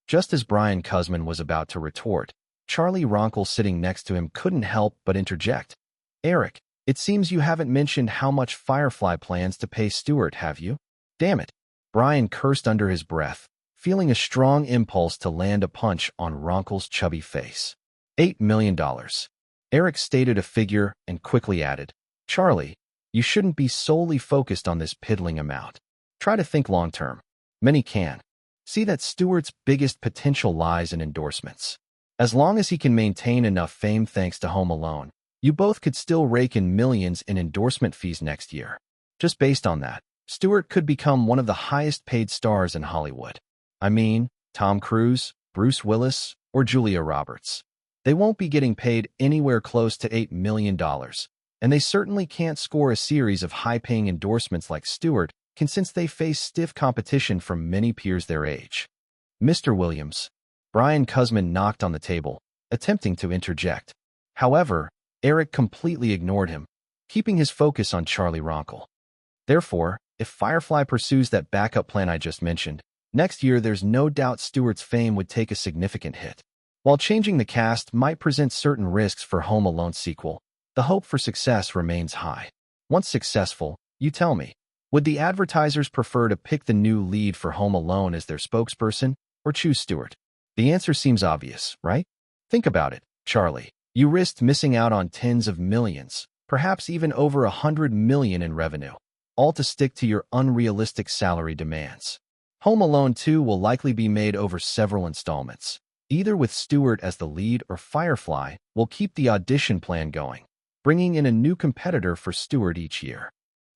Just as Brian Cusman was about to retort, Charlie Ronkel sitting next to him couldn't help but interject. "Eric, it seems you haven't mentioned how much Firefly plans to pay Stewart, have you?" "Damn it," Brian cursed under his breath. feeling a strong impulse to land a punch on Ronkel's chubby face. $8 million. Eric stated a figure and quickly added, Charlie, you shouldn't be solely focused on this piddling amount. Try to think long-term. Many can. See that Stewart's biggest potential lies in endorsements. As long as he can maintain enough fame thanks to Home Alone, you both could still rake in millions in endorsement fees next year. Just based on that, Stewart could become one of the highest-paid stars in Hollywood. I mean, Tom Cruise, Bruce Willis, or Julia Roberts. They won't be getting paid anywhere close to $8 million, and they certainly can't score a series of high-paying endorsements like Stewart can since they face stiff competition from many peers their age. Mr. Williams. Brian Cusman knocked on the table, attempting to interject. However, Eric completely ignored him, keeping his focus on Charlie Ronkel. Therefore, if Firefly pursues that backup plan I just mentioned, next year there's no doubt Stewart's fame would take a significant hit. While changing the cast might present certain risks for Home Alone's sequel, the hope for success remains high. Once successful, you tell me, would the advertisers prefer to pick the new lead for Home Alone as their spokesperson, or choose Stewart? The answer seems obvious, right? Think about it, Charlie. You risked missing out on tens of millions, perhaps even over $100 million in revenue, all to stick to your unrealistic salary demands. Home Alone 2 will likely be made over several installments, either with Stewart as the lead or Firefly will keep the audition plan going, bringing in a new competitor for Stewart each year.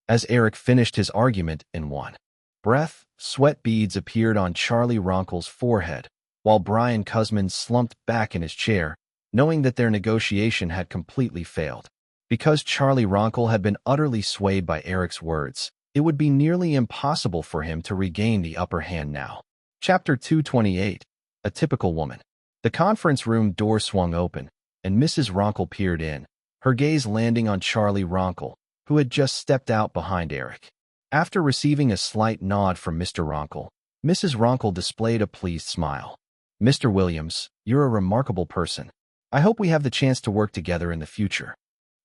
As Eric finished his argument in one breath, sweat beads appeared on Charlie Ronkel's forehead, while Brian Cusman slumped back in his chair, knowing that their negotiation had completely failed. Because Charlie Ronkel had been utterly swayed by Eric's words, it would be nearly impossible for him to regain the upper hand now. Chapter 228. A Typical Woman. The conference room door swung open, and Mrs. Ronkel peered in, her gaze landing on Charlie Ronkel, who had just stepped out behind Eric. After receiving a slight nod from Mr. Ronkel, Mrs. Ronkel displayed a pleased smile. Mr. Williams, you're a remarkable person. I hope we have the chance to work together in the future.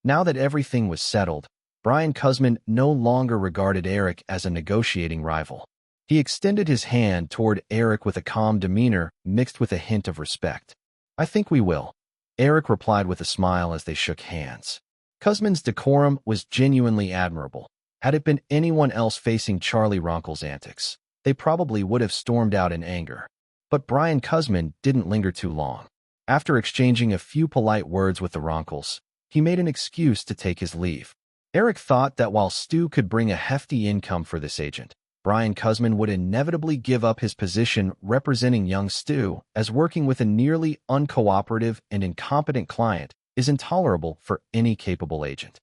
Now that everything was settled, Brian Cusman no longer regarded Eric as a negotiating rival. He extended his hand toward Eric with a calm demeanor mixed with a hint of respect. I think we will, Eric replied with a smile as they shook hands. Cusman's decorum was genuinely admirable. Had it been anyone else facing Charlie Ronkel's antics, they probably would have stormed out in anger. But Brian Cusman didn't linger too long. After exchanging a few polite words with the Ronkels, he made an excuse to take his leave. Eric thought that while Stu could bring a hefty income for this agent, Brian Cusman would inevitably give up his position representing young Stu, as working with a nearly uncooperative and incompetent client is intolerable for any capable agent.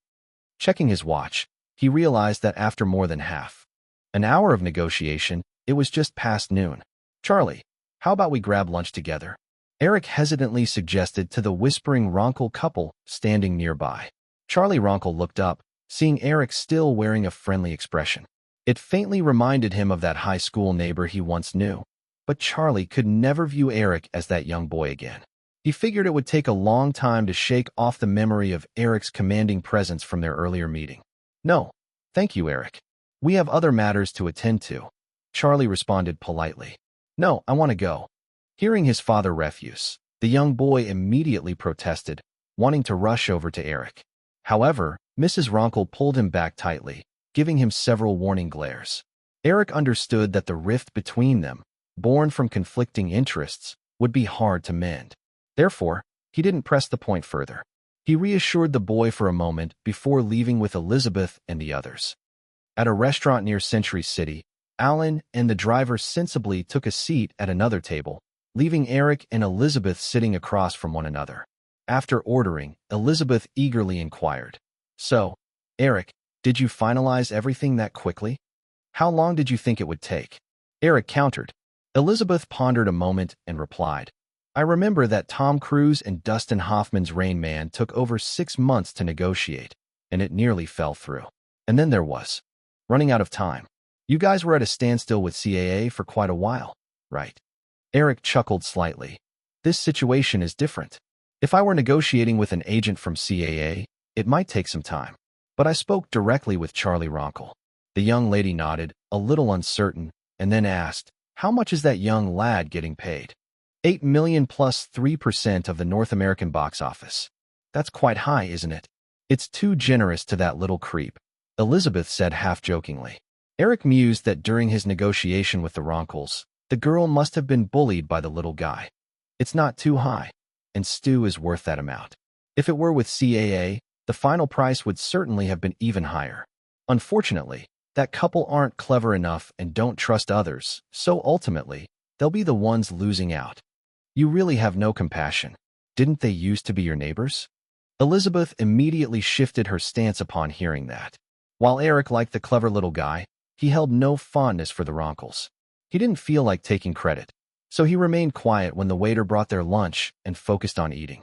Checking his watch, he realized that after more than half an hour of negotiation, it was just past noon. Charlie, how about we grab lunch together? Eric hesitantly suggested to the whispering Ronkel couple standing nearby. Charlie Ronkel looked up, seeing Eric still wearing a friendly expression. It faintly reminded him of that high school neighbor he once knew, but Charlie could never view Eric as that young boy again. He figured it would take a long time to shake off the memory of Eric's commanding presence from their earlier meeting. No, thank you, Eric. We have other matters to attend to. Charlie responded politely. No, I want to go. Hearing his father refuse, the young boy immediately protested, wanting to rush over to Eric. However, Mrs. Ronkel pulled him back tightly, giving him several warning glares. Eric understood that the rift between them, born from conflicting interests, would be hard to mend. Therefore, he didn't press the point further. He reassured the boy for a moment before leaving with Elizabeth and the others. At a restaurant near Century City, Alan and the driver sensibly took a seat at another table, leaving Eric and Elizabeth sitting across from one another. After ordering, Elizabeth eagerly inquired, "So, Eric, did you finalize everything that quickly? How long did you think it would take?" Eric countered. Elizabeth pondered a moment and replied, "I remember that Tom Cruise and Dustin Hoffman's Rain Man took over 6 months to negotiate, and it nearly fell through. And then there was running out of time. You guys were at a standstill with CAA for quite a while, right?" Eric chuckled slightly. "This situation is different. If I were negotiating with an agent from CAA, it might take some time. But I spoke directly with Charlie Ronkel." The young lady nodded, a little uncertain, and then asked, How much is that young lad getting paid? 8 million plus 3% of the North American box office. That's quite high, isn't it? It's too generous to that little creep, Elizabeth said half-jokingly. Eric mused that during his negotiation with the Ronkles, the girl must have been bullied by the little guy. It's not too high, and Stu is worth that amount. If it were with CAA, the final price would certainly have been even higher. Unfortunately, that couple aren't clever enough and don't trust others, so ultimately, they'll be the ones losing out. You really have no compassion. Didn't they used to be your neighbors? Elizabeth immediately shifted her stance upon hearing that. While Eric liked the clever little guy, he held no fondness for the Ronkles. He didn't feel like taking credit, so he remained quiet when the waiter brought their lunch and focused on eating.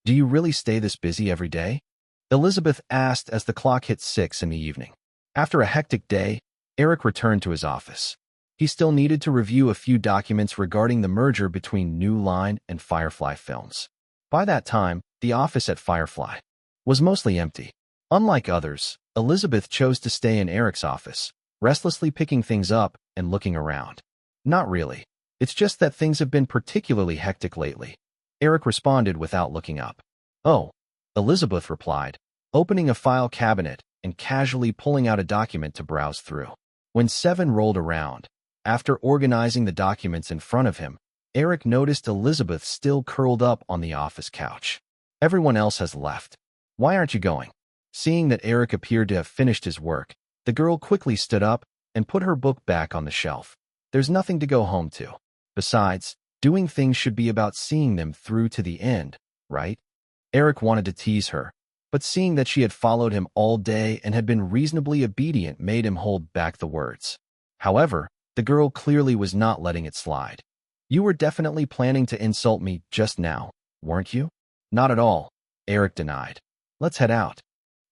Do you really stay this busy every day? Elizabeth asked as the clock hit 6 in the evening. After a hectic day, Eric returned to his office. He still needed to review a few documents regarding the merger between New Line and Firefly Films. By that time, the office at Firefly was mostly empty. Unlike others, Elizabeth chose to stay in Eric's office, restlessly picking things up and looking around. Not really. It's just that things have been particularly hectic lately. Eric responded without looking up. Oh, Elizabeth replied, opening a file cabinet and casually pulling out a document to browse through. When 7 rolled around, after organizing the documents in front of him, Eric noticed Elizabeth still curled up on the office couch. Everyone else has left. Why aren't you going? Seeing that Eric appeared to have finished his work, the girl quickly stood up and put her book back on the shelf. There's nothing to go home to. Besides, doing things should be about seeing them through to the end, right? Eric wanted to tease her, but seeing that she had followed him all day and had been reasonably obedient made him hold back the words. However, the girl clearly was not letting it slide. You were definitely planning to insult me just now, weren't you? Not at all, Eric denied. Let's head out.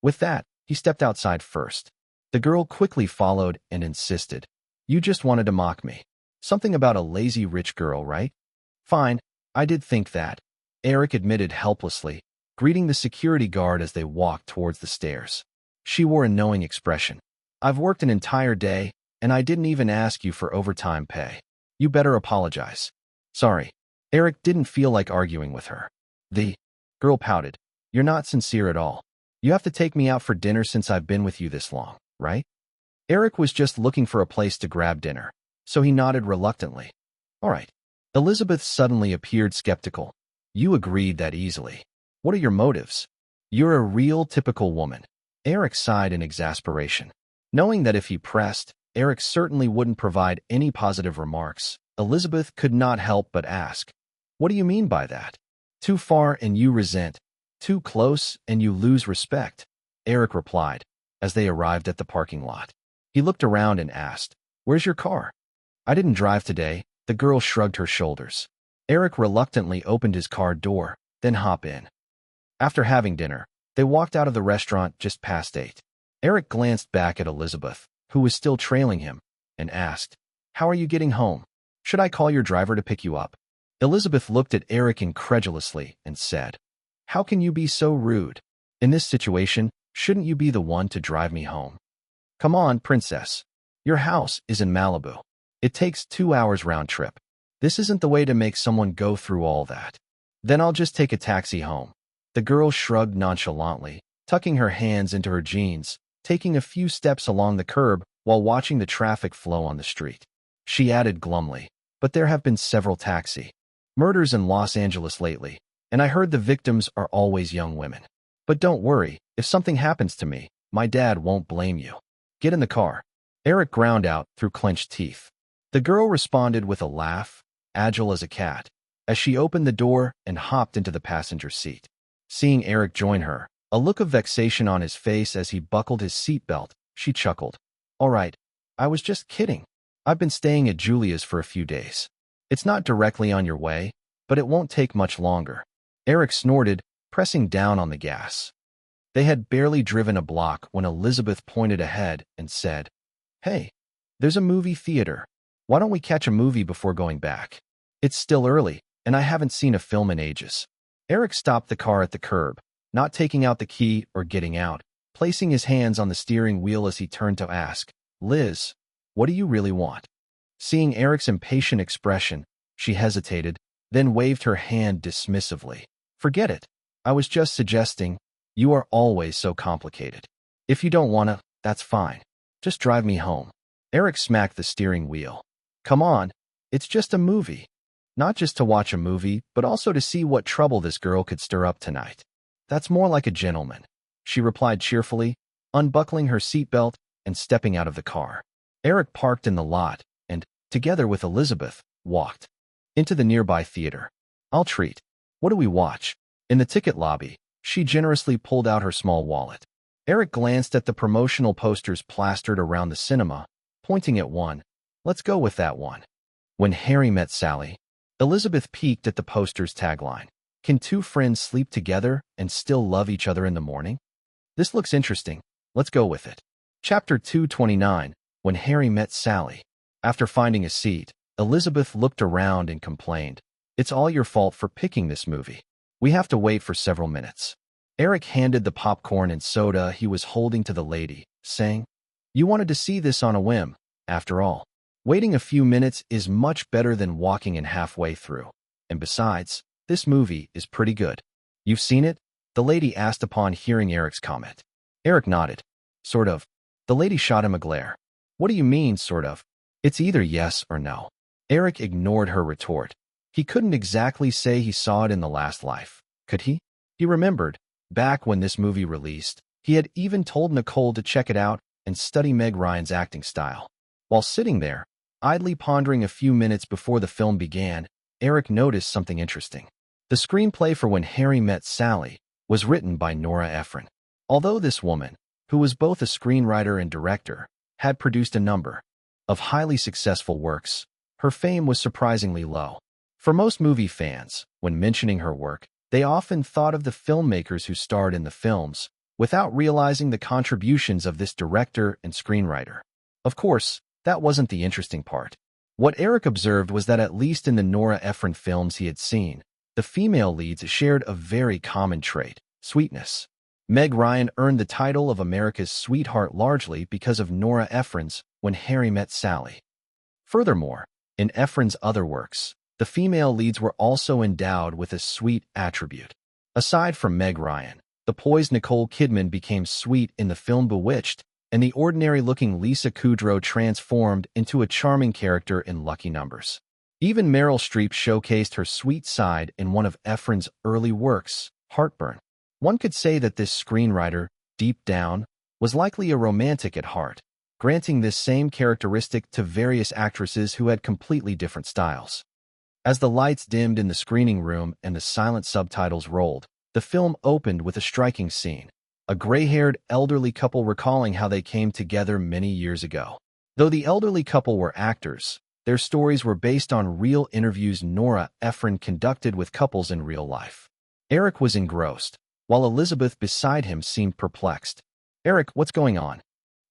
With that, he stepped outside first. The girl quickly followed and insisted. You just wanted to mock me. Something about a lazy rich girl, right? Fine, I did think that, Eric admitted helplessly, greeting the security guard as they walked towards the stairs. She wore a knowing expression. I've worked an entire day, and I didn't even ask you for overtime pay. You better apologize. Sorry. Eric didn't feel like arguing with her. The girl pouted. You're not sincere at all. You have to take me out for dinner since I've been with you this long, right? Eric was just looking for a place to grab dinner, so he nodded reluctantly. All right. Elizabeth suddenly appeared skeptical. You agreed that easily. What are your motives? You're a real typical woman. Eric sighed in exasperation. Knowing that if he pressed, Eric certainly wouldn't provide any positive remarks, Elizabeth could not help but ask, what do you mean by that? Too far and you resent. Too close and you lose respect, Eric replied, as they arrived at the parking lot. He looked around and asked, where's your car? I didn't drive today, the girl shrugged her shoulders. Eric reluctantly opened his car door, then hopped in. After having dinner, they walked out of the restaurant just past 8. Eric glanced back at Elizabeth, who was still trailing him, and asked, how are you getting home? Should I call your driver to pick you up? Elizabeth looked at Eric incredulously and said, how can you be so rude? In this situation, shouldn't you be the one to drive me home? Come on, princess. Your house is in Malibu. It takes 2 hours round trip. This isn't the way to make someone go through all that. Then I'll just take a taxi home. The girl shrugged nonchalantly, tucking her hands into her jeans, taking a few steps along the curb while watching the traffic flow on the street. She added glumly, but there have been several taxi murders in Los Angeles lately, and I heard the victims are always young women. But don't worry, if something happens to me, my dad won't blame you. Get in the car. Eric ground out through clenched teeth. The girl responded with a laugh, agile as a cat, as she opened the door and hopped into the passenger seat. Seeing Eric join her, a look of vexation on his face as he buckled his seatbelt, she chuckled. All right, I was just kidding. I've been staying at Julia's for a few days. It's not directly on your way, but it won't take much longer. Eric snorted, pressing down on the gas. They had barely driven a block when Elizabeth pointed ahead and said, Hey, there's a movie theater. Why don't we catch a movie before going back? It's still early, and I haven't seen a film in ages. Eric stopped the car at the curb, not taking out the key or getting out, placing his hands on the steering wheel as he turned to ask, Liz, what do you really want? Seeing Eric's impatient expression, she hesitated, then waved her hand dismissively. Forget it. I was just suggesting, you are always so complicated. If you don't wanna, that's fine. Just drive me home. Eric smacked the steering wheel. Come on, it's just a movie. Not just to watch a movie, but also to see what trouble this girl could stir up tonight. That's more like a gentleman, she replied cheerfully, unbuckling her seatbelt and stepping out of the car. Eric parked in the lot and, together with Elizabeth, walked into the nearby theater. I'll treat. What do we watch? In the ticket lobby, she generously pulled out her small wallet. Eric glanced at the promotional posters plastered around the cinema, pointing at one. Let's go with that one. When Harry Met Sally, Elizabeth peeked at the poster's tagline. Can two friends sleep together and still love each other in the morning? This looks interesting. Let's go with it. Chapter 229, When Harry Met Sally. After finding a seat, Elizabeth looked around and complained. It's all your fault for picking this movie. We have to wait for several minutes. Eric handed the popcorn and soda he was holding to the lady, saying, You wanted to see this on a whim, after all. Waiting a few minutes is much better than walking in halfway through. And besides, this movie is pretty good. You've seen it? The lady asked upon hearing Eric's comment. Eric nodded. Sort of. The lady shot him a glare. What do you mean, sort of? It's either yes or no. Eric ignored her retort. He couldn't exactly say he saw it in the last life, could he? He remembered, back when this movie released, he had even told Nicole to check it out and study Meg Ryan's acting style. While sitting there, idly pondering a few minutes before the film began, Eric noticed something interesting. The screenplay for When Harry Met Sally was written by Nora Ephron. Although this woman, who was both a screenwriter and director, had produced a number of highly successful works, her fame was surprisingly low. For most movie fans, when mentioning her work, they often thought of the filmmakers who starred in the films, without realizing the contributions of this director and screenwriter. Of course, that wasn't the interesting part. What Eric observed was that at least in the Nora Ephron films he had seen, the female leads shared a very common trait, sweetness. Meg Ryan earned the title of America's sweetheart largely because of Nora Ephron's When Harry Met Sally. Furthermore, in Ephron's other works, the female leads were also endowed with a sweet attribute. Aside from Meg Ryan, the poised Nicole Kidman became sweet in the film Bewitched, and the ordinary-looking Lisa Kudrow transformed into a charming character in Lucky Numbers. Even Meryl Streep showcased her sweet side in one of Ephron's early works, Heartburn. One could say that this screenwriter, deep down, was likely a romantic at heart, granting this same characteristic to various actresses who had completely different styles. As the lights dimmed in the screening room and the silent subtitles rolled, the film opened with a striking scene. A gray-haired elderly couple recalling how they came together many years ago. Though the elderly couple were actors, their stories were based on real interviews Nora Ephron conducted with couples in real life. Eric was engrossed, while Elizabeth beside him seemed perplexed. Eric, what's going on?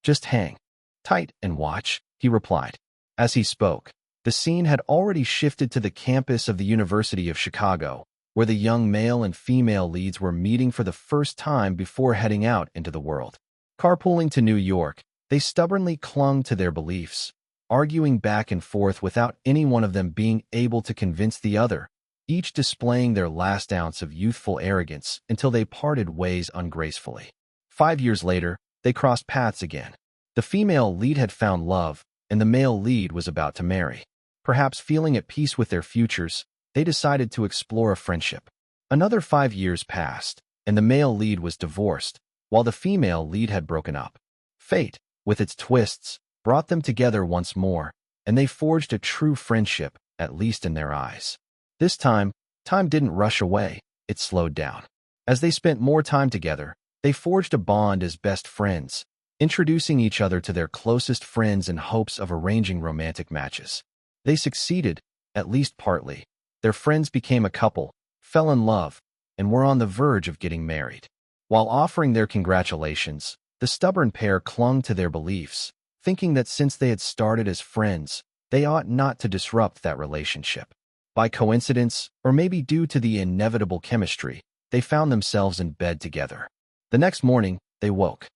Just hang tight and watch, he replied. As he spoke, the scene had already shifted to the campus of the University of Chicago, where the young male and female leads were meeting for the first time before heading out into the world. Carpooling to New York, they stubbornly clung to their beliefs, arguing back and forth without any one of them being able to convince the other, each displaying their last ounce of youthful arrogance until they parted ways ungracefully. 5 years later, they crossed paths again. The female lead had found love, and the male lead was about to marry. Perhaps feeling at peace with their futures, they decided to explore a friendship. Another 5 years passed, and the male lead was divorced, while the female lead had broken up. Fate, with its twists, brought them together once more, and they forged a true friendship, at least in their eyes. This time didn't rush away, it slowed down. As they spent more time together, they forged a bond as best friends, introducing each other to their closest friends in hopes of arranging romantic matches. They succeeded, at least partly. Their friends became a couple, fell in love, and were on the verge of getting married. While offering their congratulations, the stubborn pair clung to their beliefs, thinking that since they had started as friends, they ought not to disrupt that relationship. By coincidence, or maybe due to the inevitable chemistry, they found themselves in bed together. The next morning, they woke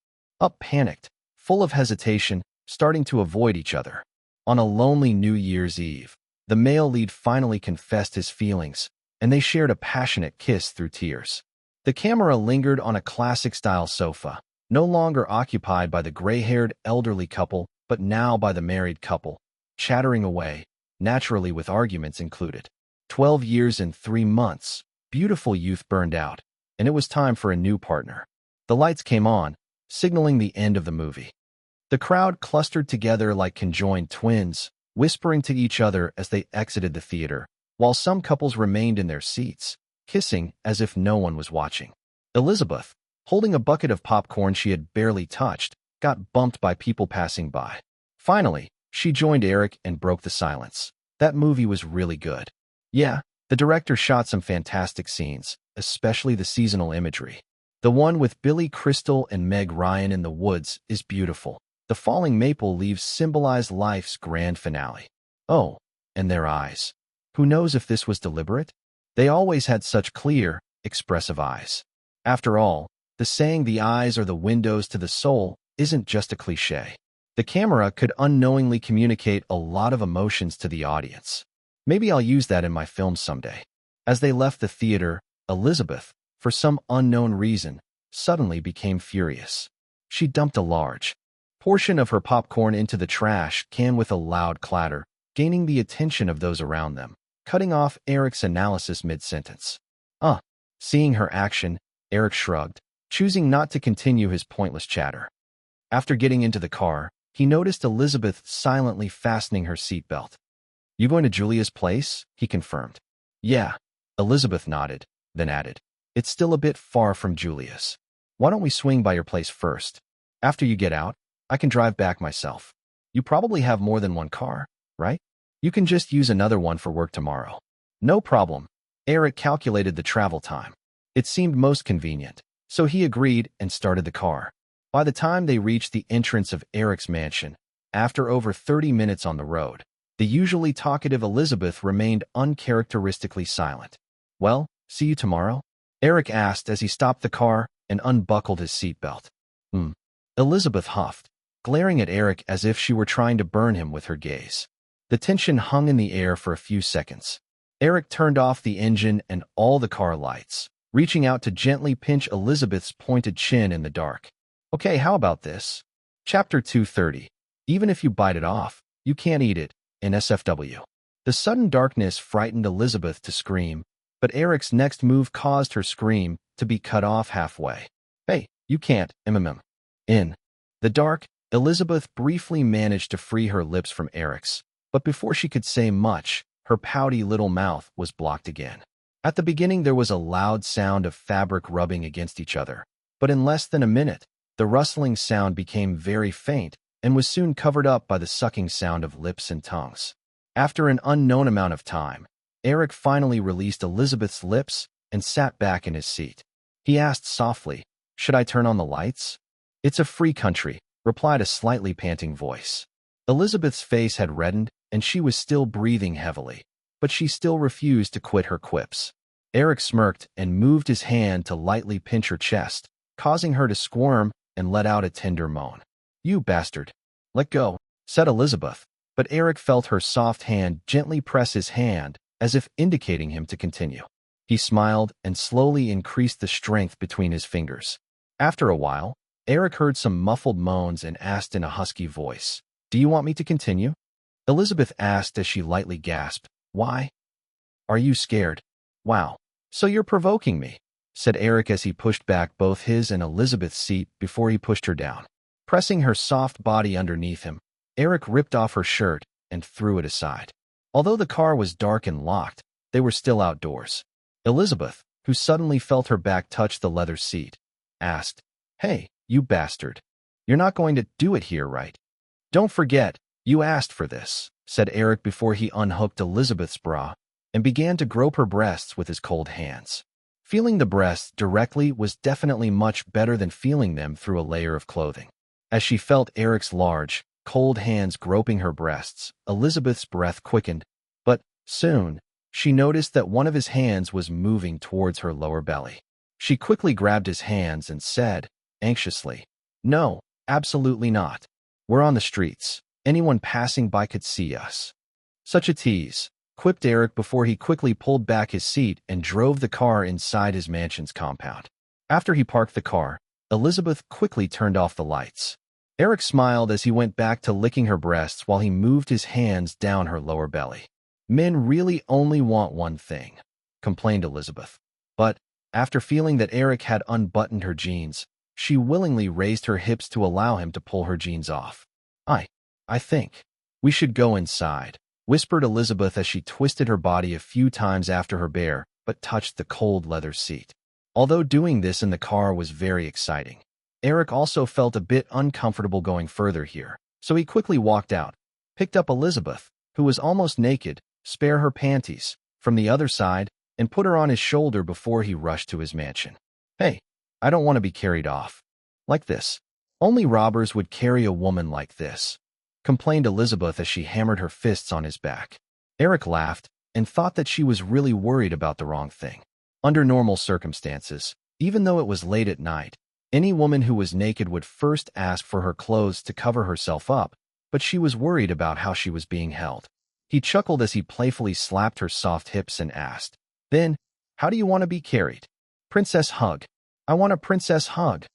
up panicked, full of hesitation, starting to avoid each other. On a lonely New Year's Eve, the male lead finally confessed his feelings, and they shared a passionate kiss through tears. The camera lingered on a classic-style sofa, no longer occupied by the gray-haired elderly couple, but now by the married couple, chattering away, naturally with arguments included. 12 years and 3 months, beautiful youth burned out, and it was time for a new partner. The lights came on, signaling the end of the movie. The crowd clustered together like conjoined twins, whispering to each other as they exited the theater, while some couples remained in their seats, kissing as if no one was watching. Elizabeth, holding a bucket of popcorn she had barely touched, got bumped by people passing by. Finally, she joined Eric and broke the silence. That movie was really good. Yeah, the director shot some fantastic scenes, especially the seasonal imagery. The one with Billy Crystal and Meg Ryan in the woods is beautiful. The falling maple leaves symbolize life's grand finale. Oh, and their eyes. Who knows if this was deliberate? They always had such clear, expressive eyes. After all, the saying the eyes are the windows to the soul isn't just a cliché. The camera could unknowingly communicate a lot of emotions to the audience. Maybe I'll use that in my film someday. As they left the theater, Elizabeth, for some unknown reason, suddenly became furious. She dumped a large portion of her popcorn into the trash can with a loud clatter, gaining the attention of those around them, cutting off Eric's analysis mid-sentence. Seeing her action, Eric shrugged, choosing not to continue his pointless chatter. After getting into the car, he noticed Elizabeth silently fastening her seatbelt. "You going to Julia's place?" he confirmed. "Yeah," Elizabeth nodded, then added, "It's still a bit far from Julia's. Why don't we swing by your place first? After you get out, I can drive back myself. You probably have more than one car, right? You can just use another one for work tomorrow." "No problem." Eric calculated the travel time. It seemed most convenient, so he agreed and started the car. By the time they reached the entrance of Eric's mansion, after over 30 minutes on the road, the usually talkative Elizabeth remained uncharacteristically silent. "Well, see you tomorrow?" Eric asked as he stopped the car and unbuckled his seatbelt. Elizabeth huffed, glaring at Eric as if she were trying to burn him with her gaze. The tension hung in the air for a few seconds. Eric turned off the engine and all the car lights, reaching out to gently pinch Elizabeth's pointed chin in the dark. "Okay, how about this?" Chapter 230. Even if you bite it off, you can't eat it, in SFW. The sudden darkness frightened Elizabeth to scream, but Eric's next move caused her scream to be cut off halfway. "Hey, you can't, In the dark, Elizabeth briefly managed to free her lips from Eric's, but before she could say much, her pouty little mouth was blocked again. At the beginning there was a loud sound of fabric rubbing against each other, but in less than a minute, the rustling sound became very faint and was soon covered up by the sucking sound of lips and tongues. After an unknown amount of time, Eric finally released Elizabeth's lips and sat back in his seat. He asked softly, "Should I turn on the lights?" "It's a free country," replied a slightly panting voice. Elizabeth's face had reddened, and she was still breathing heavily, but she still refused to quit her quips. Eric smirked and moved his hand to lightly pinch her chest, causing her to squirm and let out a tender moan. "You bastard. Let go," said Elizabeth, but Eric felt her soft hand gently press his hand, as if indicating him to continue. He smiled and slowly increased the strength between his fingers. After a while, Eric heard some muffled moans and asked in a husky voice, "Do you want me to continue?" Elizabeth asked as she lightly gasped, "Why? Are you scared?" "Wow. So you're provoking me," said Eric as he pushed back both his and Elizabeth's seat before he pushed her down. Pressing her soft body underneath him, Eric ripped off her shirt and threw it aside. Although the car was dark and locked, they were still outdoors. Elizabeth, who suddenly felt her back touch the leather seat, asked, "Hey, you bastard. You're not going to do it here, right?" "Don't forget, you asked for this," said Eric before he unhooked Elizabeth's bra and began to grope her breasts with his cold hands. Feeling the breasts directly was definitely much better than feeling them through a layer of clothing. As she felt Eric's large, cold hands groping her breasts, Elizabeth's breath quickened, but soon, she noticed that one of his hands was moving towards her lower belly. She quickly grabbed his hands and said, anxiously, "No, absolutely not. We're on the streets. Anyone passing by could see us." "Such a tease," quipped Eric before he quickly pulled back his seat and drove the car inside his mansion's compound. After he parked the car, Elizabeth quickly turned off the lights. Eric smiled as he went back to licking her breasts while he moved his hands down her lower belly. "Men really only want one thing," complained Elizabeth. But, after feeling that Eric had unbuttoned her jeans, she willingly raised her hips to allow him to pull her jeans off. I think we should go inside," whispered Elizabeth as she twisted her body a few times after her bare but touched the cold leather seat. Although doing this in the car was very exciting, Eric also felt a bit uncomfortable going further here, so he quickly walked out, picked up Elizabeth, who was almost naked, spare her panties, from the other side, and put her on his shoulder before he rushed to his mansion. "Hey, I don't want to be carried off like this. Only robbers would carry a woman like this," complained Elizabeth as she hammered her fists on his back. Eric laughed and thought that she was really worried about the wrong thing. Under normal circumstances, even though it was late at night, any woman who was naked would first ask for her clothes to cover herself up, but she was worried about how she was being held. He chuckled as he playfully slapped her soft hips and asked, "Then, how do you want to be carried?" "Princess hug. I want a princess hug,"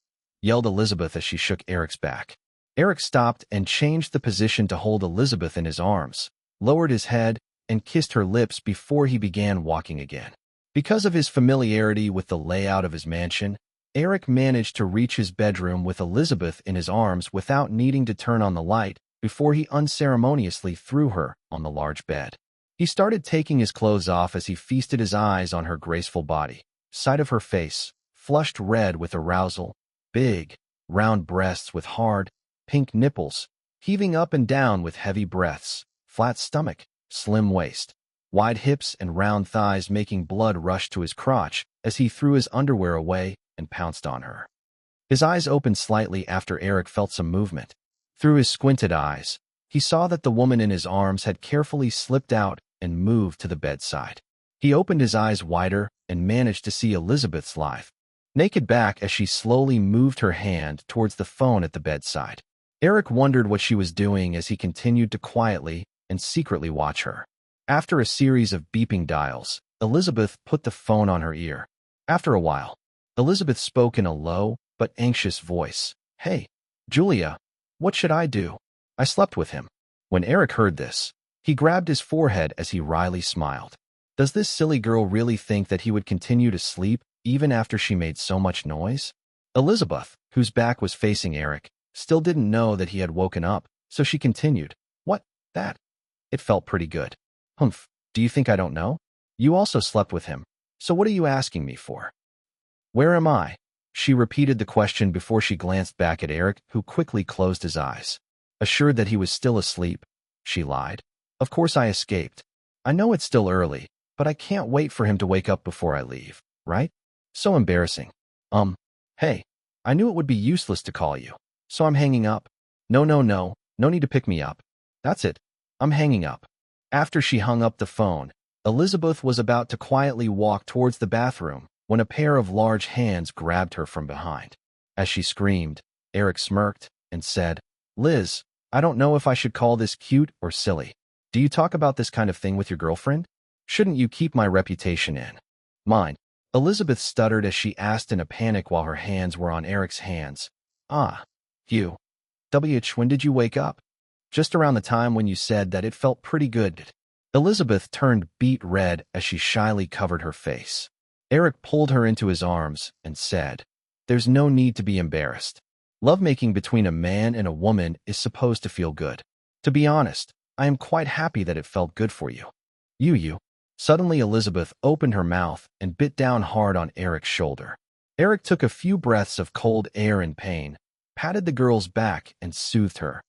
yelled Elizabeth as she shook Eric's back. Eric stopped and changed the position to hold Elizabeth in his arms, lowered his head, and kissed her lips before he began walking again. Because of his familiarity with the layout of his mansion, Eric managed to reach his bedroom with Elizabeth in his arms without needing to turn on the light before he unceremoniously threw her on the large bed. He started taking his clothes off as he feasted his eyes on her graceful body, side of her face, flushed red with arousal, big, round breasts with hard, pink nipples, heaving up and down with heavy breaths, flat stomach, slim waist, wide hips and round thighs making blood rush to his crotch as he threw his underwear away and pounced on her. His eyes opened slightly after Eric felt some movement. Through his squinted eyes, he saw that the woman in his arms had carefully slipped out and moved to the bedside. He opened his eyes wider and managed to see Elizabeth's lithe, naked back as she slowly moved her hand towards the phone at the bedside. Eric wondered what she was doing as he continued to quietly and secretly watch her. After a series of beeping dials, Elizabeth put the phone on her ear. After a while, Elizabeth spoke in a low but anxious voice. "Hey, Julia, what should I do? I slept with him." When Eric heard this, he grabbed his forehead as he wryly smiled. Does this silly girl really think that he would continue to sleep even after she made so much noise? Elizabeth, whose back was facing Eric, still didn't know that he had woken up, so she continued, "What, that? It felt pretty good." "Humph, do you think I don't know? You also slept with him, so what are you asking me for?" "Where am I?" She repeated the question before she glanced back at Eric, who quickly closed his eyes. Assured that he was still asleep, she lied. "Of course I escaped. I know it's still early, but I can't wait for him to wake up before I leave, right? So embarrassing. Hey, I knew it would be useless to call you, so I'm hanging up." No need to pick me up. That's it. I'm hanging up." After she hung up the phone, Elizabeth was about to quietly walk towards the bathroom when a pair of large hands grabbed her from behind. As she screamed, Eric smirked and said, "Liz, I don't know if I should call this cute or silly. Do you talk about this kind of thing with your girlfriend? Shouldn't you keep my reputation in mind?" Elizabeth stuttered as she asked in a panic while her hands were on Eric's hands. You. When did you wake up?" "Just around the time when you said that it felt pretty good." Elizabeth turned beet red as she shyly covered her face. Eric pulled her into his arms and said, "There's no need to be embarrassed. Lovemaking between a man and a woman is supposed to feel good. To be honest, I am quite happy that it felt good for you." You. Suddenly Elizabeth opened her mouth and bit down hard on Eric's shoulder. Eric took a few breaths of cold air in pain, patted the girl's back and soothed her.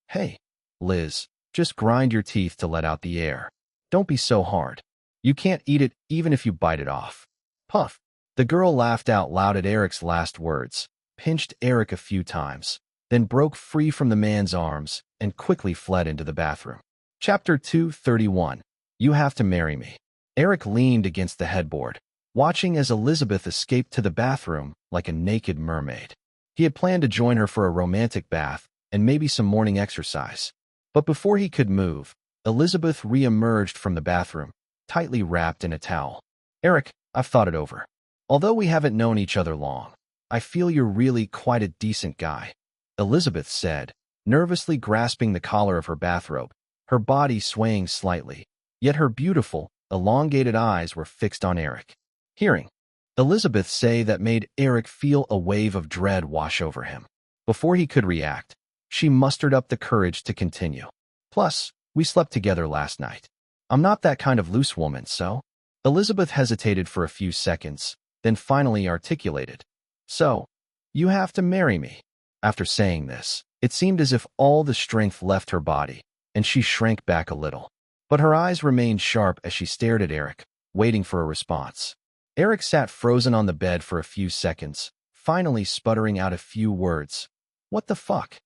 "Hey, Liz, just grind your teeth to let out the air. Don't be so hard. You can't eat it even if you bite it off." Puff. The girl laughed out loud at Eric's last words, pinched Eric a few times, then broke free from the man's arms and quickly fled into the bathroom. Chapter 231. You Have to Marry Me. Eric leaned against the headboard, watching as Elizabeth escaped to the bathroom like a naked mermaid. He had planned to join her for a romantic bath and maybe some morning exercise. But before he could move, Elizabeth re-emerged from the bathroom, tightly wrapped in a towel. Eric, I've thought it over. Although we haven't known each other long, I feel you're really quite a decent guy, Elizabeth said, nervously grasping the collar of her bathrobe, her body swaying slightly, yet her beautiful, elongated eyes were fixed on Eric. Hearing Elizabeth say that made Eric feel a wave of dread wash over him. Before he could react, she mustered up the courage to continue. Plus, we slept together last night. I'm not that kind of loose woman, so? Elizabeth hesitated for a few seconds, then finally articulated. So, you have to marry me. After saying this, it seemed as if all the strength left her body, and she shrank back a little. But her eyes remained sharp as she stared at Eric, waiting for a response. Eric sat frozen on the bed for a few seconds, finally sputtering out a few words. What the fuck?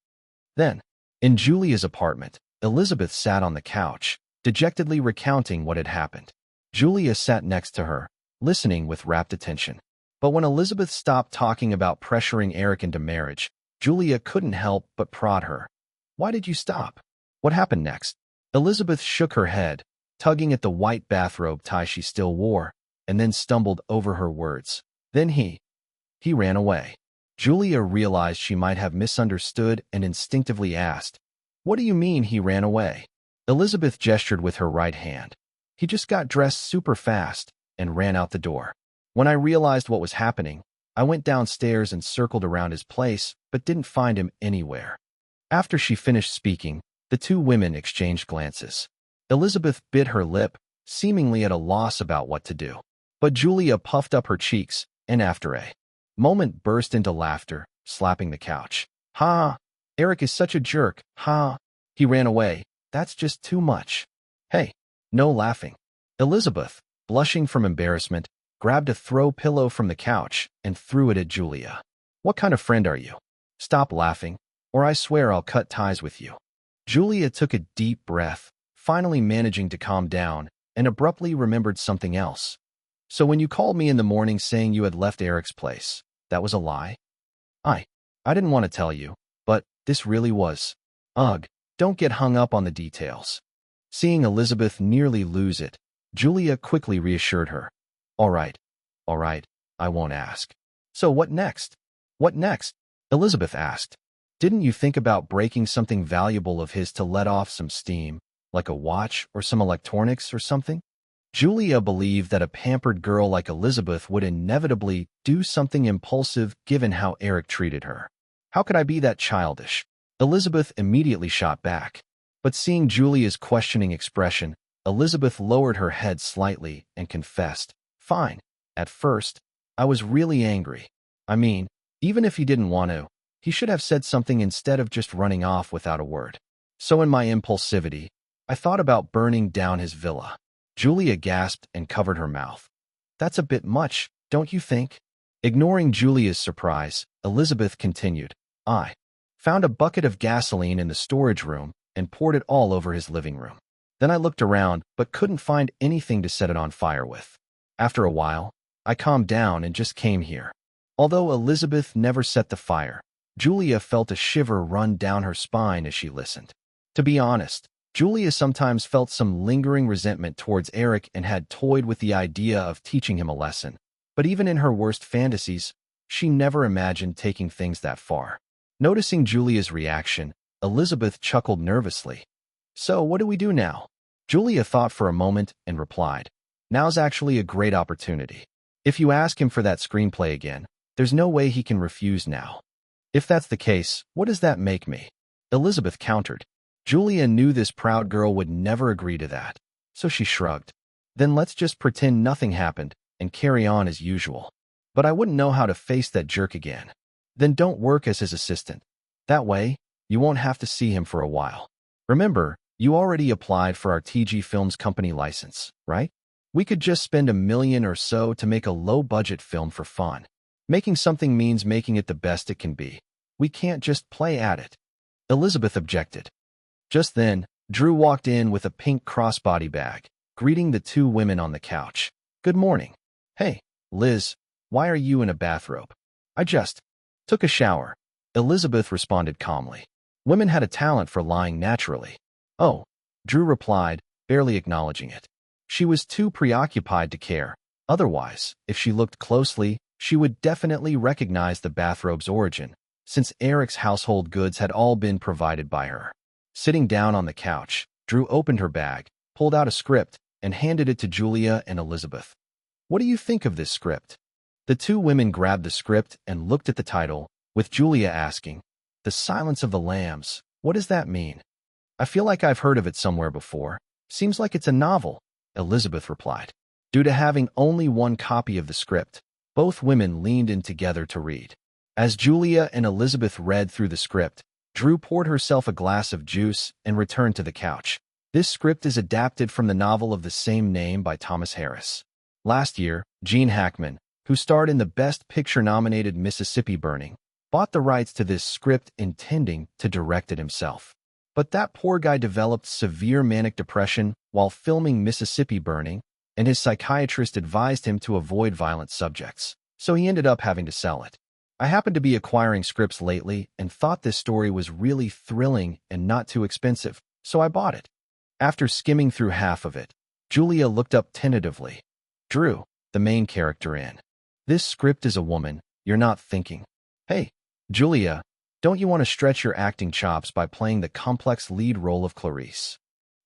Then, in Julia's apartment, Elizabeth sat on the couch, dejectedly recounting what had happened. Julia sat next to her, listening with rapt attention. But when Elizabeth stopped talking about pressuring Eric into marriage, Julia couldn't help but prod her. Why did you stop? What happened next? Elizabeth shook her head, tugging at the white bathrobe tie she still wore, and then stumbled over her words. Then he ran away. Julia realized she might have misunderstood and instinctively asked, What do you mean he ran away? Elizabeth gestured with her right hand. He just got dressed super fast and ran out the door. When I realized what was happening, I went downstairs and circled around his place, but didn't find him anywhere. After she finished speaking, the two women exchanged glances. Elizabeth bit her lip, seemingly at a loss about what to do. But Julia puffed up her cheeks, and after a moment burst into laughter, slapping the couch. Ha! Eric is such a jerk. Ha! He ran away. That's just too much. Hey, no laughing. Elizabeth, blushing from embarrassment, grabbed a throw pillow from the couch and threw it at Julia. What kind of friend are you? Stop laughing, or I swear I'll cut ties with you. Julia took a deep breath, finally managing to calm down, and abruptly remembered something else. So when you called me in the morning saying you had left Eric's place, that was a lie? I didn't want to tell you, but this really was. Ugh, don't get hung up on the details. Seeing Elizabeth nearly lose it, Julia quickly reassured her. All right, I won't ask. So what next? What next? Elizabeth asked. Didn't you think about breaking something valuable of his to let off some steam, like a watch or some electronics or something? Julia believed that a pampered girl like Elizabeth would inevitably do something impulsive given how Eric treated her. How could I be that childish? Elizabeth immediately shot back. But seeing Julia's questioning expression, Elizabeth lowered her head slightly and confessed, Fine. At first, I was really angry. I mean, even if he didn't want to, he should have said something instead of just running off without a word. So in my impulsivity, I thought about burning down his villa. Julia gasped and covered her mouth. That's a bit much, don't you think? Ignoring Julia's surprise, Elizabeth continued. I found a bucket of gasoline in the storage room and poured it all over his living room. Then I looked around but couldn't find anything to set it on fire with. After a while, I calmed down and just came here. Although Elizabeth never set the fire, Julia felt a shiver run down her spine as she listened. To be honest, Julia sometimes felt some lingering resentment towards Eric and had toyed with the idea of teaching him a lesson. But even in her worst fantasies, she never imagined taking things that far. Noticing Julia's reaction, Elizabeth chuckled nervously. So what do we do now? Julia thought for a moment and replied, Now's actually a great opportunity. If you ask him for that screenplay again, there's no way he can refuse now. If that's the case, what does that make me? Elizabeth countered. Julia knew this proud girl would never agree to that, so she shrugged. Then let's just pretend nothing happened and carry on as usual. But I wouldn't know how to face that jerk again. Then don't work as his assistant. That way, you won't have to see him for a while. Remember, you already applied for our TG Films company license, right? We could just spend $1 million or so to make a low-budget film for fun. Making something means making it the best it can be. We can't just play at it. Elizabeth objected. Just then, Drew walked in with a pink crossbody bag, greeting the two women on the couch. Good morning. Hey, Liz, why are you in a bathrobe? I just took a shower. Elizabeth responded calmly. Women had a talent for lying naturally. Oh, Drew replied, barely acknowledging it. She was too preoccupied to care. Otherwise, if she looked closely, she would definitely recognize the bathrobe's origin, since Eric's household goods had all been provided by her. Sitting down on the couch, Drew opened her bag, pulled out a script, and handed it to Julia and Elizabeth. What do you think of this script? The two women grabbed the script and looked at the title, with Julia asking, The Silence of the Lambs, what does that mean? I feel like I've heard of it somewhere before. Seems like it's a novel, Elizabeth replied. Due to having only one copy of the script, both women leaned in together to read. As Julia and Elizabeth read through the script, Drew poured herself a glass of juice and returned to the couch. This script is adapted from the novel of the same name by Thomas Harris. Last year, Gene Hackman, who starred in the Best Picture-nominated Mississippi Burning, bought the rights to this script intending to direct it himself. But that poor guy developed severe manic depression while filming Mississippi Burning, and his psychiatrist advised him to avoid violent subjects, so he ended up having to sell it. I happened to be acquiring scripts lately and thought this story was really thrilling and not too expensive, so I bought it. After skimming through half of it, Julia looked up tentatively. Drew, the main character in this script is a woman, you're not thinking. Hey, Julia, don't you want to stretch your acting chops by playing the complex lead role of Clarice?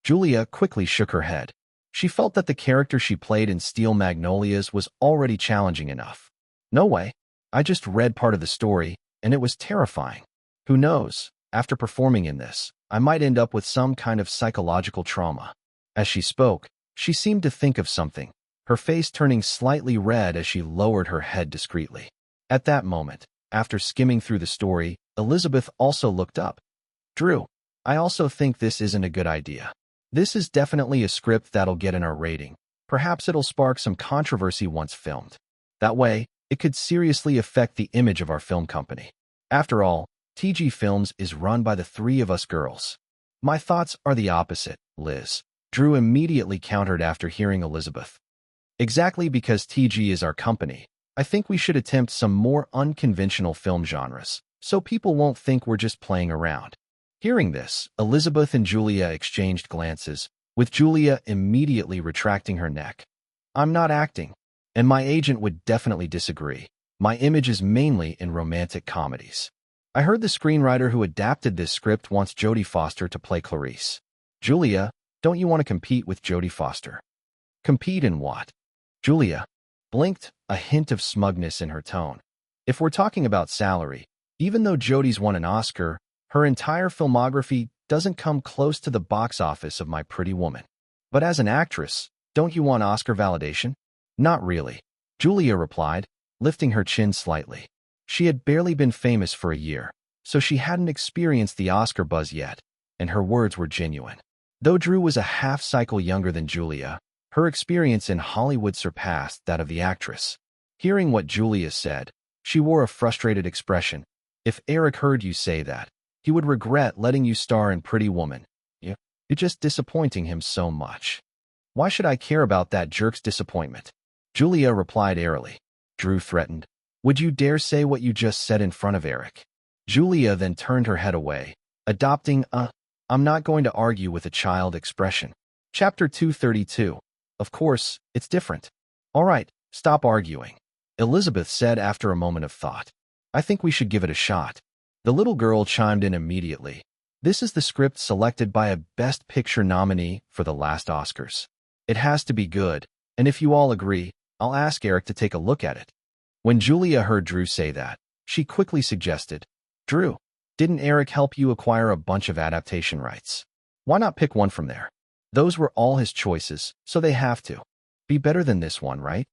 Julia quickly shook her head. She felt that the character she played in Steel Magnolias was already challenging enough. No way. I just read part of the story, and it was terrifying. Who knows, after performing in this, I might end up with some kind of psychological trauma. As she spoke, she seemed to think of something, her face turning slightly red as she lowered her head discreetly. At that moment, after skimming through the story, Elizabeth also looked up. Drew, I also think this isn't a good idea. This is definitely a script that'll get in our rating. Perhaps it'll spark some controversy once filmed. That way, it could seriously affect the image of our film company. After all, TG Films is run by the three of us girls. My thoughts are the opposite, Liz. Drew immediately countered after hearing Elizabeth. Exactly because TG is our company, I think we should attempt some more unconventional film genres, so people won't think we're just playing around. Hearing this, Elizabeth and Julia exchanged glances, with Julia immediately retracting her neck. I'm not acting, and my agent would definitely disagree. My image is mainly in romantic comedies. I heard the screenwriter who adapted this script wants Jodie Foster to play Clarice. Julia, don't you want to compete with Jodie Foster? Compete in what? Julia blinked, a hint of smugness in her tone. If we're talking about salary, even though Jodie's won an Oscar, her entire filmography doesn't come close to the box office of My Pretty Woman. But as an actress, don't you want Oscar validation? Not really, Julia replied, lifting her chin slightly. She had barely been famous for a year, so she hadn't experienced the Oscar buzz yet, and her words were genuine. Though Drew was a half-cycle younger than Julia, her experience in Hollywood surpassed that of the actress. Hearing what Julia said, she wore a frustrated expression. If Eric heard you say that, he would regret letting you star in Pretty Woman. You're just disappointing him so much. Why should I care about that jerk's disappointment? Julia replied airily. Drew threatened. Would you dare say what you just said in front of Eric? Julia then turned her head away, adopting a I'm not going to argue with a child expression. Chapter 232. Of course, it's different. All right, stop arguing, Elizabeth said after a moment of thought. I think we should give it a shot. The little girl chimed in immediately. This is the script selected by a Best Picture nominee for the last Oscars. It has to be good, and if you all agree, I'll ask Eric to take a look at it. When Julia heard Drew say that, she quickly suggested, Drew, didn't Eric help you acquire a bunch of adaptation rights? Why not pick one from there? Those were all his choices, so they have to be better than this one, right?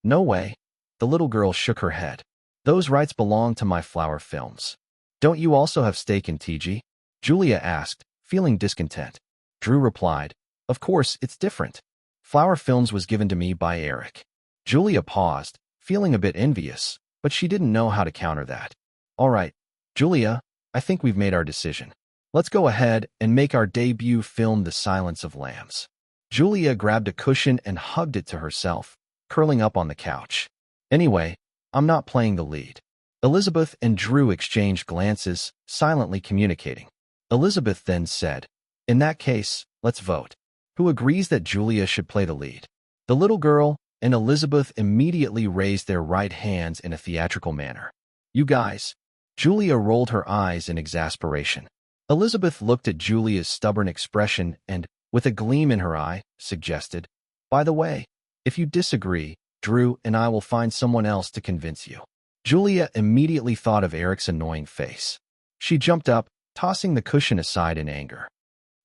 No way. The little girl shook her head. Those rights belong to My Flower Films. Don't you also have stake in TG? Julia asked, feeling discontent. Drew replied, Of course, it's different. Flower Films was given to me by Eric. Julia paused, feeling a bit envious, but she didn't know how to counter that. All right, Julia, I think we've made our decision. Let's go ahead and make our debut film The Silence of Lambs. Julia grabbed a cushion and hugged it to herself, curling up on the couch. Anyway, I'm not playing the lead. Elizabeth and Drew exchanged glances, silently communicating. Elizabeth then said, In that case, let's vote. Who agrees that Julia should play the lead? The little girl and Elizabeth immediately raised their right hands in a theatrical manner. You guys. Julia rolled her eyes in exasperation. Elizabeth looked at Julia's stubborn expression and, with a gleam in her eye, suggested, "By the way, if you disagree, Drew and I will find someone else to convince you." Julia immediately thought of Eric's annoying face. She jumped up, tossing the cushion aside in anger.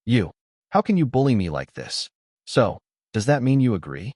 "You, how can you bully me like this? So, does that mean you agree?"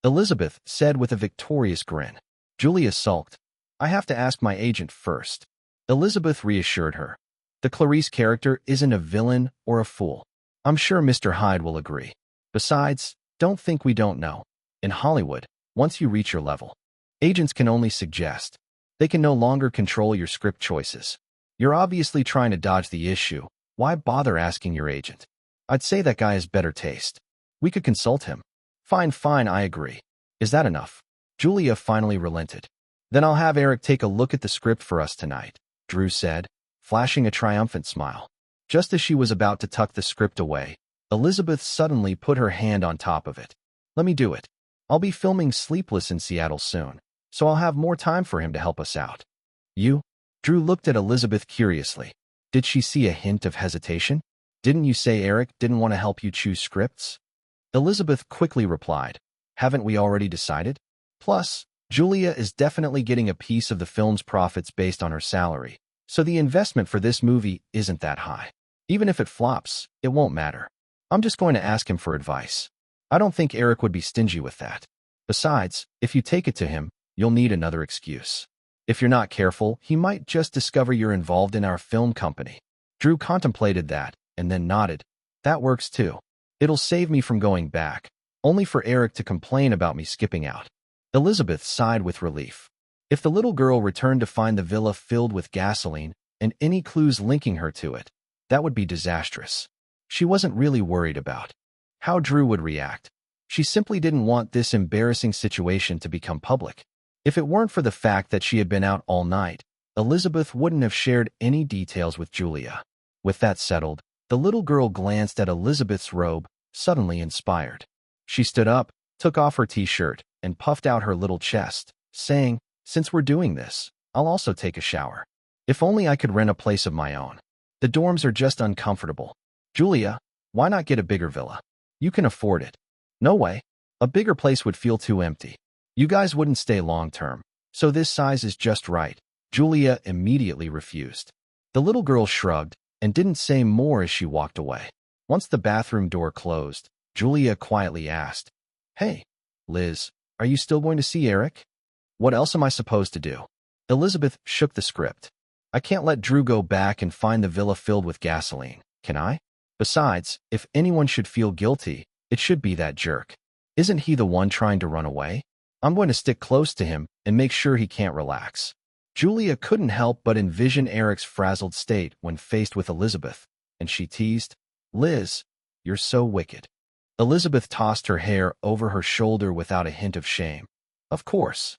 Elizabeth said with a victorious grin. Julia sulked. "I have to ask my agent first." Elizabeth reassured her. "The Clarice character isn't a villain or a fool. I'm sure Mr. Hyde will agree. Besides, don't think we don't know. In Hollywood, once you reach your level, agents can only suggest. They can no longer control your script choices. You're obviously trying to dodge the issue. Why bother asking your agent? I'd say that guy has better taste. We could consult him." Fine, I agree. Is that enough?" Julia finally relented. "Then I'll have Eric take a look at the script for us tonight," Drew said, flashing a triumphant smile. Just as she was about to tuck the script away, Elizabeth suddenly put her hand on top of it. "Let me do it. I'll be filming Sleepless in Seattle soon, so I'll have more time for him to help us out." "You?" Drew looked at Elizabeth curiously. Did she see a hint of hesitation? "Didn't you say Eric didn't want to help you choose scripts?" Elizabeth quickly replied, "Haven't we already decided? Plus, Julia is definitely getting a piece of the film's profits based on her salary, so the investment for this movie isn't that high. Even if it flops, it won't matter. I'm just going to ask him for advice. I don't think Eric would be stingy with that. Besides, if you take it to him, you'll need another excuse. If you're not careful, he might just discover you're involved in our film company." Drew contemplated that, and then nodded. "That works too. It'll save me from going back, only for Eric to complain about me skipping out." Elizabeth sighed with relief. If the little girl returned to find the villa filled with gasoline and any clues linking her to it, that would be disastrous. She wasn't really worried about how Drew would react. She simply didn't want this embarrassing situation to become public. If it weren't for the fact that she had been out all night, Elizabeth wouldn't have shared any details with Julia. With that settled, the little girl glanced at Elizabeth's robe, suddenly inspired. She stood up, took off her t-shirt, and puffed out her little chest, saying, "Since we're doing this, I'll also take a shower. If only I could rent a place of my own. The dorms are just uncomfortable. Julia, why not get a bigger villa? You can afford it." "No way. A bigger place would feel too empty. You guys wouldn't stay long-term, so this size is just right." Julia immediately refused. The little girl shrugged and didn't say more as she walked away. Once the bathroom door closed, Julia quietly asked, "Hey, Liz, are you still going to see Eric?" "What else am I supposed to do?" Elizabeth shook the script. "I can't let Drew go back and find the villa filled with gasoline, can I? Besides, if anyone should feel guilty, it should be that jerk. Isn't he the one trying to run away? I'm going to stick close to him and make sure he can't relax." Julia couldn't help but envision Eric's frazzled state when faced with Elizabeth, and she teased, "Liz, you're so wicked." Elizabeth tossed her hair over her shoulder without a hint of shame. Of course.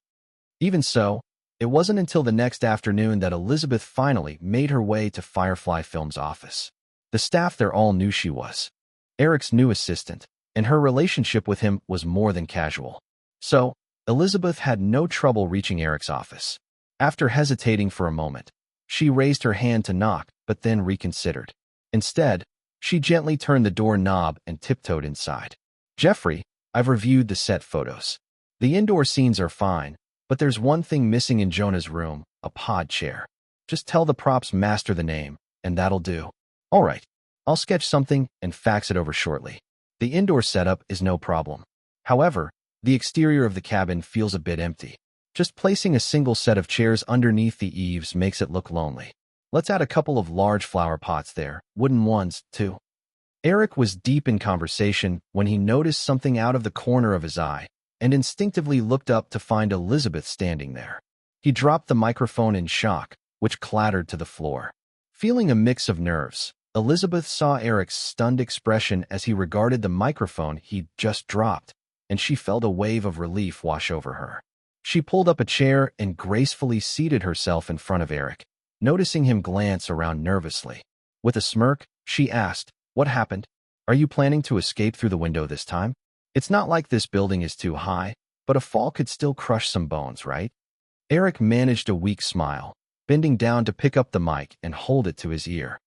Even so, it wasn't until the next afternoon that Elizabeth finally made her way to Firefly Films' office. The staff there all knew she was Eric's new assistant, and her relationship with him was more than casual. So, Elizabeth had no trouble reaching Eric's office. After hesitating for a moment, she raised her hand to knock, but then reconsidered. Instead, she gently turned the door knob and tiptoed inside. "Jeffrey, I've reviewed the set photos. The indoor scenes are fine, but there's one thing missing in Jonah's room, a pod chair. Just tell the props master the name, and that'll do." "All right, I'll sketch something and fax it over shortly. The indoor setup is no problem. However, the exterior of the cabin feels a bit empty. Just placing a single set of chairs underneath the eaves makes it look lonely. Let's add a couple of large flower pots there, wooden ones, too." Eric was deep in conversation when he noticed something out of the corner of his eye and instinctively looked up to find Elizabeth standing there. He dropped the microphone in shock, which clattered to the floor. Feeling a mix of nerves, Elizabeth saw Eric's stunned expression as he regarded the microphone he'd just dropped, and she felt a wave of relief wash over her. She pulled up a chair and gracefully seated herself in front of Eric, noticing him glance around nervously. With a smirk, she asked, What happened? Are you planning to escape through the window this time? It's not like this building is too high, but a fall could still crush some bones, right? Eric managed a weak smile, bending down to pick up the mic and hold it to his ear.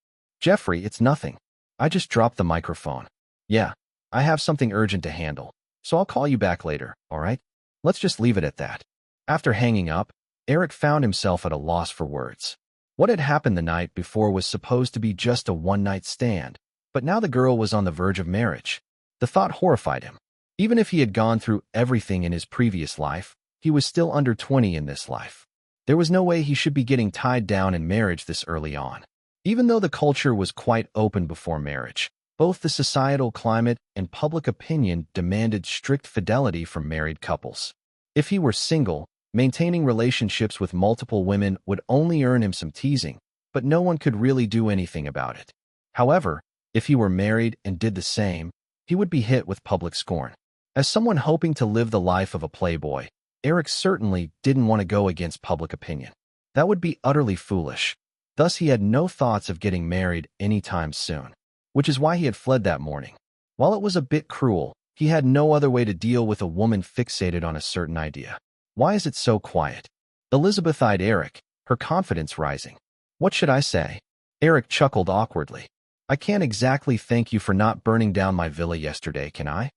Jeffrey, it's nothing. I just dropped the microphone. Yeah, I have something urgent to handle, so I'll call you back later, all right? Let's just leave it at that. After hanging up, Eric found himself at a loss for words. What had happened the night before was supposed to be just a one-night stand, but now the girl was on the verge of marriage. The thought horrified him. Even if he had gone through everything in his previous life, he was still under 20 in this life. There was no way he should be getting tied down in marriage this early on. Even though the culture was quite open before marriage, both the societal climate and public opinion demanded strict fidelity from married couples. If he were single, maintaining relationships with multiple women would only earn him some teasing, but no one could really do anything about it. However, if he were married and did the same, he would be hit with public scorn. As someone hoping to live the life of a playboy, Eric certainly didn't want to go against public opinion. That would be utterly foolish. Thus, he had no thoughts of getting married anytime soon, which is why he had fled that morning. While it was a bit cruel, he had no other way to deal with a woman fixated on a certain idea. Why is it so quiet? Elizabeth eyed Eric, her confidence rising. What should I say? Eric chuckled awkwardly. I can't exactly thank you for not burning down my villa yesterday, can I?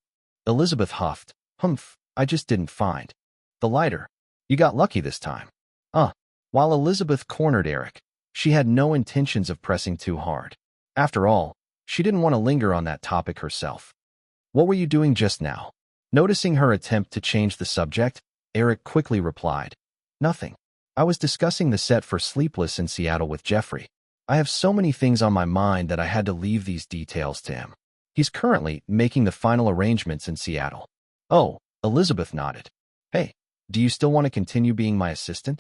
Elizabeth huffed. Humph, I just didn't find the lighter. You got lucky this time. While Elizabeth cornered Eric, she had no intentions of pressing too hard. After all, she didn't want to linger on that topic herself. What were you doing just now? Noticing her attempt to change the subject, Eric quickly replied. Nothing. I was discussing the set for Sleepless in Seattle with Jeffrey. I have so many things on my mind that I had to leave these details to him. He's currently making the final arrangements in Seattle. Oh, Elizabeth nodded. Hey, do you still want to continue being my assistant?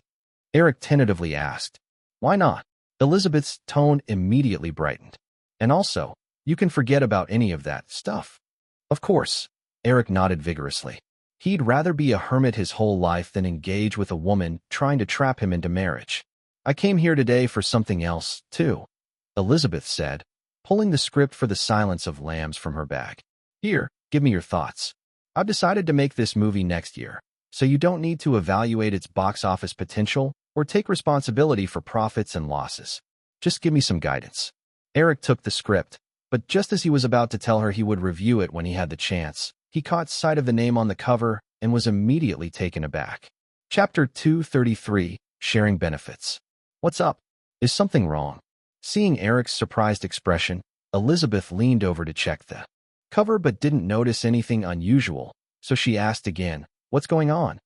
Eric tentatively asked. Why not? Elizabeth's tone immediately brightened. And also, you can forget about any of that stuff. Of course, Eric nodded vigorously. He'd rather be a hermit his whole life than engage with a woman trying to trap him into marriage. I came here today for something else, too, Elizabeth said, pulling the script for The Silence of Lambs from her bag. Here, give me your thoughts. I've decided to make this movie next year, so you don't need to evaluate its box office potential or take responsibility for profits and losses. Just give me some guidance. Eric took the script, but just as he was about to tell her he would review it when he had the chance, he caught sight of the name on the cover and was immediately taken aback. Chapter 233, Sharing Benefits. What's up? Is something wrong? Seeing Eric's surprised expression, Elizabeth leaned over to check the cover but didn't notice anything unusual, so she asked again, what's going on?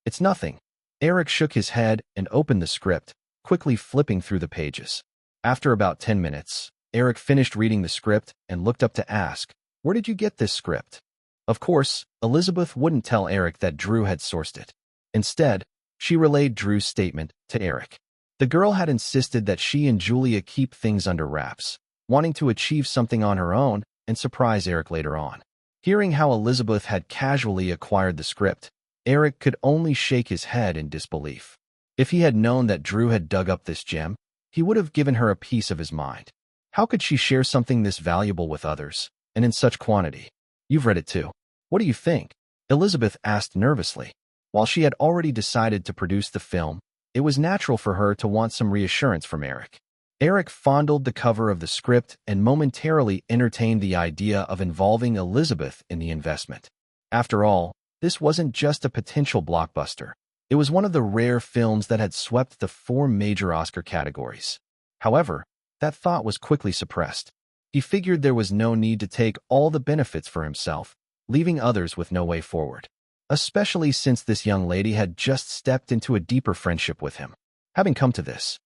It's nothing. Eric shook his head and opened the script, quickly flipping through the pages. After about 10 minutes, Eric finished reading the script and looked up to ask, where did you get this script? Of course, Elizabeth wouldn't tell Eric that Drew had sourced it. Instead, she relayed Drew's statement to Eric. The girl had insisted that she and Julia keep things under wraps, wanting to achieve something on her own and surprise Eric later on. Hearing how Elizabeth had casually acquired the script, Eric could only shake his head in disbelief. If he had known that Drew had dug up this gem, he would have given her a piece of his mind. How could she share something this valuable with others, and in such quantity? You've read it too. What do you think? Elizabeth asked nervously. While she had already decided to produce the film, it was natural for her to want some reassurance from Eric. Eric fondled the cover of the script and momentarily entertained the idea of involving Elizabeth in the investment. After all, this wasn't just a potential blockbuster. It was one of the rare films that had swept the 4 major Oscar categories. However, that thought was quickly suppressed. He figured there was no need to take all the benefits for himself, leaving others with no way forward. Especially since this young lady had just stepped into a deeper friendship with him. Having come to this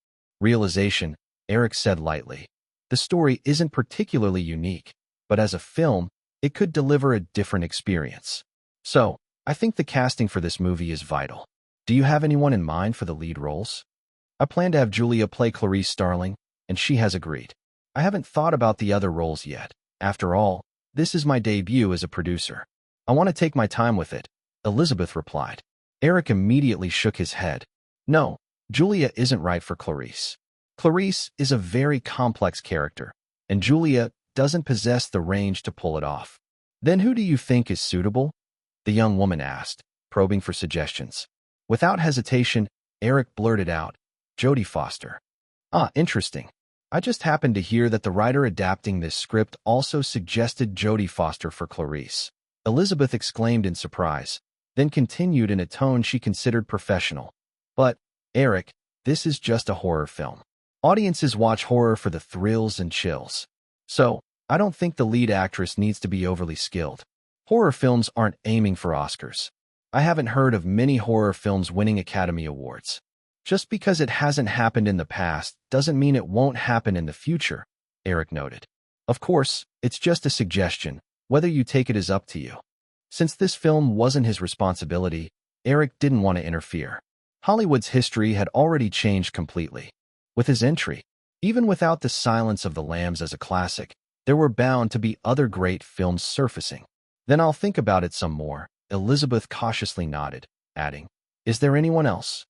realization, Eric said lightly, the story isn't particularly unique, but as a film, it could deliver a different experience. So, I think the casting for this movie is vital. Do you have anyone in mind for the lead roles? I plan to have Julia play Clarice Starling, and she has agreed. I haven't thought about the other roles yet. After all, this is my debut as a producer. I want to take my time with it, Elizabeth replied. Eric immediately shook his head. No, Julia isn't right for Clarice. Clarice is a very complex character, and Julia doesn't possess the range to pull it off. Then who do you think is suitable? The young woman asked, probing for suggestions. Without hesitation, Eric blurted out, Jodie Foster. Ah, interesting. I just happened to hear that the writer adapting this script also suggested Jodie Foster for Clarice. Elizabeth exclaimed in surprise, then continued in a tone she considered professional. But, Eric, this is just a horror film. Audiences watch horror for the thrills and chills. So, I don't think the lead actress needs to be overly skilled. Horror films aren't aiming for Oscars. I haven't heard of many horror films winning Academy Awards. Just because it hasn't happened in the past doesn't mean it won't happen in the future, Eric noted. Of course, it's just a suggestion. Whether you take it is up to you. Since this film wasn't his responsibility, Eric didn't want to interfere. Hollywood's history had already changed completely. With his entry, even without The Silence of the Lambs as a classic, there were bound to be other great films surfacing. Then I'll think about it some more, Elizabeth cautiously nodded, adding, Is there anyone else?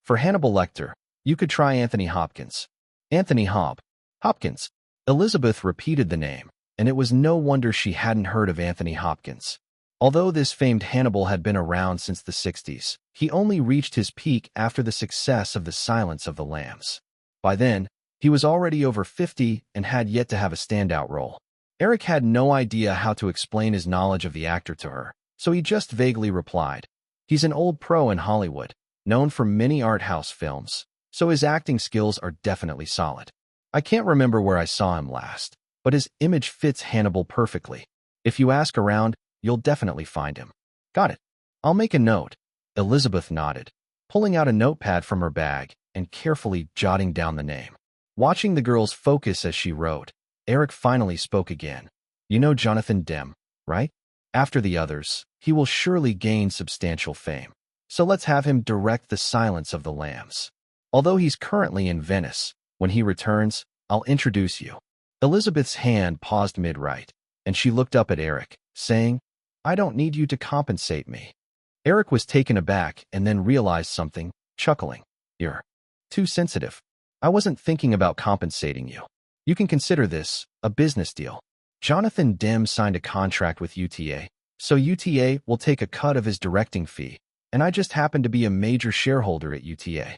For Hannibal Lecter, you could try Anthony Hopkins. Anthony Hopkins. Elizabeth repeated the name, and it was no wonder she hadn't heard of Anthony Hopkins. Although this famed Hannibal had been around since the 60s, he only reached his peak after the success of The Silence of the Lambs. By then, he was already over 50 and had yet to have a standout role. Eric had no idea how to explain his knowledge of the actor to her, so he just vaguely replied, He's an old pro in Hollywood, known for many art house films, so his acting skills are definitely solid. I can't remember where I saw him last, but his image fits Hannibal perfectly. If you ask around, you'll definitely find him. Got it. I'll make a note. Elizabeth nodded, pulling out a notepad from her bag and carefully jotting down the name. Watching the girl's focus as she wrote, Eric finally spoke again. You know Jonathan Demme, right? After the others, he will surely gain substantial fame. So let's have him direct The Silence of the Lambs. Although he's currently in Venice, when he returns, I'll introduce you. Elizabeth's hand paused mid-write, and she looked up at Eric, saying, I don't need you to compensate me. Eric was taken aback and then realized something, chuckling. You're too sensitive. I wasn't thinking about compensating you. You can consider this a business deal. Jonathan Demme signed a contract with UTA, so UTA will take a cut of his directing fee, and I just happen to be a major shareholder at UTA.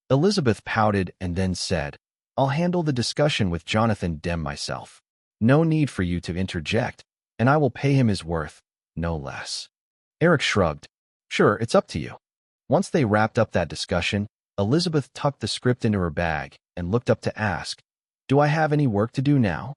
Elizabeth pouted and then said, I'll handle the discussion with Jonathan Demme myself. No need for you to interject, and I will pay him his worth, no less. Eric shrugged. Sure, it's up to you. Once they wrapped up that discussion, Elizabeth tucked the script into her bag and looked up to ask, Do I have any work to do now?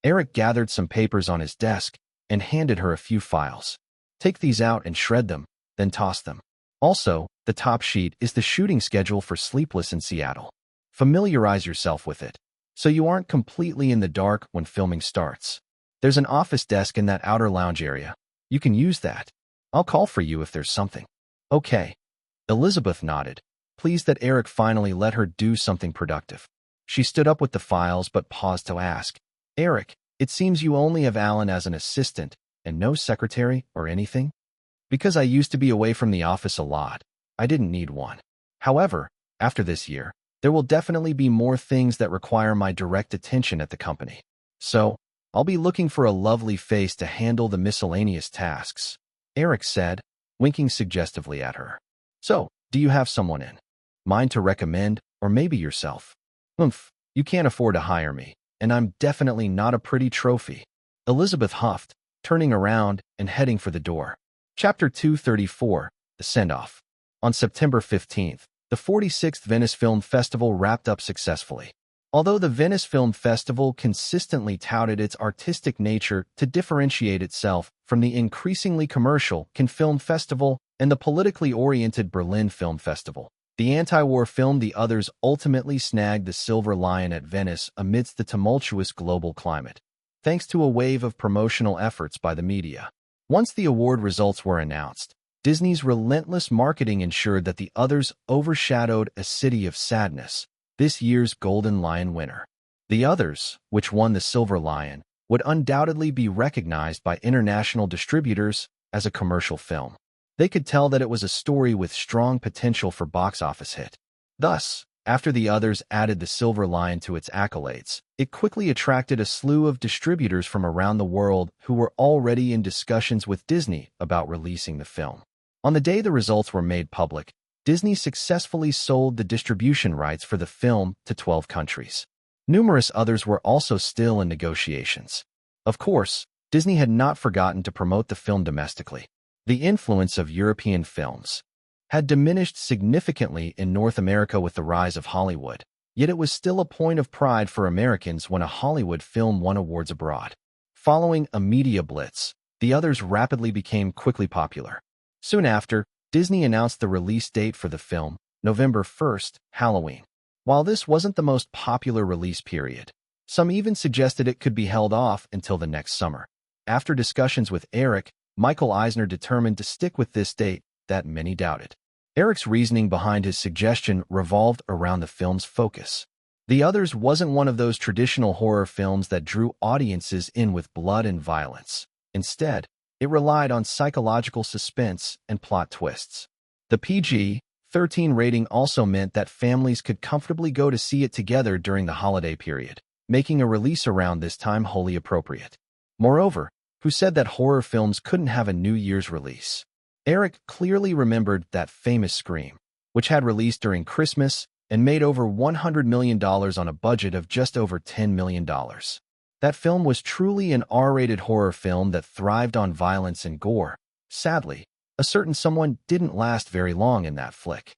Eric gathered some papers on his desk and handed her a few files. Take these out and shred them, then toss them. Also, the top sheet is the shooting schedule for Sleepless in Seattle. Familiarize yourself with it, so you aren't completely in the dark when filming starts. There's an office desk in that outer lounge area. You can use that. I'll call for you if there's something. Okay. Elizabeth nodded, pleased that Eric finally let her do something productive. She stood up with the files but paused to ask, Eric, it seems you only have Alan as an assistant and no secretary or anything? Because I used to be away from the office a lot, I didn't need one. However, after this year, there will definitely be more things that require my direct attention at the company. So, I'll be looking for a lovely face to handle the miscellaneous tasks, Eric said, winking suggestively at her. So, do you have someone in mind to recommend, or maybe yourself? You can't afford to hire me, and I'm definitely not a pretty trophy. Elizabeth huffed, turning around and heading for the door. Chapter 234, The Send-Off. On September 15th, the 46th Venice Film Festival wrapped up successfully. Although the Venice Film Festival consistently touted its artistic nature to differentiate itself from the increasingly commercial Cannes Film Festival and the politically oriented Berlin Film Festival, the anti-war film The Others ultimately snagged the Silver Lion at Venice amidst the tumultuous global climate, thanks to a wave of promotional efforts by the media. Once the award results were announced, Disney's relentless marketing ensured that The Others overshadowed A City of Sadness, this year's Golden Lion winner. The Others, which won the Silver Lion, would undoubtedly be recognized by international distributors as a commercial film. They could tell that it was a story with strong potential for box office hit. Thus, After the others added the Silver Lion to its accolades, it quickly attracted a slew of distributors from around the world who were already in discussions with Disney about releasing the film. On the day the results were made public, Disney successfully sold the distribution rights for the film to 12 countries. Numerous others were also still in negotiations. Of course, Disney had not forgotten to promote the film domestically. The influence of European films had diminished significantly in North America with the rise of Hollywood, yet it was still a point of pride for Americans when a Hollywood film won awards abroad. Following a media blitz, the others rapidly became quickly popular. Soon after, Disney announced the release date for the film, November 1st, Halloween. While this wasn't the most popular release period, some even suggested it could be held off until the next summer. After discussions with Eric, Michael Eisner determined to stick with this date that many doubted. Eric's reasoning behind his suggestion revolved around the film's focus. The Others wasn't one of those traditional horror films that drew audiences in with blood and violence. Instead, it relied on psychological suspense and plot twists. The PG-13 rating also meant that families could comfortably go to see it together during the holiday period, making a release around this time wholly appropriate. Moreover, who said that horror films couldn't have a New Year's release? Eric clearly remembered that famous Scream, which had released during Christmas and made over $100 million on a budget of just over $10 million. That film was truly an R-rated horror film that thrived on violence and gore. Sadly, a certain someone didn't last very long in that flick.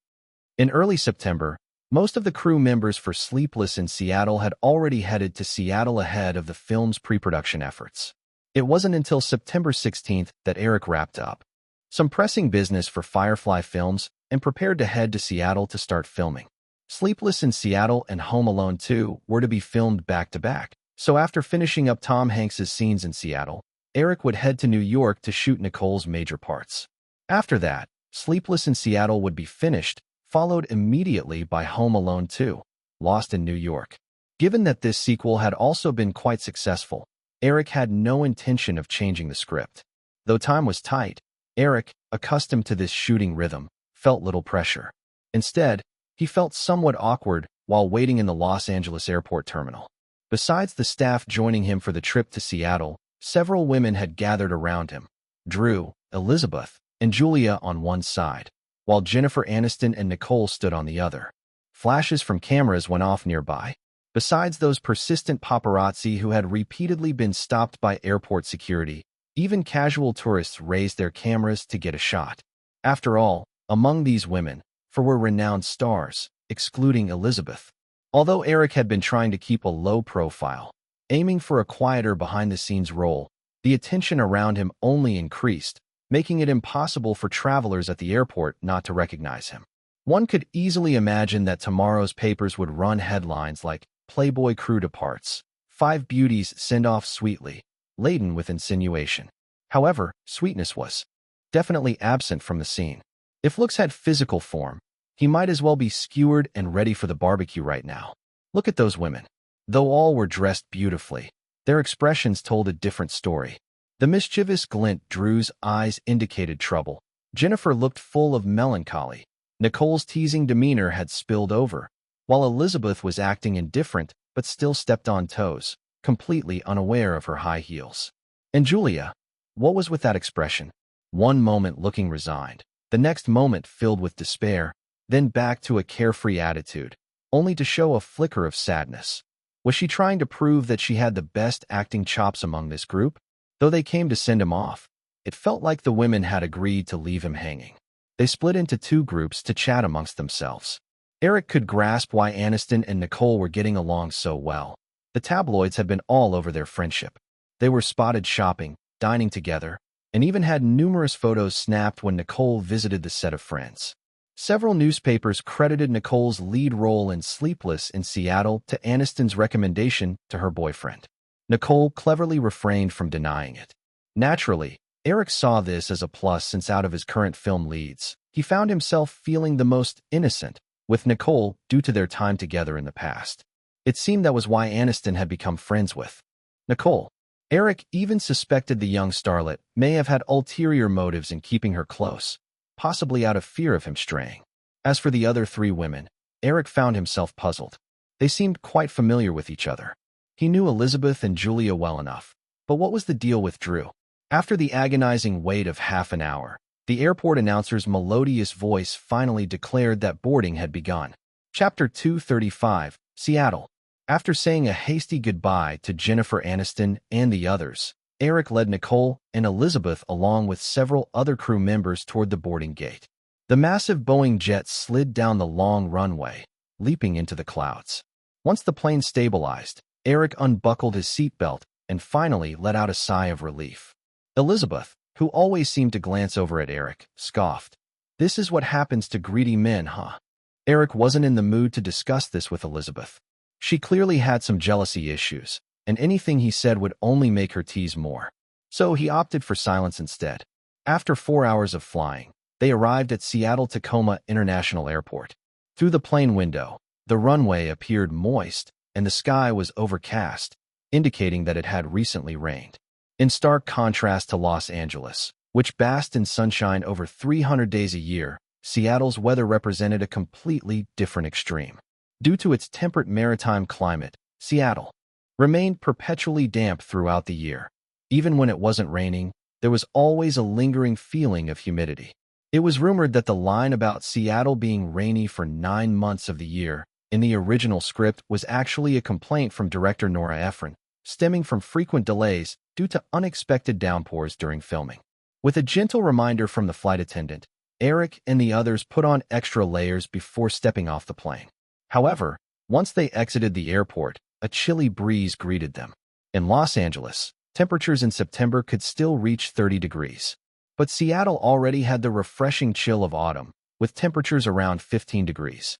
In early September, most of the crew members for Sleepless in Seattle had already headed to Seattle ahead of the film's pre-production efforts. It wasn't until September 16th that Eric wrapped up some pressing business for Firefly Films and prepared to head to Seattle to start filming. Sleepless in Seattle and Home Alone 2 were to be filmed back-to-back, so after finishing up Tom Hanks's scenes in Seattle, Eric would head to New York to shoot Nicole's major parts. After that, Sleepless in Seattle would be finished, followed immediately by Home Alone 2, Lost in New York. Given that this sequel had also been quite successful, Eric had no intention of changing the script. Though time was tight, Eric, accustomed to this shooting rhythm, felt little pressure. Instead, he felt somewhat awkward while waiting in the Los Angeles airport terminal. Besides the staff joining him for the trip to Seattle, several women had gathered around him. Drew, Elizabeth, and Julia on one side, while Jennifer Aniston and Nicole stood on the other. Flashes from cameras went off nearby. Besides those persistent paparazzi who had repeatedly been stopped by airport security, even casual tourists raised their cameras to get a shot. After all, among these women, were renowned stars, excluding Elizabeth. Although Eric had been trying to keep a low profile, aiming for a quieter behind-the-scenes role, the attention around him only increased, making it impossible for travelers at the airport not to recognize him. One could easily imagine that tomorrow's papers would run headlines like "Playboy crew departs," "5 beauties send off sweetly," laden with insinuation. However, sweetness was definitely absent from the scene. If looks had physical form, he might as well be skewered and ready for the barbecue right now. Look at those women. Though all were dressed beautifully, their expressions told a different story. The mischievous glint Drew's eyes indicated trouble. Jennifer looked full of melancholy. Nicole's teasing demeanor had spilled over, while Elizabeth was acting indifferent but still stepped on toes, completely unaware of her high heels. And Julia, what was with that expression? One moment looking resigned, the next moment filled with despair, then back to a carefree attitude, only to show a flicker of sadness. Was she trying to prove that she had the best acting chops among this group? Though they came to send him off, it felt like the women had agreed to leave him hanging. They split into two groups to chat amongst themselves. Eric could grasp why Aniston and Nicole were getting along so well. The tabloids had been all over their friendship. They were spotted shopping, dining together, and even had numerous photos snapped when Nicole visited the set of Friends. Several newspapers credited Nicole's lead role in Sleepless in Seattle to Aniston's recommendation to her boyfriend. Nicole cleverly refrained from denying it. Naturally, Eric saw this as a plus since out of his current film leads, he found himself feeling the most innocent with Nicole due to their time together in the past. It seemed that was why Aniston had become friends with Nicole. Eric even suspected the young starlet may have had ulterior motives in keeping her close, possibly out of fear of him straying. As for the other three women, Eric found himself puzzled. They seemed quite familiar with each other. He knew Elizabeth and Julia well enough. But what was the deal with Drew? After the agonizing wait of half an hour, the airport announcer's melodious voice finally declared that boarding had begun. Chapter 235, Seattle. After saying a hasty goodbye to Jennifer Aniston and the others, Eric led Nicole and Elizabeth along with several other crew members toward the boarding gate. The massive Boeing jet slid down the long runway, leaping into the clouds. Once the plane stabilized, Eric unbuckled his seatbelt and finally let out a sigh of relief. Elizabeth, who always seemed to glance over at Eric, scoffed. "This is what happens to greedy men, huh?" Eric wasn't in the mood to discuss this with Elizabeth. She clearly had some jealousy issues, and anything he said would only make her tease more. So he opted for silence instead. After 4 hours of flying, they arrived at Seattle-Tacoma International Airport. Through the plane window, the runway appeared moist, and the sky was overcast, indicating that it had recently rained. In stark contrast to Los Angeles, which basked in sunshine over 300 days a year, Seattle's weather represented a completely different extreme. Due to its temperate maritime climate, Seattle remained perpetually damp throughout the year. Even when it wasn't raining, there was always a lingering feeling of humidity. It was rumored that the line about Seattle being rainy for 9 months of the year in the original script was actually a complaint from director Nora Ephron, stemming from frequent delays due to unexpected downpours during filming. With a gentle reminder from the flight attendant, Eric and the others put on extra layers before stepping off the plane. However, once they exited the airport, a chilly breeze greeted them. In Los Angeles, temperatures in September could still reach 30 degrees. But Seattle already had the refreshing chill of autumn, with temperatures around 15 degrees.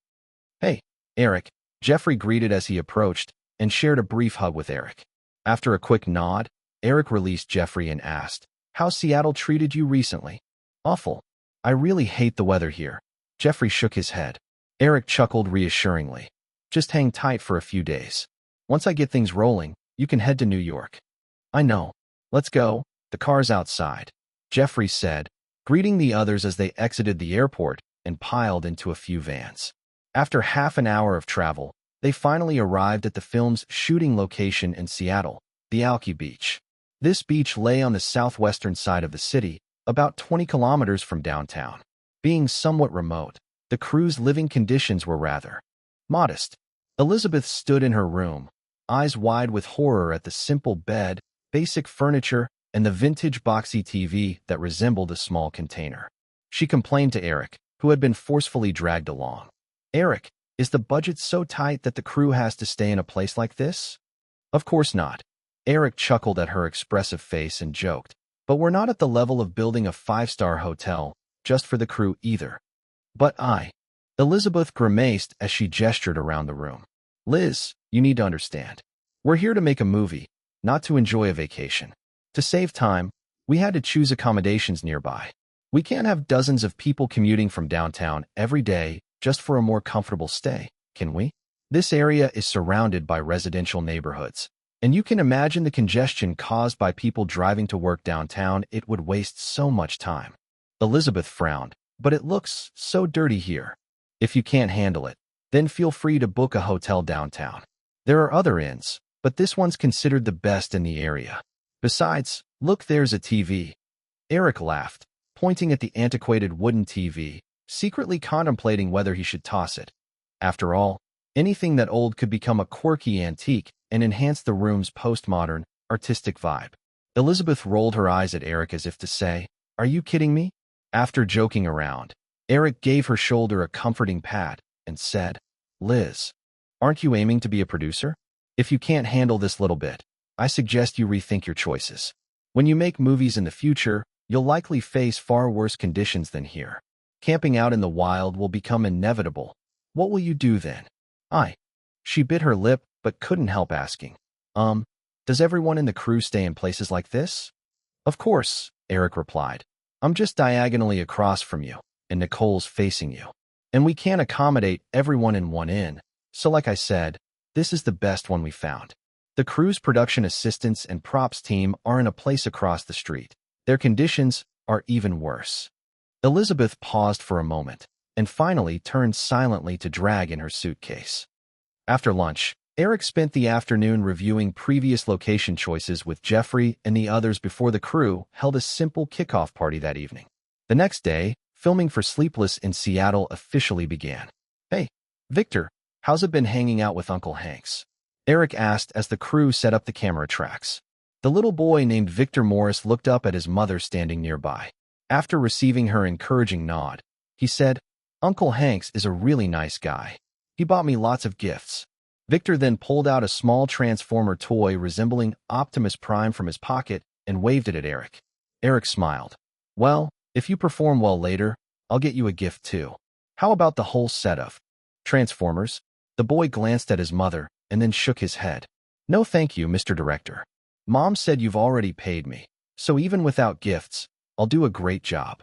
"Hey, Eric," Jeffrey greeted as he approached and shared a brief hug with Eric. After a quick nod, Eric released Jeffrey and asked, "How's Seattle treated you recently?" "Awful. I really hate the weather here." Jeffrey shook his head. Eric chuckled reassuringly. "Just hang tight for a few days. Once I get things rolling, you can head to New York." "I know. Let's go. The car's outside," Jeffrey said, greeting the others as they exited the airport and piled into a few vans. After half an hour of travel, they finally arrived at the film's shooting location in Seattle, the Alki Beach. This beach lay on the southwestern side of the city, about 20 kilometers from downtown. Being somewhat remote, the crew's living conditions were rather modest. Elizabeth stood in her room, eyes wide with horror at the simple bed, basic furniture, and the vintage boxy TV that resembled a small container. She complained to Eric, who had been forcefully dragged along. "Eric, is the budget so tight that the crew has to stay in a place like this?" "Of course not." Eric chuckled at her expressive face and joked, "But we're not at the level of building a 5-star hotel just for the crew either." "But Elizabeth grimaced as she gestured around the room. "Liz, you need to understand. We're here to make a movie, not to enjoy a vacation. To save time, we had to choose accommodations nearby. We can't have dozens of people commuting from downtown every day just for a more comfortable stay, can we? This area is surrounded by residential neighborhoods, and you can imagine the congestion caused by people driving to work downtown. It would waste so much time." Elizabeth frowned, "But it looks so dirty here." "If you can't handle it, then feel free to book a hotel downtown. There are other inns, but this one's considered the best in the area. Besides, look, there's a TV." Eric laughed, pointing at the antiquated wooden TV, secretly contemplating whether he should toss it. After all, anything that old could become a quirky antique and enhance the room's postmodern, artistic vibe. Elizabeth rolled her eyes at Eric as if to say, "Are you kidding me?" After joking around, Eric gave her shoulder a comforting pat and said, "Liz, aren't you aiming to be a producer? If you can't handle this little bit, I suggest you rethink your choices. When you make movies in the future, you'll likely face far worse conditions than here. Camping out in the wild will become inevitable. What will you do then?" She bit her lip but couldn't help asking, "Does everyone in the crew stay in places like this?" "Of course," Eric replied. "I'm just diagonally across from you, and Nicole's facing you. And we can't accommodate everyone in one inn, so like I said, this is the best one we found. The crew's production assistants and props team are in a place across the street. Their conditions are even worse." Elizabeth paused for a moment, and finally turned silently to drag in her suitcase. After lunch, Eric spent the afternoon reviewing previous location choices with Jeffrey and the others before the crew held a simple kickoff party that evening. The next day, filming for Sleepless in Seattle officially began. "Hey, Victor, how's it been hanging out with Uncle Hanks?" Eric asked as the crew set up the camera tracks. The little boy named Victor Morris looked up at his mother standing nearby. After receiving her encouraging nod, he said, "Uncle Hanks is a really nice guy. He bought me lots of gifts." Victor then pulled out a small Transformer toy resembling Optimus Prime from his pocket and waved it at Eric. Eric smiled. "Well, if you perform well later, I'll get you a gift too. How about the whole set of Transformers?" The boy glanced at his mother and then shook his head. "No thank you, Mr. Director. Mom said you've already paid me, so even without gifts, I'll do a great job."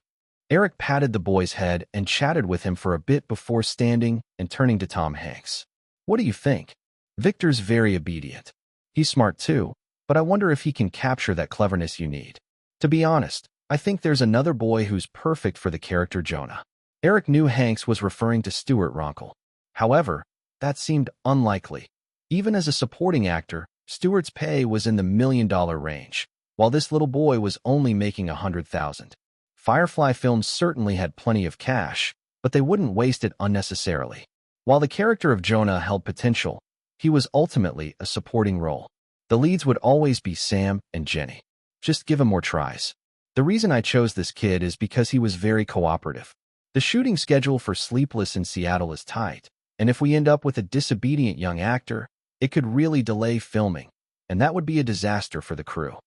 Eric patted the boy's head and chatted with him for a bit before standing and turning to Tom Hanks. "What do you think? Victor's very obedient. He's smart too, but I wonder if he can capture that cleverness you need. To be honest, I think there's another boy who's perfect for the character Jonah." Eric knew Hanks was referring to Stuart Ronkel. However, that seemed unlikely. Even as a supporting actor, Stewart's pay was in the $1 million range, while this little boy was only making $100,000. Firefly Films certainly had plenty of cash, but they wouldn't waste it unnecessarily. While the character of Jonah held potential, he was ultimately a supporting role. The leads would always be Sam and Jenny. Just give him more tries. The reason I chose this kid is because he was very cooperative. The shooting schedule for Sleepless in Seattle is tight, and if we end up with a disobedient young actor, it could really delay filming, and that would be a disaster for the crew.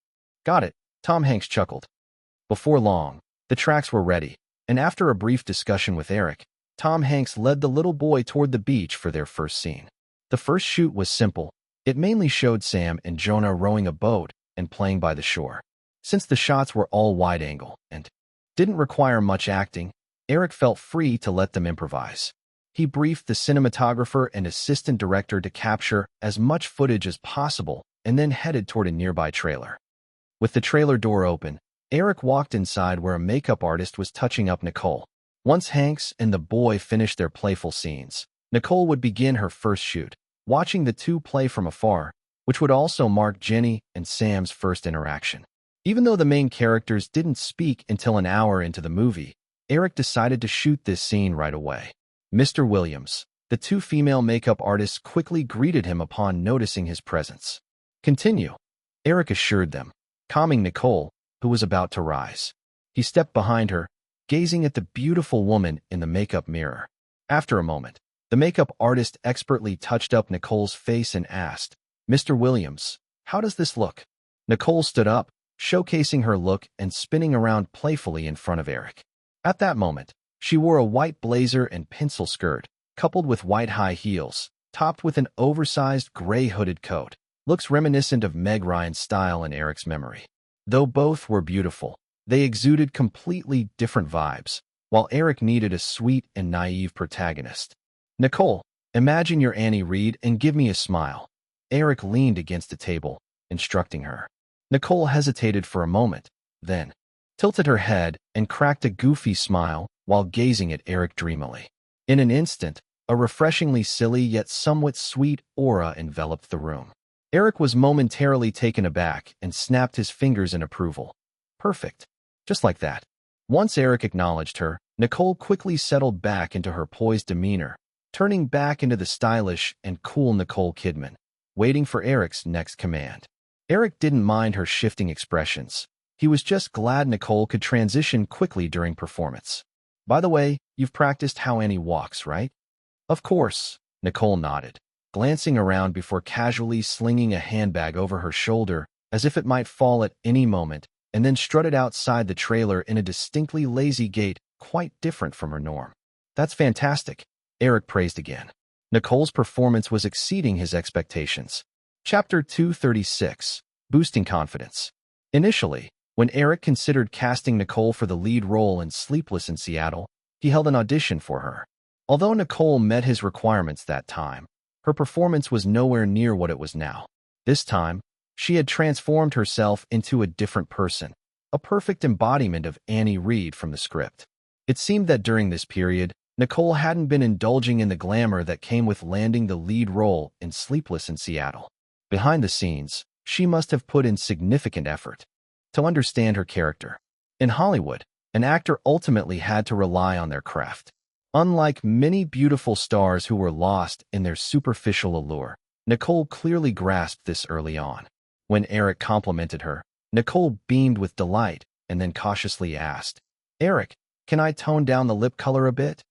"Got it," Tom Hanks chuckled. Before long, the tracks were ready, and after a brief discussion with Eric, Tom Hanks led the little boy toward the beach for their first scene. The first shoot was simple. It mainly showed Sam and Jonah rowing a boat and playing by the shore. Since the shots were all wide-angle and didn't require much acting, Eric felt free to let them improvise. He briefed the cinematographer and assistant director to capture as much footage as possible and then headed toward a nearby trailer. With the trailer door open, Eric walked inside where a makeup artist was touching up Nicole. Once Hanks and the boy finished their playful scenes, Nicole would begin her first shoot, watching the two play from afar, which would also mark Jenny and Sam's first interaction. Even though the main characters didn't speak until an hour into the movie, Eric decided to shoot this scene right away. Mr. Williams, the two female makeup artists quickly greeted him upon noticing his presence. "Continue," Eric assured them, calming Nicole, who was about to rise. He stepped behind her, gazing at the beautiful woman in the makeup mirror. After a moment, the makeup artist expertly touched up Nicole's face and asked, "Mr. Williams, how does this look?" Nicole stood up, showcasing her look and spinning around playfully in front of Eric. At that moment, she wore a white blazer and pencil skirt, coupled with white high heels, topped with an oversized gray hooded coat. Looks reminiscent of Meg Ryan's style in Eric's memory. Though both were beautiful, they exuded completely different vibes, while Eric needed a sweet and naive protagonist. "Nicole, imagine you're Annie Reed and give me a smile." Eric leaned against the table, instructing her. Nicole hesitated for a moment, then tilted her head and cracked a goofy smile while gazing at Eric dreamily. In an instant, a refreshingly silly yet somewhat sweet aura enveloped the room. Eric was momentarily taken aback and snapped his fingers in approval. Perfect. Just like that. Once Eric acknowledged her, Nicole quickly settled back into her poised demeanor, turning back into the stylish and cool Nicole Kidman, waiting for Eric's next command. Eric didn't mind her shifting expressions. He was just glad Nicole could transition quickly during performance. "By the way, you've practiced how Annie walks, right?" "Of course," Nicole nodded, glancing around before casually slinging a handbag over her shoulder as if it might fall at any moment, and then strutted outside the trailer in a distinctly lazy gait quite different from her norm. "That's fantastic," Eric praised again. Nicole's performance was exceeding his expectations. Chapter 236, Boosting Confidence. Initially, when Eric considered casting Nicole for the lead role in Sleepless in Seattle, he held an audition for her. Although Nicole met his requirements that time, her performance was nowhere near what it was now. This time, she had transformed herself into a different person, a perfect embodiment of Annie Reed from the script. It seemed that during this period, Nicole hadn't been indulging in the glamour that came with landing the lead role in Sleepless in Seattle. Behind the scenes, she must have put in significant effort to understand her character. In Hollywood, an actor ultimately had to rely on their craft. Unlike many beautiful stars who were lost in their superficial allure, Nicole clearly grasped this early on. When Eric complimented her, Nicole beamed with delight and then cautiously asked, "Eric, can I tone down the lip color a bit?"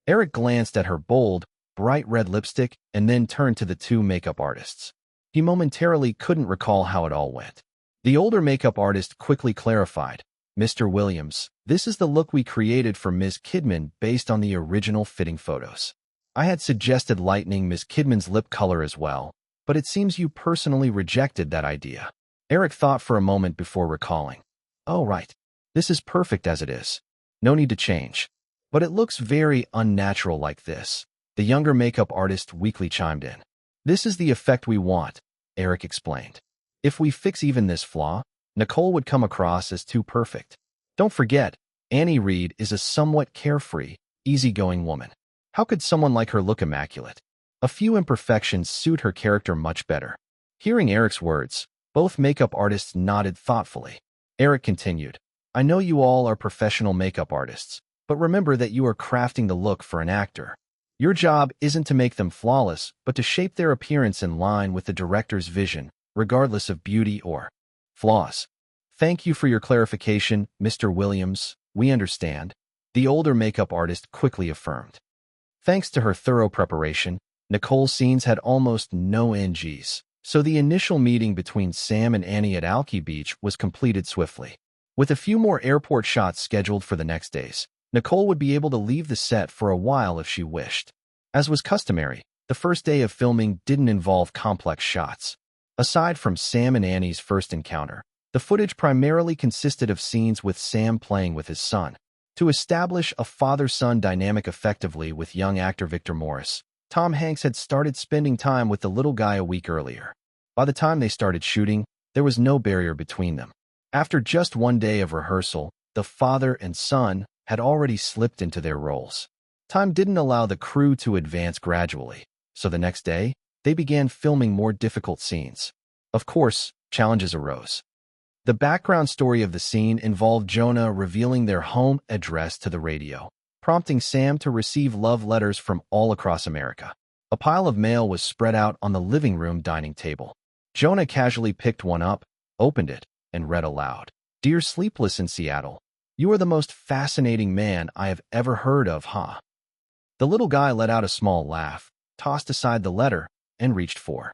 Eric glanced at her bold, bright red lipstick and then turned to the two makeup artists. He momentarily couldn't recall how it all went. The older makeup artist quickly clarified, "Mr. Williams, this is the look we created for Ms. Kidman based on the original fitting photos. I had suggested lightening Ms. Kidman's lip color as well, but it seems you personally rejected that idea." Eric thought for a moment before recalling, "Oh, right. This is perfect as it is. No need to change. But it looks very unnatural like this." The younger makeup artist weakly chimed in. "This is the effect we want," Eric explained. "If we fix even this flaw, Nicole would come across as too perfect. Don't forget, Annie Reed is a somewhat carefree, easygoing woman. How could someone like her look immaculate? A few imperfections suit her character much better." Hearing Eric's words, both makeup artists nodded thoughtfully. Eric continued, "I know you all are professional makeup artists, but remember that you are crafting the look for an actor. Your job isn't to make them flawless, but to shape their appearance in line with the director's vision, regardless of beauty or flaws." "Thank you for your clarification, Mr. Williams. We understand," the older makeup artist quickly affirmed. Thanks to her thorough preparation, Nicole's scenes had almost no NGs, so the initial meeting between Sam and Annie at Alki Beach was completed swiftly. With a few more airport shots scheduled for the next days, Nicole would be able to leave the set for a while if she wished. As was customary, the first day of filming didn't involve complex shots. Aside from Sam and Annie's first encounter, the footage primarily consisted of scenes with Sam playing with his son. To establish a father-son dynamic effectively with young actor Victor Morris, Tom Hanks had started spending time with the little guy a week earlier. By the time they started shooting, there was no barrier between them. After just one day of rehearsal, the father and son had already slipped into their roles. Time didn't allow the crew to advance gradually, so the next day, they began filming more difficult scenes. Of course, challenges arose. The background story of the scene involved Jonah revealing their home address to the radio, prompting Sam to receive love letters from all across America. A pile of mail was spread out on the living room dining table. Jonah casually picked one up, opened it, and read aloud, "Dear Sleepless in Seattle, you are the most fascinating man I have ever heard of, huh?" The little guy let out a small laugh, tossed aside the letter, and reached for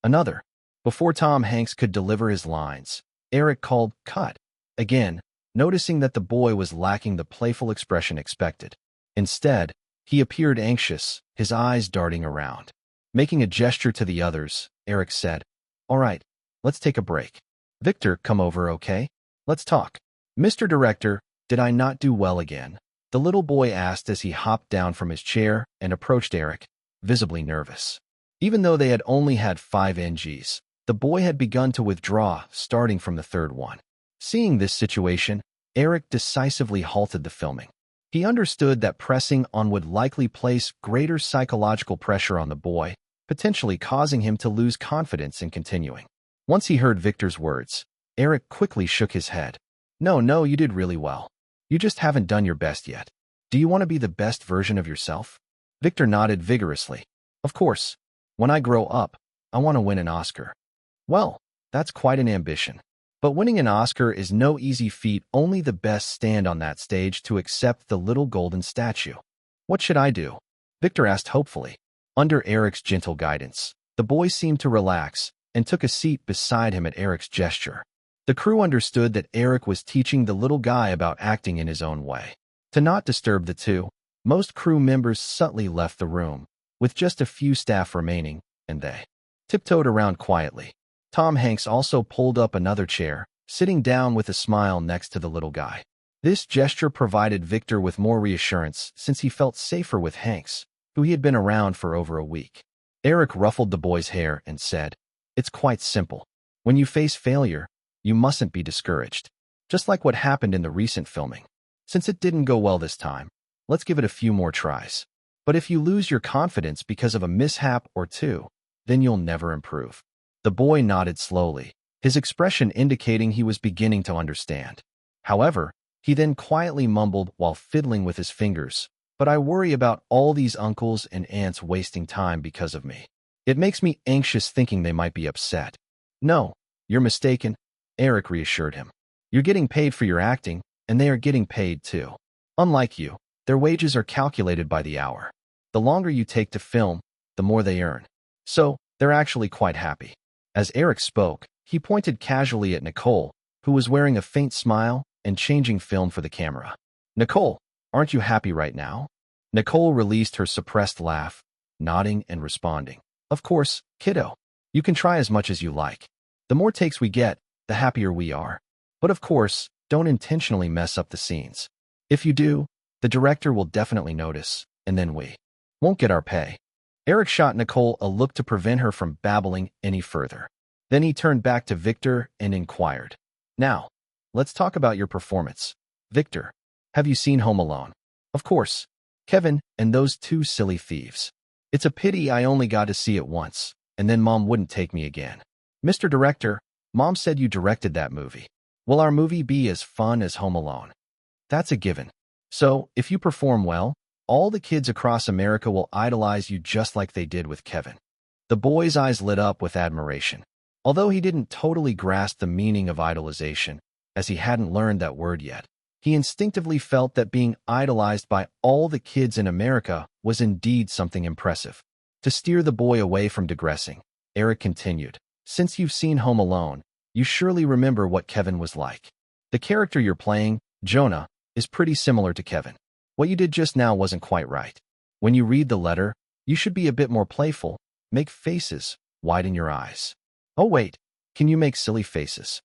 another. Before Tom Hanks could deliver his lines, Eric called "cut" again, noticing that the boy was lacking the playful expression expected. Instead, he appeared anxious, his eyes darting around. Making a gesture to the others, Eric said, "All right, let's take a break. Victor, come over, okay? Let's talk." "Mr. Director, did I not do well again?" the little boy asked as he hopped down from his chair and approached Eric, visibly nervous. Even though they had only had 5 NGs, the boy had begun to withdraw, starting from the third one. Seeing this situation, Eric decisively halted the filming. He understood that pressing on would likely place greater psychological pressure on the boy, potentially causing him to lose confidence in continuing. Once he heard Victor's words, Eric quickly shook his head. No, you did really well. You just haven't done your best yet. Do you want to be the best version of yourself?" Victor nodded vigorously. "Of course. When I grow up, I want to win an Oscar." "Well, that's quite an ambition. But winning an Oscar is no easy feat. Only the best stand on that stage to accept the little golden statue." "What should I do?" Victor asked hopefully. Under Eric's gentle guidance, the boy seemed to relax and took a seat beside him at Eric's gesture. The crew understood that Eric was teaching the little guy about acting in his own way. To not disturb the two, most crew members subtly left the room, with just a few staff remaining, and they tiptoed around quietly. Tom Hanks also pulled up another chair, sitting down with a smile next to the little guy. This gesture provided Victor with more reassurance since he felt safer with Hanks, who he had been around for over a week. Eric ruffled the boy's hair and said, "It's quite simple. When you face failure, you mustn't be discouraged. Just like what happened in the recent filming. Since it didn't go well this time, Let's give it a few more tries. But if you lose your confidence because of a mishap or two, then you'll never improve." The boy nodded slowly, his expression indicating he was beginning to understand. However, he then quietly mumbled while fiddling with his fingers, "But I worry about all these uncles and aunts wasting time because of me. It makes me anxious thinking they might be upset." "No, you're mistaken," Eric reassured him. "You're getting paid for your acting, and they are getting paid too. Unlike you, their wages are calculated by the hour. The longer you take to film, the more they earn. So, they're actually quite happy." As Eric spoke, he pointed casually at Nicole, who was wearing a faint smile and changing film for the camera. "Nicole, aren't you happy right now?" Nicole released her suppressed laugh, nodding and responding. "Of course, kiddo. You can try as much as you like. The more takes we get, the happier we are. But of course, don't intentionally mess up the scenes. If you do, the director will definitely notice, and then we won't get our pay." Eric shot Nicole a look to prevent her from babbling any further. Then he turned back to Victor and inquired, "Now, let's talk about your performance. Victor, have you seen Home Alone?" "Of course. Kevin and those two silly thieves. It's a pity I only got to see it once, and then Mom wouldn't take me again." "Mr. Director, Mom said you directed that movie. Will our movie be as fun as Home Alone?" "That's a given. So, if you perform well, all the kids across America will idolize you just like they did with Kevin." The boy's eyes lit up with admiration. Although he didn't totally grasp the meaning of idolization, as he hadn't learned that word yet, he instinctively felt that being idolized by all the kids in America was indeed something impressive. To steer the boy away from digressing, Eric continued, "Since you've seen Home Alone, you surely remember what Kevin was like. The character you're playing, Jonah, is pretty similar to Kevin. What you did just now wasn't quite right. When you read the letter, you should be a bit more playful, make faces, widen your eyes." "Oh wait, can you make silly faces?"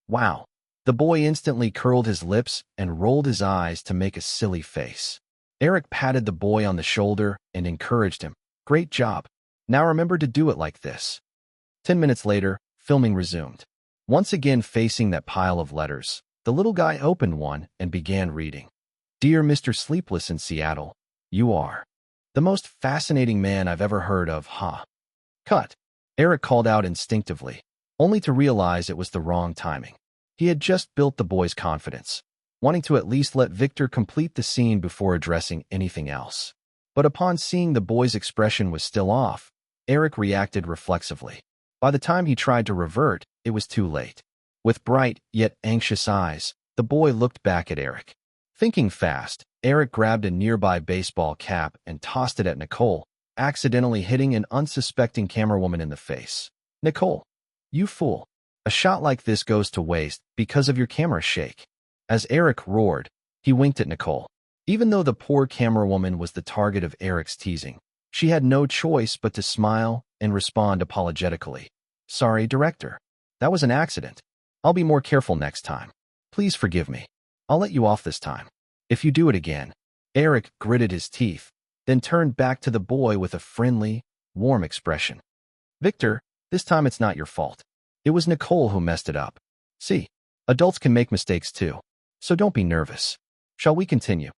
"Wow." The boy instantly curled his lips and rolled his eyes to make a silly face. Eric patted the boy on the shoulder and encouraged him, "Great job. Now remember to do it like this." 10 minutes later, filming resumed. Once again facing that pile of letters, the little guy opened one and began reading. "Dear Mr. Sleepless in Seattle, you are the most fascinating man I've ever heard of, huh?" "Cut," Eric called out instinctively, only to realize it was the wrong timing. He had just built the boy's confidence, wanting to at least let Victor complete the scene before addressing anything else. But upon seeing the boy's expression was still off, Eric reacted reflexively. By the time he tried to revert, it was too late. With bright yet anxious eyes, the boy looked back at Eric. Thinking fast, Eric grabbed a nearby baseball cap and tossed it at Nicole, accidentally hitting an unsuspecting camerawoman in the face. "Nicole, you fool. A shot like this goes to waste because of your camera shake." As Eric roared, he winked at Nicole. Even though the poor camerawoman was the target of Eric's teasing, she had no choice but to smile and respond apologetically. "Sorry, director. That was an accident. I'll be more careful next time. Please forgive me. I'll let you off this time. If you do it again." Eric gritted his teeth, then turned back to the boy with a friendly, warm expression. "Victor, this time it's not your fault. It was Nicole who messed it up. See, adults can make mistakes too, so don't be nervous. Shall we continue?"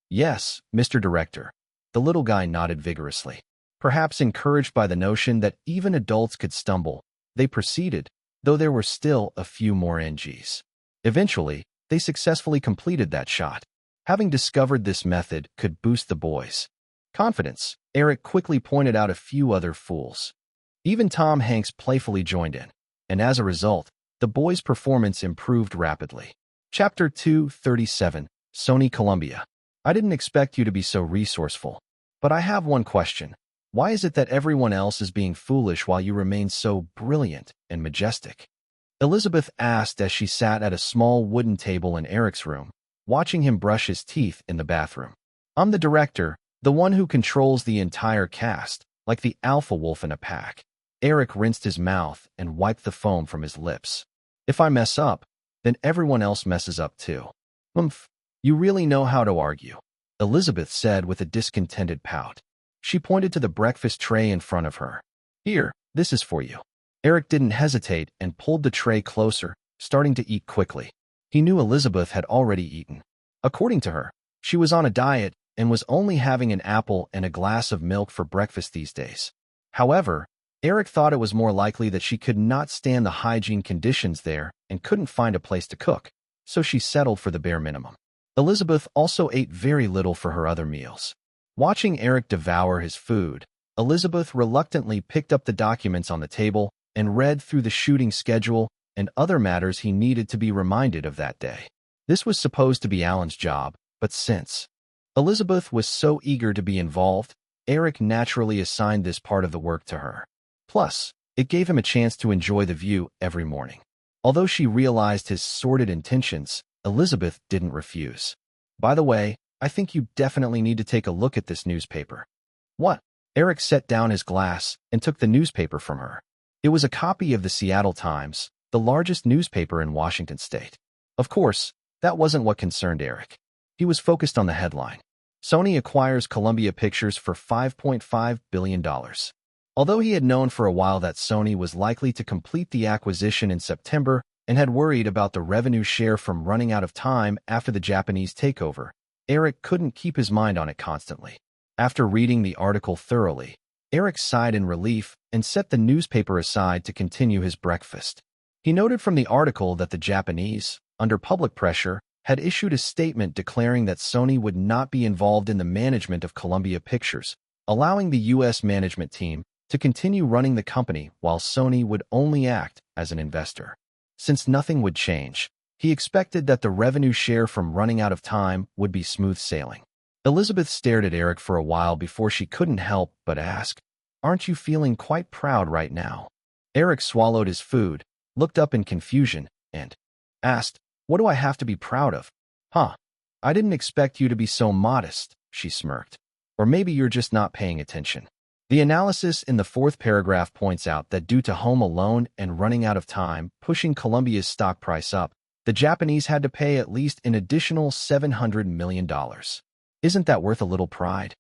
Yes, Mr. Director." The little guy nodded vigorously. Perhaps encouraged by the notion that even adults could stumble, they proceeded, though there were still a few more NGs. Eventually, they successfully completed that shot. Having discovered this method could boost the boys' confidence, Eric quickly pointed out a few other fools. Even Tom Hanks playfully joined in, and as a result, the boys' performance improved rapidly. Chapter 237, Sony Columbia. "I didn't expect you to be so resourceful, but I have one question. Why is it that everyone else is being foolish while you remain so brilliant and majestic?" Elizabeth asked as she sat at a small wooden table in Eric's room, watching him brush his teeth in the bathroom. "I'm the director, the one who controls the entire cast, like the alpha wolf in a pack." Eric rinsed his mouth and wiped the foam from his lips. "If I mess up, then everyone else messes up too." "Oomph, you really know how to argue," Elizabeth said with a discontented pout. She pointed to the breakfast tray in front of her. "Here, this is for you." Eric didn't hesitate and pulled the tray closer, starting to eat quickly. He knew Elizabeth had already eaten. According to her, She was on a diet and was only having an apple and a glass of milk for breakfast these days. However, Eric thought it was more likely that she could not stand the hygiene conditions there and couldn't find a place to cook, so she settled for the bare minimum. Elizabeth also ate very little for her other meals. Watching Eric devour his food, Elizabeth reluctantly picked up the documents on the table and read through the shooting schedule and other matters he needed to be reminded of that day. This was supposed to be Alan's job, but since Elizabeth was so eager to be involved, Eric naturally assigned this part of the work to her. Plus, it gave him a chance to enjoy the view every morning. Although she realized his sordid intentions, Elizabeth didn't refuse. By the way, I think you definitely need to take a look at this newspaper. What? Eric set down his glass and took the newspaper from her. It was a copy of the Seattle Times, the largest newspaper in Washington state. Of course, that wasn't what concerned Eric. He was focused on the headline. Sony acquires Columbia Pictures for $5.5 billion. Although he had known for a while that Sony was likely to complete the acquisition in September and had worried about the revenue share from running out of time after the Japanese takeover, Eric couldn't keep his mind on it constantly. After reading the article thoroughly, Eric sighed in relief and set the newspaper aside to continue his breakfast. He noted from the article that the Japanese, under public pressure, had issued a statement declaring that Sony would not be involved in the management of Columbia Pictures, allowing the U.S. management team to continue running the company while Sony would only act as an investor. Since nothing would change, he expected that the revenue share from running out of time would be smooth sailing. Elizabeth stared at Eric for a while before she couldn't help but ask, "Aren't you feeling quite proud right now?" Eric swallowed his food, looked up in confusion, and asked, "What do I have to be proud of?" "Huh. I didn't expect you to be so modest," she smirked. "Or maybe you're just not paying attention." The analysis in the fourth paragraph points out that due to Home Alone and running out of time pushing Columbia's stock price up, the Japanese had to pay at least an additional $700 million. Isn't that worth a little pride?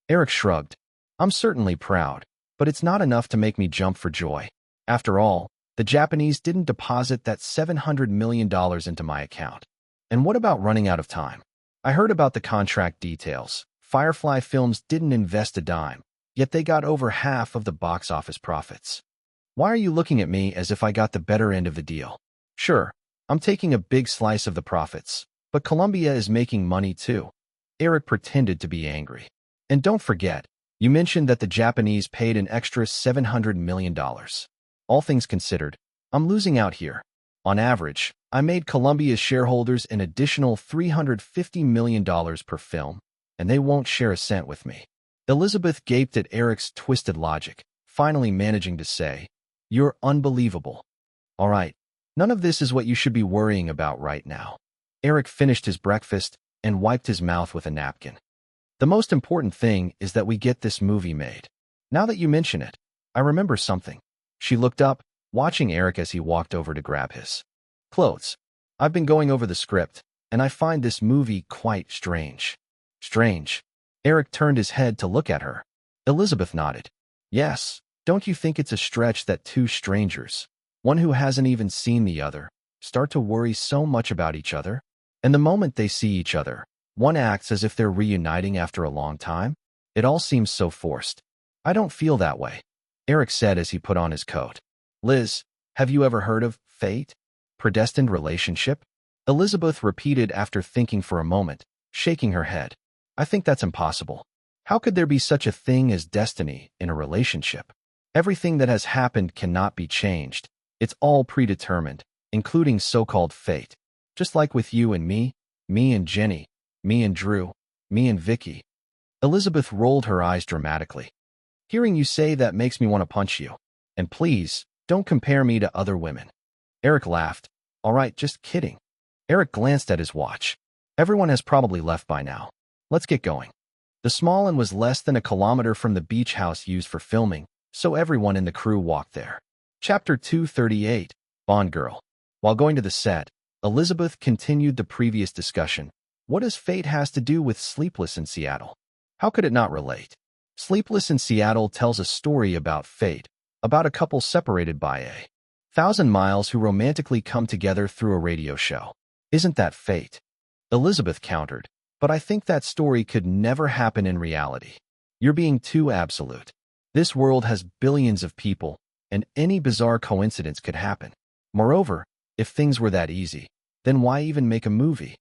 Eric shrugged. "I'm certainly proud, but it's not enough to make me jump for joy. After all, the Japanese didn't deposit that $700 million into my account. And what about running out of time? I heard about the contract details. Firefly Films didn't invest a dime, yet they got over half of the box office profits. Why are you looking at me as if I got the better end of the deal? Sure, I'm taking a big slice of the profits, but Columbia is making money too." Eric pretended to be angry. "And don't forget, you mentioned that the Japanese paid an extra $700 million. All things considered, I'm losing out here. On average, I made Columbia's shareholders an additional $350 million per film, and they won't share a cent with me." Elizabeth gaped at Eric's twisted logic, finally managing to say, "You're unbelievable. All right, none of this is what you should be worrying about right now." Eric finished his breakfast and wiped his mouth with a napkin. "The most important thing is that we get this movie made. Now that you mention it, I remember something." She looked up, watching Eric as he walked over to grab his clothes. "I've been going over the script, and I find this movie quite strange." "Strange?" Eric turned his head to look at her. Elizabeth nodded. "Yes, don't you think it's a stretch that two strangers, one who hasn't even seen the other, start to worry so much about each other? And the moment they see each other, one acts as if they're reuniting after a long time? It all seems so forced." "I don't feel that way," Eric said as he put on his coat. "Liz, have you ever heard of fate? Predestined relationship?" Elizabeth repeated after thinking for a moment, shaking her head. "I think that's impossible. How could there be such a thing as destiny in a relationship? Everything that has happened cannot be changed. It's all predetermined, including so-called fate. Just like with you and me and Jenny, me and Drew, me and Vicky." Elizabeth rolled her eyes dramatically. "Hearing you say that makes me want to punch you. And please, don't compare me to other women." Eric laughed. "All right, just kidding." Eric glanced at his watch. "Everyone has probably left by now. Let's get going." The small inn was less than a kilometer from the beach house used for filming, so everyone in the crew walked there. Chapter 238, Bond Girl. While going to the set, Elizabeth continued the previous discussion. What does fate has to do with Sleepless in Seattle? How could it not relate? Sleepless in Seattle tells a story about fate, about a couple separated by 1,000 miles who romantically come together through a radio show. Isn't that fate? Elizabeth countered. but I think that story could never happen in reality. You're being too absolute. This world has billions of people, and any bizarre coincidence could happen. Moreover, if things were that easy, then why even make a movie?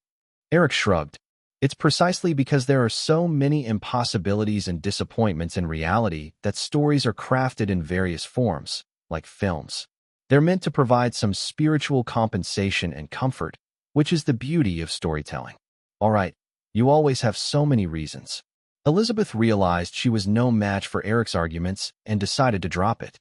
Eric shrugged. It's precisely because there are so many impossibilities and disappointments in reality that stories are crafted in various forms, like films. They're meant to provide some spiritual compensation and comfort, which is the beauty of storytelling. All right, you always have so many reasons. Elizabeth realized she was no match for Eric's arguments and decided to drop it.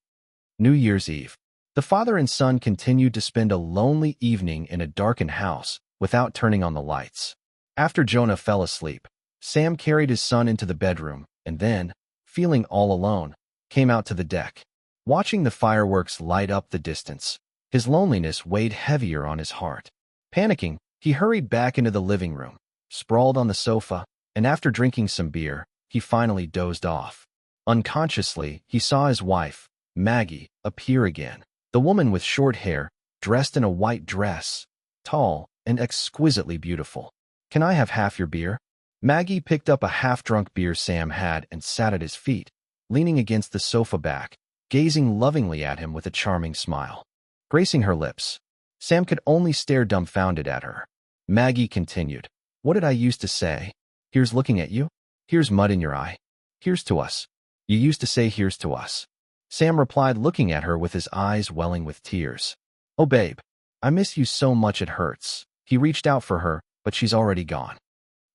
New Year's Eve. The father and son continued to spend a lonely evening in a darkened house without turning on the lights. After Jonah fell asleep, Sam carried his son into the bedroom and then, feeling all alone, came out to the deck. Watching the fireworks light up the distance, his loneliness weighed heavier on his heart. Panicking, he hurried back into the living room, sprawled on the sofa, and after drinking some beer, he finally dozed off. Unconsciously, he saw his wife, Maggie, appear again. The woman with short hair, dressed in a white dress, tall and exquisitely beautiful. "Can I have half your beer?" Maggie picked up a half-drunk beer Sam had and sat at his feet, leaning against the sofa back, gazing lovingly at him with a charming smile. Gracing her lips, Sam could only stare dumbfounded at her. Maggie continued, "What did I used to say? Here's looking at you. Here's mud in your eye. Here's to us. You used to say here's to us." Sam replied, looking at her with his eyes welling with tears. "Oh, babe, I miss you so much it hurts." He reached out for her, but she's already gone.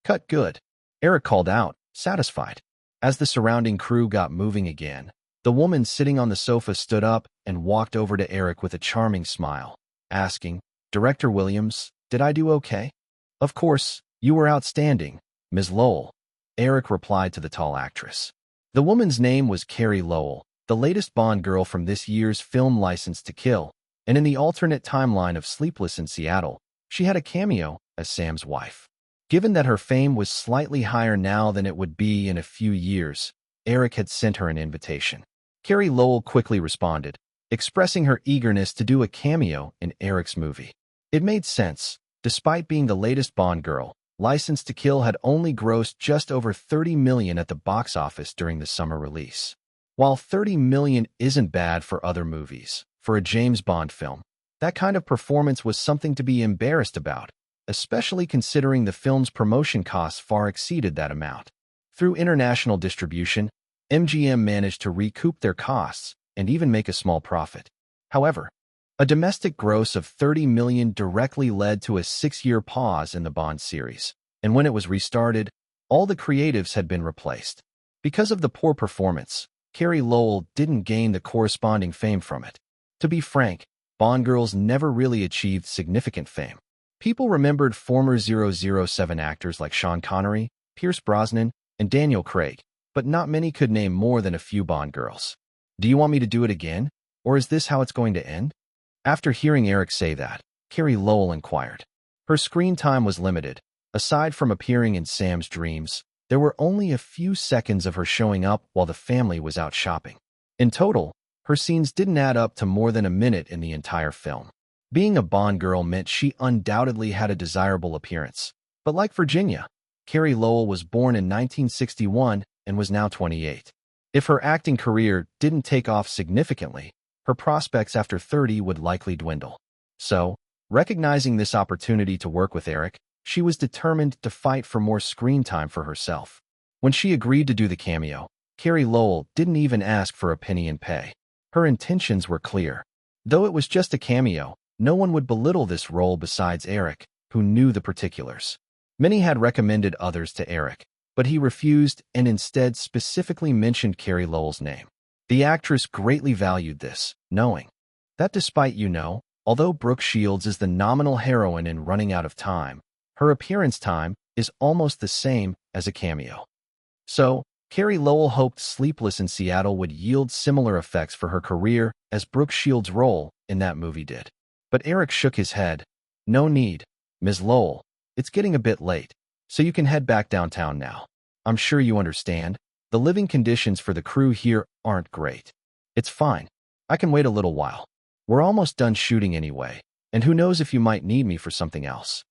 "Cut good," Eric called out, satisfied. As the surrounding crew got moving again, the woman sitting on the sofa stood up and walked over to Eric with a charming smile, asking, "Director Williams, did I do okay?" "Of course, you were outstanding, Ms. Lowell," Eric replied to the tall actress. The woman's name was Carrie Lowell, the latest Bond girl from this year's film License to Kill, and in the alternate timeline of Sleepless in Seattle, she had a cameo as Sam's wife. Given that her fame was slightly higher now than it would be in a few years, Eric had sent her an invitation. Carrie Lowell quickly responded, expressing her eagerness to do a cameo in Eric's movie. It made sense. Despite being the latest Bond girl, License to Kill had only grossed just over $30 million at the box office during the summer release. While $30 million isn't bad for other movies, for a James Bond film, that kind of performance was something to be embarrassed about, especially considering the film's promotion costs far exceeded that amount. Through international distribution, MGM managed to recoup their costs and even make a small profit. However, a domestic gross of $30 million directly led to a 6-year pause in the Bond series, and when it was restarted, all the creatives had been replaced. Because of the poor performance, Carrie Lowell didn't gain the corresponding fame from it. To be frank, Bond girls never really achieved significant fame. People remembered former 007 actors like Sean Connery, Pierce Brosnan, and Daniel Craig, but not many could name more than a few Bond girls. "Do you want me to do it again, or is this how it's going to end?" After hearing Eric say that, Carrie Lowell inquired. Her screen time was limited. Aside from appearing in Sam's dreams, there were only a few seconds of her showing up while the family was out shopping. In total, her scenes didn't add up to more than a minute in the entire film. Being a Bond girl meant she undoubtedly had a desirable appearance. But like Virginia, Carrie Lowell was born in 1961 and was now 28. If her acting career didn't take off significantly, her prospects after 30 would likely dwindle. So, recognizing this opportunity to work with Eric, she was determined to fight for more screen time for herself. When she agreed to do the cameo, Carrie Lowell didn't even ask for a penny in pay. Her intentions were clear. Though it was just a cameo, no one would belittle this role besides Eric, who knew the particulars. Many had recommended others to Eric, but he refused and instead specifically mentioned Carrie Lowell's name. The actress greatly valued this, knowing that despite although Brooke Shields is the nominal heroine in Running Out of Time, her appearance time is almost the same as a cameo. So, Carrie Lowell hoped Sleepless in Seattle would yield similar effects for her career as Brooke Shields' role in that movie did. But Eric shook his head. "No need, Ms. Lowell. It's getting a bit late, so you can head back downtown now. I'm sure you understand. The living conditions for the crew here aren't great." "It's fine. I can wait a little while. We're almost done shooting anyway, and who knows if you might need me for something else."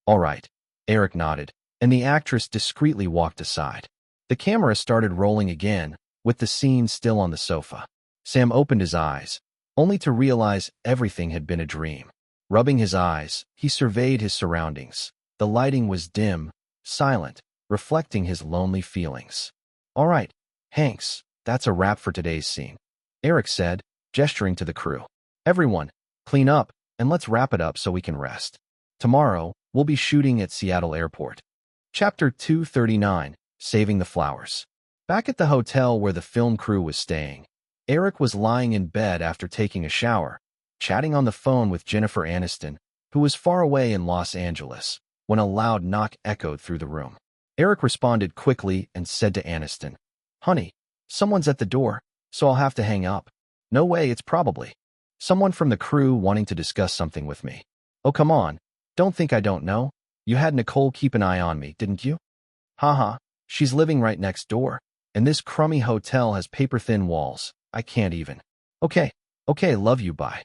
"All right," Eric nodded. and the actress discreetly walked aside. The camera started rolling again, with the scene still on the sofa. Sam opened his eyes, only to realize everything had been a dream. Rubbing his eyes, he surveyed his surroundings. The lighting was dim, silent, reflecting his lonely feelings. "All right, Hanks, that's a wrap for today's scene," Eric said, gesturing to the crew. "Everyone, clean up, and let's wrap it up so we can rest. Tomorrow, we'll be shooting at Seattle Airport." Chapter 239, Saving the Flowers. Back at the hotel where the film crew was staying, Eric was lying in bed after taking a shower, chatting on the phone with Jennifer Aniston, who was far away in Los Angeles, when a loud knock echoed through the room. Eric responded quickly and said to Aniston, "Honey, someone's at the door, so I'll have to hang up." "No way, it's probably someone from the crew wanting to discuss something with me." "Oh, come on. Don't think I don't know. You had Nicole keep an eye on me, didn't you?" "Haha, she's living right next door, and this crummy hotel has paper-thin walls. I can't even." Okay, love you, bye."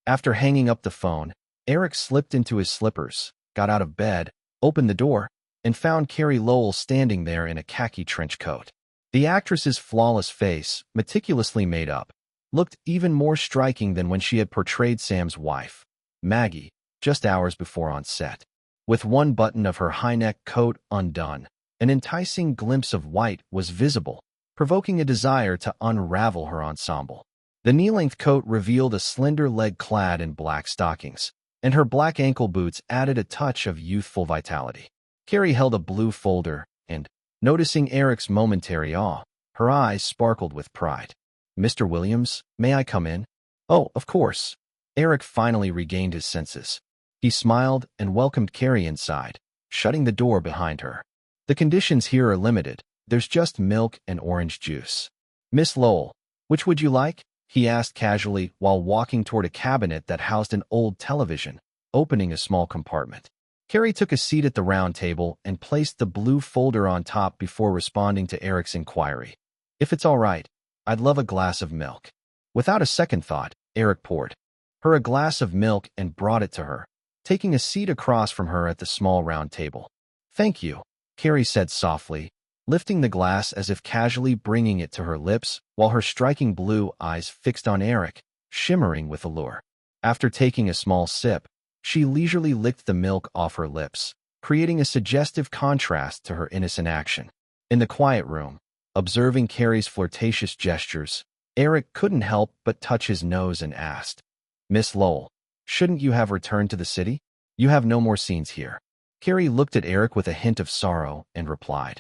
After hanging up the phone, Eric slipped into his slippers, got out of bed, opened the door, and found Carrie Lowell standing there in a khaki trench coat. The actress's flawless face, meticulously made up, looked even more striking than when she had portrayed Sam's wife, Maggie, just hours before on set. With one button of her high-neck coat undone, an enticing glimpse of white was visible, provoking a desire to unravel her ensemble. The knee-length coat revealed a slender leg clad in black stockings, and her black ankle boots added a touch of youthful vitality. Carrie held a blue folder, and, noticing Eric's momentary awe, her eyes sparkled with pride. "Mr. Williams, may I come in?" "Oh, of course." Eric finally regained his senses. He smiled and welcomed Carrie inside, shutting the door behind her. "The conditions here are limited. There's just milk and orange juice." "Miss Lowell, which would you like?" he asked casually while walking toward a cabinet that housed an old television, opening a small compartment. Carrie took a seat at the round table and placed the blue folder on top before responding to Eric's inquiry. "If it's all right, I'd love a glass of milk." Without a second thought, Eric poured her a glass of milk and brought it to her, taking a seat across from her at the small round table. "Thank you," Carrie said softly, lifting the glass as if casually bringing it to her lips while her striking blue eyes fixed on Eric, shimmering with allure. After taking a small sip, she leisurely licked the milk off her lips, creating a suggestive contrast to her innocent action. In the quiet room, observing Carrie's flirtatious gestures, Eric couldn't help but touch his nose and asked, "Miss Lowell, shouldn't you have returned to the city? You have no more scenes here." Carrie looked at Eric with a hint of sorrow and replied,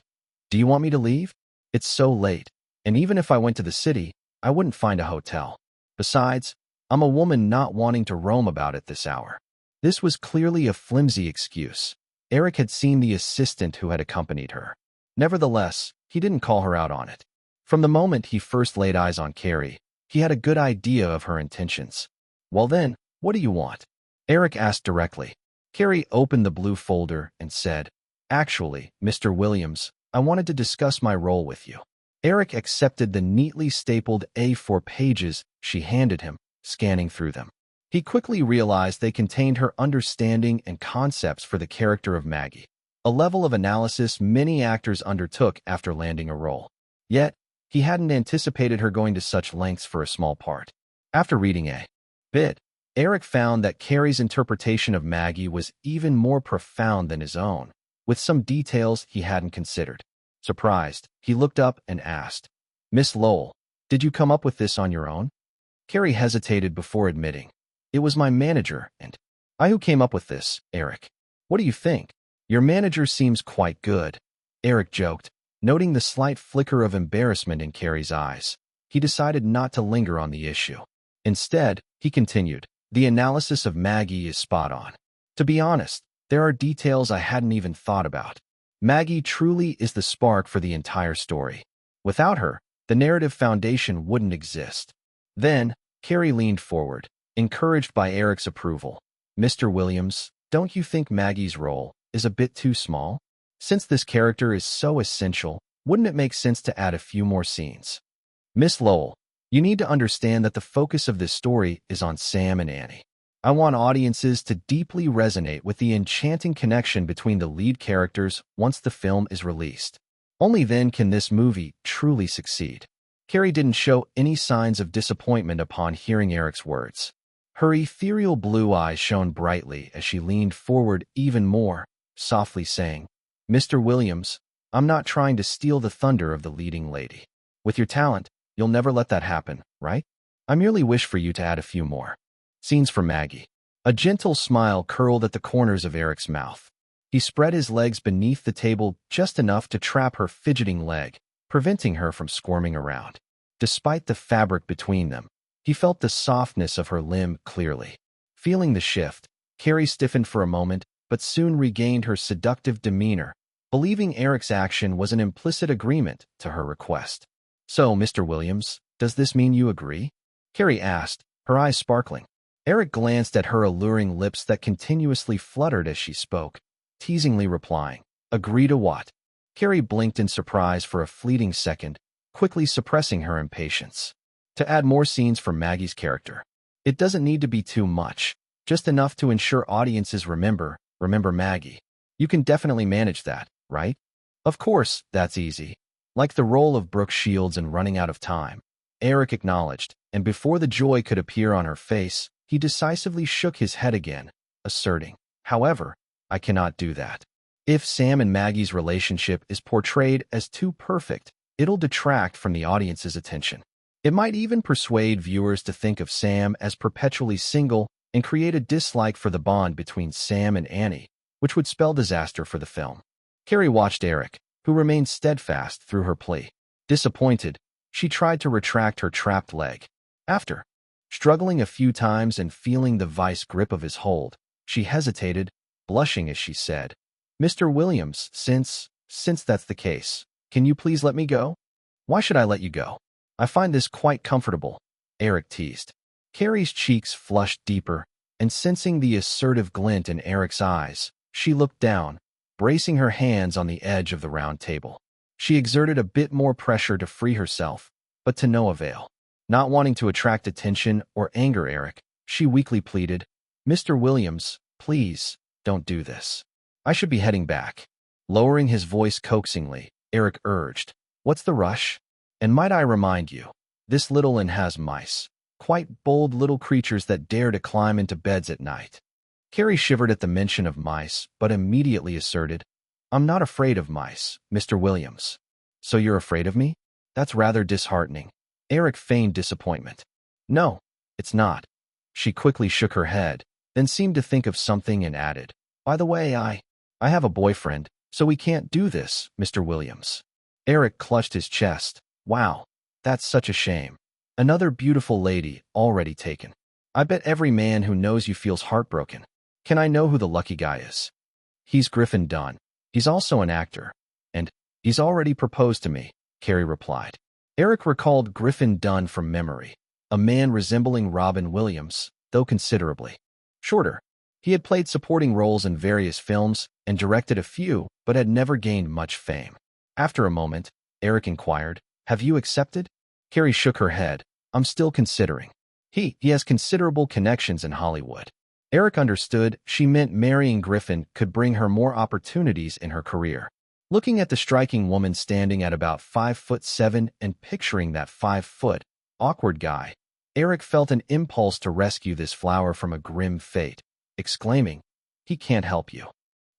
"Do you want me to leave? It's so late, and even if I went to the city, I wouldn't find a hotel. Besides, I'm a woman not wanting to roam about at this hour." This was clearly a flimsy excuse. Eric had seen the assistant who had accompanied her. Nevertheless, he didn't call her out on it. From the moment he first laid eyes on Carrie, he had a good idea of her intentions. "Well then, what do you want?" Eric asked directly. Carrie opened the blue folder and said, "Actually, Mr. Williams, I wanted to discuss my role with you." Eric accepted the neatly stapled A4 pages she handed him, scanning through them. He quickly realized they contained her understanding and concepts for the character of Maggie, a level of analysis many actors undertook after landing a role. Yet, he hadn't anticipated her going to such lengths for a small part. After reading a bit, Eric found that Carrie's interpretation of Maggie was even more profound than his own, with some details he hadn't considered. Surprised, he looked up and asked, "Miss Lowell, did you come up with this on your own?" Carrie hesitated before admitting, "It was my manager, and I who came up with this, Eric. What do you think?" "Your manager seems quite good," Eric joked, noting the slight flicker of embarrassment in Carrie's eyes. He decided not to linger on the issue. Instead, he continued, "The analysis of Maggie is spot on. To be honest, there are details I hadn't even thought about. Maggie truly is the spark for the entire story. Without her, the narrative foundation wouldn't exist." Then, Carrie leaned forward, encouraged by Eric's approval. "Mr. Williams, don't you think Maggie's role is a bit too small? Since this character is so essential, wouldn't it make sense to add a few more scenes?" "Miss Lowell, you need to understand that the focus of this story is on Sam and Annie. I want audiences to deeply resonate with the enchanting connection between the lead characters once the film is released. Only then can this movie truly succeed. Carrie didn't show any signs of disappointment upon hearing Eric's words. Her ethereal blue eyes shone brightly as she leaned forward even more, softly saying, "Mr. Williams, I'm not trying to steal the thunder of the leading lady. With your talent, you'll never let that happen, right? I merely wish for you to add a few more scenes for Maggie." A gentle smile curled at the corners of Eric's mouth. He spread his legs beneath the table just enough to trap her fidgeting leg, preventing her from squirming around. Despite the fabric between them, he felt the softness of her limb clearly. Feeling the shift, Carrie stiffened for a moment, but soon regained her seductive demeanor, believing Eric's action was an implicit agreement to her request. "So, Mr. Williams, does this mean you agree?" Carrie asked, her eyes sparkling. Eric glanced at her alluring lips that continuously fluttered as she spoke, teasingly replying, "Agree to what?" Carrie blinked in surprise for a fleeting second, quickly suppressing her impatience. "To add more scenes for Maggie's character. It doesn't need to be too much, just enough to ensure audiences remember Maggie. You can definitely manage that, right?" "Of course, that's easy. Like the role of Brooke Shields in Running Out of Time," Eric acknowledged, and before the joy could appear on her face, he decisively shook his head again, asserting, "However, I cannot do that. If Sam and Maggie's relationship is portrayed as too perfect, it'll detract from the audience's attention. It might even persuade viewers to think of Sam as perpetually single and create a dislike for the bond between Sam and Annie, which would spell disaster for the film." Carrie watched Eric, who remained steadfast through her plea. Disappointed, she tried to retract her trapped leg. After struggling a few times and feeling the vice grip of his hold, she hesitated, blushing as she said, "Mr. Williams, since that's the case, can you please let me go?" "Why should I let you go? I find this quite comfortable," Eric teased. Carrie's cheeks flushed deeper, and sensing the assertive glint in Eric's eyes, she looked down, bracing her hands on the edge of the round table. She exerted a bit more pressure to free herself, but to no avail. Not wanting to attract attention or anger Eric, she weakly pleaded, "Mr. Williams, please, don't do this. I should be heading back." Lowering his voice coaxingly, Eric urged, "What's the rush? And might I remind you, this little inn has mice, quite bold little creatures that dare to climb into beds at night." Carrie shivered at the mention of mice, but immediately asserted, "I'm not afraid of mice, Mr. Williams." "So you're afraid of me? That's rather disheartening." Eric feigned disappointment. "No, it's not." She quickly shook her head, then seemed to think of something and added, "By the way, I have a boyfriend, so we can't do this, Mr. Williams." Eric clutched his chest. "Wow, that's such a shame. Another beautiful lady already taken. I bet every man who knows you feels heartbroken. Can I know who the lucky guy is?" "He's Griffin Dunn. He's also an actor. And he's already proposed to me," Carrie replied. Eric recalled Griffin Dunn from memory, a man resembling Robin Williams, though considerably shorter. He had played supporting roles in various films and directed a few, but had never gained much fame. After a moment, Eric inquired, "Have you accepted?" Carrie shook her head. "I'm still considering. He has considerable connections in Hollywood." Eric understood she meant marrying Griffin could bring her more opportunities in her career. Looking at the striking woman standing at about 5'7" and picturing that 5-foot, awkward guy, Eric felt an impulse to rescue this flower from a grim fate, exclaiming, "He can't help you."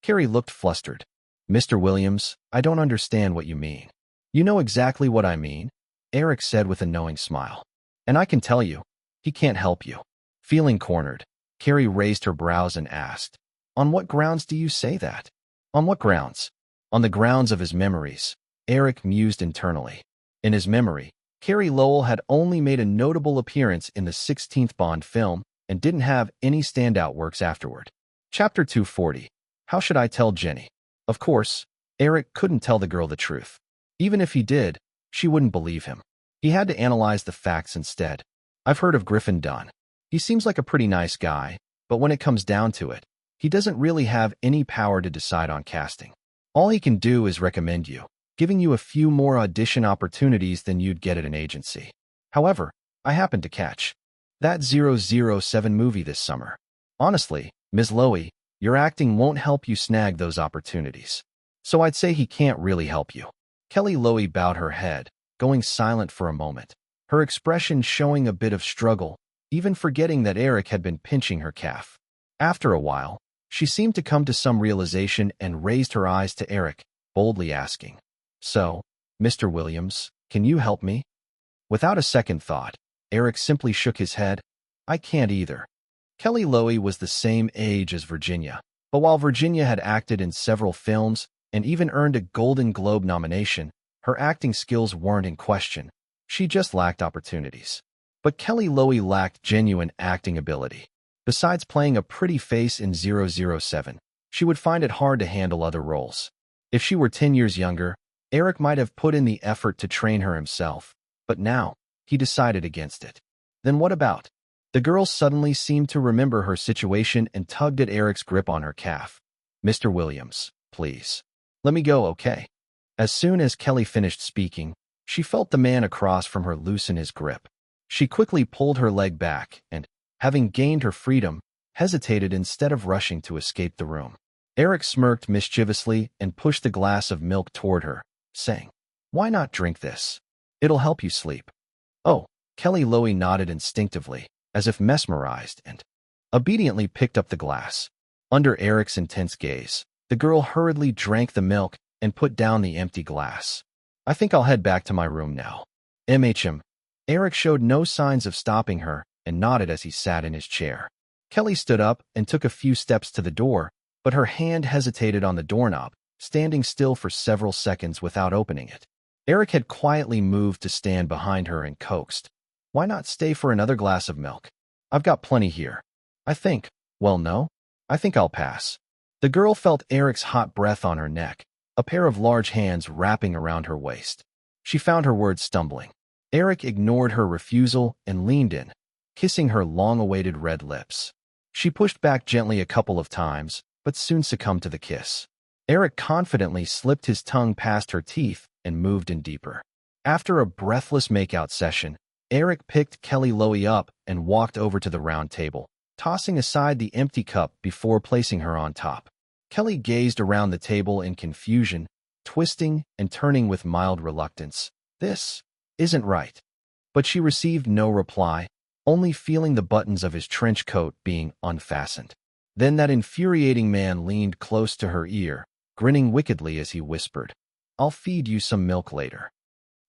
Carrie looked flustered. "Mr. Williams, I don't understand what you mean." "You know exactly what I mean," Eric said with a knowing smile. "And I can tell you, he can't help you." Feeling cornered, Carrie raised her brows and asked, "On what grounds do you say that?" "On what grounds?" "On the grounds of his memories," Eric mused internally. In his memory, Carrie Lowell had only made a notable appearance in the 16th Bond film and didn't have any standout works afterward. Chapter 240. How should I tell Jenny? Of course, Eric couldn't tell the girl the truth. Even if he did, she wouldn't believe him. He had to analyze the facts instead. "I've heard of Griffin Dunn. He seems like a pretty nice guy, but when it comes down to it, he doesn't really have any power to decide on casting. All he can do is recommend you, giving you a few more audition opportunities than you'd get at an agency. However, I happened to catch that 007 movie this summer. Honestly, Ms. Lowy, your acting won't help you snag those opportunities. So I'd say he can't really help you. Kelly Lowy bowed her head, going silent for a moment, her expression showing a bit of struggle, even forgetting that Eric had been pinching her calf. After a while, she seemed to come to some realization and raised her eyes to Eric, boldly asking, "So, Mr. Williams, can you help me?" Without a second thought, Eric simply shook his head. "I can't either." Kelly Lowy was the same age as Virginia, but while Virginia had acted in several films and even earned a Golden Globe nomination, her acting skills weren't in question. She just lacked opportunities. But Kelly Lowy lacked genuine acting ability. Besides playing a pretty face in 007, she would find it hard to handle other roles. If she were 10 years younger, Eric might have put in the effort to train her himself, but now, he decided against it. Then what about? The girl suddenly seemed to remember her situation and tugged at Eric's grip on her calf. "Mr. Williams, please. Let me go, okay?" As soon as Kelly finished speaking, she felt the man across from her loosen his grip. She quickly pulled her leg back and, having gained her freedom, hesitated instead of rushing to escape the room. Eric smirked mischievously and pushed the glass of milk toward her, saying, "Why not drink this? It'll help you sleep." "Oh," Kelly Lowy nodded instinctively, as if mesmerized, and obediently picked up the glass. Under Eric's intense gaze, the girl hurriedly drank the milk and put down the empty glass. "I think I'll head back to my room now." Eric showed no signs of stopping her and nodded as he sat in his chair. Kelly stood up and took a few steps to the door, but her hand hesitated on the doorknob, standing still for several seconds without opening it. Eric had quietly moved to stand behind her and coaxed, "Why not stay for another glass of milk? I've got plenty here." No, I think I'll pass." The girl felt Eric's hot breath on her neck, a pair of large hands wrapping around her waist. She found her words stumbling. Eric ignored her refusal and leaned in, kissing her long-awaited red lips. She pushed back gently a couple of times, but soon succumbed to the kiss. Eric confidently slipped his tongue past her teeth and moved in deeper. After a breathless makeout session, Eric picked Kelly Lowy up and walked over to the round table, tossing aside the empty cup before placing her on top. Kelly gazed around the table in confusion, twisting and turning with mild reluctance. "This isn't right." But she received no reply, only feeling the buttons of his trench coat being unfastened. Then that infuriating man leaned close to her ear, grinning wickedly as he whispered, "I'll feed you some milk later."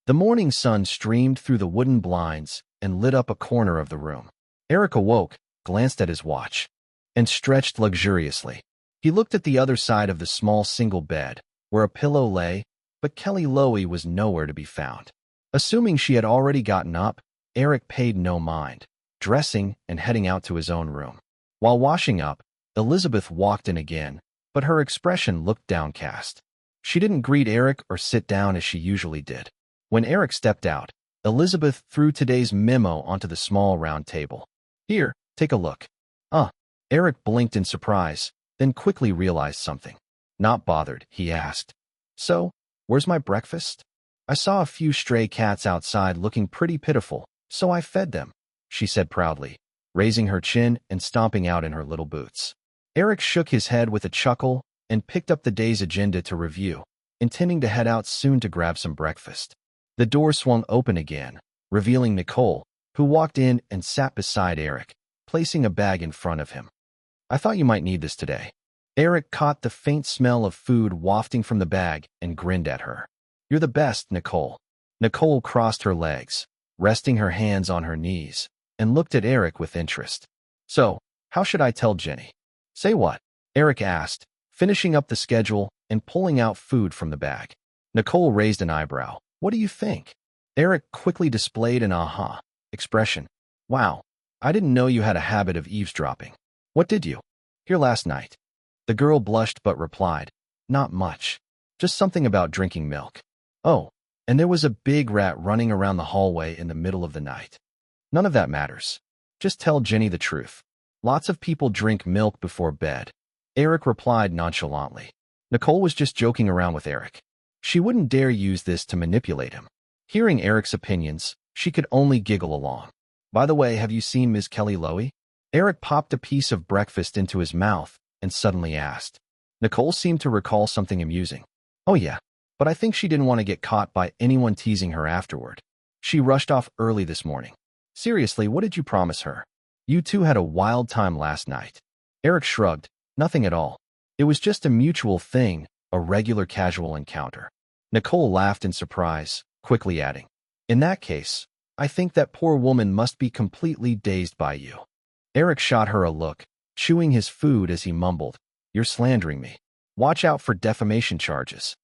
The morning sun streamed through the wooden blinds and lit up a corner of the room. Eric awoke, glanced at his watch, and stretched luxuriously. He looked at the other side of the small single bed, where a pillow lay, but Kelly Lowy was nowhere to be found. Assuming she had already gotten up, Eric paid no mind, dressing and heading out to his own room. While washing up, Elizabeth walked in again, but her expression looked downcast. She didn't greet Eric or sit down as she usually did. When Eric stepped out, Elizabeth threw today's memo onto the small round table. "Here, take a look." Eric blinked in surprise, then quickly realized something. Not bothered, he asked, "So, where's my breakfast?" "I saw a few stray cats outside looking pretty pitiful, so I fed them," she said proudly, raising her chin and stomping out in her little boots. Eric shook his head with a chuckle and picked up the day's agenda to review, intending to head out soon to grab some breakfast. The door swung open again, revealing Nicole, who walked in and sat beside Eric, placing a bag in front of him. "I thought you might need this today." Eric caught the faint smell of food wafting from the bag and grinned at her. "You're the best, Nicole." Nicole crossed her legs, resting her hands on her knees, and looked at Eric with interest. "So, how should I tell Jenny?" "Say what?" Eric asked, finishing up the schedule and pulling out food from the bag. Nicole raised an eyebrow. "What do you think?" Eric quickly displayed an aha expression. "Wow, I didn't know you had a habit of eavesdropping. What did you hear last night?" The girl blushed but replied, "Not much. Just something about drinking milk." "Oh, and there was a big rat running around the hallway in the middle of the night." "None of that matters. Just tell Jenny the truth. Lots of people drink milk before bed." Eric replied nonchalantly. Nicole was just joking around with Eric. She wouldn't dare use this to manipulate him. Hearing Eric's opinions, she could only giggle along. "By the way, have you seen Ms. Kelly Lowy?" Eric popped a piece of breakfast into his mouth and suddenly asked. Nicole seemed to recall something amusing. Oh yeah, but I think she didn't want to get caught by anyone teasing her afterward. She rushed off early this morning. Seriously, what did you promise her? You two had a wild time last night. Eric shrugged. Nothing at all. It was just a mutual thing, a regular casual encounter. Nicole laughed in surprise, quickly adding, in that case, I think that poor woman must be completely dazed by you. Eric shot her a look, chewing his food as he mumbled, you're slandering me. Watch out for defamation charges.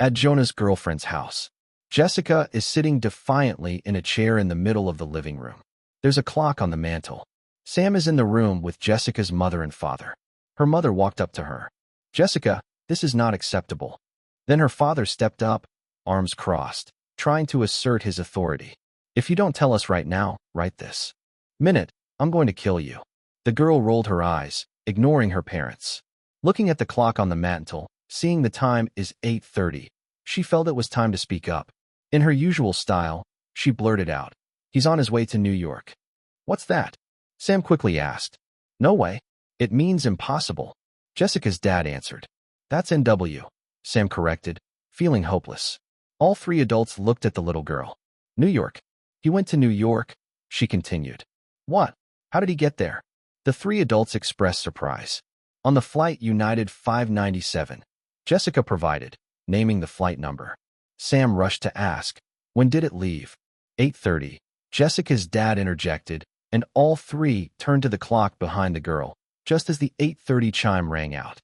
At Jonah's girlfriend's house, Jessica is sitting defiantly in a chair in the middle of the living room. There's a clock on the mantel. Sam is in the room with Jessica's mother and father. Her mother walked up to her. Jessica, this is not acceptable. Then her father stepped up, arms crossed, trying to assert his authority. If you don't tell us right now, right this minute, I'm going to kill you. The girl rolled her eyes, ignoring her parents. Looking at the clock on the mantel, seeing the time is 8:30, she felt it was time to speak up. In her usual style, she blurted out, he's on his way to New York. What's that? Sam quickly asked. No way. It means impossible. Jessica's dad answered. That's NW, Sam corrected, feeling hopeless. All three adults looked at the little girl. New York. He went to New York, she continued. What? How did he get there? The three adults expressed surprise. On the flight United 597. Jessica provided, naming the flight number. Sam rushed to ask, when did it leave? 8:30. Jessica's dad interjected, and all three turned to the clock behind the girl, just as the 8:30 chime rang out.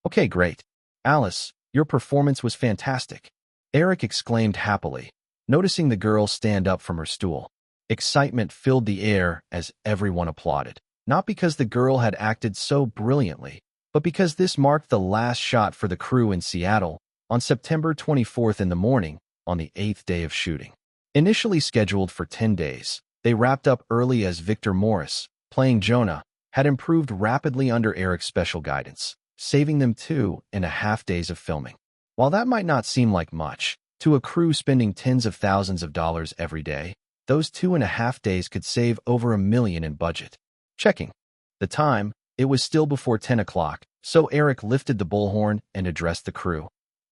Okay, great. Alice, your performance was fantastic. Eric exclaimed happily, noticing the girl stand up from her stool. Excitement filled the air as everyone applauded, not because the girl had acted so brilliantly, but because this marked the last shot for the crew in Seattle on September 24th in the morning, on the 8th day of shooting. Initially scheduled for 10 days, they wrapped up early as Victor Morris, playing Jonah, had improved rapidly under Eric's special guidance, saving them 2.5 days of filming. While that might not seem like much, to a crew spending tens of thousands of dollars every day, those 2.5 days could save over $1 million in budget. Checking the time, it was still before 10 o'clock, so Eric lifted the bullhorn and addressed the crew.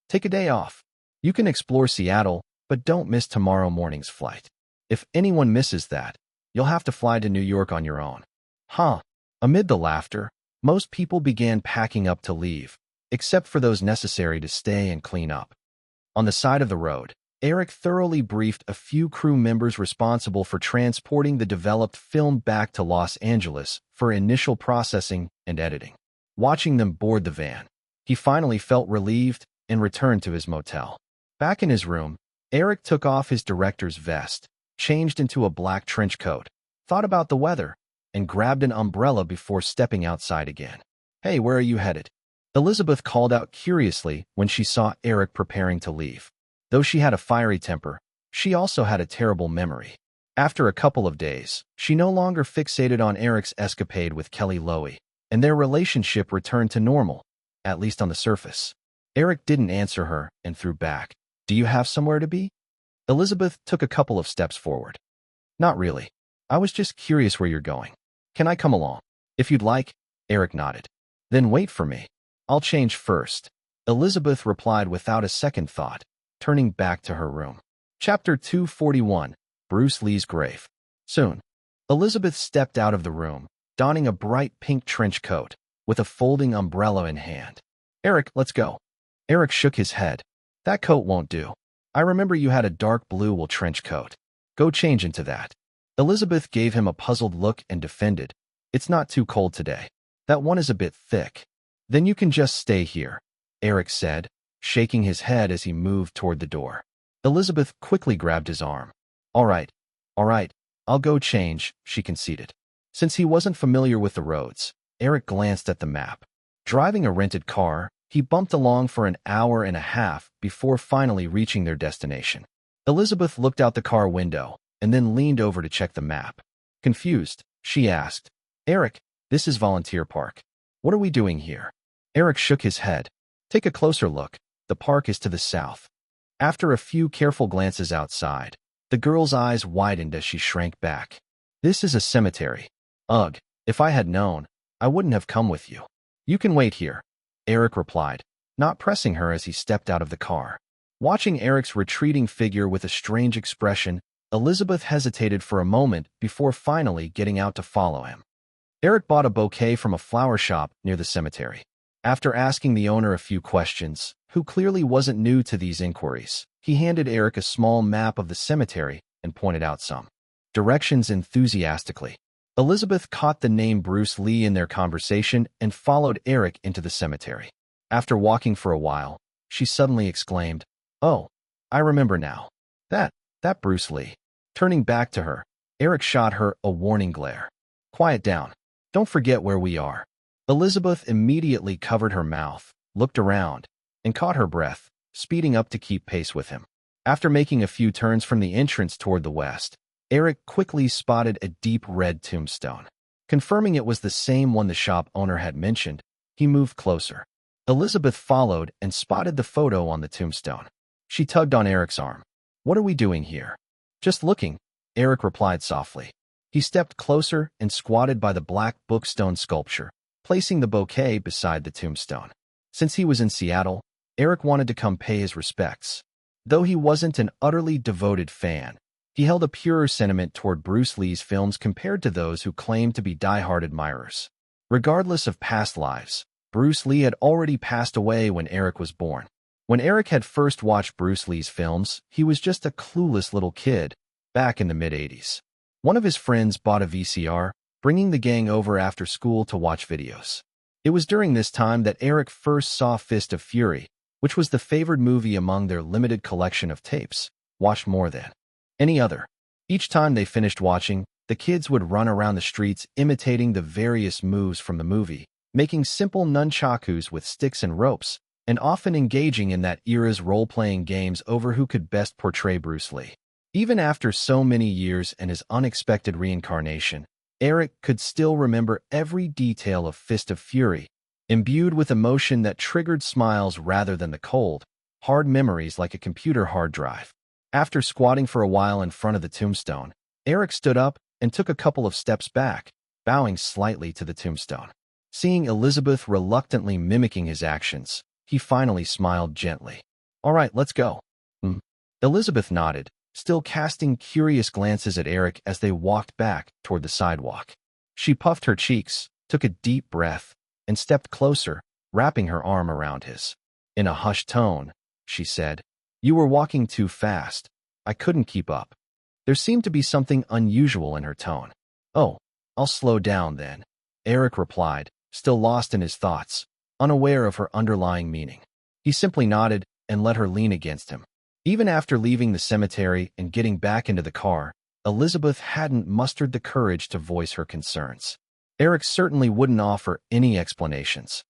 Take a day off. You can explore Seattle, but don't miss tomorrow morning's flight. If anyone misses that, you'll have to fly to New York on your own. Huh. Amid the laughter, most people began packing up to leave, except for those necessary to stay and clean up. On the side of the road, Eric thoroughly briefed a few crew members responsible for transporting the developed film back to Los Angeles for initial processing and editing. Watching them board the van, he finally felt relieved and returned to his motel. Back in his room, Eric took off his director's vest, changed into a black trench coat, thought about the weather, and grabbed an umbrella before stepping outside again. Hey, where are you headed? Elizabeth called out curiously when she saw Eric preparing to leave. Though she had a fiery temper, she also had a terrible memory. After a couple of days, she no longer fixated on Eric's escapade with Kelly Lowy, and their relationship returned to normal, at least on the surface. Eric didn't answer her and threw back. Do you have somewhere to be? Elizabeth took a couple of steps forward. Not really. I was just curious where you're going. Can I come along? If you'd like, Eric nodded. Then wait for me. I'll change first. Elizabeth replied without a second thought, turning back to her room. Chapter 241, Bruce Lee's Grave. Soon, Elizabeth stepped out of the room, donning a bright pink trench coat, with a folding umbrella in hand. Eric, let's go. Eric shook his head. That coat won't do. I remember you had a dark blue wool trench coat. Go change into that. Elizabeth gave him a puzzled look and defended. It's not too cold today. That one is a bit thick. Then you can just stay here, Eric said, shaking his head as he moved toward the door. Elizabeth quickly grabbed his arm. All right, I'll go change, she conceded. Since he wasn't familiar with the roads, Eric glanced at the map. Driving a rented car, he bumped along for an hour and a half before finally reaching their destination. Elizabeth looked out the car window and then leaned over to check the map. Confused, she asked, Eric, this is Volunteer Park. What are we doing here? Eric shook his head. Take a closer look. The park is to the south. After a few careful glances outside, the girl's eyes widened as she shrank back. This is a cemetery. Ugh, If I had known, I wouldn't have come with you. You can wait here, Eric replied, not pressing her as he stepped out of the car. Watching Eric's retreating figure with a strange expression, Elizabeth hesitated for a moment before finally getting out to follow him. Eric bought a bouquet from a flower shop near the cemetery. After asking the owner a few questions, who clearly wasn't new to these inquiries, he handed Eric a small map of the cemetery and pointed out some directions enthusiastically. Elizabeth caught the name Bruce Lee in their conversation and followed Eric into the cemetery. After walking for a while, she suddenly exclaimed, "Oh, I remember now. That Bruce Lee." Turning back to her, Eric shot her a warning glare. "Quiet down. Don't forget where we are." Elizabeth immediately covered her mouth, looked around, and caught her breath, speeding up to keep pace with him. After making a few turns from the entrance toward the west, Eric quickly spotted a deep red tombstone. Confirming it was the same one the shop owner had mentioned, he moved closer. Elizabeth followed and spotted the photo on the tombstone. She tugged on Eric's arm. "What are we doing here?" "Just looking," Eric replied softly. He stepped closer and squatted by the black bookstone sculpture, placing the bouquet beside the tombstone. Since he was in Seattle, Eric wanted to come pay his respects. Though he wasn't an utterly devoted fan, he held a purer sentiment toward Bruce Lee's films compared to those who claimed to be die-hard admirers. Regardless of past lives, Bruce Lee had already passed away when Eric was born. When Eric had first watched Bruce Lee's films, he was just a clueless little kid, back in the mid-80s. One of his friends bought a VCR, bringing the gang over after school to watch videos. It was during this time that Eric first saw Fist of Fury, which was the favored movie among their limited collection of tapes, watched more than any other. Each time they finished watching, the kids would run around the streets imitating the various moves from the movie, making simple nunchakus with sticks and ropes, and often engaging in that era's role-playing games over who could best portray Bruce Lee. Even after so many years and his unexpected reincarnation, Eric could still remember every detail of Fist of Fury, imbued with emotion that triggered smiles rather than the cold, hard memories like a computer hard drive. After squatting for a while in front of the tombstone, Eric stood up and took a couple of steps back, bowing slightly to the tombstone. Seeing Elizabeth reluctantly mimicking his actions, he finally smiled gently. "All right, let's go." Elizabeth nodded, still casting curious glances at Eric as they walked back toward the sidewalk. She puffed her cheeks, took a deep breath, and stepped closer, wrapping her arm around his. In a hushed tone, she said, "You were walking too fast. I couldn't keep up." There seemed to be something unusual in her tone. "Oh, I'll slow down then," Eric replied, still lost in his thoughts, unaware of her underlying meaning. He simply nodded and let her lean against him. Even after leaving the cemetery and getting back into the car, Elizabeth hadn't mustered the courage to voice her concerns. Eric certainly wouldn't offer any explanations.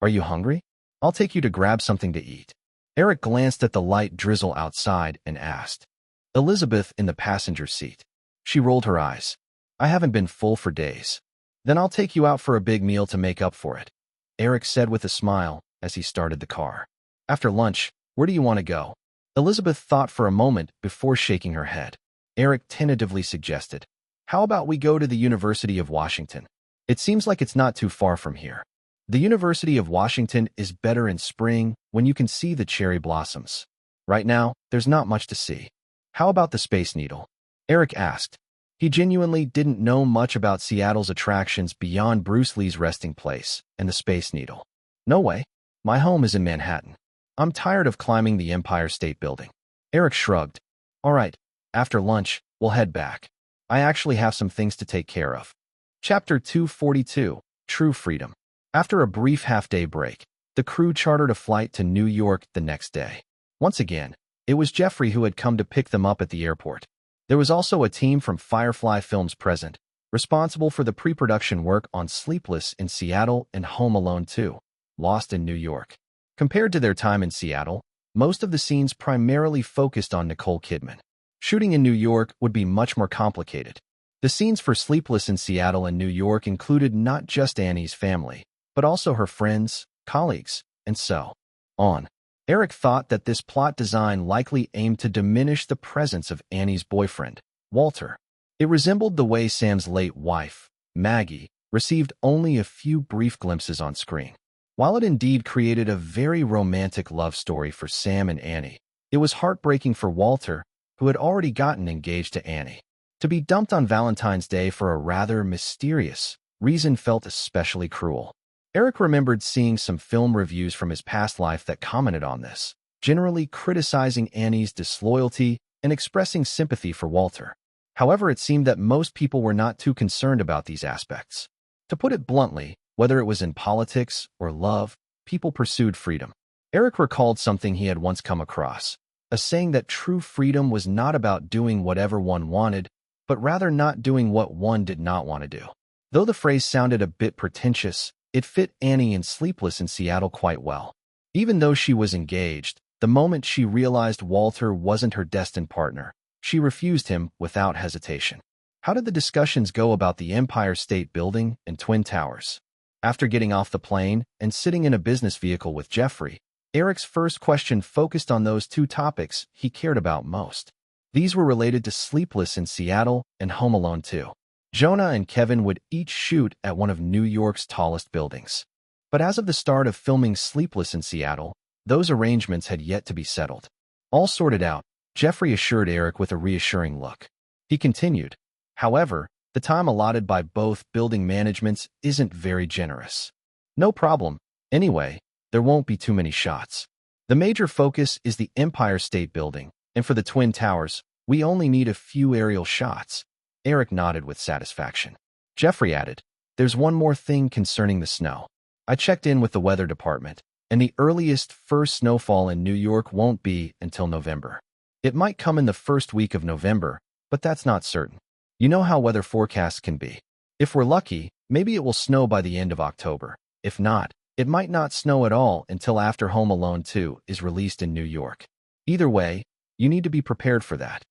"Are you hungry? I'll take you to grab something to eat." Eric glanced at the light drizzle outside and asked. Elizabeth in the passenger seat. She rolled her eyes. "I haven't been full for days." "Then I'll take you out for a big meal to make up for it," Eric said with a smile as he started the car. "After lunch, where do you want to go?" Elizabeth thought for a moment before shaking her head. Eric tentatively suggested, "How about we go to the University of Washington? It seems like it's not too far from here." The University of Washington is better in spring when you can see the cherry blossoms. Right now, there's not much to see. "How about the Space Needle?" Eric asked. He genuinely didn't know much about Seattle's attractions beyond Bruce Lee's resting place and the Space Needle. "No way. My home is in Manhattan. I'm tired of climbing the Empire State Building." Eric shrugged. "All right, after lunch, we'll head back. I actually have some things to take care of." Chapter 242, True Freedom. After a brief half-day break, the crew chartered a flight to New York the next day. Once again, it was Jeffrey who had come to pick them up at the airport. There was also a team from Firefly Films present, responsible for the pre-production work on Sleepless in Seattle and Home Alone 2, Lost in New York. Compared to their time in Seattle, most of the scenes primarily focused on Nicole Kidman. Shooting in New York would be much more complicated. The scenes for Sleepless in Seattle and New York included not just Annie's family, but also her friends, colleagues, and so on. Eric thought that this plot design likely aimed to diminish the presence of Annie's boyfriend, Walter. It resembled the way Sam's late wife, Maggie, received only a few brief glimpses on screen. While it indeed created a very romantic love story for Sam and Annie, it was heartbreaking for Walter, who had already gotten engaged to Annie. To be dumped on Valentine's Day for a rather mysterious reason felt especially cruel. Eric remembered seeing some film reviews from his past life that commented on this, generally criticizing Annie's disloyalty and expressing sympathy for Walter. However, it seemed that most people were not too concerned about these aspects. To put it bluntly, whether it was in politics or love, people pursued freedom. Eric recalled something he had once come across, a saying that true freedom was not about doing whatever one wanted, but rather not doing what one did not want to do. Though the phrase sounded a bit pretentious, it fit Annie in Sleepless in Seattle quite well. Even though she was engaged, the moment she realized Walter wasn't her destined partner, she refused him without hesitation. How did the discussions go about the Empire State Building and Twin Towers? After getting off the plane and sitting in a business vehicle with Jeffrey, Eric's first question focused on those two topics he cared about most. These were related to Sleepless in Seattle and Home Alone 2. Jonah and Kevin would each shoot at one of New York's tallest buildings. But as of the start of filming Sleepless in Seattle, those arrangements had yet to be settled. All sorted out, Jeffrey assured Eric with a reassuring look. He continued, "However, the time allotted by both building managements isn't very generous." "No problem. Anyway, there won't be too many shots. The major focus is the Empire State Building, and for the Twin Towers, we only need a few aerial shots." Eric nodded with satisfaction. Jeffrey added, "There's one more thing concerning the snow. I checked in with the weather department, and the earliest first snowfall in New York won't be until November. It might come in the first week of November, but that's not certain. You know how weather forecasts can be. If we're lucky, maybe it will snow by the end of October. If not, it might not snow at all until after Home Alone 2 is released in New York. Either way, you need to be prepared for that."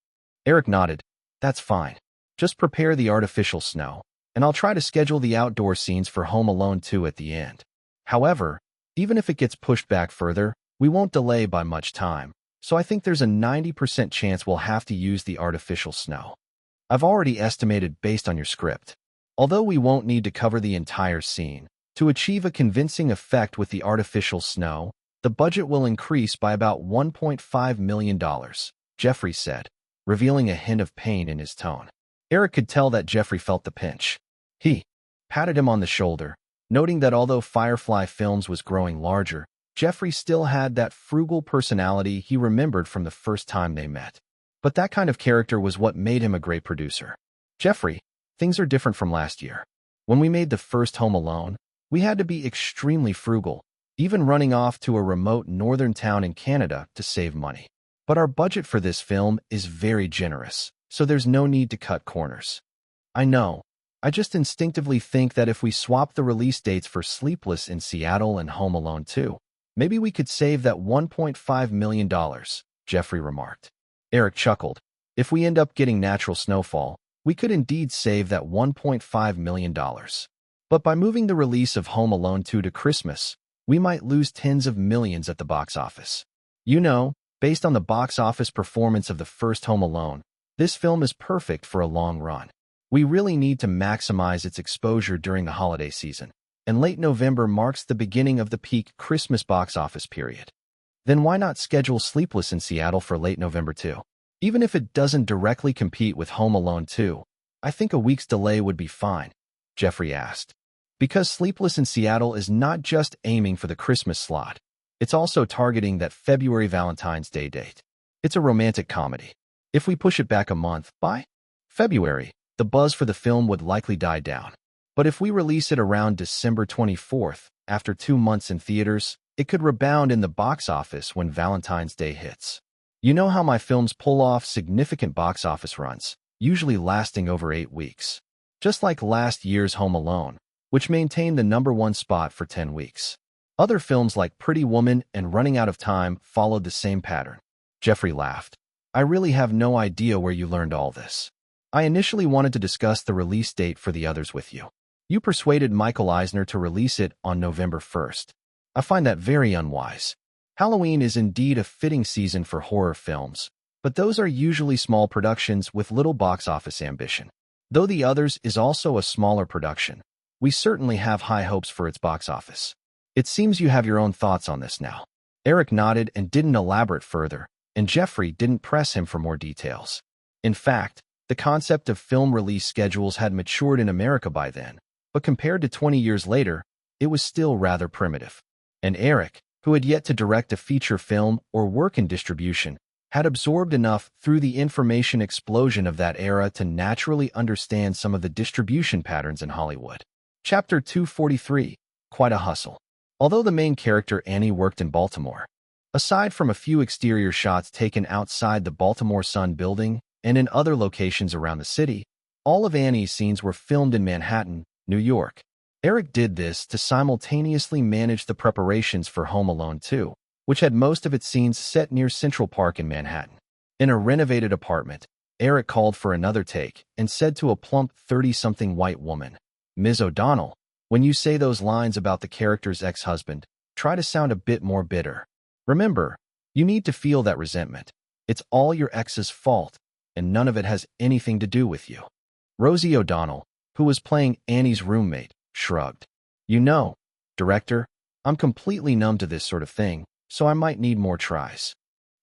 Eric nodded. "That's fine. Just prepare the artificial snow, and I'll try to schedule the outdoor scenes for Home Alone 2 at the end. However, even if it gets pushed back further, we won't delay by much time, so I think there's a 90% chance we'll have to use the artificial snow. I've already estimated based on your script. Although we won't need to cover the entire scene, to achieve a convincing effect with the artificial snow, the budget will increase by about $1.5 million, Jeffrey said, revealing a hint of pain in his tone. Eric could tell that Jeffrey felt the pinch. He patted him on the shoulder, noting that although Firefly Films was growing larger, Jeffrey still had that frugal personality he remembered from the first time they met. But that kind of character was what made him a great producer. "Jeffrey, things are different from last year. When we made the first Home Alone, we had to be extremely frugal, even running off to a remote northern town in Canada to save money. But our budget for this film is very generous, so there's no need to cut corners. I know. I just instinctively think that if we swap the release dates for Sleepless in Seattle and Home Alone 2, maybe we could save that $1.5 million, Jeffrey remarked. Eric chuckled. If we end up getting natural snowfall, we could indeed save that $1.5 million. But by moving the release of Home Alone 2 to Christmas, we might lose tens of millions at the box office. You know, based on the box office performance of the first Home Alone, this film is perfect for a long run. We really need to maximize its exposure during the holiday season, and late November marks the beginning of the peak Christmas box office period. Then why not schedule Sleepless in Seattle for late November too? Even if it doesn't directly compete with Home Alone 2, I think a week's delay would be fine, Jeffrey asked. Because Sleepless in Seattle is not just aiming for the Christmas slot, it's also targeting that February Valentine's Day date. It's a romantic comedy. If we push it back a month, by February, the buzz for the film would likely die down. But if we release it around December 24th, after 2 months in theaters, it could rebound in the box office when Valentine's Day hits. You know how my films pull off significant box office runs, usually lasting over 8 weeks. Just like last year's Home Alone, which maintained the #1 spot for 10 weeks. Other films like Pretty Woman and Running Out of Time followed the same pattern. Jeffrey laughed. I really have no idea where you learned all this. I initially wanted to discuss the release date for the others with you. You persuaded Michael Eisner to release it on November 1st. I find that very unwise. Halloween is indeed a fitting season for horror films, but those are usually small productions with little box office ambition. Though The Others is also a smaller production, We certainly have high hopes for its box office. It seems you have your own thoughts on this now. Eric nodded and didn't elaborate further, and Jeffrey didn't press him for more details. In fact, the concept of film release schedules had matured in America by then, but compared to 20 years later, it was still rather primitive. And Eric, who had yet to direct a feature film or work in distribution, had absorbed enough through the information explosion of that era to naturally understand some of the distribution patterns in Hollywood. Chapter 243, Quite a Hustle. Although the main character Annie worked in Baltimore, aside from a few exterior shots taken outside the Baltimore Sun building and in other locations around the city, all of Annie's scenes were filmed in Manhattan, New York. Eric did this to simultaneously manage the preparations for Home Alone 2, which had most of its scenes set near Central Park in Manhattan. In a renovated apartment, Eric called for another take and said to a plump 30-something white woman, "Ms. O'Donnell, when you say those lines about the character's ex-husband, try to sound a bit more bitter. Remember, you need to feel that resentment. It's all your ex's fault, and none of it has anything to do with you." Rosie O'Donnell, who was playing Annie's roommate, shrugged. "You know, director, I'm completely numb to this sort of thing, so I might need more tries."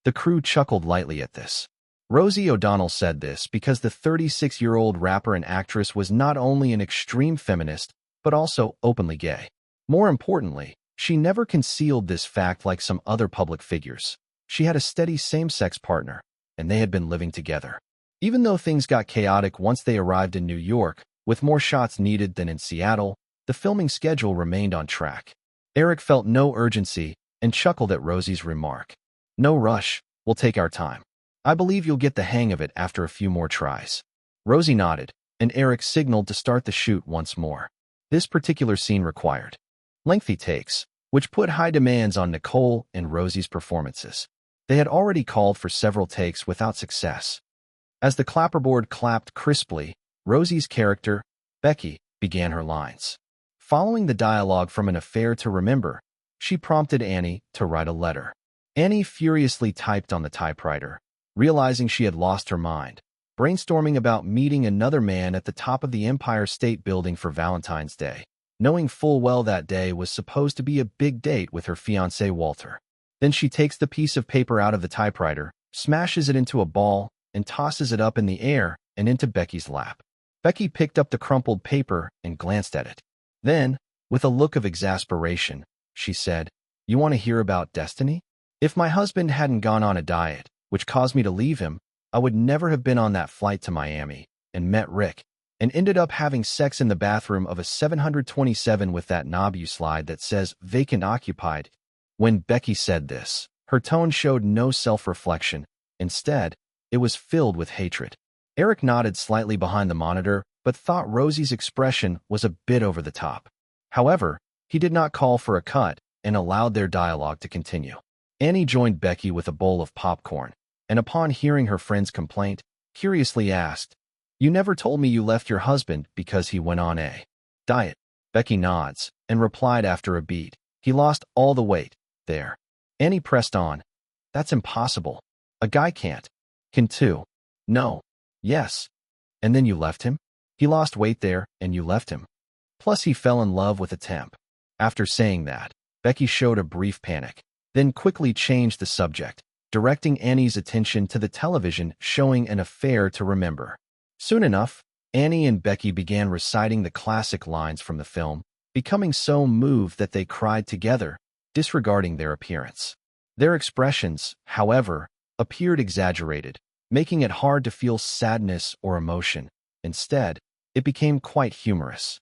The crew chuckled lightly at this. Rosie O'Donnell said this because the 36-year-old rapper and actress was not only an extreme feminist, but also openly gay. More importantly, she never concealed this fact like some other public figures. She had a steady same-sex partner, and they had been living together. Even though things got chaotic once they arrived in New York, with more shots needed than in Seattle, the filming schedule remained on track. Eric felt no urgency and chuckled at Rosie's remark. "No rush, we'll take our time. I believe you'll get the hang of it after a few more tries." Rosie nodded, and Eric signaled to start the shoot once more. This particular scene required lengthy takes, which put high demands on Nicole and Rosie's performances. They had already called for several takes without success. As the clapperboard clapped crisply, Rosie's character, Becky, began her lines. Following the dialogue from An Affair to Remember, she prompted Annie to write a letter. Annie furiously typed on the typewriter, realizing she had lost her mind, brainstorming about meeting another man at the top of the Empire State Building for Valentine's Day, knowing full well that day was supposed to be a big date with her fiancé Walter. Then she takes the piece of paper out of the typewriter, smashes it into a ball, and tosses it up in the air and into Becky's lap. Becky picked up the crumpled paper and glanced at it. Then, with a look of exasperation, she said, "You want to hear about destiny? If my husband hadn't gone on a diet, which caused me to leave him, I would never have been on that flight to Miami and met Rick and ended up having sex in the bathroom of a 727 with that knob you slide that says vacant occupied." When Becky said this, her tone showed no self-reflection. Instead, it was filled with hatred. Eric nodded slightly behind the monitor, but thought Rosie's expression was a bit over the top. However, he did not call for a cut and allowed their dialogue to continue. Annie joined Becky with a bowl of popcorn, and upon hearing her friend's complaint, curiously asked, "You never told me you left your husband because he went on a diet." Becky nods and replied after a beat, "He lost all the weight there." Annie pressed on, "That's impossible. A guy can't." "Can too." "No." "Yes." "And then you left him?" "He lost weight there, and you left him. Plus he fell in love with a temp." After saying that, Becky showed a brief panic, then quickly changed the subject, directing Annie's attention to the television showing An Affair to Remember. Soon enough, Annie and Becky began reciting the classic lines from the film, becoming so moved that they cried together, disregarding their appearance. Their expressions, however, appeared exaggerated, making it hard to feel sadness or emotion. Instead, it became quite humorous.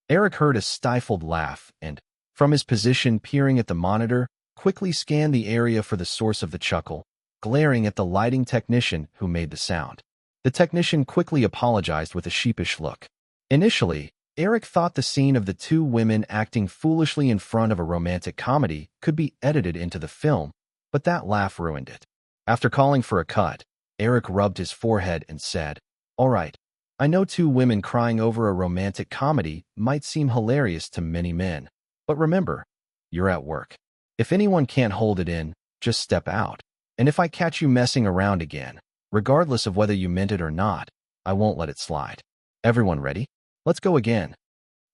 Eric heard a stifled laugh and, from his position peering at the monitor, quickly scanned the area for the source of the chuckle, glaring at the lighting technician who made the sound. The technician quickly apologized with a sheepish look. Initially, Eric thought the scene of the two women acting foolishly in front of a romantic comedy could be edited into the film, but that laugh ruined it. After calling for a cut, Eric rubbed his forehead and said, "All right, I know two women crying over a romantic comedy might seem hilarious to many men, but remember, you're at work. If anyone can't hold it in, just step out. And if I catch you messing around again, regardless of whether you meant it or not, I won't let it slide. Everyone ready? Let's go again."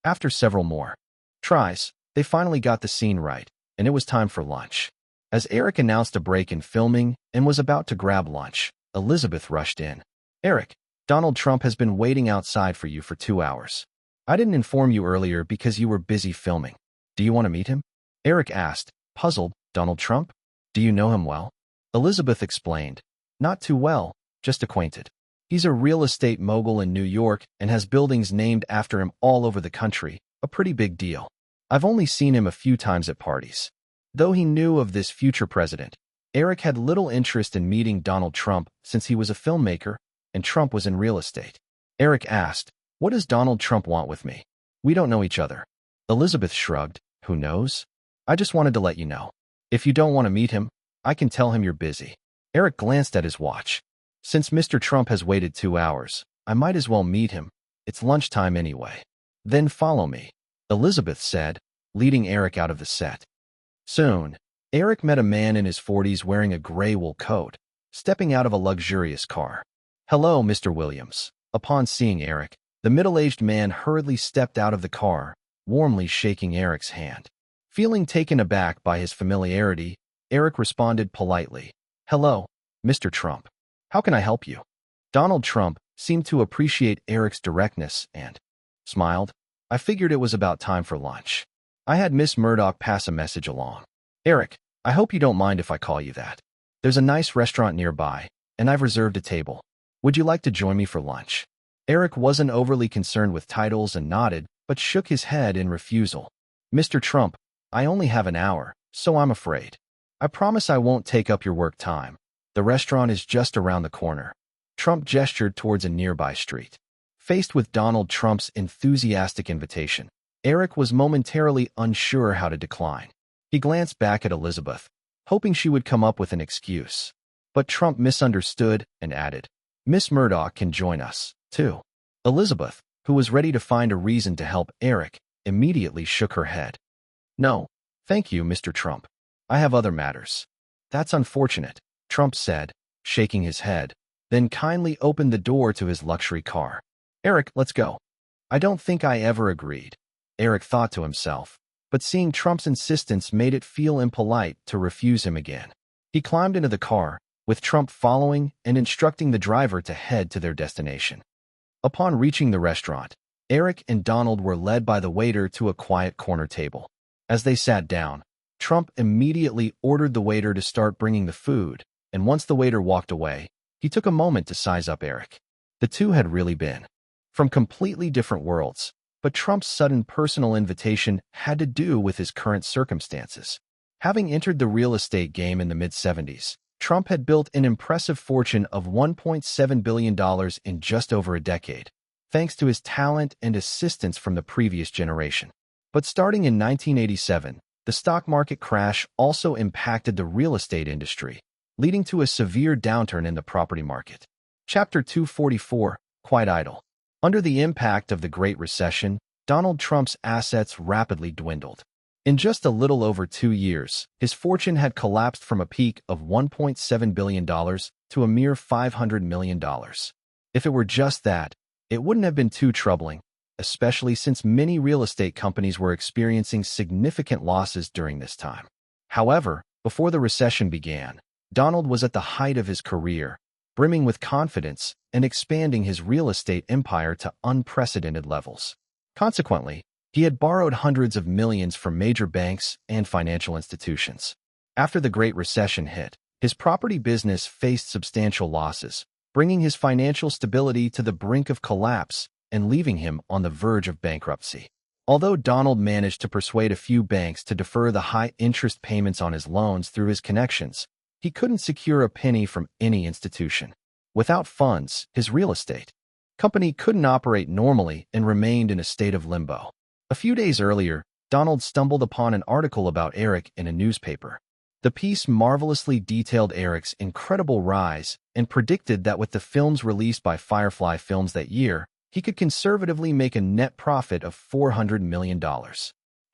After several more tries, they finally got the scene right, and it was time for lunch. As Eric announced a break in filming and was about to grab lunch, Elizabeth rushed in. "Eric, Donald Trump has been waiting outside for you for 2 hours. I didn't inform you earlier because you were busy filming. Do you want to meet him?" Eric asked, puzzled. "Donald Trump? Do you know him well?" Elizabeth explained. "Not too well, just acquainted. He's a real estate mogul in New York and has buildings named after him all over the country, a pretty big deal. I've only seen him a few times at parties." Though he knew of this future president, Eric had little interest in meeting Donald Trump since he was a filmmaker and Trump was in real estate. Eric asked, "What does Donald Trump want with me? We don't know each other." Elizabeth shrugged. "Who knows? I just wanted to let you know. If you don't want to meet him, I can tell him you're busy." Eric glanced at his watch. "Since Mr. Trump has waited 2 hours, I might as well meet him. It's lunchtime anyway." "Then follow me," Elizabeth said, leading Eric out of the set. Soon, Eric met a man in his 40s wearing a gray wool coat, stepping out of a luxurious car. "Hello, Mr. Williams." Upon seeing Eric, the middle-aged man hurriedly stepped out of the car, warmly shaking Eric's hand. Feeling taken aback by his familiarity, Eric responded politely, "Hello, Mr. Trump. How can I help you?" Donald Trump seemed to appreciate Eric's directness and smiled. "I figured it was about time for lunch. I had Miss Murdoch pass a message along." "Eric, I hope you don't mind if I call you that. There's a nice restaurant nearby, and I've reserved a table. Would you like to join me for lunch?" Eric wasn't overly concerned with titles and nodded, but shook his head in refusal. "Mr. Trump, I only have an hour, so I'm afraid. I promise I won't take up your work time. The restaurant is just around the corner." Trump gestured towards a nearby street. Faced with Donald Trump's enthusiastic invitation, Eric was momentarily unsure how to decline. He glanced back at Elizabeth, hoping she would come up with an excuse. But Trump misunderstood and added, "Miss Murdoch can join us, too." Elizabeth, who was ready to find a reason to help Eric, immediately shook her head. "No, thank you, Mr. Trump. I have other matters." "That's unfortunate," Trump said, shaking his head, then kindly opened the door to his luxury car. "Eric, let's go." "I don't think I ever agreed," Eric thought to himself, but seeing Trump's insistence made it feel impolite to refuse him again. He climbed into the car, with Trump following and instructing the driver to head to their destination. Upon reaching the restaurant, Eric and Donald were led by the waiter to a quiet corner table. As they sat down, Trump immediately ordered the waiter to start bringing the food, and once the waiter walked away, he took a moment to size up Eric. The two had really been from completely different worlds, but Trump's sudden personal invitation had to do with his current circumstances. Having entered the real estate game in the mid-70s, Trump had built an impressive fortune of $1.7 billion in just over a decade, thanks to his talent and assistance from the previous generation. But starting in 1987, the stock market crash also impacted the real estate industry, leading to a severe downturn in the property market. Chapter 244, Quite Idle. Under the impact of the Great Recession, Donald Trump's assets rapidly dwindled. In just a little over 2 years, his fortune had collapsed from a peak of $1.7 billion to a mere $500 million. If it were just that, it wouldn't have been too troubling, especially since many real estate companies were experiencing significant losses during this time. However, before the recession began, Donald was at the height of his career, brimming with confidence and expanding his real estate empire to unprecedented levels. Consequently, he had borrowed hundreds of millions from major banks and financial institutions. After the Great Recession hit, his property business faced substantial losses, bringing his financial stability to the brink of collapse and leaving him on the verge of bankruptcy. Although Donald managed to persuade a few banks to defer the high interest payments on his loans through his connections, he couldn't secure a penny from any institution. Without funds, his real estate company couldn't operate normally and remained in a state of limbo. A few days earlier, Donald stumbled upon an article about Eric in a newspaper. The piece marvelously detailed Eric's incredible rise and predicted that with the films released by Firefly Films that year, he could conservatively make a net profit of $400 million.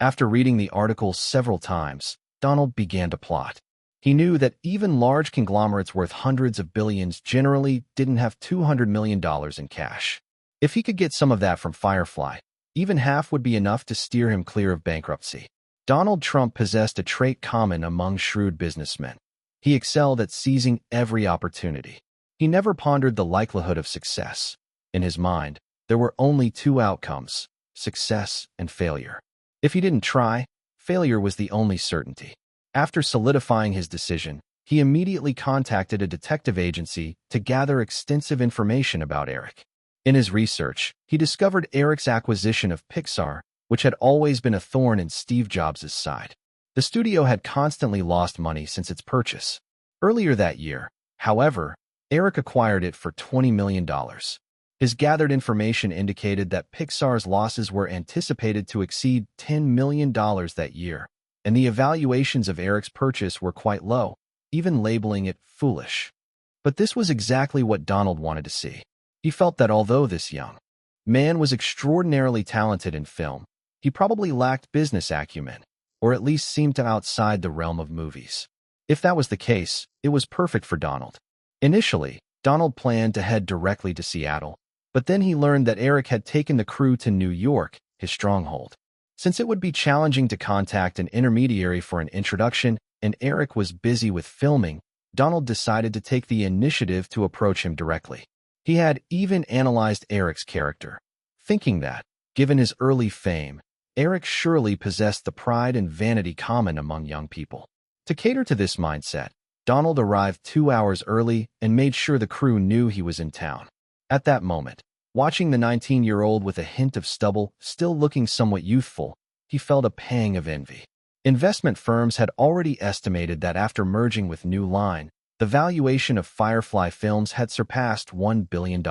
After reading the article several times, Donald began to plot. He knew that even large conglomerates worth hundreds of billions generally didn't have $200 million in cash. If he could get some of that from Firefly, Even half would be enough to steer him clear of bankruptcy. Donald Trump possessed a trait common among shrewd businessmen. He excelled at seizing every opportunity. He never pondered the likelihood of success. In his mind, there were only two outcomes: success and failure. If he didn't try, failure was the only certainty. After solidifying his decision, he immediately contacted a detective agency to gather extensive information about Eric. In his research, he discovered Eric's acquisition of Pixar, which had always been a thorn in Steve Jobs' side. The studio had constantly lost money since its purchase. Earlier that year, however, Eric acquired it for $20 million. His gathered information indicated that Pixar's losses were anticipated to exceed $10 million that year, and the evaluations of Eric's purchase were quite low, even labeling it foolish. But this was exactly what Donald wanted to see. He felt that although this young man was extraordinarily talented in film, he probably lacked business acumen, or at least seemed to outside the realm of movies. If that was the case, it was perfect for Donald. Initially, Donald planned to head directly to Seattle, but then he learned that Eric had taken the crew to New York, his stronghold. Since it would be challenging to contact an intermediary for an introduction, and Eric was busy with filming, Donald decided to take the initiative to approach him directly. He had even analyzed Eric's character, thinking that, given his early fame, Eric surely possessed the pride and vanity common among young people. To cater to this mindset, Donald arrived 2 hours early and made sure the crew knew he was in town. At that moment, watching the 19-year-old with a hint of stubble still looking somewhat youthful, he felt a pang of envy. Investment firms had already estimated that after merging with New Line, the valuation of Firefly Films had surpassed $1 billion.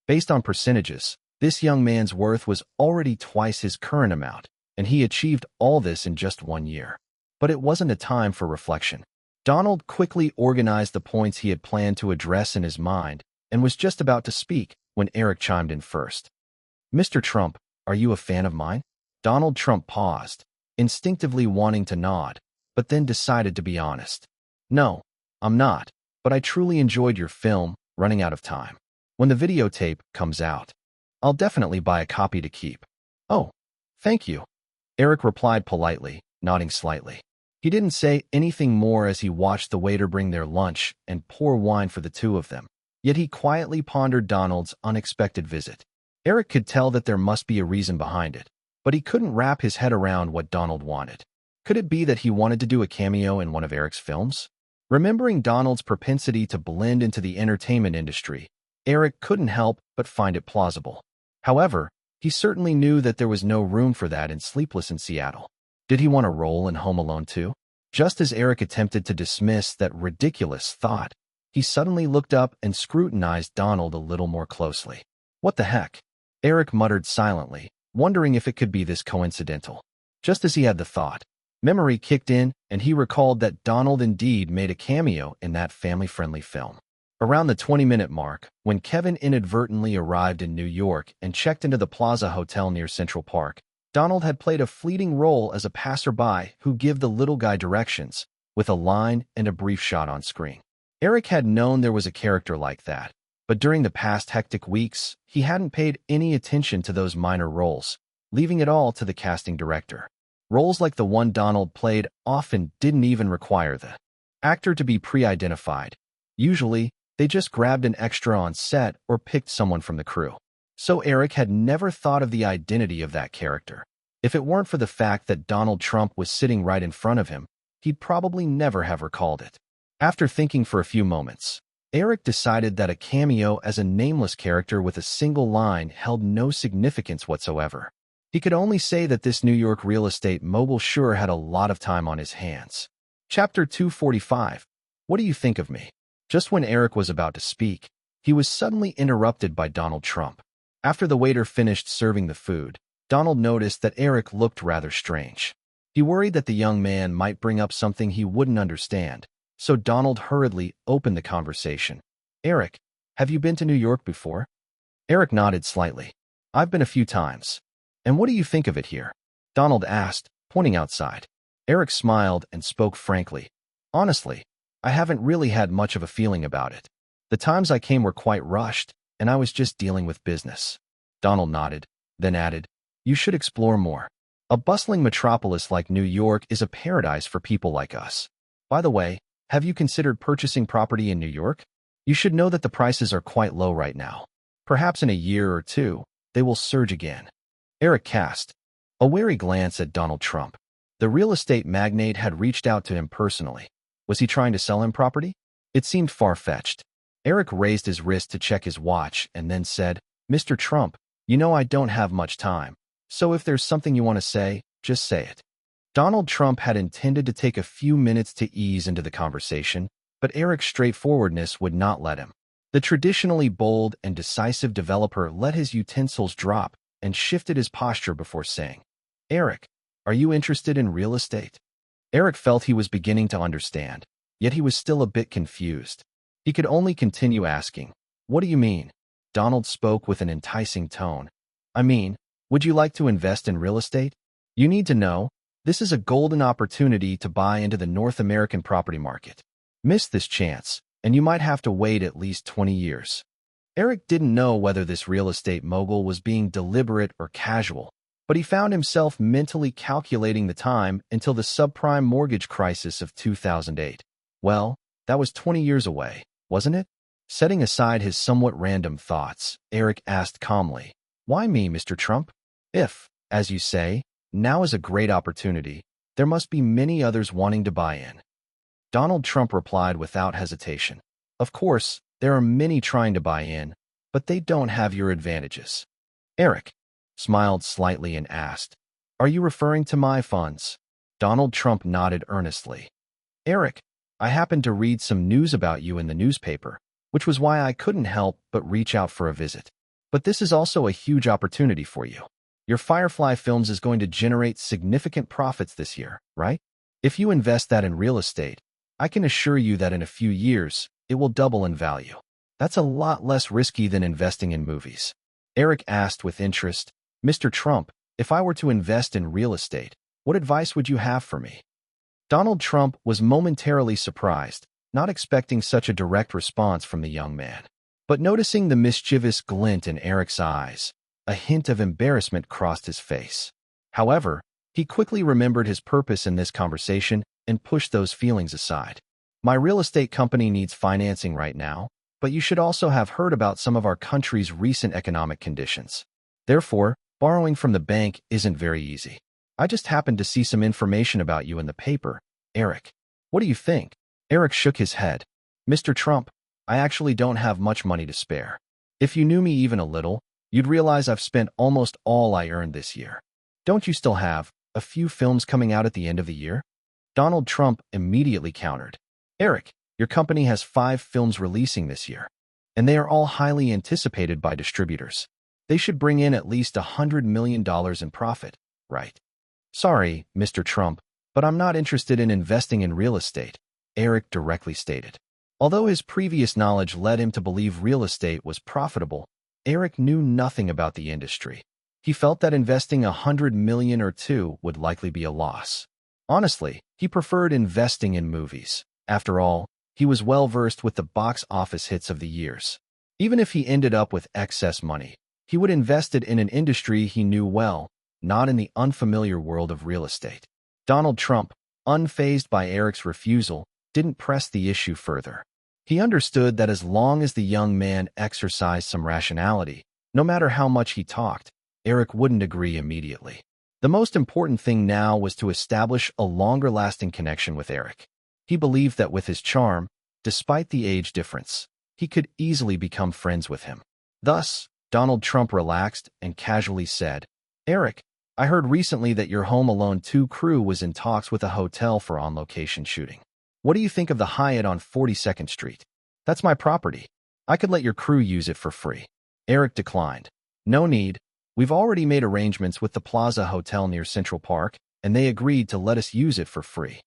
Based on percentages, this young man's worth was already twice his current amount, and he achieved all this in just 1 year. But it wasn't a time for reflection. Donald quickly organized the points he had planned to address in his mind and was just about to speak when Eric chimed in first. "Mr. Trump, are you a fan of mine?" Donald Trump paused, instinctively wanting to nod, but then decided to be honest. "No, I'm not, but I truly enjoyed your film, Running Out of Time. When the videotape comes out, I'll definitely buy a copy to keep." "Oh, thank you," Eric replied politely, nodding slightly. He didn't say anything more as he watched the waiter bring their lunch and pour wine for the two of them. Yet he quietly pondered Donald's unexpected visit. Eric could tell that there must be a reason behind it, but he couldn't wrap his head around what Donald wanted. Could it be that he wanted to do a cameo in one of Eric's films? Remembering Donald's propensity to blend into the entertainment industry, Eric couldn't help but find it plausible. However, he certainly knew that there was no room for that in Sleepless in Seattle. Did he want a role in Home Alone 2? Just as Eric attempted to dismiss that ridiculous thought, he suddenly looked up and scrutinized Donald a little more closely. "What the heck?" Eric muttered silently, wondering if it could be this coincidental. Just as he had the thought, memory kicked in and he recalled that Donald indeed made a cameo in that family-friendly film. Around the 20-minute mark, when Kevin inadvertently arrived in New York and checked into the Plaza Hotel near Central Park, Donald had played a fleeting role as a passerby who gave the little guy directions, with a line and a brief shot on screen. Eric had known there was a character like that, but during the past hectic weeks, he hadn't paid any attention to those minor roles, leaving it all to the casting director. Roles like the one Donald played often didn't even require the actor to be pre-identified. Usually, they just grabbed an extra on set or picked someone from the crew. So Eric had never thought of the identity of that character. If it weren't for the fact that Donald Trump was sitting right in front of him, he'd probably never have recalled it. After thinking for a few moments, Eric decided that a cameo as a nameless character with a single line held no significance whatsoever. He could only say that this New York real estate mogul sure had a lot of time on his hands. Chapter 245. What do you think of me? Just when Eric was about to speak, he was suddenly interrupted by Donald Trump. After the waiter finished serving the food, Donald noticed that Eric looked rather strange. He worried that the young man might bring up something he wouldn't understand, so Donald hurriedly opened the conversation. "Eric, have you been to New York before?" Eric nodded slightly. "I've been a few times." "And what do you think of it here?" Donald asked, pointing outside. Eric smiled and spoke frankly. "Honestly, I haven't really had much of a feeling about it. The times I came were quite rushed, and I was just dealing with business." Donald nodded, then added, You should explore more. A bustling metropolis like New York is a paradise for people like us. By the way, have you considered purchasing property in New York? You should know that the prices are quite low right now. Perhaps in a year or two, they will surge again. Eric cast a wary glance at Donald Trump. The real estate magnate had reached out to him personally. Was he trying to sell him property? It seemed far-fetched. Eric raised his wrist to check his watch and then said, "Mr. Trump, you know I don't have much time, so if there's something you want to say, just say it." Donald Trump had intended to take a few minutes to ease into the conversation, but Eric's straightforwardness would not let him. The traditionally bold and decisive developer let his utensils drop and shifted his posture before saying, "Eric, are you interested in real estate?" Eric felt he was beginning to understand, yet he was still a bit confused. He could only continue asking, "What do you mean?" Donald spoke with an enticing tone. "I mean, would you like to invest in real estate? You need to know, this is a golden opportunity to buy into the North American property market. Miss this chance, and you might have to wait at least 20 years. Eric didn't know whether this real estate mogul was being deliberate or casual, but he found himself mentally calculating the time until the subprime mortgage crisis of 2008. Well, that was 20 years away, wasn't it? Setting aside his somewhat random thoughts, Eric asked calmly, "Why me, Mr. Trump? If, as you say, now is a great opportunity, there must be many others wanting to buy in." Donald Trump replied without hesitation, "Of course, there are many trying to buy in, but they don't have your advantages." Eric smiled slightly and asked, "Are you referring to my funds?" Donald Trump nodded earnestly. "Eric, I happened to read some news about you in the newspaper, which was why I couldn't help but reach out for a visit. But this is also a huge opportunity for you. Your Firefly Films is going to generate significant profits this year, right? If you invest that in real estate, I can assure you that in a few years, it will double in value. That's a lot less risky than investing in movies." Eric asked with interest, "Mr. Trump, if I were to invest in real estate, what advice would you have for me?" Donald Trump was momentarily surprised, not expecting such a direct response from the young man. But noticing the mischievous glint in Eric's eyes, a hint of embarrassment crossed his face. However, he quickly remembered his purpose in this conversation and pushed those feelings aside. "My real estate company needs financing right now, but you should also have heard about some of our country's recent economic conditions. Therefore, borrowing from the bank isn't very easy. I just happened to see some information about you in the paper, Eric. What do you think?" Eric shook his head. "Mr. Trump, I actually don't have much money to spare. If you knew me even a little, you'd realize I've spent almost all I earned this year. Don't you still have a few films coming out at the end of the year?" Donald Trump immediately countered, "Eric, your company has 5 films releasing this year, and they are all highly anticipated by distributors. They should bring in at least $100 million in profit, right?" "Sorry, Mr. Trump, but I'm not interested in investing in real estate," Eric directly stated. Although his previous knowledge led him to believe real estate was profitable, Eric knew nothing about the industry. He felt that investing $100 million or two would likely be a loss. Honestly, he preferred investing in movies. After all, he was well-versed with the box office hits of the years. Even if he ended up with excess money, he would invest it in an industry he knew well, not in the unfamiliar world of real estate. Donald Trump, unfazed by Eric's refusal, didn't press the issue further. He understood that as long as the young man exercised some rationality, no matter how much he talked, Eric wouldn't agree immediately. The most important thing now was to establish a longer-lasting connection with Eric. He believed that with his charm, despite the age difference, he could easily become friends with him. Thus, Donald Trump relaxed and casually said, "Eric, I heard recently that your Home Alone 2 crew was in talks with a hotel for on-location shooting. What do you think of the Hyatt on 42nd Street? That's my property. I could let your crew use it for free." Eric declined. "No need. We've already made arrangements with the Plaza Hotel near Central Park, and they agreed to let us use it for free."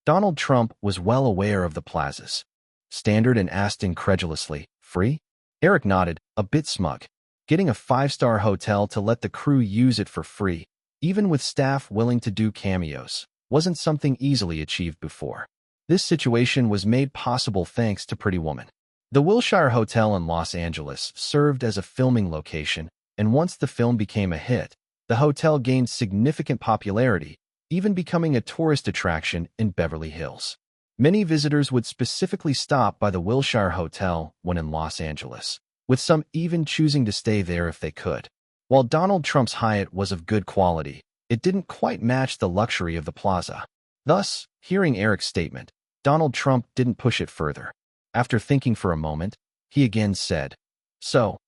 Donald Trump was well aware of the Plaza's standard and asked incredulously, "Free?" Eric nodded, a bit smug. Getting a 5-star hotel to let the crew use it for free, even with staff willing to do cameos, wasn't something easily achieved before. This situation was made possible thanks to Pretty Woman. The Wilshire Hotel in Los Angeles served as a filming location, and once the film became a hit, The hotel gained significant popularity, even becoming a tourist attraction in Beverly Hills. Many visitors would specifically stop by the Wilshire Hotel when in Los Angeles, with some even choosing to stay there if they could. While Donald Trump's Hyatt was of good quality, it didn't quite match the luxury of the plaza. Thus, hearing Eric's statement, Donald Trump didn't push it further. After thinking for a moment, he again said, "So,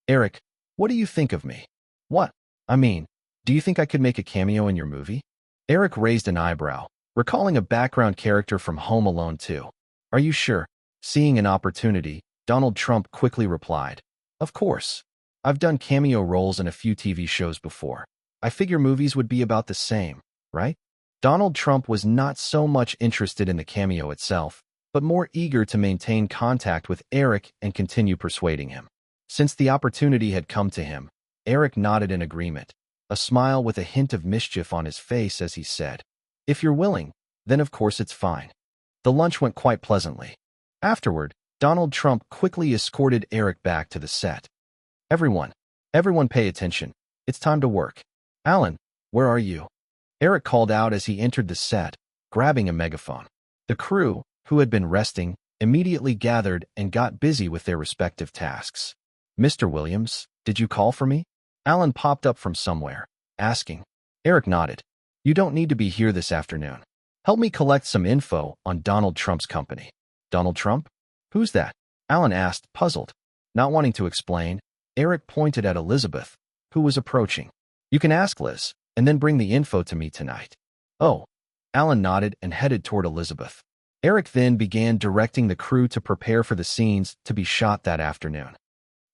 Eric, what do you think of me?" "What? I mean, do you think I could make a cameo in your movie?" Eric raised an eyebrow, recalling a background character from Home Alone 2. "Are you sure?" Seeing an opportunity, Donald Trump quickly replied, "Of course. I've done cameo roles in a few TV shows before. I figure movies would be about the same, right?" Donald Trump was not so much interested in the cameo itself, but more eager to maintain contact with Eric and continue persuading him. Since the opportunity had come to him, Eric nodded in agreement, a smile with a hint of mischief on his face as he said, "If you're willing, then of course it's fine." The lunch went quite pleasantly. Afterward, Donald Trump quickly escorted Eric back to the set. Everyone pay attention. It's time to work. Alan, where are you?" Eric called out as he entered the set, grabbing a megaphone. The crew, who had been resting, immediately gathered and got busy with their respective tasks. "Mr. Williams, did you call for me?" Alan popped up from somewhere, asking. Eric nodded. "You don't need to be here this afternoon. Help me collect some info on Donald Trump's company." "Donald Trump? Who's that?" Alan asked, puzzled. Not wanting to explain, Eric pointed at Elizabeth, who was approaching. "You can ask Liz, and then bring the info to me tonight." "Oh." Alan nodded and headed toward Elizabeth. Eric then began directing the crew to prepare for the scenes to be shot that afternoon.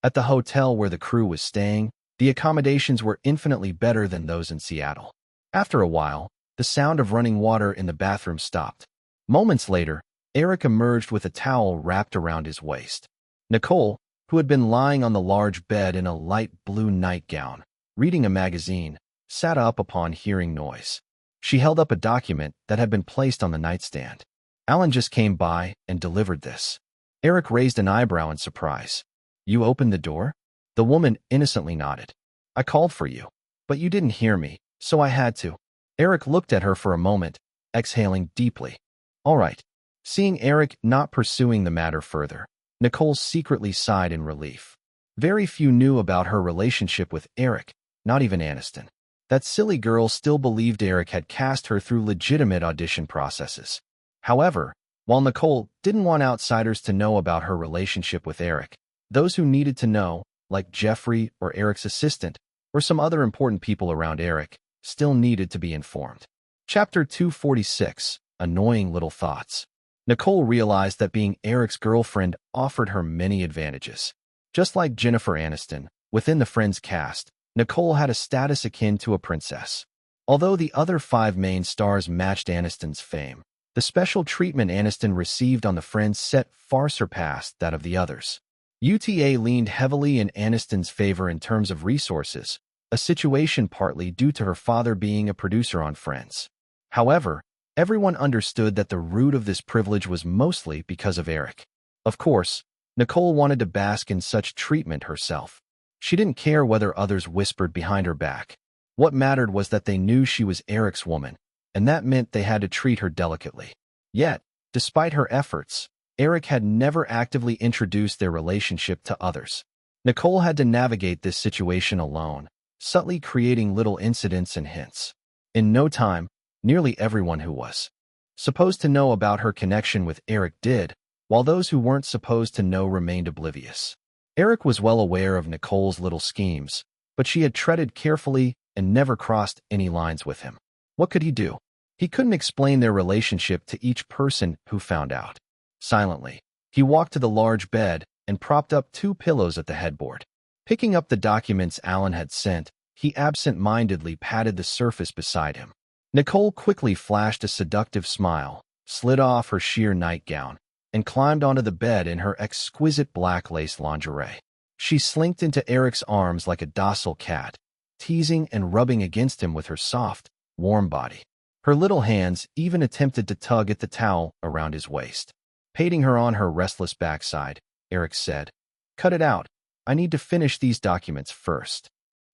At the hotel where the crew was staying, the accommodations were infinitely better than those in Seattle. After a while, the sound of running water in the bathroom stopped. Moments later, Eric emerged with a towel wrapped around his waist. Nicole, who had been lying on the large bed in a light blue nightgown, reading a magazine, sat up upon hearing noise. She held up a document that had been placed on the nightstand. "Alan just came by and delivered this." Eric raised an eyebrow in surprise. "You opened the door?" The woman innocently nodded. "I called for you, but you didn't hear me, so I had to." Eric looked at her for a moment, exhaling deeply. "All right." Seeing Eric not pursuing the matter further, Nicole secretly sighed in relief. Very few knew about her relationship with Eric, not even Aniston. That silly girl still believed Eric had cast her through legitimate audition processes. However, while Nicole didn't want outsiders to know about her relationship with Eric, those who needed to know, like Jeffrey or Eric's assistant, or some other important people around Eric, still needed to be informed. Chapter 246, Annoying Little Thoughts. Nicole realized that being Eric's girlfriend offered her many advantages. Just like Jennifer Aniston, within the Friends cast, Nicole had a status akin to a princess. Although the other 5 main stars matched Aniston's fame, the special treatment Aniston received on the Friends set far surpassed that of the others. UTA leaned heavily in Aniston's favor in terms of resources, a situation partly due to her father being a producer on Friends. However, everyone understood that the root of this privilege was mostly because of Eric. Of course, Nicole wanted to bask in such treatment herself. She didn't care whether others whispered behind her back. What mattered was that they knew she was Eric's woman, and that meant they had to treat her delicately. Yet, despite her efforts, Eric had never actively introduced their relationship to others. Nicole had to navigate this situation alone, subtly creating little incidents and hints. In no time, nearly everyone who was supposed to know about her connection with Eric did, while those who weren't supposed to know remained oblivious. Eric was well aware of Nicole's little schemes, but she had treaded carefully and never crossed any lines with him. What could he do? He couldn't explain their relationship to each person who found out. Silently, he walked to the large bed and propped up 2 pillows at the headboard. Picking up the documents Alan had sent, he absent-mindedly patted the surface beside him. Nicole quickly flashed a seductive smile, slid off her sheer nightgown, and climbed onto the bed in her exquisite black lace lingerie. She slinked into Eric's arms like a docile cat, teasing and rubbing against him with her soft, warm body. Her little hands even attempted to tug at the towel around his waist. Patting her on her restless backside, Eric said, "Cut it out. I need to finish these documents first."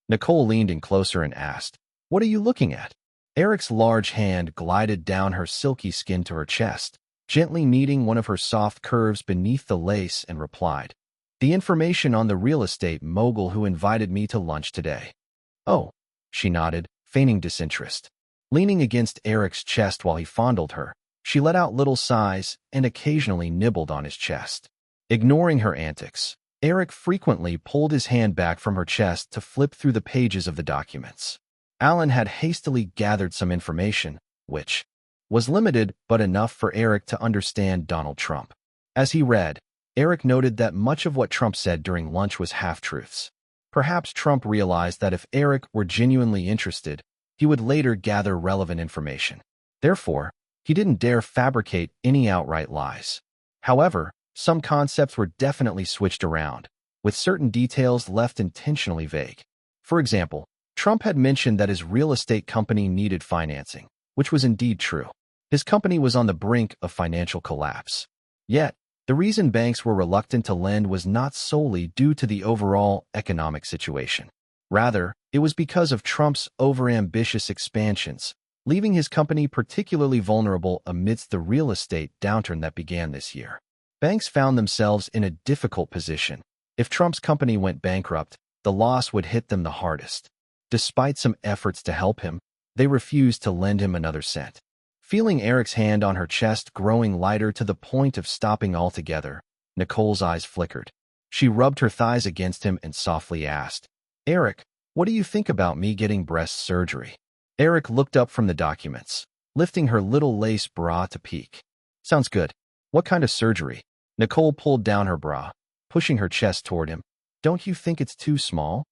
Nicole leaned in closer and asked, "What are you looking at?" Eric's large hand glided down her silky skin to her chest, gently kneading one of her soft curves beneath the lace, and replied, "The information on the real estate mogul who invited me to lunch today." "Oh," she nodded, feigning disinterest. Leaning against Eric's chest while he fondled her, she let out little sighs and occasionally nibbled on his chest. Ignoring her antics, Eric frequently pulled his hand back from her chest to flip through the pages of the documents. Alan had hastily gathered some information, which was limited but enough for Eric to understand Donald Trump. As he read, Eric noted that much of what Trump said during lunch was half-truths. Perhaps Trump realized that if Eric were genuinely interested, he would later gather relevant information. Therefore, he didn't dare fabricate any outright lies. However, some concepts were definitely switched around, with certain details left intentionally vague. For example, Trump had mentioned that his real estate company needed financing, which was indeed true. His company was on the brink of financial collapse. Yet, the reason banks were reluctant to lend was not solely due to the overall economic situation. Rather, it was because of Trump's overambitious expansions, leaving his company particularly vulnerable amidst the real estate downturn that began this year. Banks found themselves in a difficult position. If Trump's company went bankrupt, the loss would hit them the hardest. Despite some efforts to help him, they refused to lend him another cent. Feeling Eric's hand on her chest growing lighter to the point of stopping altogether, Nicole's eyes flickered. She rubbed her thighs against him and softly asked, "Eric, what do you think about me getting breast surgery?" Eric looked up from the documents, lifting her little lace bra to peek. "Sounds good. What kind of surgery?" Nicole pulled down her bra, pushing her chest toward him. "Don't you think it's too small?"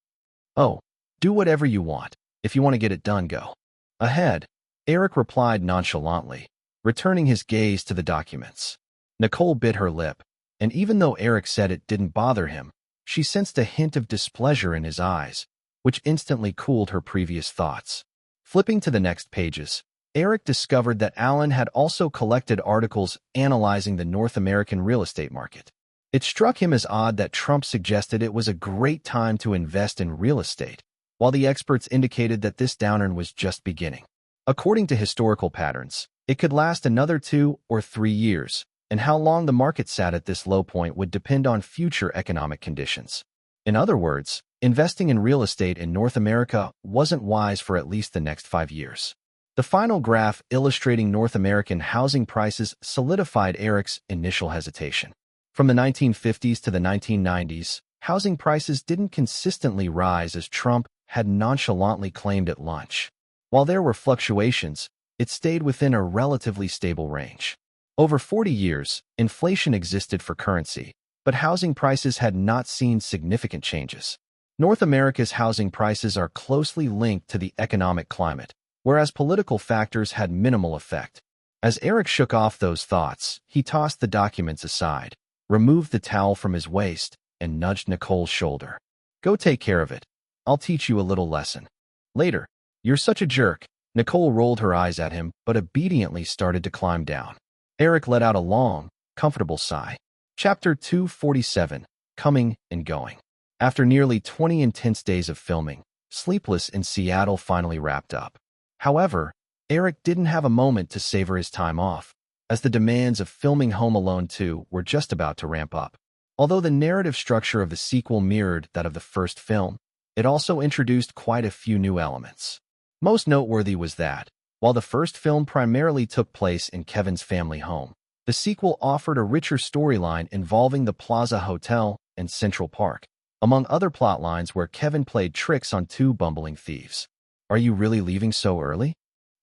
"Oh, do whatever you want. If you want to get it done, go ahead," Eric replied nonchalantly, returning his gaze to the documents. Nicole bit her lip, and even though Eric said it didn't bother him, she sensed a hint of displeasure in his eyes, which instantly cooled her previous thoughts. Flipping to the next pages, Eric discovered that Alan had also collected articles analyzing the North American real estate market. It struck him as odd that Trump suggested it was a great time to invest in real estate, while the experts indicated that this downturn was just beginning. According to historical patterns, it could last another 2 or 3 years, and how long the market sat at this low point would depend on future economic conditions. In other words, investing in real estate in North America wasn't wise for at least the next 5 years. The final graph illustrating North American housing prices solidified Eric's initial hesitation. From the 1950s to the 1990s, housing prices didn't consistently rise as Trump had nonchalantly claimed at lunch. While there were fluctuations, it stayed within a relatively stable range. Over 40 years, inflation existed for currency, but housing prices had not seen significant changes. North America's housing prices are closely linked to the economic climate, whereas political factors had minimal effect. As Eric shook off those thoughts, he tossed the documents aside, removed the towel from his waist, and nudged Nicole's shoulder. "Go take care of it. I'll teach you a little lesson later." "You're such a jerk." Nicole rolled her eyes at him, but obediently started to climb down. Eric let out a long, comfortable sigh. Chapter 247, Coming and Going. After nearly 20 intense days of filming, Sleepless in Seattle finally wrapped up. However, Eric didn't have a moment to savor his time off, as the demands of filming Home Alone 2 were just about to ramp up. Although the narrative structure of the sequel mirrored that of the first film, it also introduced quite a few new elements. Most noteworthy was that, while the first film primarily took place in Kevin's family home, the sequel offered a richer storyline involving the Plaza Hotel and Central Park, among other plotlines where Kevin played tricks on 2 bumbling thieves. "Are you really leaving so early?"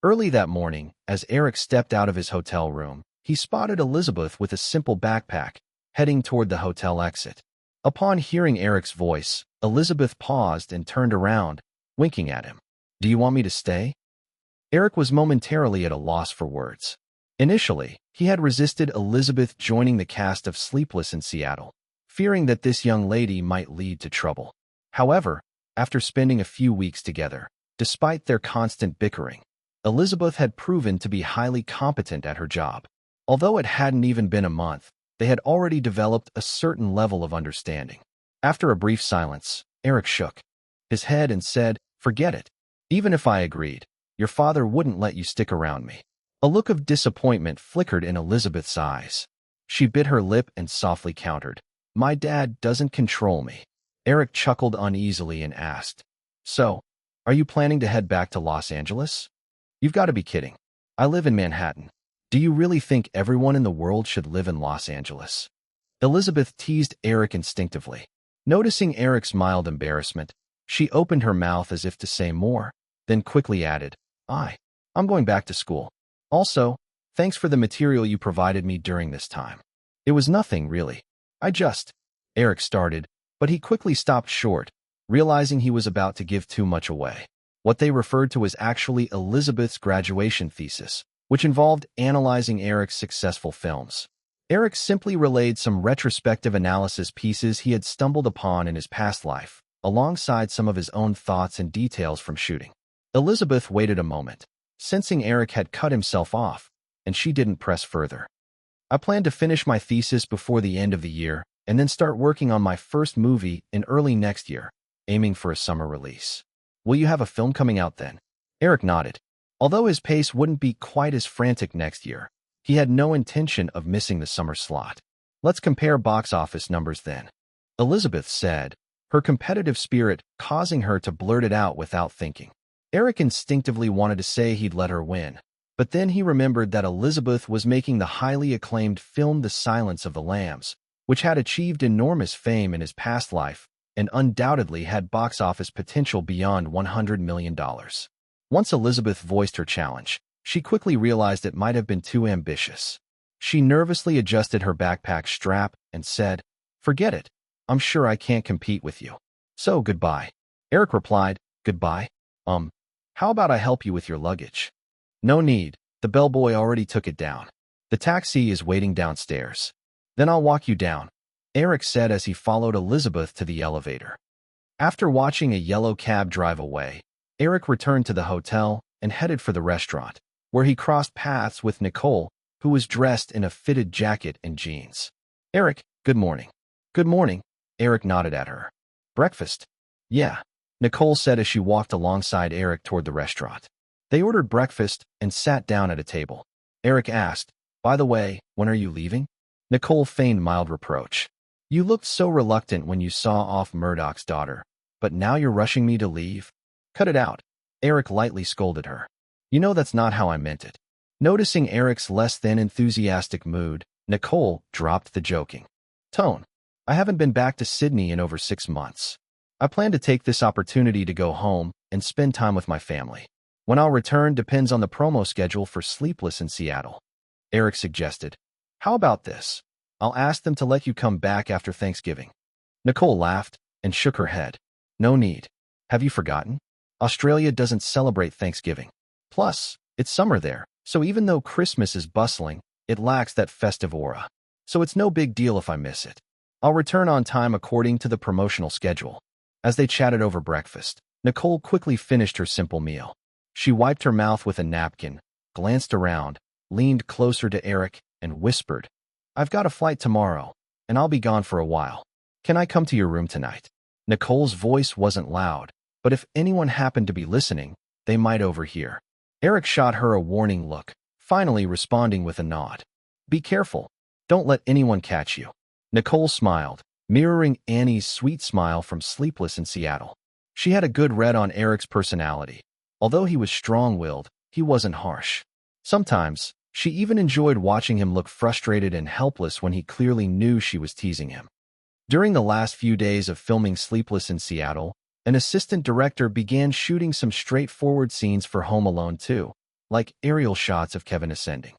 Early that morning, as Eric stepped out of his hotel room, he spotted Elizabeth with a simple backpack, heading toward the hotel exit. Upon hearing Eric's voice, Elizabeth paused and turned around, winking at him. "Do you want me to stay?" Eric was momentarily at a loss for words. Initially, he had resisted Elizabeth joining the cast of Sleepless in Seattle, fearing that this young lady might lead to trouble. However, after spending a few weeks together, despite their constant bickering, Elizabeth had proven to be highly competent at her job. Although it hadn't even been a month, they had already developed a certain level of understanding. After a brief silence, Eric shook his head and said, "Forget it. Even if I agreed, your father wouldn't let you stick around me." A look of disappointment flickered in Elizabeth's eyes. She bit her lip and softly countered, "My dad doesn't control me." Eric chuckled uneasily and asked, "So, are you planning to head back to Los Angeles?" "You've got to be kidding. I live in Manhattan. Do you really think everyone in the world should live in Los Angeles?" Elizabeth teased Eric instinctively. Noticing Eric's mild embarrassment, she opened her mouth as if to say more, then quickly added, I'm going back to school. Also, thanks for the material you provided me during this time." "It was nothing, really. Eric started, but he quickly stopped short, realizing he was about to give too much away. What they referred to was actually Elizabeth's graduation thesis, which involved analyzing Eric's successful films. Eric simply relayed some retrospective analysis pieces he had stumbled upon in his past life, alongside some of his own thoughts and details from shooting. Elizabeth waited a moment, sensing Eric had cut himself off, and she didn't press further. "I plan to finish my thesis before the end of the year, and then start working on my first movie in early next year, aiming for a summer release." "Will you have a film coming out then?" Eric nodded. Although his pace wouldn't be quite as frantic next year, he had no intention of missing the summer slot. "Let's compare box office numbers then," Elizabeth said, her competitive spirit causing her to blurt it out without thinking. Eric instinctively wanted to say he'd let her win, but then he remembered that Elizabeth was making the highly acclaimed film The Silence of the Lambs, which had achieved enormous fame in his past life and undoubtedly had box office potential beyond $100 million. Once Elizabeth voiced her challenge, she quickly realized it might have been too ambitious. She nervously adjusted her backpack strap and said, "Forget it. I'm sure I can't compete with you. So goodbye." Eric replied, "Goodbye? How about I help you with your luggage?" "No need. The bellboy already took it down. The taxi is waiting downstairs." "Then I'll walk you down," Eric said as he followed Elizabeth to the elevator. After watching a yellow cab drive away, Eric returned to the hotel and headed for the restaurant, where he crossed paths with Nicole, who was dressed in a fitted jacket and jeans. "Eric, good morning." "Good morning," Eric nodded at her. "Breakfast?" "Yeah," Nicole said as she walked alongside Eric toward the restaurant. They ordered breakfast and sat down at a table. Eric asked, "By the way, when are you leaving?" Nicole feigned mild reproach. "You looked so reluctant when you saw off Murdoch's daughter, but now you're rushing me to leave?" "Cut it out," Eric lightly scolded her. "You know that's not how I meant it." Noticing Eric's less than enthusiastic mood, Nicole dropped the joking tone. "I haven't been back to Sydney in over 6 months. I plan to take this opportunity to go home and spend time with my family. When I'll return depends on the promo schedule for Sleepless in Seattle." Eric suggested, "How about this? I'll ask them to let you come back after Thanksgiving." Nicole laughed and shook her head. "No need. Have you forgotten? Australia doesn't celebrate Thanksgiving. Plus, it's summer there, so even though Christmas is bustling, it lacks that festive aura. So it's no big deal if I miss it. I'll return on time according to the promotional schedule." As they chatted over breakfast, Nicole quickly finished her simple meal. She wiped her mouth with a napkin, glanced around, leaned closer to Eric, and whispered, "I've got a flight tomorrow, and I'll be gone for a while. Can I come to your room tonight?" Nicole's voice wasn't loud, but if anyone happened to be listening, they might overhear. Eric shot her a warning look, finally responding with a nod. "Be careful. Don't let anyone catch you." Nicole smiled, mirroring Annie's sweet smile from Sleepless in Seattle. She had a good read on Eric's personality. Although he was strong-willed, he wasn't harsh. Sometimes, she even enjoyed watching him look frustrated and helpless when he clearly knew she was teasing him. During the last few days of filming Sleepless in Seattle, an assistant director began shooting some straightforward scenes for Home Alone 2, like aerial shots of Kevin ascending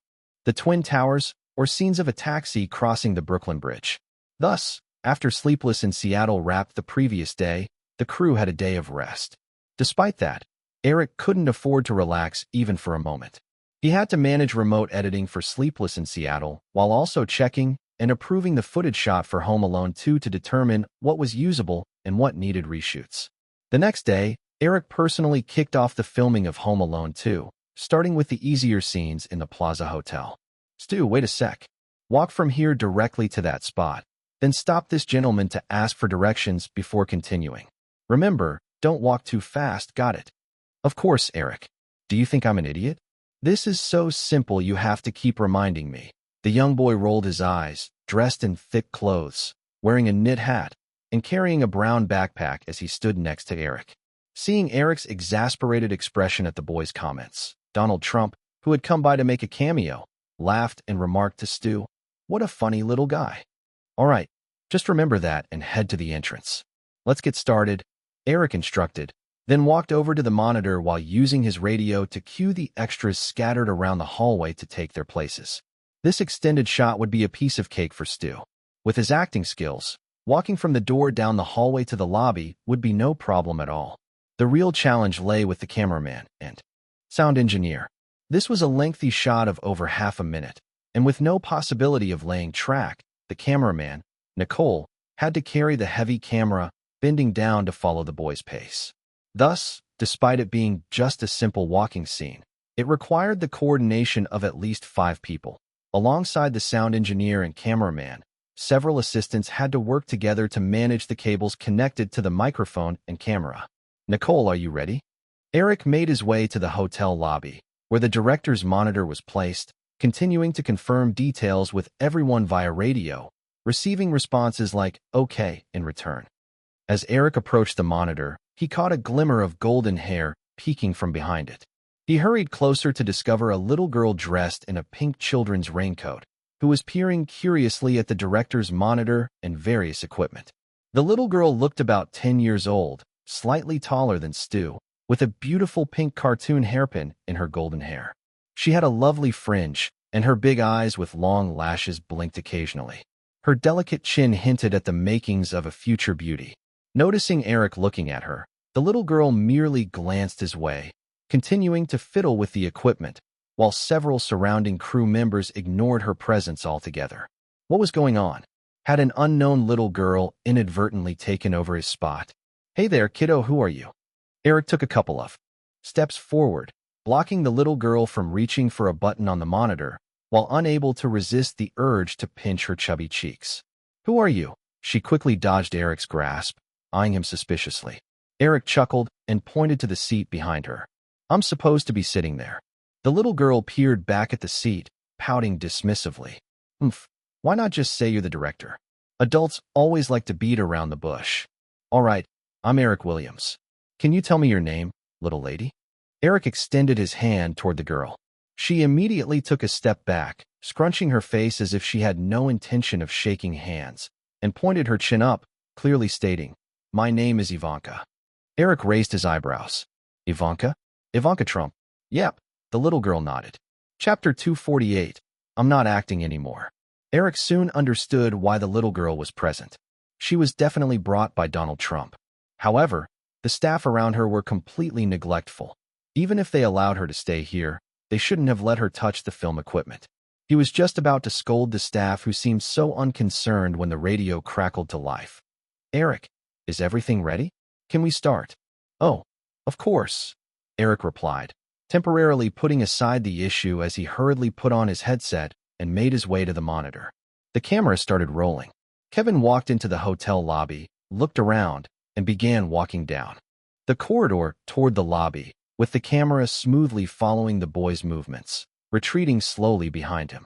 the Twin Towers or scenes of a taxi crossing the Brooklyn Bridge. Thus, after Sleepless in Seattle wrapped the previous day, the crew had a day of rest. Despite that, Eric couldn't afford to relax even for a moment. He had to manage remote editing for Sleepless in Seattle while also checking and approving the footage shot for Home Alone 2 to determine what was usable and what needed reshoots. The next day, Eric personally kicked off the filming of Home Alone 2, starting with the easier scenes in the Plaza Hotel. "Stu, wait a sec. Walk from here directly to that spot. Then stop this gentleman to ask for directions before continuing. Remember, Don't walk too fast, got it? Of course, Eric. Do you think I'm an idiot? This is so simple you have to keep reminding me. The young boy rolled his eyes, dressed in thick clothes, wearing a knit hat, and carrying a brown backpack as he stood next to Eric. Seeing Eric's exasperated expression at the boy's comments, Donald Trump, who had come by to make a cameo, laughed and remarked to Stu, "What a funny little guy." "All right, just remember that and head to the entrance." "Let's get started," Eric instructed, then walked over to the monitor while using his radio to cue the extras scattered around the hallway to take their places. This extended shot would be a piece of cake for Stu. With his acting skills, walking from the door down the hallway to the lobby would be no problem at all. The real challenge lay with the cameraman and sound engineer. This was a lengthy shot of over half a minute, and with no possibility of laying track, the cameraman, Nicole, had to carry the heavy camera, bending down to follow the boy's pace. Thus, despite it being just a simple walking scene, it required the coordination of at least 5 people. Alongside the sound engineer and cameraman, several assistants had to work together to manage the cables connected to the microphone and camera. "Nicole, are you ready?" Eric made his way to the hotel lobby, where the director's monitor was placed, continuing to confirm details with everyone via radio, receiving responses like "okay" in return. As Eric approached the monitor, he caught a glimmer of golden hair peeking from behind it. He hurried closer to discover a little girl dressed in a pink children's raincoat, who was peering curiously at the director's monitor and various equipment. The little girl looked about 10 years old, slightly taller than Stu, with a beautiful pink cartoon hairpin in her golden hair. She had a lovely fringe, and her big eyes with long lashes blinked occasionally. Her delicate chin hinted at the makings of a future beauty. Noticing Eric looking at her, the little girl merely glanced his way, continuing to fiddle with the equipment, while several surrounding crew members ignored her presence altogether. What was going on? Had an unknown little girl inadvertently taken over his spot? "Hey there, kiddo, who are you?" Eric took a couple of steps forward, blocking the little girl from reaching for a button on the monitor, while unable to resist the urge to pinch her chubby cheeks. "Who are you?" She quickly dodged Eric's grasp, eyeing him suspiciously. Eric chuckled and pointed to the seat behind her. "I'm supposed to be sitting there." The little girl peered back at the seat, pouting dismissively. Why not just say you're the director? Adults always like to beat around the bush." "All right, I'm Eric Williams. Can you tell me your name, little lady?" Eric extended his hand toward the girl. She immediately took a step back, scrunching her face as if she had no intention of shaking hands, and pointed her chin up, clearly stating, "My name is Ivanka." Eric raised his eyebrows. "Ivanka? Ivanka Trump?" "Yep," the little girl nodded. Chapter 248, I'm Not Acting Anymore. Eric soon understood why the little girl was present. She was definitely brought by Donald Trump. However, the staff around her were completely neglectful. Even if they allowed her to stay here, they shouldn't have let her touch the film equipment. He was just about to scold the staff who seemed so unconcerned when the radio crackled to life. "Eric, is everything ready? Can we start?" "Oh, of course," Eric replied, temporarily putting aside the issue as he hurriedly put on his headset and made his way to the monitor. The camera started rolling. Kevin walked into the hotel lobby, looked around, and began walking down the corridor toward the lobby, with the camera smoothly following the boy's movements, retreating slowly behind him.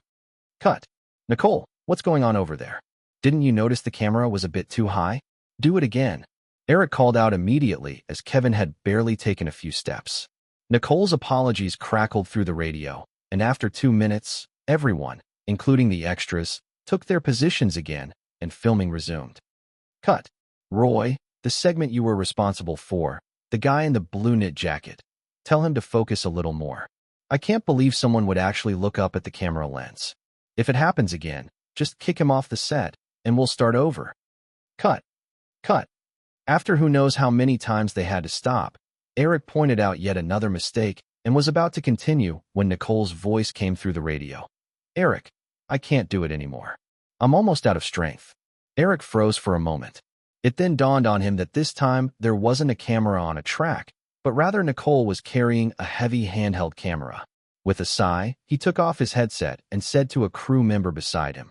"Cut. Nicole, what's going on over there? Didn't you notice the camera was a bit too high? Do it again," Eric called out immediately as Kevin had barely taken a few steps. Nicole's apologies crackled through the radio, and after 2 minutes, everyone, including the extras, took their positions again, and filming resumed. "Cut. Roy, the segment you were responsible for, the guy in the blue knit jacket. Tell him to focus a little more. I can't believe someone would actually look up at the camera lens. If it happens again, just kick him off the set, and we'll start over." "Cut. Cut." After who knows how many times they had to stop, Eric pointed out yet another mistake and was about to continue when Nicole's voice came through the radio. "Eric, I can't do it anymore. I'm almost out of strength." Eric froze for a moment. It then dawned on him that this time there wasn't a camera on a track, but rather Nicole was carrying a heavy handheld camera. With a sigh, he took off his headset and said to a crew member beside him,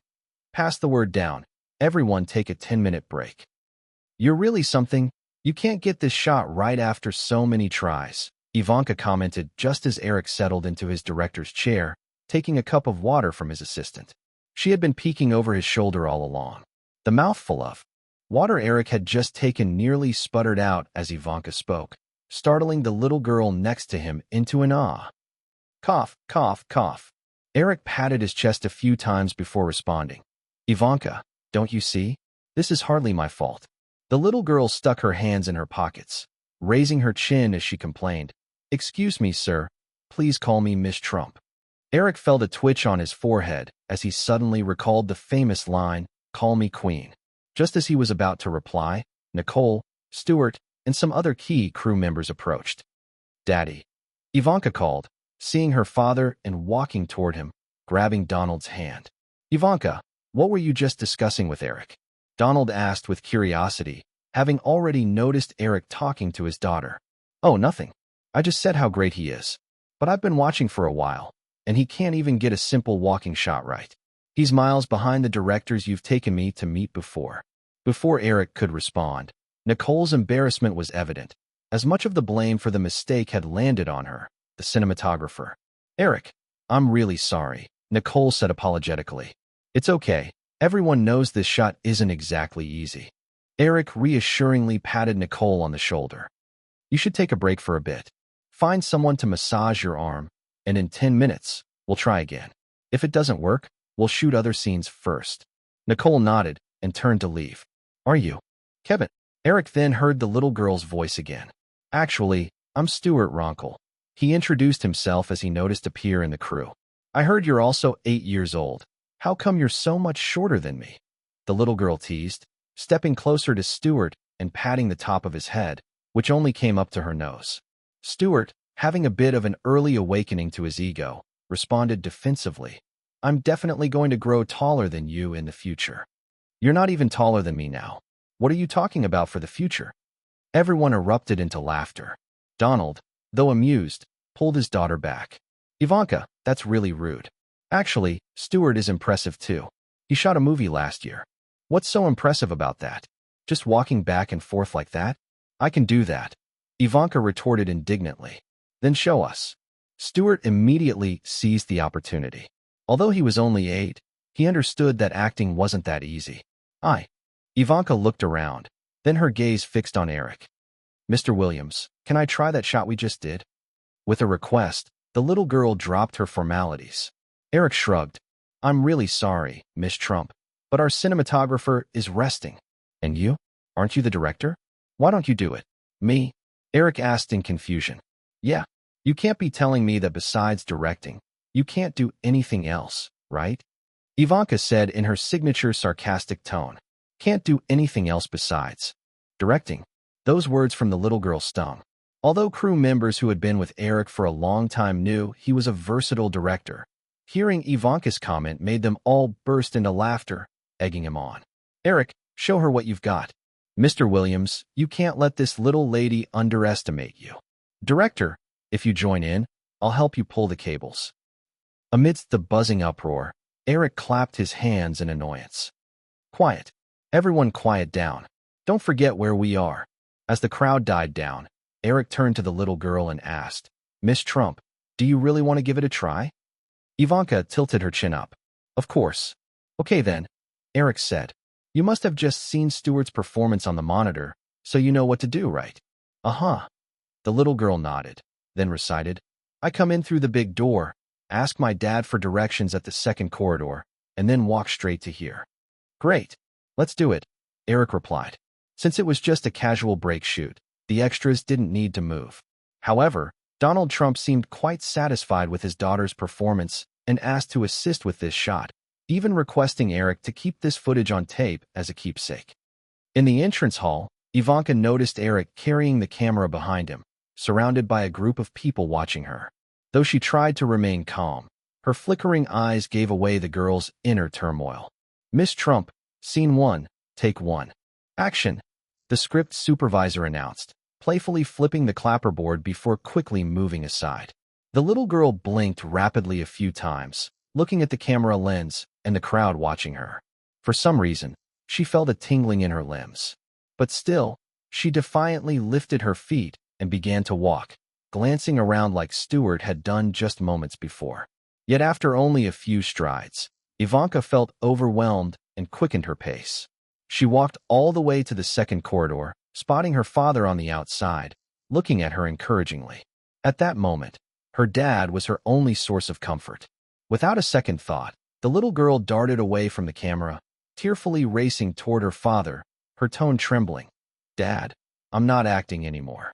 "Pass the word down. Everyone take a 10-minute break." "You're really something. You can't get this shot right after so many tries, Ivanka commented just as Eric settled into his director's chair, taking a cup of water from his assistant. She had been peeking over his shoulder all along. The mouthful of water Eric had just taken nearly sputtered out as Ivanka spoke, startling the little girl next to him into an ah. Cough, cough, cough. Eric patted his chest a few times before responding. Ivanka, don't you see? This is hardly my fault. The little girl stuck her hands in her pockets, raising her chin as she complained. Excuse me, sir. Please call me Miss Trump. Eric felt a twitch on his forehead as he suddenly recalled the famous line, "Call me Queen." Just as he was about to reply, Nicole, Stuart, and some other key crew members approached. Daddy, Ivanka called, seeing her father and walking toward him, grabbing Donald's hand. Ivanka, what were you just discussing with Eric? Donald asked with curiosity, having already noticed Eric talking to his daughter. Oh, nothing. I just said how great he is. But I've been watching for a while, and he can't even get a simple walking shot right. He's miles behind the directors you've taken me to meet before. Before Eric could respond, Nicole's embarrassment was evident, as much of the blame for the mistake had landed on her, the cinematographer. Eric, I'm really sorry, Nicole said apologetically. It's okay. Everyone knows this shot isn't exactly easy. Eric reassuringly patted Nicole on the shoulder. You should take a break for a bit. Find someone to massage your arm, and in 10 minutes, we'll try again. If it doesn't work, we'll shoot other scenes first. Nicole nodded and turned to leave. Are you? Kevin. Eric then heard the little girl's voice again. Actually, I'm Stuart Ronkel. He introduced himself as he noticed a peer in the crew. I heard you're also 8 years old. How come you're so much shorter than me? The little girl teased, stepping closer to Stuart and patting the top of his head, which only came up to her nose. Stuart, having a bit of an early awakening to his ego, responded defensively. I'm definitely going to grow taller than you in the future. You're not even taller than me now. What are you talking about for the future? Everyone erupted into laughter. Donald, though amused, pulled his daughter back. Ivanka, that's really rude. Actually, Stuart is impressive too. He shot a movie last year. What's so impressive about that? Just walking back and forth like that? I can do that. Ivanka retorted indignantly. Then show us. Stuart immediately seized the opportunity. Although he was only 8, he understood that acting wasn't that easy. Ivanka looked around, then her gaze fixed on Eric. Mr. Williams, can I try that shot we just did? With a request, the little girl dropped her formalities. Eric shrugged. I'm really sorry, Miss Trump, but our cinematographer is resting. And you? Aren't you the director? Why don't you do it? Me? Eric asked in confusion. Yeah, you can't be telling me that besides directing, you can't do anything else, right? Ivanka said in her signature sarcastic tone. Can't do anything else besides directing. Those words from the little girl stung. Although crew members who had been with Eric for a long time knew he was a versatile director, hearing Ivanka's comment made them all burst into laughter, egging him on. Eric, show her what you've got. Mr. Williams, you can't let this little lady underestimate you. Director, if you join in, I'll help you pull the cables. Amidst the buzzing uproar, Eric clapped his hands in annoyance. Quiet. Everyone quiet down. Don't forget where we are. As the crowd died down, Eric turned to the little girl and asked, Miss Trump, do you really want to give it a try? Ivanka tilted her chin up. Of course. Okay then, Eric said. You must have just seen Stuart's performance on the monitor, so you know what to do, right? Uh-huh. The little girl nodded, then recited, I come in through the big door, ask my dad for directions at the second corridor, and then walk straight to here. Great. Let's do it, Eric replied. Since it was just a casual break shoot, the extras didn't need to move. However, Donald Trump seemed quite satisfied with his daughter's performance and asked to assist with this shot, even requesting Eric to keep this footage on tape as a keepsake. In the entrance hall, Ivanka noticed Eric carrying the camera behind him, surrounded by a group of people watching her. Though she tried to remain calm, her flickering eyes gave away the girl's inner turmoil. Miss Trump, Scene 1, Take 1. Action, the script supervisor announced, playfully flipping the clapperboard before quickly moving aside. The little girl blinked rapidly a few times, looking at the camera lens and the crowd watching her. For some reason, she felt a tingling in her limbs. But still, She defiantly lifted her feet and began to walk, glancing around like Stuart had done just moments before. Yet after only a few strides, Ivanka felt overwhelmed and quickened her pace. She walked all the way to the second corridor, spotting her father on the outside, looking at her encouragingly. At that moment, her dad was her only source of comfort. Without a second thought, the little girl darted away from the camera, tearfully racing toward her father, her tone trembling. "Dad, I'm not acting anymore."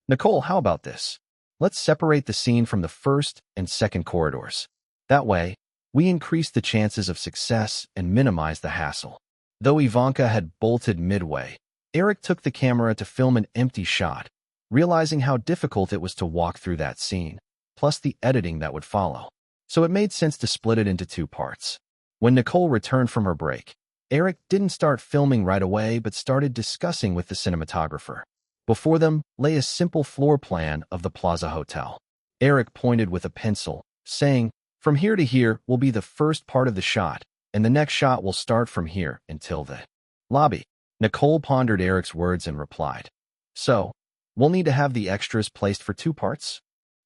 "Nicole, how about this? Let's separate the scene from the first and second corridors. That way, we increase the chances of success and minimize the hassle." Though Ivanka had bolted midway, Eric took the camera to film an empty shot, realizing how difficult it was to walk through that scene, plus the editing that would follow. So it made sense to split it into two parts. When Nicole returned from her break, Eric didn't start filming right away but started discussing with the cinematographer. Before them lay a simple floor plan of the Plaza Hotel. Eric pointed with a pencil, saying, "From here to here will be the first part of the shot, and the next shot will start from here until the lobby." Nicole pondered Eric's words and replied, "So, we'll need to have the extras placed for two parts?"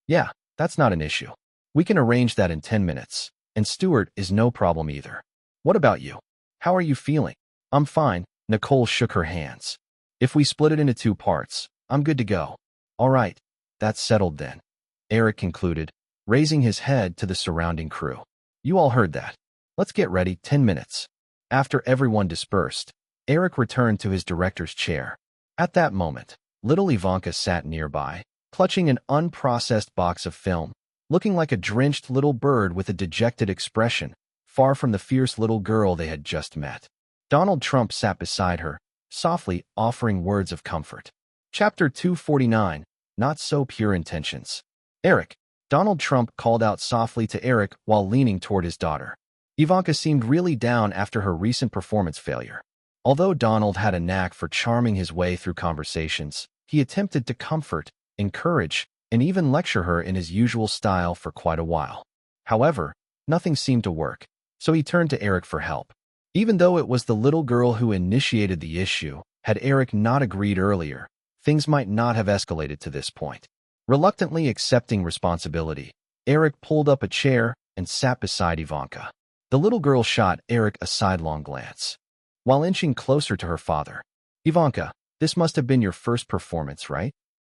"Yeah, that's not an issue. We can arrange that in 10 minutes, and Stuart is no problem either. What about you? How are you feeling?" "I'm fine." Nicole shook her hands. "If we split it into two parts, I'm good to go." "All right, that's settled then," Eric concluded, raising his head to the surrounding crew. "You all heard that. Let's get ready. 10 minutes. After everyone dispersed, Eric returned to his director's chair. At that moment, little Ivanka sat nearby, clutching an unprocessed box of film, looking like a drenched little bird with a dejected expression, far from the fierce little girl they had just met. Donald Trump sat beside her, softly offering words of comfort. Chapter 249, Not So Pure Intentions. "Eric," Donald Trump called out softly to Eric while leaning toward his daughter. Ivanka seemed really down after her recent performance failure. Although Donald had a knack for charming his way through conversations, he attempted to comfort, encourage, and even lecture her in his usual style for quite a while. However, nothing seemed to work, so he turned to Eric for help. Even though it was the little girl who initiated the issue, had Eric not agreed earlier, things might not have escalated to this point. Reluctantly accepting responsibility, Eric pulled up a chair and sat beside Ivanka. The little girl shot Eric a sidelong glance. While inching closer to her father, "Ivanka, this must have been your first performance, right?"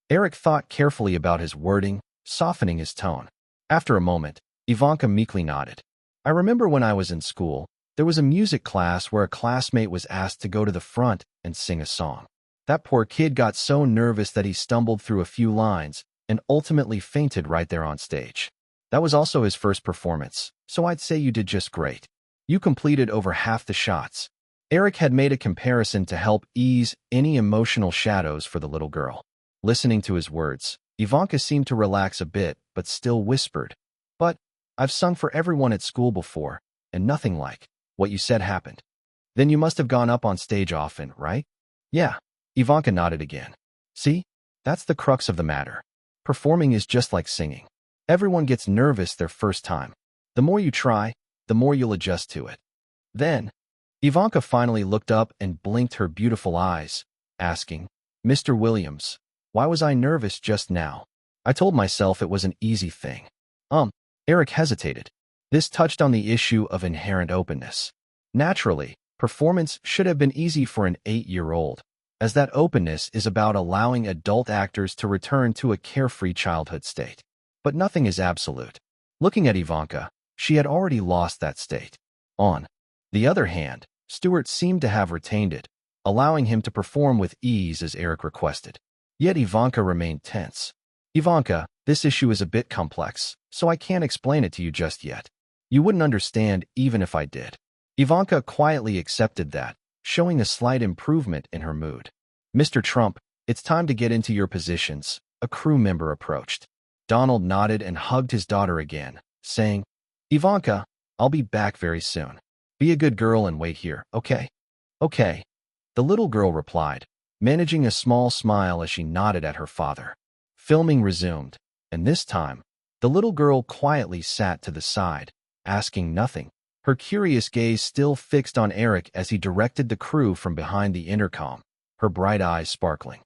Eric thought carefully about his wording, softening his tone. After a moment, Ivanka meekly nodded. "I remember when I was in school, there was a music class where a classmate was asked to go to the front and sing a song. That poor kid got so nervous that he stumbled through a few lines and ultimately fainted right there on stage. That was also his first performance, so I'd say you did just great. You completed over half the shots." Eric had made a comparison to help ease any emotional shadows for the little girl. Listening to his words, Ivanka seemed to relax a bit, but still whispered, "But I've sung for everyone at school before, and nothing like what you said happened." "Then you must have gone up on stage often, right?" "Yeah." Ivanka nodded again. "See, that's the crux of the matter. Performing is just like singing. Everyone gets nervous their first time. The more you try, the more you'll adjust to it." Then, Ivanka finally looked up and blinked her beautiful eyes, asking, "Mr. Williams, why was I nervous just now? I told myself it was an easy thing." Eric hesitated. This touched on the issue of inherent openness. Naturally, performance should have been easy for an 8-year-old, as that openness is about allowing adult actors to return to a carefree childhood state. But nothing is absolute. Looking at Ivanka, she had already lost that state. On the other hand, Stuart seemed to have retained it, allowing him to perform with ease as Eric requested. Yet Ivanka remained tense. "Ivanka, this issue is a bit complex, so I can't explain it to you just yet. You wouldn't understand even if I did." Ivanka quietly accepted that, showing a slight improvement in her mood. "Mr. Trump, it's time to get into your positions," a crew member approached. Donald nodded and hugged his daughter again, saying, "Ivanka, I'll be back very soon. Be a good girl and wait here, okay?" "Okay," the little girl replied, managing a small smile as she nodded at her father. Filming resumed, and this time, the little girl quietly sat to the side, asking nothing, her curious gaze still fixed on Eric as he directed the crew from behind the intercom. her bright eyes sparkling.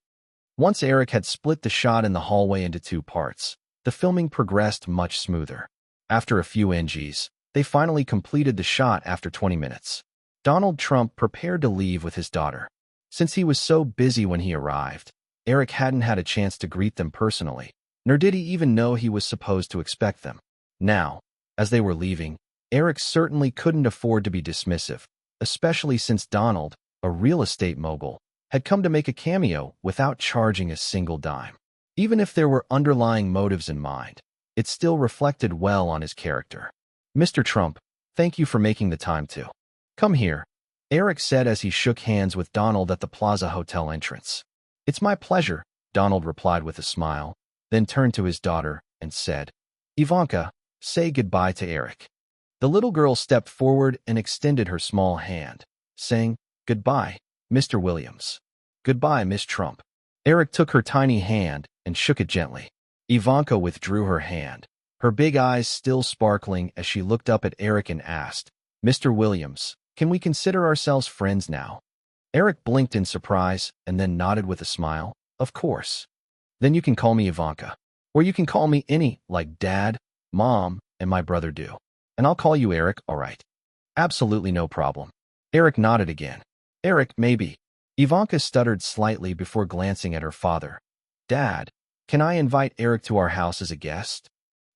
Once Eric had split the shot in the hallway into two parts, the filming progressed much smoother. After a few NGs, they finally completed the shot after 20 minutes. Donald Trump prepared to leave with his daughter. Since he was so busy when he arrived, Eric hadn't had a chance to greet them personally, nor did he even know he was supposed to expect them. Now, as they were leaving, Eric certainly couldn't afford to be dismissive, especially since Donald, a real estate mogul, had come to make a cameo without charging a single dime. Even if there were underlying motives in mind, it still reflected well on his character. "Mr. Trump, thank you for making the time to come here," Eric said as he shook hands with Donald at the Plaza Hotel entrance. "It's my pleasure," Donald replied with a smile, then turned to his daughter and said, "Ivanka, say goodbye to Eric." The little girl stepped forward and extended her small hand, saying, "Goodbye, Mr. Williams." "Goodbye, Miss Trump." Eric took her tiny hand and shook it gently. Ivanka withdrew her hand, her big eyes still sparkling as she looked up at Eric and asked, "Mr. Williams, can we consider ourselves friends now?" Eric blinked in surprise and then nodded with a smile. "Of course." "Then you can call me Ivanka. Or you can call me any, like Dad, Mom, and my brother do. And I'll call you Eric, all right?" "Absolutely no problem." Eric nodded again. "Eric, maybe." Ivanka stuttered slightly before glancing at her father. "Dad, can I invite Eric to our house as a guest?"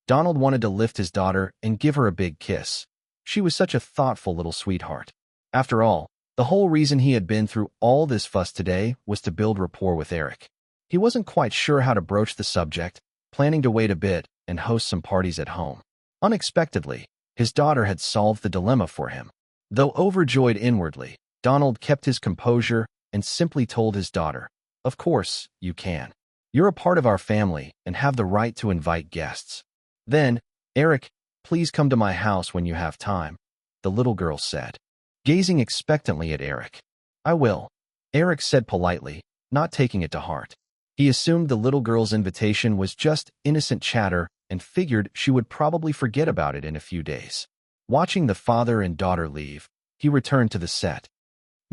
Donald wanted to lift his daughter and give her a big kiss. She was such a thoughtful little sweetheart. After all, the whole reason he had been through all this fuss today was to build rapport with Eric. He wasn't quite sure how to broach the subject, planning to wait a bit and host some parties at home. Unexpectedly, his daughter had solved the dilemma for him. Though overjoyed inwardly, Donald kept his composure and simply told his daughter, "Of course, you can. You're a part of our family and have the right to invite guests." Then, "Eric, please come to my house when you have time," the little girl said, gazing expectantly at Eric. "I will," Eric said politely, not taking it to heart. He assumed the little girl's invitation was just innocent chatter and figured she would probably forget about it in a few days. Watching the father and daughter leave, he returned to the set.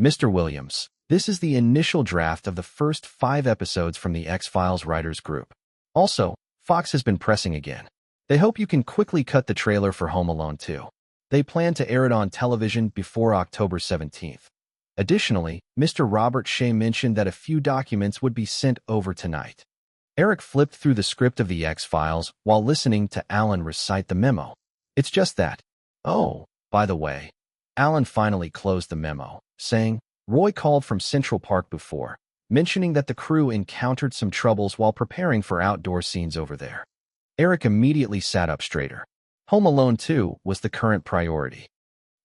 "Mr. Williams, this is the initial draft of the first 5 episodes from the X-Files writers group. Also, Fox has been pressing again. They hope you can quickly cut the trailer for Home Alone 2. They plan to air it on television before October 17th. Additionally, Mr. Robert Shea mentioned that a few documents would be sent over tonight." Eric flipped through the script of the X-Files while listening to Alan recite the memo. "It's just that. Oh, by the way." Alan finally closed the memo, saying, "Roy called from Central Park before, mentioning that the crew encountered some troubles while preparing for outdoor scenes over there." Eric immediately sat up straighter. Home Alone 2 was the current priority.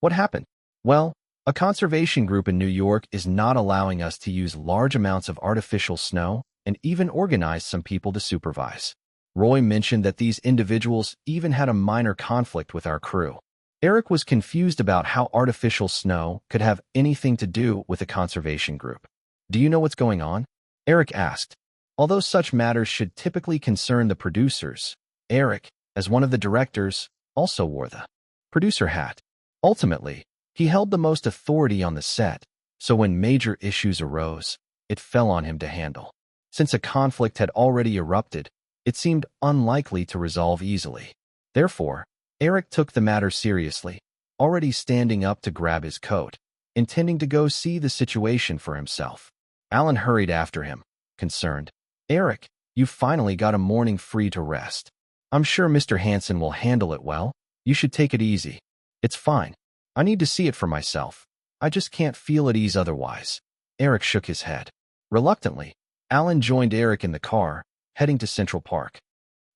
"What happened?" "Well, a conservation group in New York is not allowing us to use large amounts of artificial snow and even organized some people to supervise. Roy mentioned that these individuals even had a minor conflict with our crew." Eric was confused about how artificial snow could have anything to do with a conservation group. "Do you know what's going on?" Eric asked. Although such matters should typically concern the producers, Eric, as one of the directors, also wore the producer hat. Ultimately, he held the most authority on the set, so when major issues arose, it fell on him to handle. Since a conflict had already erupted, it seemed unlikely to resolve easily. Therefore, Eric took the matter seriously, already standing up to grab his coat, intending to go see the situation for himself. Alan hurried after him, concerned. "Eric, you've finally got a morning free to rest. I'm sure Mr. Hansen will handle it well. You should take it easy." "It's fine. I need to see it for myself. I just can't feel at ease otherwise." Eric shook his head. Reluctantly, Alan joined Eric in the car, heading to Central Park.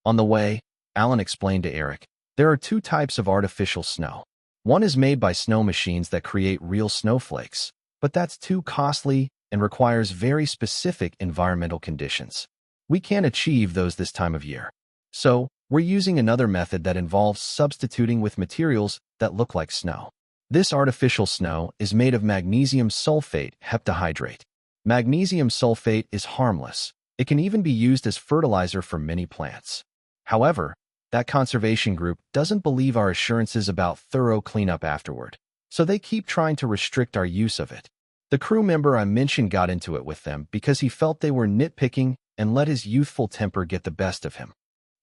On the way, Alan explained to Eric, there are 2 types of artificial snow. One is made by snow machines that create real snowflakes, but that's too costly and requires very specific environmental conditions. We can't achieve those this time of year. So, we're using another method that involves substituting with materials that look like snow. This artificial snow is made of magnesium sulfate heptahydrate. Magnesium sulfate is harmless. It can even be used as fertilizer for many plants. However, that conservation group doesn't believe our assurances about thorough cleanup afterward, so they keep trying to restrict our use of it. The crew member I mentioned got into it with them because he felt they were nitpicking and let his youthful temper get the best of him.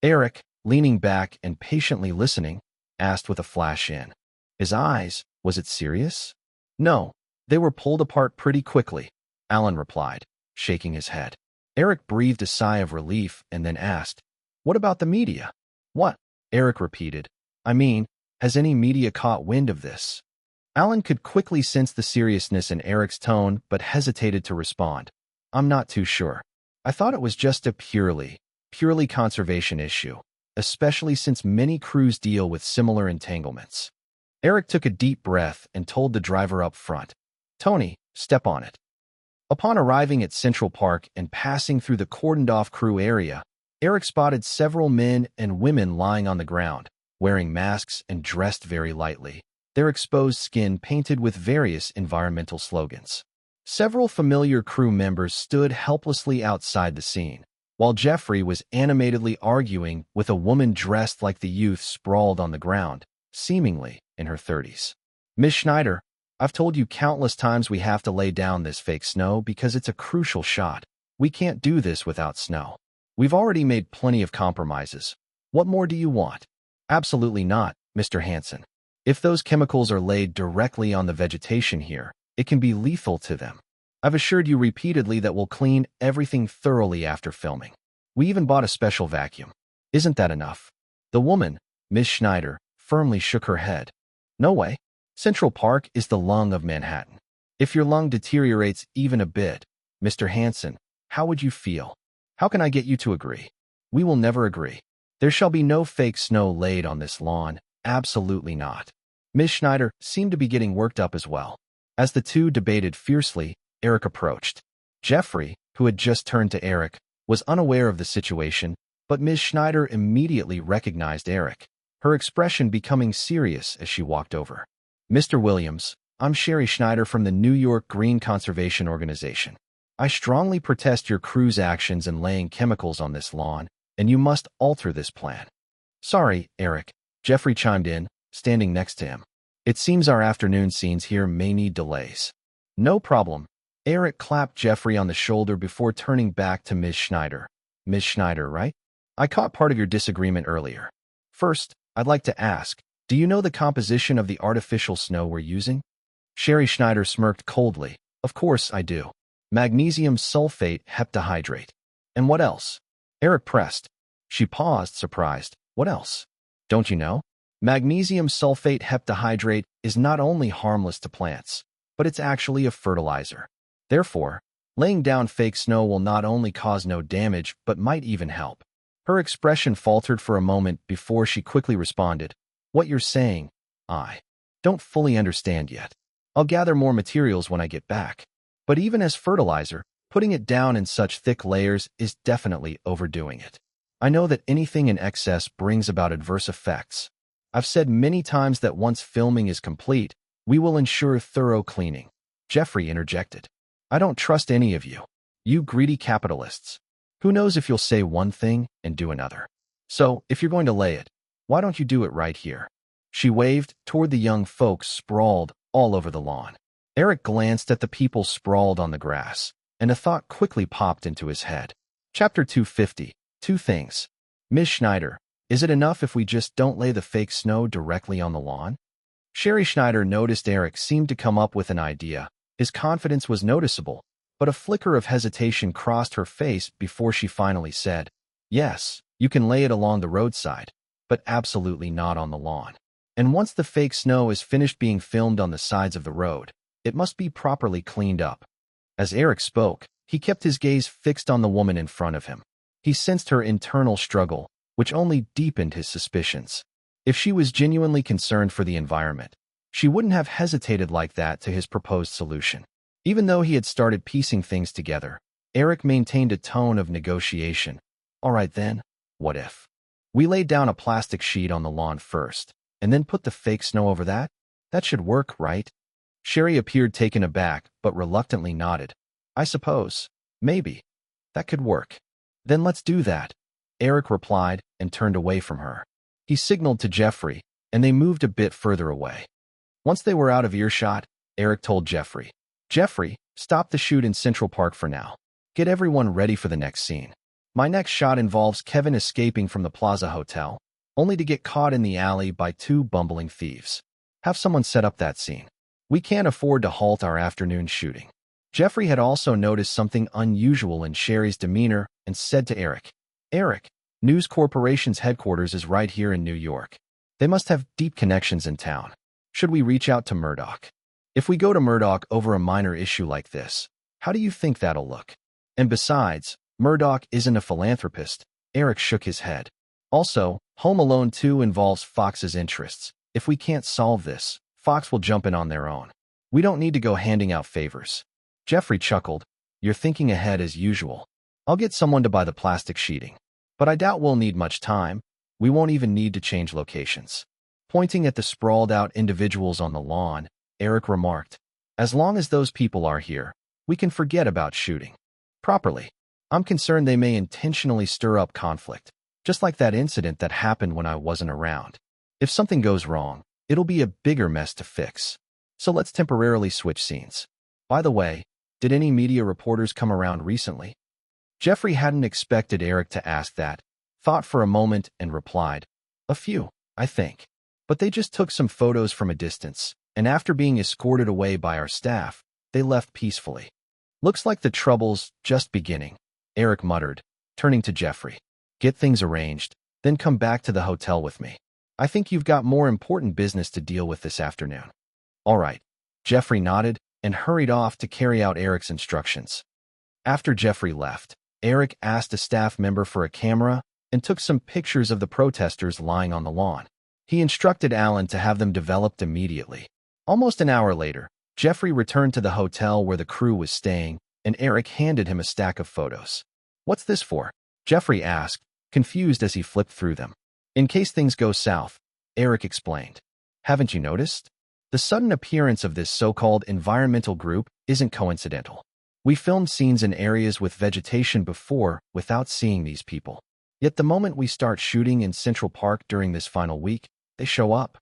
Eric, leaning back and patiently listening, asked with a flash in his eyes, was it serious? No, they were pulled apart pretty quickly, Alan replied, shaking his head. Eric breathed a sigh of relief and then asked, what about the media? What? Eric repeated. I mean, has any media caught wind of this? Alan could quickly sense the seriousness in Eric's tone but hesitated to respond. I'm not too sure. I thought it was just a purely conservation issue, especially since many crews deal with similar entanglements. Eric took a deep breath and told the driver up front, Tony, step on it. Upon arriving at Central Park and passing through the cordoned-off crew area, Eric spotted several men and women lying on the ground, wearing masks and dressed very lightly, their exposed skin painted with various environmental slogans. Several familiar crew members stood helplessly outside the scene, while Jeffrey was animatedly arguing with a woman dressed like the youth sprawled on the ground, seemingly in her 30s. Miss Schneider, I've told you countless times we have to lay down this fake snow because it's a crucial shot. We can't do this without snow. We've already made plenty of compromises. What more do you want? Absolutely not, Mr. Hansen. If those chemicals are laid directly on the vegetation here, it can be lethal to them. I've assured you repeatedly that we'll clean everything thoroughly after filming. We even bought a special vacuum. Isn't that enough? The woman, Miss Schneider, firmly shook her head. No way. Central Park is the lung of Manhattan. If your lung deteriorates even a bit, Mr. Hansen, how would you feel? How can I get you to agree? We will never agree. There shall be no fake snow laid on this lawn. Absolutely not. Miss Schneider seemed to be getting worked up as well. As the two debated fiercely, Eric approached. Jeffrey, who had just turned to Eric, was unaware of the situation, but Miss Schneider immediately recognized Eric, her expression becoming serious as she walked over. Mr. Williams, I'm Sherry Schneider from the New York Green Conservation Organization. I strongly protest your crew's actions in laying chemicals on this lawn, and you must alter this plan. Sorry, Eric, Jeffrey chimed in, standing next to him. It seems our afternoon scenes here may need delays. No problem. Eric clapped Jeffrey on the shoulder before turning back to Ms. Schneider. Ms. Schneider, right? I caught part of your disagreement earlier. First, I'd like to ask, do you know the composition of the artificial snow we're using? Sherry Schneider smirked coldly. Of course I do. Magnesium sulfate heptahydrate. And what else? Eric pressed. She paused, surprised. What else? Don't you know? Magnesium sulfate heptahydrate is not only harmless to plants, but it's actually a fertilizer. Therefore, laying down fake snow will not only cause no damage, but might even help. Her expression faltered for a moment before she quickly responded. What you're saying, I don't fully understand yet. I'll gather more materials when I get back. But even as fertilizer, putting it down in such thick layers is definitely overdoing it. I know that anything in excess brings about adverse effects. I've said many times that once filming is complete, we will ensure thorough cleaning. Jeffrey interjected. I don't trust any of you. You greedy capitalists. Who knows if you'll say one thing and do another. So, if you're going to lay it, why don't you do it right here? She waved toward the young folks sprawled all over the lawn. Eric glanced at the people sprawled on the grass, and a thought quickly popped into his head. Chapter 250. Two things. Ms. Schneider, is it enough if we just don't lay the fake snow directly on the lawn? Sherry Schneider noticed Eric seemed to come up with an idea. His confidence was noticeable, but a flicker of hesitation crossed her face before she finally said, yes, you can lay it along the roadside, but absolutely not on the lawn. And once the fake snow is finished being filmed on the sides of the road, it must be properly cleaned up. As Eric spoke, he kept his gaze fixed on the woman in front of him. He sensed her internal struggle, which only deepened his suspicions. If she was genuinely concerned for the environment, she wouldn't have hesitated like that to his proposed solution. Even though he had started piecing things together, Eric maintained a tone of negotiation. All right then, what if we laid down a plastic sheet on the lawn first, and then put the fake snow over that? That should work, right? Sherry appeared taken aback, but reluctantly nodded. I suppose. Maybe. That could work. Then let's do that, Eric replied and turned away from her. He signaled to Jeffrey, and they moved a bit further away. Once they were out of earshot, Eric told Jeffrey, Jeffrey, stop the shoot in Central Park for now. Get everyone ready for the next scene. My next shot involves Kevin escaping from the Plaza Hotel, only to get caught in the alley by two bumbling thieves. Have someone set up that scene. We can't afford to halt our afternoon shooting. Jeffrey had also noticed something unusual in Sherry's demeanor and said to Eric, Eric, News Corporation's headquarters is right here in New York. They must have deep connections in town. Should we reach out to Murdoch? If we go to Murdoch over a minor issue like this, how do you think that'll look? And besides, Murdoch isn't a philanthropist. Eric shook his head. Also, Home Alone 2 involves Fox's interests. If we can't solve this, Fox will jump in on their own. We don't need to go handing out favors. Jeffrey chuckled. You're thinking ahead as usual. I'll get someone to buy the plastic sheeting. But I doubt we'll need much time. We won't even need to change locations. Pointing at the sprawled-out individuals on the lawn, Eric remarked, as long as those people are here, we can forget about shooting. Properly. I'm concerned they may intentionally stir up conflict, just like that incident that happened when I wasn't around. If something goes wrong, it'll be a bigger mess to fix. So let's temporarily switch scenes. By the way, did any media reporters come around recently? Jeffrey hadn't expected Eric to ask that, thought for a moment and replied, a few, I think. But they just took some photos from a distance, and after being escorted away by our staff, they left peacefully. Looks like the trouble's just beginning, Eric muttered, turning to Jeffrey. Get things arranged, then come back to the hotel with me. I think you've got more important business to deal with this afternoon. All right. Jeffrey nodded and hurried off to carry out Eric's instructions. After Jeffrey left, Eric asked a staff member for a camera and took some pictures of the protesters lying on the lawn. He instructed Alan to have them developed immediately. Almost an hour later, Jeffrey returned to the hotel where the crew was staying, and Eric handed him a stack of photos. What's this for? Jeffrey asked, confused as he flipped through them. In case things go south, Eric explained. Haven't you noticed? The sudden appearance of this so-called environmental group isn't coincidental. We filmed scenes in areas with vegetation before without seeing these people. Yet the moment we start shooting in Central Park during this final week, they show up.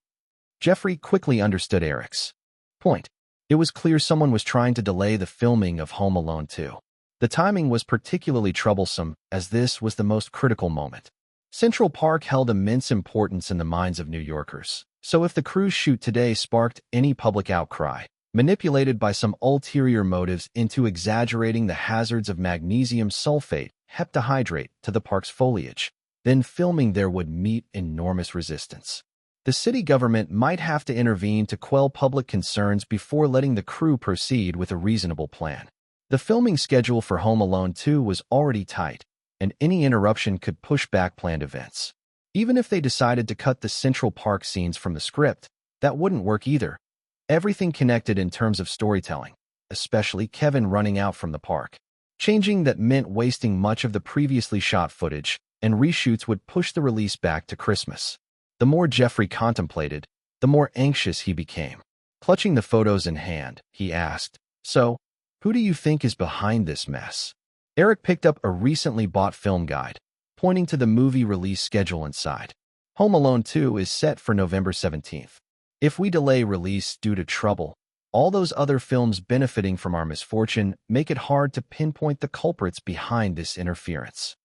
Jeffrey quickly understood Eric's point. It was clear someone was trying to delay the filming of Home Alone 2. The timing was particularly troublesome, as this was the most critical moment. Central Park held immense importance in the minds of New Yorkers, so if the crew's shoot today sparked any public outcry, manipulated by some ulterior motives into exaggerating the hazards of magnesium sulfate heptahydrate to the park's foliage, then filming there would meet enormous resistance. The city government might have to intervene to quell public concerns before letting the crew proceed with a reasonable plan. The filming schedule for Home Alone 2 was already tight, and any interruption could push back planned events. Even if they decided to cut the Central Park scenes from the script, that wouldn't work either. Everything connected in terms of storytelling, especially Kevin running out from the park. Changing that meant wasting much of the previously shot footage, and reshoots would push the release back to Christmas. The more Jeffrey contemplated, the more anxious he became. Clutching the photos in hand, he asked, So, who do you think is behind this mess? Eric picked up a recently bought film guide, pointing to the movie release schedule inside. Home Alone 2 is set for November 17th. If we delay release due to trouble, all those other films benefiting from our misfortune make it hard to pinpoint the culprits behind this interference.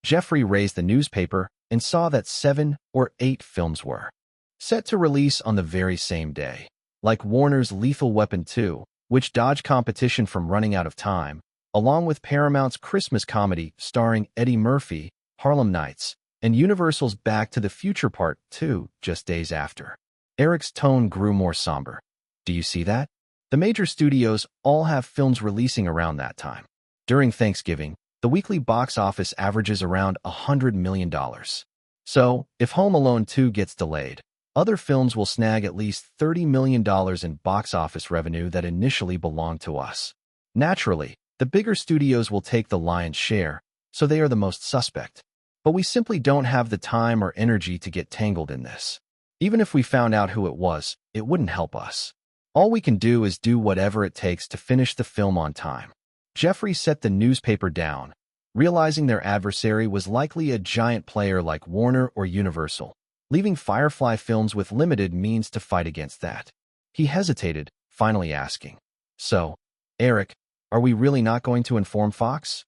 Jeffrey raised the newspaper and saw that 7 or 8 films were set to release on the very same day, like Warner's Lethal Weapon 2, which dodged competition from running out of time, along with Paramount's Christmas comedy starring Eddie Murphy, Harlem Nights, and Universal's Back to the Future Part 2 just days after. Eric's tone grew more somber. Do you see that? The major studios all have films releasing around that time. During Thanksgiving, the weekly box office averages around $100 million. So, if Home Alone 2 gets delayed, other films will snag at least $30 million in box office revenue that initially belonged to us. Naturally, the bigger studios will take the lion's share, so they are the most suspect. But we simply don't have the time or energy to get tangled in this. Even if we found out who it was, it wouldn't help us. All we can do is do whatever it takes to finish the film on time. Jeffrey set the newspaper down, realizing their adversary was likely a giant player like Warner or Universal, leaving Firefly Films with limited means to fight against that. He hesitated, finally asking, So, Eric, are we really not going to inform Fox?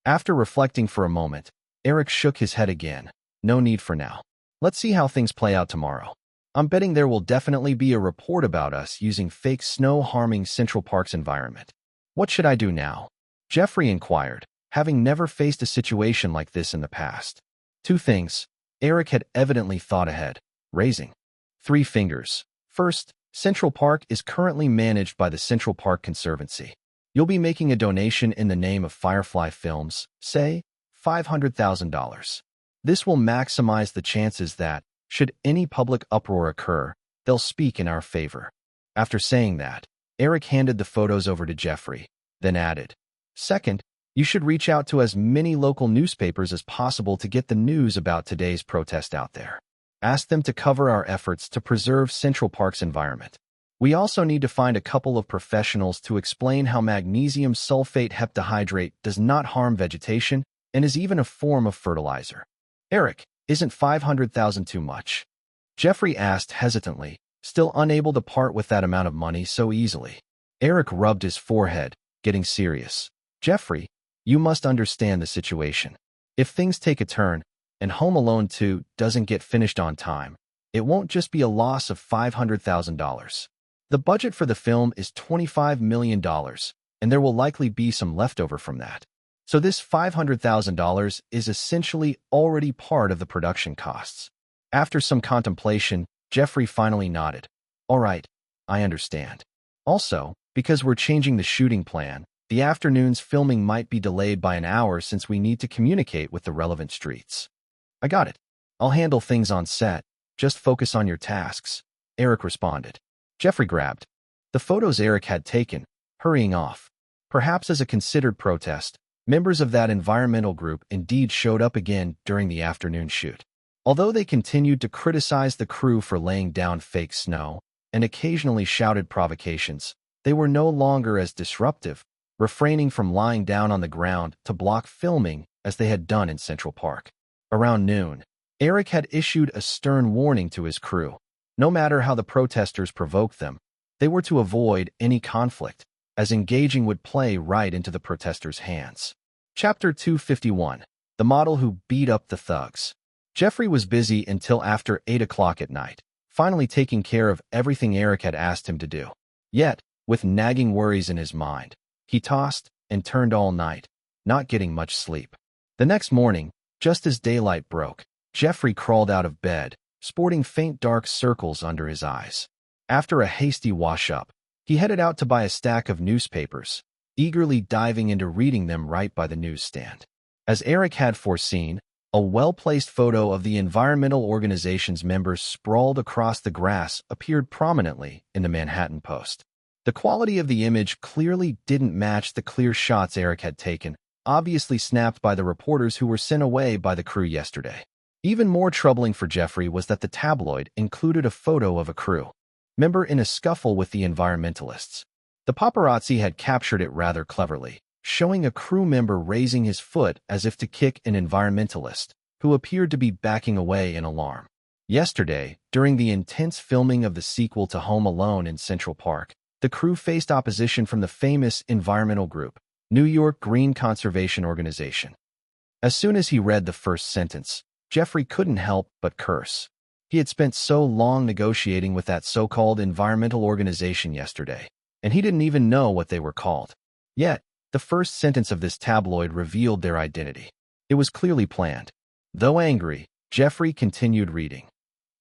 After reflecting for a moment, Eric shook his head again. No need for now. Let's see how things play out tomorrow. I'm betting there will definitely be a report about us using fake snow harming Central Park's environment. What should I do now? Jeffrey inquired, having never faced a situation like this in the past. Two things. Eric had evidently thought ahead, raising three fingers. First, Central Park is currently managed by the Central Park Conservancy. You'll be making a donation in the name of Firefly Films, say, $500,000. This will maximize the chances that, should any public uproar occur, they'll speak in our favor. After saying that, Eric handed the photos over to Jeffrey, then added, Second, you should reach out to as many local newspapers as possible to get the news about today's protest out there. Ask them to cover our efforts to preserve Central Park's environment. We also need to find a couple of professionals to explain how magnesium sulfate heptahydrate does not harm vegetation and is even a form of fertilizer. Eric, isn't $500,000 too much? Jeffrey asked hesitantly, still unable to part with that amount of money so easily. Eric rubbed his forehead, getting serious. Jeffrey, you must understand the situation. If things take a turn, and Home Alone 2 doesn't get finished on time, it won't just be a loss of $500,000. The budget for the film is $25 million, and there will likely be some leftover from that. So this $500,000 is essentially already part of the production costs. After some contemplation, Jeffrey finally nodded. All right, I understand. Also, because we're changing the shooting plan, the afternoon's filming might be delayed by an hour since we need to communicate with the relevant streets. I got it. I'll handle things on set. Just focus on your tasks, Eric responded. Jeffrey grabbed the photos Eric had taken, hurrying off. Perhaps as a considered protest, members of that environmental group indeed showed up again during the afternoon shoot. Although they continued to criticize the crew for laying down fake snow and occasionally shouted provocations, they were no longer as disruptive, refraining from lying down on the ground to block filming as they had done in Central Park. Around noon, Eric had issued a stern warning to his crew. No matter how the protesters provoked them, they were to avoid any conflict, as engaging would play right into the protesters' hands. Chapter 251. The Model Who Beat Up the Thugs. Jeffrey was busy until after 8 o'clock at night, finally taking care of everything Eric had asked him to do. Yet, with nagging worries in his mind, he tossed and turned all night, not getting much sleep. The next morning, just as daylight broke, Jeffrey crawled out of bed, sporting faint dark circles under his eyes. After a hasty wash-up, he headed out to buy a stack of newspapers, eagerly diving into reading them right by the newsstand. As Eric had foreseen, a well-placed photo of the environmental organization's members sprawled across the grass appeared prominently in the Manhattan Post. The quality of the image clearly didn't match the clear shots Eric had taken, obviously snapped by the reporters who were sent away by the crew yesterday. Even more troubling for Jeffrey was that the tabloid included a photo of a crew member in a scuffle with the environmentalists. The paparazzi had captured it rather cleverly, showing a crew member raising his foot as if to kick an environmentalist, who appeared to be backing away in alarm. Yesterday, during the intense filming of the sequel to Home Alone in Central Park, the crew faced opposition from the famous environmental group, New York Green Conservation Organization. As soon as he read the first sentence, Jeffrey couldn't help but curse. He had spent so long negotiating with that so-called environmental organization yesterday, and he didn't even know what they were called. Yet, the first sentence of this tabloid revealed their identity. It was clearly planned. Though angry, Jeffrey continued reading.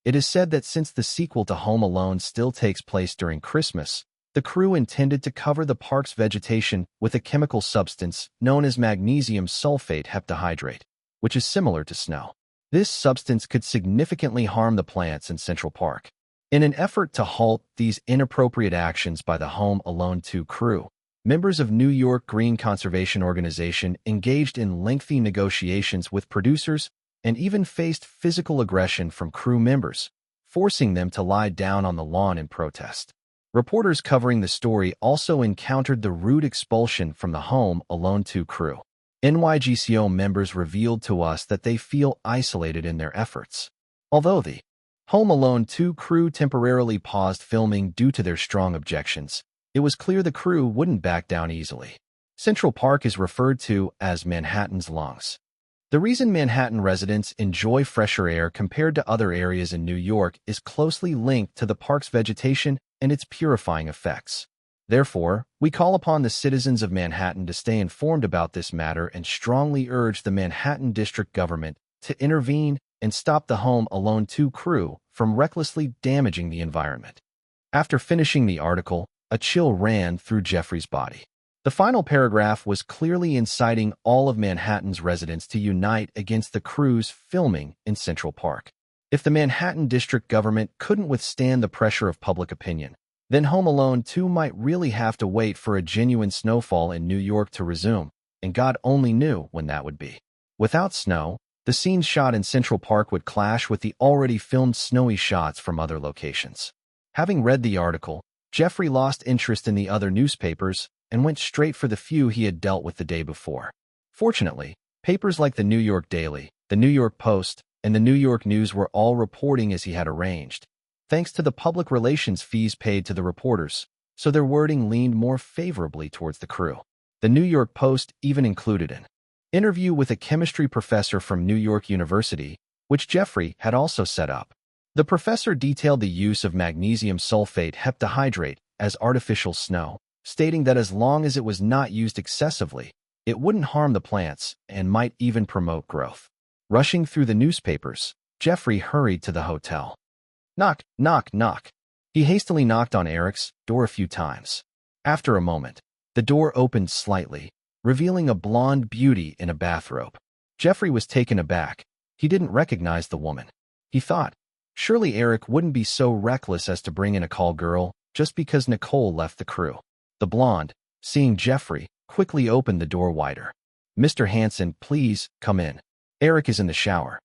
It is said that since the sequel to Home Alone still takes place during Christmas, the crew intended to cover the park's vegetation with a chemical substance known as magnesium sulfate heptahydrate, which is similar to snow. This substance could significantly harm the plants in Central Park. In an effort to halt these inappropriate actions by the Home Alone 2 crew, members of New York Green Conservation Organization engaged in lengthy negotiations with producers and even faced physical aggression from crew members, forcing them to lie down on the lawn in protest. Reporters covering the story also encountered the rude expulsion from the Home Alone 2 crew. NYGCO members revealed to us that they feel isolated in their efforts. Although the Home Alone 2 crew temporarily paused filming due to their strong objections, it was clear the crew wouldn't back down easily. Central Park is referred to as Manhattan's lungs. The reason Manhattan residents enjoy fresher air compared to other areas in New York is closely linked to the park's vegetation and its purifying effects. Therefore, we call upon the citizens of Manhattan to stay informed about this matter and strongly urge the Manhattan District Government to intervene and stop the Home Alone 2 crew from recklessly damaging the environment. After finishing the article, a chill ran through Jeffrey's body. The final paragraph was clearly inciting all of Manhattan's residents to unite against the crew's filming in Central Park. If the Manhattan District Government couldn't withstand the pressure of public opinion, then Home Alone 2 might really have to wait for a genuine snowfall in New York to resume, and God only knew when that would be. Without snow, the scenes shot in Central Park would clash with the already filmed snowy shots from other locations. Having read the article, Jeffrey lost interest in the other newspapers and went straight for the few he had dealt with the day before. Fortunately, papers like the New York Daily, the New York Post, and the New York News were all reporting as he had arranged, thanks to the public relations fees paid to the reporters, so their wording leaned more favorably towards the crew. The New York Post even included an interview with a chemistry professor from New York University, which Jeffrey had also set up. The professor detailed the use of magnesium sulfate heptahydrate as artificial snow, stating that as long as it was not used excessively, it wouldn't harm the plants and might even promote growth. Rushing through the newspapers, Jeffrey hurried to the hotel. Knock, knock, knock. He hastily knocked on Eric's door a few times. After a moment, the door opened slightly, revealing a blonde beauty in a bathrobe. Jeffrey was taken aback. He didn't recognize the woman. He thought, surely Eric wouldn't be so reckless as to bring in a call girl just because Nicole left the crew. The blonde, seeing Jeffrey, quickly opened the door wider. "Mr. Hansen, please, come in. Eric is in the shower."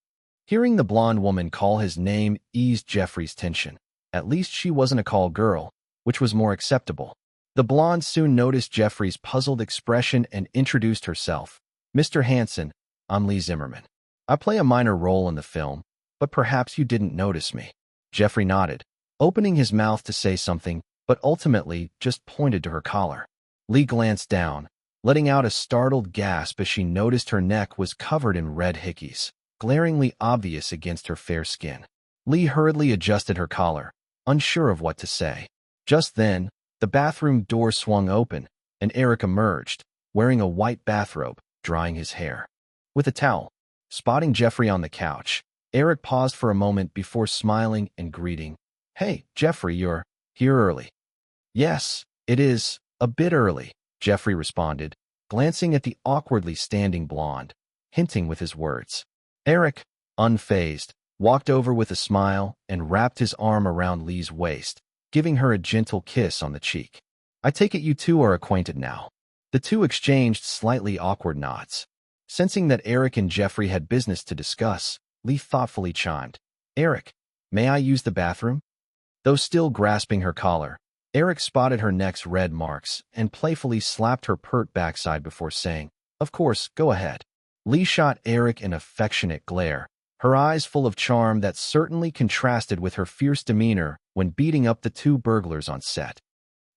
Hearing the blonde woman call his name eased Jeffrey's tension. At least she wasn't a call girl, which was more acceptable. The blonde soon noticed Jeffrey's puzzled expression and introduced herself. "Mr. Hansen, I'm Lee Zimmerman. I play a minor role in the film, but perhaps you didn't notice me." Jeffrey nodded, opening his mouth to say something, but ultimately just pointed to her collar. Lee glanced down, letting out a startled gasp as she noticed her neck was covered in red hickeys, glaringly obvious against her fair skin. Lee hurriedly adjusted her collar, unsure of what to say. Just then, the bathroom door swung open, and Eric emerged, wearing a white bathrobe, drying his hair with a towel. Spotting Jeffrey on the couch, Eric paused for a moment before smiling and greeting. "Hey, Jeffrey, you're here early." "Yes, it is a bit early," Jeffrey responded, glancing at the awkwardly standing blonde, hinting with his words. Eric, unfazed, walked over with a smile and wrapped his arm around Lee's waist, giving her a gentle kiss on the cheek. "I take it you two are acquainted now." The two exchanged slightly awkward nods. Sensing that Eric and Jeffrey had business to discuss, Lee thoughtfully chimed, "Eric, may I use the bathroom?" Though still grasping her collar, Eric spotted her neck's red marks and playfully slapped her pert backside before saying, "Of course, go ahead." Lee shot Eric an affectionate glare, her eyes full of charm that certainly contrasted with her fierce demeanor when beating up the two burglars on set.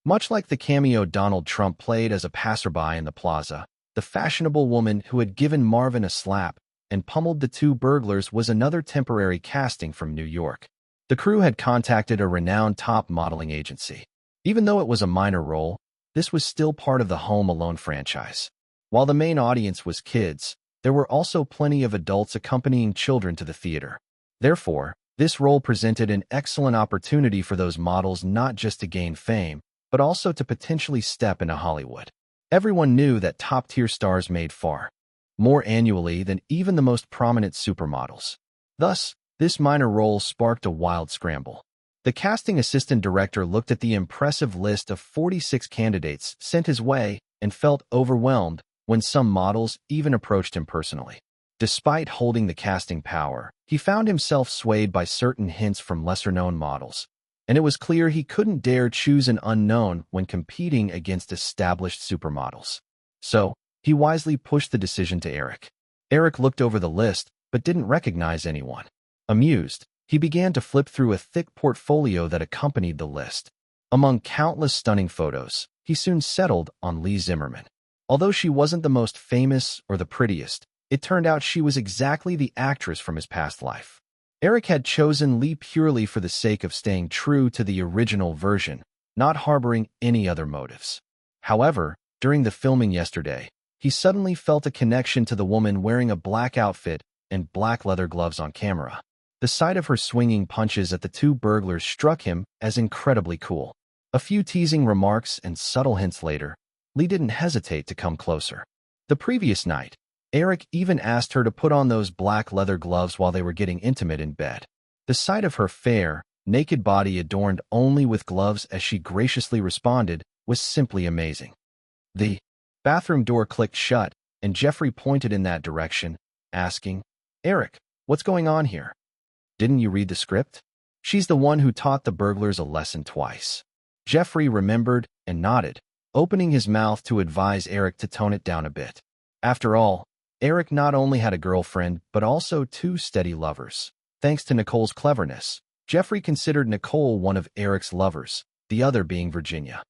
Much like the cameo Donald Trump played as a passerby in the plaza, the fashionable woman who had given Marvin a slap and pummeled the two burglars was another temporary casting from New York. The crew had contacted a renowned top modeling agency. Even though it was a minor role, this was still part of the Home Alone franchise. While the main audience was kids, there were also plenty of adults accompanying children to the theater. Therefore, this role presented an excellent opportunity for those models not just to gain fame, but also to potentially step into Hollywood. Everyone knew that top-tier stars made far more annually than even the most prominent supermodels. Thus, this minor role sparked a wild scramble. The casting assistant director looked at the impressive list of 46 candidates sent his way and felt overwhelmed when some models even approached him personally. Despite holding the casting power, he found himself swayed by certain hints from lesser-known models, and it was clear he couldn't dare choose an unknown when competing against established supermodels. So, he wisely pushed the decision to Eric. Eric looked over the list, but didn't recognize anyone. Amused, he began to flip through a thick portfolio that accompanied the list. Among countless stunning photos, he soon settled on Lee Zimmerman. Although she wasn't the most famous or the prettiest, it turned out she was exactly the actress from his past life. Eric had chosen Lee purely for the sake of staying true to the original version, not harboring any other motives. However, during the filming yesterday, he suddenly felt a connection to the woman wearing a black outfit and black leather gloves on camera. The sight of her swinging punches at the two burglars struck him as incredibly cool. A few teasing remarks and subtle hints later, Lee didn't hesitate to come closer. The previous night, Eric even asked her to put on those black leather gloves while they were getting intimate in bed. The sight of her fair, naked body adorned only with gloves as she graciously responded was simply amazing. The bathroom door clicked shut, and Jeffrey pointed in that direction, asking, "Eric, what's going on here? Didn't you read the script?" "She's the one who taught the burglars a lesson twice." Jeffrey remembered and nodded, opening his mouth to advise Eric to tone it down a bit. After all, Eric not only had a girlfriend, but also two steady lovers. Thanks to Nicole's cleverness, Jeffrey considered Nicole one of Eric's lovers, the other being Virginia.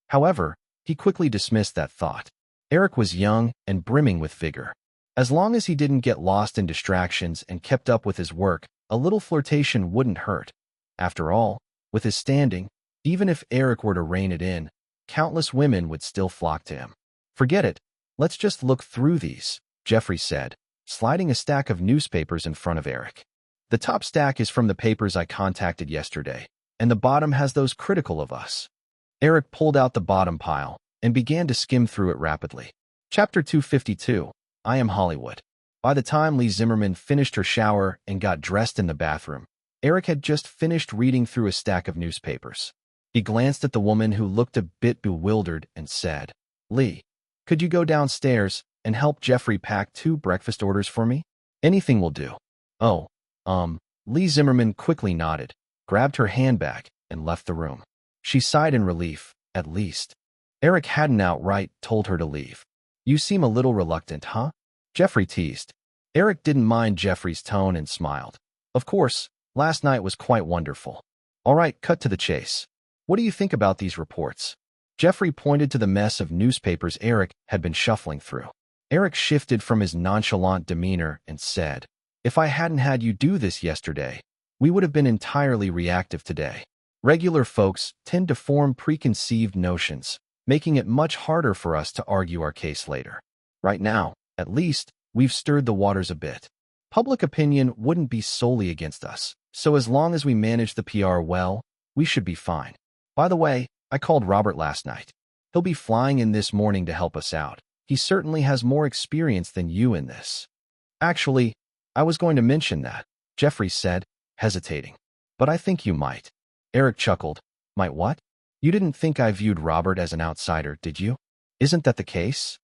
However, he quickly dismissed that thought. Eric was young and brimming with vigor. As long as he didn't get lost in distractions and kept up with his work, a little flirtation wouldn't hurt. After all, with his standing, even if Eric were to rein it in, countless women would still flock to him. "Forget it. Let's just look through these," Jeffrey said, sliding a stack of newspapers in front of Eric. "The top stack is from the papers I contacted yesterday, and the bottom has those critical of us." Eric pulled out the bottom pile and began to skim through it rapidly. Chapter 252, I Am Hollywood. By the time Lee Zimmerman finished her shower and got dressed in the bathroom, Eric had just finished reading through a stack of newspapers. He glanced at the woman who looked a bit bewildered and said, "Lee, could you go downstairs and help Jeffrey pack 2 breakfast orders for me? Anything will do." "Oh, Lee Zimmerman quickly nodded, grabbed her handbag, and left the room. She sighed in relief, at least. Eric hadn't outright told her to leave. "You seem a little reluctant, huh?" Jeffrey teased. Eric didn't mind Jeffrey's tone and smiled. "Of course, last night was quite wonderful. All right, cut to the chase. What do you think about these reports?" Jeffrey pointed to the mess of newspapers Eric had been shuffling through. Eric shifted from his nonchalant demeanor and said, "If I hadn't had you do this yesterday, we would have been entirely reactive today. Regular folks tend to form preconceived notions, making it much harder for us to argue our case later. Right now, at least, we've stirred the waters a bit. Public opinion wouldn't be solely against us, so as long as we manage the PR well, we should be fine. By the way, I called Robert last night. He'll be flying in this morning to help us out. He certainly has more experience than you in this." "Actually, I was going to mention that," Jeffrey said, hesitating. "But I think you might." Eric chuckled. "Might what? You didn't think I viewed Robert as an outsider, did you? Isn't that the case?"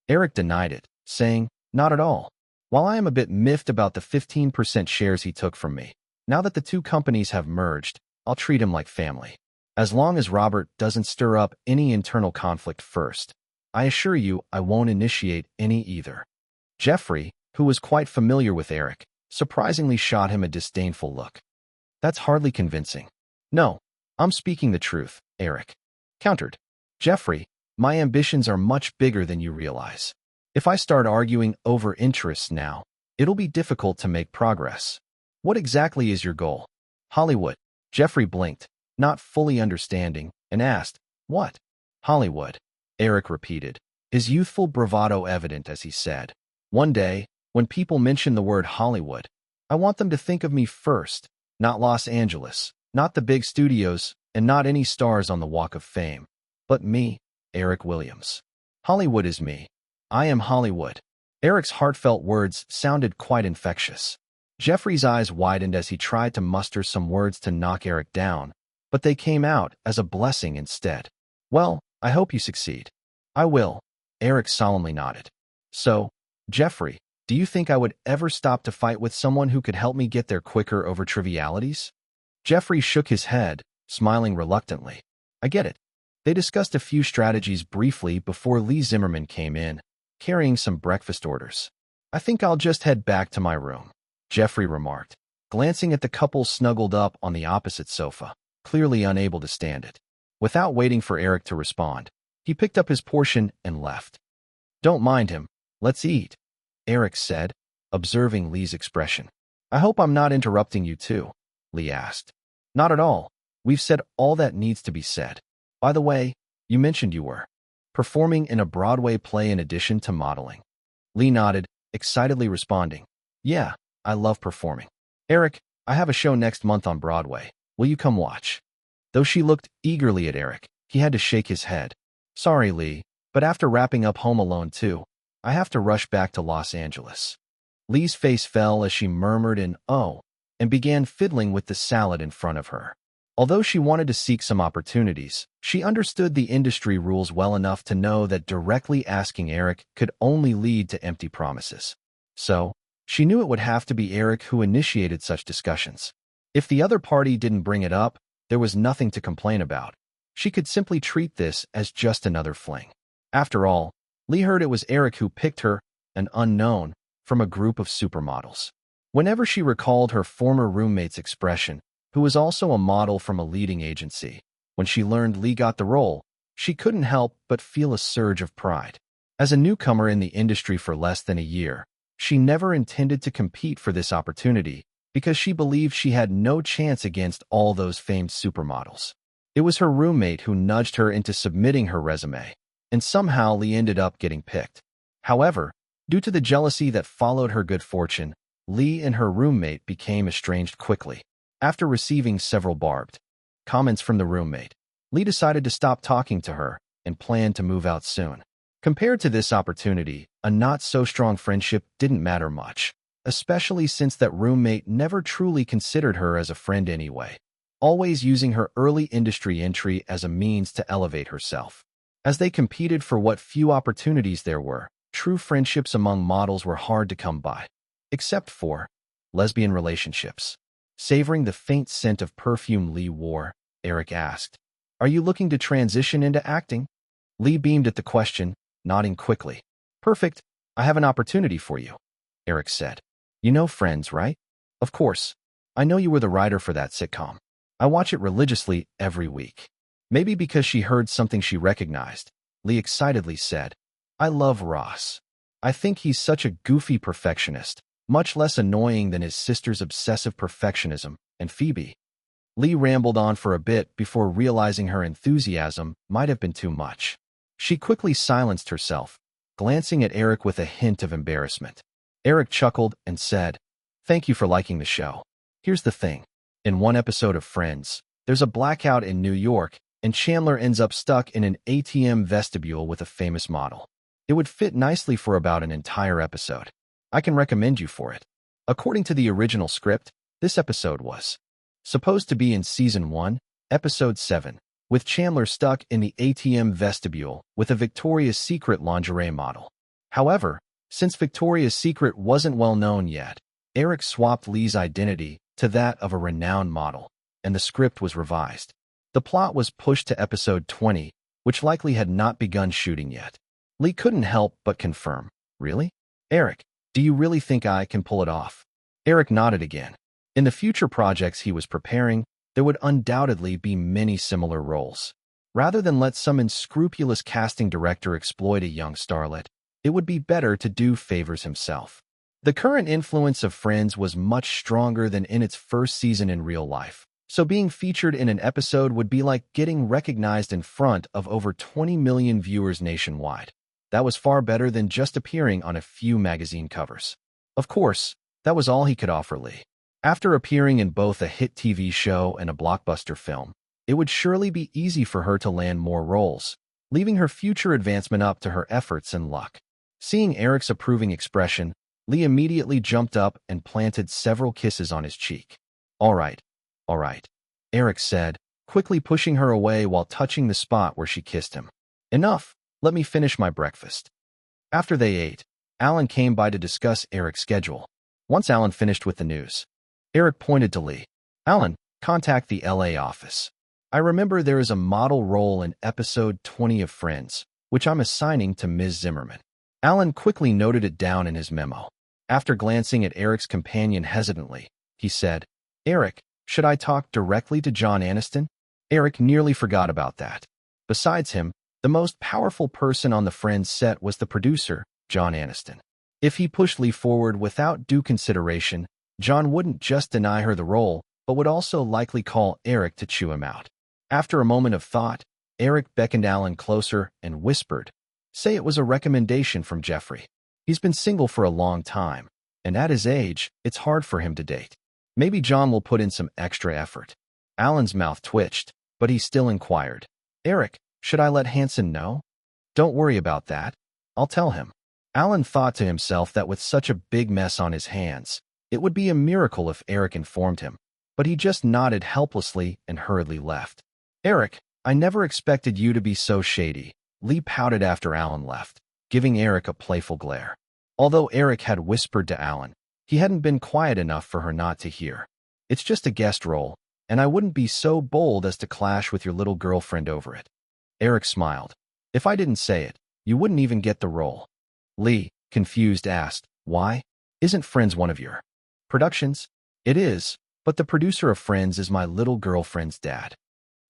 Eric denied it, saying, "Not at all. While I am a bit miffed about the 15% shares he took from me, now that the two companies have merged, I'll treat him like family. As long as Robert doesn't stir up any internal conflict first, I assure you I won't initiate any either." Jeffrey, who was quite familiar with Eric, surprisingly shot him a disdainful look. "That's hardly convincing." "No, I'm speaking the truth," Eric countered. "Jeffrey, my ambitions are much bigger than you realize. If I start arguing over interests now, it'll be difficult to make progress." "What exactly is your goal?" "Hollywood." Jeffrey blinked, not fully understanding, and asked, "What?" "Hollywood," Eric repeated, his youthful bravado evident as he said, "One day, when people mention the word Hollywood, I want them to think of me first, not Los Angeles, not the big studios, and not any stars on the Walk of Fame, but me, Eric Williams. Hollywood is me. I am Hollywood." Eric's heartfelt words sounded quite infectious. Jeffrey's eyes widened as he tried to muster some words to knock Eric down, but they came out as a blessing instead. "Well, I hope you succeed." "I will," Eric solemnly nodded. "So, Jeffrey, do you think I would ever stop to fight with someone who could help me get there quicker over trivialities?" Jeffrey shook his head, smiling reluctantly. "I get it." They discussed a few strategies briefly before Lee Zimmerman came in, carrying some breakfast orders. "I think I'll just head back to my room," Jeffrey remarked, glancing at the couple snuggled up on the opposite sofa, clearly unable to stand it. Without waiting for Eric to respond, he picked up his portion and left. Don't mind him. Let's eat, Eric said, observing Lee's expression. I hope I'm not interrupting you too, Lee asked. Not at all. We've said all that needs to be said. By the way, you mentioned you were performing in a Broadway play in addition to modeling. Lee nodded, excitedly responding, Yeah, I love performing. Eric, I have a show next month on Broadway. Will you come watch? Though she looked eagerly at Eric, he had to shake his head. Sorry, Lee, but after wrapping up Home Alone 2, I have to rush back to Los Angeles. Lee's face fell as she murmured an "oh" and began fiddling with the salad in front of her. Although she wanted to seek some opportunities, she understood the industry rules well enough to know that directly asking Eric could only lead to empty promises. So, she knew it would have to be Eric who initiated such discussions. If the other party didn't bring it up, there was nothing to complain about. She could simply treat this as just another fling. After all, Lee heard it was Eric who picked her, an unknown, from a group of supermodels. Whenever she recalled her former roommate's expression, who was also a model from a leading agency, when she learned Lee got the role, she couldn't help but feel a surge of pride. As a newcomer in the industry for less than a year, she never intended to compete for this opportunity because she believed she had no chance against all those famed supermodels. It was her roommate who nudged her into submitting her resume, and somehow Lee ended up getting picked. However, due to the jealousy that followed her good fortune, Lee and her roommate became estranged quickly. After receiving several barbed comments from the roommate, Lee decided to stop talking to her and planned to move out soon. Compared to this opportunity, a not-so-strong friendship didn't matter much, especially since that roommate never truly considered her as a friend anyway, always using her early industry entry as a means to elevate herself. As they competed for what few opportunities there were, true friendships among models were hard to come by, except for lesbian relationships. Savoring the faint scent of perfume Lee wore, Eric asked, Are you looking to transition into acting? Lee beamed at the question, nodding quickly. Perfect. I have an opportunity for you, Eric said. You know Friends, right? Of course. I know you were the writer for that sitcom. I watch it religiously every week. Maybe because she heard something she recognized, Lee excitedly said, I love Ross. I think he's such a goofy perfectionist, much less annoying than his sister's obsessive perfectionism, and Phoebe. Lee rambled on for a bit before realizing her enthusiasm might have been too much. She quickly silenced herself, glancing at Eric with a hint of embarrassment. Eric chuckled and said, Thank you for liking the show. Here's the thing. In one episode of Friends, there's a blackout in New York, and Chandler ends up stuck in an ATM vestibule with a famous model. It would fit nicely for about an entire episode. I can recommend you for it. According to the original script, this episode was supposed to be in Season 1, Episode 7, with Chandler stuck in the ATM vestibule with a Victoria's Secret lingerie model. However, since Victoria's Secret wasn't well known yet, Eric swapped Lee's identity to that of a renowned model, and the script was revised. The plot was pushed to Episode 20, which likely had not begun shooting yet. Lee couldn't help but confirm, Really? Eric, do you really think I can pull it off? Eric nodded again. In the future projects he was preparing, there would undoubtedly be many similar roles. Rather than let some unscrupulous casting director exploit a young starlet, it would be better to do favors himself. The current influence of Friends was much stronger than in its first season in real life, so being featured in an episode would be like getting recognized in front of over 20 million viewers nationwide. That was far better than just appearing on a few magazine covers. Of course, that was all he could offer Lee. After appearing in both a hit TV show and a blockbuster film, it would surely be easy for her to land more roles, leaving her future advancement up to her efforts and luck. Seeing Eric's approving expression, Lee immediately jumped up and planted several kisses on his cheek. All right, Eric said, quickly pushing her away while touching the spot where she kissed him. Enough. Let me finish my breakfast. After they ate, Alan came by to discuss Eric's schedule. Once Alan finished with the news, Eric pointed to Lee. Alan, contact the LA office. I remember there is a model role in episode 20 of Friends, which I'm assigning to Ms. Zimmerman. Alan quickly noted it down in his memo. After glancing at Eric's companion hesitantly, he said, Eric, should I talk directly to John Aniston? Eric nearly forgot about that. Besides him, the most powerful person on the Friends set was the producer, John Aniston. If he pushed Lee forward without due consideration, John wouldn't just deny her the role, but would also likely call Eric to chew him out. After a moment of thought, Eric beckoned Alan closer and whispered, "Say it was a recommendation from Jeffrey. He's been single for a long time, and at his age, it's hard for him to date. Maybe John will put in some extra effort." Alan's mouth twitched, but he still inquired, "Eric, should I let Hanson know?" "Don't worry about that. I'll tell him." Alan thought to himself that with such a big mess on his hands, it would be a miracle if Eric informed him, but he just nodded helplessly and hurriedly left. "Eric, I never expected you to be so shady," Lee pouted after Alan left, giving Eric a playful glare. Although Eric had whispered to Alan, he hadn't been quiet enough for her not to hear. "It's just a guest role, and I wouldn't be so bold as to clash with your little girlfriend over it." Eric smiled. "If I didn't say it, you wouldn't even get the role." Lee, confused, asked, "Why? Isn't Friends one of your productions?" "It is, but the producer of Friends is my little girlfriend's dad."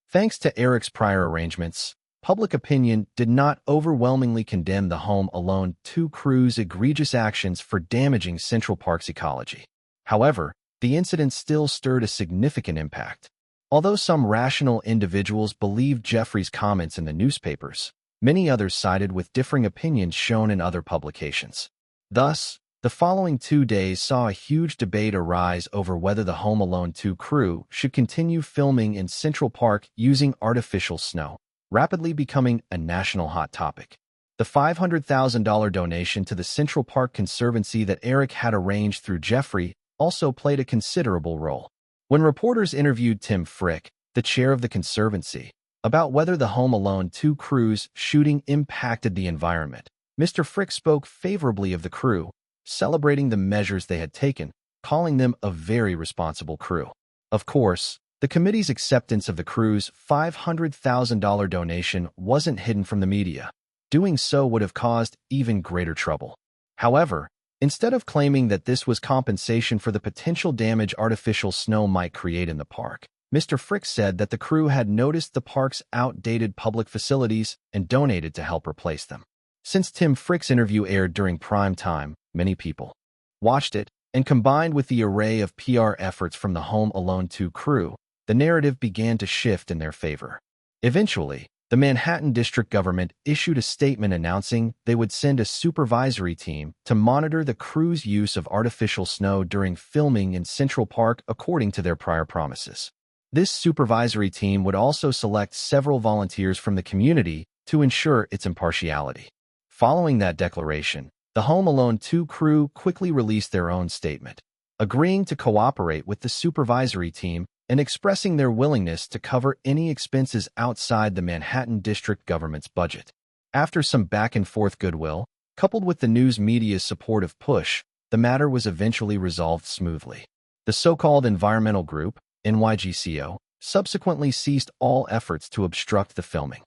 Thanks to Eric's prior arrangements, public opinion did not overwhelmingly condemn the Home Alone 2 crew's egregious actions for damaging Central Park's ecology. However, the incident still stirred a significant impact. Although some rational individuals believed Jeffrey's comments in the newspapers, many others sided with differing opinions shown in other publications. Thus, the following 2 days saw a huge debate arise over whether the Home Alone 2 crew should continue filming in Central Park using artificial snow, rapidly becoming a national hot topic. The $500,000 donation to the Central Park Conservancy that Eric had arranged through Jeffrey also played a considerable role. When reporters interviewed Tim Frick, the chair of the Conservancy, about whether the Home Alone 2 crew's shooting impacted the environment, Mr. Frick spoke favorably of the crew, celebrating the measures they had taken, calling them a very responsible crew. Of course, the committee's acceptance of the crew's $500,000 donation wasn't hidden from the media. Doing so would have caused even greater trouble. However, instead of claiming that this was compensation for the potential damage artificial snow might create in the park, Mr. Frick said that the crew had noticed the park's outdated public facilities and donated to help replace them. Since Tim Frick's interview aired during prime time, many people watched it, and combined with the array of PR efforts from the Home Alone 2 crew, the narrative began to shift in their favor. Eventually, the Manhattan district government issued a statement announcing they would send a supervisory team to monitor the crew's use of artificial snow during filming in Central Park according to their prior promises. This supervisory team would also select several volunteers from the community to ensure its impartiality. Following that declaration, the Home Alone 2 crew quickly released their own statement, agreeing to cooperate with the supervisory team and expressing their willingness to cover any expenses outside the Manhattan district government's budget. After some back-and-forth goodwill, coupled with the news media's supportive push, the matter was eventually resolved smoothly. The so-called environmental group, NYGCO, subsequently ceased all efforts to obstruct the filming.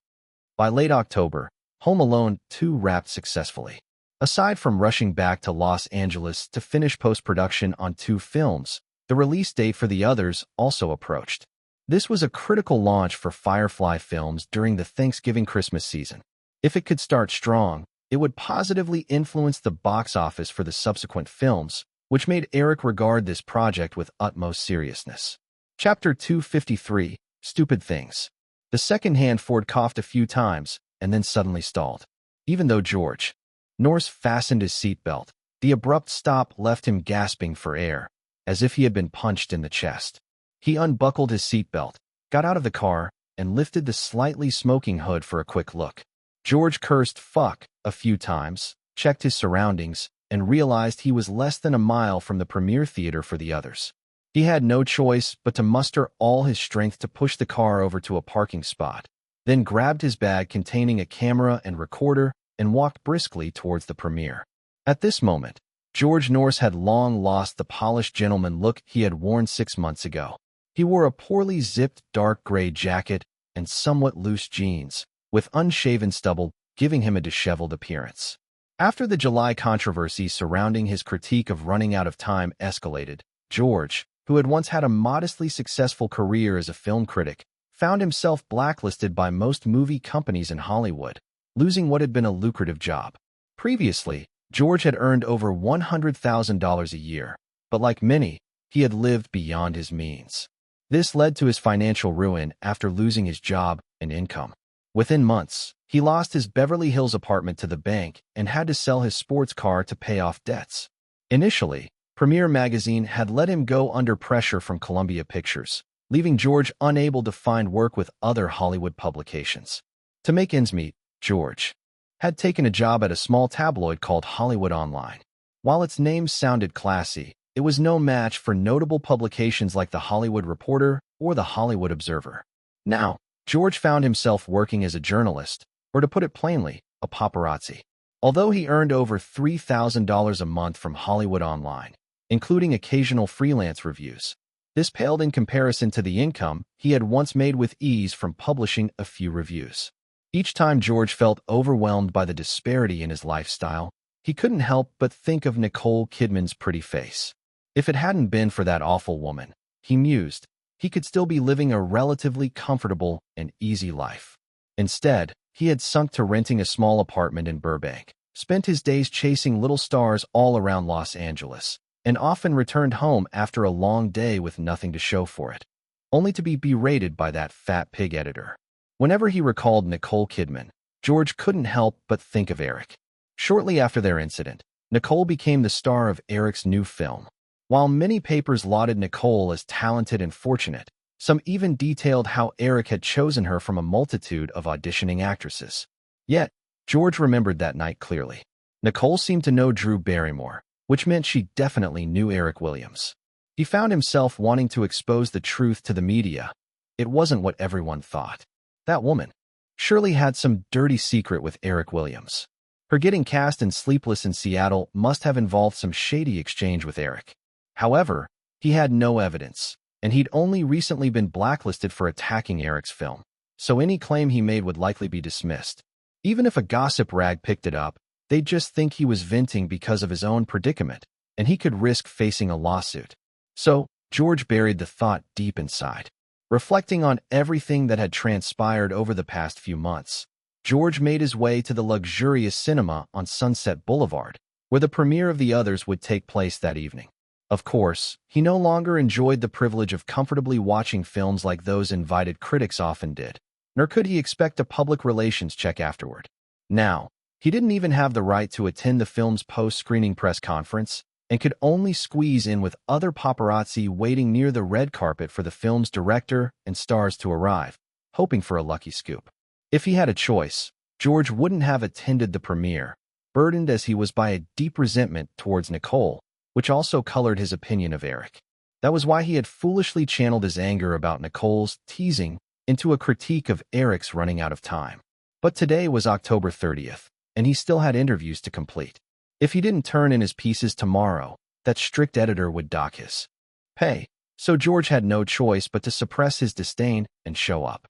By late October, Home Alone 2 wrapped successfully. Aside from rushing back to Los Angeles to finish post-production on 2 films, the release date for the others also approached. This was a critical launch for Firefly Films during the Thanksgiving-Christmas season. If it could start strong, it would positively influence the box office for the subsequent films, which made Eric regard this project with utmost seriousness. Chapter 253, Stupid Things. The second-hand Ford coughed a few times and then suddenly stalled. Even though George Norse fastened his seatbelt, the abrupt stop left him gasping for air, as if he had been punched in the chest. He unbuckled his seatbelt, got out of the car, and lifted the slightly smoking hood for a quick look. George cursed "fuck" a few times, checked his surroundings, and realized he was less than a mile from the premiere theater for the others. He had no choice but to muster all his strength to push the car over to a parking spot, then grabbed his bag containing a camera and recorder and walked briskly towards the premiere. At this moment, George Norse had long lost the polished gentleman look he had worn 6 months ago. He wore a poorly zipped dark gray jacket and somewhat loose jeans, with unshaven stubble giving him a disheveled appearance. After the July controversy surrounding his critique of Running Out of Time escalated, George, who had once had a modestly successful career as a film critic, found himself blacklisted by most movie companies in Hollywood, losing what had been a lucrative job. Previously, George had earned over $100,000 a year, but like many, he had lived beyond his means. This led to his financial ruin after losing his job and income. Within months, he lost his Beverly Hills apartment to the bank and had to sell his sports car to pay off debts. Initially, Premiere Magazine had let him go under pressure from Columbia Pictures, leaving George unable to find work with other Hollywood publications. To make ends meet, George had taken a job at a small tabloid called Hollywood Online. While its name sounded classy, it was no match for notable publications like The Hollywood Reporter or The Hollywood Observer. Now, George found himself working as a journalist, or to put it plainly, a paparazzi. Although he earned over $3,000 a month from Hollywood Online, including occasional freelance reviews, this paled in comparison to the income he had once made with ease from publishing a few reviews. Each time George felt overwhelmed by the disparity in his lifestyle, he couldn't help but think of Nicole Kidman's pretty face. If it hadn't been for that awful woman, he mused, he could still be living a relatively comfortable and easy life. Instead, he had sunk to renting a small apartment in Burbank, spent his days chasing little stars all around Los Angeles, and often returned home after a long day with nothing to show for it, only to be berated by that fat pig editor. Whenever he recalled Nicole Kidman, George couldn't help but think of Eric. Shortly after their incident, Nicole became the star of Eric's new film. While many papers lauded Nicole as talented and fortunate, some even detailed how Eric had chosen her from a multitude of auditioning actresses. Yet, George remembered that night clearly. Nicole seemed to know Drew Barrymore, which meant she definitely knew Eric Williams. He found himself wanting to expose the truth to the media. It wasn't what everyone thought. That woman surely had some dirty secret with Eric Williams. Her getting cast in Sleepless in Seattle must have involved some shady exchange with Eric. However, he had no evidence, and he'd only recently been blacklisted for attacking Eric's film, so any claim he made would likely be dismissed. Even if a gossip rag picked it up, they'd just think he was venting because of his own predicament, and he could risk facing a lawsuit. So, George buried the thought deep inside. Reflecting on everything that had transpired over the past few months, George made his way to the luxurious cinema on Sunset Boulevard, where the premiere of The Others would take place that evening. Of course, he no longer enjoyed the privilege of comfortably watching films like those invited critics often did, nor could he expect a public relations check afterward. Now, he didn't even have the right to attend the film's post-screening press conference, and could only squeeze in with other paparazzi waiting near the red carpet for the film's director and stars to arrive, hoping for a lucky scoop. If he had a choice, George wouldn't have attended the premiere, burdened as he was by a deep resentment towards Nicole, which also colored his opinion of Eric. That was why he had foolishly channeled his anger about Nicole's teasing into a critique of Eric's running out of time. But today was October 30th, and he still had interviews to complete. If he didn't turn in his pieces tomorrow, that strict editor would dock his pay, so George had no choice but to suppress his disdain and show up.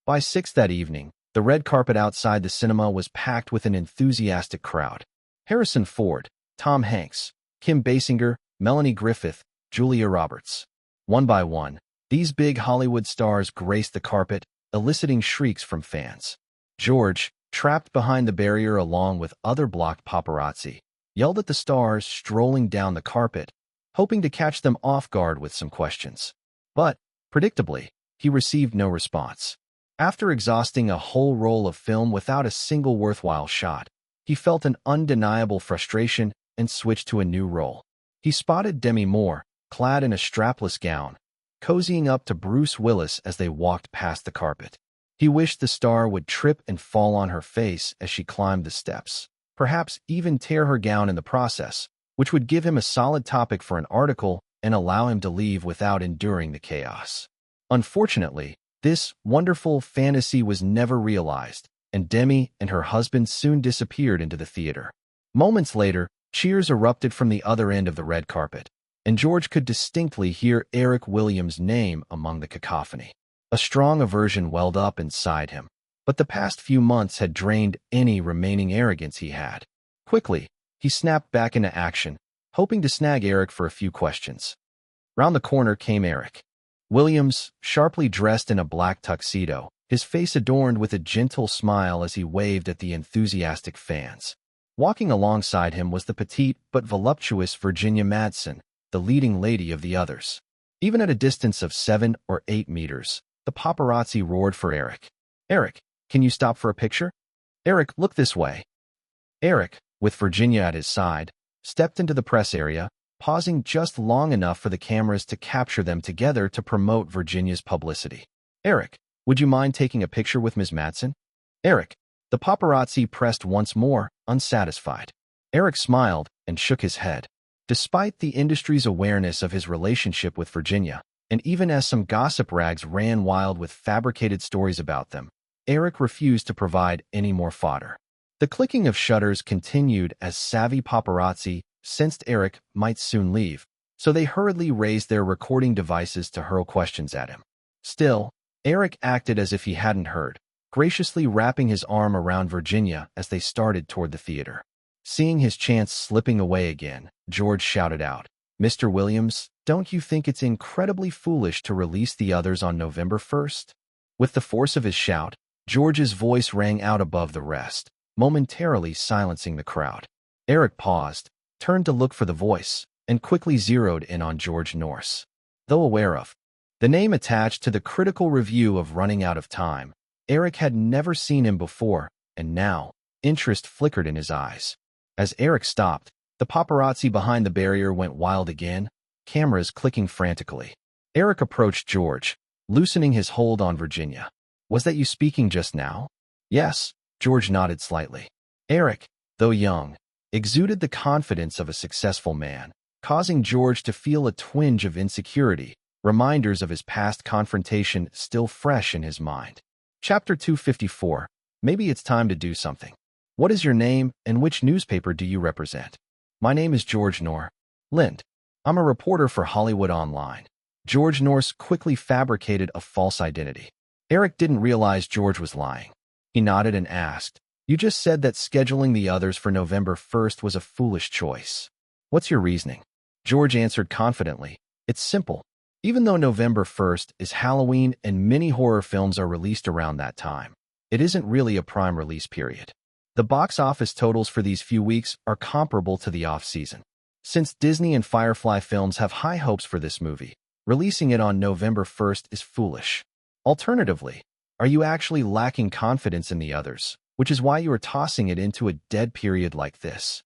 By 6 that evening, the red carpet outside the cinema was packed with an enthusiastic crowd. Harrison Ford, Tom Hanks, Kim Basinger, Melanie Griffith, Julia Roberts. One by one, these big Hollywood stars graced the carpet, eliciting shrieks from fans. George, trapped behind the barrier along with other blocked paparazzi, yelled at the stars strolling down the carpet, hoping to catch them off guard with some questions. But, predictably, he received no response. After exhausting a whole roll of film without a single worthwhile shot, he felt an undeniable frustration and switched to a new role. He spotted Demi Moore, clad in a strapless gown, cozying up to Bruce Willis as they walked past the carpet. He wished the star would trip and fall on her face as she climbed the steps, perhaps even tear her gown in the process, which would give him a solid topic for an article and allow him to leave without enduring the chaos. Unfortunately, this wonderful fantasy was never realized, and Demi and her husband soon disappeared into the theater. Moments later, cheers erupted from the other end of the red carpet, and George could distinctly hear Eric Williams' name among the cacophony. A strong aversion welled up inside him, but the past few months had drained any remaining arrogance he had. Quickly, he snapped back into action, hoping to snag Eric for a few questions. Round the corner came Eric. Williams, sharply dressed in a black tuxedo, his face adorned with a gentle smile as he waved at the enthusiastic fans. Walking alongside him was the petite but voluptuous Virginia Madsen, the leading lady of the others. Even at a distance of 7 or 8 meters, the paparazzi roared for Eric. "Eric, can you stop for a picture? Eric, look this way." Eric, with Virginia at his side, stepped into the press area, pausing just long enough for the cameras to capture them together to promote Virginia's publicity. "Eric, would you mind taking a picture with Ms. Madsen?" "Eric." The paparazzi pressed once more, unsatisfied. Eric smiled and shook his head. Despite the industry's awareness of his relationship with Virginia, and even as some gossip rags ran wild with fabricated stories about them, Eric refused to provide any more fodder. The clicking of shutters continued as savvy paparazzi sensed Eric might soon leave, so they hurriedly raised their recording devices to hurl questions at him. Still, Eric acted as if he hadn't heard, graciously wrapping his arm around Virginia as they started toward the theater. Seeing his chance slipping away again, George shouted out, "Mr. Williams, don't you think it's incredibly foolish to release the others on November 1st? With the force of his shout, George's voice rang out above the rest, momentarily silencing the crowd. Eric paused, turned to look for the voice, and quickly zeroed in on George Norse. Though aware of the name attached to the critical review of Running Out of Time, Eric had never seen him before, and now, interest flickered in his eyes. As Eric stopped, the paparazzi behind the barrier went wild again, cameras clicking frantically. Eric approached George, loosening his hold on Virginia. "Was that you speaking just now?" "Yes," George nodded slightly. Eric, though young, exuded the confidence of a successful man, causing George to feel a twinge of insecurity, reminders of his past confrontation still fresh in his mind. Chapter 254. Maybe it's time to do something. What is your name, and which newspaper do you represent? My name is George Lind. I'm a reporter for Hollywood Online. George Norse quickly fabricated a false identity. Eric didn't realize George was lying. He nodded and asked, "You just said that scheduling the others for November 1st was a foolish choice. What's your reasoning?" George answered confidently, "It's simple. Even though November 1st is Halloween and many horror films are released around that time, it isn't really a prime release period. The box office totals for these few weeks are comparable to the off-season. Since Disney and Firefly Films have high hopes for this movie, releasing it on November 1st is foolish. Alternatively, are you actually lacking confidence in the others, which is why you are tossing it into a dead period like this?"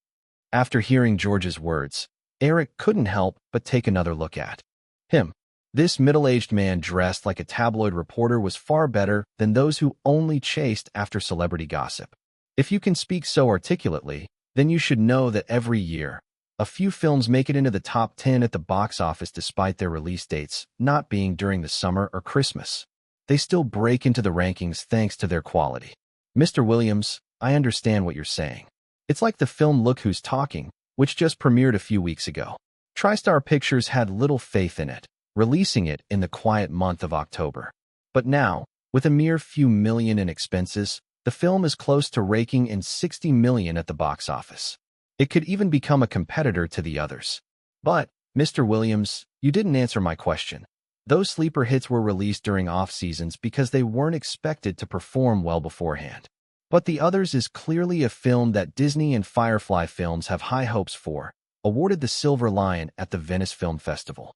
After hearing George's words, Eric couldn't help but take another look at him. This middle-aged man dressed like a tabloid reporter was far better than those who only chased after celebrity gossip. If you can speak so articulately, then you should know that every year, a few films make it into the top 10 at the box office despite their release dates not being during the summer or Christmas. They still break into the rankings thanks to their quality. "Mr. Williams, I understand what you're saying. It's like the film Look Who's Talking, which just premiered a few weeks ago. TriStar Pictures had little faith in it, releasing it in the quiet month of October. But now, with a mere few million in expenses, the film is close to raking in $60 million at the box office. It could even become a competitor to the others. But, Mr. Williams, you didn't answer my question. Those sleeper hits were released during off-seasons because they weren't expected to perform well beforehand. But The Others is clearly a film that Disney and Firefly Films have high hopes for, awarded the Silver Lion at the Venice Film Festival."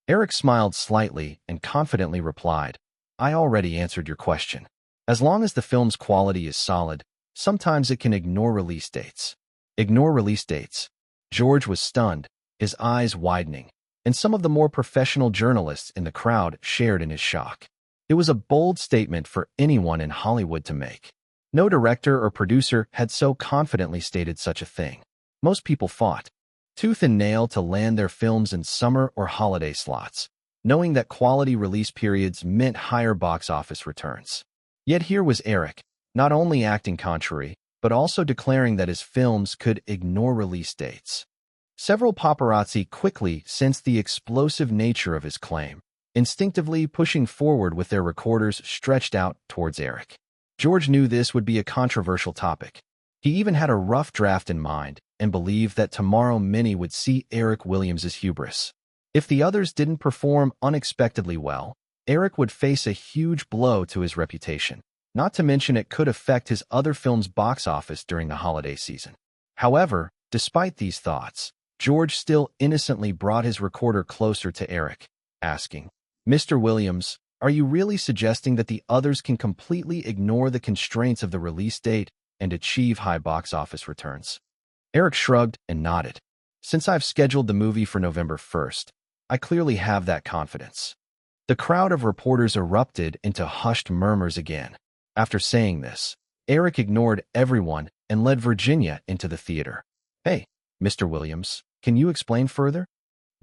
Eric smiled slightly and confidently replied, "I already answered your question. As long as the film's quality is solid, sometimes it can ignore release dates." Ignore release dates? George was stunned, his eyes widening, and some of the more professional journalists in the crowd shared in his shock. It was a bold statement for anyone in Hollywood to make. No director or producer had so confidently stated such a thing. Most people fought tooth and nail to land their films in summer or holiday slots, knowing that quality release periods meant higher box office returns. Yet here was Eric, not only acting contrary, but also declaring that his films could ignore release dates. Several paparazzi quickly sensed the explosive nature of his claim, instinctively pushing forward with their recorders stretched out towards Eric. George knew this would be a controversial topic. He even had a rough draft in mind and believed that tomorrow many would see Eric Williams's hubris. If the others didn't perform unexpectedly well, Eric would face a huge blow to his reputation. Not to mention it could affect his other films' box office during the holiday season. However, despite these thoughts, George still innocently brought his recorder closer to Eric, asking, "Mr. Williams, are you really suggesting that the others can completely ignore the constraints of the release date and achieve high box office returns?" Eric shrugged and nodded. "Since I've scheduled the movie for November 1st, I clearly have that confidence." The crowd of reporters erupted into hushed murmurs again. After saying this, Eric ignored everyone and led Virginia into the theater. "Hey, Mr. Williams, can you explain further?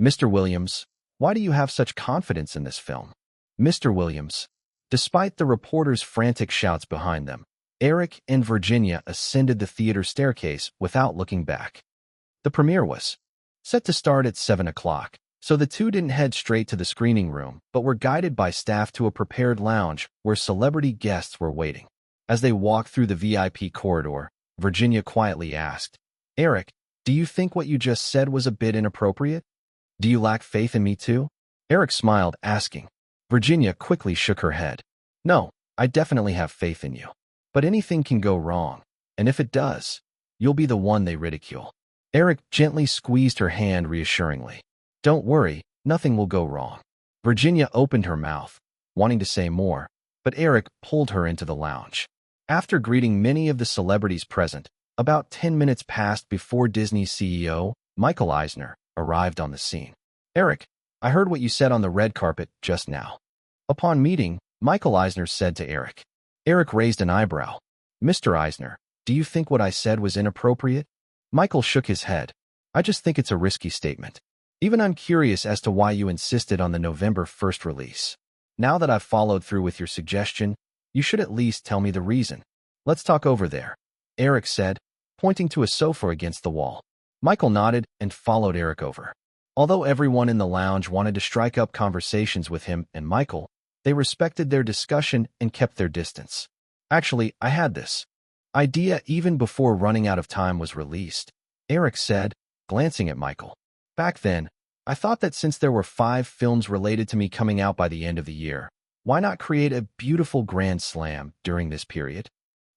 Mr. Williams, why do you have such confidence in this film?" Mr. Williams. Despite the reporters' frantic shouts behind them, Eric and Virginia ascended the theater staircase without looking back. The premiere was set to start at 7 o'clock, so the two didn't head straight to the screening room, but were guided by staff to a prepared lounge where celebrity guests were waiting. As they walked through the VIP corridor, Virginia quietly asked, "Eric, do you think what you just said was a bit inappropriate? Do you lack faith in me too?" Eric smiled, asking. Virginia quickly shook her head. "No, I definitely have faith in you. But anything can go wrong, and if it does, you'll be the one they ridicule." Eric gently squeezed her hand reassuringly. "Don't worry, nothing will go wrong." Virginia opened her mouth, wanting to say more, but Eric pulled her into the lounge. After greeting many of the celebrities present, about 10 minutes passed before Disney's CEO, Michael Eisner, arrived on the scene. "Eric, I heard what you said on the red carpet just now." Upon meeting, Michael Eisner said to Eric. Eric raised an eyebrow. "Mr. Eisner, do you think what I said was inappropriate?" Michael shook his head. "I just think it's a risky statement. Even I'm curious as to why you insisted on the November 1st release. Now that I've followed through with your suggestion, you should at least tell me the reason. Let's talk over there," Eric said, pointing to a sofa against the wall. Michael nodded and followed Eric over. Although everyone in the lounge wanted to strike up conversations with him and Michael, they respected their discussion and kept their distance. "Actually, I had this idea even before Running Out of Time was released," Eric said, glancing at Michael. "Back then, I thought that since there were 5 films related to me coming out by the end of the year, why not create a beautiful Grand Slam during this period?"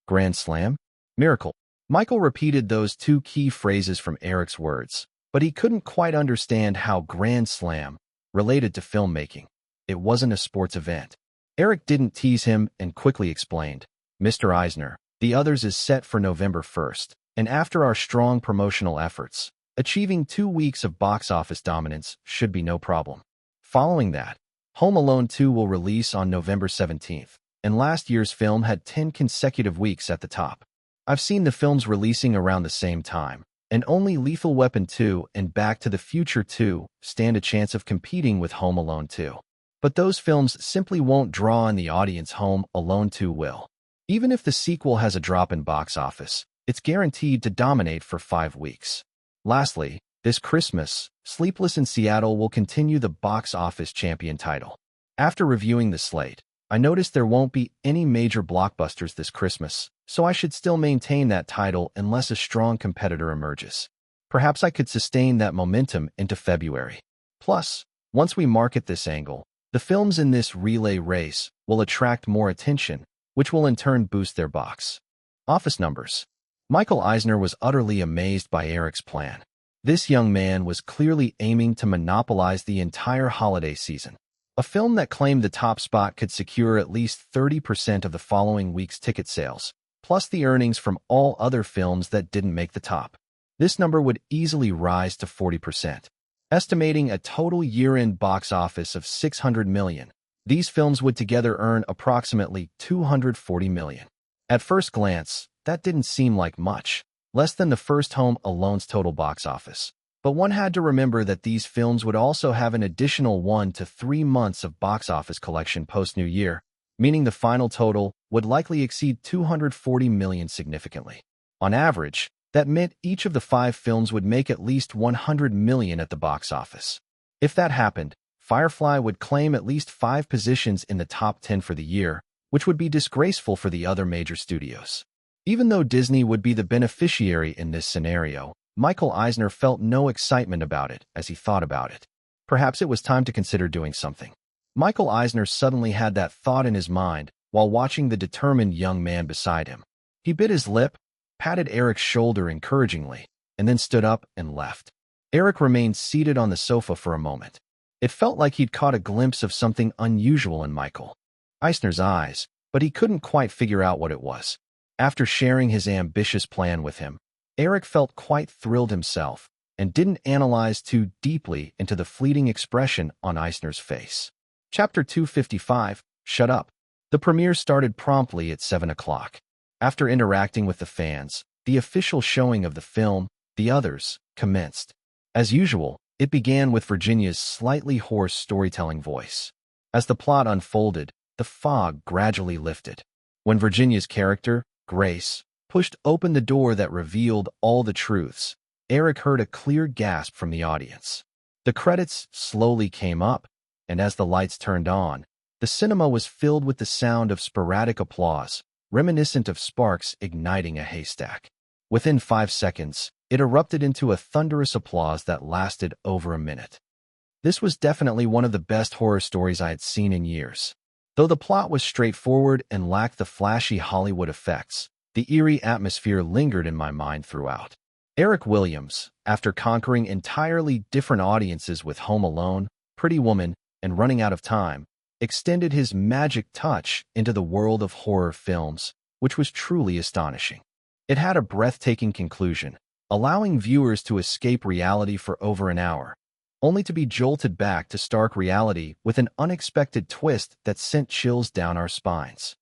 Grand Slam? Miracle. Michael repeated those 2 key phrases from Eric's words, but he couldn't quite understand how Grand Slam related to filmmaking. It wasn't a sports event. Eric didn't tease him and quickly explained, "Mr. Eisner, The Others is set for November 1st, and after our strong promotional efforts, achieving 2 weeks of box office dominance should be no problem. Following that, Home Alone 2 will release on November 17th, and last year's film had 10 consecutive weeks at the top. I've seen the films releasing around the same time, and only Lethal Weapon 2 and Back to the Future 2 stand a chance of competing with Home Alone 2. But those films simply won't draw in the audience Home Alone 2 will. Even if the sequel has a drop in box office, it's guaranteed to dominate for 5 weeks. Lastly, this Christmas, Sleepless in Seattle will continue the box office champion title. After reviewing the slate, I noticed there won't be any major blockbusters this Christmas, so I should still maintain that title unless a strong competitor emerges. Perhaps I could sustain that momentum into February. Plus, once we market this angle, the films in this relay race will attract more attention, which will in turn boost their box office numbers. Michael Eisner was utterly amazed by Eric's plan. This young man was clearly aiming to monopolize the entire holiday season. A film that claimed the top spot could secure at least 30% of the following week's ticket sales, plus the earnings from all other films that didn't make the top. This number would easily rise to 40%. Estimating a total year-end box office of $600 million, these films would together earn approximately $240 million. At first glance, that didn't seem like much, less than the first Home Alone's total box office. But one had to remember that these films would also have an additional 1 to 3 months of box office collection post-New Year, meaning the final total would likely exceed $240 million significantly. On average, that meant each of the 5 films would make at least $100 million at the box office. If that happened, Firefly would claim at least 5 positions in the top 10 for the year, which would be disgraceful for the other major studios. Even though Disney would be the beneficiary in this scenario, Michael Eisner felt no excitement about it as he thought about it. Perhaps it was time to consider doing something. Michael Eisner suddenly had that thought in his mind while watching the determined young man beside him. He bit his lip, patted Eric's shoulder encouragingly, and then stood up and left. Eric remained seated on the sofa for a moment. It felt like he'd caught a glimpse of something unusual in Michael Eisner's eyes, but he couldn't quite figure out what it was. After sharing his ambitious plan with him, Eric felt quite thrilled himself and didn't analyze too deeply into the fleeting expression on Eisner's face. Chapter 255, Shut Up. The premiere started promptly at 7 o'clock. After interacting with the fans, the official showing of the film, The Others, commenced. As usual, it began with Virginia's slightly hoarse storytelling voice. As the plot unfolded, the fog gradually lifted. When Virginia's character, Grace, pushed open the door that revealed all the truths, Eric heard a clear gasp from the audience. The credits slowly came up, and as the lights turned on, the cinema was filled with the sound of sporadic applause, reminiscent of sparks igniting a haystack. Within 5 seconds, it erupted into a thunderous applause that lasted over a minute. This was definitely one of the best horror stories I had seen in years. Though the plot was straightforward and lacked the flashy Hollywood effects, the eerie atmosphere lingered in my mind throughout. Eric Williams, after conquering entirely different audiences with Home Alone, Pretty Woman, and Running Out of Time, extended his magic touch into the world of horror films, which was truly astonishing. It had a breathtaking conclusion, allowing viewers to escape reality for over an hour, only to be jolted back to stark reality with an unexpected twist that sent chills down our spines.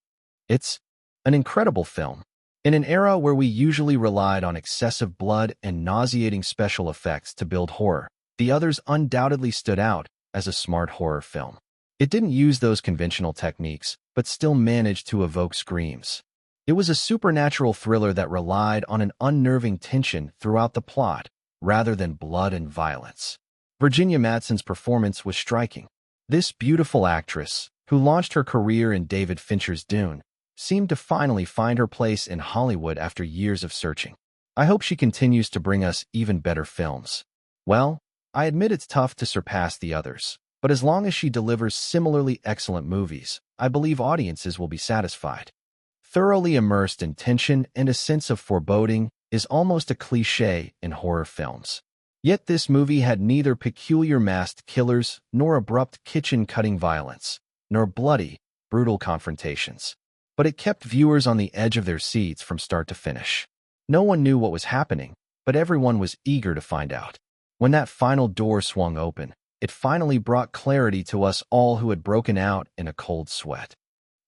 It's an incredible film. In an era where we usually relied on excessive blood and nauseating special effects to build horror, The Others undoubtedly stood out as a smart horror film. It didn't use those conventional techniques, but still managed to evoke screams. It was a supernatural thriller that relied on an unnerving tension throughout the plot, rather than blood and violence. Virginia Madsen's performance was striking. This beautiful actress, who launched her career in David Fincher's Dune, seemed to finally find her place in Hollywood after years of searching. I hope she continues to bring us even better films. Well, I admit it's tough to surpass The Others, but as long as she delivers similarly excellent movies, I believe audiences will be satisfied. Thoroughly immersed in tension and a sense of foreboding is almost a cliché in horror films. Yet this movie had neither peculiar masked killers, nor abrupt kitchen-cutting violence, nor bloody, brutal confrontations. But it kept viewers on the edge of their seats from start to finish. No one knew what was happening, but everyone was eager to find out. When that final door swung open, it finally brought clarity to us all who had broken out in a cold sweat.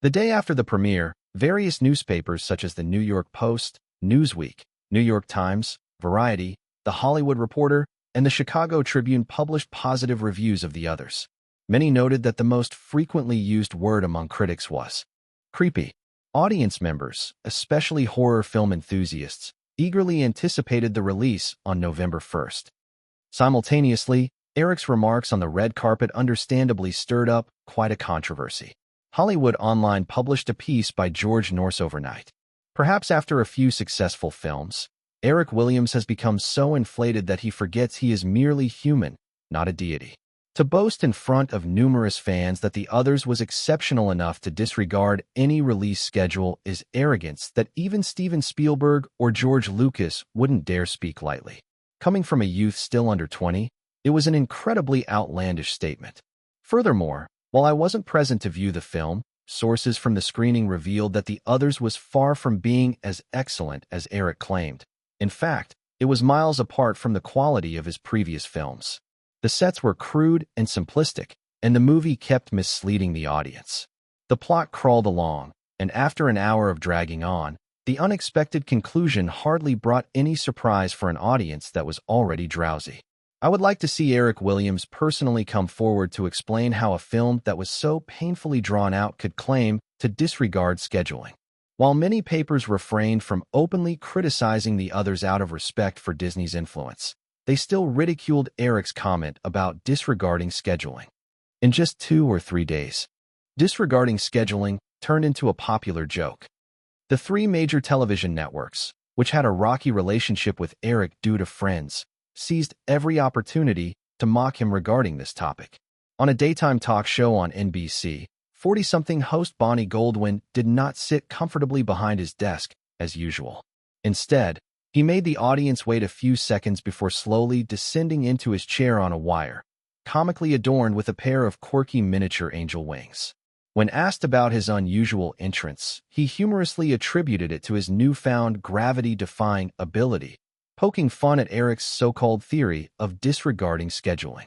The day after the premiere, various newspapers such as the New York Post, Newsweek, New York Times, Variety, The Hollywood Reporter, and the Chicago Tribune published positive reviews of The Others. Many noted that the most frequently used word among critics was creepy. Audience members, especially horror film enthusiasts, eagerly anticipated the release on November 1st. Simultaneously, Eric's remarks on the red carpet understandably stirred up quite a controversy. Hollywood Online published a piece by George Norse overnight. Perhaps after a few successful films, Eric Williams has become so inflated that he forgets he is merely human, not a deity. To boast in front of numerous fans that The Others was exceptional enough to disregard any release schedule is arrogance that even Steven Spielberg or George Lucas wouldn't dare speak lightly. Coming from a youth still under 20, it was an incredibly outlandish statement. Furthermore, while I wasn't present to view the film, sources from the screening revealed that The Others was far from being as excellent as Eric claimed. In fact, it was miles apart from the quality of his previous films. The sets were crude and simplistic, and the movie kept misleading the audience. The plot crawled along, and after an hour of dragging on, the unexpected conclusion hardly brought any surprise for an audience that was already drowsy. I would like to see Eric Williams personally come forward to explain how a film that was so painfully drawn out could claim to disregard scheduling. While many papers refrained from openly criticizing The Others out of respect for Disney's influence, they still ridiculed Eric's comment about disregarding scheduling. In just 2 or 3 days, disregarding scheduling turned into a popular joke. The 3 major television networks, which had a rocky relationship with Eric due to Friends, seized every opportunity to mock him regarding this topic. On a daytime talk show on NBC, 40-something host Bonnie Goldwyn did not sit comfortably behind his desk, as usual. Instead, he made the audience wait a few seconds before slowly descending into his chair on a wire, comically adorned with a pair of quirky miniature angel wings. When asked about his unusual entrance, he humorously attributed it to his newfound gravity-defying ability, poking fun at Eric's so-called theory of disregarding scheduling.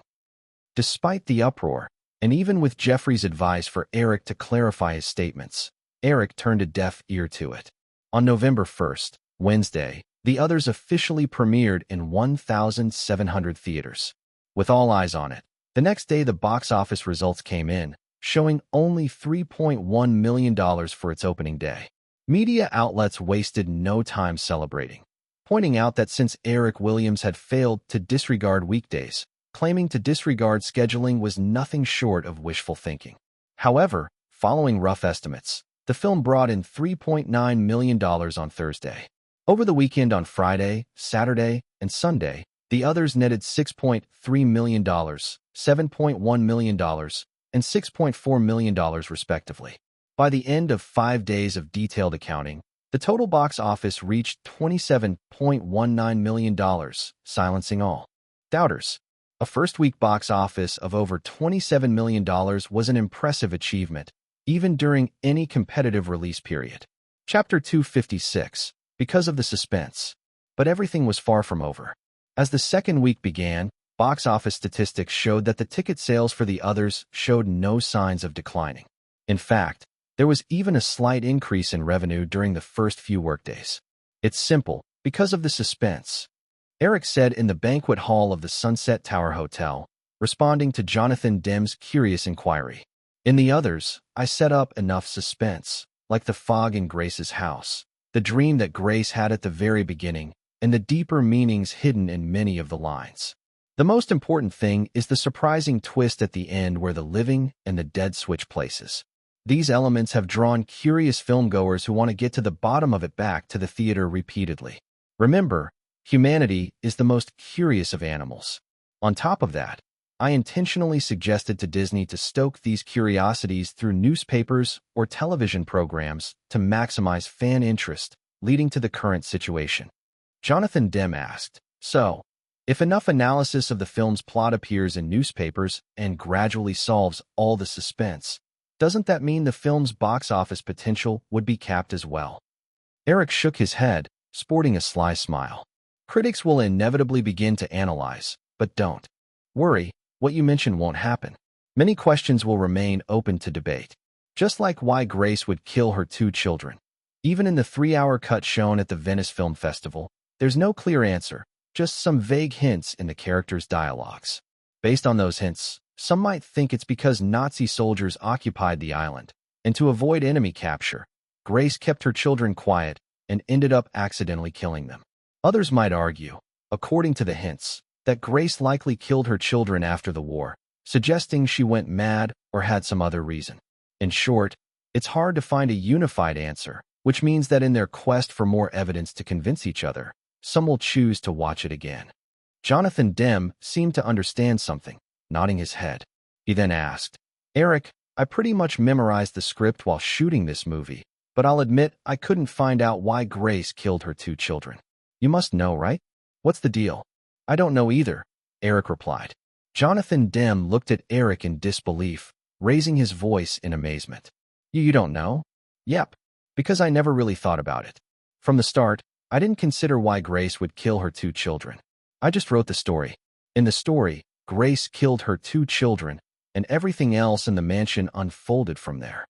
Despite the uproar, and even with Jeffrey's advice for Eric to clarify his statements, Eric turned a deaf ear to it. On November 1st, Wednesday, The Others officially premiered in 1,700 theaters. With all eyes on it, the next day the box office results came in, showing only $3.1 million for its opening day. Media outlets wasted no time celebrating, pointing out that since Eric Williams had failed to disregard weekdays, claiming to disregard scheduling was nothing short of wishful thinking. However, following rough estimates, the film brought in $3.9 million on Thursday. Over the weekend on Friday, Saturday, and Sunday, The Others netted $6.3 million, $7.1 million, and $6.4 million respectively. By the end of 5 days of detailed accounting, the total box office reached $27.19 million, silencing all doubters. A first-week box office of over $27 million was an impressive achievement, even during any competitive release period. Chapter 256, because of the suspense. But everything was far from over. As the second week began, box office statistics showed that the ticket sales for The Others showed no signs of declining. In fact, there was even a slight increase in revenue during the first few workdays. It's simple, because of the suspense. Eric said in the banquet hall of the Sunset Tower Hotel, responding to Jonathan Demme's curious inquiry. In The Others, I set up enough suspense, like the fog in Grace's house, the dream that Grace had at the very beginning, and the deeper meanings hidden in many of the lines. The most important thing is the surprising twist at the end where the living and the dead switch places. These elements have drawn curious filmgoers who want to get to the bottom of it back to the theater repeatedly. Remember, humanity is the most curious of animals. On top of that, I intentionally suggested to Disney to stoke these curiosities through newspapers or television programs to maximize fan interest, leading to the current situation. Jonathan Demme asked, so, if enough analysis of the film's plot appears in newspapers and gradually solves all the suspense, doesn't that mean the film's box office potential would be capped as well? Eric shook his head, sporting a sly smile. Critics will inevitably begin to analyze, but don't worry, what you mentioned won't happen. Many questions will remain open to debate, just like why Grace would kill her 2 children. Even in the 3-hour cut shown at the Venice Film Festival, there's no clear answer, just some vague hints in the characters' dialogues. Based on those hints, some might think it's because Nazi soldiers occupied the island, and to avoid enemy capture, Grace kept her children quiet and ended up accidentally killing them. Others might argue, according to the hints, that Grace likely killed her children after the war, suggesting she went mad or had some other reason. In short, it's hard to find a unified answer, which means that in their quest for more evidence to convince each other, some will choose to watch it again. Jonathan Demme seemed to understand something, nodding his head. He then asked, Eric, I pretty much memorized the script while shooting this movie, but I'll admit I couldn't find out why Grace killed her 2 children. You must know, right? What's the deal? I don't know either, Eric replied. Jonathan Demme looked at Eric in disbelief, raising his voice in amazement. You don't know? Yep, because I never really thought about it. From the start, I didn't consider why Grace would kill her 2 children. I just wrote the story. In the story, Grace killed her 2 children, and everything else in the mansion unfolded from there.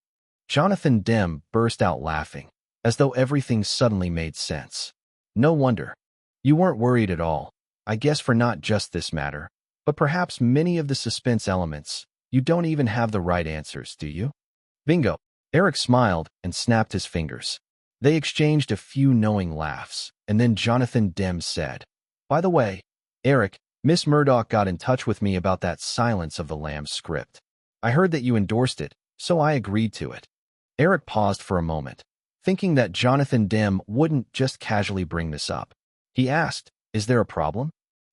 Jonathan Demme burst out laughing, as though everything suddenly made sense. No wonder. You weren't worried at all, I guess, for not just this matter, but perhaps many of the suspense elements. You don't even have the right answers, do you? Bingo. Eric smiled and snapped his fingers. They exchanged a few knowing laughs, and then Jonathan Demme said, By the way, Eric, Miss Murdoch got in touch with me about that Silence of the Lambs script. I heard that you endorsed it, so I agreed to it. Eric paused for a moment, thinking that Jonathan Demme wouldn't just casually bring this up. He asked, Is there a problem?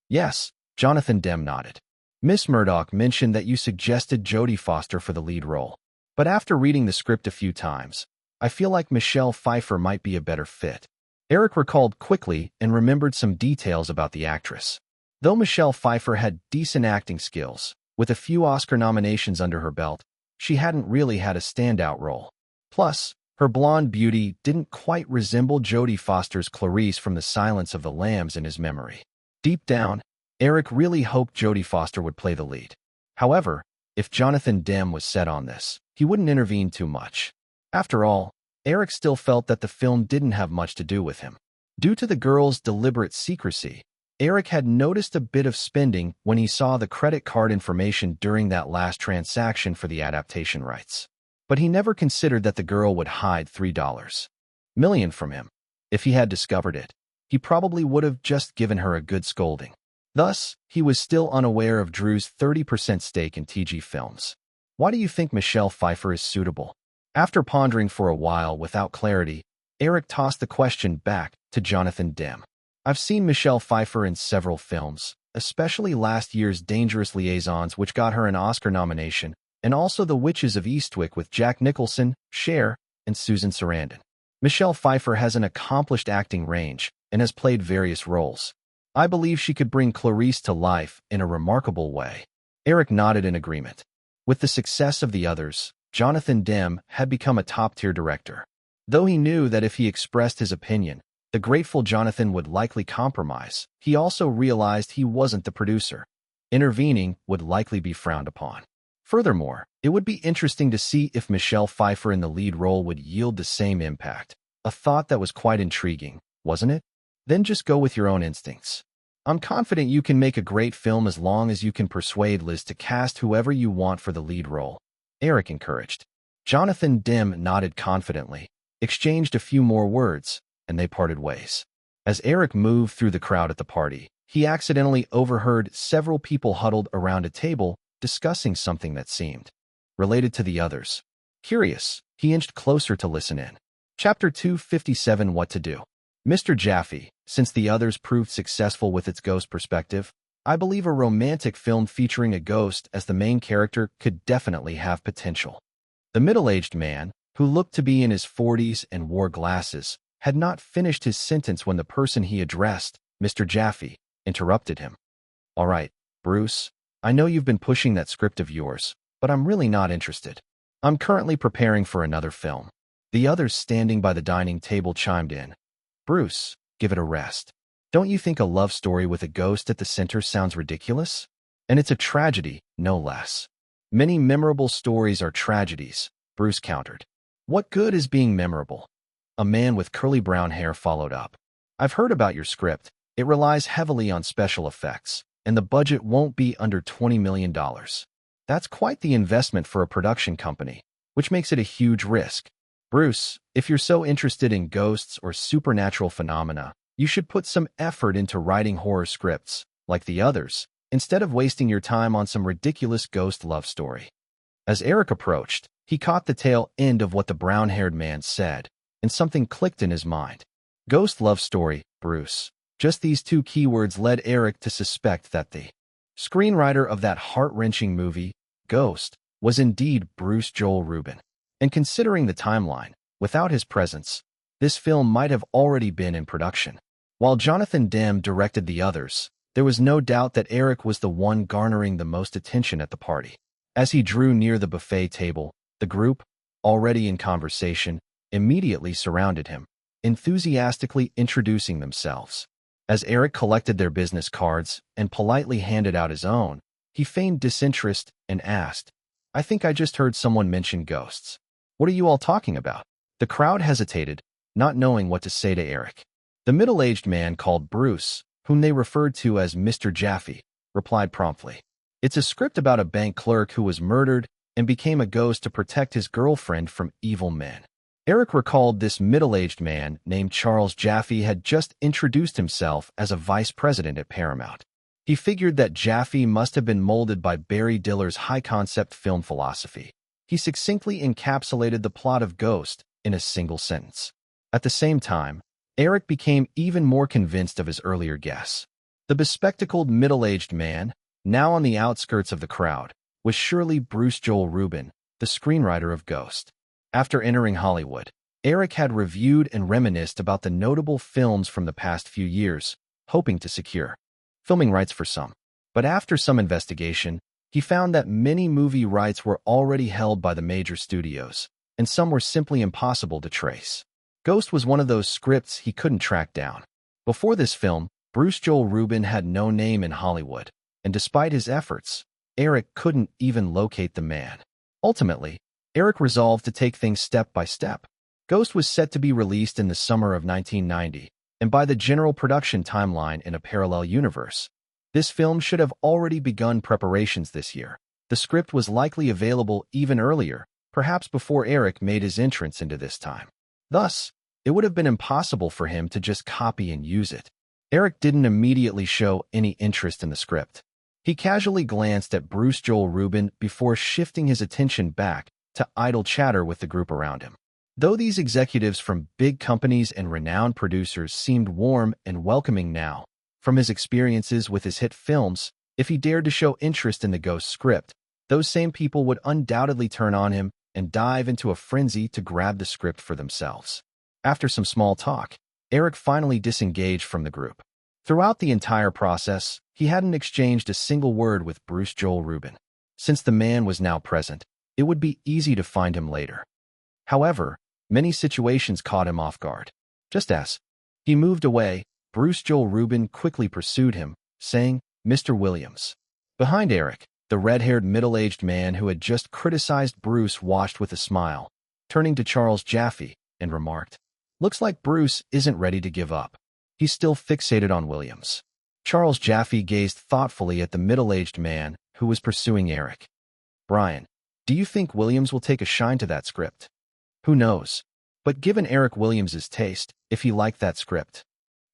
Yes, Jonathan Demme nodded. Miss Murdoch mentioned that you suggested Jodie Foster for the lead role. But after reading the script a few times, I feel like Michelle Pfeiffer might be a better fit. Eric recalled quickly and remembered some details about the actress. Though Michelle Pfeiffer had decent acting skills, with a few Oscar nominations under her belt, she hadn't really had a standout role. Plus, her blonde beauty didn't quite resemble Jodie Foster's Clarice from The Silence of the Lambs in his memory. Deep down, Eric really hoped Jodie Foster would play the lead. However, if Jonathan Demme was set on this, he wouldn't intervene too much. After all, Eric still felt that the film didn't have much to do with him. Due to the girl's deliberate secrecy, Eric had noticed a bit of spending when he saw the credit card information during that last transaction for the adaptation rights. But he never considered that the girl would hide $3 million from him. If he had discovered it, he probably would have just given her a good scolding. Thus, he was still unaware of Drew's 30% stake in TG Films. Why do you think Michelle Pfeiffer is suitable? After pondering for a while without clarity, Eric tossed the question back to Jonathan Demme. I've seen Michelle Pfeiffer in several films, especially last year's Dangerous Liaisons, which got her an Oscar nomination, and also The Witches of Eastwick with Jack Nicholson, Cher, and Susan Sarandon. Michelle Pfeiffer has an accomplished acting range and has played various roles. I believe she could bring Clarice to life in a remarkable way. Eric nodded in agreement. With the success of the others, Jonathan Demme had become a top-tier director. Though he knew that if he expressed his opinion, the grateful Jonathan would likely compromise, he also realized he wasn't the producer. Intervening would likely be frowned upon. Furthermore, it would be interesting to see if Michelle Pfeiffer in the lead role would yield the same impact. A thought that was quite intriguing, wasn't it? Then just go with your own instincts. I'm confident you can make a great film as long as you can persuade Liz to cast whoever you want for the lead role, Eric encouraged. Jonathan Demme nodded confidently, exchanged a few more words, and they parted ways. As Eric moved through the crowd at the party, he accidentally overheard several people huddled around a table discussing something that seemed related to the others. Curious, he inched closer to listen in. Chapter 257: What to Do. Mr. Jaffe, since the others proved successful with its ghost perspective, I believe a romantic film featuring a ghost as the main character could definitely have potential. The middle-aged man, who looked to be in his 40s and wore glasses, had not finished his sentence when the person he addressed, Mr. Jaffe, interrupted him. All right, Bruce, I know you've been pushing that script of yours, but I'm really not interested. I'm currently preparing for another film. The others standing by the dining table chimed in. Bruce, give it a rest. Don't you think a love story with a ghost at the center sounds ridiculous? And it's a tragedy, no less. Many memorable stories are tragedies, Bruce countered. What good is being memorable? A man with curly brown hair followed up. I've heard about your script. It relies heavily on special effects, and the budget won't be under $20 million. That's quite the investment for a production company, which makes it a huge risk. Bruce, if you're so interested in ghosts or supernatural phenomena, you should put some effort into writing horror scripts, like the others, instead of wasting your time on some ridiculous ghost love story. As Eric approached, he caught the tail end of what the brown-haired man said, and something clicked in his mind. Ghost love story, Bruce. Just these two keywords led Eric to suspect that the screenwriter of that heart-wrenching movie, Ghost, was indeed Bruce Joel Rubin. And considering the timeline, without his presence, this film might have already been in production. While Jonathan Demme directed the others, there was no doubt that Eric was the one garnering the most attention at the party. As he drew near the buffet table, the group, already in conversation, immediately surrounded him, enthusiastically introducing themselves. As Eric collected their business cards and politely handed out his own, he feigned disinterest and asked, I think I just heard someone mention ghosts. What are you all talking about? The crowd hesitated, not knowing what to say to Eric. The middle-aged man called Bruce, whom they referred to as Mr. Jaffe, replied promptly. It's a script about a bank clerk who was murdered and became a ghost to protect his girlfriend from evil men. Eric recalled this middle-aged man named Charles Jaffe had just introduced himself as a vice president at Paramount. He figured that Jaffe must have been molded by Barry Diller's high-concept film philosophy. He succinctly encapsulated the plot of Ghost in a single sentence. At the same time, Eric became even more convinced of his earlier guess. The bespectacled middle-aged man, Now on the outskirts of the crowd was surely Bruce Joel Rubin, the screenwriter of Ghost. After entering Hollywood, Eric had reviewed and reminisced about the notable films from the past few years, hoping to secure filming rights for some. But after some investigation, he found that many movie rights were already held by the major studios, and some were simply impossible to trace. Ghost was one of those scripts he couldn't track down. Before this film, Bruce Joel Rubin had no name in Hollywood, and despite his efforts, Eric couldn't even locate the man. Ultimately, Eric resolved to take things step by step. Ghost was set to be released in the summer of 1990, and by the general production timeline in a parallel universe, this film should have already begun preparations this year. The script was likely available even earlier, perhaps before Eric made his entrance into this time. Thus, it would have been impossible for him to just copy and use it. Eric didn't immediately show any interest in the script. He casually glanced at Bruce Joel Rubin before shifting his attention back to idle chatter with the group around him. Though these executives from big companies and renowned producers seemed warm and welcoming now, from his experiences with his hit films, if he dared to show interest in the Ghost script, those same people would undoubtedly turn on him and dive into a frenzy to grab the script for themselves. After some small talk, Eric finally disengaged from the group. Throughout the entire process, he hadn't exchanged a single word with Bruce Joel Rubin. Since the man was now present, it would be easy to find him later. However, many situations caught him off guard. Just as he moved away, Bruce Joel Rubin quickly pursued him, saying, "Mr. Williams." Behind Eric, the red-haired middle-aged man who had just criticized Bruce watched with a smile, turning to Charles Jaffe, and remarked, "Looks like Bruce isn't ready to give up. He's still fixated on Williams." Charles Jaffe gazed thoughtfully at the middle-aged man who was pursuing Eric. "Brian, do you think Williams will take a shine to that script?" "Who knows? But given Eric Williams's taste, if he liked that script."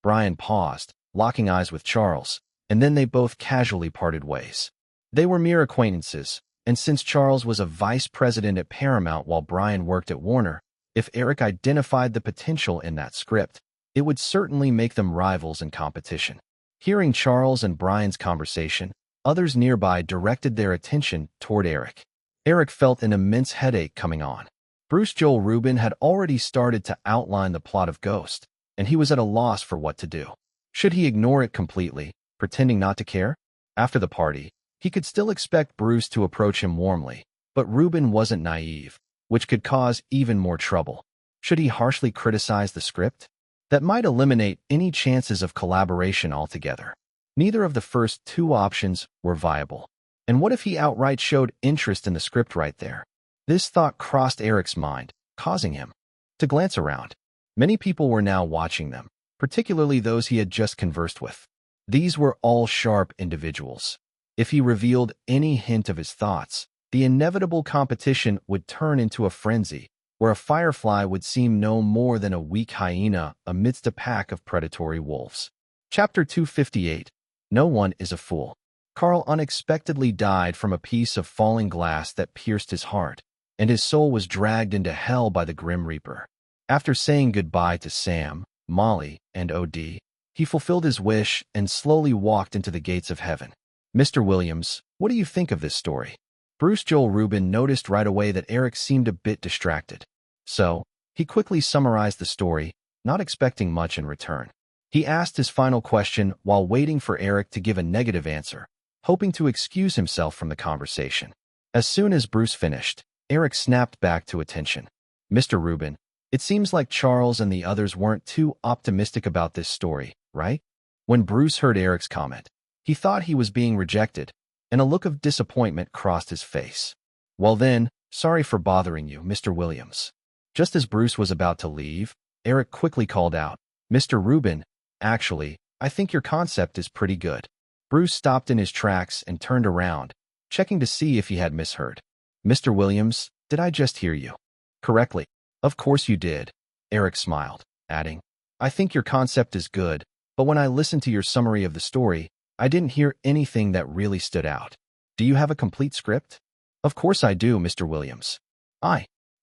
Brian paused, locking eyes with Charles, and then they both casually parted ways. They were mere acquaintances, and since Charles was a vice president at Paramount while Brian worked at Warner, if Eric identified the potential in that script, it would certainly make them rivals in competition. Hearing Charles and Brian's conversation, others nearby directed their attention toward Eric. Eric felt an immense headache coming on. Bruce Joel Rubin had already started to outline the plot of Ghost, and he was at a loss for what to do. Should he ignore it completely, pretending not to care? After the party, he could still expect Bruce to approach him warmly, but Rubin wasn't naive, which could cause even more trouble. Should he harshly criticize the script? That might eliminate any chances of collaboration altogether. Neither of the first two options were viable. And what if he outright showed interest in the script right there? This thought crossed Eric's mind, causing him to glance around. Many people were now watching them, particularly those he had just conversed with. These were all sharp individuals. If he revealed any hint of his thoughts, the inevitable competition would turn into a frenzy, where a firefly would seem no more than a weak hyena amidst a pack of predatory wolves. Chapter 258. No One is a Fool. Carl unexpectedly died from a piece of falling glass that pierced his heart, and his soul was dragged into hell by the Grim Reaper. After saying goodbye to Sam, Molly, and OD, he fulfilled his wish and slowly walked into the gates of heaven. "Mr. Williams, what do you think of this story?" Bruce Joel Rubin noticed right away that Eric seemed a bit distracted. So, he quickly summarized the story, not expecting much in return. He asked his final question while waiting for Eric to give a negative answer, hoping to excuse himself from the conversation. As soon as Bruce finished, Eric snapped back to attention. "Mr. Rubin, it seems like Charles and the others weren't too optimistic about this story, right?" When Bruce heard Eric's comment, he thought he was being rejected, and a look of disappointment crossed his face. "Well then, sorry for bothering you, Mr. Williams." Just as Bruce was about to leave, Eric quickly called out, "Mr. Rubin, actually, I think your concept is pretty good." Bruce stopped in his tracks and turned around, checking to see if he had misheard. "Mr. Williams, did I just hear you correctly?" "Of course you did," Eric smiled, adding, "I think your concept is good, but when I listened to your summary of the story, I didn't hear anything that really stood out. Do you have a complete script?" "Of course I do, Mr. Williams."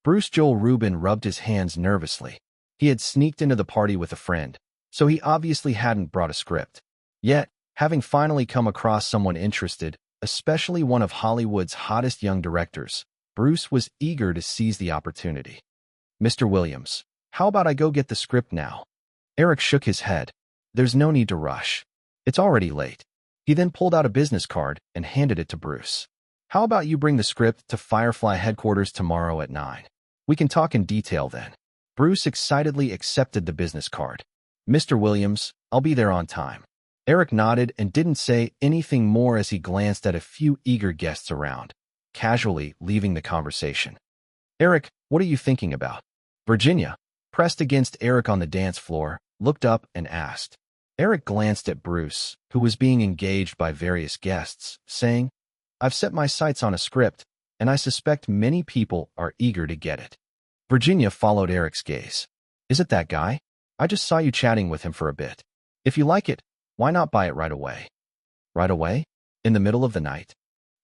Bruce Joel Rubin rubbed his hands nervously. He had sneaked into the party with a friend, so he obviously hadn't brought a script. Yet, Having finally come across someone interested, especially one of Hollywood's hottest young directors, Bruce was eager to seize the opportunity. "Mr. Williams, how about I go get the script now?" Eric shook his head. "There's no need to rush. It's already late." He then pulled out a business card and handed it to Bruce. "How about you bring the script to Firefly headquarters tomorrow at 9? We can talk in detail then." Bruce excitedly accepted the business card. "Mr. Williams, I'll be there on time." Eric nodded and didn't say anything more as he glanced at a few eager guests around, casually leaving the conversation. "Eric, what are you thinking about?" Virginia, pressed against Eric on the dance floor, looked up and asked. Eric glanced at Bruce, who was being engaged by various guests, saying, "I've set my sights on a script, and I suspect many people are eager to get it." Virginia followed Eric's gaze. "Is it that guy? I just saw you chatting with him for a bit. If you like it, why not buy it right away?" "Right away? In the middle of the night?"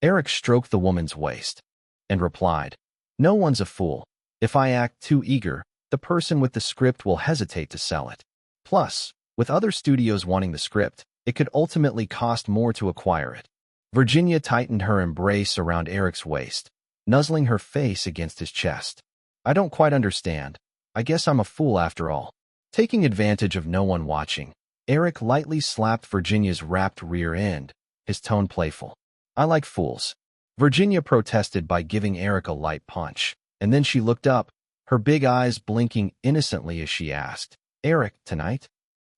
Eric stroked the woman's waist and replied, "No one's a fool. If I act too eager, the person with the script will hesitate to sell it. Plus, with other studios wanting the script, it could ultimately cost more to acquire it." Virginia tightened her embrace around Eric's waist, nuzzling her face against his chest. "I don't quite understand. I guess I'm a fool after all." Taking advantage of no one watching, Eric lightly slapped Virginia's wrapped rear end, his tone playful. "I like fools." Virginia protested by giving Eric a light punch, and then she looked up, her big eyes blinking innocently as she asked, "Eric, tonight?"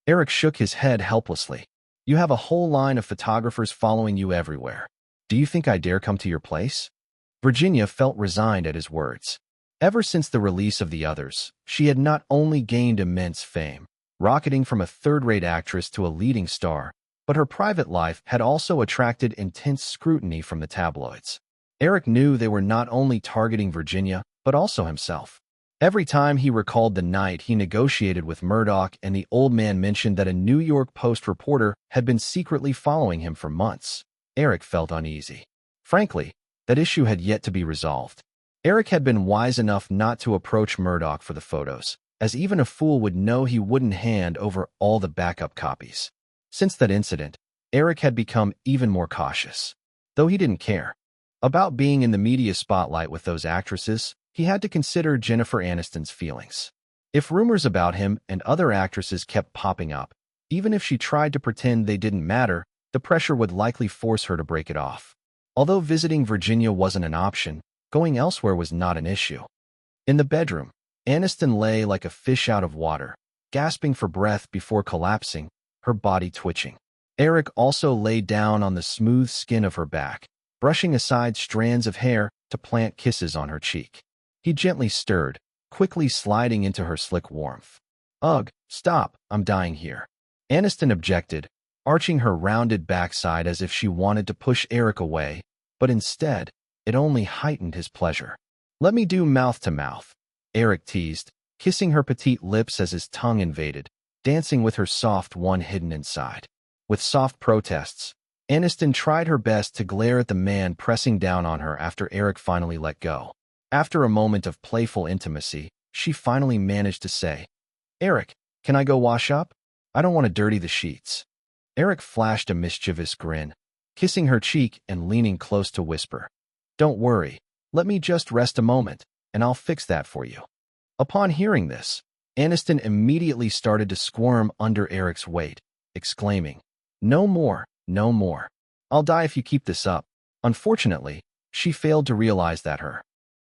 Eric shook his head helplessly. "You have a whole line of photographers following you everywhere. Do you think I dare come to your place?" Virginia felt resigned at his words. Ever since the release of The Others, she had not only gained immense fame, rocketing from a third-rate actress to a leading star, but her private life had also attracted intense scrutiny from the tabloids. Eric knew they were not only targeting Virginia, but also himself. Every time he recalled the night he negotiated with Murdoch and the old man mentioned that a New York Post reporter had been secretly following him for months, Eric felt uneasy. Frankly, that issue had yet to be resolved. Eric had been wise enough not to approach Murdoch for the photos, as even a fool would know he wouldn't hand over all the backup copies. Since that incident, Eric had become even more cautious. Though he didn't care about being in the media spotlight with those actresses, he had to consider Jennifer Aniston's feelings. If rumors about him and other actresses kept popping up, even if she tried to pretend they didn't matter, the pressure would likely force her to break it off. Although visiting Virginia wasn't an option, going elsewhere was not an issue. In the bedroom, Aniston lay like a fish out of water, gasping for breath before collapsing, her body twitching. Eric also lay down on the smooth skin of her back, brushing aside strands of hair to plant kisses on her cheek. He gently stirred, quickly sliding into her slick warmth. "Ugh, stop, I'm dying here." Aniston objected, arching her rounded backside as if she wanted to push Eric away, but instead, it only heightened his pleasure. "Let me do mouth-to-mouth," Eric teased, kissing her petite lips as his tongue invaded, dancing with her soft one hidden inside. With soft protests, Aniston tried her best to glare at the man pressing down on her after Eric finally let go. After a moment of playful intimacy, she finally managed to say, "Eric, can I go wash up? I don't want to dirty the sheets." Eric flashed a mischievous grin, kissing her cheek and leaning close to whisper, "Don't worry, let me just rest a moment, and I'll fix that for you." Upon hearing this, Aniston immediately started to squirm under Eric's weight, exclaiming, "No more, no more. I'll die if you keep this up." Unfortunately, she failed to realize that her